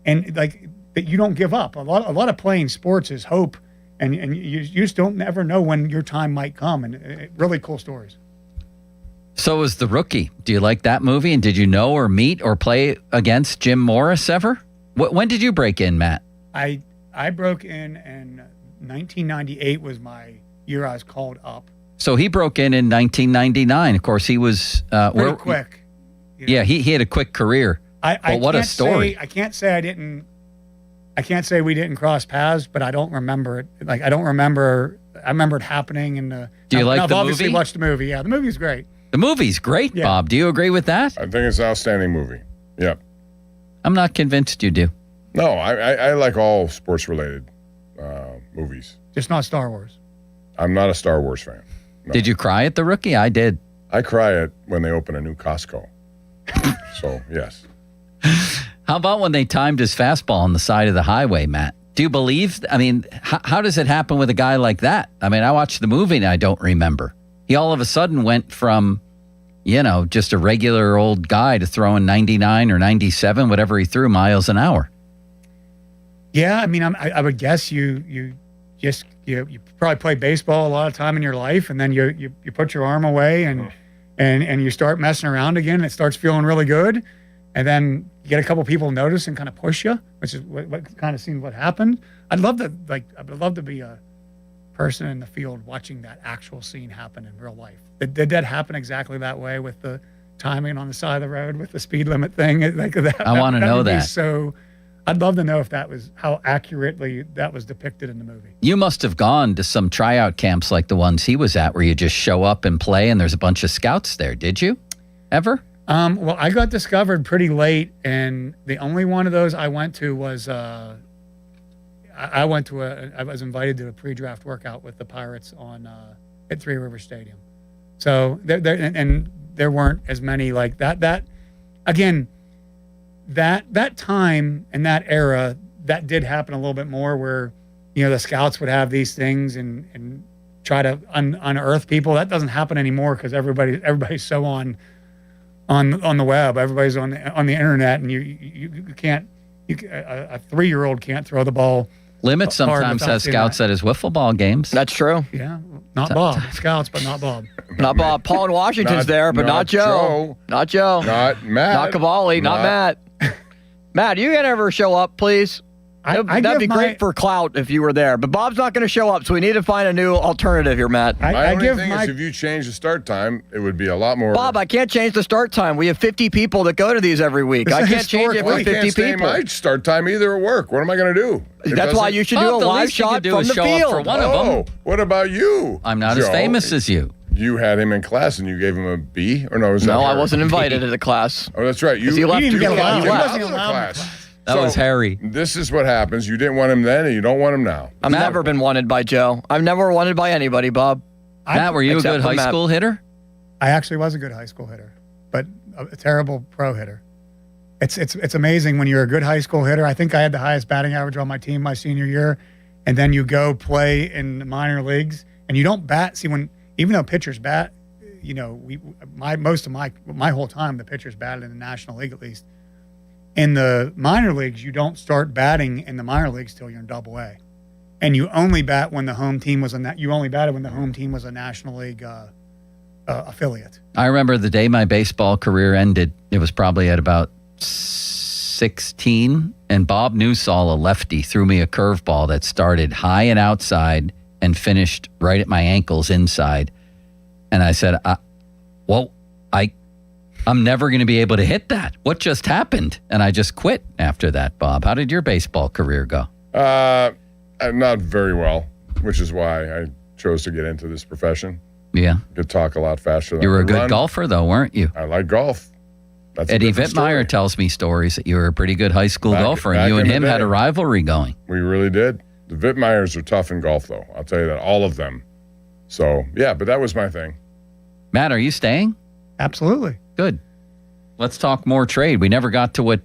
and that you don't give up. A lot of playing sports is hope, and you just don't ever know when your time might come, and really cool stories. So is The Rookie. Do you like that movie? And did you know or meet or play against Jim Morris ever? When did you break in, Matt? I broke in 1998 was my year I was called up. So he broke in 1999. Of course, he was pretty quick. Yeah, he had a quick career. But what a story! I can't say I didn't I can't say we didn't cross paths, but I don't remember it. Like, I don't remember. I remember it happening. Do you like I've the obviously movie? watched the movie. Yeah, the movie's great. The movie's great, Yeah. Bob. Do you agree with that? I think it's an outstanding movie. Yep. I'm not convinced you do. No, I like all sports-related movies. Just not Star Wars. I'm not a Star Wars fan. No. Did you cry at The Rookie? I did. I cry at when they open a new Costco. So, yes. How about when they timed his fastball on the side of the highway, Matt? Do you believe? I mean, how does it happen with a guy like that? I mean, I watched the movie and I don't remember. He all of a sudden went from, just a regular old guy to throwing 99 or 97, whatever he threw, miles an hour. Yeah, I mean, I would guess you probably play baseball a lot of time in your life, and then you put your arm away and you start messing around again. And it starts feeling really good, and then you get a couple people notice and kind of push you, which is what kind of seemed what happened. I would love to be a person in the field watching that actual scene happen in real life. Did that happen exactly that way with the timing on the side of the road with the speed limit thing? Like that. I want to know would be that. So I'd love to know if that was how accurately that was depicted in the movie. You must have gone to some tryout camps like the ones he was at, where you just show up and play and there's a bunch of scouts there. Did you ever? Well, I got discovered pretty late, and the only one of those I went to was I was invited to a pre-draft workout with the Pirates at Three River Stadium. So there weren't as many like that. Again, that time and that era, that did happen a little bit more, where the scouts would have these things and try to unearth people. That doesn't happen anymore because everybody's so on the web. Everybody's on the internet, and you can't. A 3-year-old can't throw the ball. Limit sometimes has scouts at his wiffle ball games. That's true. Yeah, not Bob. Scouts, but not Bob. Not Bob. Paul in Washington's there, but not Joe. Not Joe. Not Matt. Not Cavalli. Not Matt. Matt, you can ever show up, please? That'd be great for clout if you were there. But Bob's not going to show up, so we need to find a new alternative here, Matt. My only thing is, if you change the start time, it would be a lot more. Bob, I can't change the start time. We have 50 people that go to these every week. I can't change it for 50 can't stay people. my start time either at work. What am I going to do? That's why you should do a live shot from the field. For one of them. What about you? I'm not as famous as you. You had him in class and you gave him a B? Or no, I wasn't invited to the class. Oh, that's right. He left. You He left left. the class. That was Harry. This is what happens. You didn't want him then, and you don't want him now. I've never been wanted by Joe. I've never wanted by anybody, Bob. Matt, were you a good high school hitter? I actually was a good high school hitter, but a terrible pro hitter. It's amazing when you're a good high school hitter. I think I had the highest batting average on my team my senior year, and then you go play in the minor leagues, and you don't bat. See, even though pitchers bat, most of my whole time the pitchers batted in the National League at least. In the minor leagues, you don't start batting in the minor leagues till you're in Double-A, and you only bat when the home team was you only batted when the home team was a National League affiliate. I remember the day my baseball career ended. It was probably at about 16, and Bob Newsall, a lefty, threw me a curveball that started high and outside and finished right at my ankles inside. And I said, I'm never going to be able to hit that. What just happened? And I just quit after that, Bob. How did your baseball career go? Not very well, which is why I chose to get into this profession. Yeah. Could talk a lot faster than You were I a could good run. golfer, though, weren't you? I like golf. That's a Eddie different Vittmeyer story. tells me stories that you were a pretty good high school golfer, and you and in the him had day. a rivalry going. We really did. The Vittmeyers are tough in golf, though. I'll tell you that. All of them. So, yeah, but that was my thing. Matt, are you staying? Absolutely. Good. Let's talk more trade. We never got to what.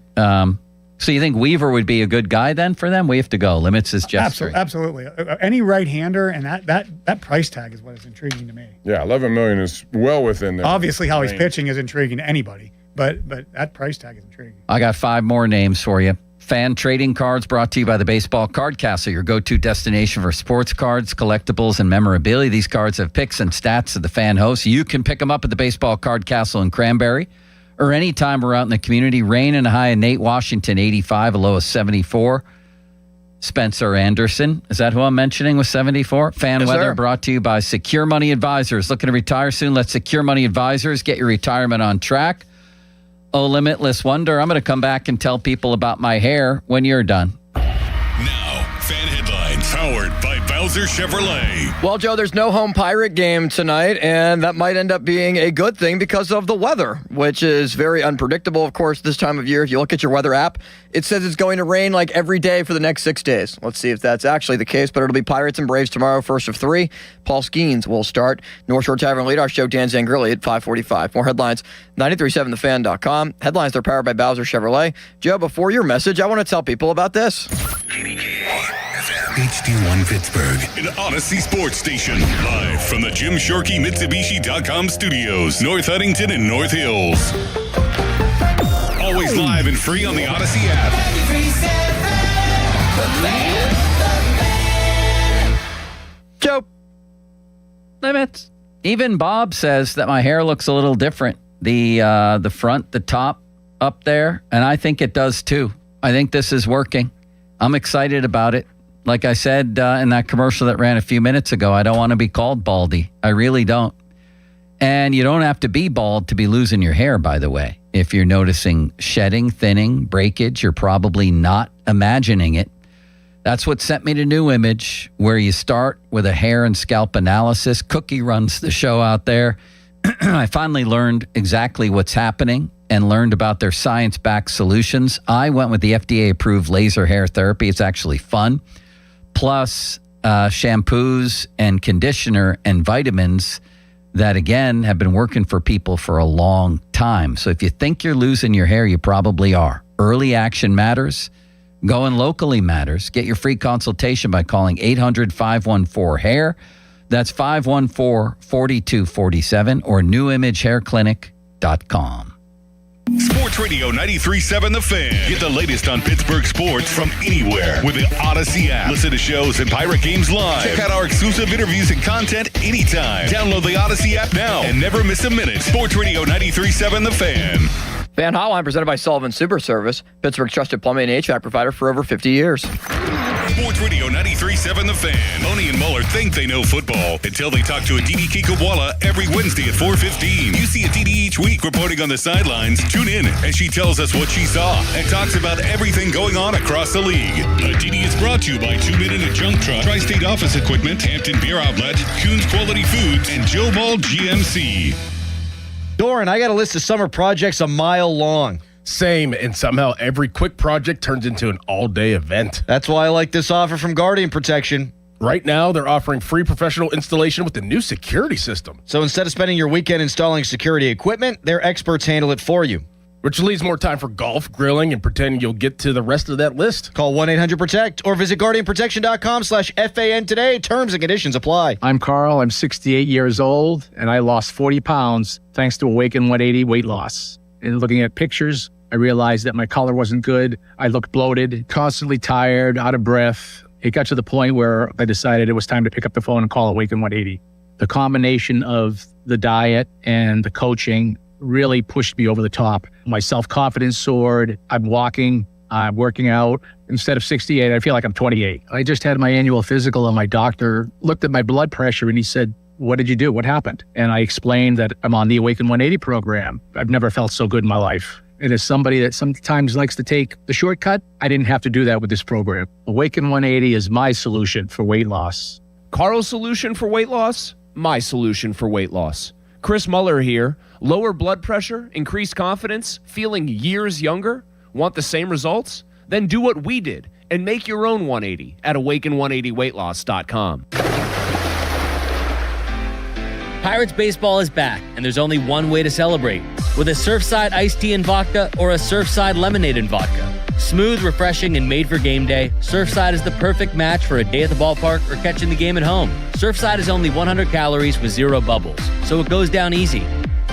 So you think Weaver would be a good guy then for them? We have to go. Limits his gesture. Absolutely. Any right-hander, and that price tag is what is intriguing to me. Yeah, $11 million is well within their Obviously, how he's range. pitching is intriguing to anybody, but that price tag is intriguing. I got 5 more names for you. Fan trading cards brought to you by the Baseball Card Castle, your go-to destination for sports cards, collectibles, and memorabilia. These cards have picks and stats of the fan hosts. You can pick them up at the Baseball Card Castle in Cranberry, or anytime we're out in the community. Rain and a high in Nate, Washington, 85, a low of 74. Spencer Anderson, is that who I'm mentioning with 74? Fan Yes, weather sir. brought to you by Secure Money Advisors. Looking to retire soon? Let Secure Money Advisors get your retirement on track. Oh, Limitless Wonder, I'm going to come back and tell people about my hair when you're done. Powered by Bowser Chevrolet. Well, Joe, there's no home Pirate game tonight, and that might end up being a good thing because of the weather, which is very unpredictable, of course, this time of year. If you look at your weather app, it says it's going to rain like every day for the next 6 days. Let's see if that's actually the case, but it'll be Pirates and Braves tomorrow, first of 3. Paul Skeens will start. North Shore Tavern lead our show, Dan Zangrilli, at 5:45. More headlines, 937thefan.com. Headlines are powered by Bowser Chevrolet. Joe, before your message, I want to tell people about this. HD1 Pittsburgh, an Odyssey sports station. Live from the Jim Shorkey Mitsubishi.com studios, North Huntington and North Hills. Always live and free on the Odyssey app. Joe. Limits. Even Bob says that my hair looks a little different. The front, the top up there, and I think it does too. I think this is working. I'm excited about it. Like I said in that commercial that ran a few minutes ago, I don't want to be called baldy. I really don't. And you don't have to be bald to be losing your hair, by the way. If you're noticing shedding, thinning, breakage, you're probably not imagining it. That's what sent me to New Image, where you start with a hair and scalp analysis. Cookie runs the show out there. I finally learned exactly what's happening and learned about their science-backed solutions. I went with the FDA-approved laser hair therapy. It's actually fun. Plus shampoos and conditioner and vitamins that, again, have been working for people for a long time. So if you think you're losing your hair, you probably are. Early action matters. Going locally matters. Get your free consultation by calling 800-514-HAIR. That's 514-4247 or newimagehairclinic.com. Sports Radio 93.7 The Fan. Get the latest on Pittsburgh sports from anywhere with the Odyssey app. Listen to shows and Pirate games live. Check out our exclusive interviews and content anytime. Download the Odyssey app now and never miss a minute. Sports Radio 93.7 The Fan. Fan Hotline presented by Sullivan Super Service, Pittsburgh's trusted plumbing and HVAC provider for over 50 years. Sports Radio 93.7 The Fan. Boney and Muller think they know football until they talk to Aditi Kikabwala every Wednesday at 4:15. You see Aditi each week reporting on the sidelines. Tune in as she tells us what she saw and talks about everything going on across the league. Aditi is brought to you by 2 Minute and Junk Truck, Tri-State Office Equipment, Hampton Beer Outlet, Coons Quality Foods, and Joe Ball GMC. Doran, I got a list of summer projects a mile long. Same, and somehow every quick project turns into an all-day event. That's why I like this offer from Guardian Protection. Right now, they're offering free professional installation with the new security system. So instead of spending your weekend installing security equipment, their experts handle it for you. Which leaves more time for golf, grilling, and pretending you'll get to the rest of that list. Call 1-800-PROTECT or visit GuardianProtection.com/FAN today. Terms and conditions apply. I'm Carl. I'm 68 years old, and I lost 40 pounds thanks to Awaken 180 weight loss. And looking at pictures, I realized that my color wasn't good. I looked bloated, constantly tired, out of breath. It got to the point where I decided it was time to pick up the phone and call Awaken 180. The combination of the diet and the coaching really pushed me over the top. My self-confidence soared. I'm walking, I'm working out. Instead of 68, I feel like I'm 28. I just had my annual physical, and my doctor looked at my blood pressure and he said, "What did you do? What happened?" And I explained that I'm on the Awaken 180 program. I've never felt so good in my life. And as somebody that sometimes likes to take the shortcut, I didn't have to do that with this program. Awaken 180 is my solution for weight loss. Carl's solution for weight loss? My solution for weight loss. Chris Muller here. Lower blood pressure, increased confidence, feeling years younger? Want the same results? Then do what we did and make your own 180 at awaken180weightloss.com. Pirates baseball is back, and there's only one way to celebrate. With a Surfside iced tea and vodka or a Surfside lemonade and vodka. Smooth, refreshing, and made for game day, Surfside is the perfect match for a day at the ballpark or catching the game at home. Surfside is only 100 calories with 0 bubbles, so it goes down easy.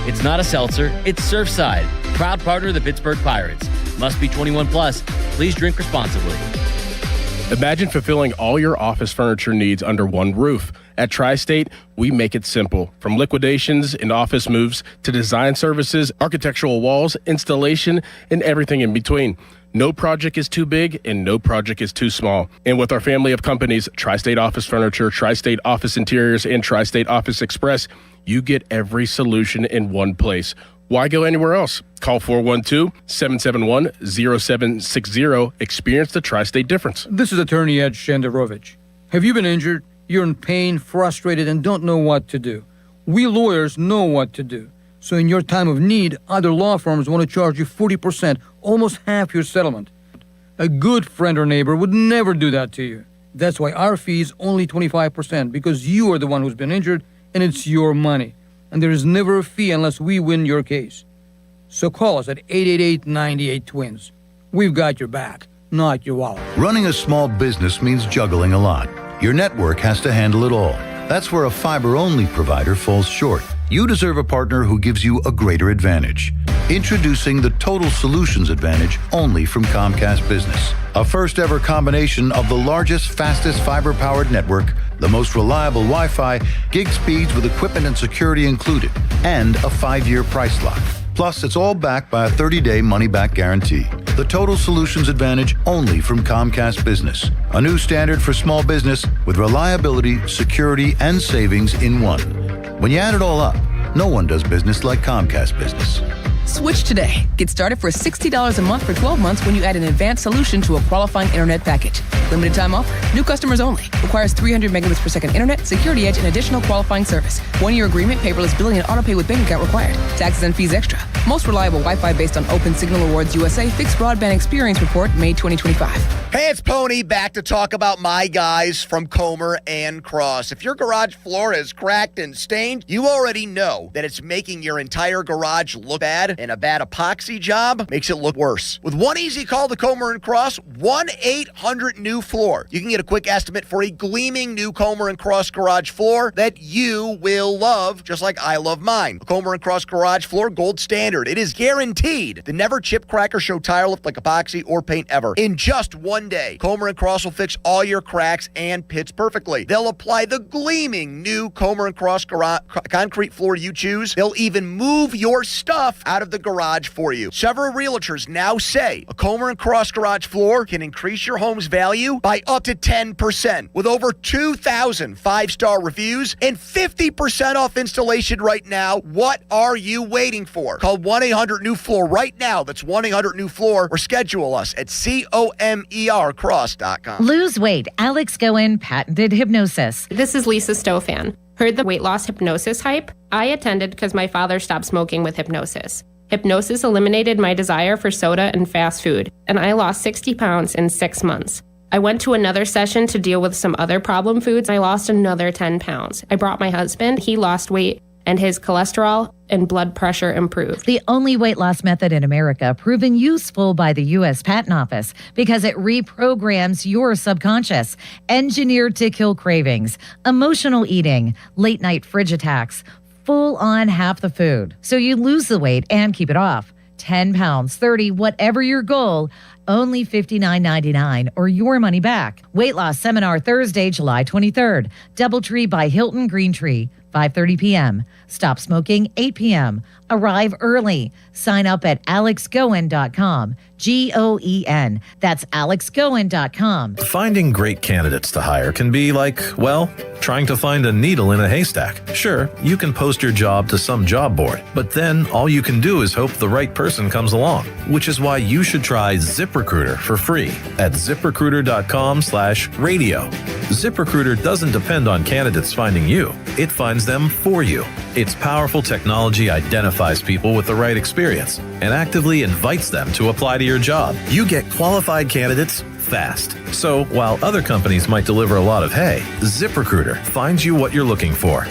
It's not a seltzer, it's Surfside. Proud partner of the Pittsburgh Pirates. Must be 21 plus. Please drink responsibly. Imagine fulfilling all your office furniture needs under one roof. At Tri-State, we make it simple. From liquidations and office moves to design services, architectural walls, installation, and everything in between. No project is too big and no project is too small. And with our family of companies, Tri-State Office Furniture, Tri-State Office Interiors, and Tri-State Office Express, you get every solution in one place. Why go anywhere else? Call 412-771-0760. Experience the Tri-State difference. This is attorney Ed Shenderovich. Have you been injured? You're in pain, frustrated, and don't know what to do. We lawyers know what to do. So in your time of need, other law firms want to charge you 40%, almost half your settlement. A good friend or neighbor would never do that to you. That's why our fee is only 25%, because you are the one who's been injured, and it's your money. And there is never a fee unless we win your case. So call us at 888-98-TWINS. We've got your back, not your wallet. Running a small business means juggling a lot. Your network has to handle it all. That's where a fiber-only provider falls short. You deserve a partner who gives you a greater advantage. Introducing the Total Solutions Advantage only from Comcast Business. A first-ever combination of the largest, fastest fiber-powered network, the most reliable Wi-Fi, gig speeds with equipment and security included, and a 5-year price lock. Plus, it's all backed by a 30-day money-back guarantee. The Total Solutions Advantage only from Comcast Business. A new standard for small business with reliability, security, and savings in one. When you add it all up, no one does business like Comcast Business. Switch today. Get started for $60 a month for 12 months when you add an advanced solution to a qualifying internet package. Limited time offer. New customers only. Requires 300 megabits per second internet, security edge, and additional qualifying service. 1-year agreement, paperless billing, and auto pay with bank account required. Taxes and fees extra. Most reliable Wi-Fi based on Open Signal Awards USA Fixed Broadband Experience Report, May 2025. Hey, it's Pony back to talk about my guys from Comer and Cross. If your garage floor is cracked and stained, you already know that it's making your entire garage look bad, and a bad epoxy job makes it look worse. With one easy call to Comer and Cross, 1-800-NEW-FLOOR. You can get a quick estimate for a gleaming new Comer and Cross garage floor that you will love, just like I love mine. A Comer and Cross garage floor, gold standard. It is guaranteed to never chip, crack, or show tire lift like epoxy or paint ever. In just one day, Comer and Cross will fix all your cracks and pits perfectly. They'll apply the gleaming new Comer and Cross concrete floor you choose. They'll even move your stuff out of the garage for you. Several realtors now say a Comer and Cross garage floor can increase your home's value by up to 10%. With over 2,000 5-star reviews and 50% off installation right now, what are you waiting for? Call 1-800-NEW-FLOOR right now. That's 1-800-NEW-FLOOR, or schedule us at COMERcross.com. Lose weight. Alex Goen patented hypnosis. This is Lisa Stofan. Heard the weight loss hypnosis hype? I attended because my father stopped smoking with hypnosis. Hypnosis eliminated my desire for soda and fast food, and I lost 60 pounds in 6 months. I went to another session to deal with some other problem foods. I lost another 10 pounds. I brought my husband. He lost weight, and his cholesterol and blood pressure improved. The only weight loss method in America proven useful by the U.S. Patent Office because it reprograms your subconscious. Engineered to kill cravings, emotional eating, late night fridge attacks, full on half the food. So you lose the weight and keep it off. 10 pounds, 30, whatever your goal, only $59.99 or your money back. Weight loss seminar Thursday, July 23rd. Doubletree by Hilton Green Tree. 5:30 p.m. Stop smoking, 8 p.m. Arrive early. Sign up at alexgoen.com. Goen. That's alexgoen.com. Finding great candidates to hire can be like, well, trying to find a needle in a haystack. Sure, you can post your job to some job board, but then all you can do is hope the right person comes along, which is why you should try ZipRecruiter for free at ZipRecruiter.com/radio. ZipRecruiter doesn't depend on candidates finding you. It finds them for you. Its powerful technology identifies people with the right experience and actively invites them to apply to your job. You get qualified candidates fast. So while other companies might deliver a lot of hay, ZipRecruiter finds you what you're looking for.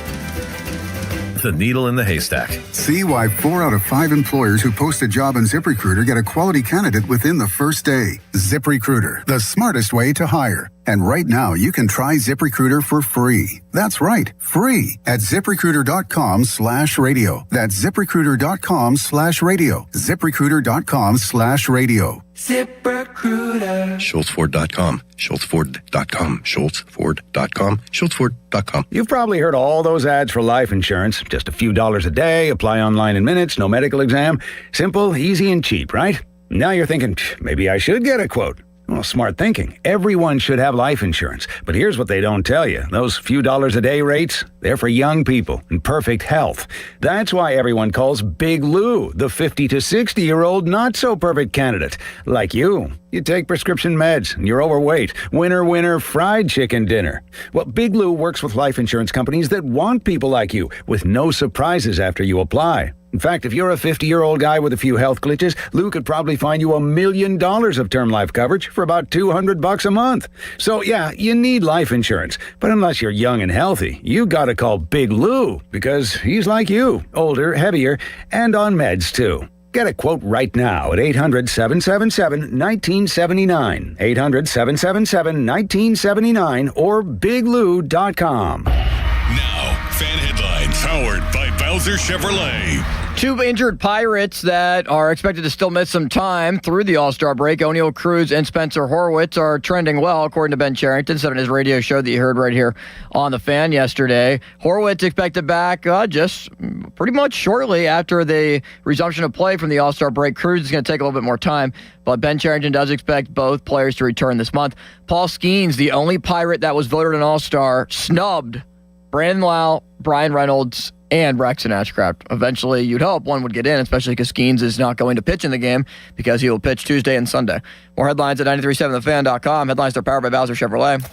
The needle in the haystack. See why 4 out of 5 employers who post a job on ZipRecruiter get a quality candidate within the first day. ZipRecruiter, the smartest way to hire. And right now, you can try ZipRecruiter for free. That's right, free at ZipRecruiter.com/radio. That's ZipRecruiter.com/radio. ZipRecruiter.com/radio. ZipRecruiter. SchultzFord.com. SchultzFord.com. SchultzFord.com. SchultzFord.com. You've probably heard all those ads for life insurance. Just a few dollars a day, apply online in minutes, no medical exam. Simple, easy, and cheap, right? Now you're thinking, maybe I should get a quote. Well, smart thinking. Everyone should have life insurance. But here's what they don't tell you. Those few dollars a day rates, they're for young people in perfect health. That's why everyone calls Big Lou the 50 to 60-year-old not-so-perfect candidate. Like you. You take prescription meds, and you're overweight. Winner, winner, fried chicken dinner. Well, Big Lou works with life insurance companies that want people like you, with no surprises after you apply. In fact, if you're a 50-year-old guy with a few health glitches, Lou could probably find you $1 million of term life coverage for about $200 a month. So yeah, you need life insurance. But unless you're young and healthy, you gotta call Big Lou, because he's like you, older, heavier, and on meds too. Get a quote right now at 800-777-1979, 800-777-1979, or biglou.com. Now, fan headlines powered by Bowser Chevrolet. Two injured Pirates that are expected to still miss some time through the All-Star break. O'Neal Cruz and Spencer Horwitz are trending well, according to Ben Cherington, said on his radio show that you heard right here on The Fan yesterday. Horwitz expected back just pretty much shortly after the resumption of play from the All-Star break. Cruz is going to take a little bit more time, but Ben Cherington does expect both players to return this month. Paul Skeens, the only Pirate that was voted an All-Star, snubbed Brandon Lau, Brian Reynolds, and Braxton Ashcraft. Eventually, you'd hope one would get in, especially because Skeens is not going to pitch in the game because he will pitch Tuesday and Sunday. More headlines at 937thefan.com. Headlines are powered by Bowser Chevrolet.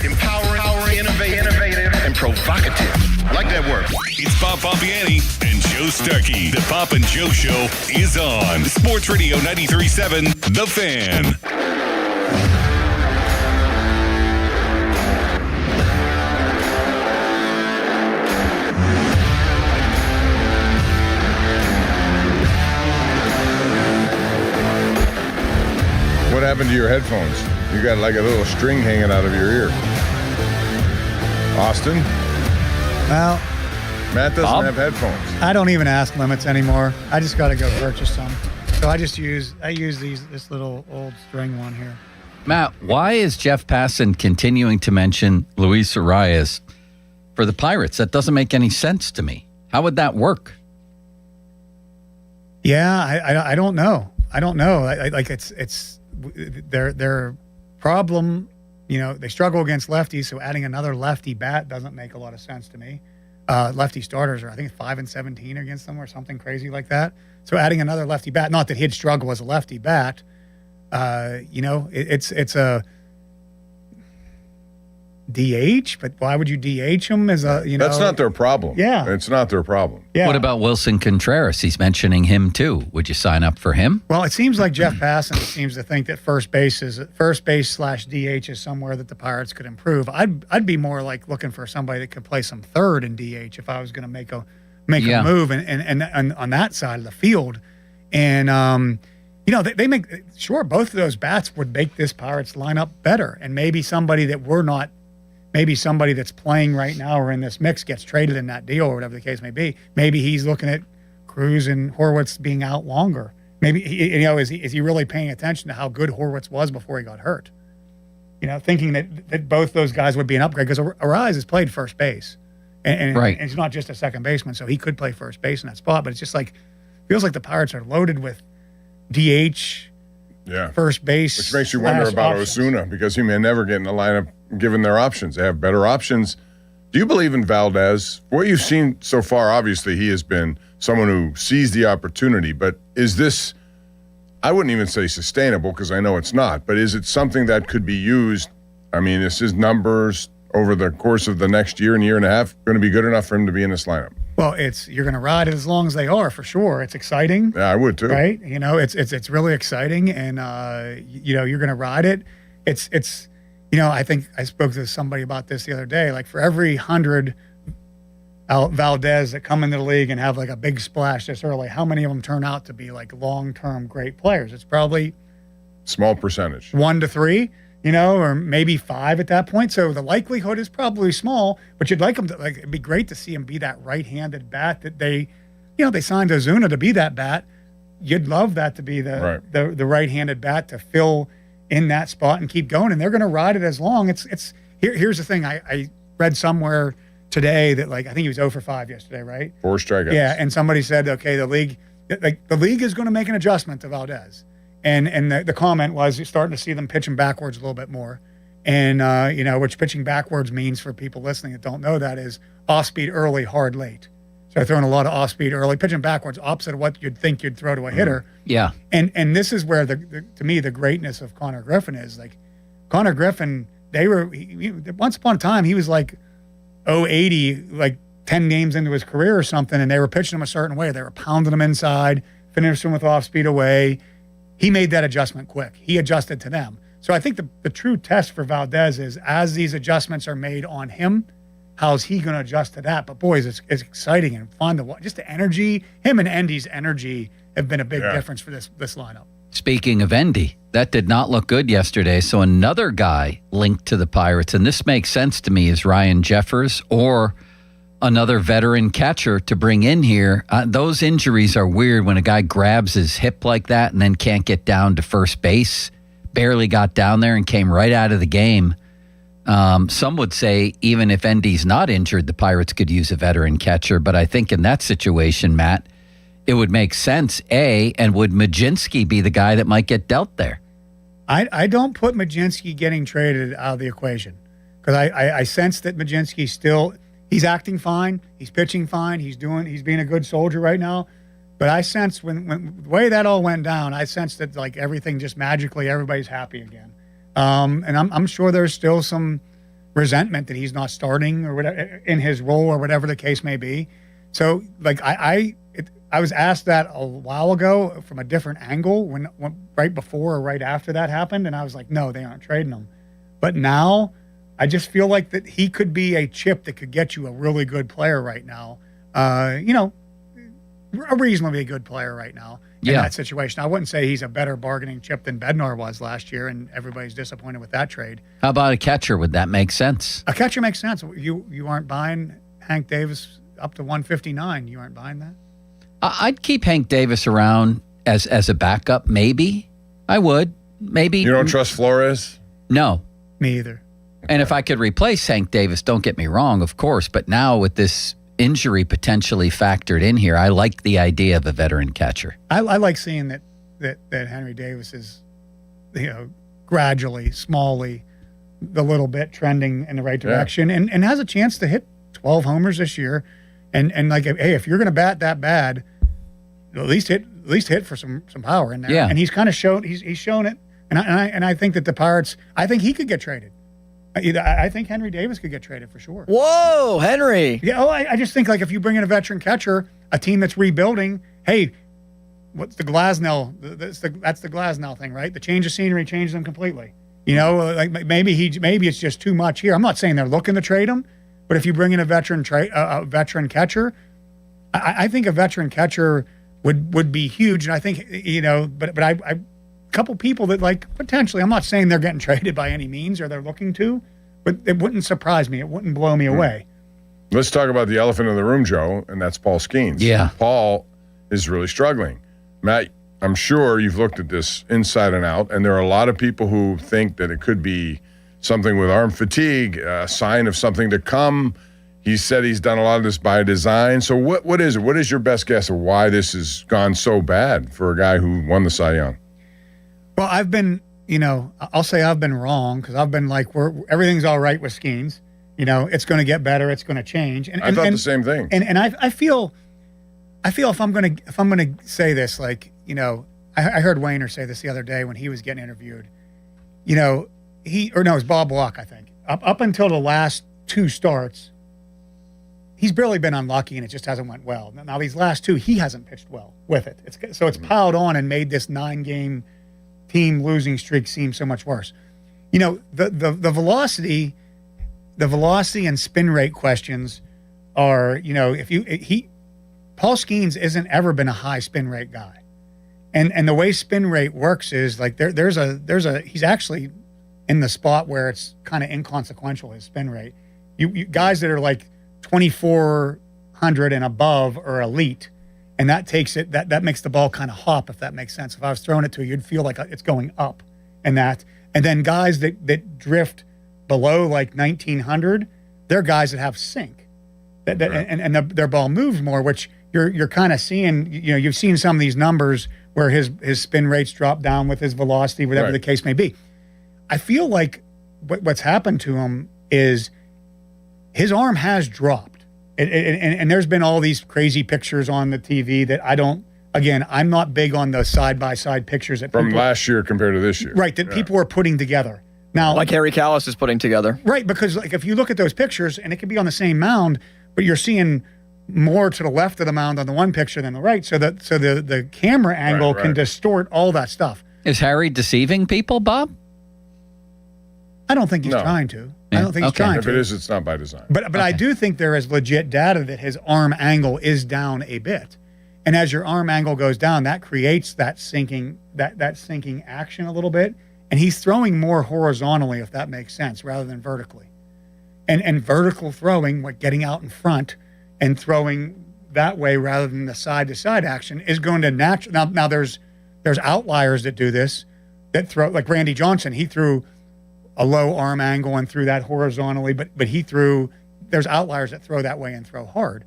Empowering, innovative, and provocative. I like that word. It's Bob Pompiani and Joe Starkey. The Pop and Joe Show is on Sports Radio 93.7, The Fan. What happened to your headphones? You got like a little string hanging out of your ear. Austin? Well, Matt doesn't have headphones. I don't even ask limits anymore. I just got to go purchase some. So I use this little old string one here. Matt, why is Jeff Passan continuing to mention Luis Arias for the Pirates? That doesn't make any sense to me. How would that work? Yeah, I don't know. I don't know. It's their problem. You know, they struggle against lefties, so adding another lefty bat doesn't make a lot of sense to me. Lefty starters are, I think, 5-17 against them or something crazy like that. So adding another lefty bat, not that he'd struggle as a lefty bat, it's a DH, but why would you DH him as a, That's not their problem. Yeah. It's not their problem. Yeah. What about Wilson Contreras? He's mentioning him too. Would you sign up for him? Well, it seems like Jeff Passan seems to think that first base / DH is somewhere that the Pirates could improve. I'd be more like looking for somebody that could play some third in DH if I was going to make a move and on that side of the field. And they make sure both of those bats would make this Pirates lineup better, and maybe somebody that's playing right now or in this mix gets traded in that deal or whatever the case may be. Maybe he's looking at Cruz and Horwitz being out longer. Maybe is he really paying attention to how good Horwitz was before he got hurt? Thinking that both those guys would be an upgrade, because Arias has played first base, and he's not just a second baseman, so he could play first base in that spot. But it's just feels like the Pirates are loaded with DH. Yeah. First base. Which makes you wonder about Osuna, because he may never get in the lineup given their options. They have better options. Do you believe in Valdez? What you've seen so far, obviously, he has been someone who sees the opportunity. But is this, I wouldn't even say sustainable, because I know it's not, but is it something that could be used? I mean, is his numbers over the course of the next year and a half going to be good enough for him to be in this lineup? Well, you're going to ride it as long as they are, for sure. It's exciting. Yeah, I would too. Right? It's really exciting, and you're going to ride it. It's I think I spoke to somebody about this the other day. Like, for every 100 Valdez that come into the league and have like a big splash this early, how many of them turn out to be like long-term great players? It's probably small percentage, 1 to 3. Or maybe 5 at that point. So the likelihood is probably small, but you'd like them to, it'd be great to see him be that right-handed bat that they signed Ozuna to be that bat. You'd love that to be the right-handed bat to fill in that spot and keep going. And they're going to ride it as long. Here's the thing. I read somewhere today that, I think he was 0 for 5 yesterday, right? 4 strikeouts. Yeah. And somebody said, okay, the league is going to make an adjustment to Valdez. And the comment was you're starting to see them pitching backwards a little bit more. And, which pitching backwards means for people listening that don't know that is off speed early, hard late. So they're throwing a lot of off speed early, pitching backwards, opposite of what you'd think you'd throw to a hitter. Yeah. And this is where to me the greatness of Connor Griffin is. Like Connor Griffin, once upon a time he was like 080, like 10 games into his career or something, and they were pitching him a certain way. They were pounding him inside, finishing him with off speed away. He made that adjustment quick. He adjusted to them. So I think the true test for Valdez is as these adjustments are made on him, how's he going to adjust to that? But boys, it's exciting and fun to watch. Just the energy, him and Endy's energy have been a big difference for this lineup. Speaking of Endy, that did not look good yesterday. So another guy linked to the Pirates, and this makes sense to me, is Ryan Jeffers or another veteran catcher to bring in here. Those injuries are weird when a guy grabs his hip like that and then can't get down to first base. Barely got down there and came right out of the game. Some would say even if Endy's not injured, the Pirates could use a veteran catcher. But I think in that situation, Matt, it would make sense, and would Majinski be the guy that might get dealt there? I don't put Majinski getting traded out of the equation because I sense that Majinski still, he's acting fine, he's pitching fine, he's being a good soldier right now. But I sense when the way that all went down, I sense that like everything just magically, everybody's happy again. And I'm sure there's still some resentment that he's not starting or whatever in his role or whatever the case may be. So like I was asked that a while ago from a different angle when right before or right after that happened, and I was like, no, they aren't trading him. But now I just feel like that he could be a chip that could get you a really good player right now. A reasonably good player right now in that situation. I wouldn't say he's a better bargaining chip than Bednar was last year, and everybody's disappointed with that trade. How about a catcher? Would that make sense? A catcher makes sense. You aren't buying Hank Davis up to 159. You aren't buying that? I'd keep Hank Davis around as a backup, maybe. I would. Maybe. You don't trust Flores? No. Me either. And if I could replace Hank Davis, don't get me wrong, of course, but now with this injury potentially factored in here, I like the idea of a veteran catcher. I like seeing that Henry Davis is, gradually, smallly, a little bit trending in the right direction, and has a chance to hit 12 homers this year. And like, hey, if you're going to bat that bad, at least hit for some power in there. Yeah. And he's kind of shown he's shown it. And I think that the Pirates, I think he could get traded. I think Henry Davis could get traded for sure. Whoa, Henry. Yeah, I just think like if you bring in a veteran catcher, a team that's rebuilding, hey, what's the Glasnow? That's the Glasnow thing, right? The change of scenery changed them completely. Like maybe it's just too much here. I'm not saying they're looking to trade him, but if you bring in a veteran catcher, I think a veteran catcher would be huge. And I think but I couple people that like potentially, I'm not saying they're getting traded by any means or they're looking to, but it wouldn't surprise me. It wouldn't blow me away. Let's talk about the elephant in the room, Joe, and that's Paul Skeens. Yeah. Paul is really struggling. Matt, I'm sure you've looked at this inside and out, and there are a lot of people who think that it could be something with arm fatigue, a sign of something to come. He said he's done a lot of this by design. So what is it? What is your best guess of why this has gone so bad for a guy who won the Cy Young? Well, I've been, I'll say I've been wrong because I've been like, everything's all right with Skeens. It's going to get better. It's going to change. And I thought the same thing. And I feel if I'm going to say this, like, I heard Wayner say this the other day when he was getting interviewed. It was Bob Walk, I think. Up until the last two starts, he's barely been unlucky, and it just hasn't went well. Now these last two, he hasn't pitched well with it. It's piled on and made this 9-game team losing streak seem so much worse. The velocity and spin rate questions are, Paul Skeens isn't ever been a high spin rate guy. And the way spin rate works is like he's actually in the spot where it's kind of inconsequential, his spin rate. You guys that are like 2,400 and above are elite. And that takes it, that makes the ball kind of hop, if that makes sense. If I was throwing it to you, you'd feel like it's going up and that. And then guys that drift below like 1,900, they're guys that have sink. And their ball moves more, which you're kind of seeing, you've seen some of these numbers where his spin rates drop down with his velocity, whatever the case may be. I feel like what's happened to him is his arm has dropped. And there's been all these crazy pictures on the TV that I'm not big on the side-by-side pictures that from last year compared to this year. Right, that people are putting together. Now, like Harry Kalas is putting together. Right, because like if you look at those pictures, and it could be on the same mound, but you're seeing more to the left of the mound on the one picture than the right, so the camera angle can distort all that stuff. Is Harry deceiving people, Bob? I don't think he's trying to. I don't think he's trying If to. it is, it's not by design. But I do think there is legit data that his arm angle is down a bit. And as your arm angle goes down, that creates that sinking action a little bit. And he's throwing more horizontally, if that makes sense, rather than vertically. And vertical throwing, like getting out in front and throwing that way rather than the side-to-side action, is going to naturally. Now there's outliers that do this, that throw, like Randy Johnson. He threw a low arm angle and threw that horizontally, but there's outliers that throw that way and throw hard.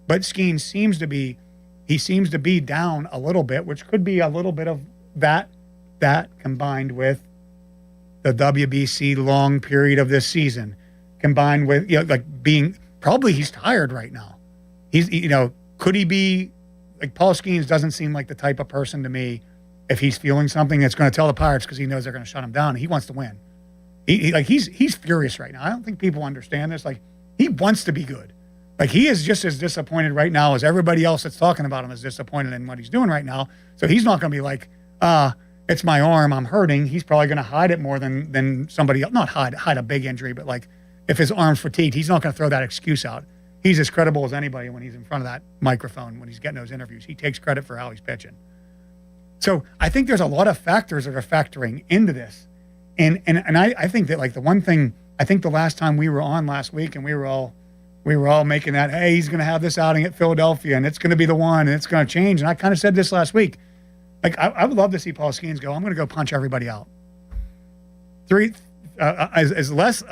But Skeens seems to be down a little bit, which could be a little bit of that combined with the WBC long period of this season, combined with probably he's tired right now. Could he be like Paul Skeens? Doesn't seem like the type of person to me, if he's feeling something, that's going to tell the Pirates because he knows they're going to shut him down. He wants to win. He's furious right now. I don't think people understand this. Like, he wants to be good. Like, he is just as disappointed right now as everybody else that's talking about him is disappointed in what he's doing right now. So he's not going to be like, it's my arm, I'm hurting. He's probably going to hide it more than somebody else. Not hide a big injury, but like if his arm's fatigued, he's not going to throw that excuse out. He's as credible as anybody when he's in front of that microphone, when he's getting those interviews. He takes credit for how he's pitching. So I think there's a lot of factors that are factoring into this. And I think that, like, the one thing, I think the last time we were on last week and we were all making that, hey, he's going to have this outing at Philadelphia and it's going to be the one and it's going to change. And I kind of said this last week. Like, I would love to see Paul Skeens go, I'm going to go punch everybody out. As less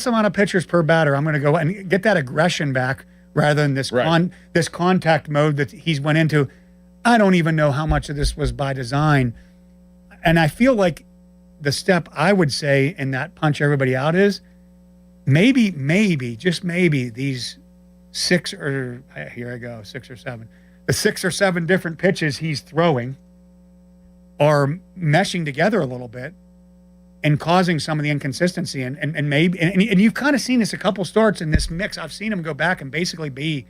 amount of pitchers per batter, I'm going to go and get that aggression back rather than this this contact mode that he's went into. I don't even know how much of this was by design. And I feel like the step I would say in that punch everybody out is maybe, just maybe, these 6 or 7, the 6 or 7 different pitches he's throwing are meshing together a little bit and causing some of the inconsistency. And you've kind of seen this a couple starts in this mix. I've seen him go back and basically be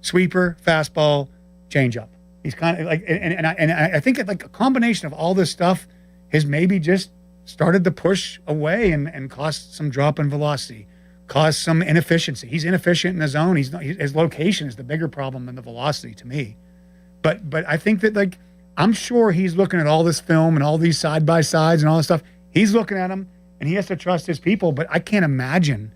sweeper, fastball, changeup. He's kind of like, and I think like a combination of all this stuff has maybe just started to push away and caused some drop in velocity, caused some inefficiency. He's inefficient in the zone. His location is the bigger problem than the velocity to me. But I think that, like, I'm sure he's looking at all this film and all these side-by-sides and all this stuff. He's looking at them, and he has to trust his people. But I can't imagine,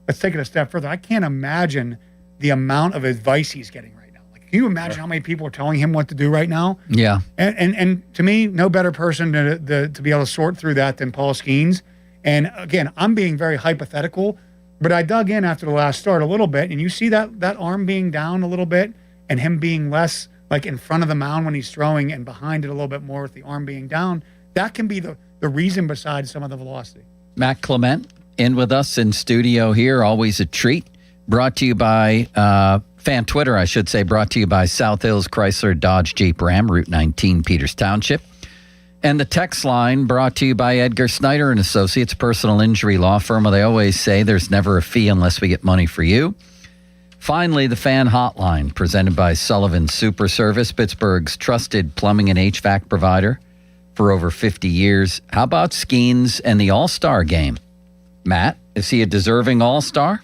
let's take it a step further, I can't imagine the amount of advice he's getting right now. Like, can you imagine how many people are telling him what to do right now? Yeah. And to me, no better person to be able to sort through that than Paul Skeens. And again, I'm being very hypothetical, but I dug in after the last start a little bit, and you see that arm being down a little bit and him being less like in front of the mound when he's throwing and behind it a little bit more with the arm being down. That can be the reason besides some of the velocity. Matt Clement in with us in studio here. Always a treat. Brought to you by Fan Twitter, I should say. Brought to you by South Hills Chrysler Dodge Jeep Ram, Route 19, Peters Township. And the text line brought to you by Edgar Snyder and Associates, personal injury law firm. They always say there's never a fee unless we get money for you. Finally, the Fan Hotline, presented by Sullivan Super Service, Pittsburgh's trusted plumbing and HVAC provider for over 50 years. How about Skeens and the All-Star game? Matt, is he a deserving All-Star?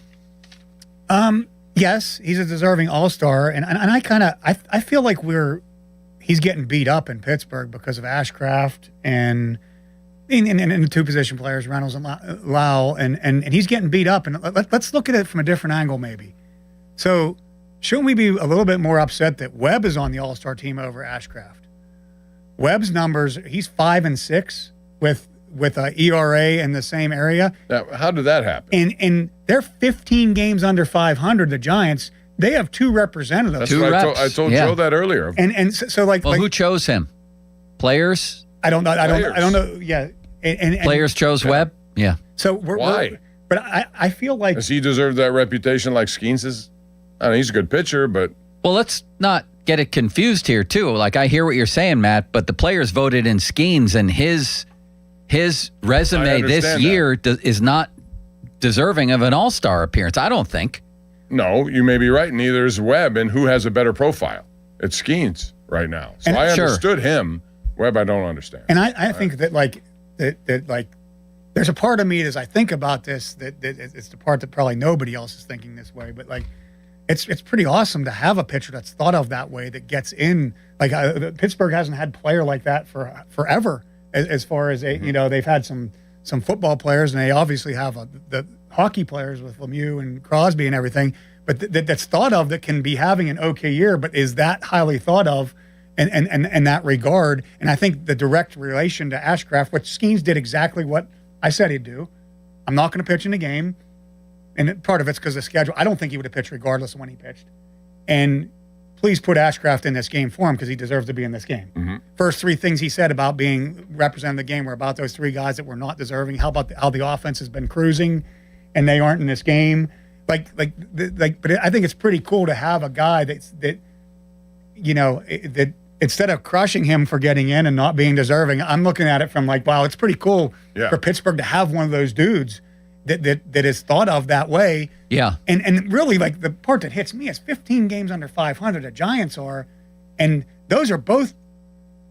Yes, he's a deserving All-Star, and I feel like he's getting beat up in Pittsburgh because of Ashcraft and the two position players, Reynolds and Lau, and he's getting beat up. And let's look at it from a different angle, maybe. So, shouldn't we be a little bit more upset that Webb is on the All-Star team over Ashcraft? Webb's numbers, he's 5-6 with a ERA in the same area. Now, how did that happen? And they're 15 games under 500, the Giants. They have 2 representatives. That's what I told Joe that earlier. And so like, well, who chose him? Players? I don't know. I don't know. Yeah. And players chose Webb? Yeah. So why? But I feel like, does he deserve that reputation like Skeens is? I mean, he's a good pitcher, but well, let's not get it confused here too. Like I hear what you're saying, Matt, but the players voted in Skeens, and his resume this year is not deserving of an All-Star appearance. I don't think. No, you may be right. Neither is Webb, and who has a better profile? It's Skeens right now. So I understood him. Webb, I don't understand. And I think that like there's a part of me as I think about this that it's the part that probably nobody else is thinking this way, but like it's pretty awesome to have a pitcher that's thought of that way, that gets in. Like Pittsburgh hasn't had a player like that for forever. As far as they've had some football players, and they obviously have the hockey players with Lemieux and Crosby and everything. But that's thought of, that can be having an okay year, but is that highly thought of, in that regard? And I think the direct relation to Ashcraft, which Skeens did exactly what I said he'd do. I'm not going to pitch in the game, and part of it's because of the schedule. I don't think he would have pitched regardless of when he pitched. And please put Ashcraft in this game for him, because he deserves to be in this game. Mm-hmm. First 3 things he said about being representing the game were about those 3 guys that were not deserving. How about how the offense has been cruising, and they aren't in this game? But I think it's pretty cool to have a guy that instead of crushing him for getting in and not being deserving, I'm looking at it from like, wow, it's pretty cool for Pittsburgh to have one of those dudes that is thought of that way. Yeah. And really, like, the part that hits me is 15 games under 500 the Giants are, and those are both,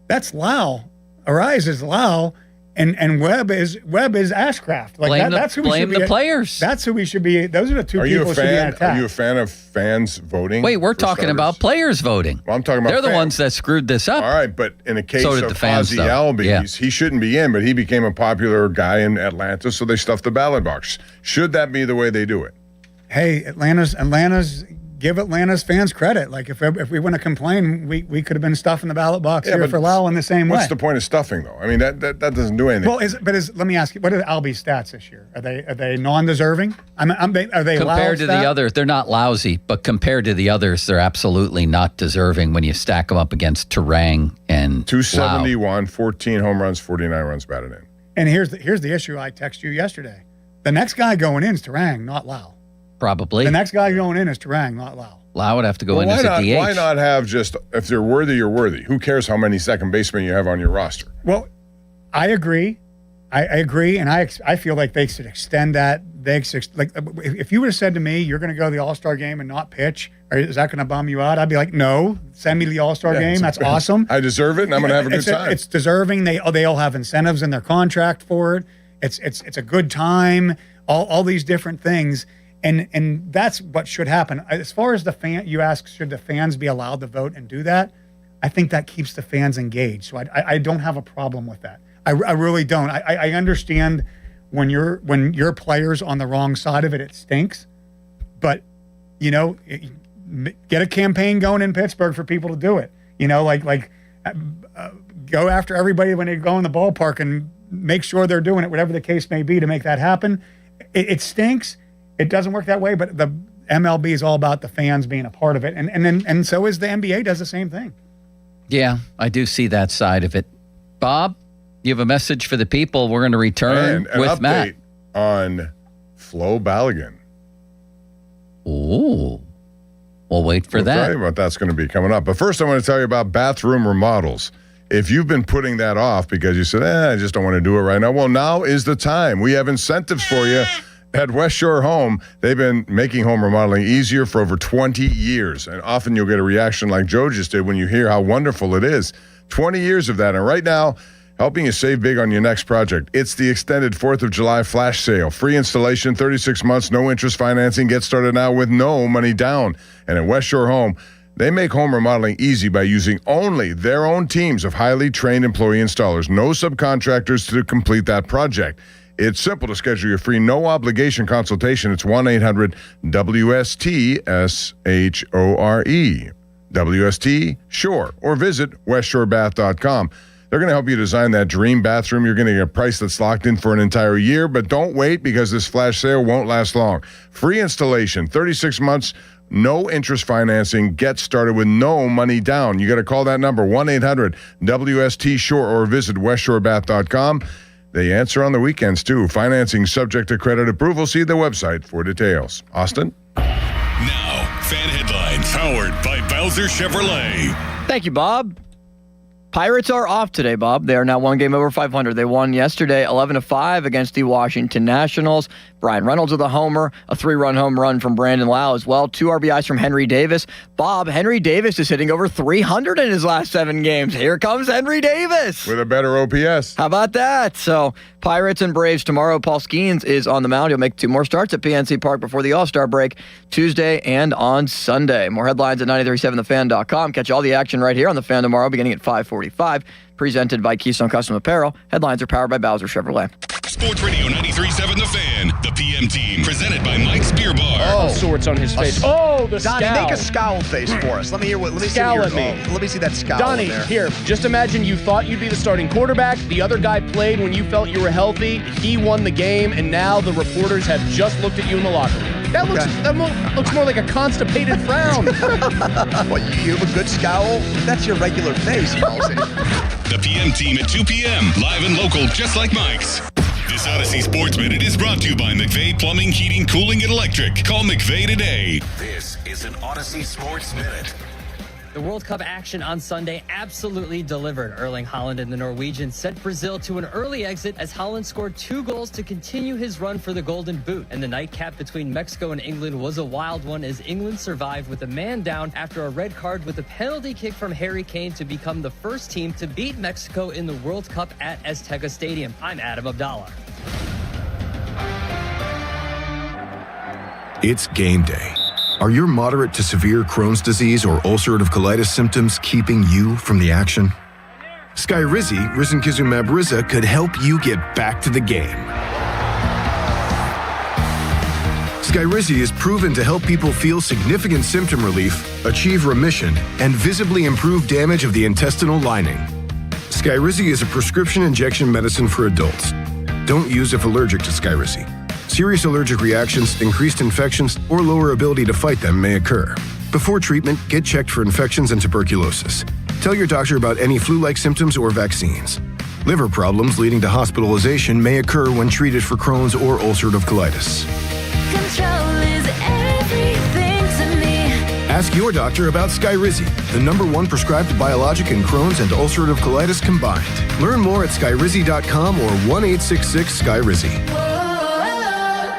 that's Lau. Arise is Lau, and Webb is Ashcraft. Like that's who we should be. Blame the players. That's who we should be. Those are the 2 people who should be attacked. Are you a fan of fans voting? Wait, we're talking about players voting. Well, I'm talking about they're the ones that screwed this up. All right, but in a case so of Ozzie Albies, he shouldn't be in, but he became a popular guy in Atlanta, so they stuffed the ballot box. Should that be the way they do it? Hey, give Atlanta's fans credit. Like, if we want to complain, we could have been stuffing the ballot box here for Lau in the same way. What's the point of stuffing, though? I mean, that doesn't do anything. Well, let me ask you, what are Albie's stats this year? Are they non-deserving? Are they compared to the others? They're not lousy, but compared to the others, they're absolutely not deserving when you stack them up against Turang and 271, 14 home runs, 49 runs batted in. And here's the issue I texted you yesterday. The next guy going in is Turang, not Lau. Probably. The next guy going in is Turang, not Lau. Lau would have to go in as a DH. Why not have just, if you're worthy, you're worthy. Who cares how many second basemen you have on your roster? Well, I agree. I agree, and I feel like they should extend that. If you would have said to me, you're going to go to the All-Star game and not pitch, or is that going to bum you out? I'd be like, no, send me to the All-Star game. That's awesome. I deserve it, and I'm going to have a good time. It's deserving. They all have incentives in their contract for it. It's a good time. All these different things. And that's what should happen. As far as the fan, you ask, should the fans be allowed to vote and do that? I think that keeps the fans engaged. So I don't have a problem with that. I really don't. I understand when your player's on the wrong side of it, it stinks. But, get a campaign going in Pittsburgh for people to do it. Go after everybody when they go in the ballpark and make sure they're doing it, whatever the case may be, to make that happen. It stinks. It doesn't work that way, but the MLB is all about the fans being a part of it, and so is the NBA. Does the same thing. Yeah, I do see that side of it. Bob, you have a message for the people. We're going to return and with Matt on Flo Balogun. Ooh, we'll wait for that. I'll tell you what that's going to be coming up. But first, I want to tell you about bathroom remodels. If you've been putting that off because you said, I just don't want to do it right now, well, now is the time. We have incentives for you. At West Shore Home, they've been making home remodeling easier for over 20 years. And often you'll get a reaction like Joe just did when you hear how wonderful it is. 20 years of that. And right now, helping you save big on your next project. It's the extended 4th of July flash sale. Free installation, 36 months, no interest financing. Get started now with no money down. And at West Shore Home, they make home remodeling easy by using only their own teams of highly trained employee installers. No subcontractors to complete that project. It's simple to schedule your free no-obligation consultation. It's 1-800-WST-SHORE. WST Shore. Or visit westshorebath.com. They're going to help you design that dream bathroom. You're going to get a price that's locked in for an entire year, but don't wait because this flash sale won't last long. Free installation, 36 months No interest financing. Get started with no money down. You got to call that number, 1-800-WST-SHORE, or visit westshorebath.com. They answer on the weekends, too. Financing subject to credit approval. See the website for details. Austin? Now, fan headlines powered by Bowser Chevrolet. Thank you, Bob. Pirates are off today, Bob. They are now one game over 500. They won yesterday 11-5 against the Washington Nationals. Brian Reynolds with a homer, a 3-run home run from Brandon Lau as well. 2 RBIs from Henry Davis. Bob, Henry Davis is hitting over 300 in his last 7 games. Here comes Henry Davis. With a better OPS. How about that? So, Pirates and Braves tomorrow. Paul Skeens is on the mound. He'll make 2 more starts at PNC Park before the All-Star break, Tuesday and on Sunday. More headlines at 937thefan.com. Catch all the action right here on The Fan tomorrow beginning at 5:45. Presented by Keystone Custom Apparel. Headlines are powered by Bowser Chevrolet. Sports Radio 93.7 The Fan. The PM team. Presented by Mike's Beer Bar. All sorts on his face. Oh, the Donnie, scowl. make a scowl face for us. Let me hear what. Let me Scowl see at me. Let me see that scowl. Donnie, in there. here, just imagine you thought you'd be the starting quarterback. The other guy played when you felt you were healthy. He won the game, and now the reporters have just looked at you in the locker room. That looks more like a constipated frown. What, you have a good scowl? That's your regular face, Halsey. The PM team at 2 p.m. Live and local, just like Mike's. This Odyssey Sports Minute is brought to you by McVeigh Plumbing, Heating, Cooling, and Electric. Call McVeigh today. This is an Odyssey Sports Minute. The World Cup action on Sunday absolutely delivered. Erling Haaland and the Norwegians sent Brazil to an early exit as Haaland scored 2 goals to continue his run for the Golden Boot. And the nightcap between Mexico and England was a wild one as England survived with a man down after a red card with a penalty kick from Harry Kane to become the first team to beat Mexico in the World Cup at Azteca Stadium. I'm Adam Abdallah. It's game day. Are your moderate to severe Crohn's disease or ulcerative colitis symptoms keeping you from the action? Skyrizi, risankizumab Riza, could help you get back to the game. Skyrizi is proven to help people feel significant symptom relief, achieve remission, and visibly improve damage of the intestinal lining. Skyrizi is a prescription injection medicine for adults. Don't use if allergic to Skyrizi. Serious allergic reactions, increased infections, or lower ability to fight them may occur. Before treatment, get checked for infections and tuberculosis. Tell your doctor about any flu-like symptoms or vaccines. Liver problems leading to hospitalization may occur when treated for Crohn's or ulcerative colitis. Control is everything to me. Ask your doctor about Skyrizi, the #1 prescribed biologic in Crohn's and ulcerative colitis combined. Learn more at skyrizi.com or 1-866-SKYRIZI.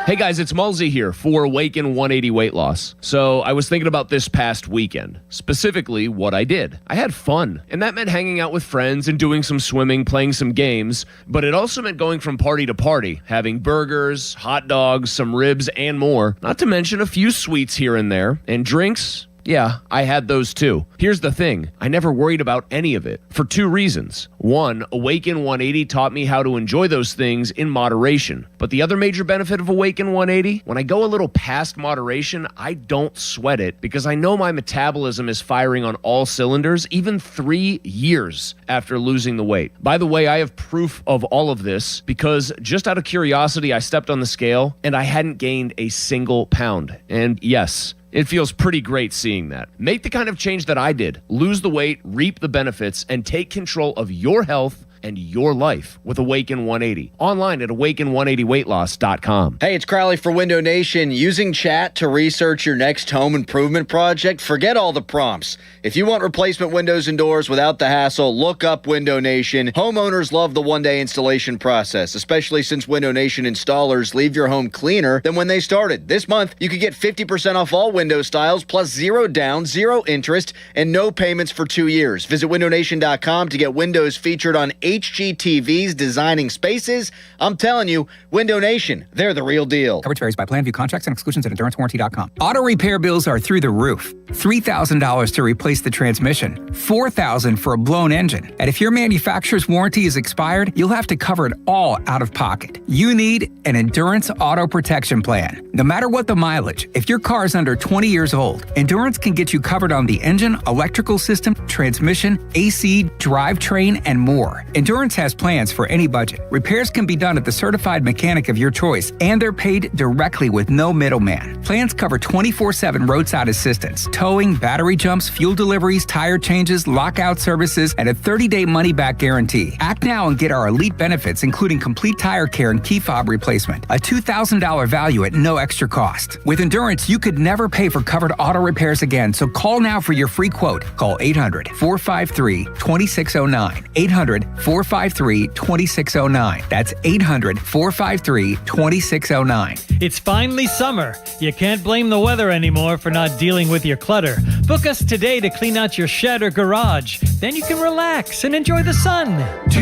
Hey guys, it's Mulsey here for Awaken 180 Weight Loss. So I was thinking about this past weekend, specifically what I did. I had fun, and that meant hanging out with friends and doing some swimming, playing some games, but it also meant going from party to party, having burgers, hot dogs, some ribs, and more, not to mention a few sweets here and there, and drinks. Yeah, I had those too. Here's the thing. I never worried about any of it for 2 reasons. 1, Awaken 180 taught me how to enjoy those things in moderation. But the other major benefit of Awaken 180, when I go a little past moderation, I don't sweat it because I know my metabolism is firing on all cylinders even 3 years after losing the weight. By the way, I have proof of all of this because just out of curiosity, I stepped on the scale and I hadn't gained a single pound. And yes, it feels pretty great seeing that. Make the kind of change that I did. Lose the weight, reap the benefits, and take control of your health and your life with Awaken 180. Online at awaken180weightloss.com. Hey, it's Crowley for Window Nation. Using chat to research your next home improvement project? Forget all the prompts. If you want replacement windows and doors without the hassle, look up Window Nation. Homeowners love the one-day installation process, especially since Window Nation installers leave your home cleaner than when they started. This month, you could get 50% off all window styles, plus 0 down, 0 interest, and no payments for 2 years. Visit windownation.com to get windows featured on HGTV's Designing Spaces. I'm telling you, Window Nation, they're the real deal. Coverage varies by plan, view contracts and exclusions at EnduranceWarranty.com. Auto repair bills are through the roof. $3,000 to replace the transmission, $4,000 for a blown engine. And if your manufacturer's warranty is expired, you'll have to cover it all out of pocket. You need an Endurance Auto Protection Plan. No matter what the mileage, if your car is under 20 years old, Endurance can get you covered on the engine, electrical system, transmission, AC, drivetrain, and more. Endurance has plans for any budget. Repairs can be done at the certified mechanic of your choice, and they're paid directly with no middleman. Plans cover 24/7 roadside assistance, towing, battery jumps, fuel deliveries, tire changes, lockout services, and a 30-day money-back guarantee. Act now and get our elite benefits, including complete tire care and key fob replacement. A $2,000 value at no extra cost. With Endurance, you could never pay for covered auto repairs again, so call now for your free quote. Call 800-453-2609. 800-453-2609. That's 800-453-2609. It's finally summer. You can't blame the weather anymore for not dealing with your clutter. Book us today to clean out your shed or garage. Then you can relax and enjoy the sun. 2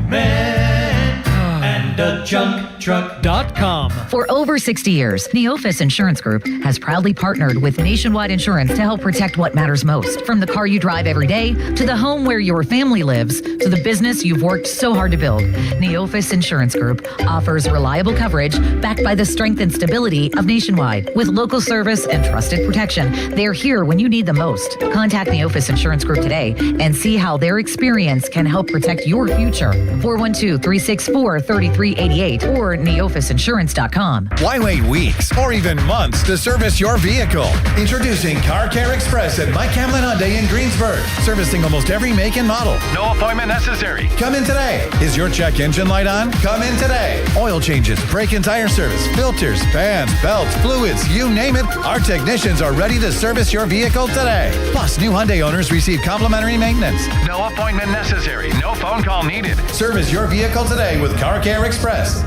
men and a junk truck.com. For over 60 years, Neophis Insurance Group has proudly partnered with Nationwide Insurance to help protect what matters most. From the car you drive every day, to the home where your family lives, to the business you've worked so hard to build, Neophis Insurance Group offers reliable coverage backed by the strength and stability of Nationwide. With local service and trusted protection, they're here when you need them most. Contact Neophis Insurance Group today and see how their experience can help protect your future. 412-364-3388 or neophisinsurance.com. Why wait weeks or even months to service your vehicle? Introducing Car Care Express at Mike Hamlin Hyundai in Greensburg, servicing almost every make and model. No appointment necessary. Come in today. Is your check engine light on? Come in today. Oil changes, brake and tire service, filters, fans, belts, fluids, you name it. Our technicians are ready to service your vehicle today. Plus, new Hyundai owners receive complimentary maintenance. No appointment necessary. No phone call needed. Service your vehicle today with Car Care Express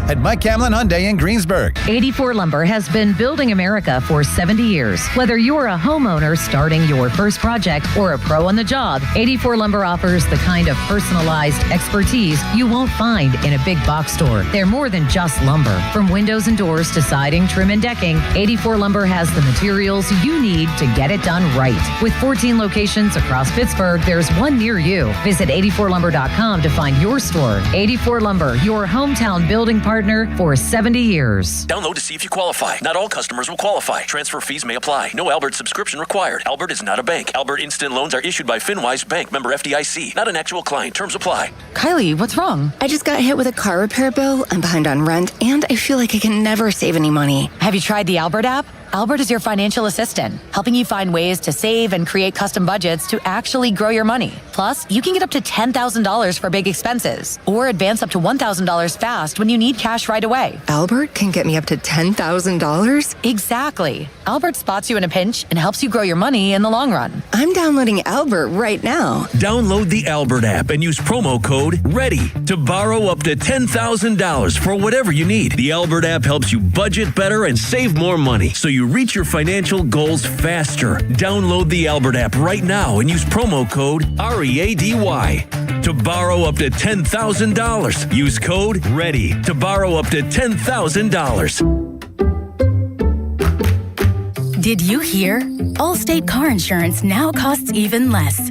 at Mike Hamlin Hyundai in Greensburg. 84 Lumber has been building America for 70 years. Whether you're a homeowner starting your first project or a pro on the job, 84 Lumber offers the kind of personalized expertise you won't find in a big box store. They're more than just lumber. From windows and doors to siding, trim, and decking, 84 Lumber has the materials you need to get it done right. With 14 locations across Pittsburgh, there's one near you. Visit 84lumber.com to find your store. 84 Lumber, your hometown building partner for 70 years. Download to see if you qualify. Not all customers will qualify. Transfer fees may apply. No Albert subscription required. Albert is not a bank. Albert Instant Loans are issued by FinWise Bank, member FDIC. Not an actual client. Terms apply. Kylie, what's wrong? I just got hit with a car repair bill. I'm behind on rent, and I feel like I can never save any money. Have you tried the Albert app? Albert is your financial assistant, helping you find ways to save and create custom budgets to actually grow your money. Plus, you can get up to $10,000 for big expenses or advance up to $1,000 fast when you need cash right away. Albert can get me up to $10,000? Exactly. Albert spots you in a pinch and helps you grow your money in the long run. I'm downloading Albert right now. Download the Albert app and use promo code READY to borrow up to $10,000 for whatever you need. The Albert app helps you budget better and save more money so you reach your financial goals faster. Download the Albert app right now and use promo code READY to borrow up to $10,000. Use code READY to borrow up to $10,000. Did you hear? Allstate car insurance now costs even less.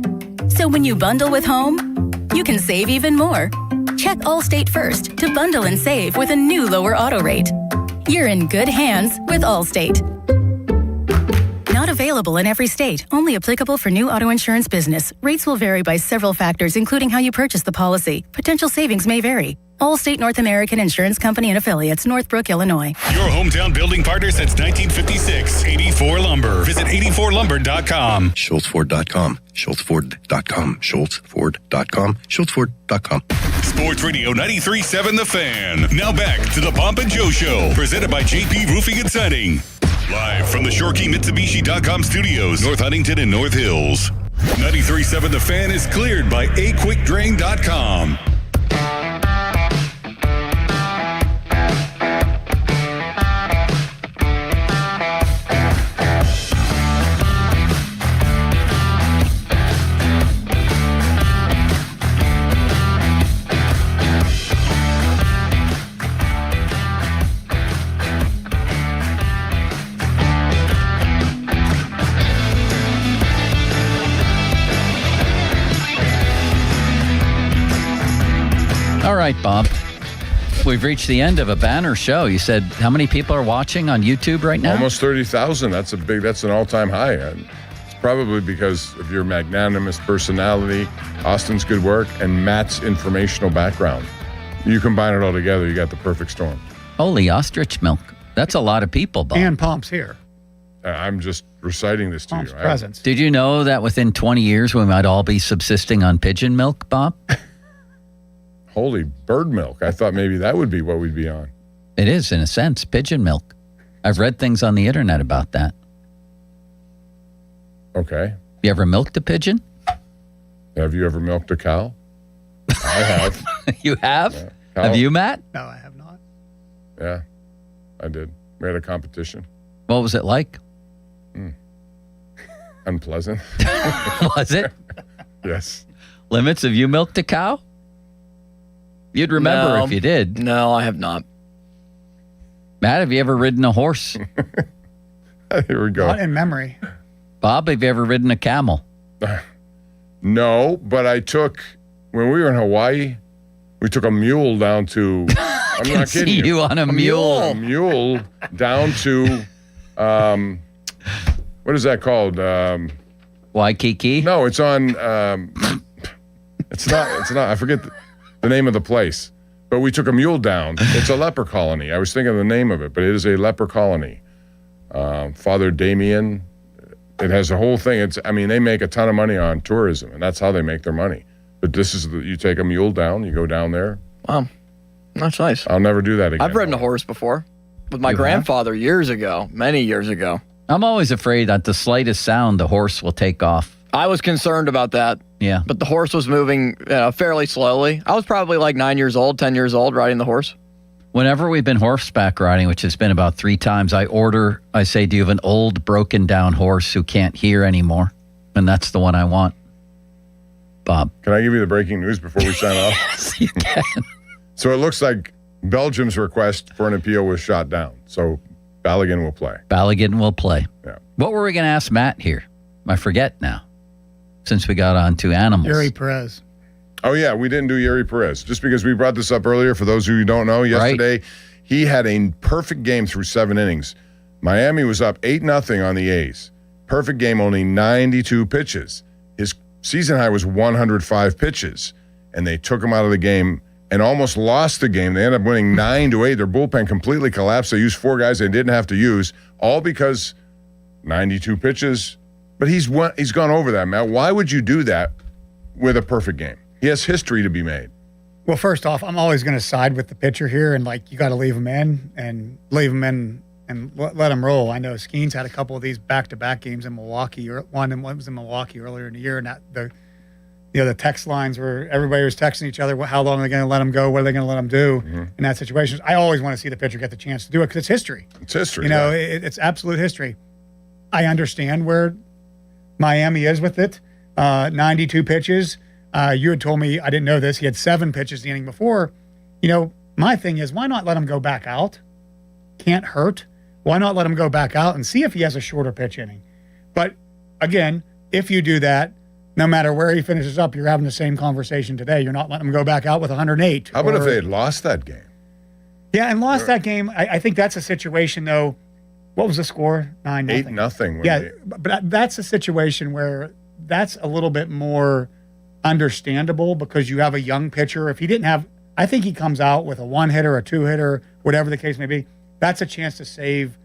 So when you bundle with home, you can save even more. Check Allstate first to bundle and save with a new lower auto rate. You're in good hands with Allstate. Not available in every state. Only applicable for new auto insurance business. Rates will vary by several factors, including how you purchase the policy. Potential savings may vary. Allstate North American Insurance Company and Affiliates, Northbrook, Illinois. Your hometown building partner since 1956. 84 Lumber. Visit 84lumber.com. SchultzFord.com. SchultzFord.com. SchultzFord.com. SchultzFord.com. Sports Radio 93.7 The Fan. Now back to the Pomp and Joe Show. Presented by JP Roofing and Siding. Live from the ShoreKeyMitsubishi.com studios, North Huntington and North Hills. 93.7 The Fan is cleared by AQuickDrain.com. All right, Bob. We've reached the end of a banner show. You said how many people are watching on YouTube right now? Almost 30,000. That's an all-time high. It's probably because of your magnanimous personality, Austin's good work, and Matt's informational background. You combine it all together, you got the perfect storm. Holy ostrich milk. That's a lot of people, Bob. And Pomp's here. I'm just reciting this to Pomp's you. presence. Did you know that within 20 years we might all be subsisting on pigeon milk, Bob? Holy bird milk. I thought maybe that would be what we'd be on. It is, in a sense, pigeon milk. I've read things on the internet about that. Okay. You ever milked a pigeon? Have you ever milked a cow? I have. You have? Yeah. Have you, Matt? No, I have not. Yeah, I did. We had a competition. What was it like? Unpleasant. Was it? Yes. Limits, have you milked a cow? You'd remember No. if you did. No, I have not. Matt, have you ever ridden a horse? Here we go. Not in memory. Bob, have you ever ridden a camel? No, but I took, when we were in Hawaii, we took a mule down to, I'm can not kidding see you on a mule. A mule down to, what is that called? Waikiki? No, it's on, it's not, I forget the name of the place. But we took a mule down. It's a leper colony. I was thinking of the name of it, but it is a leper colony. Father Damien, it has a whole thing. They make a ton of money on tourism, and that's how they make their money. But you take a mule down, you go down there. Wow, that's nice. I'll never do that again. I've ridden a horse before with my grandfather years ago, many years ago. I'm always afraid that the slightest sound, the horse will take off. I was concerned about that. Yeah. But the horse was moving fairly slowly. I was probably like 9 years old, 10 years old, riding the horse. Whenever we've been horseback riding, which has been about 3 times, I say, do you have an old, broken down horse who can't hear anymore? And that's the one I want. Bob. Can I give you the breaking news before we sign off? Yes, you can. So it looks like Belgium's request for an appeal was shot down. So Balogun will play. Balogun will play. Yeah. What were we going to ask Matt here? I forget now, since we got on to animals. Yuri Perez. Oh, yeah, we didn't do Yuri Perez. Just because we brought this up earlier, for those who don't know, yesterday he had a perfect game through 7 innings. Miami was up 8-0 on the A's. Perfect game, only 92 pitches. His season high was 105 pitches, and they took him out of the game and almost lost the game. They ended up winning 9-8. Their bullpen completely collapsed. They used 4 guys they didn't have to use, all because 92 pitches. But he's gone over that, Matt. Why would you do that with a perfect game? He has history to be made. Well, first off, I'm always going to side with the pitcher here, and you got to leave him in and let him roll. I know Skeens had a couple of these back-to-back games in Milwaukee, or one was in Milwaukee earlier in the year, and the text lines where everybody was texting each other, how long are they going to let him go? What are they going to let him do in that situation? I always want to see the pitcher get the chance to do it because it's history. It's history. It's absolute history. I understand where Miami is with it. 92 pitches. You had told me, I didn't know this, he had 7 pitches the inning before. My thing is, why not let him go back out? Can't hurt. Why not let him go back out and see if he has a shorter pitch inning? But again, if you do that, no matter where he finishes up, you're having the same conversation today. You're not letting him go back out with 108. How about if they had lost that game? Yeah, and lost that game. I think that's a situation, though. What was the score? 9-0. 8-0. Yeah, but that's a situation where that's a little bit more understandable because you have a young pitcher. If he didn't have, I think he comes out with a 1-hitter, a 2-hitter, whatever the case may be. That's a chance to save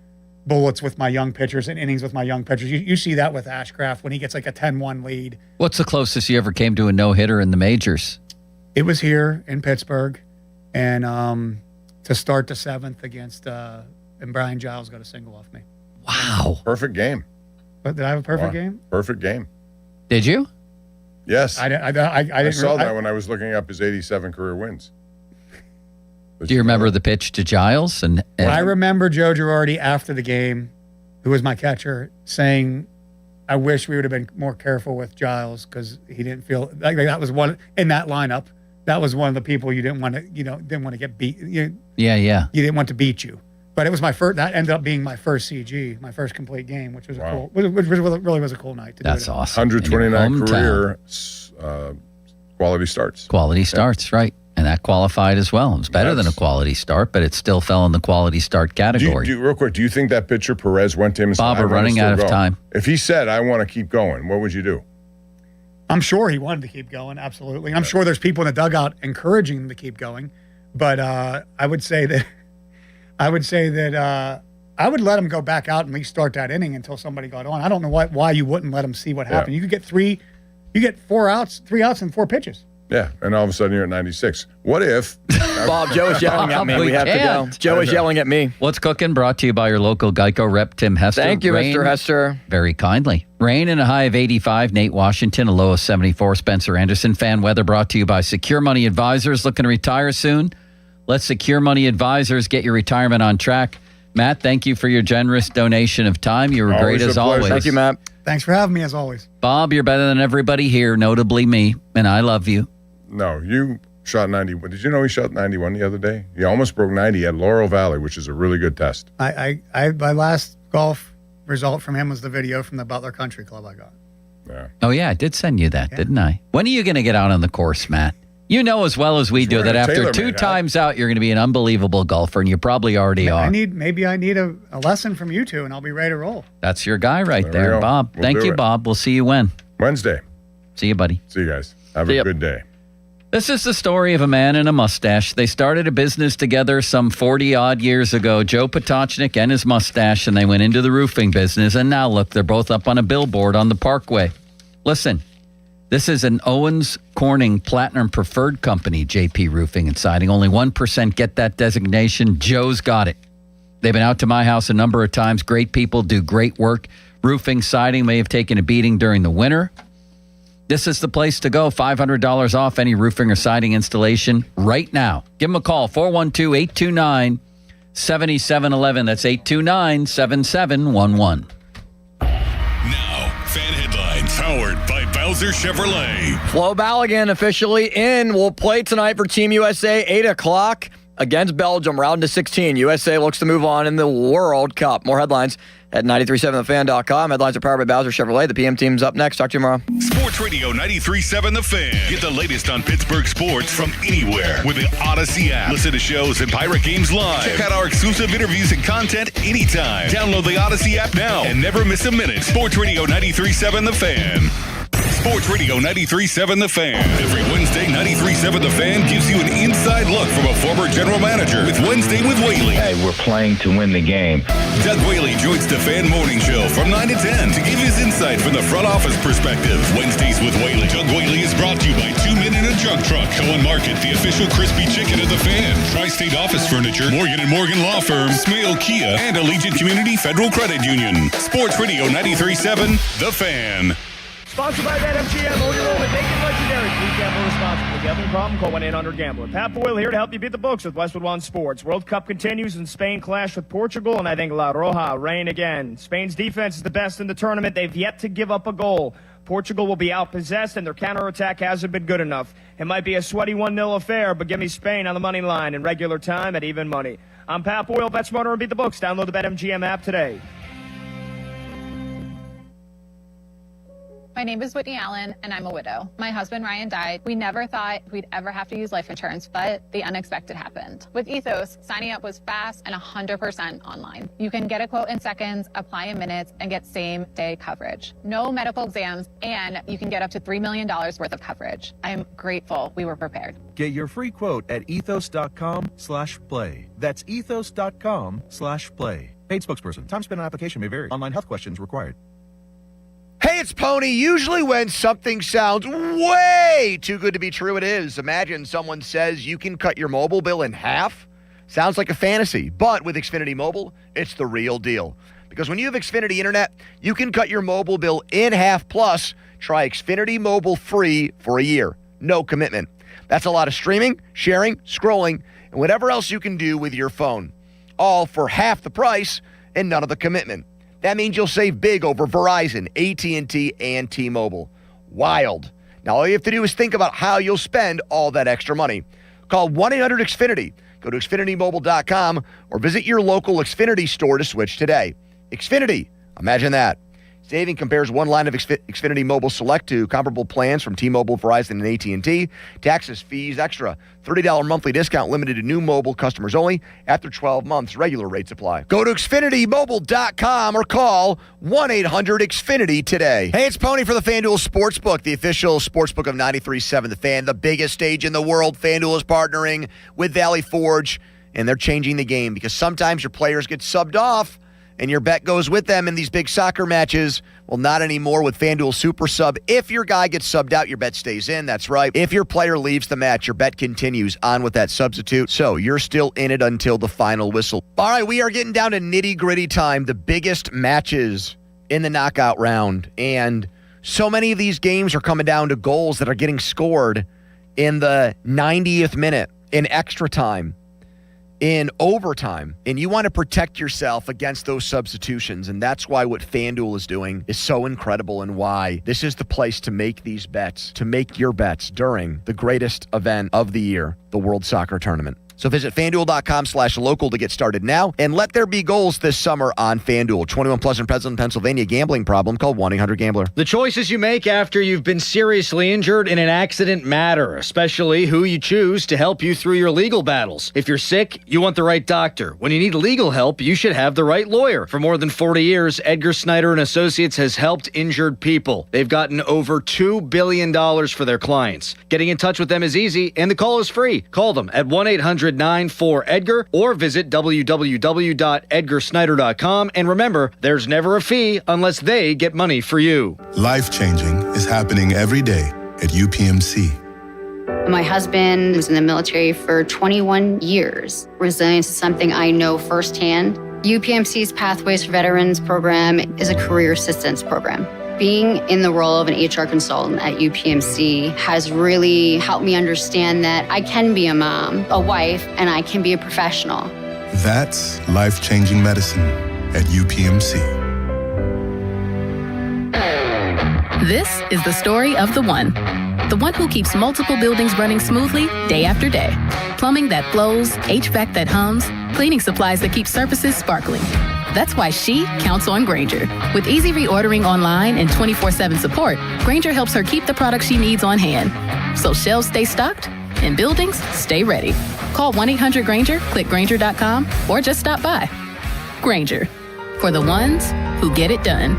bullets with my young pitchers and innings with my young pitchers. You see that with Ashcraft when he gets like a 10-1 lead. What's the closest you ever came to a no-hitter in the majors? It was here in Pittsburgh, and to start the 7th against, and Brian Giles got a single off me. Wow. Perfect game. But did I have a perfect game? Perfect game. Did you? Yes. I didn't saw that when I was looking up his 87 career wins. Do you remember the pitch to Giles? And I remember Joe Girardi after the game, who was my catcher, saying, I wish we would have been more careful with Giles because he didn't feel like that was one in that lineup. That was one of the people you didn't want to, didn't want to get beat. Yeah. You didn't want to beat you. But it was my first. That ended up being my first CG, my first complete game, which was which really was a cool night. That's awesome. 129 career quality starts. Quality starts, right? And that qualified as well. It was better than a quality start, but it still fell in the quality start category. Real quick, do you think that pitcher, Perez, went to him and said, Bob, we're "I wanna running still out of go"? time. If he said, I want to keep going, what would you do? I'm sure he wanted to keep going, absolutely. And I'm sure there's people in the dugout encouraging him to keep going. But I would say that I would let him go back out and at least start that inning until somebody got on. I don't know why you wouldn't let him see what happened. You could get three outs and 4 pitches. Yeah, and all of a sudden you're at 96. What if... Bob, Joe is yelling at me. We have to go. Joe is yelling at me. What's Cooking? Brought to you by your local Geico rep, Tim Hester. Thank you, Mr. Hester. Very kindly. Rain and a high of 85. Nate Washington, a low of 74. Spencer Anderson. Fan weather brought to you by Secure Money Advisors. Looking to retire soon? Let Secure Money Advisors get your retirement on track. Matt, thank you for your generous donation of time. You were great as always. Thank you, Matt. Thanks for having me, as always. Bob, you're better than everybody here, notably me, and I love you. No, you shot 91. Did you know he shot 91 the other day? He almost broke 90 at Laurel Valley, which is a really good test. My last golf result from him was the video from the Butler Country Club I got. Yeah. Oh, yeah, I did send you that, didn't I? When are you going to get out on the course, Matt? You know as well as we do that after two times out, you're going to be an unbelievable golfer, and you probably already are. Maybe I need a lesson from you two, and I'll be ready to roll. That's your guy right There we there, go. Bob. We'll Thank do you, it. Bob. We'll see you when? Wednesday. See you, buddy. See you guys. Have See a ya. good day. This is the story of a man and a mustache. They started a business together some 40-odd years ago, Joe Potochnik and his mustache, and they went into the roofing business. And now, look, they're both up on a billboard on the Parkway. Listen, this is an Owens Corning Platinum Preferred Company, JP Roofing and Siding. Only 1% get that designation. Joe's got it. They've been out to my house a number of times. Great people, do great work. Roofing, siding may have taken a beating during the winter. This is the place to go. $500 off any roofing or siding installation right now. Give them a call, 412-829-7711. That's 829-7711. Now, fan headlines powered by Bowser Chevrolet. Flo Balogun officially in. Will play tonight for Team USA, 8 o'clock against Belgium, round to 16. USA looks to move on in the World Cup. More headlines at 937thefan.com. Headlines are powered by Bowser Chevrolet. The PM team's up next. Talk to you tomorrow. Sports Radio 93.7 The Fan. Get the latest on Pittsburgh sports from anywhere with the Odyssey app. Listen to shows and Pirate Games live. Check out our exclusive interviews and content anytime. Download the Odyssey app now and never miss a minute. Sports Radio 93.7 The Fan. Sports Radio 93.7 The Fan. Every Wednesday, 93.7 The Fan gives you an inside look from a former general manager with Wednesday with Whaley. Hey, we're playing to win the game. Doug Whaley joins the Fan Morning Show from 9 to 10 to give his insight from the front office perspective. Wednesdays with Whaley. Doug Whaley is brought to you by 2 Men in a Junk Truck. Cohen Market, the official crispy chicken of the Fan. Tri-State Office Furniture, Morgan & Morgan Law Firm, Smale Kia, and Allegiant Community Federal Credit Union. Sports Radio 93.7 The Fan. Sponsored by BetMGM, own your own and make it legendary. Please gamble responsibly. Gambling problem? Call 1-800-GAMBLER. Pat Boyle here to help you beat the books with Westwood One Sports. World Cup continues and Spain clash with Portugal, and I think La Roja reign again. Spain's defense is the best in the tournament. They've yet to give up a goal. Portugal will be outpossessed, and their counterattack hasn't been good enough. It might be a sweaty 1-0 affair, but give me Spain on the money line in regular time at even money. I'm Pat Boyle. Bet smarter and beat the books. Download the BetMGM app today. My name is Whitney Allen, and I'm a widow. My husband, Ryan, died. We never thought we'd ever have to use life insurance, but the unexpected happened. With Ethos, signing up was fast and 100% online. You can get a quote in seconds, apply in minutes, and get same-day coverage. No medical exams, and you can get up to $3 million worth of coverage. I'm grateful we were prepared. Get your free quote at ethos.com/play. That's ethos.com/play. Paid spokesperson. Time spent on application may vary. Online health questions required. Hey, it's Pony. Usually when something sounds way too good to be true, it is. Imagine someone says you can cut your mobile bill in half. Sounds like a fantasy, but with Xfinity Mobile, it's the real deal. Because when you have Xfinity Internet, you can cut your mobile bill in half. Plus, try Xfinity Mobile free for a year. No commitment. That's a lot of streaming, sharing, scrolling, and whatever else you can do with your phone. All for half the price and none of the commitment. That means you'll save big over Verizon, AT&T, and T-Mobile. Wild. Now, all you have to do is think about how you'll spend all that extra money. Call 1-800-XFINITY. Go to XfinityMobile.com or visit your local Xfinity store to switch today. Xfinity. Imagine that. Saving compares one line of Xfinity Mobile Select to comparable plans from T-Mobile, Verizon, and AT&T. Taxes, fees, extra. $30 monthly discount limited to new mobile customers only. After 12 months, regular rates apply. Go to XfinityMobile.com or call 1-800-XFINITY today. Hey, it's Pony for the FanDuel Sportsbook, the official sportsbook of 93.7 The Fan, the biggest stage in the world. FanDuel is partnering with Valley Forge, and they're changing the game because sometimes your players get subbed off and your bet goes with them in these big soccer matches. Well, not anymore with FanDuel Super Sub. If your guy gets subbed out, your bet stays in. That's right. If your player leaves the match, your bet continues on with that substitute. So you're still in it until the final whistle. All right, we are getting down to nitty-gritty time, the biggest matches in the knockout round. And so many of these games are coming down to goals that are getting scored in the 90th minute, in extra time, in overtime, and you want to protect yourself against those substitutions, and that's why what FanDuel is doing is so incredible and why this is the place to make these bets, to make your bets during the greatest event of the year, the World Soccer Tournament. So visit FanDuel.com/local to get started now, and let there be goals this summer on FanDuel. 21 plus in Pleasant, Pennsylvania. Gambling problem? Call 1-800-GAMBLER. The choices you make after you've been seriously injured in an accident matter, especially who you choose to help you through your legal battles. If you're sick, you want the right doctor. When you need legal help, you should have the right lawyer. For more than 40 years, Edgar Snyder and Associates has helped injured people. They've gotten over $2 billion for their clients. Getting in touch with them is easy, and the call is free. Call them at 1-800-94-EDGAR or visit www.edgarsnyder.com. And remember, there's never a fee unless they get money for you. Life-changing is happening every day at UPMC. My husband was in the military for 21 years. Resilience is something I know firsthand. UPMC's Pathways for Veterans program is a career assistance program. Being in the role of an HR consultant at UPMC has really helped me understand that I can be a mom, a wife, and I can be a professional. That's life-changing medicine at UPMC. This is the story of the one who keeps multiple buildings running smoothly day after day. Plumbing that flows, HVAC that hums, cleaning supplies that keep surfaces sparkling. That's why she counts on Grainger. With easy reordering online and 24/7 support, Grainger helps her keep the products she needs on hand. So shelves stay stocked and buildings stay ready. Call 1-800-GRAINGER, click Grainger.com, or just stop by. Grainger, for the ones who get it done.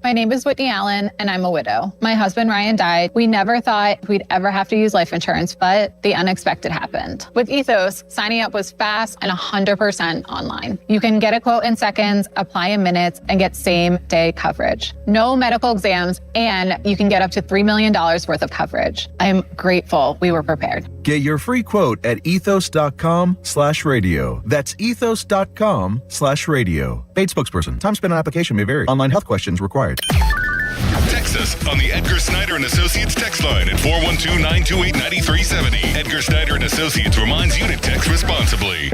My name is Whitney Allen, and I'm a widow. My husband, Ryan, died. We never thought we'd ever have to use life insurance, but the unexpected happened. With Ethos, signing up was fast and 100% online. You can get a quote in seconds, apply in minutes, and get same-day coverage. No medical exams, and you can get up to $3 million worth of coverage. I'm grateful we were prepared. Get your free quote at ethos.com/radio. That's ethos.com/radio. Paid spokesperson. Time spent on application may vary. Online health questions required. Text us on the Edgar Snyder and Associates text line at 412-928-9370. Edgar Snyder and Associates reminds you to text responsibly.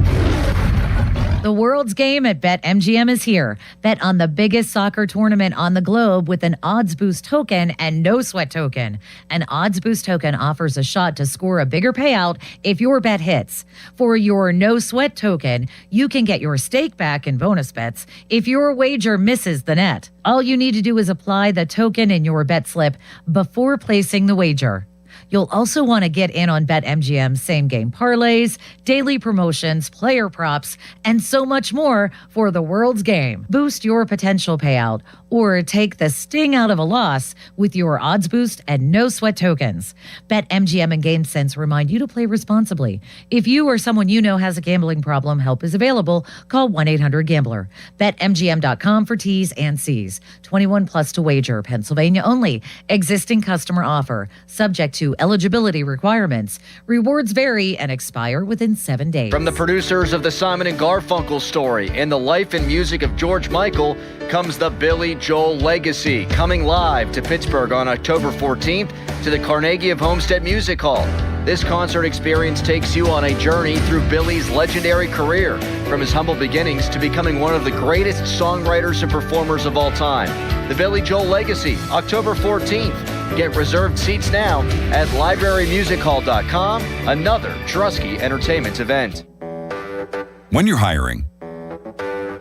The world's game at BetMGM is here. Bet on the biggest soccer tournament on the globe with an Odds Boost token and no sweat token. An Odds Boost token offers a shot to score a bigger payout if your bet hits. For your no sweat token, you can get your stake back in bonus bets if your wager misses the net. All you need to do is apply the token in your bet slip before placing the wager. You'll also want to get in on BetMGM's same-game parlays, daily promotions, player props, and so much more for the world's game. Boost your potential payout or take the sting out of a loss with your Odds Boost and no sweat tokens. BetMGM and GameSense remind you to play responsibly. If you or someone you know has a gambling problem, help is available. Call 1-800-GAMBLER. BetMGM.com for T's and C's. 21 plus to wager. Pennsylvania only. Existing customer offer. Subject to eligibility requirements. Rewards vary and expire within 7 days. From the producers of the Simon & Garfunkel story and the life and music of George Michael comes the Billy Joel legacy, coming live to Pittsburgh on October 14th to the Carnegie of Homestead Music Hall. This concert experience takes you on a journey through Billy's legendary career, from his humble beginnings to becoming one of the greatest songwriters and performers of all time. The Billy Joel legacy, October 14th. Get reserved seats now at librarymusichall.com, another Trusky Entertainment event. When you're hiring,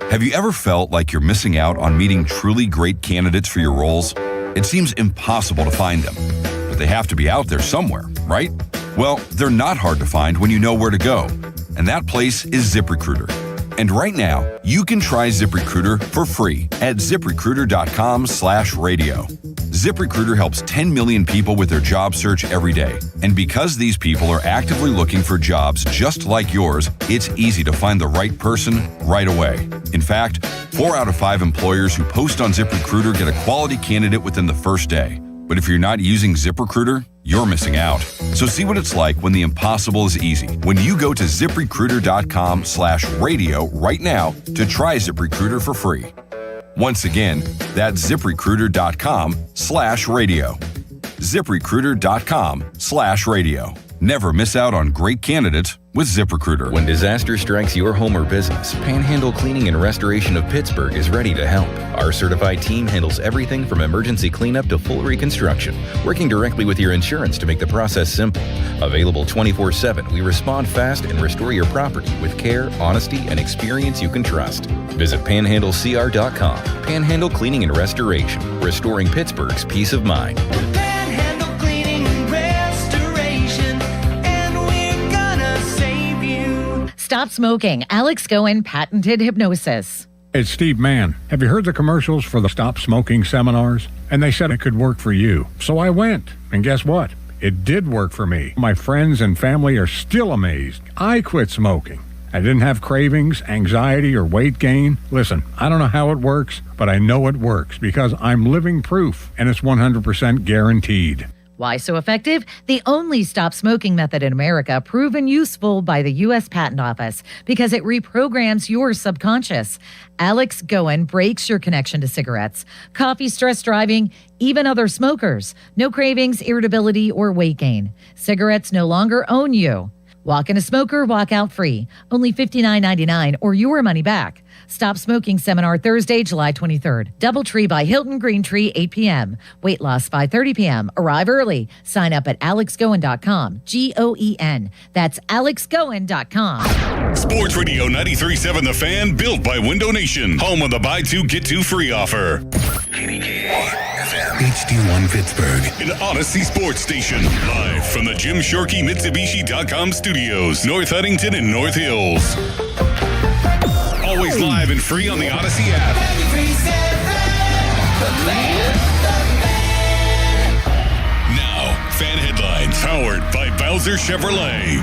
Have you ever felt like you're missing out on meeting truly great candidates for your roles? It seems impossible to find them, but they have to be out there somewhere, right? Well, they're not hard to find when you know where to go, and that place is ZipRecruiter. And right now, you can try ZipRecruiter for free at ZipRecruiter.com/radio. ZipRecruiter helps 10 million people with their job search every day. And because these people are actively looking for jobs just like yours, it's easy to find the right person right away. In fact, 4 out of 5 employers who post on ZipRecruiter get a quality candidate within the first day. But if you're not using ZipRecruiter, you're missing out. So see what it's like when the impossible is easy. When you go to ZipRecruiter.com/radio right now to try ZipRecruiter for free. Once again, that's ZipRecruiter.com/radio. ZipRecruiter.com/radio. Never miss out on great candidates with ZipRecruiter. When disaster strikes your home or business, Panhandle Cleaning and Restoration of Pittsburgh is ready to help. Our certified team handles everything from emergency cleanup to full reconstruction, working directly with your insurance to make the process simple. Available 24/7, we respond fast and restore your property with care, honesty, and experience you can trust. Visit panhandlecr.com. Panhandle Cleaning and Restoration, restoring Pittsburgh's peace of mind. Stop smoking. Alex Goen, patented hypnosis. It's Steve Mann. Have you heard the commercials for the Stop Smoking seminars? And they said it could work for you. So I went. And guess what? It did work for me. My friends and family are still amazed. I quit smoking. I didn't have cravings, anxiety, or weight gain. Listen, I don't know how it works, but I know it works because I'm living proof, and it's 100% guaranteed. Why so effective? The only stop smoking method in America proven useful by the U.S. Patent Office because it reprograms your subconscious. Alex Goen breaks your connection to cigarettes, coffee, stress driving, even other smokers. No cravings, irritability, or weight gain. Cigarettes no longer own you. Walk in a smoker, walk out free. Only $59.99 or your money back. Stop Smoking Seminar Thursday, July 23rd. Doubletree by Hilton Green Tree, 8 p.m. Weight loss, 5:30 p.m. Arrive early. Sign up at alexgoen.com. Goen. That's alexgoen.com. Sports Radio 93.7 The Fan, built by Window Nation. Home of the buy two, get two free offer. HD1 Pittsburgh, an Odyssey Sports Station. Live from the Jim Shorkey Mitsubishi.com studios, North Huntington and North Hills. Always live and free on the Odyssey app. Now, fan headlines powered by Bowser Chevrolet.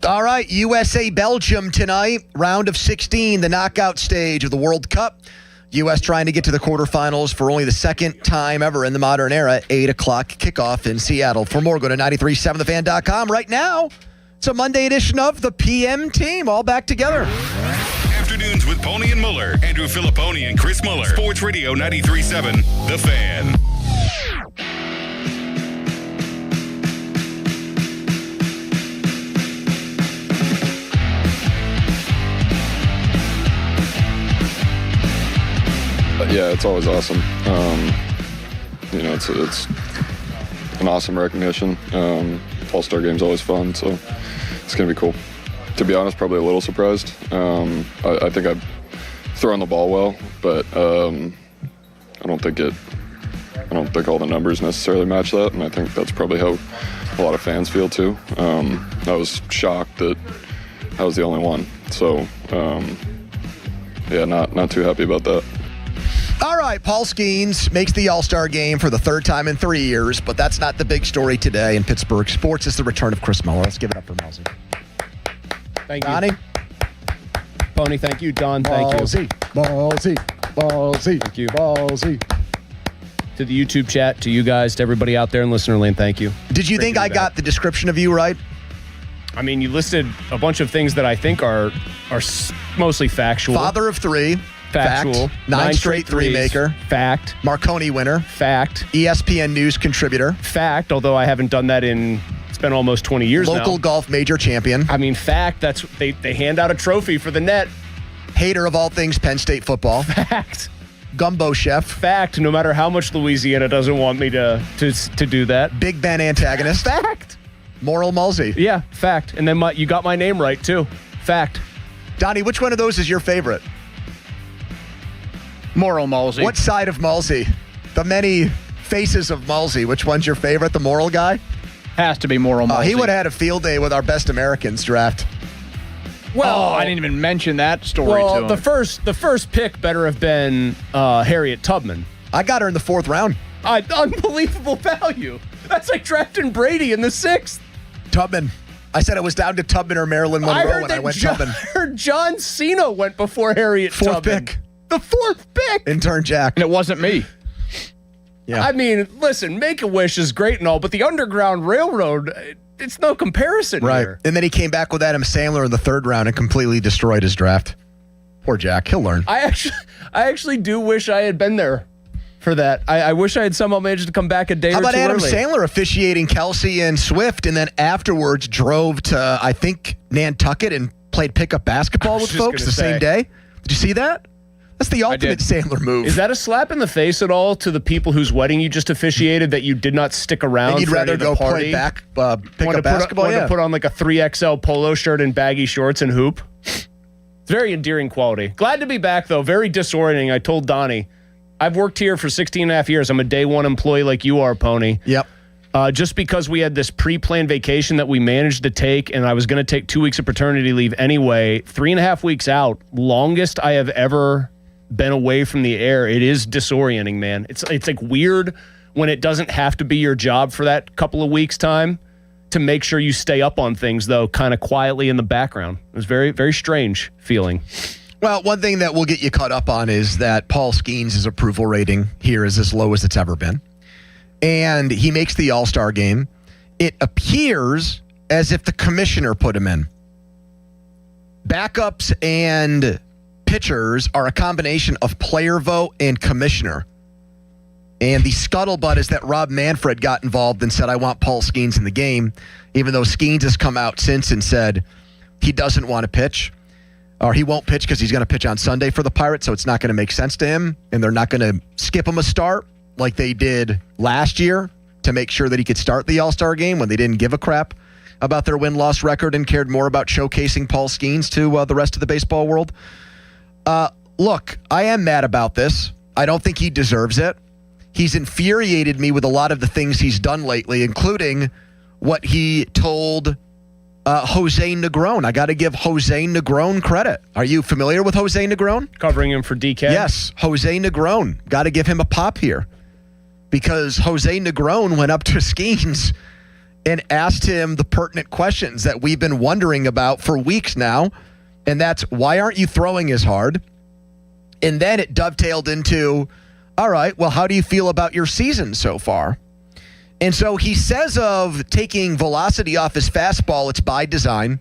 All right, USA-Belgium tonight, round of 16, the knockout stage of the World Cup. U.S. trying to get to the quarterfinals for only the second time ever in the modern era. 8 o'clock kickoff in Seattle. For more, go to 937thefan.com. Right now, it's a Monday edition of the PM Team, all back together. Afternoons with Pony and Muller, Andrew Filipponi and Chris Muller. Sports Radio 93.7, The Fan. Yeah, it's always awesome. It's an awesome recognition. All-Star Game's always fun, so it's going to be cool. To be honest, probably a little surprised. I think I've thrown the ball well, but I don't think all the numbers necessarily match that, and I think that's probably how a lot of fans feel too. I was shocked that I was the only one, so not too happy about that. All right, Paul Skeens makes the All-Star Game for the third time in 3 years, but that's not the big story today in Pittsburgh sports. It's the return of Chris Muller. Let's give it up for Melzy. Thank you. Donnie? Pony, thank you. Don, thank you. Ballsy. Thank you. Ballsy. To the YouTube chat, to you guys, to everybody out there in listener land, thank you. Did you think I got the description of you right? I mean, you listed a bunch of things that I think are mostly factual. Father of 3. Factual. Fact. 9 straight three maker. Fact. Marconi winner. Fact. ESPN News contributor. Fact, although I haven't done that it's been almost 20 years now. Local golf major champion. I mean, fact, they hand out a trophy for the net. Hater of all things Penn State football. Fact. Gumbo chef. Fact, no matter how much Louisiana doesn't want me to do that. Big Ben antagonist. Fact. Moral Mulsey. Yeah, fact. And then you got my name right, too. Fact. Donnie, which one of those is your favorite? Moral Mulsey. What side of Mulsey? The many faces of Mulsey. Which one's your favorite? The moral guy? Has to be Moral Mulsey. He would have had a field day with our Best Americans draft. Well, I didn't even mention that story to him. the first pick better have been Harriet Tubman. I got her in the 4th round. Unbelievable value. That's like drafting Brady in the 6th. Tubman. I said it was down to Tubman or Marilyn Monroe, and I went Tubman. I heard John Cena went before Harriet 4th Tubman. pick. The 4th pick. Intern Jack. And it wasn't me. Yeah. I mean, listen, Make-A-Wish is great and all, but the Underground Railroad, it's no comparison here. And then he came back with Adam Sandler in the 3rd round and completely destroyed his draft. Poor Jack. He'll learn. I actually do wish I had been there for that. I wish I had somehow managed to come back a day or two early. How about Adam Sandler officiating Kelsey and Swift, and then afterwards drove to, I think, Nantucket and played pickup basketball with folks the same day? Did you see that? That's the ultimate Sandler move. Is that a slap in the face at all to the people whose wedding you just officiated that you did not stick around? And you'd for rather any of go the party? play pickup basketball? Wanted to put on like a 3XL polo shirt and baggy shorts and hoop. It's very endearing quality. Glad to be back, though. Very disorienting. I told Donnie, I've worked here for 16 and a half years. I'm a day one employee like you are, Pony. Yep. Just because we had this pre-planned vacation that we managed to take, and I was going to take 2 weeks of paternity leave anyway, 3.5 weeks out, longest I have ever been away from the air. It is disorienting, man. It's like weird when it doesn't have to be your job for that couple of weeks time to make sure you stay up on things, though, kind of quietly in the background. It was very, very strange feeling. Well, one thing that will get you caught up on is that Paul Skeens' approval rating here is as low as it's ever been. And he makes the All-Star game. It appears as if the commissioner put him in. Backups and pitchers are a combination of player vote and commissioner. And the scuttlebutt is that Rob Manfred got involved and said, I want Paul Skeens in the game, even though Skeens has come out since and said he doesn't want to pitch, or he won't pitch because he's going to pitch on Sunday for the Pirates, so it's not going to make sense to him, and they're not going to skip him a start like they did last year to make sure that he could start the All-Star game when they didn't give a crap about their win-loss record and cared more about showcasing Paul Skeens to the rest of the baseball world. Look, I am mad about this. I don't think he deserves it. He's infuriated me with a lot of the things he's done lately, including what he told Jose Negron. I got to give Jose Negron credit. Are you familiar with Jose Negron? Covering him for DK? Yes, Jose Negron. Got to give him a pop here because Jose Negron went up to Skeens and asked him the pertinent questions that we've been wondering about for weeks now. And that's, why aren't you throwing as hard? And then it dovetailed into, all right, well, how do you feel about your season so far? And so he says of taking velocity off his fastball, it's by design,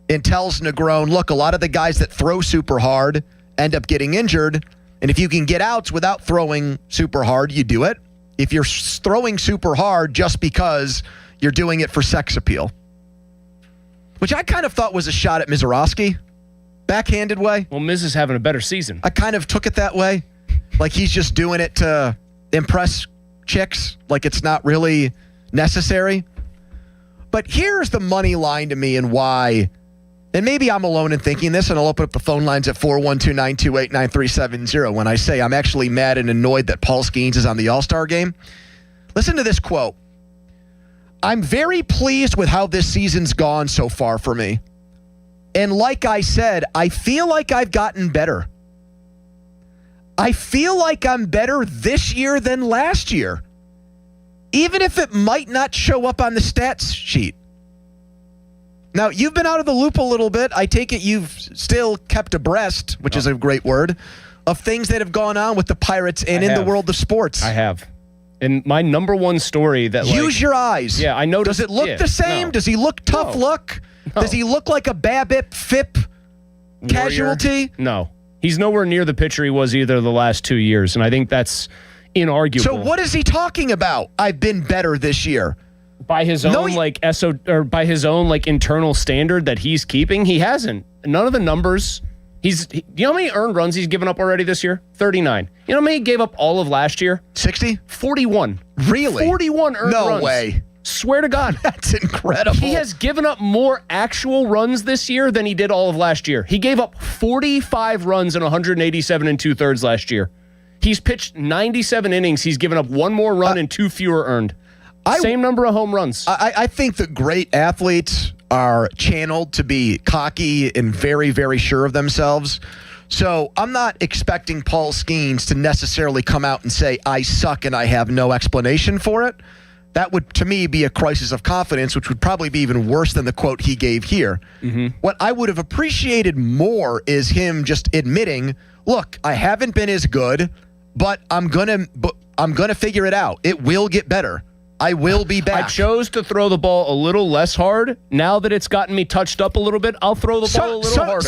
and tells Negron, look, a lot of the guys that throw super hard end up getting injured. And if you can get outs without throwing super hard, you do it. If you're throwing super hard just because you're doing it for sex appeal, which I kind of thought was a shot at Mizorowski, backhanded way. Well, Miz is having a better season. I kind of took it that way. Like he's just doing it to impress chicks, like it's not really necessary. But here's the money line to me and why, and maybe I'm alone in thinking this, and I'll open up the phone lines at 412-928-9370 when I say I'm actually mad and annoyed that Paul Skeens is on the All-Star game. Listen to this quote. I'm very pleased with how this season's gone so far for me. And like I said, I feel like I've gotten better. I feel like I'm better this year than last year, even if it might not show up on the stats sheet. Now, you've been out of the loop a little bit. I take it you've still kept abreast, which is a great word, of things that have gone on with the Pirates and in the world of sports. I have. And my number one story that use your eyes. Yeah, I noticed. Does it look the same? No. Does he look tough look? No. Does he look like a BABIP FIP casualty? No. He's nowhere near the pitcher he was either the last 2 years, and I think that's inarguable. So what is he talking about? I've been better this year. By his own by his own internal standard that he's keeping, he hasn't. None of the numbers. You know how many earned runs he's given up already this year? 39. You know how many he gave up all of last year? 60? 41. Really? 41 earned runs. No way. Swear to God. That's incredible. He has given up more actual runs this year than he did all of last year. He gave up 45 runs in 187 and 2/3 last year. He's pitched 97 innings. He's given up one more run and 2 fewer earned. Same number of home runs. I think that great athletes are channeled to be cocky and very, very sure of themselves. So I'm not expecting Paul Skeens to necessarily come out and say, I suck and I have no explanation for it. That would, to me, be a crisis of confidence, which would probably be even worse than the quote he gave here. Mm-hmm. What I would have appreciated more is him just admitting, look, I haven't been as good, but I'm gonna figure it out. It will get better. I will be back. I chose to throw the ball a little less hard. Now that it's gotten me touched up a little bit, I'll throw the ball a little harder.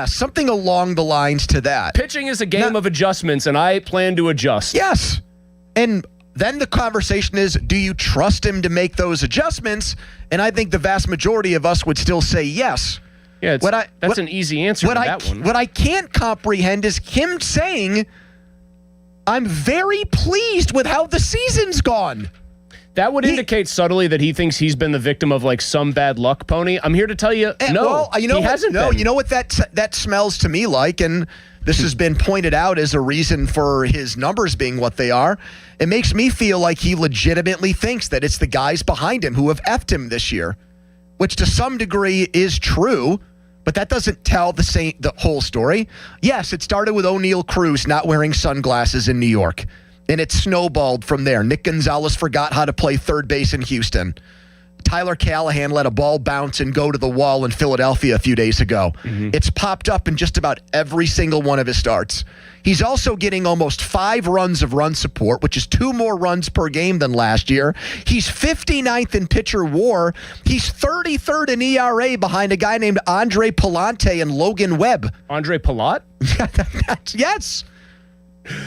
Something along the lines to that. Pitching is a game of adjustments, and I plan to adjust. Yes. And then the conversation is, do you trust him to make those adjustments? And I think the vast majority of us would still say yes. Yeah, that's an easy answer to that one. What I can't comprehend is him saying, I'm very pleased with how the season's gone. That would indicate subtly that he thinks he's been the victim of like some bad luck, Pony. I'm here to tell you, no, you know he what, hasn't no, been. You know what that smells to me like, and this has been pointed out as a reason for his numbers being what they are. It makes me feel like he legitimately thinks that it's the guys behind him who have effed him this year, which to some degree is true, but that doesn't tell the whole story. Yes, it started with O'Neal Cruz not wearing sunglasses in New York. And it snowballed from there. Nick Gonzalez forgot how to play third base in Houston. Tyler Callahan let a ball bounce and go to the wall in Philadelphia a few days ago. Mm-hmm. It's popped up in just about every single one of his starts. He's also getting almost 5 runs of run support, which is 2 more runs per game than last year. He's 59th in pitcher WAR. He's 33rd in ERA behind a guy named Andre Pallante and Logan Webb. Andre Palat? Yes.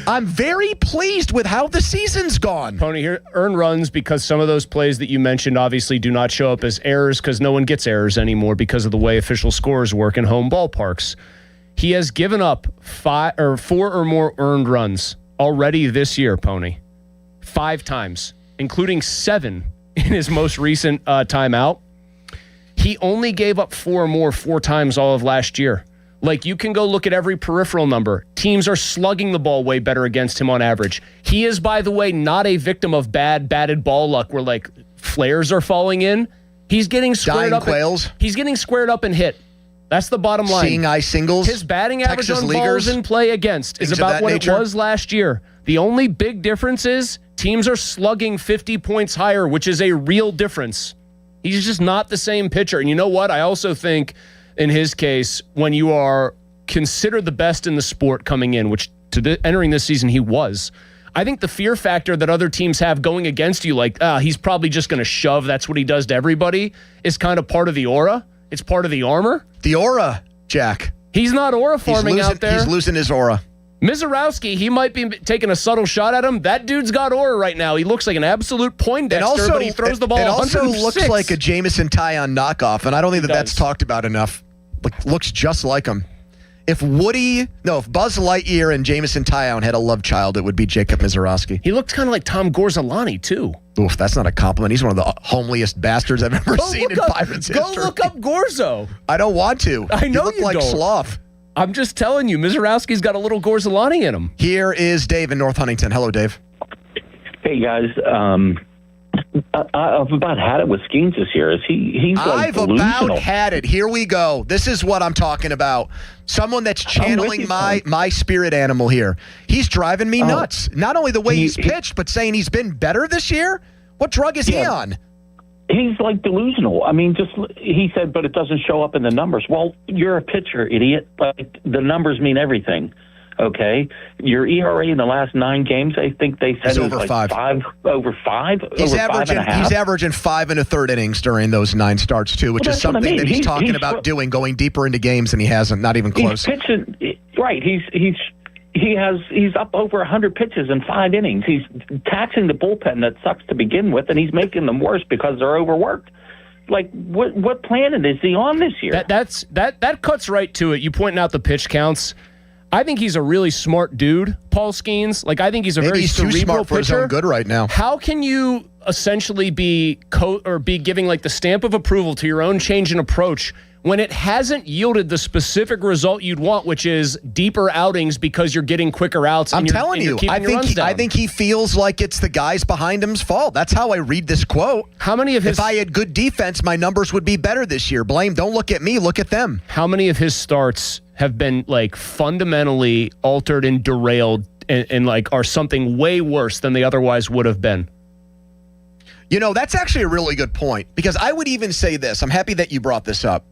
I'm very pleased with how the season's gone. Pony, here, earned runs because some of those plays that you mentioned obviously do not show up as errors because no one gets errors anymore because of the way official scores work in home ballparks. He has given up 4 or more earned runs already this year, Pony. 5 times, including 7 in his most recent time out. He only gave up 4 or more 4 times all of last year. Like, you can go look at every peripheral number. Teams are slugging the ball way better against him on average. He is, by the way, not a victim of bad batted ball luck where, like, flares are falling in. He's getting squared up. He's getting squared up and hit. That's the bottom line. Seeing eye singles. His batting average Texas on leaguers, balls in play against is about what it was last year. The only big difference is teams are slugging 50 points higher, which is a real difference. He's just not the same pitcher. And you know what? I also think in his case, when you are considered the best in the sport coming in, which entering this season he was, I think the fear factor that other teams have going against you, like, he's probably just going to shove, that's what he does to everybody, is kind of part of the aura. It's part of the armor. The aura, Jack. He's not aura farming out there. He's losing his aura. Mizorowski, he might be taking a subtle shot at him. That dude's got aura right now. He looks like an absolute Poindexter, but he throws the ball 106. It also looks like a Jameson Taillon knockoff, and I don't think that's talked about enough. Looks just like him. If Buzz Lightyear and Jameson Taillon had a love child, it would be Jacob Mizorowski. He looked kind of like Tom Gorzolani, too. Oof, that's not a compliment. He's one of the homeliest bastards I've ever seen in Pirates history. Go look up Gorzo. I don't want to. I know you look you like don't. sloth. I'm just telling you, Mizorowski's got a little Gorzolani in him. Here is Dave in North Huntington. Hello, Dave. Hey, guys. I've about had it with Skeens this year. He's like delusional. I've about had it. Here we go. This is what I'm talking about. Someone that's channeling my spirit animal here. He's driving me nuts. Not only the way he's pitched, but saying he's been better this year. What drug is he on? He's like delusional. I mean, he said, but it doesn't show up in the numbers. Well, you're a pitcher, idiot. Like, the numbers mean everything. Okay, your ERA in the last 9 games, I think they said, is over like 5. Over 5. He's over averaging 5.5. He's averaging 5 1/3 innings during those 9 starts too, which is something that he's talking about doing, going deeper into games, and he hasn't, not even close. He's pitching right. He's up over 100 pitches in 5 innings. He's taxing the bullpen that sucks to begin with, and he's making them worse because they're overworked. Like, what planet is he on this year? That cuts right to it. You pointing out the pitch counts. I think he's a really smart dude, Paul Skeens. Like, I think he's a Maybe very he's too cerebral smart for his pitcher. own good right now. How can you essentially be giving like the stamp of approval to your own change in approach when it hasn't yielded the specific result you'd want, which is deeper outings because you're getting quicker outs? I'm telling you, I think he feels like it's the guys behind him's fault. That's how I read this quote. How many of his? If I had good defense, my numbers would be better this year. Don't look at me, look at them. How many of his starts have been like fundamentally altered and derailed and like are something way worse than they otherwise would have been? You know, that's actually a really good point, because I would even say this. I'm happy that you brought this up,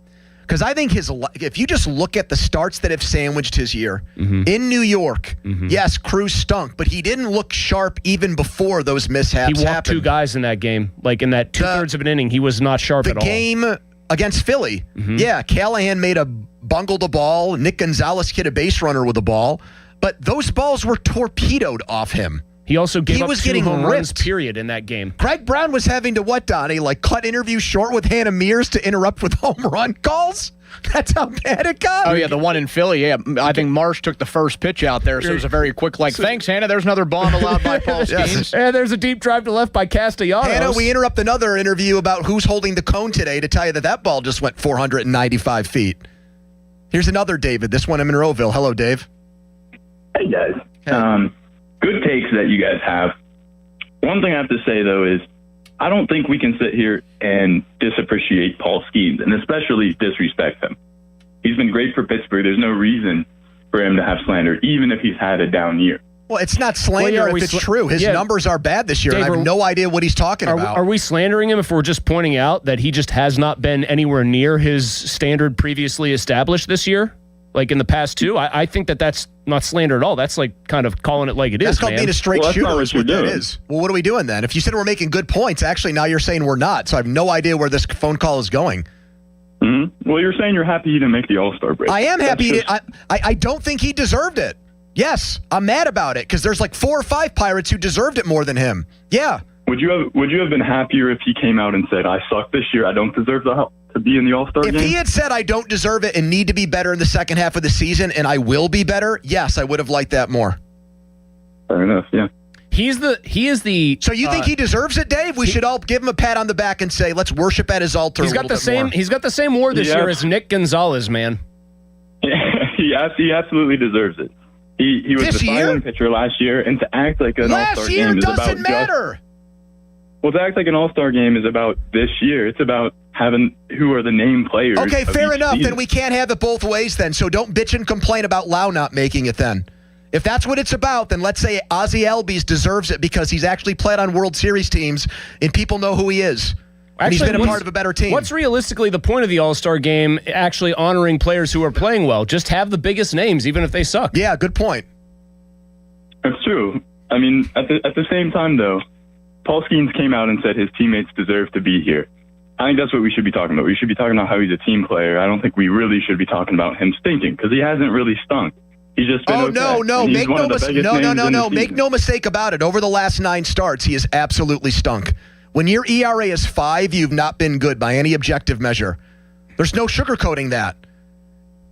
because I think if you just look at the starts that have sandwiched his year in New York, yes, Cruz stunk, but he didn't look sharp even before those mishaps He walked happened. two guys in that game. Like in that 2/3 of an inning, he was not sharp at all. The game against Philly, yeah, Callahan bungled a ball. Nick Gonzalez hit a base runner with a ball, but those balls were torpedoed off him. He also gave up was 2 getting home runs, ripped. period, in that game. Craig Brown was having to Donnie? Like cut interviews short with Hannah Mears to interrupt with home run calls? That's how bad it got. Oh, yeah, the one in Philly, yeah. I think Marsh took the first pitch out there, so it was a very quick, thanks, Hannah. There's another bomb allowed by Paul Skeens. And there's a deep drive to left by Castellanos. Hannah, we interrupt another interview about who's holding the cone today to tell you that ball just went 495 feet. Here's another David, this one in Monroeville. Hello, Dave. Hey, guys. Good takes that you guys have. One thing I have to say, though, is I don't think we can sit here and disappreciate Paul Skeens, and especially disrespect him. He's been great for Pittsburgh. There's no reason for him to have slander, even if he's had a down year. Well, it's not slander if it's true. His numbers are bad this year, Dave, and I have no idea what he's talking about. Are we slandering him if we're just pointing out that he just has not been anywhere near his standard previously established this year? Like in the past 2? I think that's not slander at all. That's like kind of calling it like it is. That's called man. being a straight shooter is what that is. Well, what are we doing then? If you said we're making good points, actually now you're saying we're not. So I have no idea where this phone call is going. Well, you're saying you're happy he didn't make the All-Star break. I am happy. I don't think he deserved it. Yes, I'm mad about it because there's like 4 or 5 Pirates who deserved it more than him. Yeah. Would you have been happier if he came out and said, I suck this year, I don't deserve to be in the All-Star game? If he had said, I don't deserve it and need to be better in the second half of the season and I will be better, yes, I would have liked that more. Fair enough, yeah. He is the. So you think he deserves it, Dave? We should all give him a pat on the back and say, let's worship at his altar. He's got the same. He's got the same war this year as Nick Gonzalez, man. He absolutely deserves it. He was the starting pitcher last year, and to act like an All-Star game is about doesn't matter. Well, to act like an All-Star game is about this year. It's about having who are the name players. Okay, fair enough. Season. Then we can't have it both ways then. So don't bitch and complain about Lau not making it then. If that's what it's about, then let's say Ozzie Albies deserves it because he's actually played on World Series teams and people know who he is. And he's been a part of a better team. What's realistically the point of the All-Star game actually honoring players who are playing well? Just have the biggest names, even if they suck. Yeah, good point. That's true. I mean, at the same time, though, Paul Skeens came out and said his teammates deserve to be here. I think that's what we should be talking about. We should be talking about how he's a team player. I don't think we really should be talking about him stinking because he hasn't really stunk. He's just been no. Make no mistake about it. Over the last 9 starts, he has absolutely stunk. When your ERA is 5, you've not been good by any objective measure. There's no sugarcoating that.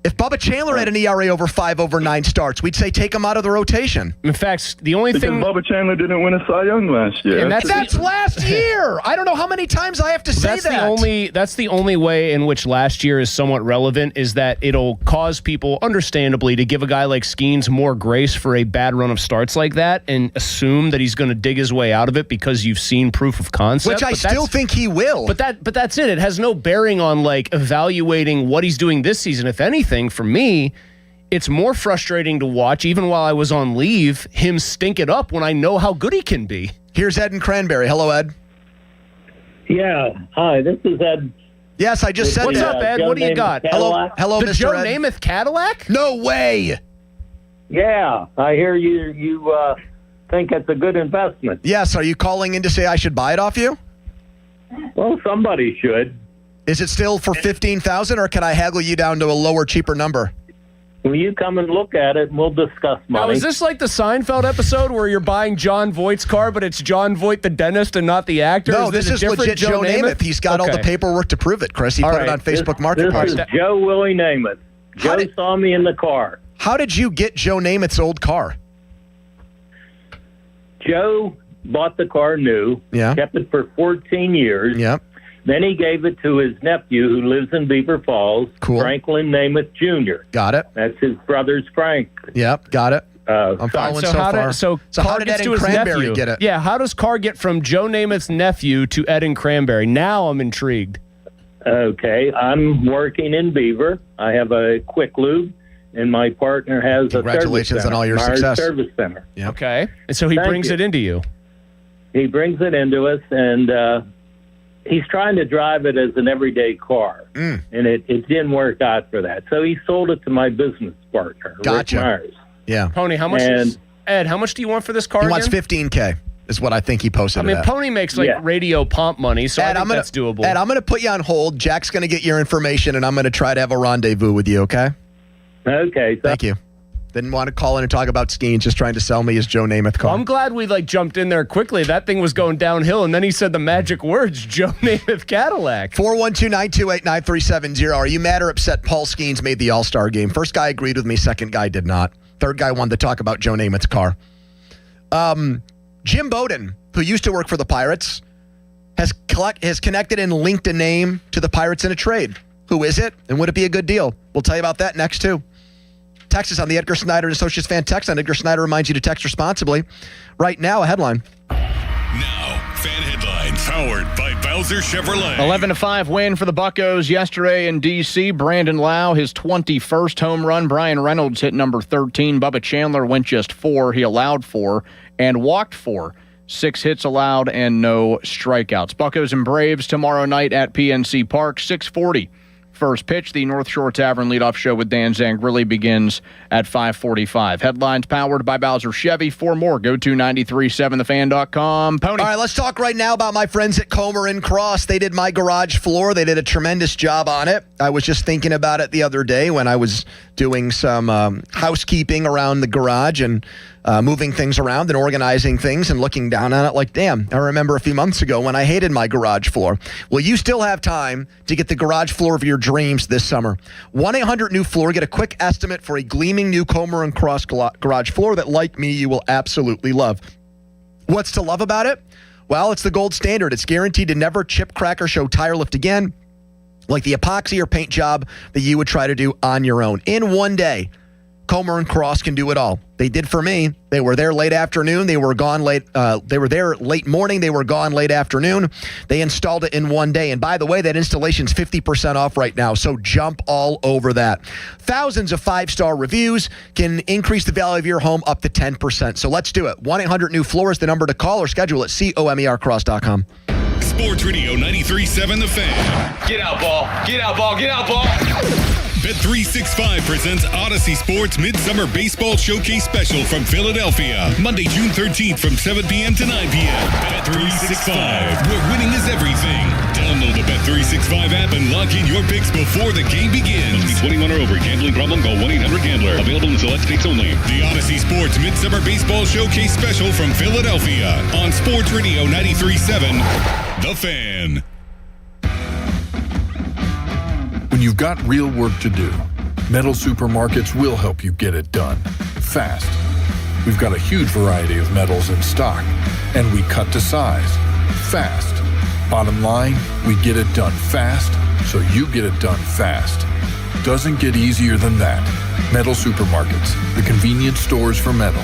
If Bubba Chandler had an ERA over 5 over 9 starts, we'd say take him out of the rotation. In fact, the only thing Bubba Chandler didn't win a Cy Young last year. And that's last year. I don't know how many times I have to say that. That's the only way in which last year is somewhat relevant is that it'll cause people, understandably, to give a guy like Skeens more grace for a bad run of starts like that and assume that he's going to dig his way out of it because you've seen proof of concept. Which I still think he will. But that's it. It has no bearing on like evaluating what he's doing this season. If anything, for me, it's more frustrating to watch, even while I was on leave, him stink it up when I know how good he can be. Here's Ed in Cranberry. Hello, Ed. Yeah. Hi, this is Ed. Yes, I just said What's that. up, Ed? Joe What do you Namath got? Cadillac? Hello, the Mr. Joe Ed. Namath Cadillac? No way. Yeah, I hear you think it's a good investment. Yes, are you calling in to say I should buy it off you? Well, somebody should. Is it still for $15,000 or can I haggle you down to a lower, cheaper number? Will you come and look at it and we'll discuss money? Now, is this like the Seinfeld episode where you're buying John Voight's car, but it's John Voight the dentist and not the actor? No, this is legit Joe Namath. He's got all the paperwork to prove it, Chris. He put it on Facebook Marketplace. This is Joe Willie Namath. Joe saw me in the car. How did you get Joe Namath's old car? Joe bought the car new, kept it for 14 years. Then he gave it to his nephew who lives in Beaver Falls, Franklin Namath Jr. Got it. That's his brother's Frank. Yep, got it. I'm following so far. So how Carr did gets Ed to and his Cranberry nephew. get it? Yeah, how does Carr get from Joe Namath's nephew to Ed and Cranberry? Now I'm intrigued. Okay, I'm working in Beaver. I have a quick lube, and my partner has Congratulations a service on all your center, success. Service center. Okay. And so he brings it into you. He brings it into us, and he's trying to drive it as an everyday car, and it didn't work out for that. So he sold it to my business partner, Gotcha. Rick Myers. Yeah. Pony, how much is Ed? How much do you want for this car? He wants again? $15K. Is what I think he posted. I mean, it at. Pony makes radio pomp money, so Ed, I think that's doable. Ed, I'm going to put you on hold. Jack's going to get your information, and I'm going to try to have a rendezvous with you. Okay. Okay. Thank you. Didn't want to call in and talk about skiing. Just trying to sell me his Joe Namath car. Well, I'm glad we jumped in there quickly. That thing was going downhill, and then he said the magic words, Joe Namath Cadillac. 412-928-9370. Are you mad or upset Paul Skeens made the All-Star game? First guy agreed with me. Second guy did not. Third guy wanted to talk about Joe Namath's car. Jim Bowden, who used to work for the Pirates, has connected and linked a name to the Pirates in a trade. Who is it, and would it be a good deal? We'll tell you about that next, too. Text us on the Edgar Snyder and Associates fan text line. Edgar Snyder reminds you to text responsibly. Right now, a headline. Now, fan headlines powered by Bowser Chevrolet. 11-5 win for the Buccos yesterday in D.C. Brandon Lau, his 21st home run. Brian Reynolds hit number 13. Bubba Chandler went just 4. He allowed 4 and walked 4. 6 hits allowed and no strikeouts. Buccos and Braves tomorrow night at PNC Park, 6:40. First pitch, the North Shore Tavern leadoff show with Dan Zangrilli begins at 5:45. Headlines powered by Bowser Chevy. For more, go to 937thefan.com. Pony. All right, let's talk right now about my friends at Comer and Cross. They did my garage floor. They did a tremendous job on it. I was just thinking about it the other day when I was doing some housekeeping around the garage and moving things around and organizing things and looking down on it like, damn, I remember a few months ago when I hated my garage floor. Well, you still have time to get the garage floor of your dreams this summer. 1-800-NEW-FLOOR. Get a quick estimate for a gleaming new Comer and Cross garage floor that, like me, you will absolutely love. What's to love about it? Well, it's the gold standard. It's guaranteed to never chip, crack, or show tire lift again, like the epoxy or paint job that you would try to do on your own. In one day, Comer and Cross can do it all. They did for me. They were there late afternoon. They were gone late. They were there late morning. They were gone late afternoon. They installed it in one day. And by the way, that installation's 50% off right now. So jump all over that. Thousands of 5-star reviews can increase the value of your home up to 10%. So let's do it. 1-800-NEW-FLOOR is the number to call or schedule at COMERcross.com. Sports Radio 93.7 The Fan. Get out, ball. Get out, ball. Get out, ball. Bet365 presents Odyssey Sports Midsummer Baseball Showcase Special from Philadelphia. Monday, June 13th from 7 p.m. to 9 p.m. Bet365, where winning is everything. Download the Bet365 app and lock in your picks before the game begins. Must be 21 or over. Gambling problem? Call 1-800-GAMBLER. Available in select states only. The Odyssey Sports Midsummer Baseball Showcase Special from Philadelphia on Sports Radio 93.7 The Fan. When you've got real work to do, Metal Supermarkets will help you get it done fast. We've got a huge variety of metals in stock, and we cut to size fast. Bottom line, we get it done fast, so you get it done fast. Doesn't get easier than that. Metal Supermarkets, the convenience stores for metal.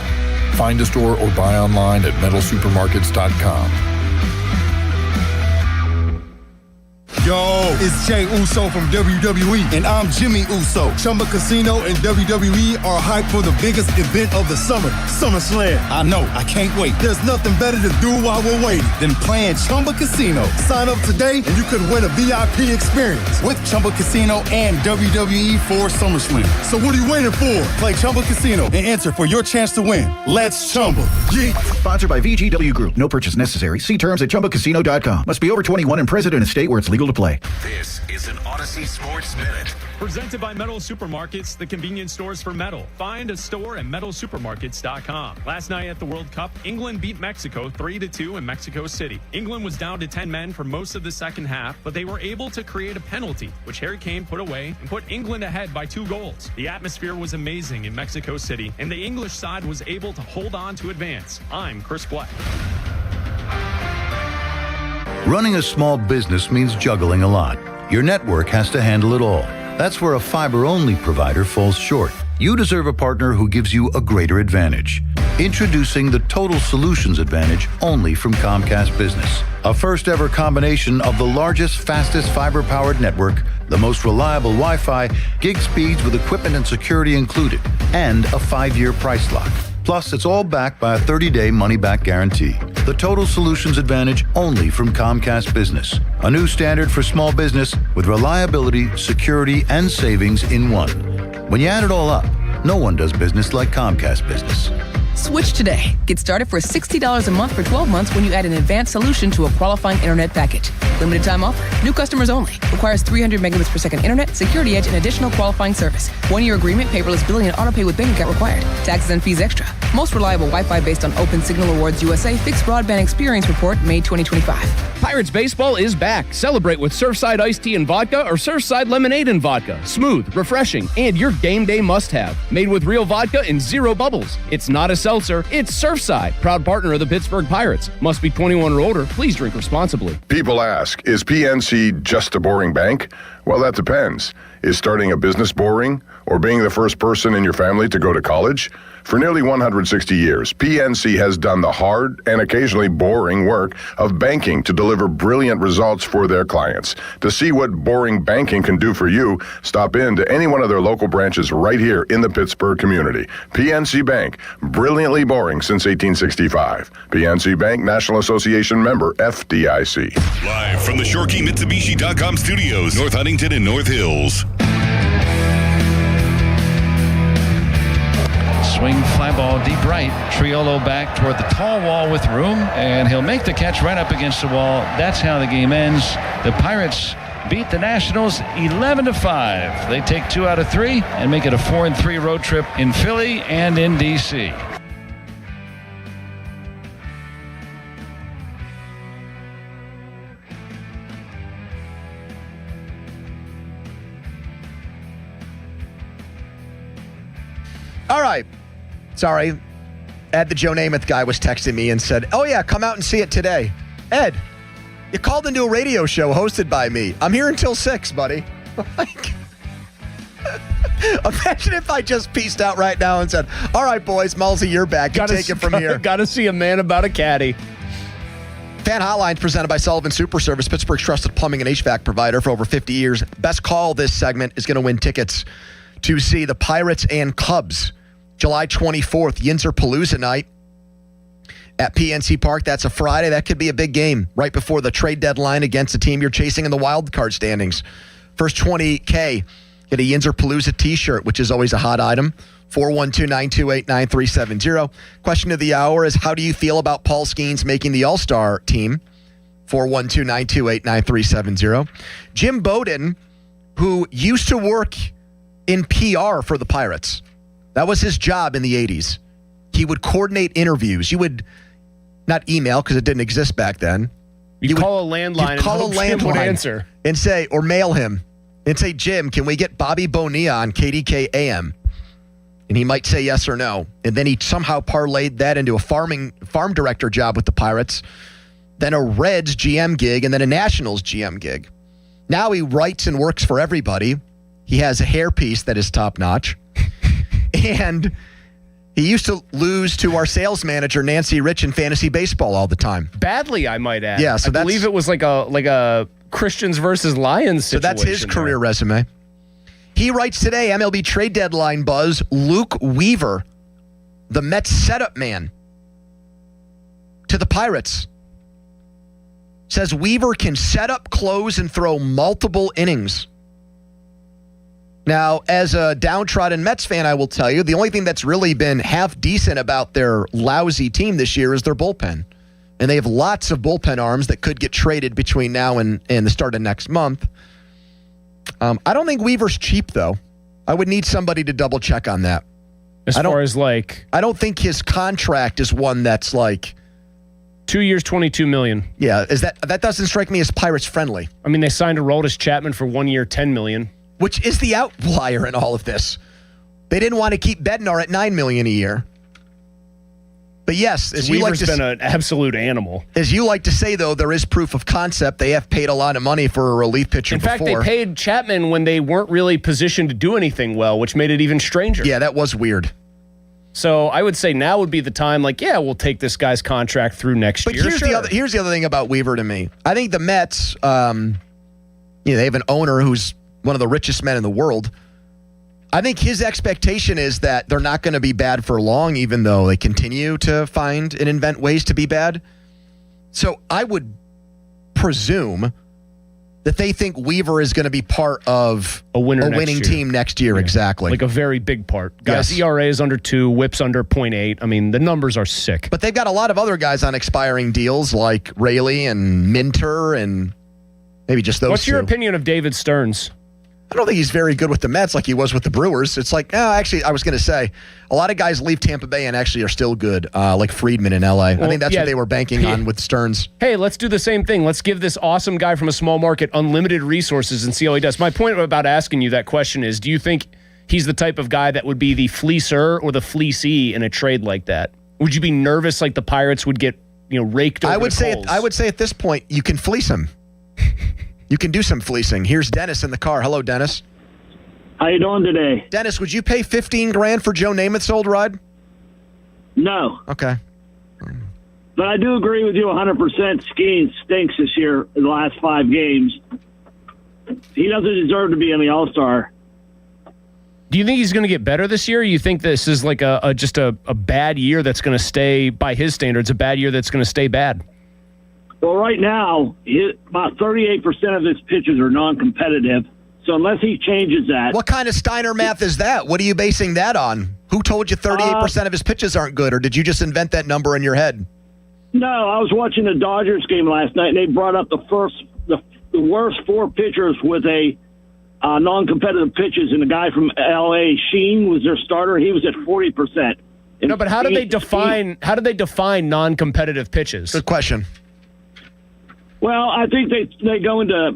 Find a store or buy online at metalsupermarkets.com. Yo, it's Jey Uso from WWE, and I'm Jimmy Uso. Chumba Casino and WWE are hyped for the biggest event of the summer, SummerSlam. I know, I can't wait. There's nothing better to do while we're waiting than playing Chumba Casino. Sign up today and you could win a VIP experience with Chumba Casino and WWE for SummerSlam. So what are you waiting for? Play Chumba Casino and enter for your chance to win. Let's Chumba. Yeah. Sponsored by VGW Group. No purchase necessary. See terms at ChumbaCasino.com. Must be over 21 and present in a state where it's legal to play. This is an Odyssey Sports Minute. Presented by Metal Supermarkets, the convenience stores for metal. Find a store at metalsupermarkets.com. Last night at the World Cup, England beat Mexico 3-2 in Mexico City. England was down to 10 men for most of the second half, but they were able to create a penalty, which Harry Kane put away and put England ahead by 2 goals. The atmosphere was amazing in Mexico City, and the English side was able to hold on to advance. I'm Chris Black. Running a small business means juggling a lot. Your network has to handle it all. That's where a fiber-only provider falls short. You deserve a partner who gives you a greater advantage. Introducing the Total Solutions Advantage only from Comcast Business. A first-ever combination of the largest, fastest fiber-powered network, the most reliable Wi-Fi, gig speeds with equipment and security included, and a 5-year price lock. Plus, it's all backed by a 30-day money-back guarantee. The Total Solutions Advantage only from Comcast Business. A new standard for small business with reliability, security, and savings in one. When you add it all up, no one does business like Comcast Business. Switch today. Get started for $60 a month for 12 months when you add an advanced solution to a qualifying internet package. Limited time offer. New customers only. Requires 300 megabits per second internet, security edge, and additional qualifying service. 1-year agreement, paperless billing, and autopay with bank account required. Taxes and fees extra. Most reliable Wi-Fi based on Open Signal Awards USA Fixed Broadband Experience Report, May 2025. Pirates baseball is back. Celebrate with Surfside iced tea and vodka or Surfside lemonade and vodka. Smooth, refreshing, and your game day must-have. Made with real vodka and 0 bubbles. It's not a seltzer, it's Surfside. Proud partner of the Pittsburgh Pirates. Must be 21 or older. Please drink responsibly. People ask, is PNC just a boring bank? Well, that depends. Is starting a business boring? Or being the first person in your family to go to college? For nearly 160 years, PNC has done the hard and occasionally boring work of banking to deliver brilliant results for their clients. To see what boring banking can do for you, stop in to any one of their local branches right here in the Pittsburgh community. PNC Bank, brilliantly boring since 1865. PNC Bank, National Association member, FDIC. Live from the ShoreKeyMitsubishi.com studios, North Huntington and North Hills. Swing fly ball deep right. Triolo back toward the tall wall with room, and he'll make the catch right up against the wall. That's how the game ends. The Pirates beat the Nationals 11-5. They take 2 out of 3 and make it a 4-3 road trip in Philly and in D.C. All right. Sorry. Ed, the Joe Namath guy, was texting me and said, oh, yeah, come out and see it today. Ed, you called into a radio show hosted by me. I'm here until 6, buddy. Like, imagine if I just pieced out right now and said, all right, boys, Mulsey, you're back. You take it from here. Got to see a man about a caddy. Fan Hotline presented by Sullivan Super Service, Pittsburgh's trusted plumbing and HVAC provider for over 50 years. Best call this segment is going to win tickets to see the Pirates and Cubs. July 24th, Yinzer-Palooza night at PNC Park. That's a Friday. That could be a big game right before the trade deadline against the team you're chasing in the wild card standings. First $20K, get a Yinzer-Palooza t-shirt, which is always a hot item. 412-928-9370. Question of the hour is, how do you feel about Paul Skeens making the All-Star team? 412-928-9370. Jim Bowden, who used to work in PR for the Pirates. That was his job in the 80s. He would coordinate interviews. You would not email because it didn't exist back then. You call a landline and hope Jim would answer. And say, or mail him and say, Jim, can we get Bobby Bonilla on KDK AM? And he might say yes or no. And then he somehow parlayed that into a farm director job with the Pirates, then a Reds GM gig, and then a Nationals GM gig. Now he writes and works for everybody. He has a hairpiece that is top-notch. And he used to lose to our sales manager, Nancy Rich, in fantasy baseball all the time. Badly, I might add. Yeah, so I believe it was like a Christians versus Lions situation. So that's his career resume. He writes today, MLB trade deadline buzz, Luke Weaver, the Mets setup man, to the Pirates. Says Weaver can set up, close, and throw multiple innings. Now, as a downtrodden Mets fan, I will tell you, the only thing that's really been half decent about their lousy team this year is their bullpen. and they have lots of bullpen arms that could get traded between now and the start of next month. I don't think Weaver's cheap, though. I would need somebody to double check on that. I don't think his contract is one that's like 2 years, $22 million. Yeah, that doesn't strike me as Pirates friendly. I mean, they signed Aroldis Chapman for 1 year, $10 million, which is the outlier in all of this. They didn't want to keep Bednar at $9 million a year. But yes, Weaver's been an absolute animal. As you like to say, though, there is proof of concept. They have paid a lot of money for a relief pitcher before. In fact, they paid Chapman when they weren't really positioned to do anything well, which made it even stranger. Yeah, that was weird. So I would say now would be the time, we'll take this guy's contract through next year. But here's the other thing about Weaver to me. I think the Mets, they have an owner who's one of the richest men in the world. I think his expectation is that they're not going to be bad for long, even though they continue to find and invent ways to be bad. So I would presume that they think Weaver is going to be part of a winning team next year. Yeah. Exactly. Like a very big part. Guys, yes. ERA is under 2, WHIP's under 0.8. I mean, the numbers are sick. But they've got a lot of other guys on expiring deals like Raley and Minter and maybe just those What's your opinion of David Stearns? I don't think he's very good with the Mets like he was with the Brewers. It's like, actually, I was going to say, a lot of guys leave Tampa Bay and actually are still good, like Friedman in L.A. I think that's what they were banking on with Stearns. Hey, let's do the same thing. Let's give this awesome guy from a small market unlimited resources and see how he does. My point about asking you that question is, do you think he's the type of guy that would be the fleecer or the fleecee in a trade like that? Would you be nervous like the Pirates would get raked over I would say at this point, you can fleece him. You can do some fleecing. Here's Dennis in the car. Hello, Dennis. How you doing today? Dennis, would you pay $15,000 for Joe Namath's old ride? No. Okay. But I do agree with you 100%. Skiing stinks this year in the last 5 games. He doesn't deserve to be in the All-Star. Do you think he's going to get better this year? Or you think this is like just a bad year that's going to stay, by his standards, a bad year that's going to stay bad? Well, right now, about 38% of his pitches are non-competitive. So unless he changes that. What kind of Steiner math is that? What are you basing that on? Who told you 38% of his pitches aren't good, or did you just invent that number in your head? No, I was watching the Dodgers game last night, and they brought up the worst 4 pitchers with a non-competitive pitches, and the guy from L.A., Sheen, was their starter. He was at 40%. No, but how do they define non-competitive pitches? Good question. Well, I think they go into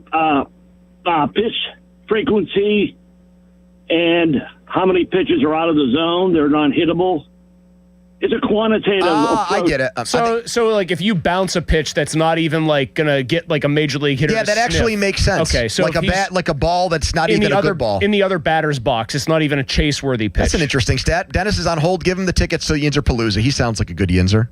pitch frequency and how many pitches are out of the zone. They're non-hittable. It's a quantitative approach. I get it. So like if you bounce a pitch that's not even like going to get like a major league hitter. Yeah, that actually makes sense. Okay, so like a ball that's not even a good ball. In the other batter's box, it's not even a chase-worthy pitch. That's an interesting stat. Dennis is on hold. Give him the tickets to Yinzer Palooza. He sounds like a good Yinzer.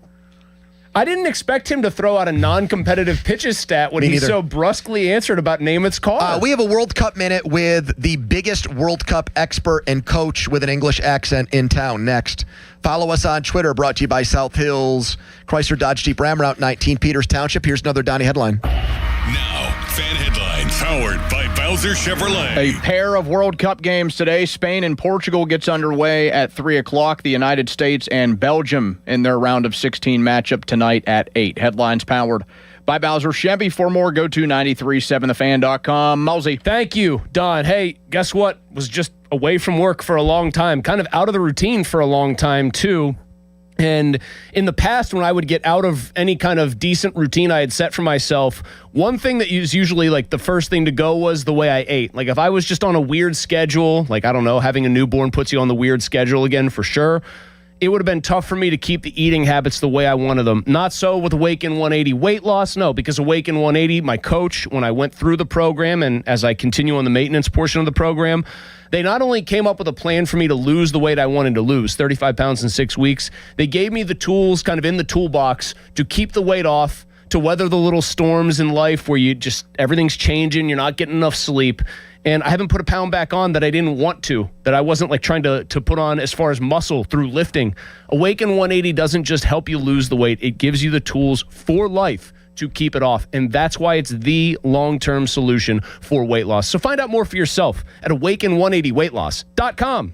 I didn't expect him to throw out a non-competitive pitches stat when he so brusquely answered about Namath's car. We have a World Cup Minute with the biggest World Cup expert and coach with an English accent in town next. Follow us on Twitter, brought to you by South Hills, Chrysler Dodge Jeep Ram Route 19, Peters Township. Here's another Donnie headline. Now, fan headlines powered by Bowser Chevrolet. A pair of World Cup games today. Spain and Portugal gets underway at 3 o'clock. The United States and Belgium in their round of 16 matchup tonight at 8. Headlines powered by Bowser Chevy. For more, go to 937thefan.com. Mosey. Thank you, Don. Hey, guess what? Was just away from work for a long time, kind of out of the routine for a long time, too. And in the past, when I would get out of any kind of decent routine I had set for myself, one thing that was usually like the first thing to go was the way I ate. Like if I was just on a weird schedule, like, I don't know, having a newborn puts you on the weird schedule again for sure. It would have been tough for me to keep the eating habits the way I wanted them. Not so with Awaken 180 weight loss. No, because Awaken 180, my coach, when I went through the program and as I continue on the maintenance portion of the program, they not only came up with a plan for me to lose the weight I wanted to lose, 35 pounds in 6 weeks, they gave me the tools kind of in the toolbox to keep the weight off, to weather the little storms in life where you just, everything's changing, you're not getting enough sleep. And I haven't put a pound back on that I didn't want to, that I wasn't like trying to put on as far as muscle through lifting. Awaken 180 doesn't just help you lose the weight. It gives you the tools for life to keep it off. And that's why it's the long-term solution for weight loss. So find out more for yourself at awaken180weightloss.com.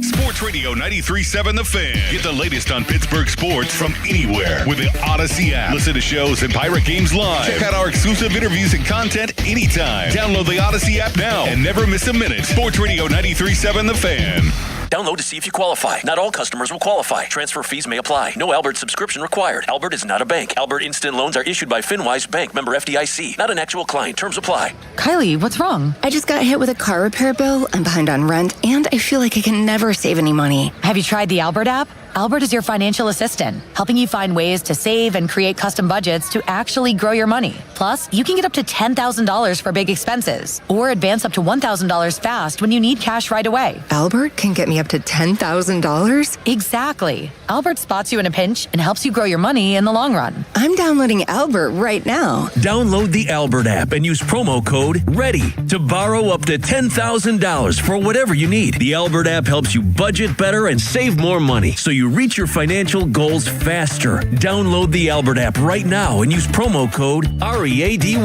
Sports Radio 93.7 The Fan. Get the latest on Pittsburgh sports from anywhere with the Odyssey app. Listen to shows and Pirate games live. Check out our exclusive interviews and content anytime. Download the Odyssey app now and never miss a minute. Sports Radio 93.7 The Fan. Download to see if you qualify. Not all customers will qualify. Transfer fees may apply. No Albert subscription required. Albert is not a bank. Albert Instant Loans are issued by FinWise Bank, member FDIC. Not an actual client. Terms apply. Kylie, what's wrong? I just got hit with a car repair bill. I'm behind on rent, and I feel like I can never save any money. Have you tried the Albert app? Albert is your financial assistant, helping you find ways to save and create custom budgets to actually grow your money. Plus, you can get up to $10,000 for big expenses, or advance up to $1,000 fast when you need cash right away. Albert can get me up to $10,000? Exactly. Albert spots you in a pinch and helps you grow your money in the long run. I'm downloading Albert right now. Download the Albert app and use promo code READY to borrow up to $10,000 for whatever you need. The Albert app helps you budget better and save more money, so you reach your financial goals faster. Download the Albert app right now and use promo code READY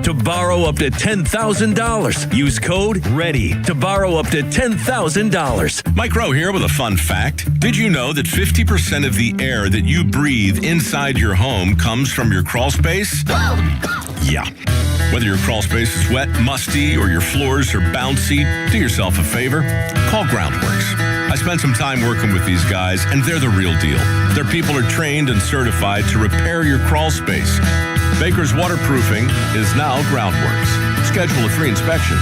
to borrow up to $10,000. Use code READY to borrow up to $10,000. Mike Rowe here with a fun fact. Did you know that 50% of the air that you breathe inside your home comes from your crawl space? Yeah. Whether your crawl space is wet, musty, or your floors are bouncy, do yourself a favor. Call Groundworks. I spent some time working with these guys, and they're the real deal. Their people are trained and certified to repair your crawl space. Baker's Waterproofing is now Groundworks. Schedule a free inspection.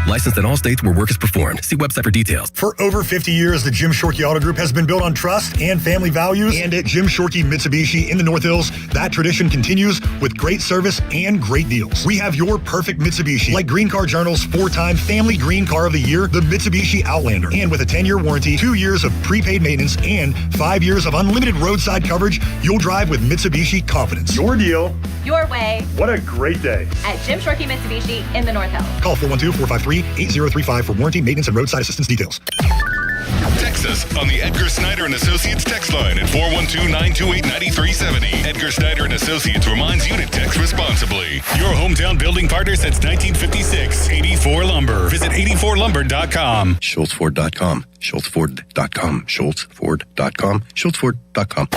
Licensed in all states where work is performed. See website for details. For over 50 years, the Jim Shorkey Auto Group has been built on trust and family values. And at Jim Shorkey Mitsubishi in the North Hills, that tradition continues with great service and great deals. We have your perfect Mitsubishi, like Green Car Journal's 4-time Family Green Car of the Year, the Mitsubishi Outlander. And with a 10-year warranty, 2 years of prepaid maintenance, and 5 years of unlimited roadside coverage, you'll drive with Mitsubishi confidence. Your deal. Your way. What a great day. At Jim Shorkey Mitsubishi in the North Hills. Call 412-453-8035 for warranty, maintenance, and roadside assistance details. Text us on the Edgar Snyder and Associates text line at 412-928-9370. Edgar Snyder and Associates reminds you to text responsibly. Your hometown building partner since 1956. 84 Lumber. Visit 84lumber.com. SchultzFord.com. SchultzFord.com. SchultzFord.com. SchultzFord.com.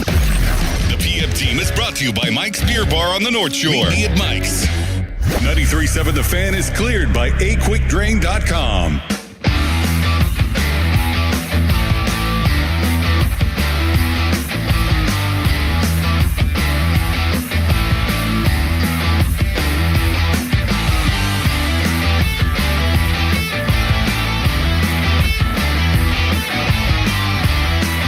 The PM team is brought to you by Mike's Beer Bar on the North Shore. Meet me at Mike's. 93.7 The Fan is cleared by aquickdrain.com.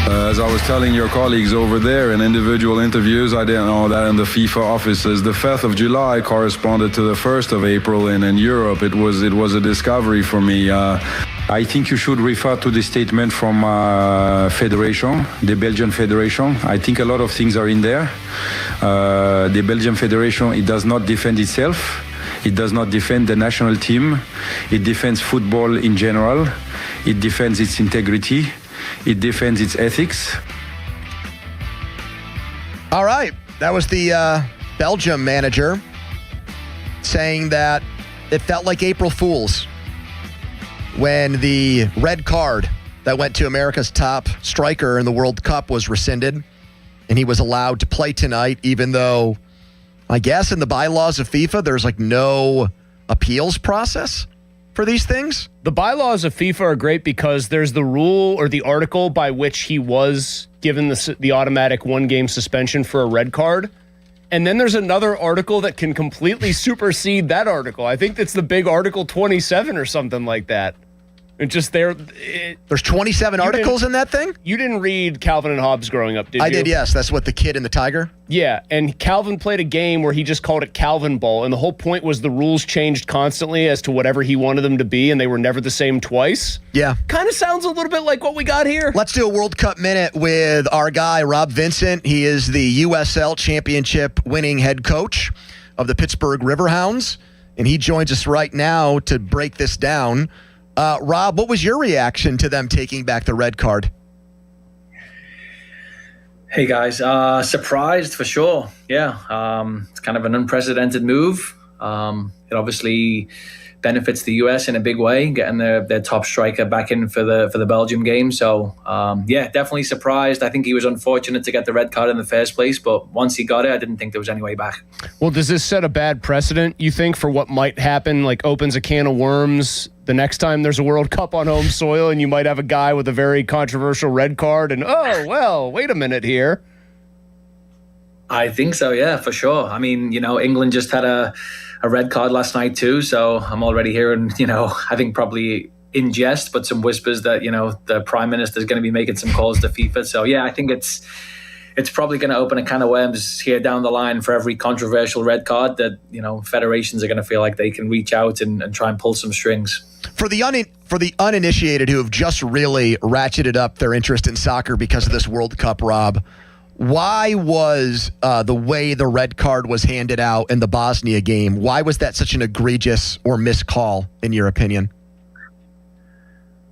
As I was telling your colleagues over there in individual interviews, I didn't know that in the FIFA offices, the 5th of July corresponded to the 1st of April, and in Europe it was a discovery for me. I think you should refer to the statement from Federation, the Belgian Federation. I think a lot of things are in there. The Belgian Federation, it does not defend itself. It does not defend the national team. It defends football in general. It defends its integrity. It defends its ethics. All right. That was the Belgium manager saying that it felt like April Fools when the red card that went to America's top striker in the World Cup was rescinded, and he was allowed to play tonight, even though, I guess, in the bylaws of FIFA, there's like no appeals process for these things. The bylaws of FIFA are great because there's the rule or the article by which he was given the automatic one-game suspension for a red card. And then there's another article that can completely supersede that article. I think it's the big Article 27 or something like that. It just there's 27 articles in that thing? You didn't read Calvin and Hobbes growing up, did you? I did, yes. That's what the kid and the tiger? Yeah, and Calvin played a game where he just called it Calvin Ball, and the whole point was the rules changed constantly as to whatever he wanted them to be, and they were never the same twice. Yeah. Kind of sounds a little bit like what we got here. Let's do a World Cup minute with our guy, Rob Vincent. He is the USL Championship winning head coach of the Pittsburgh Riverhounds, and he joins us right now to break this down. Rob, what was your reaction to them taking back the red card? Hey, guys. Surprised for sure. Yeah. It's kind of an unprecedented move. It obviously benefits the US in a big way, getting their top striker back in for the Belgium game. So definitely surprised. I think he was unfortunate to get the red card in the first place, but once he got it, I didn't think there was any way back. Well, does this set a bad precedent, you think, for what might happen? Like opens a can of worms the next time there's a World Cup on home soil and you might have a guy with a very controversial red card and, wait a minute here. I think so, yeah, for sure. I mean, England just had a red card last night too, so I'm already hearing, I think probably in jest, but some whispers that, the Prime Minister is going to be making some calls to FIFA. So, yeah, I think it's probably going to open a can of worms here down the line for every controversial red card that, federations are going to feel like they can reach out and try and pull some strings. For the uninitiated who have just really ratcheted up their interest in soccer because of this World Cup, Rob, why was the way the red card was handed out in the Bosnia game, why was that such an egregious or missed call, in your opinion?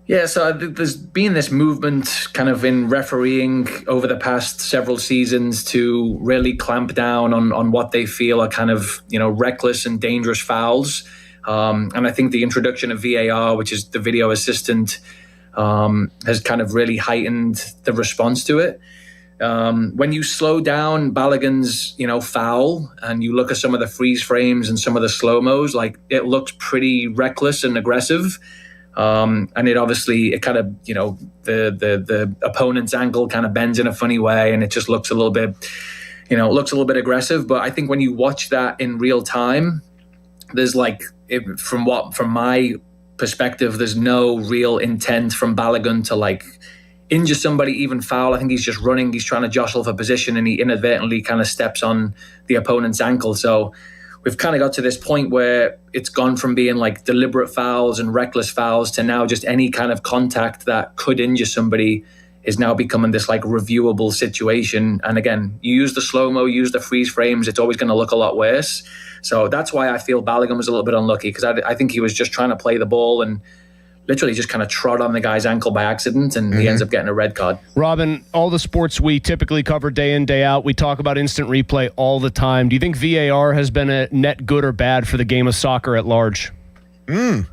Yeah, so there's been this movement kind of in refereeing over the past several seasons to really clamp down on what they feel are kind of, reckless and dangerous fouls. And I think the introduction of VAR, which is the video assistant, has kind of really heightened the response to it. When you slow down Balogun's, foul and you look at some of the freeze frames and some of the slow-mos, like it looks pretty reckless and aggressive. And it kind of, the opponent's ankle kind of bends in a funny way and it just looks a little bit, aggressive. But I think when you watch that in real time, there's from my perspective, there's no real intent from Balogun to injure somebody, even foul. I think he's just running. He's trying to jostle for position and he inadvertently kind of steps on the opponent's ankle. So we've kind of got to this point where it's gone from being deliberate fouls and reckless fouls to now just any kind of contact that could injure somebody is now becoming this reviewable situation. And again, you use the slow-mo, use the freeze frames, it's always going to look a lot worse. So that's why I feel Balogun was a little bit unlucky, because I think he was just trying to play the ball and literally just kind of trod on the guy's ankle by accident, and he ends up getting a red card. Robin, all the sports we typically cover day in, day out, we talk about instant replay all the time. Do you think VAR has been a net good or bad for the game of soccer at large? I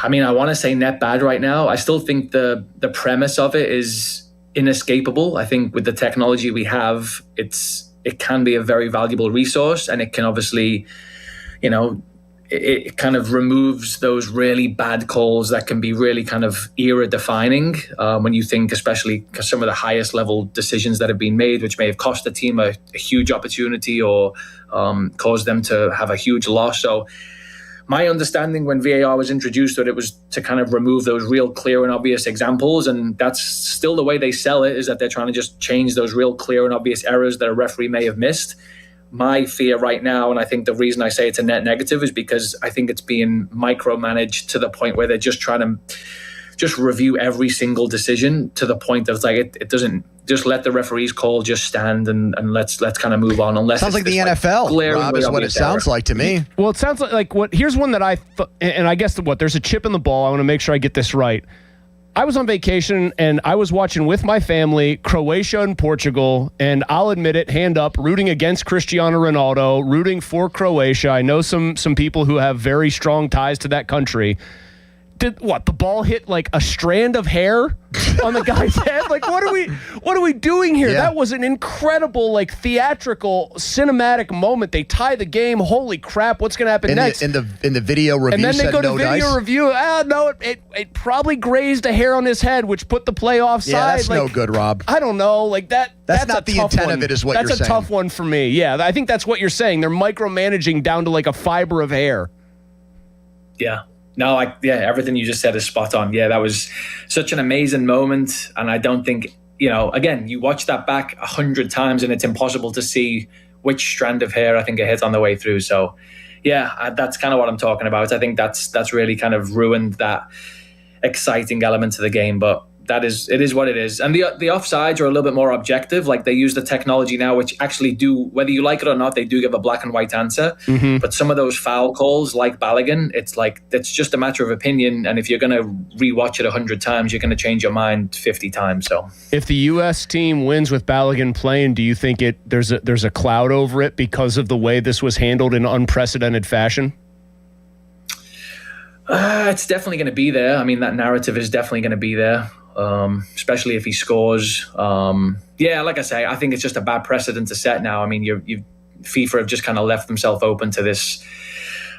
mean, I want to say net bad right now. I still think the premise of it is inescapable. I think with the technology we have, it can be a very valuable resource, and it can obviously, it kind of removes those really bad calls that can be really kind of era defining when you think, especially some of the highest level decisions that have been made, which may have cost the team a huge opportunity or caused them to have a huge loss. So my understanding when VAR was introduced that it was to kind of remove those real clear and obvious examples, and that's still the way they sell it, is that they're trying to just change those real clear and obvious errors that a referee may have missed. My fear right now, and I think the reason I say it's a net negative, is because I think it's being micromanaged to the point where they're just trying to just review every single decision to the point that it doesn't just let the referee's call just stand and let's kind of move on. Unless sounds like the NFL, Rob, is what it sounds like to me. Well, it sounds like what. Here's one that and I guess there's a chip in the ball. I want to make sure I get this right. I was on vacation and I was watching with my family Croatia and Portugal, and I'll admit it, hand up, rooting against Cristiano Ronaldo, rooting for Croatia. I know some people who have very strong ties to that country. Did the ball hit a strand of hair on the guy's head? What are we doing here? Yeah. That was an incredible, theatrical, cinematic moment. They tie the game. Holy crap! What's going to happen next? In the video review, and then they go to video dice. Review. No, it probably grazed a hair on his head, which put the play offside. Yeah, that's no good, Rob. I don't know. That's not the intent of it, is what you're saying. That's a tough one for me. Yeah, I think that's what you're saying. They're micromanaging down to a fiber of hair. Yeah. No, everything you just said is spot on. Yeah, that was such an amazing moment. And I don't think, again, you watch that back 100 times and it's impossible to see which strand of hair I think it hit on the way through. So, yeah, that's kind of what I'm talking about. I think that's really kind of ruined that exciting element to the game. But it is what it is. And the offsides are a little bit more objective. They use the technology now, which actually do, whether you like it or not, they do give a black and white answer. Mm-hmm. But some of those foul calls, like Balogun, it's just a matter of opinion. And if you're going to rewatch it 100 times, you're going to change your mind 50 times. So if the U.S. team wins with Balogun playing, do you think there's a cloud over it because of the way this was handled in unprecedented fashion? It's definitely going to be there. I mean, that narrative is definitely going to be there, especially if he scores. Like I say, I think it's just a bad precedent to set now. I mean, FIFA have just kind of left themselves open to this,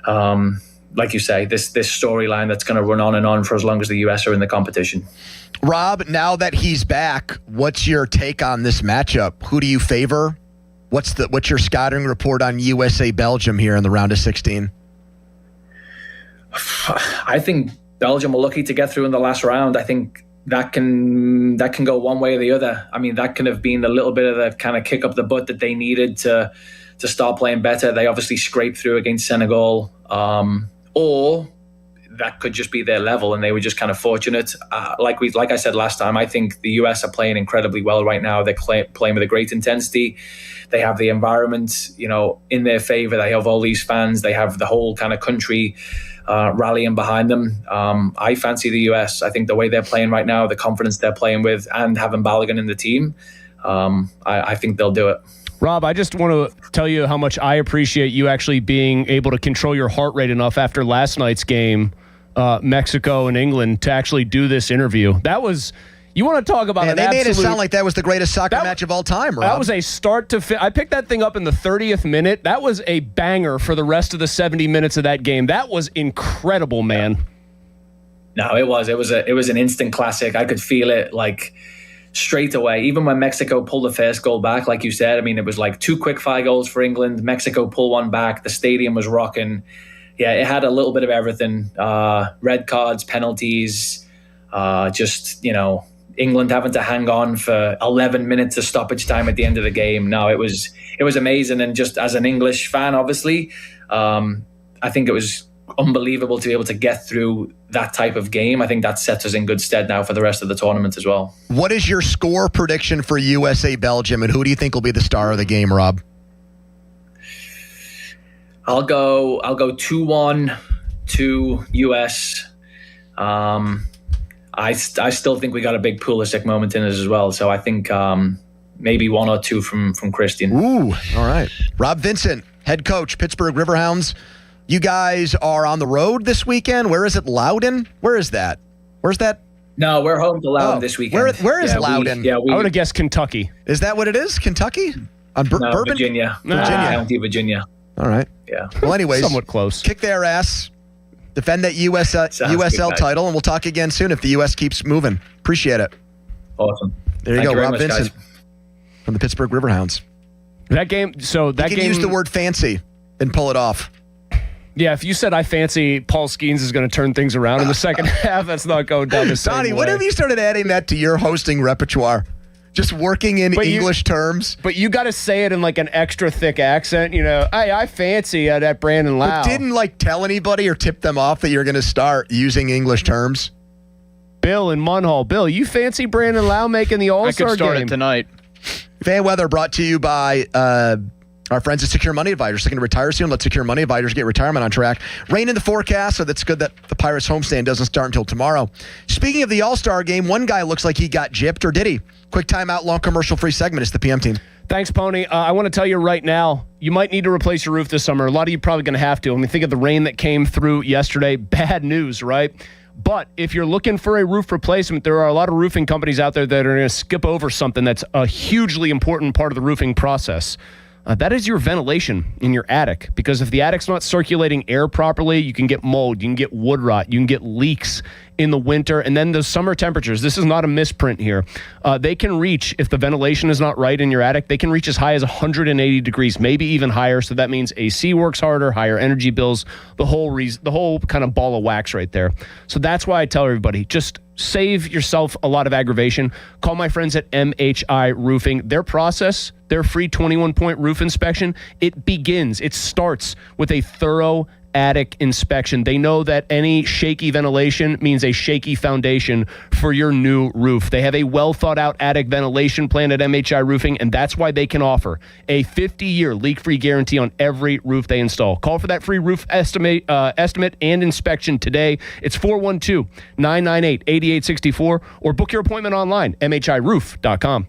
like you say, this storyline that's going to run on and on for as long as the US are in the competition. Rob, now that he's back, what's your take on this matchup? Who do you favor? What's your scouting report on USA Belgium here in the round of 16? I think Belgium are lucky to get through in the last round. I think that can go one way or the other. I mean, that can have been a little bit of the kind of kick up the butt that they needed to start playing better. They obviously scraped through against Senegal, or that could just be their level and they were just kind of fortunate. Like I said last time, I think the US are playing incredibly well right now. They're playing with a great intensity. They have the environment, in their favor. They have all these fans. They have the whole kind of country rallying behind them. I fancy the US. I think the way they're playing right now, the confidence they're playing with, and having Balogun in the team, I think they'll do it. Rob, I just want to tell you how much I appreciate you actually being able to control your heart rate enough after last night's game, Mexico and England, to actually do this interview. That was... You want to talk about they made it sound like that was the greatest soccer match of all time, Rob. That was a start to I picked that thing up in the 30th minute. That was a banger for the rest of the 70 minutes of that game. That was incredible, man. No, it was. It was an instant classic. I could feel it like straight away. Even when Mexico pulled the first goal back, like you said, I mean, it was like 2 quick-fire goals for England. Mexico pulled one back. The stadium was rocking. Yeah, it had a little bit of everything. Red cards, penalties, England having to hang on for 11 minutes of stoppage time at the end of the game. No, it was amazing. And just as an English fan, obviously, I think it was unbelievable to be able to get through that type of game. I think that sets us in good stead now for the rest of the tournament as well. What is your score prediction for USA Belgium, and who do you think will be the star of the game, Rob? I'll go 2-1 to US. I still think we got a big Pulisic moment in us as well. So I think maybe 1 or 2 from Christian. Ooh, all right. Rob Vincent, head coach, Pittsburgh Riverhounds. You guys are on the road this weekend. Where is it? Loudon? Where is that? Where's that? No, we're home to Loudon this weekend. Where is Loudon? I would have guessed Kentucky. Is that what it is? Kentucky? Bourbon? Virginia. County, Virginia. All right. Yeah. Well, anyways. Somewhat close. Kick their ass. Defend that USL title, and we'll talk again soon if the U.S. keeps moving. Appreciate it. Awesome. There you Thank go, you Rob much, Vincent guys. from the Pittsburgh Riverhounds. That game, you can use the word fancy and pull it off. Yeah, if you said I fancy Paul Skeens is going to turn things around in the second half, that's not going down the same Donnie, way. when have you started adding that to your hosting repertoire? Just working in English terms. But you got to say it in like an extra thick accent, Hey, I fancy that Brandon Lau. But didn't tell anybody or tip them off that you're going to start using English terms? Bill in Munhall. Bill, you fancy Brandon Lau making the All-Star game? I could start it tonight. Fan weather brought to you by our friends at Secure Money Advisors. Looking to retire soon? Let Secure Money Advisors get retirement on track. Rain in the forecast, so that's good that the Pirates homestand doesn't start until tomorrow. Speaking of the All-Star game, one guy looks like he got gypped, or did he? Quick timeout, long commercial-free segment. It's the PM team. Thanks, Pony. I want to tell you right now, you might need to replace your roof this summer. A lot of you probably going to have to. I mean, think of the rain that came through yesterday. Bad news, right? But if you're looking for a roof replacement, there are a lot of roofing companies out there that are going to skip over something that's a hugely important part of the roofing process. That is your ventilation in your attic, because if the attic's not circulating air properly, you can get mold, you can get wood rot, you can get leaks in the winter, and then the summer temperatures. This is not a misprint here. They can reach, if the ventilation is not right in your attic, they can reach as high as 180 degrees, maybe even higher. So that means AC works harder, higher energy bills, the whole kind of ball of wax right there. So that's why I tell everybody, just save yourself a lot of aggravation. Call my friends at MHI Roofing. Their process, their free 21-point roof inspection, it starts with a thorough attic inspection. They know that any shaky ventilation means a shaky foundation for your new roof. They have a well-thought-out attic ventilation plan at MHI Roofing, and that's why they can offer a 50-year leak-free guarantee on every roof they install. Call for that free roof estimate and inspection today. It's 412-998-8864, or book your appointment online, mhiroof.com.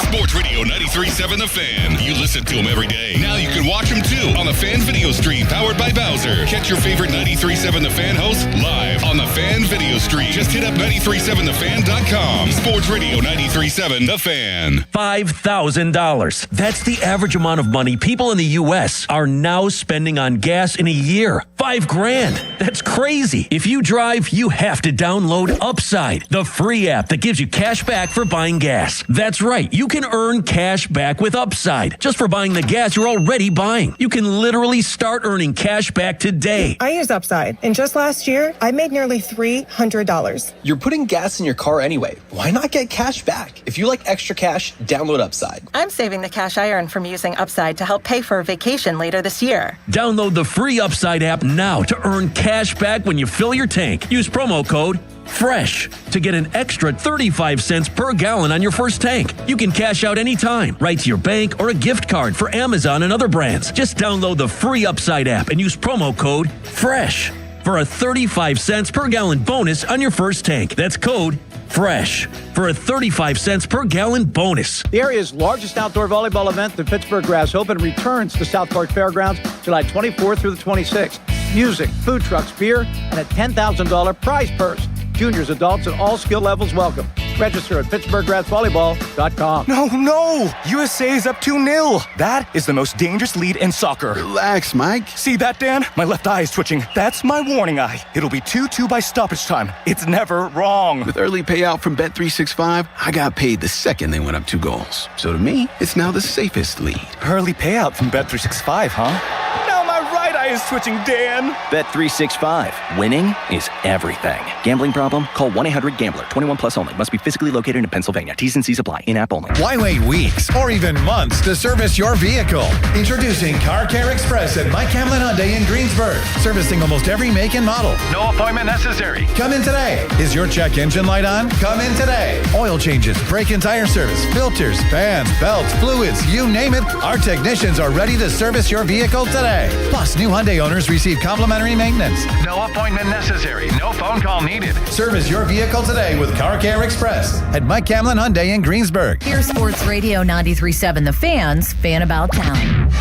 Sports Radio 93.7 The Fan. You listen to them every day. Now you can watch them too on the Fan Video Stream powered by Bowser. Catch your favorite 93.7 The Fan hosts live on the Fan Video Stream. Just hit up 937thefan.com. Sports Radio 93.7 The Fan. $5,000. That's the average amount of money people in the U.S. are now spending on gas in a year. $5,000. That's crazy. If you drive, you have to download Upside, the free app that gives you cash back for buying gas. That's right. You can earn cash back with Upside just for buying the gas you're already buying. You can literally start earning cash back today. I use Upside, and just last year, I made nearly $300. You're putting gas in your car anyway. Why not get cash back? If you like extra cash, download Upside. I'm saving the cash I earn from using Upside to help pay for a vacation later this year. Download the free Upside app now to earn cash back when you fill your tank. Use promo code FRESH to get an extra 35 cents per gallon on your first tank. You can cash out anytime, right to your bank or a gift card for Amazon and other brands. Just download the free Upside app and use promo code FRESH for a 35 cents per gallon bonus on your first tank. That's code FRESH for a 35 cents per gallon bonus. The area's largest outdoor volleyball event, the Pittsburgh Grass Open, returns to South Park Fairgrounds July 24th through the 26th. Music, food trucks, beer, and a $10,000 prize purse. Juniors, adults, and all skill levels welcome. Register at PittsburghGrassVolleyball.com. No! USA is up 2-0. That is the most dangerous lead in soccer. Relax, Mike. See that, Dan? My left eye is twitching. That's my warning eye. It'll be 2-2 by stoppage time. It's never wrong. With early payout from Bet365, I got paid the second they went up 2 goals. So to me, it's now the safest lead. Early payout from Bet365, huh? Now my right eye is twitching, Dan. Bet365. Winning is everything. Gambling problem? Call 1-800-GAMBLER. 21 plus only. Must be physically located in Pennsylvania. T's and C's apply. In-app only. Why wait weeks or even months to service your vehicle? Introducing Car Care Express at Mike Hamlin Hyundai in Greensburg. Servicing almost every make and model. No appointment necessary. Come in today. Is your check engine light on? Come in today. Oil changes, brake and tire service, filters, fans, belts, fluids, you name it. Our technicians are ready to service your vehicle today. Plus, new Hyundai owners receive complimentary maintenance. No appointment necessary. No phone call needed. Service your vehicle today with Car Care Express at Mike Hamlin Hyundai in Greensburg. Here's Sports Radio 93.7 The Fan's Fan About Town.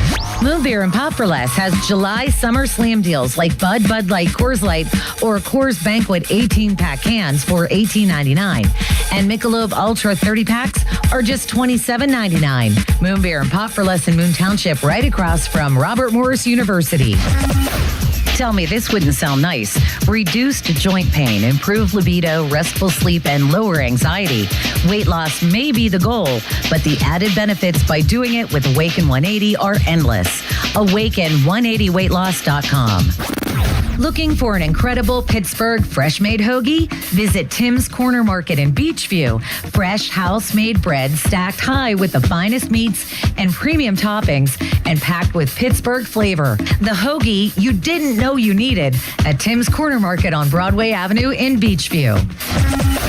Moon Beer and Pop for Less has July Summer Slam deals like Bud Light, Coors Light, or Coors Banquet 18-pack cans for $18.99. And Michelob Ultra 30-packs are just $27.99. Moon Beer and Pop for Less in Moon Township, right across from Robert Morris University. Tell me this wouldn't sound nice. Reduced joint pain, improved libido, restful sleep, and lower anxiety. Weight loss may be the goal, but the added benefits by doing it with Awaken 180 are endless. Awaken180weightloss.com. Looking for an incredible Pittsburgh fresh-made hoagie? Visit Tim's Corner Market in Beachview. Fresh house-made bread stacked high with the finest meats and premium toppings and packed with Pittsburgh flavor. The hoagie you didn't know you needed at Tim's Corner Market on Broadway Avenue in Beachview.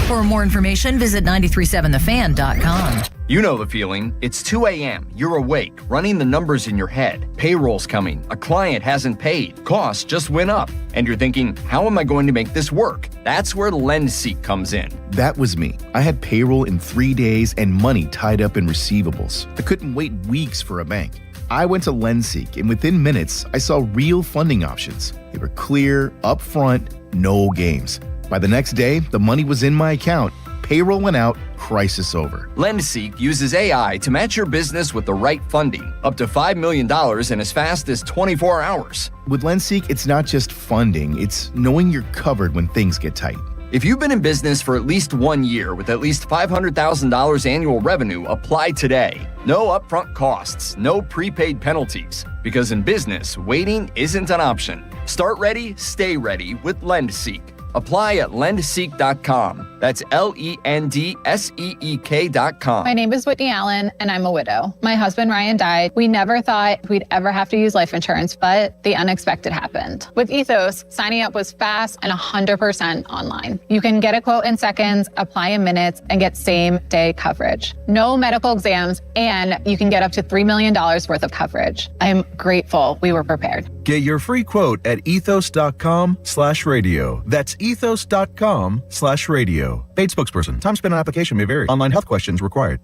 For more information, visit 937thefan.com. You know the feeling. It's 2 a.m. You're awake, running the numbers in your head. Payroll's coming. A client hasn't paid. Costs just went up. And you're thinking, how am I going to make this work? That's where LendSeek comes in. That was me. I had payroll in 3 days and money tied up in receivables. I couldn't wait weeks for a bank. I went to LendSeek, and within minutes, I saw real funding options. They were clear, upfront, no games. By the next day, the money was in my account. Payroll went out, crisis over. LendSeek uses AI to match your business with the right funding, up to $5 million in as fast as 24 hours. With LendSeek, it's not just funding, it's knowing you're covered when things get tight. If you've been in business for at least 1 year with at least $500,000 annual revenue, apply today. No upfront costs, no prepaid penalties. Because in business, waiting isn't an option. Start ready, stay ready with LendSeek. Apply at lendseek.com. That's LENDSEEK.com. My name is Whitney Allen, and I'm a widow. My husband, Ryan, died. We never thought we'd ever have to use life insurance, but the unexpected happened. With Ethos, signing up was fast and 100% online. You can get a quote in seconds, apply in minutes, and get same-day coverage. No medical exams, and you can get up to $3 million worth of coverage. I'm grateful we were prepared. Get your free quote at ethos.com/radio. That's ethos.com/radio. Paid spokesperson. Time spent on application may vary. Online health questions required.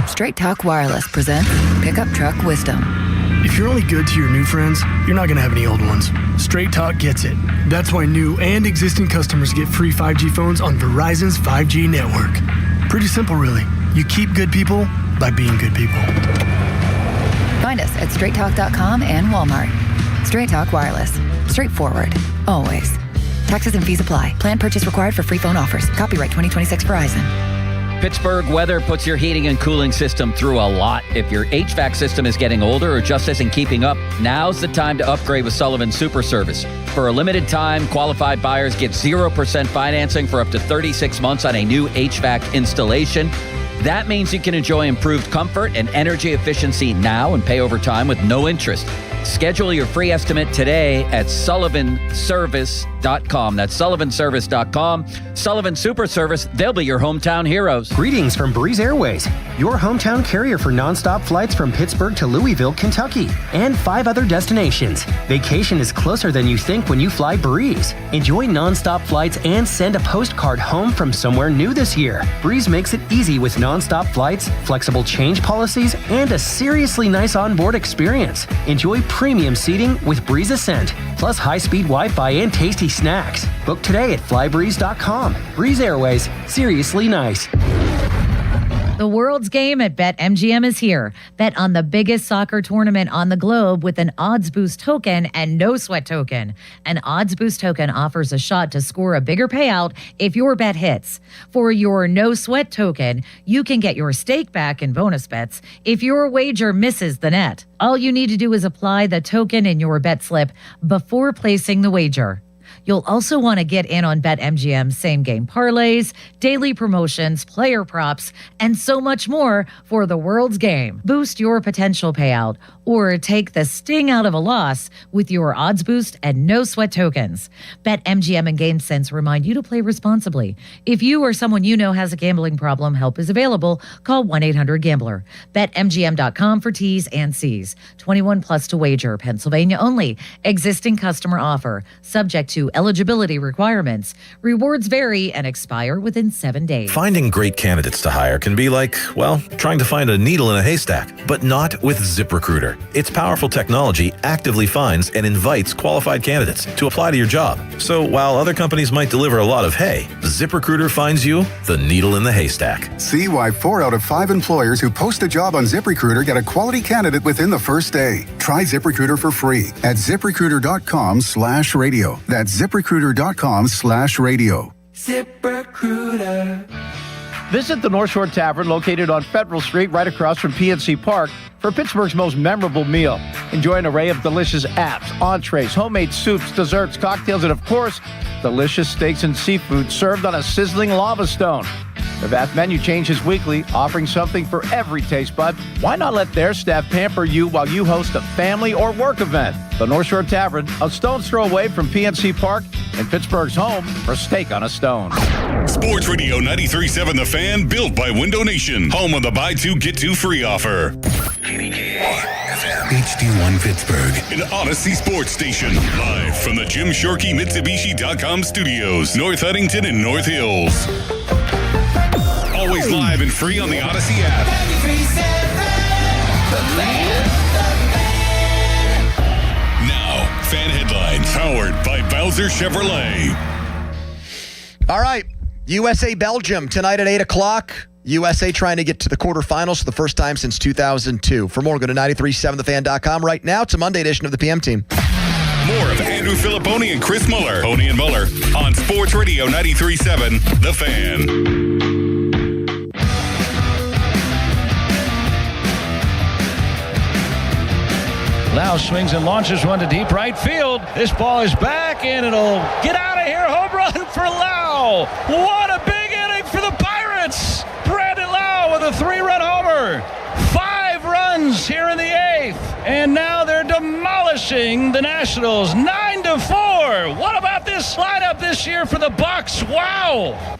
Straight Talk Wireless presents Pickup Truck Wisdom. If you're only good to your new friends, you're not going to have any old ones. Straight Talk gets it. That's why new and existing customers get free 5G phones on Verizon's 5G network. Pretty simple, really. You keep good people by being good people. Find us at straighttalk.com and Walmart. Straight Talk Wireless. Straightforward. Always. Taxes and fees apply. Plan purchase required for free phone offers. Copyright 2026 Verizon. Pittsburgh weather puts your heating and cooling system through a lot. If your HVAC system is getting older or just isn't keeping up, now's the time to upgrade with Sullivan Super Service. For a limited time, qualified buyers get 0% financing for up to 36 months on a new HVAC installation. That means you can enjoy improved comfort and energy efficiency now and pay over time with no interest. Schedule your free estimate today at sullivanservice.com. That's sullivanservice.com. Sullivan Super Service, they'll be your hometown heroes. Greetings from Breeze Airways, your hometown carrier for nonstop flights from Pittsburgh to Louisville, Kentucky, and 5 other destinations. Vacation is closer than you think when you fly Breeze. Enjoy nonstop flights and send a postcard home from somewhere new this year. Breeze makes it easy with nonstop flights, flexible change policies, and a seriously nice onboard experience. Enjoy premium seating with Breeze Ascent, plus high-speed Wi-Fi and tasty snacks. Book today at flybreeze.com. Breeze Airways, seriously nice. The world's game at BetMGM is here. Bet on the biggest soccer tournament on the globe with an Odds Boost token and no sweat token. An Odds Boost token offers a shot to score a bigger payout if your bet hits. For your no sweat token, you can get your stake back in bonus bets if your wager misses the net. All you need to do is apply the token in your bet slip before placing the wager. You'll also want to get in on BetMGM's same-game parlays, daily promotions, player props, and so much more for the world's game. Boost your potential payout or take the sting out of a loss with your Odds Boost and no sweat tokens. BetMGM and GameSense remind you to play responsibly. If you or someone you know has a gambling problem, help is available. Call 1-800-GAMBLER. BetMGM.com for T's and C's. 21 plus to wager. Pennsylvania only. Existing customer offer. Subject to eligibility requirements. Rewards vary and expire within 7 days. Finding great candidates to hire can be like, well, trying to find a needle in a haystack, but not with ZipRecruiter. Its powerful technology actively finds and invites qualified candidates to apply to your job. So while other companies might deliver a lot of hay, ZipRecruiter finds you the needle in the haystack. See why 4 out of 5 employers who post a job on ZipRecruiter get a quality candidate within the first day. Try ZipRecruiter for free at ZipRecruiter.com/radio. That's ZipRecruiter.com/radio. ZipRecruiter. Visit the North Shore Tavern located on Federal Street right across from PNC Park for Pittsburgh's most memorable meal. Enjoy an array of delicious apps, entrees, homemade soups, desserts, cocktails, and of course, delicious steaks and seafood served on a sizzling lava stone. The vast menu changes weekly, offering something for every taste bud. Why not let their staff pamper you while you host a family or work event? The North Shore Tavern, a stone's throw away from PNC Park and Pittsburgh's home for steak on a stone. Sports Radio 93.7 The Fan, built by Window Nation, home of the buy two, get two free offer. HD1 Pittsburgh, an Odyssey sports station, live from the Jim Shorkey Mitsubishi.com studios, North Huntington and North Hills. Always live and free on the Odyssey app. Now, fan headlines powered by Bowser Chevrolet. All right, USA-Belgium tonight at 8 o'clock. USA trying to get to the quarterfinals for the first time since 2002. For more, go to 937thefan.com. Right now, it's a Monday edition of the PM Team. More of Andrew Filipponi and Chris Muller, Pony and Muller, on Sports Radio 93.7 The Fan. Lau swings and launches one to deep right field. This ball is back, and it'll get out of here. Home run for Lau. What a big inning for the Pirates. Brandon Lau with a 3-run homer. 5 runs here in the 8th, and now they're demolishing the Nationals 9-4. What about this lineup this year for the Bucks? Wow.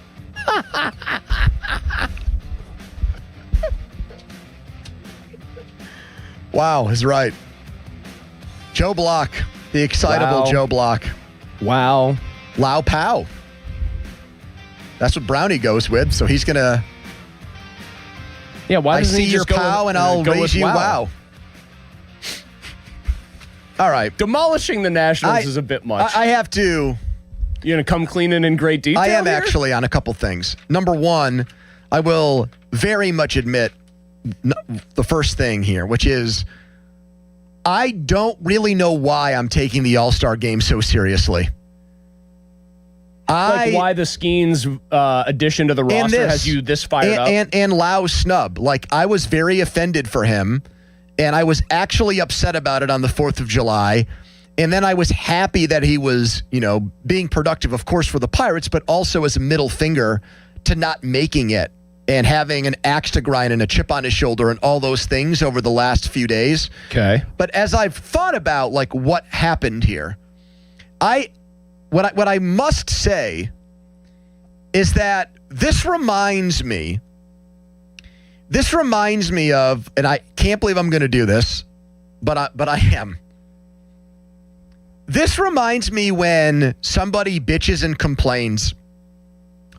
Wow is right. Joe Block, the excitable Joe Block. Wow. Lau Pau. That's what Brownie goes with, so he's going to Yeah, why I doesn't see he your just go pow with- and I'll go raise with you wow? wow. All right. Demolishing the Nationals I- is a bit much. I have to. You're going to come clean in great detail I am here? actually on a couple things. Number one, I will very much admit the first thing here, which is I don't really know why I'm taking the All-Star game so seriously. Like why the Skeens addition to the roster has you this fired up? And Lau's snub. Like, I was very offended for him, and I was actually upset about it on the 4th of July. And then I was happy that he was, being productive, of course, for the Pirates, but also as a middle finger to not making it and having an axe to grind and a chip on his shoulder and all those things over the last few days. Okay. But as I've thought about, like, what happened here, what I must say is that this reminds me of, and I can't believe I'm going to do this, but I am. This reminds me when somebody bitches and complains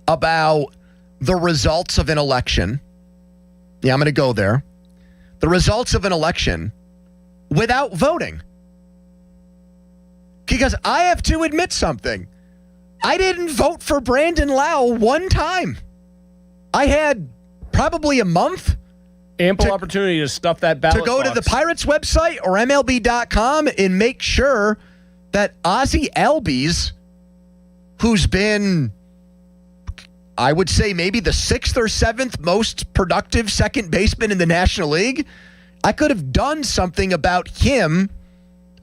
about the results of an election. Yeah, I'm going to go there. The results of an election without voting. Because I have to admit something. I didn't vote for Brandon Lau one time. I had probably a month. Ample opportunity to stuff that ballot To go box. to the Pirates website or MLB.com and make sure that Ozzie Albies, who's been, I would say, maybe the 6th or 7th most productive second baseman in the National League, I could have done something about him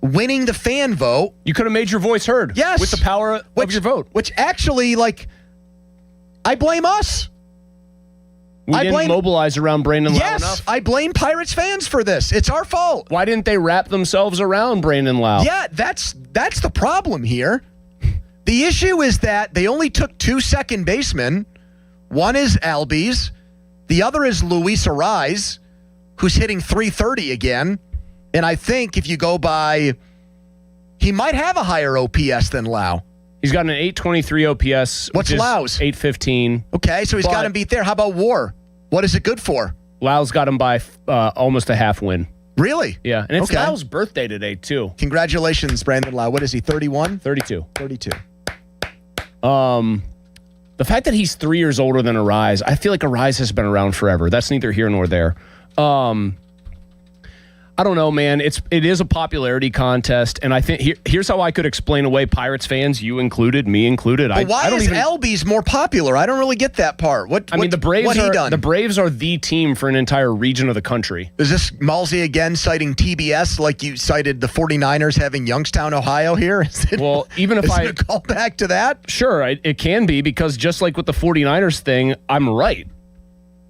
winning the fan vote. You could have made your voice heard. Yes. With the power of your vote. Which actually, I blame us. We didn't mobilize around Brandon Lau Yes, enough. I blame Pirates fans for this. It's our fault. Why didn't they wrap themselves around Brandon Lau? Yeah, that's the problem here. The issue is that they only took 2 second basemen. One is Albies. The other is Luis Arraez, who's hitting .330 again. And I think if you go by, he might have a higher OPS than Lau. He's got an 823 OPS. What's Lau's? 815. Okay, so he's got him beat there. How about WAR? What is it good for? Lau's got him by almost a half win. Really? Yeah, and it's Okay. Lau's birthday today, too. Congratulations, Brandon Lau. What is he, 31? 32. 32. The fact that he's 3 years older than Arraez, I feel like Arraez has been around forever. That's neither here nor there. I don't know, man. It is a popularity contest, and I think here's how I could explain away Pirates fans, you included, me included. But why is Albies more popular? I don't really get that part. The Braves what he done? The Braves are the team for an entire region of the country. Is this Malsey again citing TBS like you cited the 49ers having Youngstown, Ohio here? Well, even if is I it a call back to that? Sure, it can be, because just like with the 49ers thing, I'm right.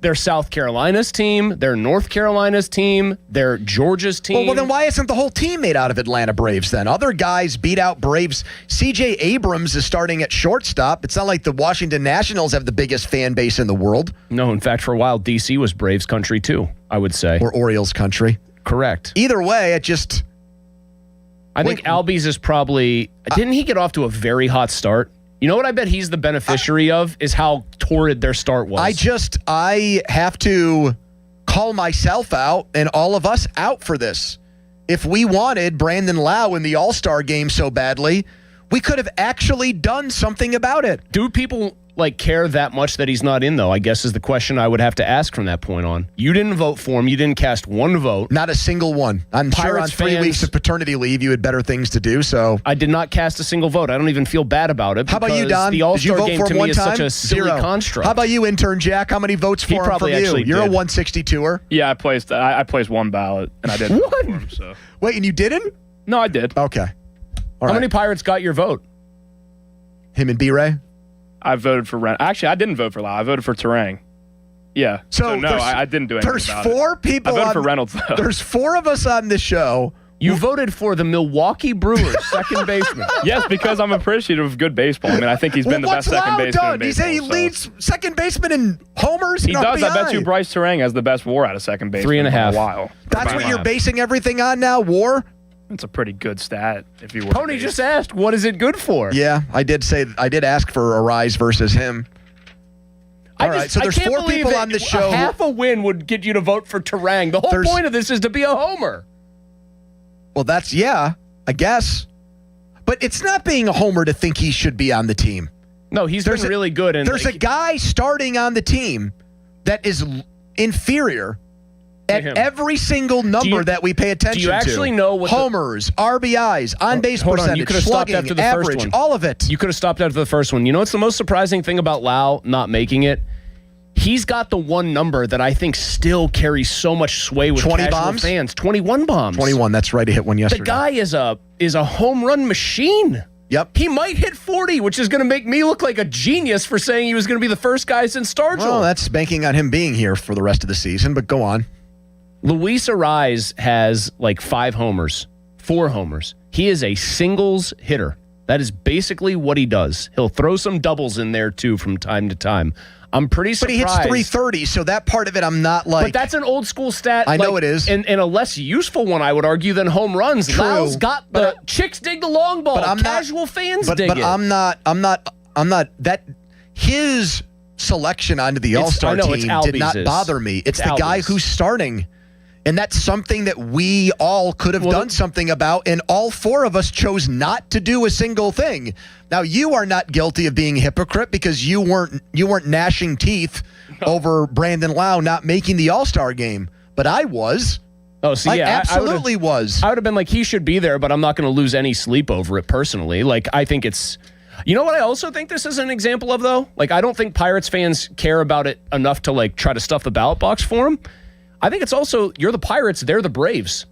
They're South Carolina's team, they're North Carolina's team, they're Georgia's team. Well, then why isn't the whole team made out of Atlanta Braves then? Other guys beat out Braves. C.J. Abrams is starting at shortstop. It's not like the Washington Nationals have the biggest fan base in the world. No, in fact, for a while, D.C. was Braves country too, I would say. Or Orioles country. Correct. Either way, it just... I think Albies is probably... Didn't he get off to a very hot start? You know what I bet he's the beneficiary of is how torrid their start was. I have to call myself out and all of us out for this. If we wanted Brandon Lau in the All-Star game so badly, we could have actually done something about it. Do people care that much that he's not in, though? I guess is the question I would have to ask from that point on. You didn't vote for him. You didn't cast one vote. Not a single one. I'm sure on 3 weeks of paternity leave, you had better things to do. So I did not cast a single vote. I don't even feel bad about it. How about you, Don? The Did you All-Star vote game for to him me one is time? such a silly 0. construct. How about you, intern Jack? How many votes for him from probably you? actually You're did. a 162er. Yeah, I placed one ballot, and I didn't vote for him. So wait, and you didn't? No, I did. Okay. How many Pirates got your vote? Him and B-Ray? I voted for Reynolds. Actually, I didn't vote for Lau. I voted for Terang. Yeah. So no, I didn't do anything There's about 4 it. people. I voted for Reynolds, though. There's 4 of us on this show. You voted for the Milwaukee Brewers second baseman. Yes, because I'm appreciative of good baseball. I mean, I think he's been the best second baseman in baseball. He leads second baseman in homers. He and does. I bet RBI. you Bryce Terang has the best WAR out of second base. 3.5. In a while. That's what you're basing everything on now, WAR? It's a pretty good stat if you were. Tony just asked, what is it good for? Yeah, I did ask for a rise versus him. All right, so there's I can't 4 believe people that on the show. Half a win would get you to vote for Terang. The whole point of this is to be a homer. Well, I guess. But it's not being a homer to think he should be on the team. No, he's been really good. And there's a guy starting on the team that is inferior at every single number that we pay attention to. Do you actually know what homers, RBIs, on-base percentage, you could have stopped after the average, first one. all of it. You could have stopped after the first one. You know what's the most surprising thing about Lau not making it? He's got the one number that I think still carries so much sway with 20 casual bombs? fans. 21 bombs. 21, that's right. He hit one yesterday. The guy is a home run machine. Yep. He might hit 40, which is going to make me look like a genius for saying he was going to be the first guy since Stargell. Well, that's banking on him being here for the rest of the season, but go on. Luis Arraez has like 4 homers. He is a singles hitter. That is basically what he does. He'll throw some doubles in there too from time to time. I'm pretty surprised. But he hits 330, so that part of it I'm not like... But that's an old school stat. I know it is. And a less useful one, I would argue, than home runs. True. Lau's got the chicks dig the long ball. Casual fans dig it. But I'm not that his selection onto the All-Star team did not bother me. It's the guy who's starting. And that's something that we all could have done something about, and all 4 of us chose not to do a single thing. Now, you are not guilty of being a hypocrite because you weren't gnashing teeth over Brandon Lau not making the All-Star game, but I was. Oh, so I absolutely was. I would have been like, he should be there, but I'm not going to lose any sleep over it personally. Like, I think it's... You know what I also think this is an example of, though? Like, I don't think Pirates fans care about it enough to, like, try to stuff the ballot box for him. I think it's also, you're the Pirates, they're the Braves.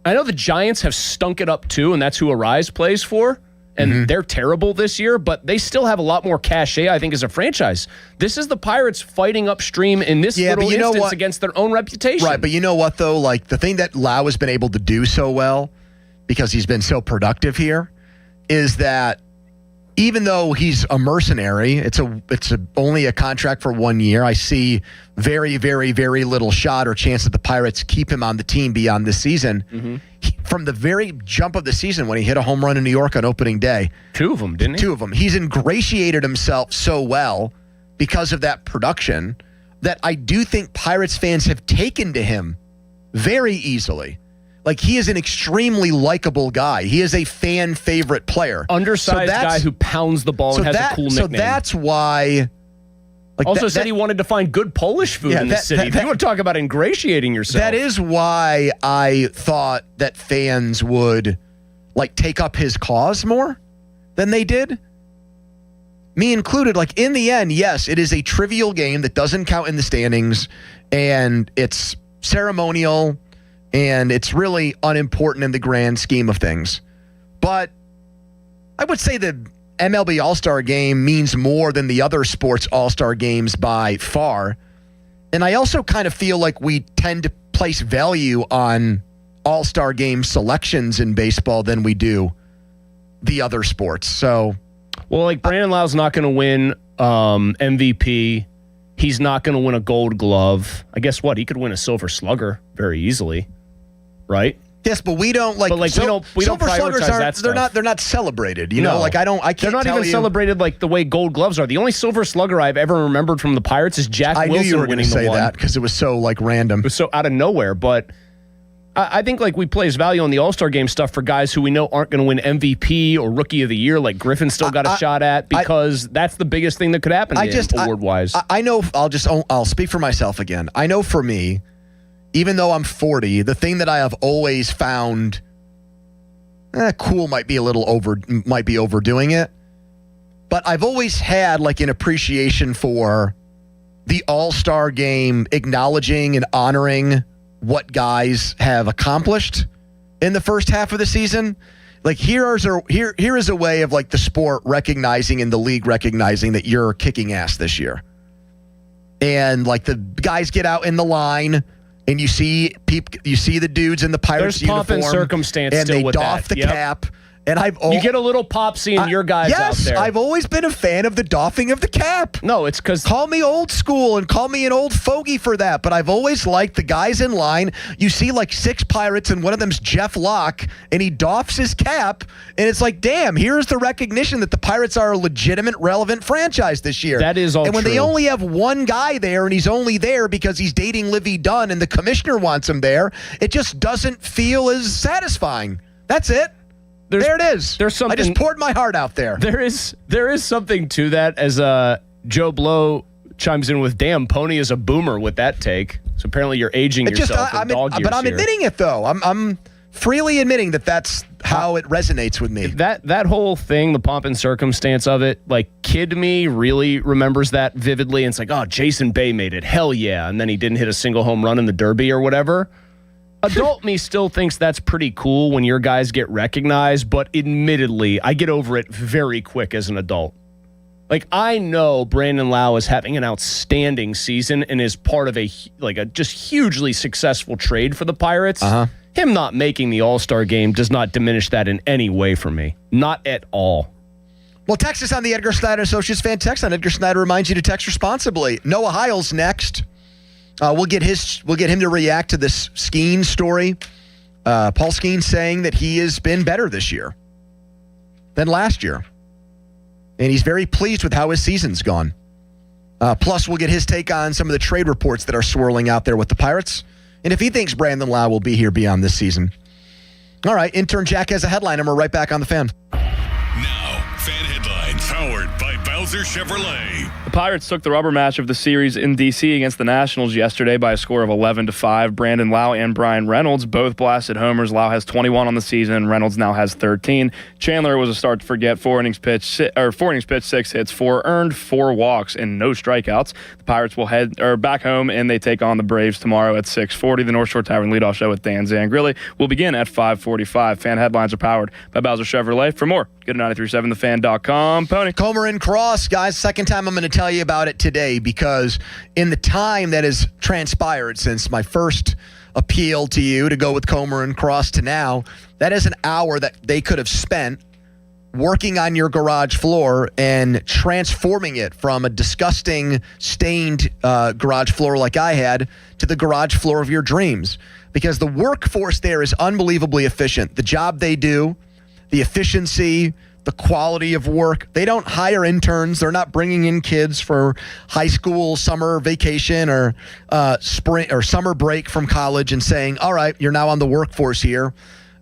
I know the Giants have stunk it up too, and that's who Arraez plays for, and they're terrible this year, but they still have a lot more cachet, I think, as a franchise. This is the Pirates fighting upstream in this little instance against their own reputation. Right, but you know what, though? Like, the thing that Lau has been able to do so well, because he's been so productive here, is that even though he's a mercenary, it's only a contract for 1 year. I see very, very, very little shot or chance that the Pirates keep him on the team beyond this season. From the very jump of the season when he hit a home run in New York on opening day. 2 of them, didn't he? 2 of them. He's ingratiated himself so well because of that production that I do think Pirates fans have taken to him very easily. Like, he is an extremely likable guy. He is a fan favorite player. Undersized guy who pounds the ball and has a cool nickname. So that's why... Like also said he wanted to find good Polish food in the city. If you want to talk about ingratiating yourself. That is why I thought that fans would, like, take up his cause more than they did. Me included. Like, in the end, yes, it is a trivial game that doesn't count in the standings, and it's ceremonial, and it's really unimportant in the grand scheme of things. But I would say the MLB All-Star Game means more than the other sports All-Star Games by far. And I also kind of feel like we tend to place value on All-Star Game selections in baseball than we do the other sports. So, well, like, Brandon Lau's not going to win MVP. He's not going to win a Gold Glove. I guess what? He could win a Silver Slugger very easily, right? Yes, but we don't like. But like, we don't Silver Sluggers prioritize that stuff. They're not celebrated. You know, like I can't. They're not even celebrated like the way Gold Gloves are. The only Silver Slugger I've ever remembered from the Pirates is Jack Wilson. I knew you were going to say the one. that because it was so like random. It was so out of nowhere. But I think like we place value on the All-Star Game stuff for guys who we know aren't going to win MVP or Rookie of the Year, like Griffin still got a shot at, because that's the biggest thing that could happen to him award-wise. I know. I'll speak for myself again. I know for me, even though I'm 40, the thing that I have always found cool might be overdoing it, but I've always had like an appreciation for the All-Star Game, acknowledging and honoring what guys have accomplished in the first half of the season. Like here is a way of like the sport recognizing and the league recognizing that you're kicking ass this year. And like the guys get out in the line and you see the dudes in the Pirates There's pomp uniform and circumstance and still they with doff that. the cap And you get a little pop seeing your guys out there. Yes, I've always been a fan of the doffing of the cap. No, it's because... Call me old school and call me an old fogey for that, but I've always liked the guys in line. You see like 6 Pirates, and one of them's Jeff Locke, and he doffs his cap, and it's like, damn, here's the recognition that the Pirates are a legitimate, relevant franchise this year. That is all And when true. they only have one guy there, and he's only there because he's dating Livy Dunn, and the commissioner wants him there, it just doesn't feel as satisfying. That's it. There it is. There's something. I just poured my heart out there. There is something to that, as Joe Blow chimes in with, damn, Pony is a boomer with that take. So apparently you're aging yourself in dog years But I'm here. admitting it, though. I'm freely admitting that that's how it resonates with me. That whole thing, the pomp and circumstance of it, like, kid me really remembers that vividly. And it's like, oh, Jason Bay made it. Hell yeah. And then he didn't hit a single home run in the Derby or whatever. Adult me still thinks that's pretty cool when your guys get recognized, but admittedly, I get over it very quick as an adult. Like, I know Brandon Lau is having an outstanding season and is part of a just hugely successful trade for the Pirates. Him not making the All-Star game does not diminish that in any way for me. Not at all. Well, text us on the Edgar Snyder Associates fan text on. Edgar Snyder reminds you to text responsibly. Noah Heil's next. We'll get him to react to this Skeen story. Paul Skeen saying that he has been better this year than last year. And he's very pleased with how his season's gone. Plus, we'll get his take on some of the trade reports that are swirling out there with the Pirates. And if he thinks Brandon Lau will be here beyond this season. All right, intern Jack has a headline, and we're right back on the Fan. Now, Fan Headlines, powered by Bowser Chevrolet. The Pirates took the rubber match of the series in D.C. against the Nationals yesterday by a score of 11-5. Brandon Lau and Brian Reynolds both blasted homers. Lau has 21 on the season. Reynolds now has 13. Chandler was a start to forget. 4 innings pitched, 6 hits, 4 earned, 4 walks, and no strikeouts. The Pirates will head back home, and they take on the Braves tomorrow at 6:40. The North Shore Tavern leadoff show with Dan Zangrilli will begin at 5:45. Fan Headlines are powered by Bowser Chevrolet. For more, go to 937thefan.com. Pony. Comer and Cross, guys, second time I'm going to tell you about it today, because in the time that has transpired since my first appeal to you to go with Comer and Cross to now, that is an hour that they could have spent working on your garage floor and transforming it from a disgusting, stained garage floor like I had to the garage floor of your dreams. Because the workforce there is unbelievably efficient. The job they do, the efficiency, the quality of work. They don't hire interns. They're not bringing in kids for high school, summer vacation, or spring or summer break from college and saying, all right, you're now on the workforce here.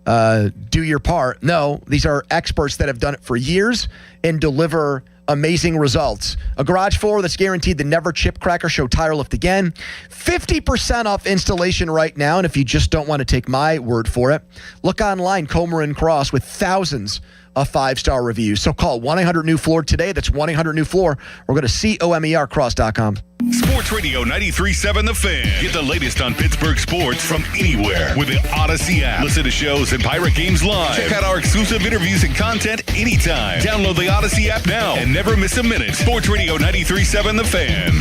Do your part. No, these are experts that have done it for years and deliver amazing results. A garage floor that's guaranteed to never chip, crack, or show tire lift again. 50% off installation right now. And if you just don't want to take my word for it, look online, Comer and Cross, with thousands of 5-star reviews. So call 1-800-NEW-FLOOR today. That's 1-800-NEW-FLOOR. Or go to COMERcross.com. Sports Radio 93.7 The Fan. Get the latest on Pittsburgh sports from anywhere with the Odyssey app. Listen to shows and Pirate Games live. Check out our exclusive interviews and content anytime. Download the Odyssey app now and never miss a minute. Sports Radio 93.7 The Fan.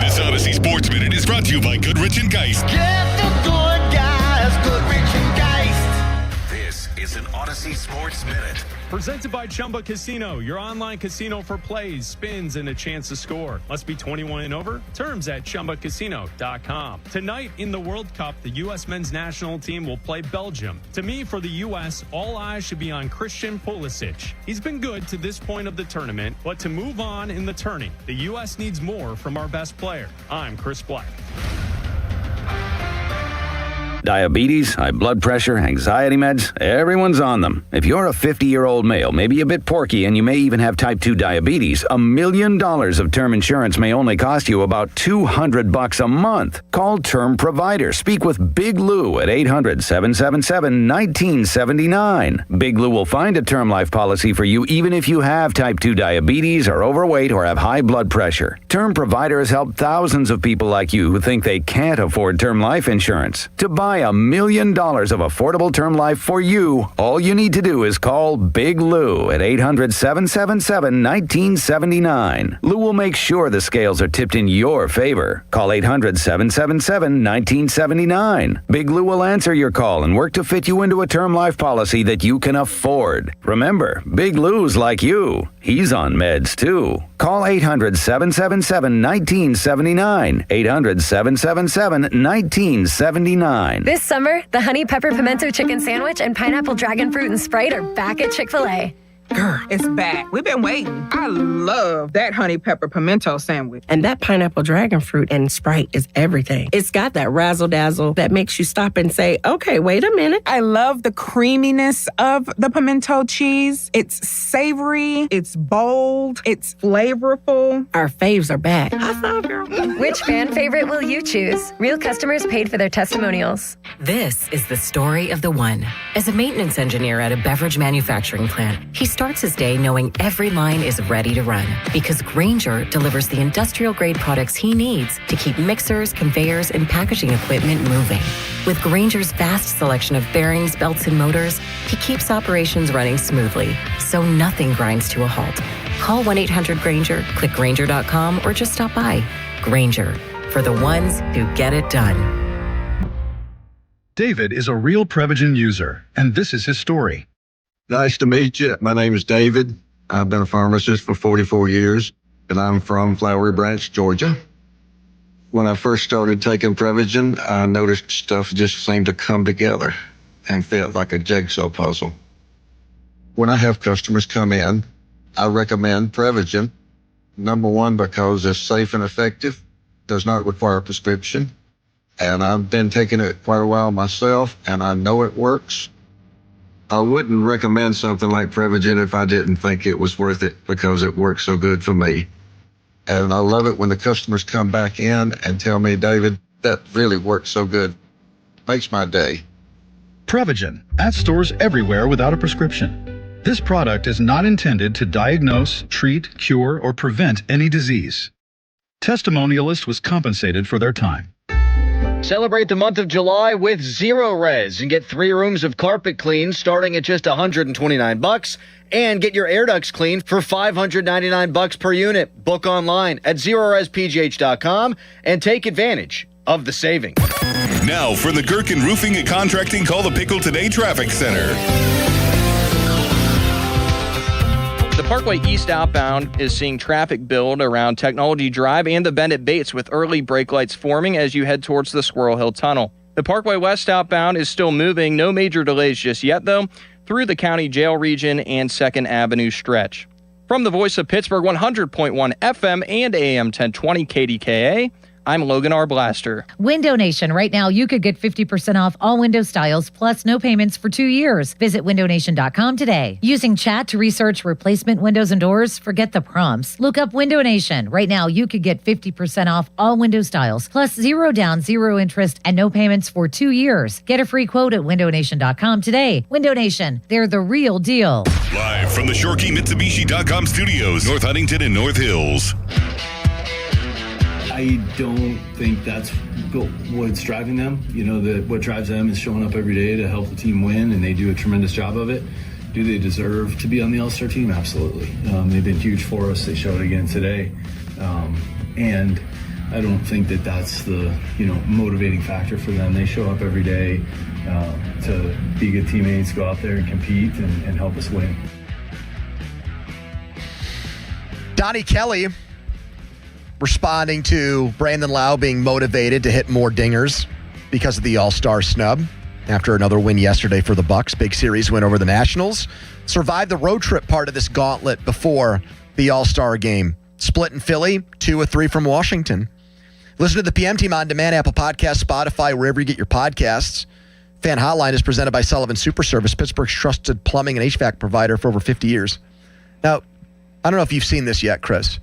This Odyssey Sports Minute is brought to you by Goodrich and Geist. Get the good guys, Goodrich and Geist. This is an Odyssey Sports Minute. Presented by Chumba Casino, your online casino for plays, spins, and a chance to score. Must be 21 and over. Terms at ChumbaCasino.com. Tonight in the World Cup, the U.S. men's national team will play Belgium. To me, for the U.S., all eyes should be on Christian Pulisic. He's been good to this point of the tournament, but to move on in the tourney, the U.S. needs more from our best player. I'm Chris Black. Diabetes, high blood pressure, anxiety meds, everyone's on them. If you're a 50-year-old male, maybe a bit porky, and you may even have type 2 diabetes, $1 million of term insurance may only cost you about $200 a month. Call Term Provider. Speak with Big Lou at 800-777-1979. Big Lou will find a term life policy for you even if you have type 2 diabetes, are overweight, or have high blood pressure. Term Provider has helped thousands of people like you who think they can't afford term life insurance. To buy buy $1 million of affordable term life for you, all you need to do is call Big Lou at 800-777-1979. Lou will make sure the scales are tipped in your favor. Call 800-777-1979. Big Lou will answer your call and work to fit you into a term life policy that you can afford. Remember, Big Lou's like you. He's on meds too. Call 800-777-1979. 800-777-1979. This summer, the Honey Pepper Pimento Chicken Sandwich and Pineapple Dragon Fruit and Sprite are back at Chick-fil-A. Girl, it's back. We've been waiting. I love that honey pepper pimento sandwich. And that pineapple dragon fruit and Sprite is everything. It's got that razzle-dazzle that makes you stop and say, okay, wait a minute. I love the creaminess of the pimento cheese. It's savory, it's bold, it's flavorful. Our faves are back. High five, girl. Which fan favorite will you choose? Real customers paid for their testimonials. This is the story of the one. As a maintenance engineer at a beverage manufacturing plant, he starts his day knowing every line is ready to run because Grainger delivers the industrial-grade products he needs to keep mixers, conveyors, and packaging equipment moving. With Grainger's vast selection of bearings, belts, and motors, he keeps operations running smoothly, so nothing grinds to a halt. Call 1-800-GRAINGER, click Grainger.com, or just stop by. Grainger, for the ones who get it done. David is a real Prevagen user, and this is his story. Nice to meet you. My name is David. I've been a pharmacist for 44 years, and I'm from Flowery Branch, Georgia. When I first started taking Prevagen, I noticed stuff just seemed to come together and fit like a jigsaw puzzle. When I have customers come in, I recommend Prevagen. Number one, because it's safe and effective, does not require a prescription, and I've been taking it quite a while myself, and I know it works. I wouldn't recommend something like Prevagen if I didn't think it was worth it because it works so good for me. And I love it when the customers come back in and tell me, David, that really works so good. Makes my day. Prevagen, at stores everywhere without a prescription. This product is not intended to diagnose, treat, cure, or prevent any disease. Testimonialist was compensated for their time. Celebrate the month of July with Zero Res and get 3 rooms of carpet clean starting at just $129 and get your air ducts cleaned for $599 per unit. Book online at ZeroResPGH.com and take advantage of the savings. Now from the Gherkin Roofing and Contracting Call the Pickle Today Traffic Center. The Parkway East outbound is seeing traffic build around Technology Drive and the Bend at Bates with early brake lights forming as you head towards the Squirrel Hill Tunnel. The Parkway West outbound is still moving. No major delays just yet, though, through the County Jail region and 2nd Avenue stretch. From the Voice of Pittsburgh, 100.1 FM and AM 1020 KDKA, I'm Logan R. Blaster. Window Nation. Right now, you could get 50% off all window styles, plus no payments for 2 years. Visit windownation.com today. Using chat to research replacement windows and doors? Forget the prompts. Look up Window Nation. Right now, you could get 50% off all window styles, plus 0 down, 0 interest, and no payments for 2 years. Get a free quote at windownation.com today. Window Nation. They're the real deal. Live from the ShoreKeyMitsubishi.com studios, North Huntington and North Hills. I don't think that's what's driving them. You know, what drives them is showing up every day to help the team win, and they do a tremendous job of it. Do they deserve to be on the All-Star team? Absolutely. They've been huge for us. They showed it again today. And I don't think that that's the, motivating factor for them. They show up every day to be good teammates, go out there and compete and help us win. Donnie Kelly responding to Brandon Lau being motivated to hit more dingers because of the All-Star snub after another win yesterday for the Bucks. Big series win over the Nationals. Survived the road trip part of this gauntlet before the All-Star game. Split in Philly, 2 of 3 from Washington. Listen to the PM Team on demand, Apple Podcasts, Spotify, wherever you get your podcasts. Fan Hotline is presented by Sullivan Super Service, Pittsburgh's trusted plumbing and HVAC provider for over 50 years. Now, I don't know if you've seen this yet, Chris.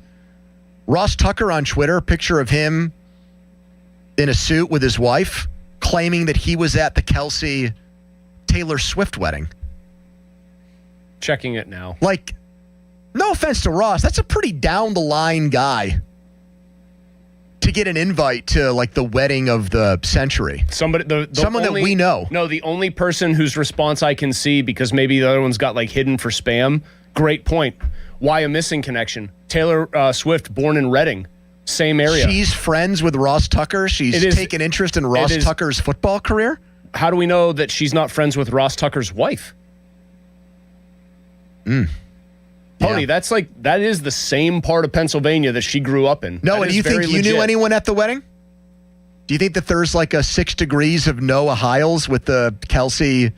Ross Tucker on Twitter, picture of him in a suit with his wife, claiming that he was at the Kelsey Taylor Swift wedding. Checking it now. Like, no offense to Ross, that's a pretty down-the-line guy. to get an invite to like the wedding of the century? Someone that we know. No, the only person whose response I can see, because maybe the other one's got like hidden for spam. Great point. Why a missing connection? Taylor Swift, born in Reading, same area. She's friends with Ross Tucker. She's taken interest in Ross Tucker's football career. How do we know that she's not friends with Ross Tucker's wife? Pony, that is the same part of Pennsylvania that she grew up in. No, and do you think you knew anyone at the wedding? Do you think that there's like a 6 degrees of Noah Hiles with the Kelsey?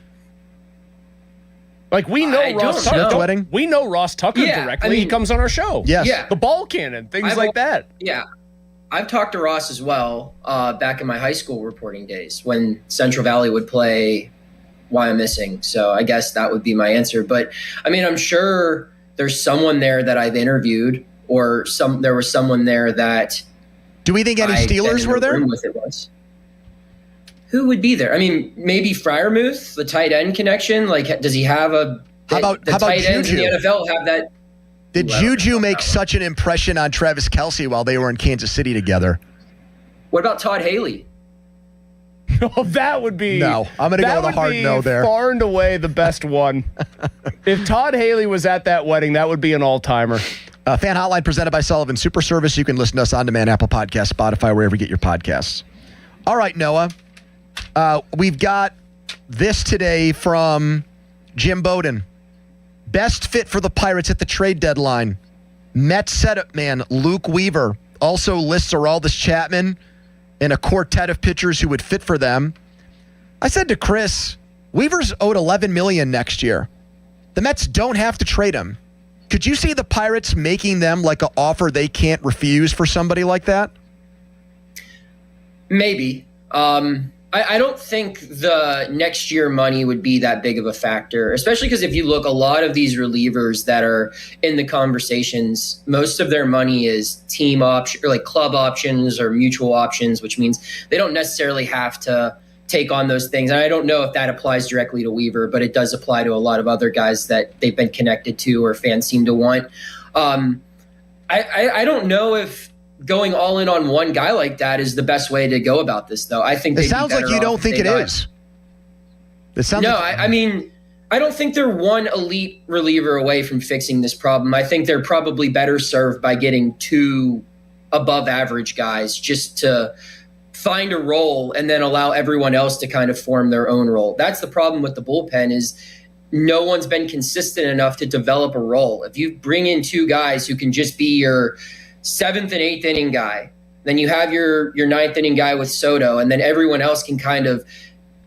Like we know Ross Tucker. Wedding? We know Ross Tucker directly. I mean, he comes on our show. Yes. Yeah. The ball cannon, things like that. Yeah. I've talked to Ross as well back in my high school reporting days when Central Valley would play Why I'm Missing. So I guess that would be my answer. But I mean, I'm sure there's someone there that I've interviewed, or there was someone there that. Do we think any Steelers were there? Who would be there? I mean, maybe Freiermuth, the tight end connection. Like, does he have a? How about tight ends in Juju? the NFL have that? Did Juju make such an impression on Travis Kelce while they were in Kansas City together? What about Todd Haley? Oh, that would be. No, I'm going to go with a hard no there. Far and away the best one. If Todd Haley was at that wedding, that would be an all-timer. Fan Hotline presented by Sullivan Super Service. You can listen to us on demand, Apple Podcasts, Spotify, wherever you get your podcasts. All right, Noah. We've got this today from Jim Bowden. Best fit for the Pirates at the trade deadline. Mets setup man Luke Weaver also lists Aroldis Chapman and a quartet of pitchers who would fit for them. I said to Chris, Weaver's owed $11 million next year. The Mets don't have to trade him. Could you see the Pirates making them like an offer they can't refuse for somebody like that? Maybe. I don't think the next year money would be that big of a factor, especially because if you look, a lot of these relievers that are in the conversations, most of their money is team option or like club options or mutual options, which means they don't necessarily have to take on those things. And I don't know if that applies directly to Weaver, but it does apply to a lot of other guys that they've been connected to or fans seem to want. I don't know if going all in on one guy like that is the best way to go about this, though. I think it sounds like you don't think it is. It sounds. No, I mean, I don't think they're one elite reliever away from fixing this problem. I think they're probably better served by getting 2 above average guys just to find a role and then allow everyone else to kind of form their own role. That's the problem with the bullpen is no one's been consistent enough to develop a role. If you bring in 2 guys who can just be your 7th and 8th inning guy, then you have your 9th inning guy with Soto, and then everyone else can kind of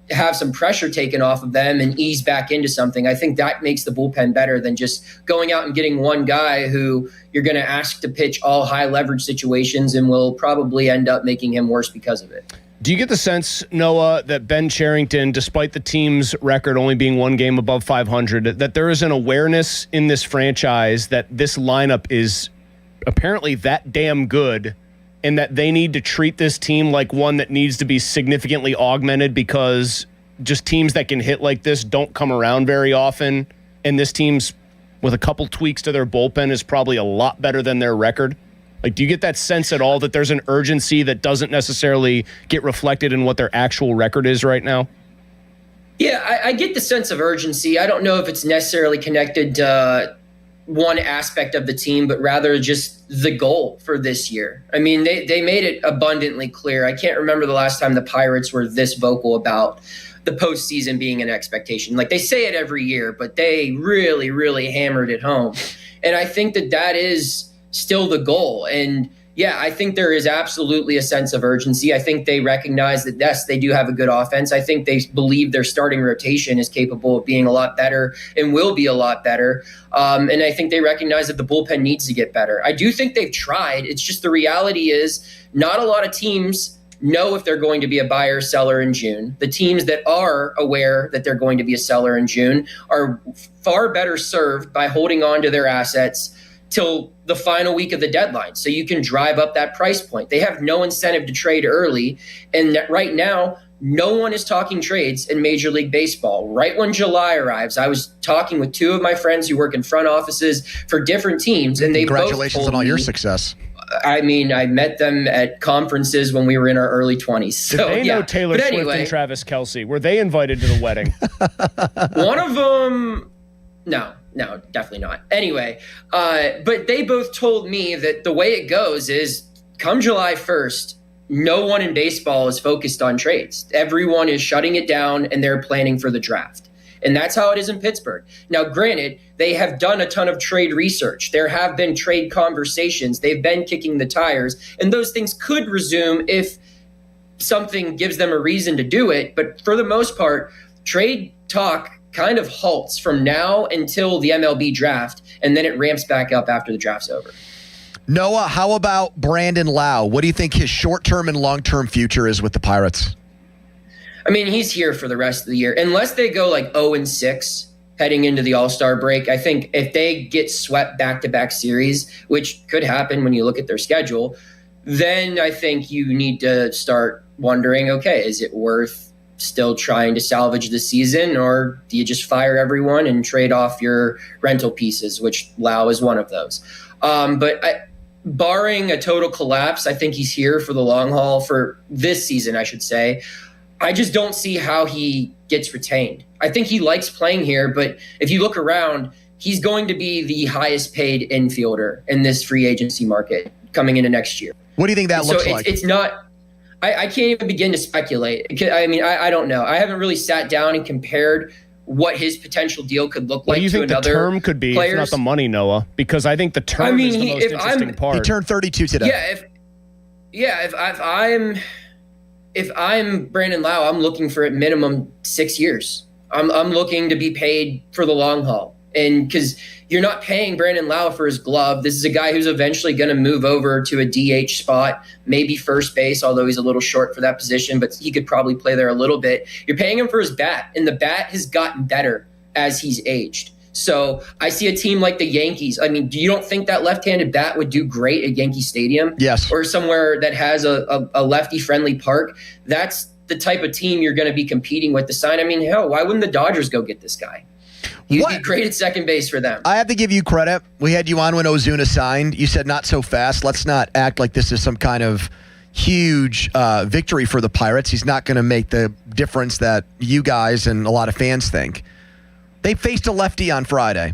have some pressure taken off of them and ease back into something. I think that makes the bullpen better than just going out and getting one guy who you're going to ask to pitch all high leverage situations and will probably end up making him worse because of it. Do you get the sense, Noah, that Ben Cherington, despite the team's record only being 1 game above 500, that there is an awareness in this franchise that this lineup is apparently that damn good and that they need to treat this team like one that needs to be significantly augmented because just teams that can hit like this don't come around very often, and this team's with a couple tweaks to their bullpen is probably a lot better than their record? Like, do you get that sense at all that there's an urgency that doesn't necessarily get reflected in what their actual record is right now? Yeah, I get the sense of urgency. I don't know if it's necessarily connected to one aspect of the team, but rather just the goal for this year. I mean, they made it abundantly clear. I can't remember the last time the Pirates were this vocal about the postseason being an expectation. Like, they say it every year, but they really, really hammered it home. And I think that is still the goal. And yeah, I think there is absolutely a sense of urgency. I think they recognize that, yes, they do have a good offense. I think they believe their starting rotation is capable of being a lot better and will be a lot better. And I think they recognize that the bullpen needs to get better. I do think they've tried. It's just the reality is not a lot of teams know if they're going to be a buyer or seller in June. The teams that are aware that they're going to be a seller in June are far better served by holding on to their assets till the final week of the deadline, so you can drive up that price point. They have no incentive to trade early, and right now, no one is talking trades in Major League Baseball. Right when July arrives, I was talking with 2 of my friends who work in front offices for different teams, and they congratulations on all your success. I mean, I met them at conferences when we were in our early 20s. So, Did they know Taylor Swift and Travis Kelce? Were they invited to the wedding? One of them, no, definitely not. Anyway, but they both told me that the way it goes is come July 1st, no one in baseball is focused on trades. Everyone is shutting it down and they're planning for the draft. And that's how it is in Pittsburgh. Now, granted, they have done a ton of trade research. There have been trade conversations. They've been kicking the tires. And those things could resume if something gives them a reason to do it. But for the most part, trade talk kind of halts from now until the MLB draft. And then it ramps back up after the draft's over. Noah, how about Brandon Lau? What do you think his short-term and long-term future is with the Pirates? I mean, he's here for the rest of the year. Unless they go like 0-6 heading into the All-Star break, I think if they get swept back-to-back series, which could happen when you look at their schedule, then I think you need to start wondering, okay, is it worth still trying to salvage the season, or do you just fire everyone and trade off your rental pieces, which Lau is one of those. Barring a total collapse, I think he's here for the long haul for this season, I should say. I just don't see how he gets retained. I think he likes playing here, but if you look around, he's going to be the highest paid infielder in this free agency market coming into next year. What do you think that looks like? It's not – I can't even begin to speculate. I mean, I don't know. I haven't really sat down and compared what his potential deal could look like. What do you think the term could be, if not the money, Noah? Because I think the term is the most interesting part. He turned 32 today. If I'm Brandon Lau, I'm looking for at minimum 6 years. I'm looking to be paid for the long haul. And because you're not paying Brandon Lau for his glove. This is a guy who's eventually going to move over to a DH spot, maybe first base, although he's a little short for that position, but he could probably play there a little bit. You're paying him for his bat, and the bat has gotten better as he's aged. So I see a team like the Yankees. I mean, you don't think that left-handed bat would do great at Yankee Stadium? Yes. Or somewhere that has a lefty-friendly park? That's the type of team you're going to be competing with to sign. I mean, hell, why wouldn't the Dodgers go get this guy? He'd be great at second base for them. I have to give you credit. We had you on when Ozuna signed. You said not so fast. Let's not act like this is some kind of huge victory for the Pirates. He's not going to make the difference that you guys and a lot of fans think. They faced a lefty on Friday.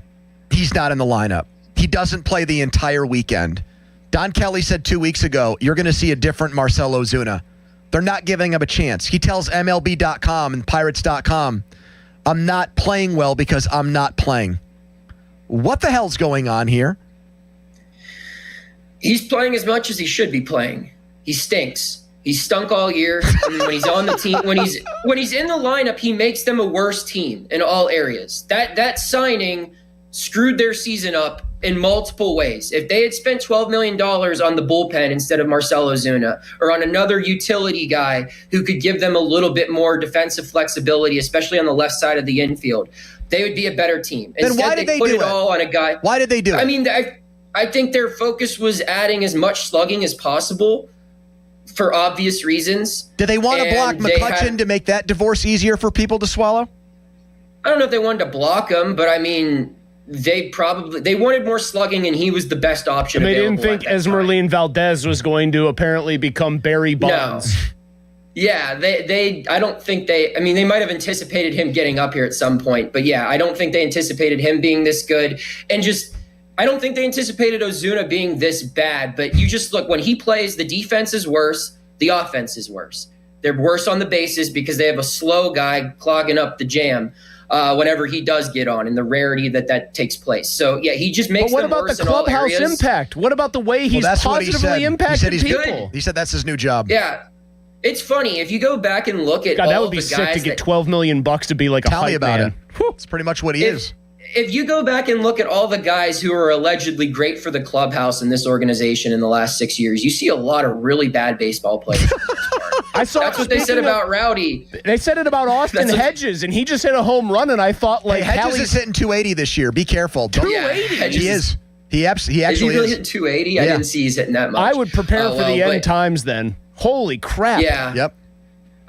He's not in the lineup. He doesn't play the entire weekend. Don Kelly said 2 weeks ago, you're going to see a different Marcell Ozuna. They're not giving him a chance. He tells MLB.com and Pirates.com, I'm not playing well because I'm not playing. What the hell's going on here? He's playing as much as he should be playing. He stinks. He's stunk all year. I mean, when he's on the team, when he's in the lineup, he makes them a worse team in all areas. That signing screwed their season up in multiple ways. If they had spent $12 million on the bullpen instead of Marcell Ozuna, or on another utility guy who could give them a little bit more defensive flexibility, especially on the left side of the infield, they would be a better team. Then Instead, why did they put do it all on a guy. Why did they do it? I mean, I think their focus was adding as much slugging as possible for obvious reasons. Did they want to block McCutchen to make that divorce easier for people to swallow? I don't know if they wanted to block him, but I mean, they wanted more slugging, and he was the best option. And they didn't think Esmeralyn Valdez was going to apparently become Barry Bonds. No. Yeah, I don't think they might have anticipated him getting up here at some point, but yeah, I don't think they anticipated him being this good, and I don't think they anticipated Ozuna being this bad. But you just look, when he plays, the defense is worse, the offense is worse. They're worse on the bases because they have a slow guy clogging up the jam whenever he does get on, and the rarity that takes place. So yeah, he just makes them worse in all areas. What about the clubhouse impact? What about the way he's positively impacted people? He said that's his new job. Yeah. It's funny, if you go back and look at God, all that would be the sick guys to get $12 million to be like a Tell me hype about man. it. It's pretty much what he is. If you go back and look at all the guys who are allegedly great for the clubhouse in this organization in the last 6 years, you see a lot of really bad baseball players. That's what they said about Rowdy. They said it about Austin Hedges, and he just hit a home run, and I thought, like, Hedges is hitting 280 this year. Be careful. 280? He is. He actually is. Is he really hitting 280? I didn't see he's hitting that much. I would prepare for the end times then. Holy crap. Yeah. Yep.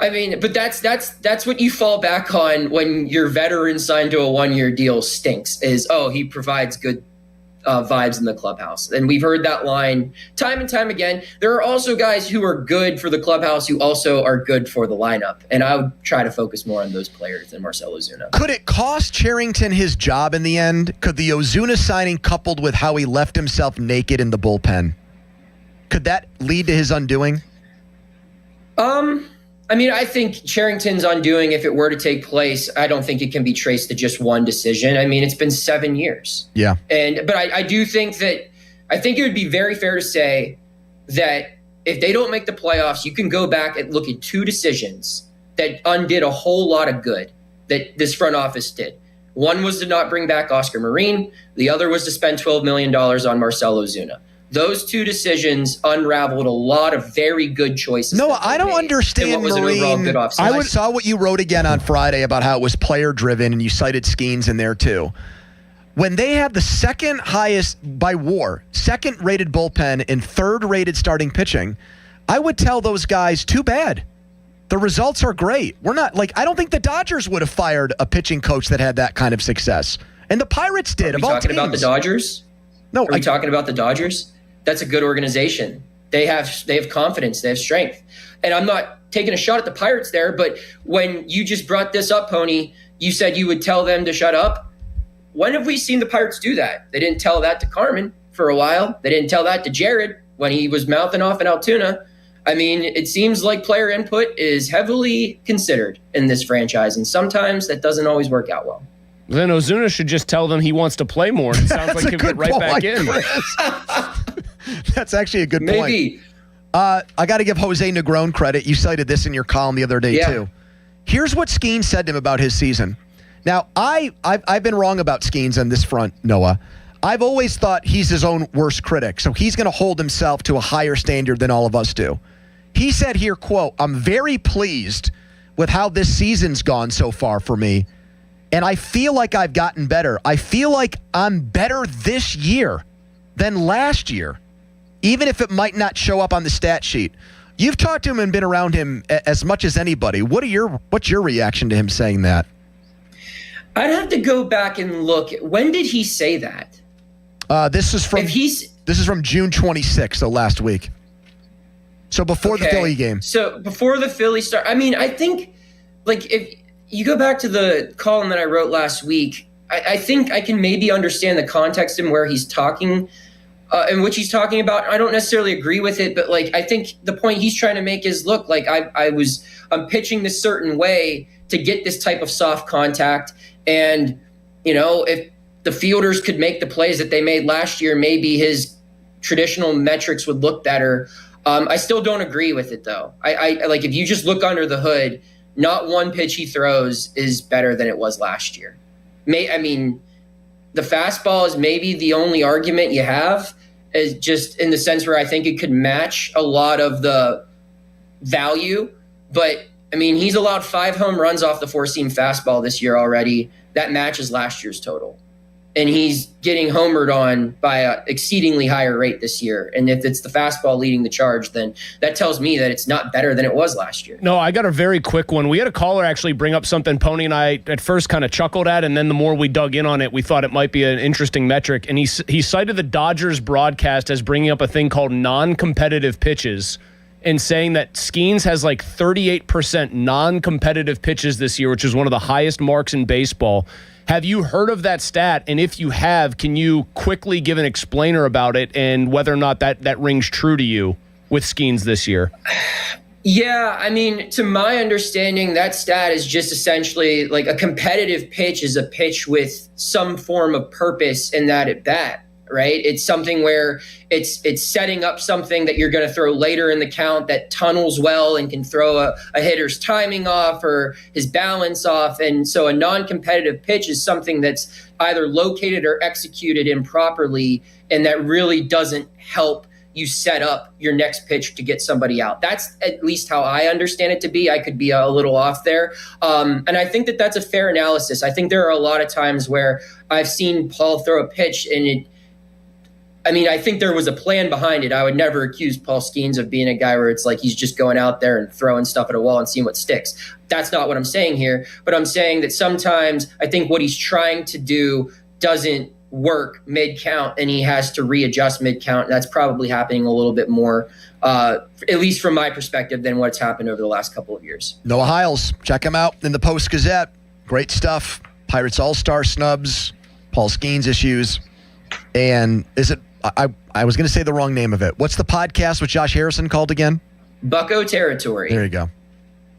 I mean, but that's what you fall back on when your veteran signed to a 1-year deal stinks, is, he provides good vibes in the clubhouse. And we've heard that line time and time again. There are also guys who are good for the clubhouse who also are good for the lineup. And I would try to focus more on those players than Marcell Ozuna. Could it cost Cherington his job in the end? Could the Ozuna signing, coupled with how he left himself naked in the bullpen, could that lead to his undoing? I mean, I think Cherington's undoing, if it were to take place, I don't think it can be traced to just one decision. I mean, it's been 7 years. Yeah. But I do think that, I think it would be very fair to say that if they don't make the playoffs, you can go back and look at 2 decisions that undid a whole lot of good that this front office did. One was to not bring back Oscar Marin. The other was to spend $12 million on Marcell Ozuna. Those 2 decisions unraveled a lot of very good choices. No, I don't understand Marine. I saw what you wrote again on Friday about how it was player driven, and you cited Skeens in there too. When they have the second highest by WAR, second rated bullpen and third rated starting pitching, I would tell those guys, too bad. The results are great. We're not I don't think the Dodgers would have fired a pitching coach that had that kind of success. And the Pirates did. Are we talking about the Dodgers? No. Are we talking about the Dodgers? That's a good organization. They have confidence. They have strength. And I'm not taking a shot at the Pirates there, but when you just brought this up, Pony, you said you would tell them to shut up. When have we seen the Pirates do that? They didn't tell that to Carmen for a while. They didn't tell that to Jared when he was mouthing off in Altoona. I mean, it seems like player input is heavily considered in this franchise, and sometimes that doesn't always work out well. Then Ozuna should just tell them he wants to play more. It sounds like he'll get right back in. That's actually a good point. Maybe. I got to give Jose Negron credit. You cited this in your column the other day, too. Here's what Skeens said to him about his season. Now, I've been wrong about Skeens on this front, Noah. I've always thought he's his own worst critic, so he's going to hold himself to a higher standard than all of us do. He said here, quote, "I'm very pleased with how this season's gone so far for me, and I feel like I've gotten better. I feel like I'm better this year than last year, even if it might not show up on the stat sheet." You've talked to him and been around him as much as anybody. What's your reaction to him saying that? I'd have to go back and look. When did he say that? This is from June 26th, so last week. So before the Philly game. So before the Philly start. I mean, I think if you go back to the column that I wrote last week, I think I can maybe understand the context and where he's talking, and which he's talking about. I don't necessarily agree with it, but I think the point he's trying to make is, look, I'm pitching this certain way to get this type of soft contact, and if the fielders could make the plays that they made last year, maybe his traditional metrics would look better. I still don't agree with it, though. I if you just look under the hood, not one pitch he throws is better than it was last year. The fastball is maybe the only argument you have, is just in the sense where I think it could match a lot of the value. But, he's allowed 5 home runs off the 4-seam fastball this year already. That matches last year's total. And he's getting homered on by an exceedingly higher rate this year. And if it's the fastball leading the charge, then that tells me that it's not better than it was last year. No, I got a very quick one. We had a caller actually bring up something Pony and I at first kind of chuckled at, and then the more we dug in on it, we thought it might be an interesting metric. And he cited the Dodgers broadcast as bringing up a thing called non-competitive pitches and saying that Skeens has 38% non-competitive pitches this year, which is one of the highest marks in baseball. Have you heard of that stat? And if you have, can you quickly give an explainer about it and whether or not that rings true to you with Skeens this year? Yeah, to my understanding, that stat is just essentially a competitive pitch is a pitch with some form of purpose in that at bat, right? It's something where it's setting up something that you're going to throw later in the count that tunnels well and can throw a hitter's timing off or his balance off. And so a non-competitive pitch is something that's either located or executed improperly, and that really doesn't help you set up your next pitch to get somebody out. That's at least how I understand it to be. I could be a little off there. And I think that that's a fair analysis. I think there are a lot of times where I've seen Paul throw a pitch and I think there was a plan behind it. I would never accuse Paul Skeens of being a guy where it's he's just going out there and throwing stuff at a wall and seeing what sticks. That's not what I'm saying here. But I'm saying that sometimes I think what he's trying to do doesn't work mid-count and he has to readjust mid-count. That's probably happening a little bit more, at least from my perspective, than what's happened over the last couple of years. Noah Hiles, check him out in the Post-Gazette. Great stuff. Pirates All-Star snubs, Paul Skeens issues, and is it, I was going to say the wrong name of it. What's the podcast with Josh Harrison called again? Bucko Territory. There you go.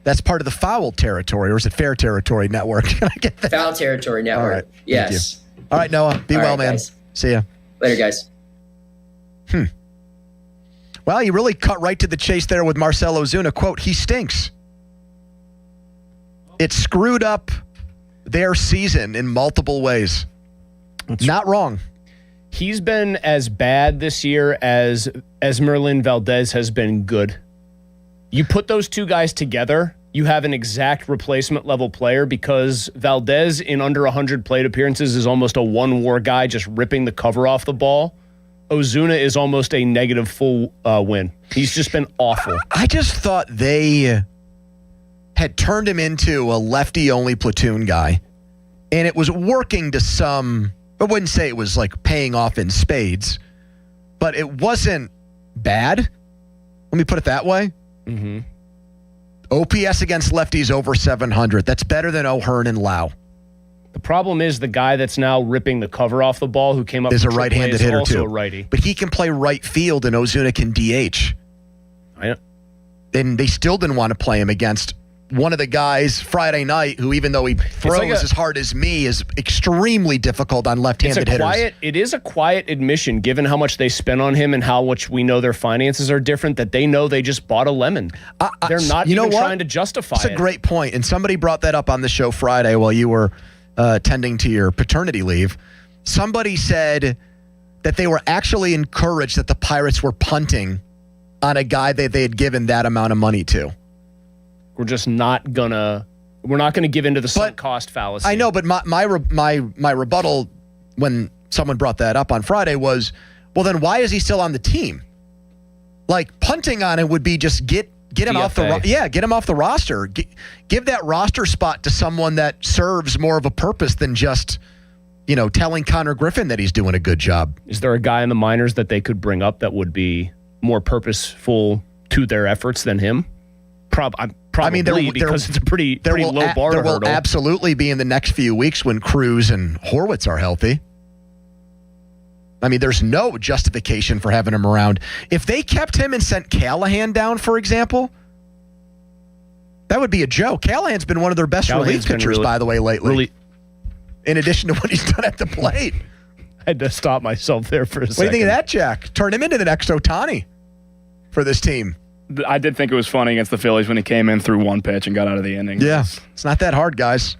That's part of the Foul Territory, or is it Fair Territory Network? Can I get that? Foul Territory Network. All right. Yes. Thank you. All right, Noah. Be well, man. Guys. See ya. Later, guys. Well, you really cut right to the chase there with Marcell Ozuna. Quote, he stinks. It screwed up their season in multiple ways. Not wrong. He's been as bad this year as Esmeralyn Valdez has been good. You put those two guys together, you have an exact replacement level player because Valdez in under 100 plate appearances is almost a one-war guy just ripping the cover off the ball. Ozuna is almost a negative full win. He's just been awful. I just thought they had turned him into a lefty-only platoon guy, and it was working to some, I wouldn't say it was like paying off in spades, but it wasn't bad. Let me put it that way. Mm-hmm. OPS against lefties over 700. That's better than O'Hearn and Lau. The problem is the guy that's now ripping the cover off the ball who came up is a AAA right-handed is hitter also too. A righty. But he can play right field and Ozuna can DH. And they still didn't want to play him against one of the guys Friday night who, even though he throws as hard as me, is extremely difficult on left-handed hitters. It is a quiet admission, given how much they spent on him and how much we know their finances are different, that they know they just bought a lemon. They're not even trying to justify it. That's a great point. And somebody brought that up on the show Friday while you were tending to your paternity leave. Somebody said that they were actually encouraged that the Pirates were punting on a guy that they had given that amount of money to. We're just not gonna give into the sunk cost fallacy. I know, but my rebuttal when someone brought that up on Friday was, well, then why is he still on the team? Like, punting on it would be just get him off the roster. Give that roster spot to someone that serves more of a purpose than just, telling Connor Griffin that he's doing a good job. Is there a guy in the minors that they could bring up that would be more purposeful to their efforts than him? Probably, because it's a pretty low bar to hurdle. There will absolutely be in the next few weeks when Cruz and Horwitz are healthy. I mean, there's no justification for having him around. If they kept him and sent Callahan down, for example, that would be a joke. Callahan's been one of their best relief pitchers, by the way, lately. In addition to what he's done at the plate. I had to stop myself there for a second. What do you think of that, Jack? Turn him into the next Ohtani for this team. I did think it was funny against the Phillies when he came in, threw one pitch, and got out of the inning. Yeah, it's not that hard, guys.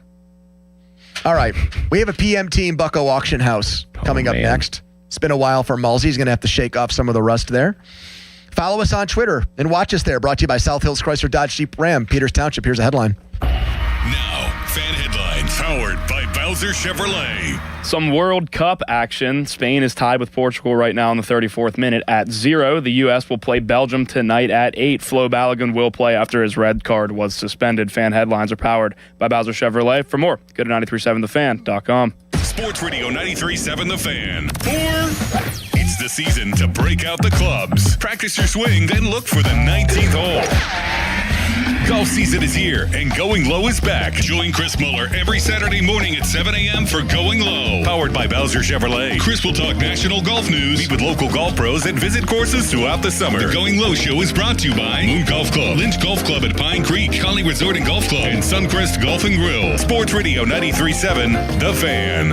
All right, we have a PM Team Bucko Auction House coming up next. It's been a while for Mulsey. He's going to have to shake off some of the rust there. Follow us on Twitter and watch us there. Brought to you by South Hills Chrysler Dodge Jeep Ram, Peters Township. Here's a headline. Now, fan headlines powered by Bowser Chevrolet. Some World Cup action. Spain is tied with Portugal right now in the 34th minute at 0. The U.S. will play Belgium tonight at 8. Flo Balogun will play after his red card was suspended. Fan headlines are powered by Bowser Chevrolet. For more, go to 937thefan.com. Sports Radio 93.7 The Fan. It's the season to break out the clubs. Practice your swing, then look for the 19th hole. Golf season is here, and Going Low is back. Join Chris Muller every Saturday morning at 7 a.m. for Going Low. Powered by Bowser Chevrolet. Chris will talk national golf news, meet with local golf pros, and visit courses throughout the summer. The Going Low Show is brought to you by Moon Golf Club, Lynch Golf Club at Pine Creek, Conley Resort and Golf Club, and Suncrest Golf and Grill. Sports Radio 93.7 The Fan.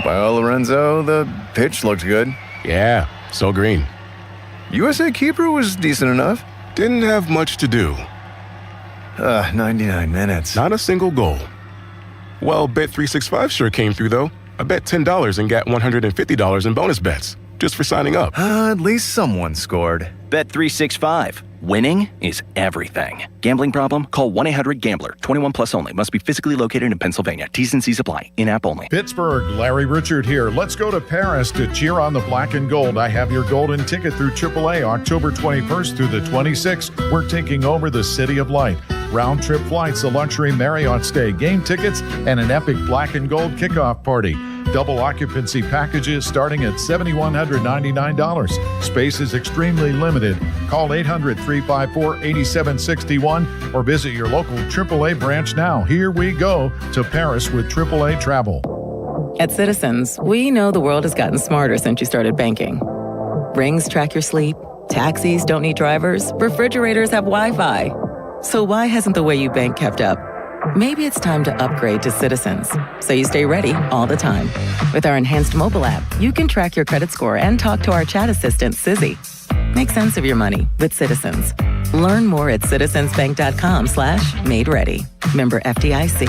Well, Lorenzo, the pitch looked good. Yeah, so green. USA keeper was decent enough. Didn't have much to do. 99 minutes. Not a single goal. Well, Bet365 sure came through, though. I bet $10 and got $150 in bonus bets just for signing up. At least someone scored. Bet365. Winning is everything. Gambling problem? Call 1-800-GAMBLER. 21 plus only. Must be physically located in Pennsylvania. T's and C's apply. In-app only. Pittsburgh, Larry Richard here. Let's go to Paris to cheer on the black and gold. I have your golden ticket through AAA October 21st through the 26th. We're taking over the City of Light. round-trip flights, a luxury Marriott stay, game tickets, and an epic black and gold kickoff party. Double occupancy packages starting at $7,199. Space is extremely limited. Call 800-354-8761 or visit your local AAA branch now. Here we go to Paris with AAA Travel. At Citizens, we know the world has gotten smarter since you started banking. Rings track your sleep, taxis don't need drivers, refrigerators have Wi-Fi. So why hasn't the way you bank kept up? Maybe it's time to upgrade to Citizens, so you stay ready all the time. With our enhanced mobile app, you can track your credit score and talk to our chat assistant, Sizzy. Make sense of your money with Citizens. Learn more at citizensbank.com/made ready. Member FDIC.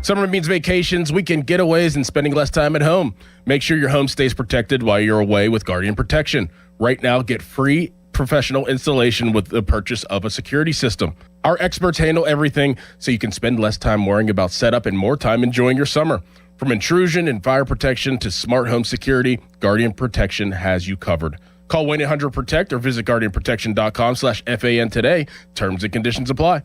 Summer means vacations, weekend getaways, and spending less time at home. Make sure your home stays protected while you're away with Guardian Protection. Right now, get free professional installation with the purchase of a security system. Our experts handle everything so you can spend less time worrying about setup and more time enjoying your summer. From intrusion and fire protection to smart home security, Guardian Protection has you covered. Call 1-800-PROTECT or visit guardianprotection.com/FAN today. Terms and conditions apply.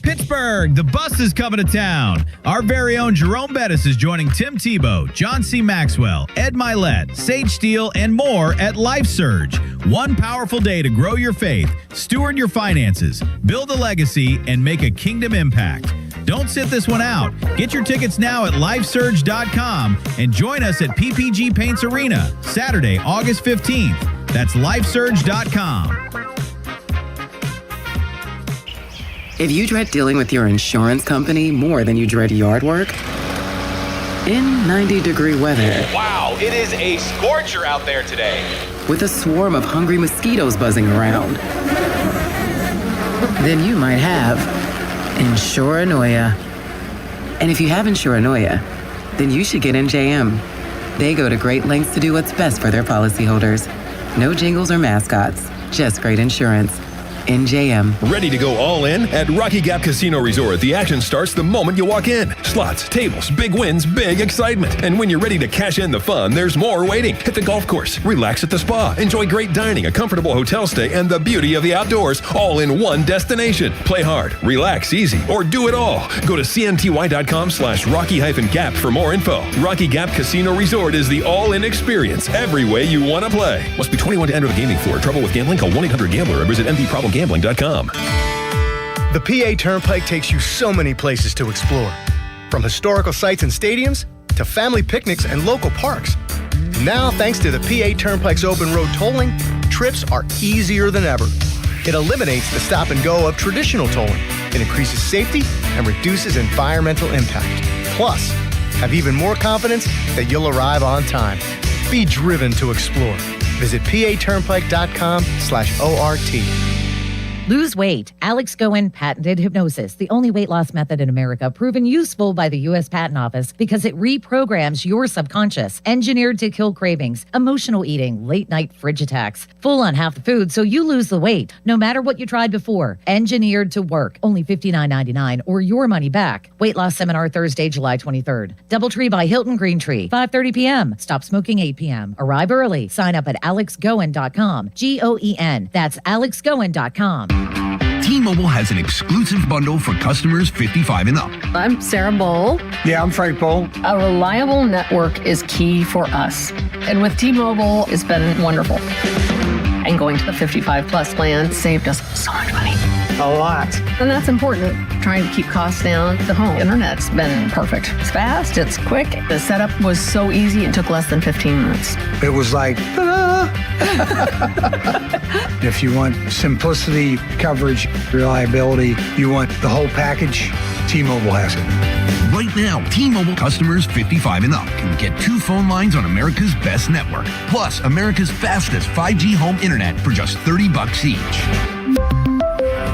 Pittsburgh, the bus is coming to town. Our very own Jerome Bettis is joining Tim Tebow, John C. Maxwell, Ed Milet, Sage Steele, and more at Life Surge. One powerful day to grow your faith, steward your finances, build a legacy, and make a kingdom impact. Don't sit this one out. Get your tickets now at lifesurge.com and join us at PPG Paints Arena, Saturday, August 15th. That's lifesurge.com. If you dread dealing with your insurance company more than you dread yard work, in 90-degree weather, wow, it is a scorcher out there today. With a swarm of hungry mosquitoes buzzing around, then you might have Insuranoia. And if you have Insuranoia, then you should get NJM. They go to great lengths to do what's best for their policyholders. No jingles or mascots, just great insurance. NJM. Ready to go all in? At Rocky Gap Casino Resort, the action starts the moment you walk in. Slots, tables, big wins, big excitement. And when you're ready to cash in the fun, there's more waiting. Hit the golf course, relax at the spa, enjoy great dining, a comfortable hotel stay, and the beauty of the outdoors, all in one destination. Play hard, relax easy, or do it all. Go to cnty.com/Rocky-Gap for more info. Rocky Gap Casino Resort is the all-in experience every way you want to play. Must be 21 to enter the gaming floor. Trouble with gambling? Call 1-800-GAMBLER or visit mdproblemgambling.com. The PA Turnpike takes you so many places to explore, from historical sites and stadiums to family picnics and local parks. Now, thanks to the PA Turnpike's open road tolling, trips are easier than ever. It eliminates the stop and go of traditional tolling. It increases safety and reduces environmental impact. Plus, have even more confidence that you'll arrive on time. Be driven to explore. Visit paturnpike.com/ORT. Lose weight. Alex Goen patented hypnosis, the only weight loss method in America proven useful by the U.S. Patent Office because it reprograms your subconscious, engineered to kill cravings, emotional eating, late-night fridge attacks, full on half the food so you lose the weight, no matter what you tried before. Engineered to work. Only $59.99 or your money back. Weight loss seminar Thursday, July 23rd. Doubletree by Hilton Green Tree, 5:30 p.m. Stop smoking 8 p.m. Arrive early. Sign up at alexgoen.com. Goen. That's alexgoen.com. T-Mobile has an exclusive bundle for customers 55 and up. I'm Sarah Bowl. Yeah, I'm Frank Bowl. A reliable network is key for us. And with T-Mobile, it's been wonderful. And going to the 55 plus plan saved us so much money. A lot. And that's important. Trying to keep costs down. The home internet's been perfect. It's fast, it's quick. The setup was so easy, it took less than 15 minutes. It was like, ta-da! If you want simplicity, coverage, reliability, you want the whole package, T-Mobile has it. Right now, T-Mobile customers 55 and up can get 2 phone lines on America's best network, plus America's fastest 5G home internet for just $30 each.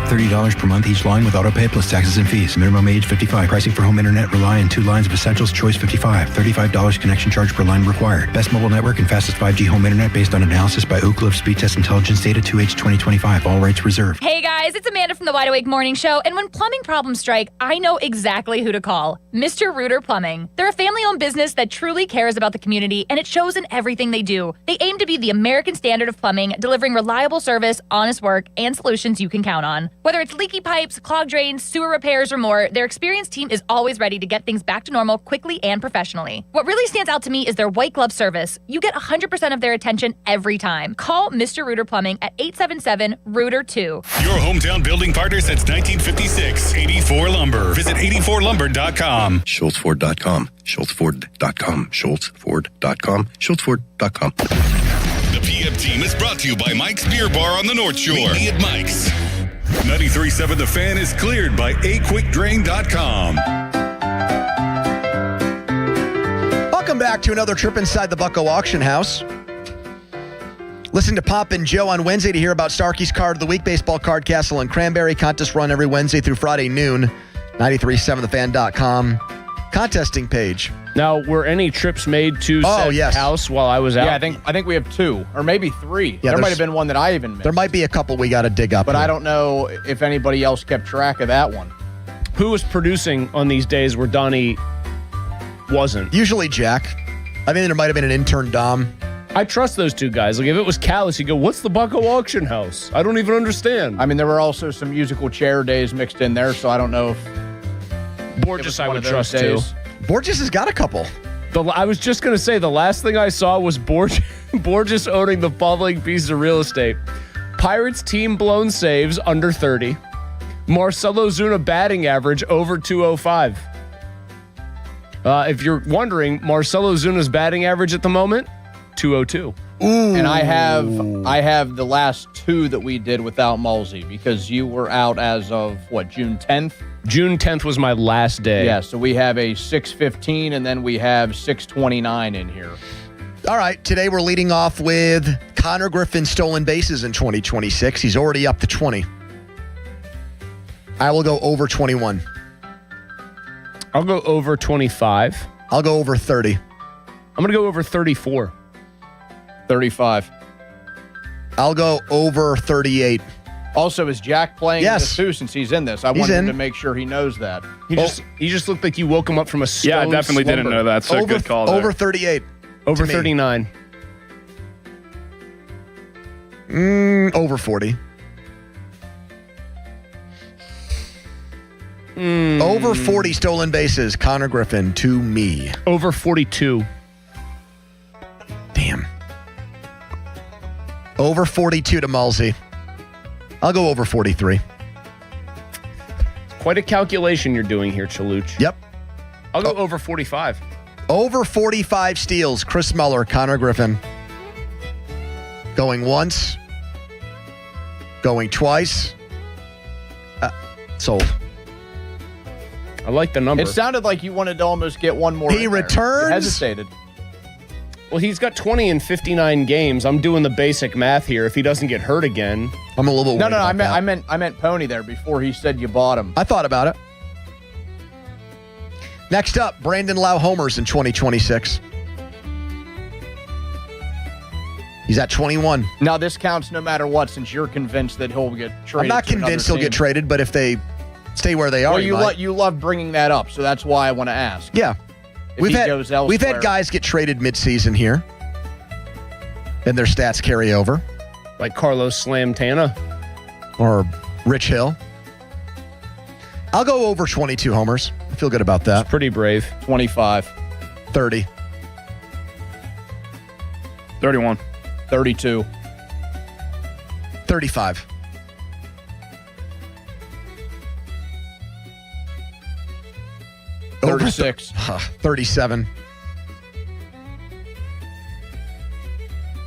$30 per month each line with auto pay plus taxes and fees. Minimum age 55. Pricing for home internet rely on 2 lines of essentials. Choice 55. $35 connection charge per line required. Best mobile network and fastest 5G home internet based on analysis by Oak Cliff Speed Test Intelligence Data 2H 2025. All rights reserved. Hey guys, it's Amanda from the Wide Awake Morning Show, and when plumbing problems strike, I know exactly who to call. Mr. Rooter Plumbing. They're a family-owned business that truly cares about the community, and it shows in everything they do. They aim to be the American standard of plumbing, delivering reliable service, honest work, and solutions you can count on. Whether it's leaky pipes, clogged drains, sewer repairs, or more, their experienced team is always ready to get things back to normal quickly and professionally. What really stands out to me is their white glove service. You get 100% of their attention every time. Call Mr. Rooter Plumbing at 877-ROOTER2. Your hometown building partner since 1956. 84 Lumber. Visit 84lumber.com. SchultzFord.com. SchultzFord.com. SchultzFord.com. SchultzFord.com. The PM team is brought to you by Mike's Beer Bar on the North Shore. Meet me at Mike's. 93.7 The Fan is cleared by aquickdrain.com. Welcome back to another trip inside the Bucko Auction House. Listen to Pop and Joe on Wednesday to hear about Starkey's Card of the Week, Baseball Card Castle and Cranberry. Contest run every Wednesday through Friday noon. 93.7thefan.com contesting page. Now, were any trips made to said house while I was out? Yeah, I think we have 2 or maybe 3. Yeah, there might have been one that I even missed. There might be a couple we got to dig up. But I don't know if anybody else kept track of that one. Who was producing on these days where Donnie wasn't? Usually Jack. I think there might have been an intern, Dom. I trust those two guys. Like, if it was Callis, you go, what's the Bucko Auction House? I don't even understand. I mean, there were also some musical chair days mixed in there, so I don't know if... Borges I would trust, too. Borges has got a couple. I was just going to say, the last thing I saw was Borges owning the following pieces of real estate. Pirates team blown saves under 30. Marcelo Zuna batting average over 205. If you're wondering, Marcelo Zuna's batting average at the moment, 202. And I have the last 2 that we did without Mulsey because you were out as of, June 10th? June 10th was my last day. Yeah, so we have a 6:15 and then we have 6:29 in here. All right, today we're leading off with Connor Griffin stolen bases in 2026. He's already up to 20. I will go over 21. I'll go over 25. I'll go over 30. I'm going to go over 34. 35. I'll go over 38. Also, is Jack playing Yes. this too since he's in this? I He's wanted him in. to make sure he knows that. He just looked like you woke him up from a stone Yeah, I definitely slumber. didn't know that, so over, good call there. Over 38. Over to me. 39. Over 40. Over 40 stolen bases, Connor Griffin to me. Over 42. Damn. Over 42 to Mulsey. I'll go over 43. Quite a calculation you're doing here, Chaluch. Yep. I'll go over 45. Over 45 steals, Chris Muller, Connor Griffin. Going once. Going twice. Sold. I like the number. It sounded like you wanted to almost get one more. He in there. returns. You hesitated. Well, he's got 20 in 59 games. I'm doing the basic math here. If he doesn't get hurt again. I'm a little bit No, worried no, about I that. meant Pony there before he said you bought him. I thought about it. Next up, Brandon Lau homers in 2026. He's at 21. Now, this counts no matter what since you're convinced that he'll get traded. I'm not to another convinced he'll team. get traded, but if they stay where they are, Well, he might. you love bringing that up, so that's why I want to ask. Yeah. If We've he had goes we've had elsewhere. guys get traded midseason here. And their stats carry over. Like Carlos Slamtana. Or Rich Hill. I'll go over 22 homers. I feel good about that. It's pretty brave. 25. 30. 31. 32. 35. Over 36. 37.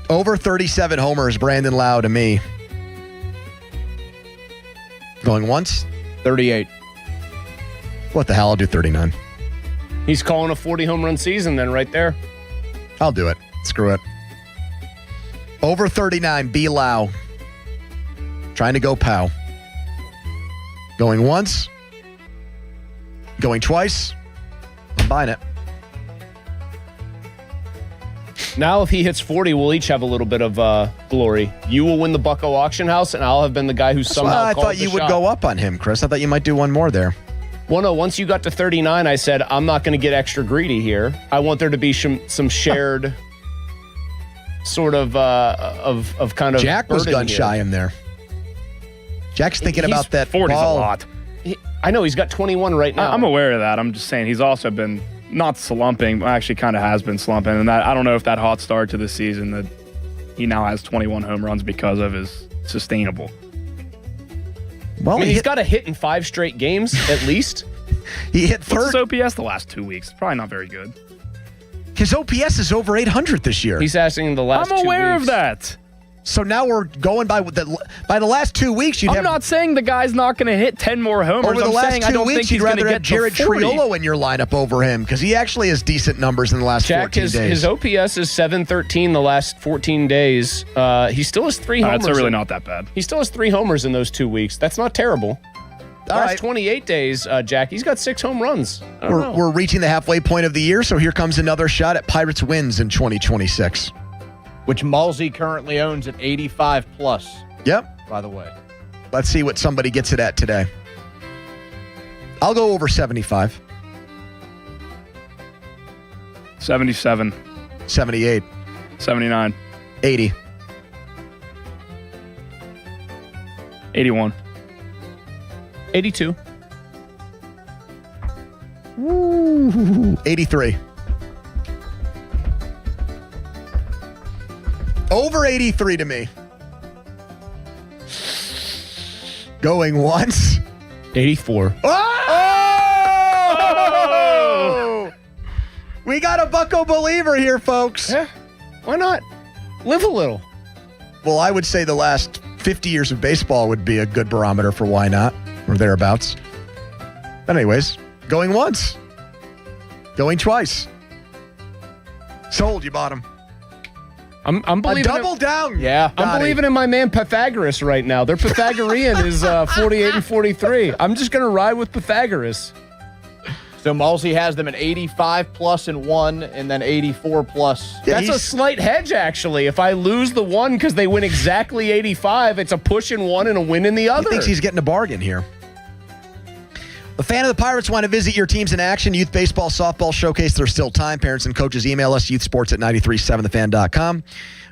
Over 37 homers, Brandon Lau to me. Going once? 38. What the hell? I'll do 39. He's calling a 40 home run season then right there. I'll do it. Screw it. Over 39, B. Lau. Trying to go pow. Going once. Going twice. I'm buying it. Now, if he hits 40, we'll each have a little bit of glory. You will win the Bucko Auction House, and I'll have been the guy who somehow Well, I called thought the you would shot. go up on him, Chris. I thought you might do one more there. Well, no, once you got to 39, I said, I'm not going to get extra greedy here. I want there to be some shared sort of kind of Jack was burden gun here. shy in there. Jack's thinking about that 40's ball. a lot. I know he's got 21 right now. I'm aware of that. I'm just saying he's also been not slumping, actually kind of has been slumping. And that I don't know if that hot start to the season that he now has 21 home runs because of is sustainable. Well, I mean, he's got a hit in 5 straight games at least. He hit What's his OPS the last 2 weeks? Probably not very good. His OPS is over 800 this year. He's asking the last 2 weeks. I'm aware of that. So now we're going by the last 2 weeks. I'm not saying the guy's not going to hit 10 more homers. Over the I'm last saying 2 I don't weeks, think he's you'd going to rather have get Jared to 40. Triolo in your lineup over him because he actually has decent numbers in the last Jack, 14 days. His OPS is 713 the last 14 days. He still has 3 homers. That's really not that bad. He still has 3 homers in those 2 weeks. That's not terrible. Last 28 days, Jack, he's got 6 home runs. We're reaching the halfway point of the year, so here comes another shot at Pirates wins in 2026. Which Malsey currently owns at 85 plus. Yep. By the way. Let's see what somebody gets it at today. I'll go over 75. 77. 78. 79. 80. 81. 82. Woo. 83. Over 83 to me. Going once. 84. Oh! We got a Bucko believer here, folks. Yeah. Why not? Live a little. Well, I would say the last 50 years of baseball would be a good barometer for why not, or thereabouts. But anyways, going once. Going twice. Sold, you bought him. I'm believing a double down. Yeah, I'm Gotti. believing in my man Pythagoras right now. Their Pythagorean is 48 and 43. I'm just going to ride with Pythagoras. So Malsey has them at 85 plus in 1 and then 84 plus. That's a slight hedge, actually. If I lose the 1 because they win exactly 85, it's a push in 1 and a win in the other. He thinks he's getting a bargain here. A fan of the Pirates want to visit your teams in action. Youth baseball, softball showcase. There's still time. Parents and coaches email us youthsports@937thefan.com.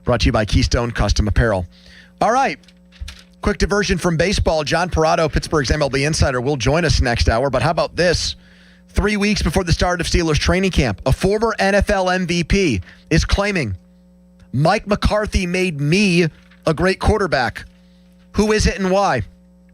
Brought to you by Keystone Custom Apparel. All right. Quick diversion from baseball. John Parado, Pittsburgh's MLB insider, will join us next hour. But how about this? 3 weeks before the start of Steelers training camp, a former NFL MVP is claiming Mike McCarthy made me a great quarterback. Who is it and why?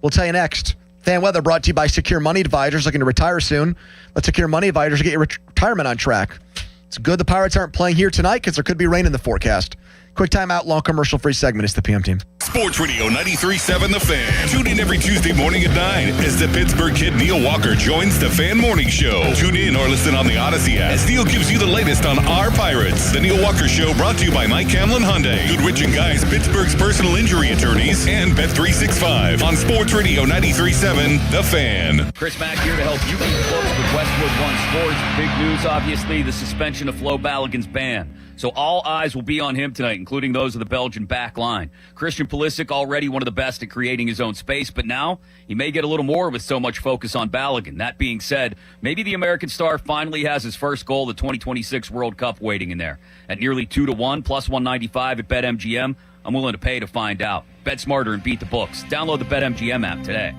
We'll tell you next. Fan weather brought to you by Secure Money Advisors. Looking to retire soon? Let Secure Money Advisors get your retirement on track. It's good the Pirates aren't playing here tonight because there could be rain in the forecast. Quick timeout, long commercial-free segment. It's the PM team. Sports Radio 93.7 The Fan. Tune in every Tuesday morning at 9 as the Pittsburgh kid Neil Walker joins the Fan Morning Show. Tune in or listen on the Odyssey app as Neil gives you the latest on our Pirates. The Neil Walker Show brought to you by Mike Camlin Hyundai, Goodrich & Guys, Pittsburgh's personal injury attorneys, and Bet365 on Sports Radio 93.7 The Fan. Chris Mack here to help you keep close with Westwood One Sports. Big news, obviously, the suspension of Flo Balogun's ban. So all eyes will be on him tonight, including those of the Belgian back line. Christian Pulisic, already one of the best at creating his own space, but now he may get a little more with so much focus on Balogun. That being said, maybe the American star finally has his first goal, the 2026 World Cup, waiting in there. At nearly 2-1, plus 195 at BetMGM, I'm willing to pay to find out. Bet smarter and beat the books. Download the BetMGM app today.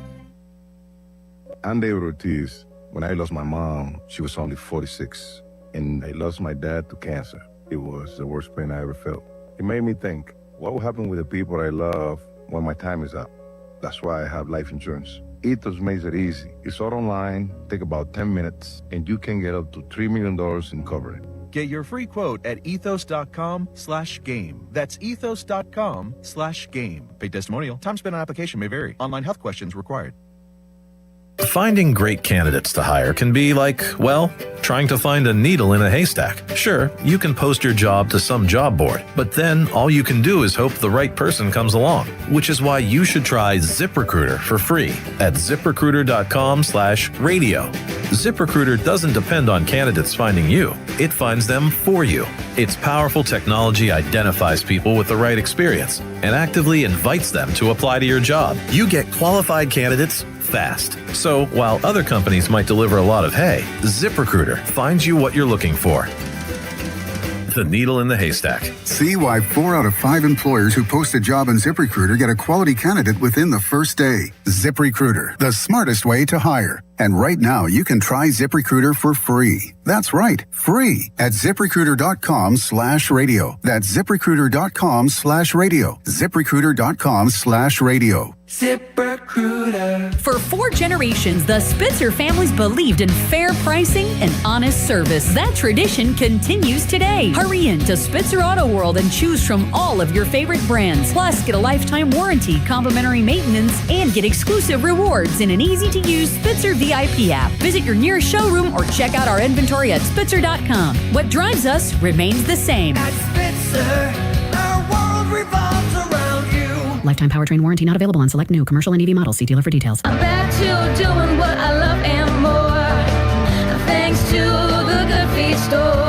I'm David Ortiz. When I lost my mom, she was only 46, and I lost my dad to cancer. It was the worst pain I ever felt. It made me think, what will happen with the people I love when my time is up? That's why I have life insurance. Ethos makes it easy. It's all online, take about 10 minutes, and you can get up to $3 million in coverage. Get your free quote at ethos.com/game. That's ethos.com/game. Paid testimonial. Time spent on application may vary. Online health questions required. Finding great candidates to hire can be like, well, trying to find a needle in a haystack. Sure, you can post your job to some job board, but then all you can do is hope the right person comes along, which is why you should try ZipRecruiter for free at ZipRecruiter.com/radio. ZipRecruiter doesn't depend on candidates finding you. It finds them for you. Its powerful technology identifies people with the right experience and actively invites them to apply to your job. You get qualified candidates fast. So while other companies might deliver a lot of hay, ZipRecruiter finds you what you're looking for. the needle in the haystack. See why 4 out of 5 employers who post a job on ZipRecruiter get a quality candidate within the first day. ZipRecruiter, the smartest way to hire. And right now, you can try ZipRecruiter for free. That's right, free at ZipRecruiter.com/radio. That's ZipRecruiter.com/radio. ZipRecruiter.com/radio. ZipRecruiter. For 4 generations, the Spitzer families believed in fair pricing and honest service. That tradition continues today. Hurry in to Spitzer Auto World and choose from all of your favorite brands. Plus, get a lifetime warranty, complimentary maintenance, and get exclusive rewards in an easy-to-use Spitzer VIP app. Visit your nearest showroom or check out our inventory at Spitzer.com. What drives us remains the same. At Spitzer, our world revolves around you. Lifetime powertrain warranty not available on select new commercial and EV models. See dealer for details. I'm back to doing what I love and more, thanks to the Good Feet store.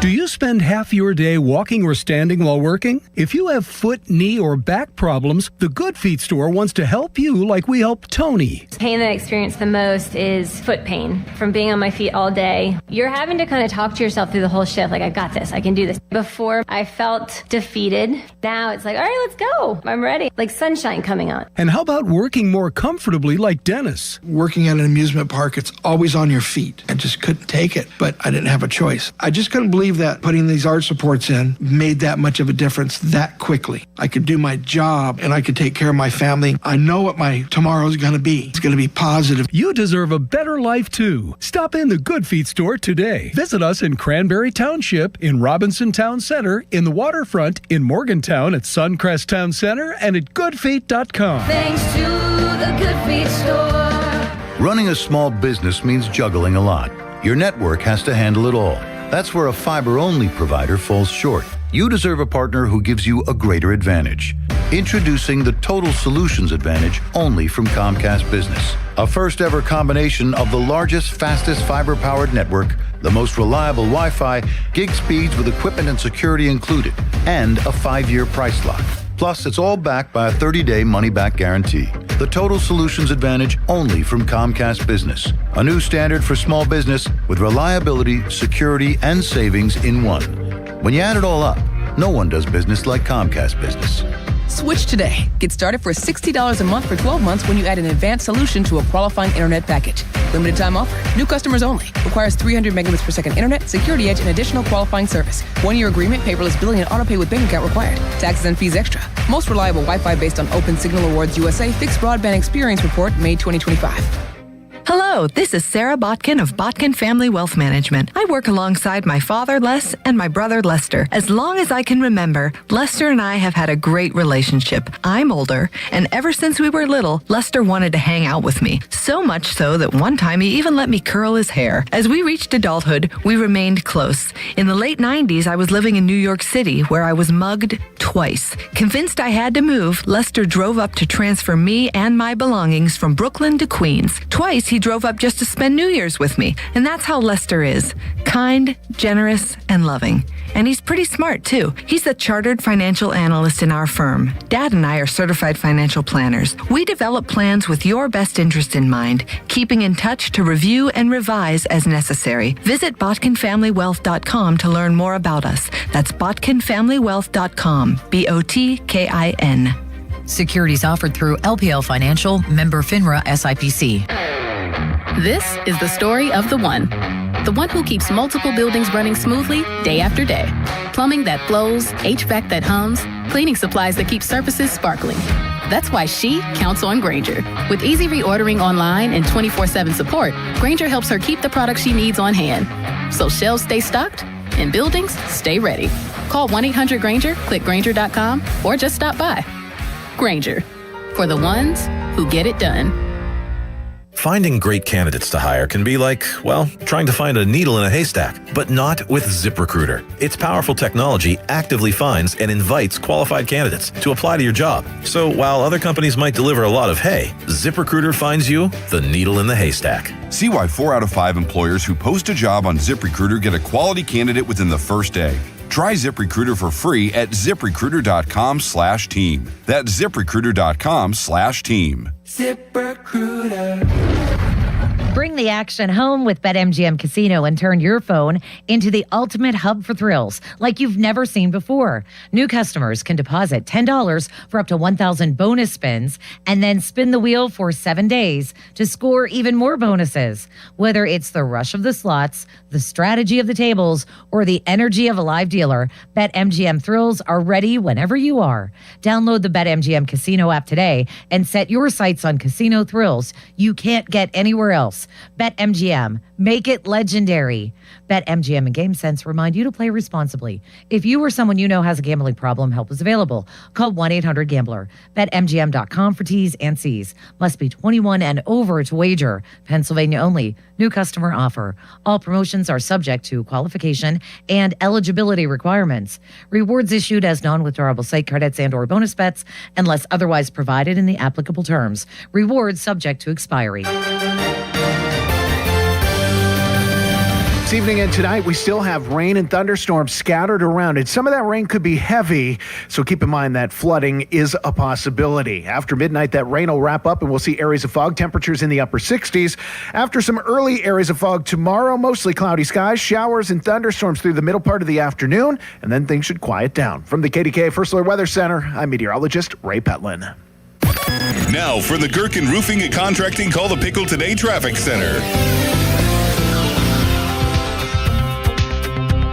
Do you spend half your day walking or standing while working? If you have foot, knee, or back problems, the Good Feet store wants to help you like we helped Tony. The pain that I experience the most is foot pain from being on my feet all day. You're having to kind of talk to yourself through the whole shift, like, I got this, I can do this. Before, I felt defeated. Now it's like, all right, let's go. I'm ready. Like sunshine coming on. And how about working more comfortably like Dennis? Working at an amusement park, it's always on your feet. I just couldn't take it, but I didn't have a choice. I just couldn't believe that putting these arch supports in made that much of a difference that quickly. I could do my job and I could take care of my family. I know what my tomorrow's going to be. It's going to be positive. You deserve a better life too. Stop in the Good Feet store today. Visit us in Cranberry Township, in Robinson Town Center, in the Waterfront, in Morgantown at Suncrest Town Center, and at goodfeet.com. Thanks to the Good Feet store. Running a small business means juggling a lot. Your network has to handle it all. That's where a fiber-only provider falls short. You deserve a partner who gives you a greater advantage. Introducing the Total Solutions Advantage only from Comcast Business. A first-ever combination of the largest, fastest fiber-powered network, the most reliable Wi-Fi, gig speeds with equipment and security included, and a 5-year price lock. Plus, it's all backed by a 30-day money-back guarantee. The Total Solutions Advantage only from Comcast Business. A new standard for small business with reliability, security, and savings in one. When you add it all up, no one does business like Comcast Business. Switch today. Get started for $60 a month for 12 months when you add an advanced solution to a qualifying internet package. Limited time offer. New customers only. Requires 300 megabits per second internet, security edge, and additional qualifying service. 1-year agreement, paperless billing, and autopay with bank account required. Taxes and fees extra. Most reliable Wi-Fi based on Open Signal Awards USA Fixed Broadband Experience Report, May 2025. Hello, this is Sarah Botkin of Botkin Family Wealth Management. I work alongside my father, Les, and my brother, Lester. As long as I can remember, Lester and I have had a great relationship. I'm older, and ever since we were little, Lester wanted to hang out with me. So much so that one time he even let me curl his hair. As we reached adulthood, we remained close. In the late 90s, I was living in New York City, where I was mugged twice. Convinced I had to move, Lester drove up to transfer me and my belongings from Brooklyn to Queens. Twice, he drove up just to spend New Year's with me. And that's how Lester is. Kind, generous, and loving. And he's pretty smart, too. He's the chartered financial analyst in our firm. Dad and I are certified financial planners. We develop plans with your best interest in mind, keeping in touch to review and revise as necessary. Visit BotkinFamilyWealth.com to learn more about us. That's BotkinFamilyWealth.com. BOTKIN. Securities offered through LPL Financial, member FINRA SIPC. This is the story of the one who keeps multiple buildings running smoothly day after day. Plumbing that flows, HVAC that hums, cleaning supplies that keep surfaces sparkling. That's why she counts on Grainger. With easy reordering online and 24/7 support, Grainger helps her keep the products she needs on hand. So shelves stay stocked and buildings stay ready. Call 1-800-GRAINGER, click Grainger.com, or just stop by. Grainger, for the ones who get it done. Finding great candidates to hire can be like, well, trying to find a needle in a haystack, but not with ZipRecruiter. Its powerful technology actively finds and invites qualified candidates to apply to your job. So while other companies might deliver a lot of hay, ZipRecruiter finds you the needle in the haystack. See why 4 out of 5 employers who post a job on ZipRecruiter get a quality candidate within the first day. Try ZipRecruiter for free at ZipRecruiter.com/team. That's ZipRecruiter.com/team. ZipRecruiter. Bring the action home with BetMGM Casino and turn your phone into the ultimate hub for thrills like you've never seen before. New customers can deposit $10 for up to 1,000 bonus spins and then spin the wheel for 7 days to score even more bonuses. Whether it's the rush of the slots, the strategy of the tables, or the energy of a live dealer, BetMGM thrills are ready whenever you are. Download the BetMGM Casino app today and set your sights on casino thrills you can't get anywhere else. BetMGM. Make it legendary. BetMGM and GameSense remind you to play responsibly. If you or someone you know has a gambling problem, help is available. Call 1-800-GAMBLER. BetMGM.com for T's and C's. Must be 21 and over to wager. Pennsylvania only. New customer offer. All promotions are subject to qualification and eligibility requirements. Rewards issued as non-withdrawable site credits and or bonus bets unless otherwise provided in the applicable terms. Rewards subject to expiry. This evening and tonight, we still have rain and thunderstorms scattered around, and some of that rain could be heavy, so keep in mind that flooding is a possibility. After midnight, that rain will wrap up, and we'll see areas of fog, temperatures in the upper 60s. After some early areas of fog tomorrow, mostly cloudy skies, showers and thunderstorms through the middle part of the afternoon, and then things should quiet down. From the KDKA First Alert Weather Center, I'm meteorologist Ray Petlin. Now for the Gherkin Roofing and Contracting Call the Pickle Today Traffic Center.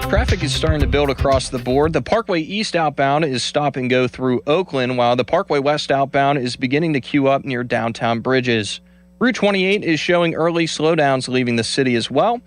Traffic is starting to build across the board. The Parkway East outbound is stop and go through Oakland, while the Parkway West outbound is beginning to queue up near downtown Bridges. Route 28 is showing early slowdowns leaving the city as well.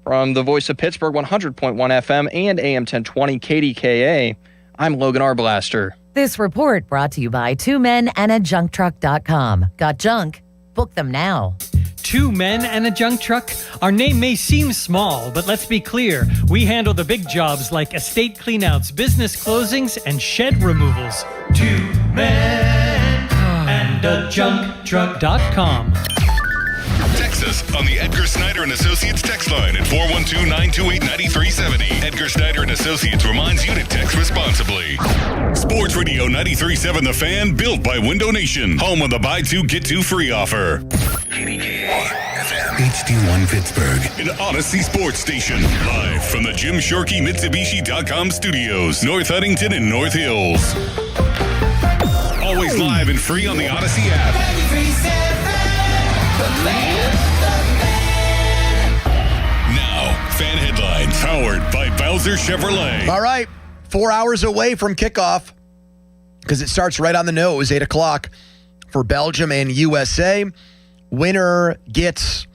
From the Voice of Pittsburgh 100.1 FM and AM 1020 KDKA, I'm Logan Arblaster. This report brought to you by 2menandajuncktruck.com. Got junk? Book them now. 2 Men and a Junk Truck? Our name may seem small, but let's be clear. We handle the big jobs like estate cleanouts, business closings, and shed removals. 2 Men and a Junktruck.com. Text us on the Edgar Snyder & Associates text line at 412-928-9370. Edgar Snyder & Associates reminds you to text responsibly. Sports Radio 93.7 The Fan, built by Window Nation. Home of the buy two, get two free offer. HD1 Pittsburgh, an Odyssey Sports Station. Live from the Jim Shorkey Mitsubishi.com studios, North Huntington and North Hills. Always live and free on the Odyssey app. Now, fan headlines powered by Bowser Chevrolet. All right, 4 hours away from kickoff because it starts right on the nose, 8 o'clock for Belgium and USA. Winner gets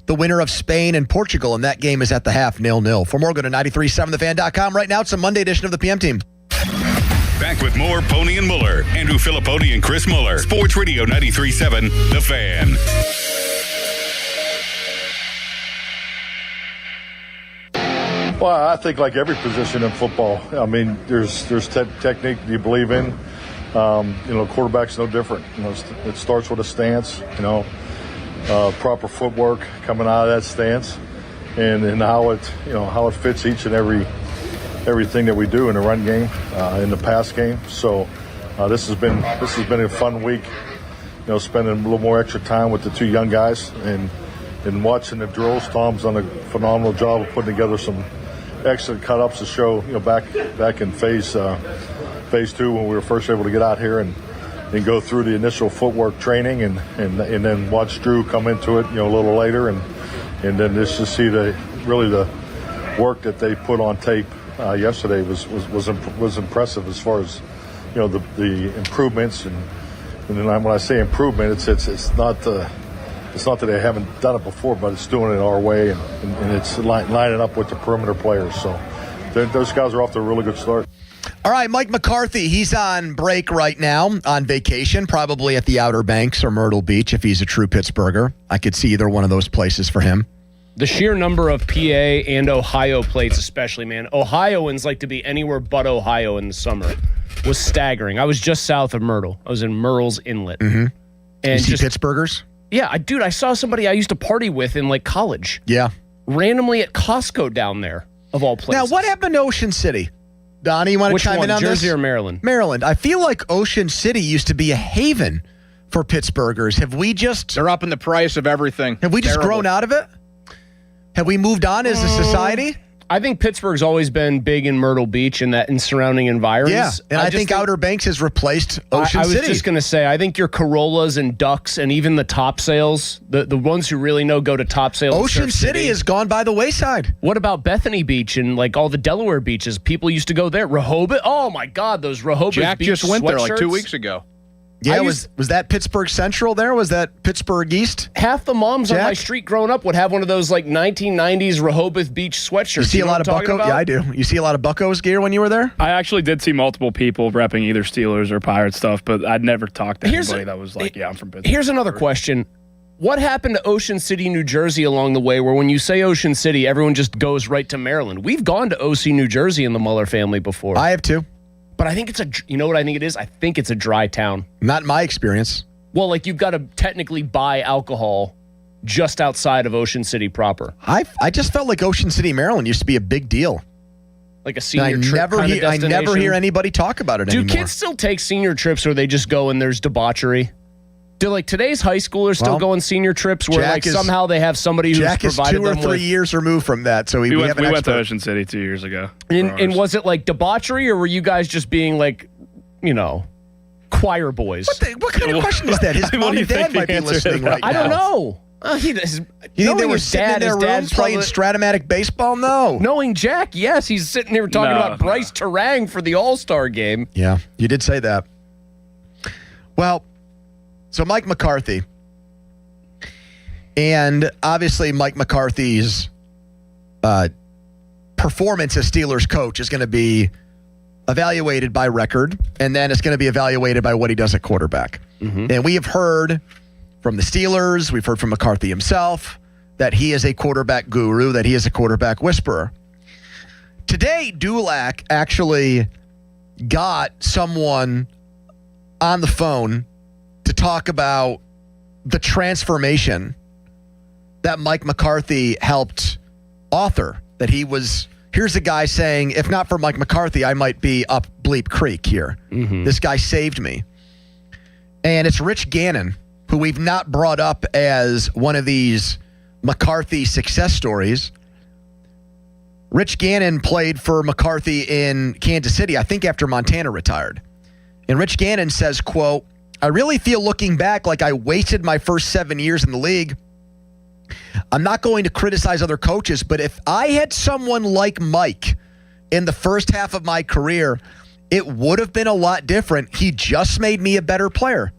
the winner of Spain and Portugal, and that game is at the half, 0-0. For more, go to 937thefan.com. Right now, it's a Monday edition of the PM Team. Back with more Pony and Muller. Andrew Filipponi and Chris Muller. Sports Radio 93.7 The Fan. Well, I think like every position in football, I mean, there's technique you believe in. Quarterback's no different. It starts with a stance, proper footwork coming out of that stance, and how it fits each and everything that we do in the run game, in the pass game. So this has been a fun week. Spending a little more extra time with the two young guys and watching the drills. Tom's done a phenomenal job of putting together some excellent cut-ups to show, back in phase 2 when we were first able to get out here and go through the initial footwork training and then watch Drew come into it, a little later and then just to see the work that they put on tape yesterday was impressive as far as, the improvements and then when I say improvement, it's not that they haven't done it before, but it's doing it our way and it's lining up with the perimeter players. So those guys are off to a really good start. All right, Mike McCarthy, he's on break right now, on vacation, probably at the Outer Banks or Myrtle Beach if he's a true Pittsburgher. I could see either one of those places for him. The sheer number of PA and Ohio plates especially, man. Ohioans like to be anywhere but Ohio in the summer. Was staggering. I was just south of Myrtle. I was in Murrells Inlet. Mm-hmm. And you see Pittsburghers? Yeah, I saw somebody I used to party with in college. Yeah. Randomly at Costco down there, of all places. Now, what happened to Ocean City? Donnie, you want to chime in on Jersey this? or Maryland? Maryland. I feel like Ocean City used to be a haven for Pittsburghers? Have we just... They're up in the price of everything. Have we just grown out of it? Have we moved on as a society? I think Pittsburgh's always been big in Myrtle Beach and that in surrounding environments. Yeah, and I think Outer Banks has replaced Ocean City. I was just going to say, I think your Corollas and Ducks and even the Top Sales, the ones who really know go to Top Sales. Ocean City has gone by the wayside. What about Bethany Beach and like all the Delaware beaches? People used to go there. Rehoboth. Oh my God, those Rehoboth Jack Beach just went there like 2 sweatshirts. weeks ago. Yeah, was that Pittsburgh Central there? Was that Pittsburgh East? Half the moms on my street growing up would have one of those like 1990s Rehoboth Beach sweatshirts. You see a lot of Bucko? Bucko? Yeah, I do. You see a lot of Bucko's gear when you were there? I actually did see multiple people repping either Steelers or Pirate stuff, but I'd never talked to anybody that was like, yeah, I'm from Pittsburgh. Here's another question. What happened to Ocean City, New Jersey along the way where when you say Ocean City, everyone just goes right to Maryland? We've gone to OC, New Jersey in the Muller family before. I have too. But I think you know what I think it is? I think it's a dry town. Not in my experience. Well, like you've got to technically buy alcohol just outside of Ocean City proper. I just felt like Ocean City, Maryland used to be a big deal. Like a senior trip kind of I destination. never hear anybody talk about it anymore. Do kids still take senior trips or they just go and there's debauchery? Do like today's high schoolers still go on senior trips where somehow they have somebody who's Jack provided them is 2 or 3 years removed from that, so we went to Ocean City 2 years ago. And was it like debauchery or were you guys just being like, choir boys? What kind of question is that? His mom and dad might be listening right now. I don't know. You think they were sitting in their rooms playing Stratomatic baseball? No. Knowing Jack, yes, he's sitting here talking about Bryce Terang for the All-Star game. Yeah, you did say that. Well, so Mike McCarthy, and obviously Mike McCarthy's performance as Steelers coach is going to be evaluated by record, and then it's going to be evaluated by what he does at quarterback. And we have heard from the Steelers, we've heard from McCarthy himself, that he is a quarterback guru, that he is a quarterback whisperer. Today, Dulac actually got someone on the phone to talk about the transformation that Mike McCarthy helped author. That here's a guy saying, if not for Mike McCarthy, I might be up Bleep Creek here. This guy saved me. And it's Rich Gannon, who we've not brought up as one of these McCarthy success stories. Rich Gannon played for McCarthy in Kansas City, I think after Montana retired. And Rich Gannon says, quote, I really feel looking back like I wasted my first 7 years in the league. I'm not going to criticize other coaches, but if I had someone like Mike in the first half of my career, it would have been a lot different. He just made me a better player.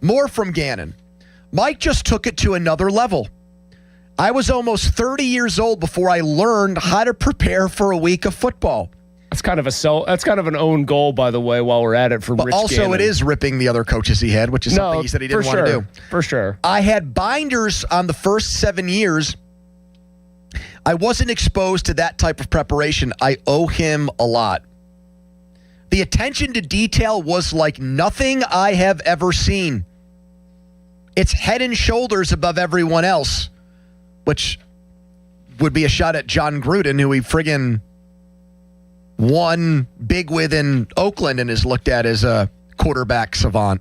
More from Gannon. Mike just took it to another level. I was almost 30 years old before I learned how to prepare for a week of football. That's kind of an own goal, by the way, while we're at it for Rich also, Gannon. it is ripping the other coaches he had, which is something he said he didn't want to do. For sure. I had binders on the first 7 years. I wasn't exposed to that type of preparation. I owe him a lot. The attention to detail was like nothing I have ever seen. It's head and shoulders above everyone else, which would be a shot at John Gruden, who he friggin' won big with in Oakland and is looked at as a quarterback savant.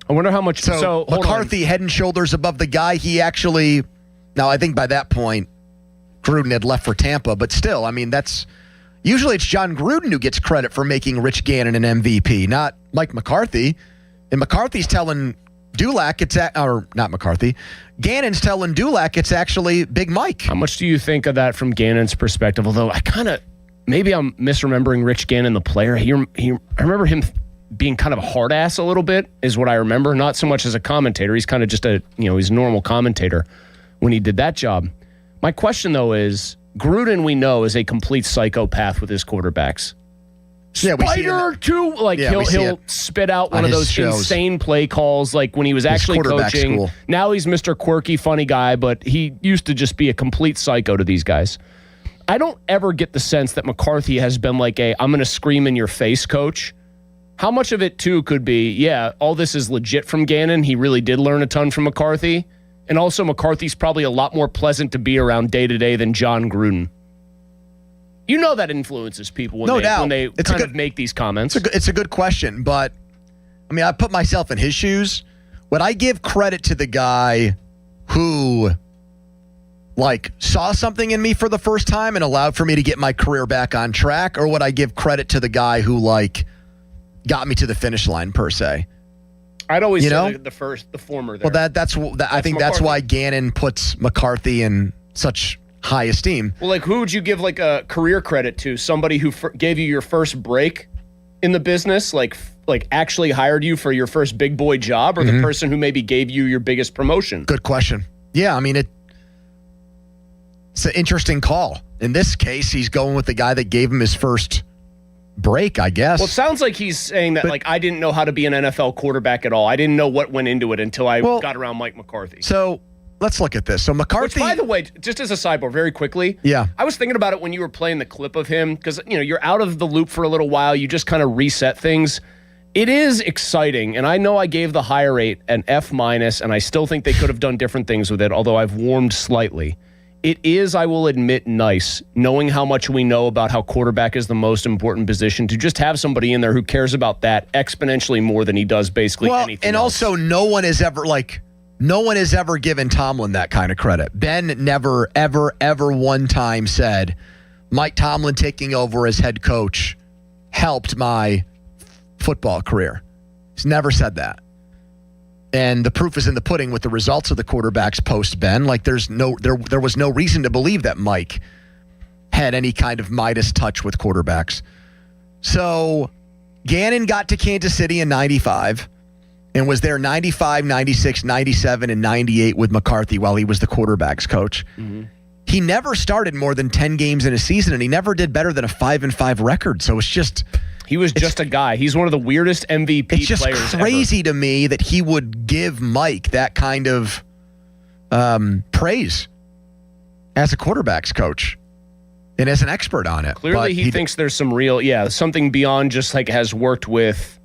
I wonder how much. So McCarthy head and shoulders above the guy he actually. Now I think by that point, Gruden had left for Tampa, but still, I mean that's usually it's John Gruden who gets credit for making Rich Gannon an MVP, not Mike McCarthy. And McCarthy's telling Dulac not McCarthy. Gannon's telling Dulac it's actually Big Mike. How much do you think of that from Gannon's perspective? Although maybe I'm misremembering Rich Gannon, the player. I remember him being kind of a hard ass a little bit, is what I remember. Not so much as a commentator. He's kind of just he's a normal commentator when he did that job. My question, though, is Gruden, we know, is a complete psychopath with his quarterbacks. Yeah, Spider too. Like he'll spit out one of those insane play calls, like when he was actually coaching. School. Now he's Mr. Quirky, funny guy, but he used to just be a complete psycho to these guys. I don't ever get the sense that McCarthy has been like I'm going to scream in your face coach. How much of it too could be, all this is legit from Gannon. He really did learn a ton from McCarthy. And also McCarthy's probably a lot more pleasant to be around day to day than John Gruden. You know that influences people when they kind of make these comments. It's a good question, but I mean, I put myself in his shoes. Would I give credit to the guy who, like, saw something in me for the first time and allowed for me to get my career back on track? Or would I give credit to the guy who, like, got me to the finish line, per se? I'd always say the former there. Well, I think that's why Gannon puts McCarthy in such high esteem. Well, like, who would you give, like, a career credit to? Somebody who gave you your first break in the business, like actually hired you for your first big boy job, or the person who maybe gave you your biggest promotion? Good question. Yeah, I mean, it's an interesting call. In this case, he's going with the guy that gave him his first break, I guess. Well, it sounds like he's saying that, like, I didn't know how to be an NFL quarterback at all. I didn't know what went into it until I got around Mike McCarthy. So let's look at this. So McCarthy, which, by the way, just as a sidebar, very quickly, I was thinking about it when you were playing the clip of him, because you're out of the loop for a little while. You just kind of reset things. It is exciting, and I know I gave the higher rate an F-, and I still think they could have done different things with it, although I've warmed slightly. It is, I will admit, nice, knowing how much we know about how quarterback is the most important position, to just have somebody in there who cares about that exponentially more than he does basically anything and else. Also, no one has ever given Tomlin that kind of credit. Ben never, ever, ever one time said, Mike Tomlin taking over as head coach helped my football career. He's never said that. And the proof is in the pudding with the results of the quarterbacks post Ben. Like, there was no reason to believe that Mike had any kind of Midas touch with quarterbacks. So Gannon got to Kansas City in 95 and was there 95, 96, 97, and 98 with McCarthy while he was the quarterbacks coach. Mm-hmm. He never started more than 10 games in a season, and he never did better than a 5-5 record. So he was just a guy. He's one of the weirdest MVP players ever. It's just crazy to me that he would give Mike that kind of praise as a quarterback's coach and as an expert on it. Clearly, he thinks there's some something beyond just like has worked with.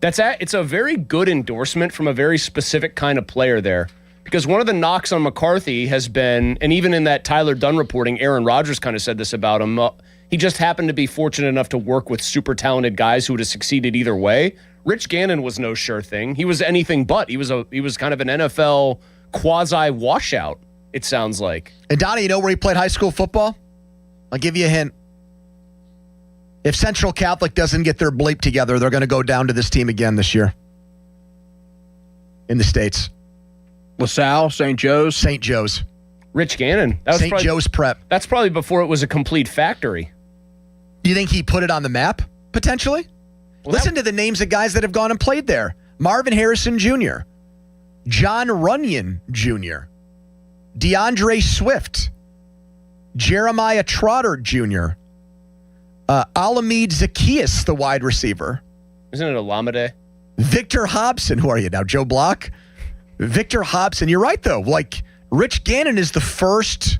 It's a very good endorsement from a very specific kind of player there. Because one of the knocks on McCarthy has been, and even in that Tyler Dunn reporting, Aaron Rodgers kind of said this about him. He just happened to be fortunate enough to work with super talented guys who would have succeeded either way. Rich Gannon was no sure thing. He was anything but. He was kind of an NFL quasi washout, it sounds like. And Donnie, you know where he played high school football? I'll give you a hint. If Central Catholic doesn't get their bleep together, they're going to go down to this team again this year. In the States. LaSalle, St. Joe's. St. Joe's. Rich Gannon. That was St. Joe's Prep. That's probably before it was a complete factory. Do you think he put it on the map, potentially? Listen to the names of guys that have gone and played there. Marvin Harrison Jr., John Runyon Jr., DeAndre Swift, Jeremiah Trotter Jr., Alameda Zacchaeus, the wide receiver. Isn't it Alameda? Victor Hobson. Who are you now, Joe Block? Victor Hobson. You're right, though. Like, Rich Gannon is the first.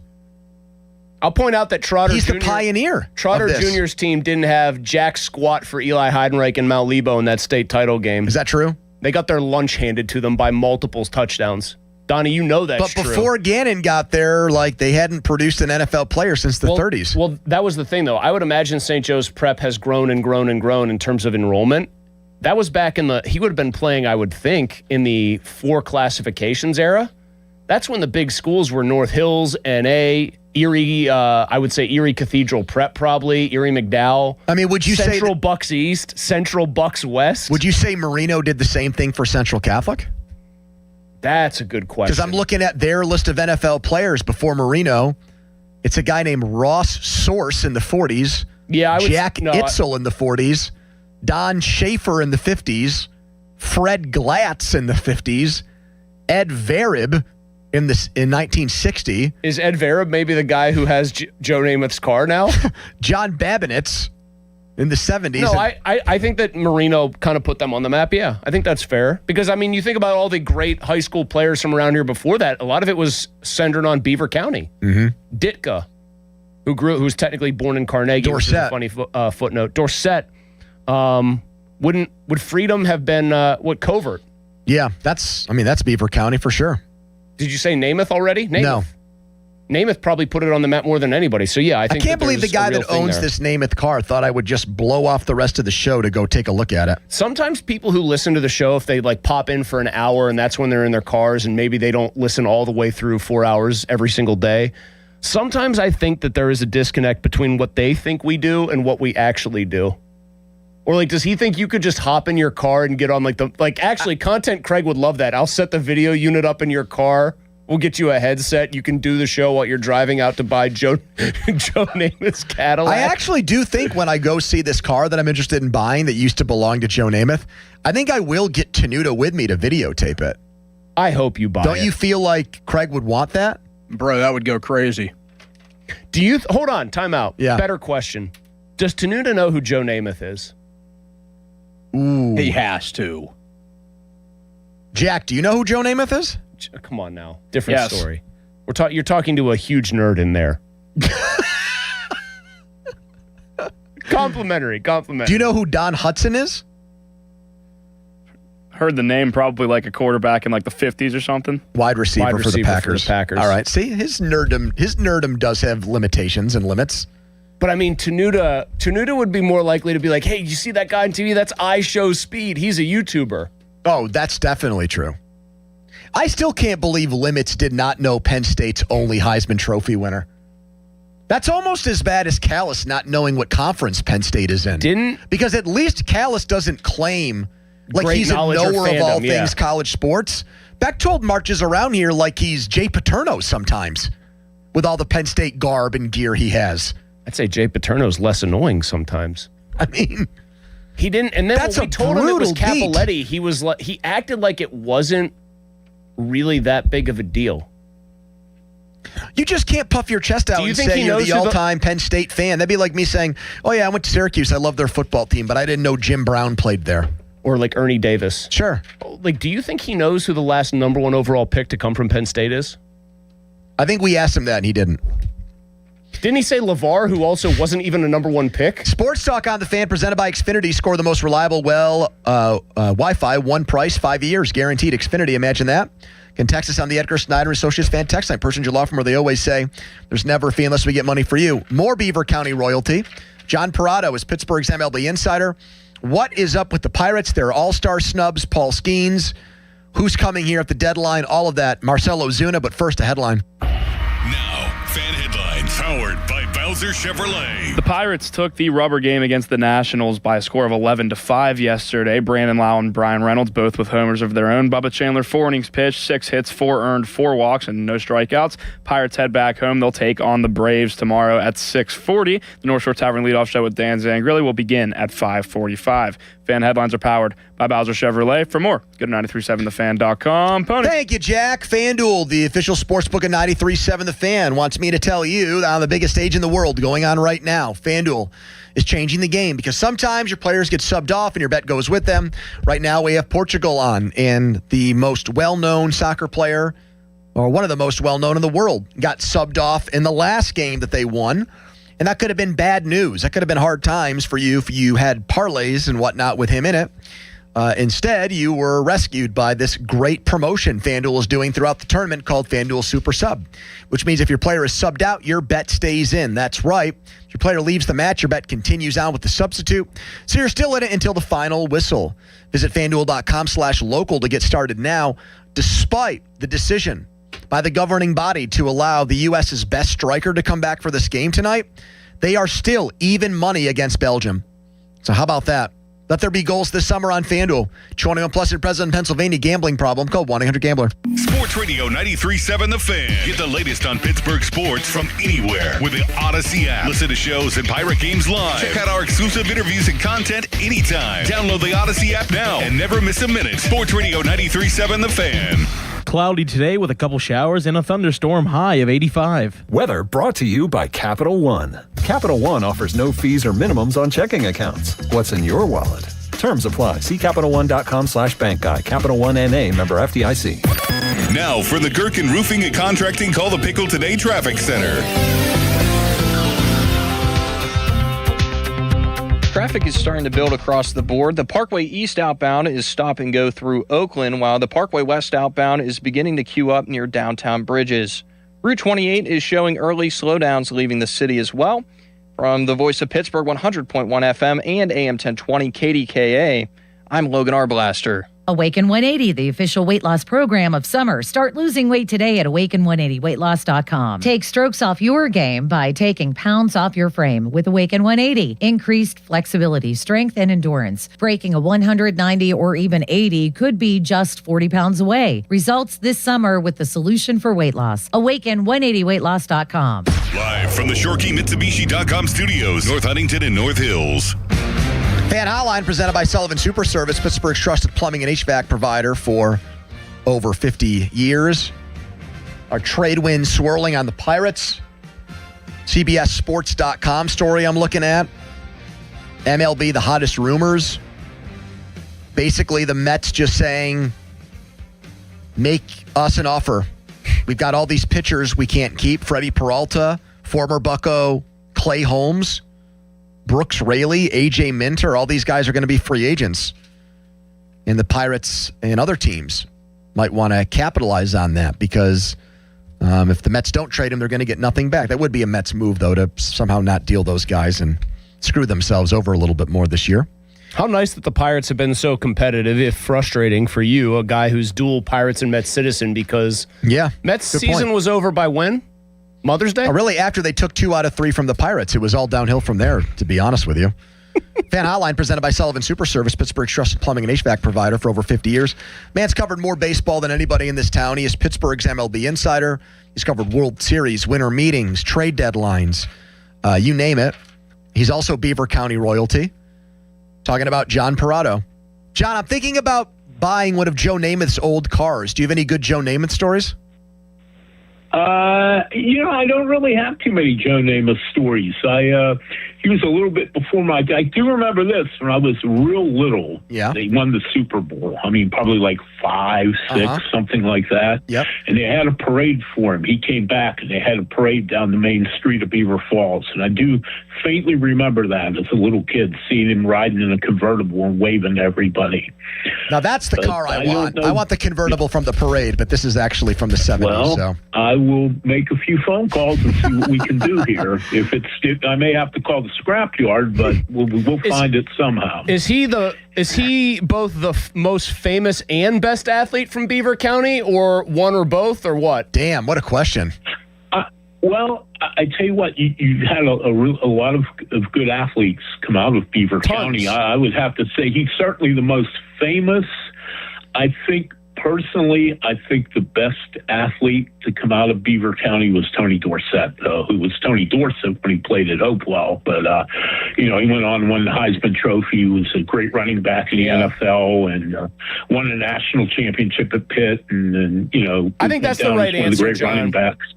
I'll point out that Trotter He's Jr. the pioneer. Trotter Jr.'s team didn't have jack squat for Eli Heidenreich and Mount Lebo in that state title game. Is that true? They got their lunch handed to them by multiple touchdowns. Donnie, you know that's true. But before Gannon got there, like, they hadn't produced an NFL player since the 30s. Well, that was the thing, though. I would imagine St. Joe's Prep has grown and grown and grown in terms of enrollment. That was back in he would have been playing, I would think, in the 4 classifications era. That's when the big schools were North Hills, NA, Erie, I would say Erie Cathedral Prep probably, Erie McDowell. I mean, would you say Central Bucks East, Central Bucks West? Would you say Marino did the same thing for Central Catholic? That's a good question. Because I'm looking at their list of NFL players before Marino. It's a guy named Ross Source in the 40s. Yeah, Jack Itzel in the 40s. Don Schaefer in the 50s. Fred Glatz in the 50s. Ed Verib in 1960. Is Ed Verib maybe the guy who has Joe Namath's car now? John Babinetz in the 70s. No, I think that Marino kind of put them on the map. Yeah, I think that's fair. Because, I mean, you think about all the great high school players from around here before that, a lot of it was centered on Beaver County. Mm-hmm. Ditka, who's technically born in Carnegie. Dorset. Which is a funny footnote. Dorset. Would Freedom have been, Covert? Yeah, that's Beaver County for sure. Did you say Namath already? Namath. No. Namath probably put it on the map more than anybody. So, yeah, I think I can't believe the guy that owns this Namath car thought I would just blow off the rest of the show to go take a look at it. Sometimes people who listen to the show, if they like pop in for an hour and that's when they're in their cars and maybe they don't listen all the way through 4 hours every single day, sometimes I think that there is a disconnect between what they think we do and what we actually do. Or like, does he think you could just hop in your car and get on actually Content Craig would love that. I'll set the video unit up in your car. We'll get you a headset. You can do the show while you're driving out to buy Joe Namath's Cadillac. I actually do think when I go see this car that I'm interested in buying that used to belong to Joe Namath, I think I will get Tenuta with me to videotape it. I hope you buy it. Don't you feel like Craig would want that? Bro, that would go crazy. Do you hold on, time out. Yeah. Better question. Does Tenuta know who Joe Namath is? Ooh. He has to. Jack, do you know who Joe Namath is? Come on now. Different story. You're talking to a huge nerd in there. Complimentary. Do you know who Don Hudson is? Heard the name, probably like a quarterback in like the 50s or something. Wide receiver for the Packers. All right. See, his nerdom does have limitations and limits. But I mean, Tenuta would be more likely to be like, hey, you see that guy on TV? That's iShow Speed. He's a YouTuber. Oh, that's definitely true. I still can't believe Limits did not know Penn State's only Heisman Trophy winner. That's almost as bad as Callis not knowing what conference Penn State is in. Because at least Callis doesn't claim like he's a knower of all things college sports. Bechtold marches around here like he's Jay Paterno sometimes with all the Penn State garb and gear he has. I'd say Jay Paterno's less annoying sometimes. I mean, he didn't. And then when we told him it was Capoletti, he acted like it wasn't really that big of a deal. You just can't puff your chest out and say you're the all-time Penn State fan. That'd be like me saying, oh yeah, I went to Syracuse. I love their football team, but I didn't know Jim Brown played there. Or like Ernie Davis. Sure. Like, do you think he knows who the last number 1 overall pick to come from Penn State is? I think we asked him that and he didn't. Didn't he say LeVar, who also wasn't even a number 1 pick? Sports Talk on the Fan, presented by Xfinity. Score the most reliable, Wi-Fi, one price, 5 years, guaranteed. Xfinity, imagine that. Can text us on the Edgar Snyder Associates Fan Text Line. Personage Law Firm, where they always say, there's never a fee unless we get money for you. More Beaver County royalty. John Parado is Pittsburgh's MLB insider. What is up with the Pirates? Their all-star snubs, Paul Skeens. Who's coming here at the deadline? All of that. Marcelo Zuna, but first a headline. Now, Fan Headlines, powered by Bowser Chevrolet. The Pirates took the rubber game against the Nationals by a score of 11-5 yesterday. Brandon Lau and Brian Reynolds, both with homers of their own. Bubba Chandler, 4 innings pitched, 6 hits, 4 earned, 4 walks, and no strikeouts. Pirates head back home. They'll take on the Braves tomorrow at 6:40. The North Shore Tavern leadoff show with Dan Zangrilli will begin at 5:45. Fan Headlines are powered by Bowser Chevrolet. For more, go to 937thefan.com. Pony. Thank you, Jack. FanDuel, the official sportsbook of 93.7 The Fan, wants me to tell you that on the biggest stage in the world going on right now, FanDuel is changing the game because sometimes your players get subbed off and your bet goes with them. Right now we have Portugal on, and the most well-known soccer player, or one of the most well-known in the world, got subbed off in the last game that they won. And that could have been bad news. That could have been hard times for you if you had parlays and whatnot with him in it. Instead, you were rescued by this great promotion FanDuel is doing throughout the tournament called FanDuel Super Sub, which means if your player is subbed out, your bet stays in. That's right. If your player leaves the match, your bet continues on with the substitute. So you're still in it until the final whistle. Visit FanDuel.com/local to get started now, despite the decision by the governing body to allow the U.S.'s best striker to come back for this game tonight. They are still even money against Belgium. So how about that? Let there be goals this summer on FanDuel. 21 plus in President Pennsylvania. Gambling problem. Call 1-800-GAMBLER. Sports Radio 93.7 The Fan. Get the latest on Pittsburgh sports from anywhere with the Odyssey app. Listen to shows and Pirate Games live. Check out our exclusive interviews and content anytime. Download the Odyssey app now and never miss a minute. Sports Radio 93.7 The Fan. Cloudy today with a couple showers and a thunderstorm, high of 85. Weather brought to you by Capital One. Capital One offers no fees or minimums on checking accounts. What's in your wallet? Terms apply. See CapitalOne.com/bank guide. Capital One NA, member FDIC. Now for the Gherkin Roofing and Contracting Call the Pickle Today Traffic Center. Traffic is starting to build across the board. The Parkway East outbound is stop and go through Oakland, while the Parkway West outbound is beginning to queue up near downtown Bridges. Route 28 is showing early slowdowns leaving the city as well. From the Voice of Pittsburgh 100.1 FM and AM 1020 KDKA, I'm Logan Arblaster. Awaken 180, the official weight loss program of summer. Start losing weight today at awaken180weightloss.com. Take strokes off your game by taking pounds off your frame with Awaken 180. Increased flexibility, strength, and endurance. Breaking a 190 or even 80 could be just 40 pounds away. Results this summer with the solution for weight loss. Awaken180weightloss.com. Live from the ShoreKeyMitsubishi.com studios, North Huntington and North Hills. Fan Hotline presented by Sullivan Super Service, Pittsburgh's trusted plumbing and HVAC provider for over 50 years. Our trade wind swirling on the Pirates. CBSSports.com story I'm looking at. MLB, the hottest rumors. Basically, the Mets just saying, make us an offer. We've got all these pitchers we can't keep. Freddie Peralta, former Bucco Clay Holmes, Brooks Raley, A.J. Minter, all these guys are going to be free agents. And the Pirates and other teams might want to capitalize on that because if the Mets don't trade him, they're going to get nothing back. That would be a Mets move, though, to somehow not deal those guys and screw themselves over a little bit more this year. How nice that the Pirates have been so competitive, if frustrating for you, a guy who's dual Pirates and Mets citizen, because Mets season was over by when? Mother's Day? Really, after they took 2 out of 3 from the Pirates, it was all downhill from there, to be honest with you. Fan Hotline presented by Sullivan Super Service, Pittsburgh's trusted plumbing and HVAC provider for over 50 years. Man's covered more baseball than anybody in this town. He is Pittsburgh's MLB insider. He's covered World Series, winter meetings, trade deadlines, you name it. He's also Beaver County royalty. Talking about John Parado. John, I'm thinking about buying one of Joe Namath's old cars. Do you have any good Joe Namath stories? I don't really have too many Joe Namath stories. He was a little bit before my day. I do remember this when I was real little. Yeah. They won the Super Bowl. I mean, probably like 5, 6, something like that. Yep. And they had a parade for him. He came back and they had a parade down the main street of Beaver Falls. And I do faintly remember that as a little kid, seeing him riding in a convertible and waving to everybody. Now that's the car I want. I want the convertible from the parade, but this is actually from the 70s. Well, I will make a few phone calls and see what we can do here. I may have to call the scrapyard, but we'll find it somehow. Is he both the most famous and best athlete from Beaver County, or one or both, or what? Damn, what a question. Well, I tell you what, you've had a lot of good athletes come out of Beaver County. I would have to say he's certainly the most famous. I think the best athlete to come out of Beaver County was Tony Dorsett, who was Tony Dorsett when he played at Hopewell. But, he went on and won the Heisman Trophy. He was a great running back in the NFL and won a national championship at Pitt. And I think that's the right answer, John.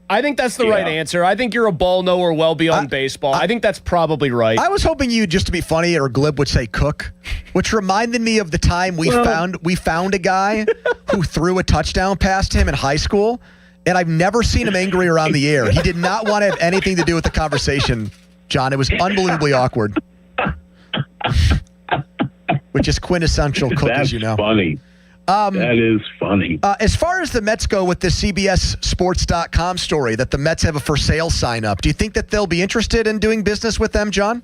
I think that's the right answer. I think you're a ball knower well beyond baseball. I think that's probably right. I was hoping you, just to be funny or glib, would say Cook, which reminded me of the time we found a guy who threw a touchdown past him in high school, and I've never seen him angry around the air. He did not want to have anything to do with the conversation, John. It was unbelievably awkward. Which is quintessential Cook, as you know. Funny. That is funny. As far as the Mets go with the CBSSports.com story that the Mets have a for sale sign up, do you think that they'll be interested in doing business with them, John?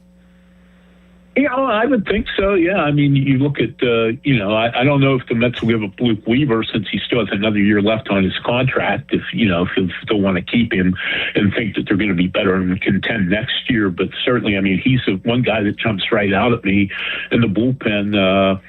I would think so, yeah. I mean, you look at, I don't know if the Mets will give up Luke Weaver since he still has another year left on his contract, if you still want to keep him and think that they're going to be better and contend next year. But certainly, I mean, he's the one guy that jumps right out at me in the bullpen.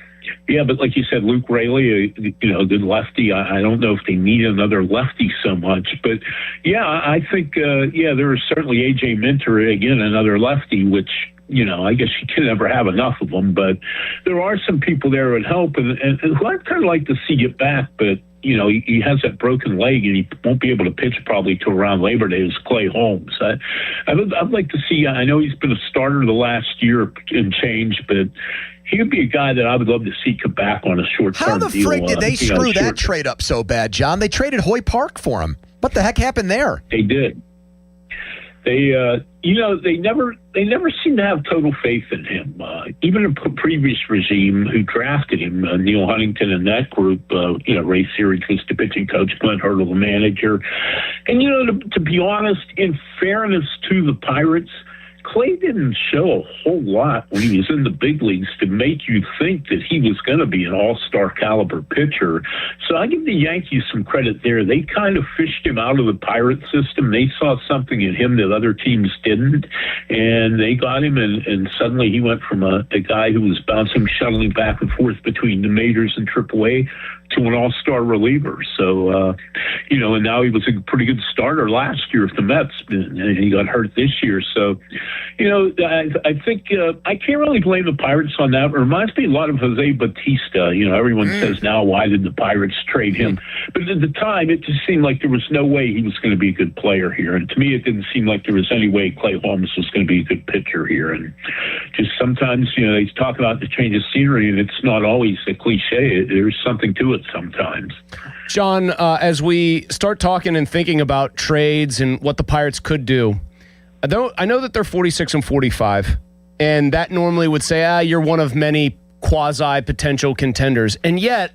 But like you said, Luke Raley, good lefty. I don't know if they need another lefty so much. But, I think, there is certainly A.J. Minter, again, another lefty, which – I guess you can never have enough of them, but there are some people there that help, and who I'd kind of like to see get back, but, he has that broken leg, and he won't be able to pitch probably till around Labor Day, is Clay Holmes. I'd like to see, I know he's been a starter the last year and change, but he would be a guy that I would love to see come back on a short-term deal. How the frig did they screw that trade up so bad, John? They traded Hoy Park for him. What the heck happened there? They did. They never seem to have total faith in him. Even a previous regime who drafted him, Neil Huntington and that group, Ray Searage was the pitching coach, Glenn Hurdle the manager. And, to be honest, in fairness to the Pirates, Clay didn't show a whole lot when he was in the big leagues to make you think that he was going to be an all-star caliber pitcher. So I give the Yankees some credit there. They kind of fished him out of the Pirate system. They saw something in him that other teams didn't, and they got him, and suddenly he went from a guy who was shuttling back and forth between the majors and AAA to an all-star reliever. So, and now he was a pretty good starter last year with the Mets, and he got hurt this year. So, I think I can't really blame the Pirates on that. It reminds me a lot of Jose Bautista. Everyone says now, why did the Pirates trade him? But at the time, it just seemed like there was no way he was going to be a good player here. And to me, it didn't seem like there was any way Clay Holmes was going to be a good pitcher here. And just sometimes, they talk about the change of scenery, and it's not always a cliche. There's something to it sometimes. John, as we start talking and thinking about trades and what the Pirates could do, I know that they're 46 and 45, and that normally would say, you're one of many quasi-potential contenders. And yet,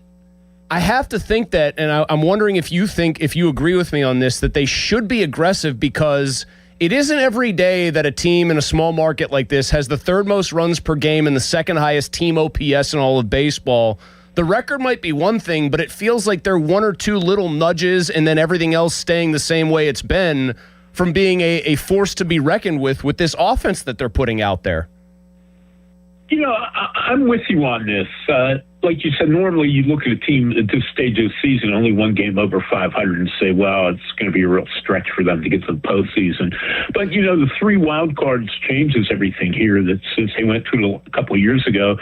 I have to think that, and I'm wondering if you agree with me on this, that they should be aggressive, because it isn't every day that a team in a small market like this has the third most runs per game and the second highest team OPS in all of baseball. The record might be one thing, but it feels like there are one or two little nudges and then everything else staying the same way it's been from being a force to be reckoned with this offense that they're putting out there. I'm with you on this. Like you said, normally you look at a team at this stage of the season, only one game over 500, and say, well, it's going to be a real stretch for them to get to the postseason. But, the 3 wild cards changes everything here that since they went through it a couple of years ago.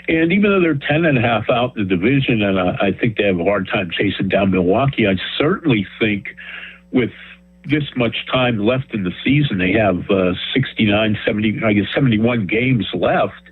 And even though they're 10.5 out in the division, and I think they have a hard time chasing down Milwaukee, I certainly think with this much time left in the season, they have 71 games left.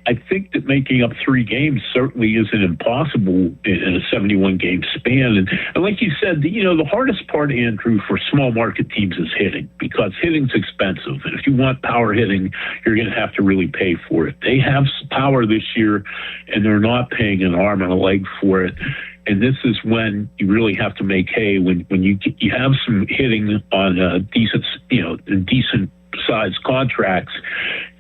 I think that making up 3 games certainly isn't impossible in a 71-game span. And like you said, the hardest part, Andrew, for small market teams is hitting, because hitting's expensive. And if you want power hitting, you're going to have to really pay for it. They have power this year, and they're not paying an arm and a leg for it. And this is when you really have to make hay, when you have some hitting on decent sized contracts.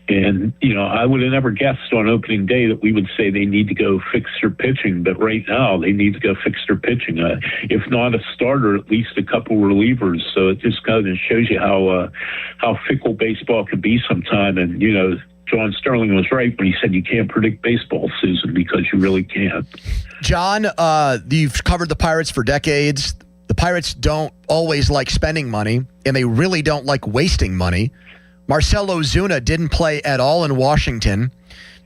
And, I would have never guessed on opening day that we would say they need to go fix their pitching. But right now, they need to go fix their pitching. If not a starter, at least a couple relievers. So it just kind of shows you how fickle baseball can be sometime. And, John Sterling was right when he said you can't predict baseball, Susan, because you really can't. John, you've covered the Pirates for decades. The Pirates don't always like spending money, and they really don't like wasting money. Marcell Ozuna didn't play at all in Washington.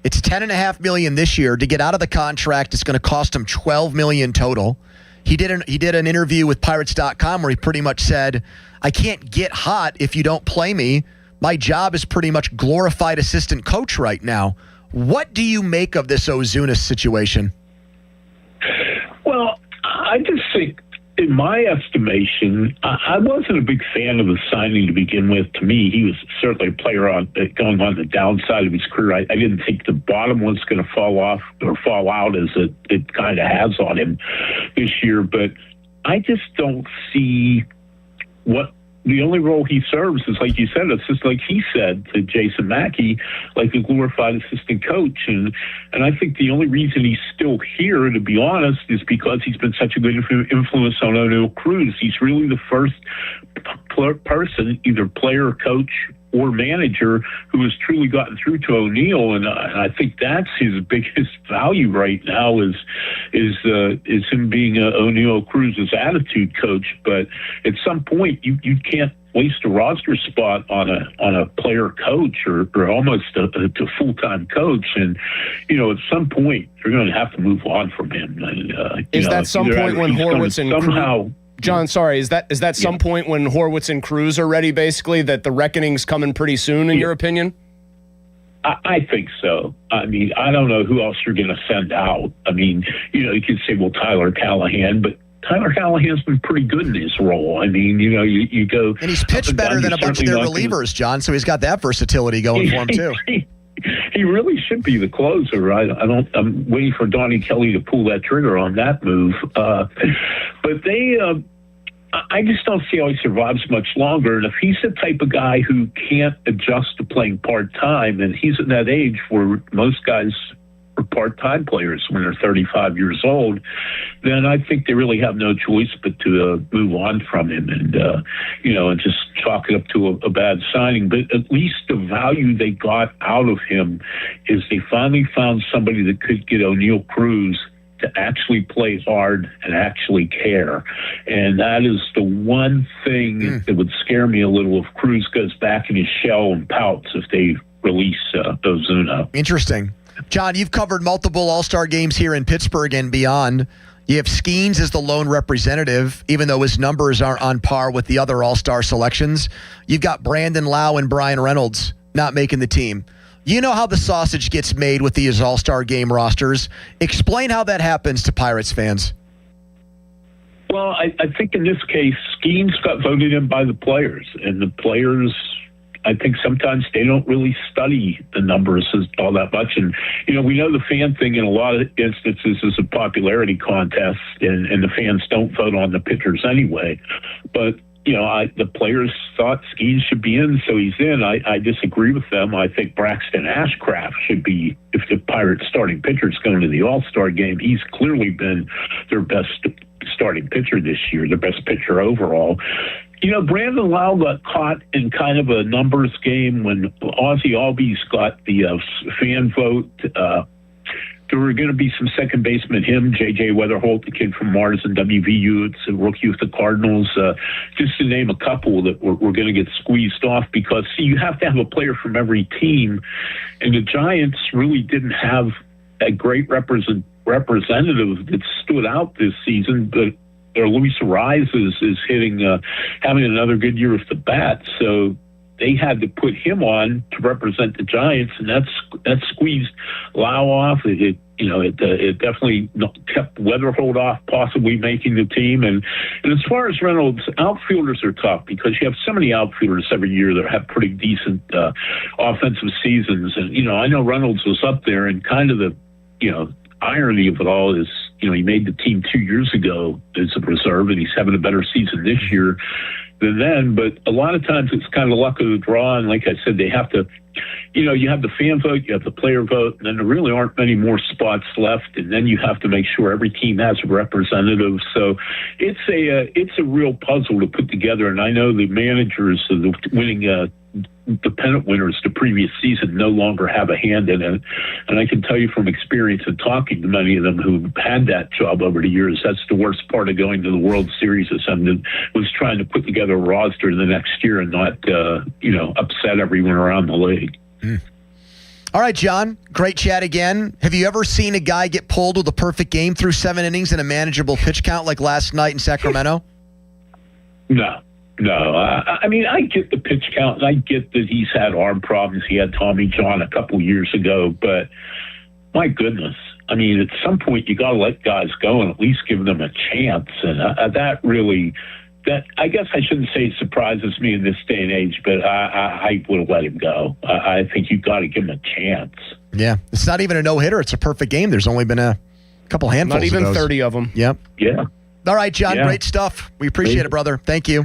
It's $10.5 million this year. To get out of the contract, it's going to cost him $12 million total. He did an interview with Pirates.com where he pretty much said, I can't get hot if you don't play me. My job is pretty much glorified assistant coach right now. What do you make of this Ozuna situation? Well, I just think, in my estimation, I wasn't a big fan of the signing to begin with. To me, he was certainly a player going on the downside of his career. I didn't think the bottom was going to fall off or fall out as it kind of has on him this year. But I just don't see what the only role he serves is, like you said, it's just like he said to Jason Mackey, like a glorified assistant coach. And I think the only reason he's still here, to be honest, is because he's been such a good influence on Oneil Cruz. He's really the first person, either player, coach, or manager, who has truly gotten through to O'Neill, and I think that's his biggest value right now is him being Oneil Cruz's attitude coach. But at some point, you can't waste a roster spot on a player coach or almost a full-time coach, and at some point you're going to have to move on from him. And, is that some point when Horwitz and somehow? John, sorry, is that some point when Horwitz and Cruz are ready, basically, that the reckoning's coming pretty soon, in your opinion? I think so. I mean, I don't know who else you're going to send out. I mean, you could say, well, Tyler Callahan, but Tyler Callahan's been pretty good in his role. I mean, you go. And he's pitched better than a bunch of their relievers, John, so he's got that versatility going for him, too. He really should be the closer. I'm waiting for Donnie Kelly to pull that trigger on that move. But I just don't see how he survives much longer. And if he's the type of guy who can't adjust to playing part-time, and he's at that age where most guys are part-time players when they're 35 years old, then I think they really have no choice but to move on from him and just chalk it up to a bad signing. But at least the value they got out of him is they finally found somebody that could get O'Neal Cruz to actually play hard and actually care. And that is the one thing that would scare me a little if Cruz goes back in his shell and pouts if they release Ozuna. Interesting. John, you've covered multiple All-Star games here in Pittsburgh and beyond. You have Skeens as the lone representative, even though his numbers aren't on par with the other All-Star selections. You've got Brandon Lau and Brian Reynolds not making the team. You know how the sausage gets made with these All-Star game rosters. Explain how that happens to Pirates fans. Well, I think in this case, Skeens got voted in by the players, and the players, I think sometimes they don't really study the numbers all that much. And, we know the fan thing in a lot of instances is a popularity contest, and the fans don't vote on the pitchers anyway. But, the players thought Skeens should be in, so he's in. I disagree with them. I think Braxton Ashcraft should be, if the Pirates starting pitcher is going to the All-Star game, he's clearly been their best starting pitcher this year, their best pitcher overall. Brandon Lau got caught in kind of a numbers game when Ozzie Albies got the fan vote. There were going to be some second basemen, him, J.J. Weatherholt, the kid from Mars and WVU, it's a rookie with the Cardinals, just to name a couple that were going to get squeezed off because, you have to have a player from every team, and the Giants really didn't have a great representative that stood out this season, but Luis Arraez is hitting, having another good year with the bat, so they had to put him on to represent the Giants, and that squeezed Lau off. It definitely kept Weatherholt off, possibly making the team. And as far as Reynolds, outfielders are tough because you have so many outfielders every year that have pretty decent offensive seasons. And I know Reynolds was up there, and kind of the irony of it all is, he made the team 2 years ago as a reserve, and he's having a better season this year than then. But a lot of times it's kind of luck of the draw. And like I said, they have to, you have the fan vote, you have the player vote, and then there really aren't many more spots left. And then you have to make sure every team has a representative. So it's a real puzzle to put together. And I know the managers of the winning the pennant winners the previous season no longer have a hand in it. And I can tell you from experience and talking to many of them who've had that job over the years, that's the worst part of going to the World Series or something, was trying to put together a roster the next year and not, upset everyone around the league. All right, John, great chat again. Have you ever seen a guy get pulled with a perfect game through 7 innings and a manageable pitch count like last night in Sacramento? No. I mean, I get the pitch count, and I get that he's had arm problems. He had Tommy John a couple years ago, but my goodness. I mean, at some point, you got to let guys go and at least give them a chance. And I guess I shouldn't say it surprises me in this day and age, but I would have let him go. I think you got to give him a chance. Yeah, it's not even a no-hitter. It's a perfect game. There's only been a couple handfuls Not even of those. 30 of them. Yep. Yeah. All right, John, great stuff. We appreciate it, brother. Thank you.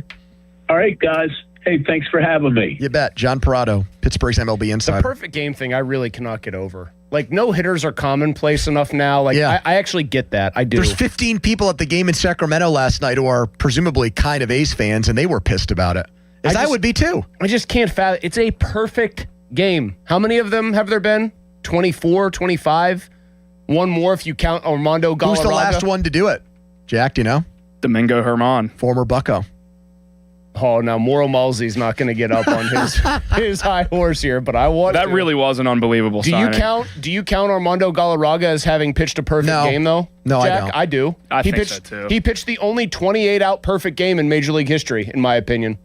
All right, guys. Hey, thanks for having me. You bet. John Parado, Pittsburgh's MLB Insider. The perfect game thing, I really cannot get over. Like, no hitters are commonplace enough now. Like, I actually get that. I do. There's 15 people at the game in Sacramento last night who are presumably kind of A's fans, and they were pissed about it. As I would be, too. I just can't fathom. It's a perfect game. How many of them have there been? 24, 25? One more if you count Armando Galarraga. Who's the last one to do it? Jack, do you know? Domingo Germán. Former Bucco. Oh, now Mauro Malzi's not going to get up on his high horse here, but I want that to. really was an unbelievable signing. Do you count Armando Galarraga as having pitched a perfect game though? No, Jack, I don't. I do. I think so too. He pitched the only 28-out perfect game in Major League history, in my opinion.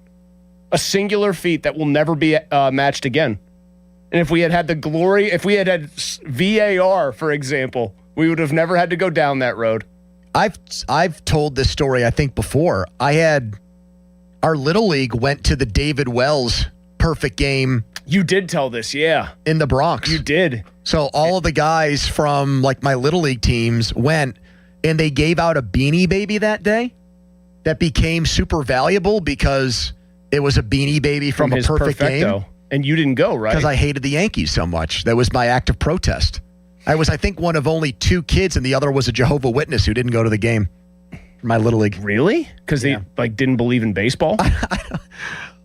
A singular feat that will never be matched again. And if we had the glory, if we had VAR, for example, we would have never had to go down that road. I've told this story, I think, before. Our Little League went to the David Wells perfect game. You did tell this, yeah. In the Bronx. You did. So all of the guys from like my Little League teams went, and they gave out a Beanie Baby that day that became super valuable because it was a Beanie Baby from a his perfect Perfecto. game. And you didn't go, right? Because I hated the Yankees so much. That was my act of protest. I was, I think, one of only 2 kids, and the other was a Jehovah's Witness who didn't go to the game. My Little League. Really? Because they didn't believe in baseball?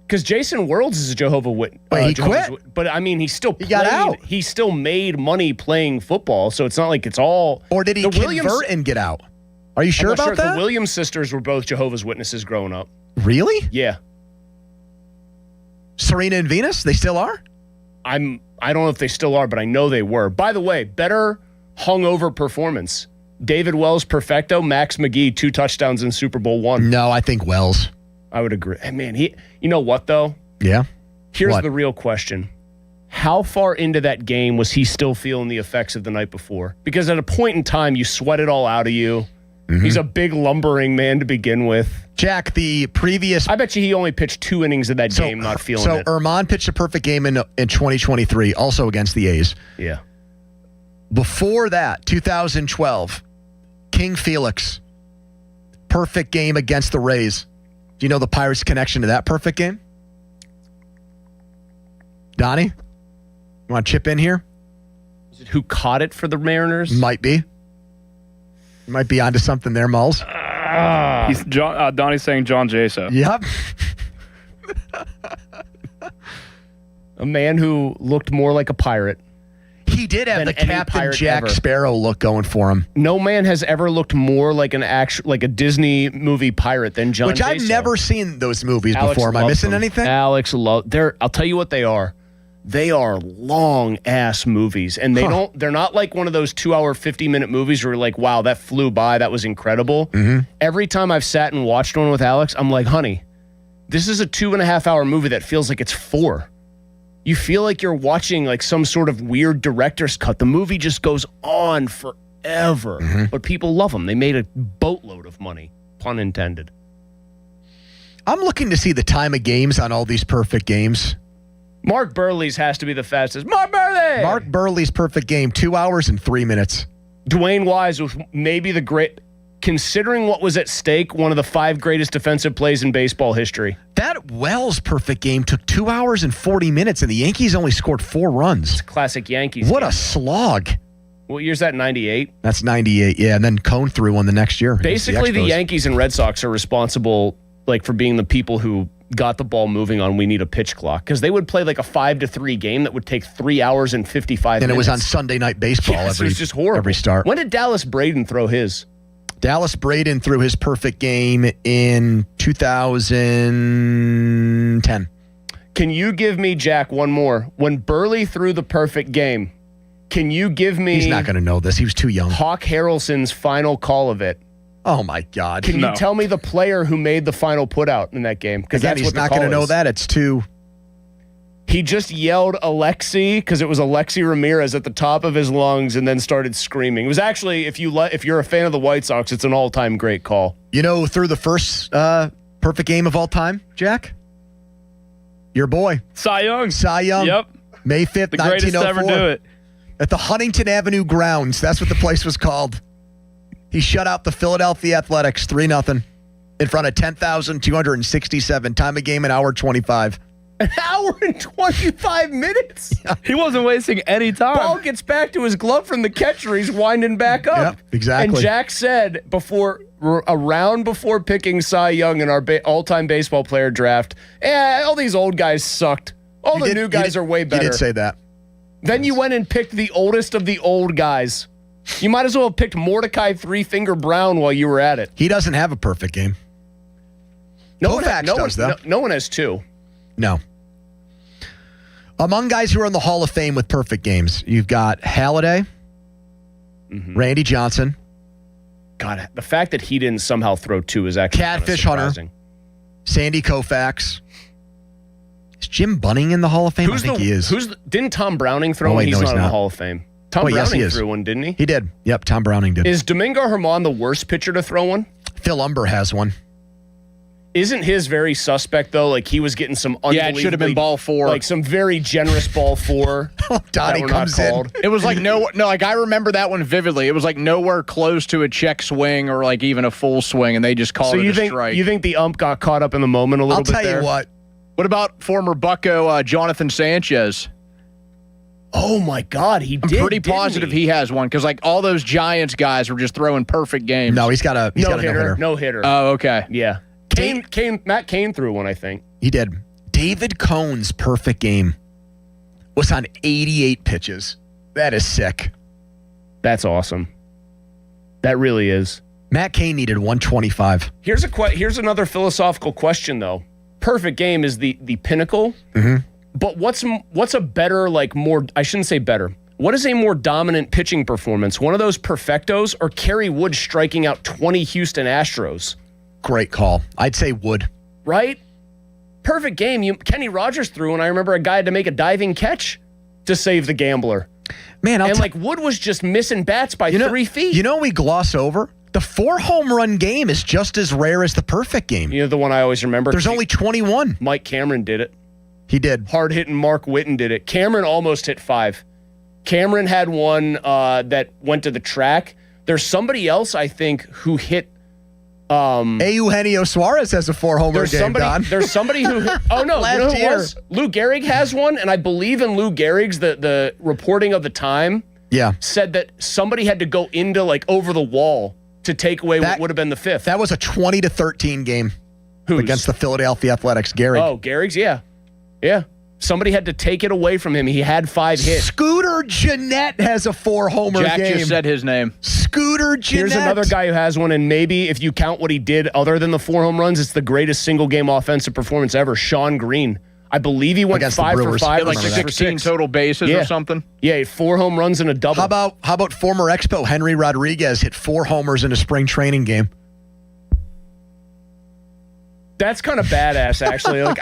Because Jason Worlds is a Jehovah's Witness. But he quit. But I mean, he got out. He still made money playing football, so it's not like it's all. Or did he convert and get out? Are you sure I'm not about that? The Williams sisters were both Jehovah's Witnesses growing up. Really? Yeah. Serena and Venus, they still are? I don't know if they still are, but I know they were. By the way, better hungover performance. David Wells perfecto, Max McGee 2 touchdowns in Super Bowl I. No, I think Wells. I would agree. And man, you know what though? Yeah. Here's the real question. How far into that game was he still feeling the effects of the night before? Because at a point in time, you sweat it all out of you. Mm-hmm. He's a big lumbering man to begin with. Jack, the previous... I bet you he only pitched 2 innings of that game, not feeling it. So Erman pitched a perfect game in 2023, also against the A's. Yeah. Before that, 2012, King Felix, perfect game against the Rays. Do you know the Pirates' connection to that perfect game? Donnie? You want to chip in here? Is it who caught it for the Mariners? Might be. You might be onto something there, Mulls. He's Donnie's saying John Jaso. Yep. A man who looked more like a pirate. He did have the Captain Jack Sparrow look going for him. No man has ever looked more like like a Disney movie pirate than John Jaso. Which I've never seen those movies before. Am I missing anything? Alex I'll tell you what they are. They are long ass movies, and they're not like one of those 2-hour, 50-minute movies where you're like, wow, that flew by. That was incredible. Mm-hmm. Every time I've sat and watched one with Alex, I'm like, honey, this is a 2.5-hour movie that feels like it's 4. You feel like you're watching like some sort of weird director's cut. The movie just goes on forever, but people love them. They made a boatload of money, pun intended. I'm looking to see the time of games on all these perfect games. Mark Burley's has to be the fastest. Mark Burley! Mark Burley's perfect game, 2 hours and 3 minutes. Dwayne Wise was maybe the great, considering what was at stake, one of the 5 greatest defensive plays in baseball history. That Wells perfect game took 2 hours and 40 minutes, and the Yankees only scored 4 runs. It's classic Yankees. What a slog. What year's that, 98? That's 98, yeah, and then Cone threw one the next year. Basically, the Yankees and Red Sox are responsible for being the people who got the ball moving on We Need a Pitch Clock, because they would play like a 5-3 game that would take 3 hours and 55 minutes. And it was on Sunday Night Baseball it was just horrible. Every start. When did Dallas Braden throw his? Dallas Braden threw his perfect game in 2010. Can you give me, Jack, one more? When Burley threw the perfect game, can you give me... He's not going to know this. He was too young. Hawk Harrelson's final call of it. Oh, my God. Can you tell me the player who made the final putout in that game? Because that's he's what not going to know that. It's too... He just yelled Alexi, because it was Alexi Ramirez at the top of his lungs, and then started screaming. It was actually, if you're a fan of the White Sox, it's an all-time great call. You know, through the first perfect game of all time, Jack? Your boy. Cy Young. Yep. May 5th, the 1904. greatest to ever do it. At the Huntington Avenue grounds. That's what the place was called. He shut out the Philadelphia Athletics 3-0 in front of 10,267. Time of game, 1:25. An hour and 25 minutes? He wasn't wasting any time. Ball gets back to his glove from the catcher. He's winding back up. Yep, exactly. And Jack said a round before picking Cy Young in our all-time baseball player draft, all these old guys sucked. All the new guys are way better. You did say that. Then you went and picked the oldest of the old guys. You might as well have picked Mordecai Three-Finger Brown while you were at it. He doesn't have a perfect game. Koufax does, though. No one has 2. No. Among guys who are in the Hall of Fame with perfect games, you've got Halladay, Randy Johnson. God, the fact that he didn't somehow throw 2 is actually Catfish Hunter, Sandy Koufax. Is Jim Bunning in the Hall of Fame? I think he is. Didn't Tom Browning throw? Oh, wait, He's no, not in the Hall of Fame. Tom Well, yes, Browning he is. threw one, didn't he? He did. Yep, Tom Browning did. Is Domingo Germán the worst pitcher to throw one? Phil Umber has one. Isn't his very suspect, though? Like, he was getting some Yeah, it should have been ball 4. Like, some very generous ball 4. Donnie that were comes not in. called. It was like like I remember that one vividly. It was like nowhere close to a check swing or like even a full swing, and they just called So it you a think strike. you think the ump got caught up in the moment a little I'll bit tell there? you what. What about former Bucco Jonathan Sanchez? Oh my God, he I'm did. pretty didn't positive he has one because like all those Giants guys were just throwing perfect games. No, he's got a no-hitter. No hitter. Oh, okay. Yeah. Matt Cain threw one, I think. He did. David Cohn's perfect game was on 88 pitches. That is sick. That's awesome. That really is. Matt Cain needed 125. Here's another philosophical question, though. Perfect game is the pinnacle. Mm-hmm. But what's a better, like more, I shouldn't say better. What is a more dominant pitching performance? One of those perfectos or Kerry Wood striking out 20 Houston Astros? Great call. I'd say Wood. Right? Perfect game. Kenny Rogers threw, and I remember a guy had to make a diving catch to save the gambler. Man, Wood was just missing bats by 3 feet. You know we gloss over? The 4 home run game is just as rare as the perfect game. You know the one I always remember? There's only 21. Mike Cameron did it. He did. Hard-hitting Mark Whitten did it. Cameron almost hit 5. Cameron had one that went to the track. There's somebody else, I think, who hit... Eugenio Suarez has a 4 homer game, Don. There's somebody who... Oh, no. Last you know who it year. was? Lou Gehrig has one, and I believe in Lou Gehrig's, the reporting of the time said that somebody had to go into, like, over the wall to take away what would have been the 5th. That was a 20-13 game against the Philadelphia Athletics. Gehrig. Oh, Gehrig's? Yeah. Yeah. Somebody had to take it away from him. He had 5 hits. Scooter Gennett has a 4 homer Jack game. just said his name. Scooter Gennett. Here's another guy who has one, and maybe if you count what he did other than the 4 home runs, it's the greatest single-game offensive performance ever. Sean Green. I believe he went Against the 5 for Brewers. 5, Like or 6 for 16 6. total bases Yeah. or something. Yeah, he had 4 home runs and a double. How about former Expo Henry Rodriguez hit 4 homers in a spring training game? That's kind of badass, actually. Like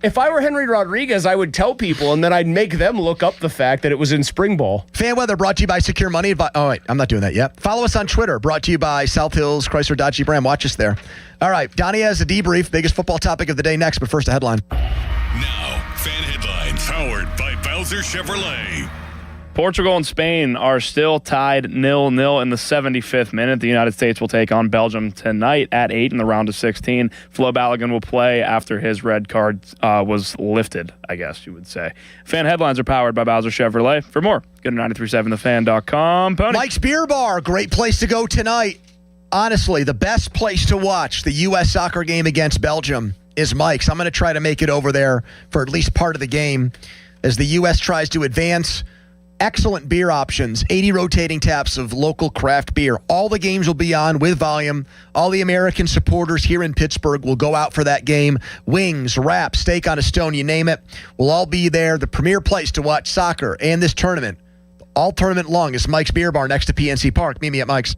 if I were Henry Rodriguez, I would tell people, and then I'd make them look up the fact that it was in spring ball. Fan weather brought to you by Secure Money. Oh, wait, I'm not doing that yet. Follow us on Twitter, brought to you by South Hills Chrysler Dodge Jeep Ram. Watch us there. All right, Donnie has a debrief. Biggest football topic of the day next, but first a headline. Now, fan headlines powered by Bowser Chevrolet. Portugal and Spain are still tied 0-0 in the 75th minute. The United States will take on Belgium tonight at 8 in the round of 16. Flo Balogun will play after his red card was lifted, I guess you would say. Fan headlines are powered by Bowser Chevrolet. For more, go to 937thefan.com. Pony. Mike's Beer Bar, great place to go tonight. Honestly, the best place to watch the U.S. soccer game against Belgium is Mike's. I'm going to try to make it over there for at least part of the game as the U.S. tries to advance. Excellent beer options, 80 rotating taps of local craft beer. All the games will be on with volume. All the American supporters here in Pittsburgh will go out for that game. Wings, wraps, steak on a stone, you name it. We'll all be there. The premier place to watch soccer and this tournament. All tournament long is Mike's Beer Bar next to PNC Park. Meet me at Mike's.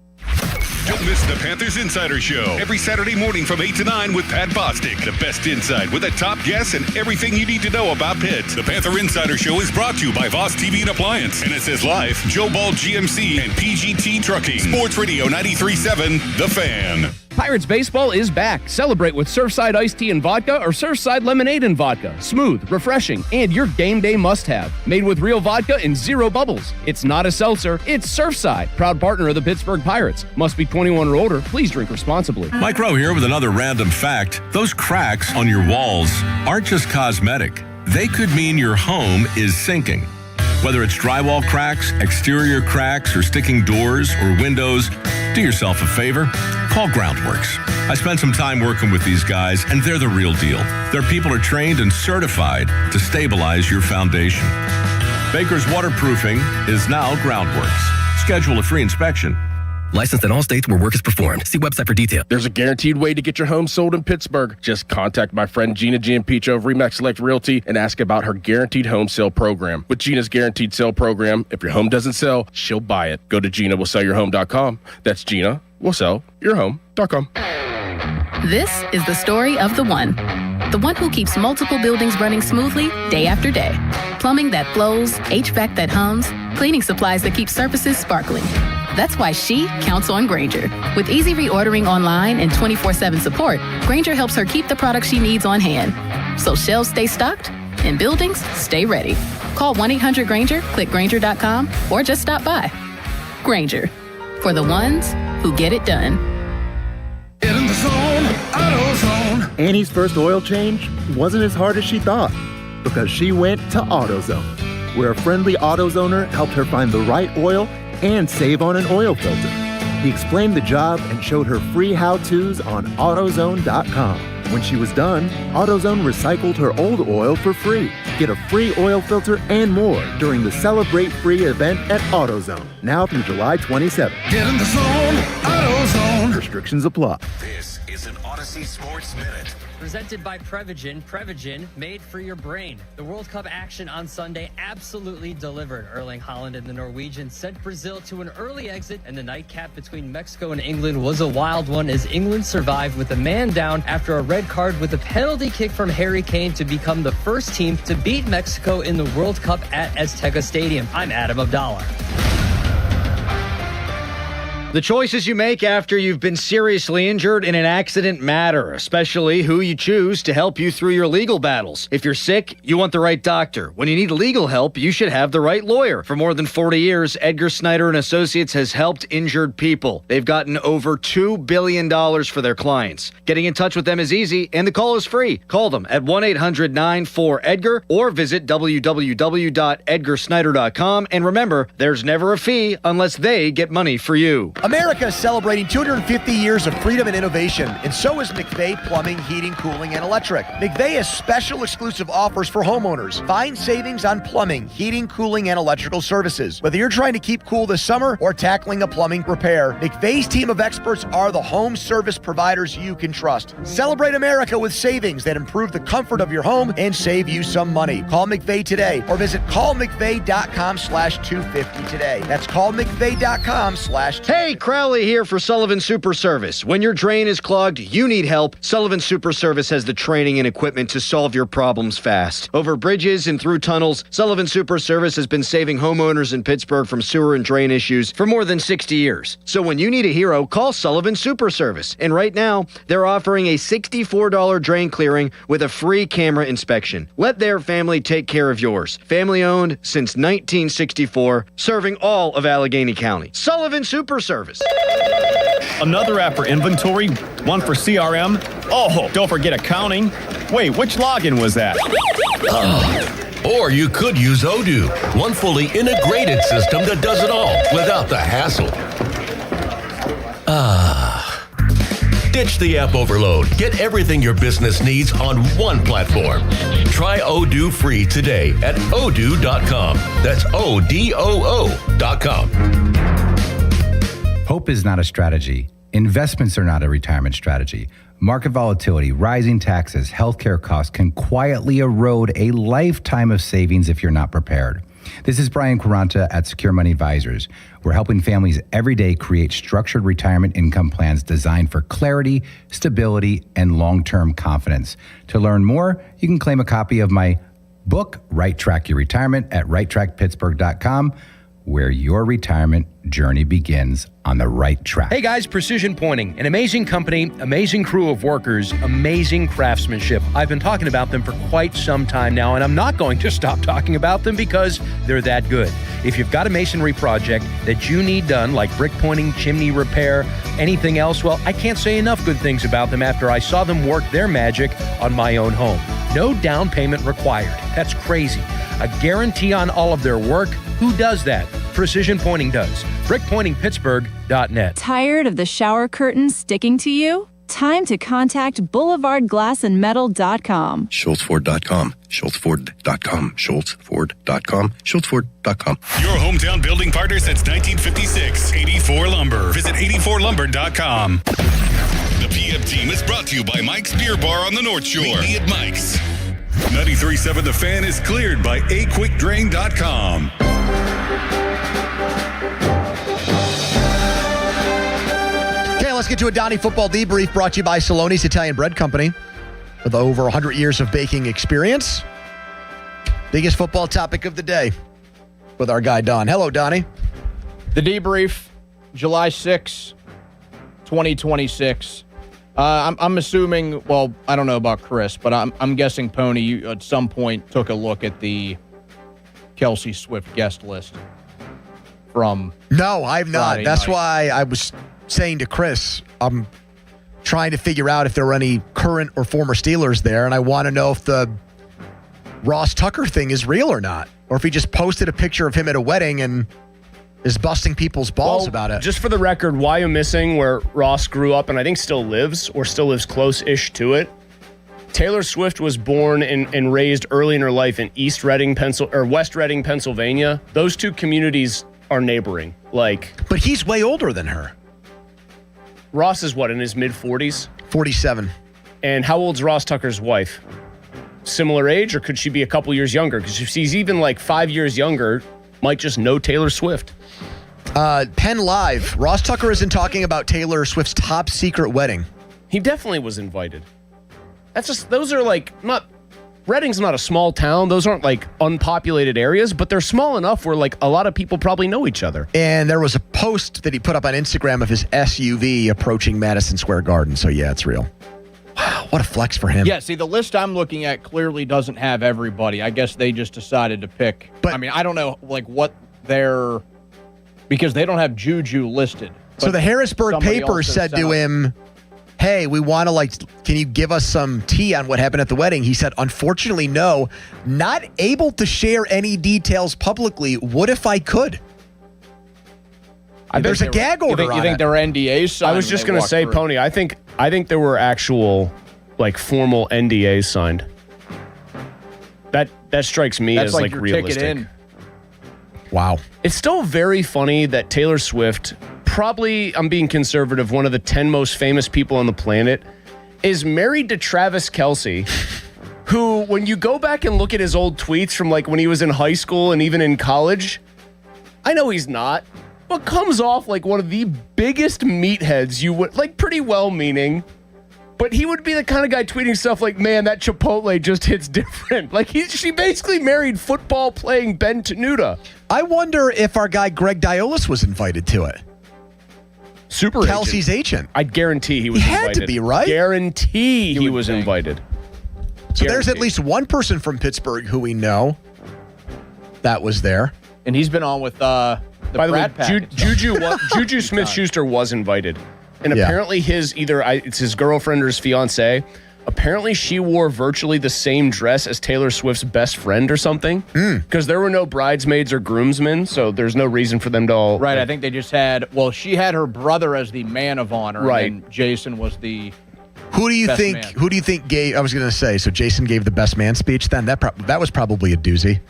Don't miss the Panthers Insider Show every Saturday morning from 8 to 9 with Pat Bostic. The best insight with the top guests and everything you need to know about Pitt. The Panther Insider Show is brought to you by Voss TV and Appliance, NSS Life, Joe Ball GMC, and PGT Trucking. Sports Radio 93.7, The Fan. Pirates baseball is back. Celebrate with Surfside iced tea and vodka or Surfside lemonade and vodka. Smooth, refreshing, and your game day must-have. Made with real vodka and zero bubbles. It's not a seltzer, it's Surfside. Proud partner of the Pittsburgh Pirates. Must be 21 or older. Please drink responsibly. Mike Rowe here with another random fact. Those cracks on your walls aren't just cosmetic. They could mean your home is sinking. Whether it's drywall cracks, exterior cracks, or sticking doors or windows, do yourself a favor. Call Groundworks. I spent some time working with these guys, and they're the real deal. Their people are trained and certified to stabilize your foundation. Baker's Waterproofing is now Groundworks. Schedule a free inspection. Licensed in all states where work is performed. See website for detail. There's a guaranteed way to get your home sold in Pittsburgh. Just contact my friend Gina Giampico of Remax Select Realty and ask about her guaranteed home sale program. With Gina's guaranteed sale program, if your home doesn't sell, she'll buy it. Go to GinaWillSellYourHome.com. That's GinaWillSellYourHome.com. This is the story of the one who keeps multiple buildings running smoothly day after day. Plumbing that flows, HVAC that hums, cleaning supplies that keep surfaces sparkling. That's why she counts on Grainger. With easy reordering online and 24/7 support, Grainger helps her keep the products she needs on hand. So shelves stay stocked and buildings stay ready. Call 1-800-GRAINGER, click Grainger.com, or just stop by. Grainger, for the ones who get it done. Get in the zone, AutoZone. Annie's first oil change wasn't as hard as she thought because she went to AutoZone, where a friendly AutoZoner helped her find the right oil and save on an oil filter. He explained the job and showed her free how-tos on AutoZone.com. When she was done, AutoZone recycled her old oil for free. Get a free oil filter and more during the Celebrate Free event at AutoZone, now through July 27th. Get in the zone, AutoZone. Restrictions apply. This is an Odyssey Sports Minute. Presented by Prevagen. Prevagen, made for your brain. The World Cup action on Sunday absolutely delivered. Erling Haaland and the Norwegians sent Brazil to an early exit, and the nightcap between Mexico and England was a wild one as England survived with a man down after a red card with a penalty kick from Harry Kane to become the first team to beat Mexico in the World Cup at Azteca Stadium. I'm Adam Abdallah. The choices you make after you've been seriously injured in an accident matter, especially who you choose to help you through your legal battles. If you're sick, you want the right doctor. When you need legal help, you should have the right lawyer. For more than 40 years, Edgar Snyder & Associates has helped injured people. They've gotten over $2 billion for their clients. Getting in touch with them is easy, and the call is free. Call them at 1-800-94-EDGAR or visit www.edgarsnyder.com. And remember, there's never a fee unless they get money for you. America is celebrating 250 years of freedom and innovation, and so is McVeigh Plumbing, Heating, Cooling, and Electric. McVeigh has special exclusive offers for homeowners. Find savings on plumbing, heating, cooling, and electrical services. Whether you're trying to keep cool this summer or tackling a plumbing repair, McVeigh's team of experts are the home service providers you can trust. Celebrate America with savings that improve the comfort of your home and save you some money. Call McVeigh today or visit callmcveigh.com/250 today. That's callmcveigh.com/250. Hey, Crowley here for Sullivan Super Service. When your drain is clogged, you need help. Sullivan Super Service has the training and equipment to solve your problems fast. Over bridges and through tunnels, Sullivan Super Service has been saving homeowners in Pittsburgh from sewer and drain issues for more than 60 years. So when you need a hero, call Sullivan Super Service. And right now, they're offering a $64 drain clearing with a free camera inspection. Let their family take care of yours. Family owned since 1964, serving all of Allegheny County. Sullivan Super Service. Another app for inventory, one for CRM. Oh, don't forget accounting. Wait, which login was that? Or you could use Odoo, one fully integrated system that does it all without the hassle. Ditch the app overload. Get everything your business needs on one platform. Try Odoo free today at odoo.com. That's ODOO.com. Hope is not a strategy. Investments are not a retirement strategy. Market volatility, rising taxes, healthcare costs can quietly erode a lifetime of savings if you're not prepared. This is Brian Quaranta at Secure Money Advisors. We're helping families every day create structured retirement income plans designed for clarity, stability, and long-term confidence. To learn more, you can claim a copy of my book, Right Track Your Retirement, at righttrackpittsburgh.com, where your retirement journey begins on the right track. Hey guys, Precision Pointing, an amazing company, amazing crew of workers, amazing craftsmanship. I've been talking about them for quite some time now, and I'm not going to stop talking about them because they're that good. If you've got a masonry project that you need done, like brick pointing, chimney repair, anything else, well, I can't say enough good things about them after I saw them work their magic on my own home. No down payment required. That's crazy. A guarantee on all of their work. Who does that? Precision Pointing does. BrickPointingPittsburgh.net. Tired of the shower curtain sticking to you? Time to contact BoulevardGlassandMetal.com. SchultzFord.com. SchultzFord.com. SchultzFord.com. SchultzFord.com. Your hometown building partner since 1956. 84 Lumber. Visit 84lumber.com. The PM team is brought to you by Mike's Beer Bar on the North Shore. Meet me at Mike's. 93.7 The Fan is cleared by aquickdrain.com. Okay, let's get to a Donnie Football Debrief brought to you by Saloni's Italian Bread Company. With over 100 years of baking experience, Biggest football topic of the day with our guy, Don. Hello, Donnie. The debrief, July 6, 2026. I'm assuming, well, I don't know about Chris, but I'm guessing, Pony, you at some point took a look at the Kelsey Swift guest list from No, I've not. Friday That's night. why I was saying to Chris, I'm trying to figure out if there were any current or former Steelers there, and I want to know if the Ross Tucker thing is real or not, or if he just posted a picture of him at a wedding and is busting people's balls about it. Just for the record, why I'm missing where Ross grew up and I think still lives close-ish to it. Taylor Swift was born and raised early in her life in West Reading, Pennsylvania. Those two communities are neighboring. But he's way older than her. Ross is what, in his mid-40s? 47. And how old's Ross Tucker's wife? Similar age, or could she be a couple years younger? Because if she's even 5 years younger, might just know Taylor Swift. Penn Live. Ross Tucker isn't talking about Taylor Swift's top secret wedding. He definitely was invited. Those are not, Reading's not a small town. Those aren't unpopulated areas, but they're small enough where a lot of people probably know each other. And there was a post that he put up on Instagram of his SUV approaching Madison Square Garden. So yeah, it's real. Wow, what a flex for him. Yeah, see, the list I'm looking at clearly doesn't have everybody. I guess they just decided to pick. But I mean, I don't know what they're, because they don't have Juju listed. So the Harrisburg paper said to him, hey, we want to can you give us some tea on what happened at the wedding? He said, unfortunately, no, not able to share any details publicly. What if I could? There's a gag order on it. You think there were NDAs signed? I was just going to say, Pony, I think there were actual formal NDAs signed. That strikes me as your realistic. Ticket in. Wow. It's still very funny that Taylor Swift, probably, I'm being conservative, one of the 10 most famous people on the planet, is married to Travis Kelce, who, when you go back and look at his old tweets from when he was in high school and even in college, I know he's not, but comes off like one of the biggest meatheads you would, pretty well-meaning, but he would be the kind of guy tweeting stuff man, that Chipotle just hits different. She basically married football-playing Ben Tenuta. I wonder if our guy Greg Diolis was invited to it. Super Kelsey's agent. I guarantee he was He invited. had to be, right? Guarantee he was invited. So there's at least one person from Pittsburgh who we know that was there. And he's been on with the By the way, Brad package. Juju Smith-Schuster was invited. And apparently it's his girlfriend or his fiance. Apparently she wore virtually the same dress as Taylor Swift's best friend or something. Because there were no bridesmaids or groomsmen, so there's no reason for them to all... Right, I think they just had... Well, she had her brother as the man of honor. Right. And Jason was the... Who do you best think? man. Who do you think gave? I was going to say. So Jason gave the best man speech. Then that was probably a doozy.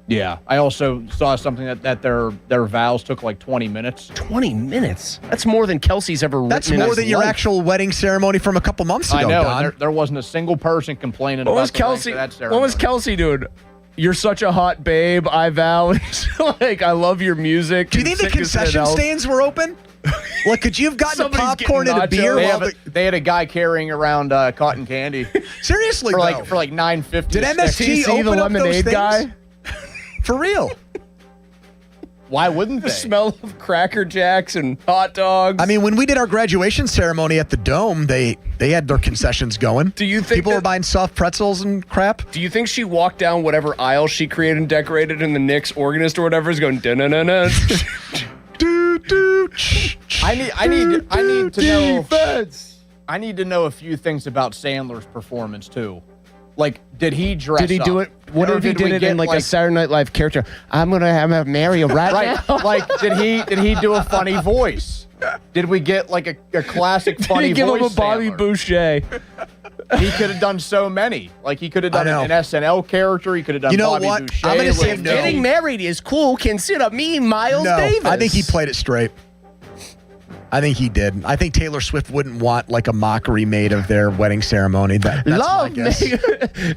Yeah. I also saw something that their vows took 20 minutes. 20 minutes? That's more than Kelsey's ever written. That's in more his than your life. actual wedding ceremony from a couple months ago. I know. Don. And there wasn't a single person complaining What about was the length Kelsey? of that What ceremony. was Kelsey doing? You're such a hot babe. I vow. I love your music. Do you think the concession stands were open? Could you have gotten Somebody's popcorn getting and a beer? They had a guy carrying around cotton candy. Seriously, for though. for $9.50. Did MSG TC, open the up lemonade those things? guy? For real? Why wouldn't The they? smell of Cracker Jacks and hot dogs. I mean, when we did our graduation ceremony at the Dome, they had their concessions going. Do you think people were buying soft pretzels and crap? Do you think she walked down whatever aisle she created and decorated, and the Knicks organist or whatever is going da-na-na-na? I need to know. I need to know a few things about Sandler's performance too. Did he dress? Did he do it? What Or if he did we it get, in a Saturday Night Live character? I'm gonna marry you right now. Did he do a funny voice? Did we get a classic funny Did he give voice? him a Bobby Sandler? Boucher? He could have done so many. He could have done I an know. SNL character. He could have done. You know Bobby what? Boucher I'm gonna say with- no. Getting married is cool. Consider me Miles No, Davis. I think he played it straight. I think he did. I think Taylor Swift wouldn't want a mockery made of their wedding ceremony. That's my guess.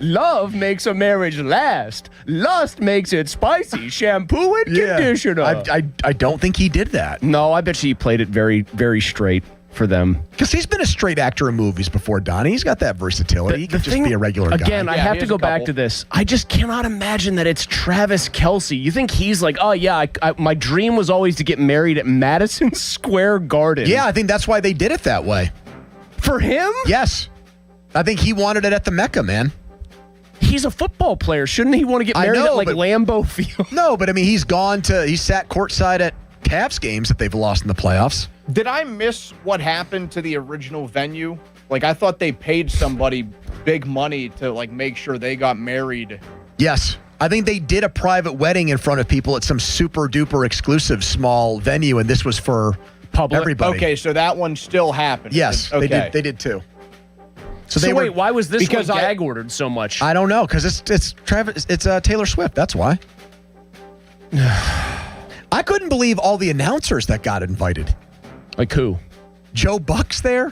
Love makes a marriage last. Lust makes it spicy. Shampoo and conditioner. I don't think he did that. No, I bet she played it very, very straight. for them. Because he's been a straight actor in movies before, Donnie. He's got that versatility. He could just be a regular guy. Again, I have to go back to this. I just cannot imagine that it's Travis Kelce. You think he's like, oh, yeah, my dream was always to get married at Madison Square Garden. Yeah, I think that's why they did it that way. For him? Yes. I think he wanted it at the Mecca, man. He's a football player. Shouldn't he want to get married at Lambeau Field? No, but I mean, he sat courtside at Cavs games that they've lost in the playoffs. Did I miss what happened to the original venue? Like, I thought they paid somebody big money to, like, make sure they got married. Yes. I think they did a private wedding in front of people at some super duper exclusive small venue, and this was for everybody. Okay, so that one still happened. Yes, okay. they did too. So wait, why was this one gag ordered so much? I don't know, because it's Taylor Swift. That's why. I couldn't believe all the announcers that got invited. Like who? Joe Buck's there.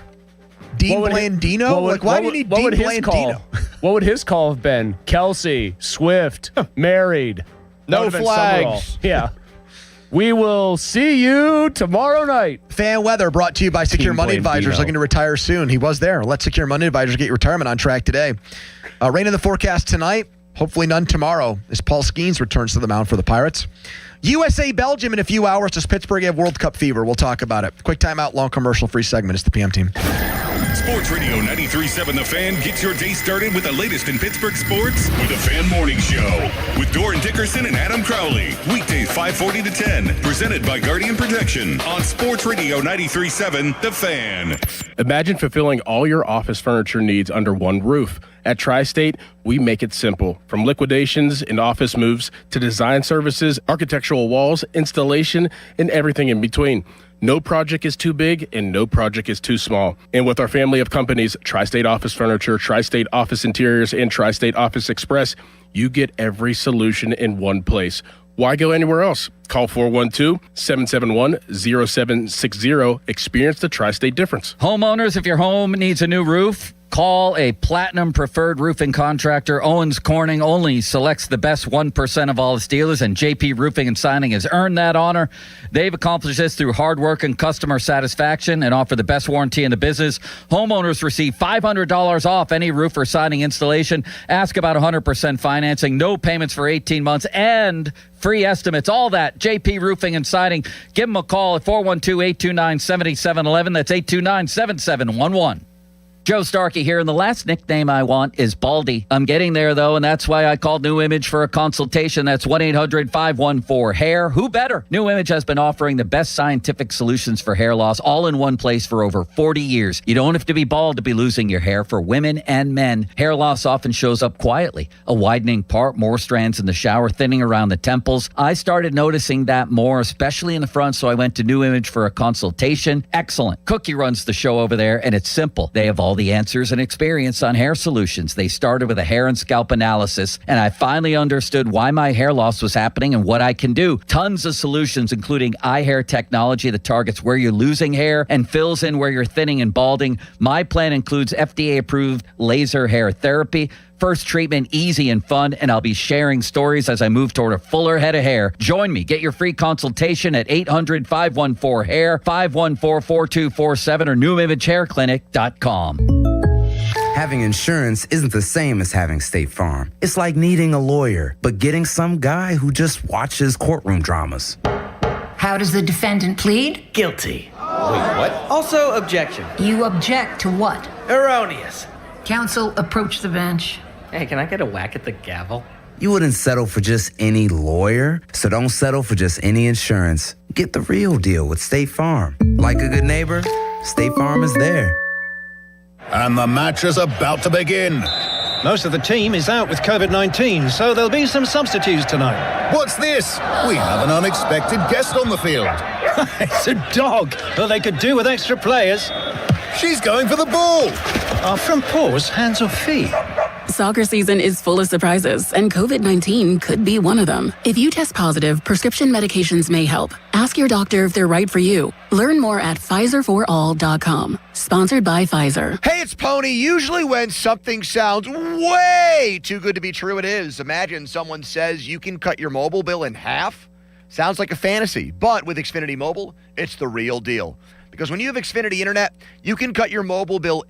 Dean Blandino. Why do you need Dean Blandino? What would his call have been? Kelce, Swift, married. No flags. Yeah. We will see you tomorrow night. Fan weather brought to you by Secure Money Advisors. Looking to retire soon. He was there. Let Secure Money Advisors get your retirement on track today. Rain in the forecast tonight. Hopefully none tomorrow as Paul Skeens returns to the mound for the Pirates. USA Belgium in a few hours. Does Pittsburgh have World Cup fever? We'll talk about it. Quick timeout, long commercial free segment. It's the PM team. Sports Radio 93.7 The Fan gets your day started with the latest in Pittsburgh sports with the Fan Morning Show with Doran Dickerson and Adam Crowley. Weekdays 5:40 to 10. Presented by Guardian Protection on Sports Radio 93.7 The Fan. Imagine fulfilling all your office furniture needs under one roof. At Tri-State, we make it simple. From liquidations and office moves to design services, architectural walls, installation, and everything in between. No project is too big and no project is too small. And with our family of companies, Tri-State Office Furniture, Tri-State Office Interiors, and Tri-State Office Express, you get every solution in one place. Why go anywhere else? Call 412-771-0760. Experience the Tri-State difference. Homeowners, if your home needs a new roof, call a Platinum Preferred Roofing Contractor. Owens Corning only selects the best 1% of all its dealers, and JP Roofing and Signing has earned that honor. They've accomplished this through hard work and customer satisfaction and offer the best warranty in the business. Homeowners receive $500 off any roof or siding installation. Ask about 100% financing, no payments for 18 months, and free estimates. All that, JP Roofing and Siding. Give them a call at 412-829-7711. That's 829-7711. Joe Starkey here, and the last nickname I want is Baldy. I'm getting there, though, and that's why I called New Image for a consultation. That's 1-800-514-HAIR. Who better? New Image has been offering the best scientific solutions for hair loss all in one place for over 40 years. You don't have to be bald to be losing your hair. For women and men, hair loss often shows up quietly. A widening part, more strands in the shower, thinning around the temples. I started noticing that more, especially in the front, so I went to New Image for a consultation. Excellent. Cookie runs the show over there, and it's simple. They have all the answers and experience on hair solutions. They started with a hair and scalp analysis, and I finally understood why my hair loss was happening and what I can do. Tons of solutions, including eye hair technology that targets where you're losing hair and fills in where you're thinning and balding. My plan includes FDA-approved laser hair therapy. First treatment, easy and fun, and I'll be sharing stories as I move toward a fuller head of hair. Join me. Get your free consultation at 800-514-HAIR, 514-4247, or NewImageHairClinic.com. Having insurance isn't the same as having State Farm. It's like needing a lawyer, but getting some guy who just watches courtroom dramas. How does the defendant plead? Guilty. Wait, what? Also, objection. You object to what? Erroneous. Counsel, approach the bench. Hey, can I get a whack at the gavel? You wouldn't settle for just any lawyer, so don't settle for just any insurance. Get the real deal with State Farm. Like a good neighbor, State Farm is there. And the match is about to begin. Most of the team is out with COVID-19, so there'll be some substitutes tonight. What's this? We have an unexpected guest on the field. It's a dog. Well, they could do with extra players. She's going for the ball. Are front paws hands or feet? Soccer season is full of surprises, and COVID-19 could be one of them. If you test positive, prescription medications may help. Ask your doctor if they're right for you. Learn more at PfizerForAll.com. Sponsored by Pfizer. Hey, it's Pony. Usually when something sounds way too good to be true, it is. Imagine someone says you can cut your mobile bill in half. Sounds like a fantasy, but with Xfinity Mobile, it's the real deal. Because when you have Xfinity Internet, you can cut your mobile bill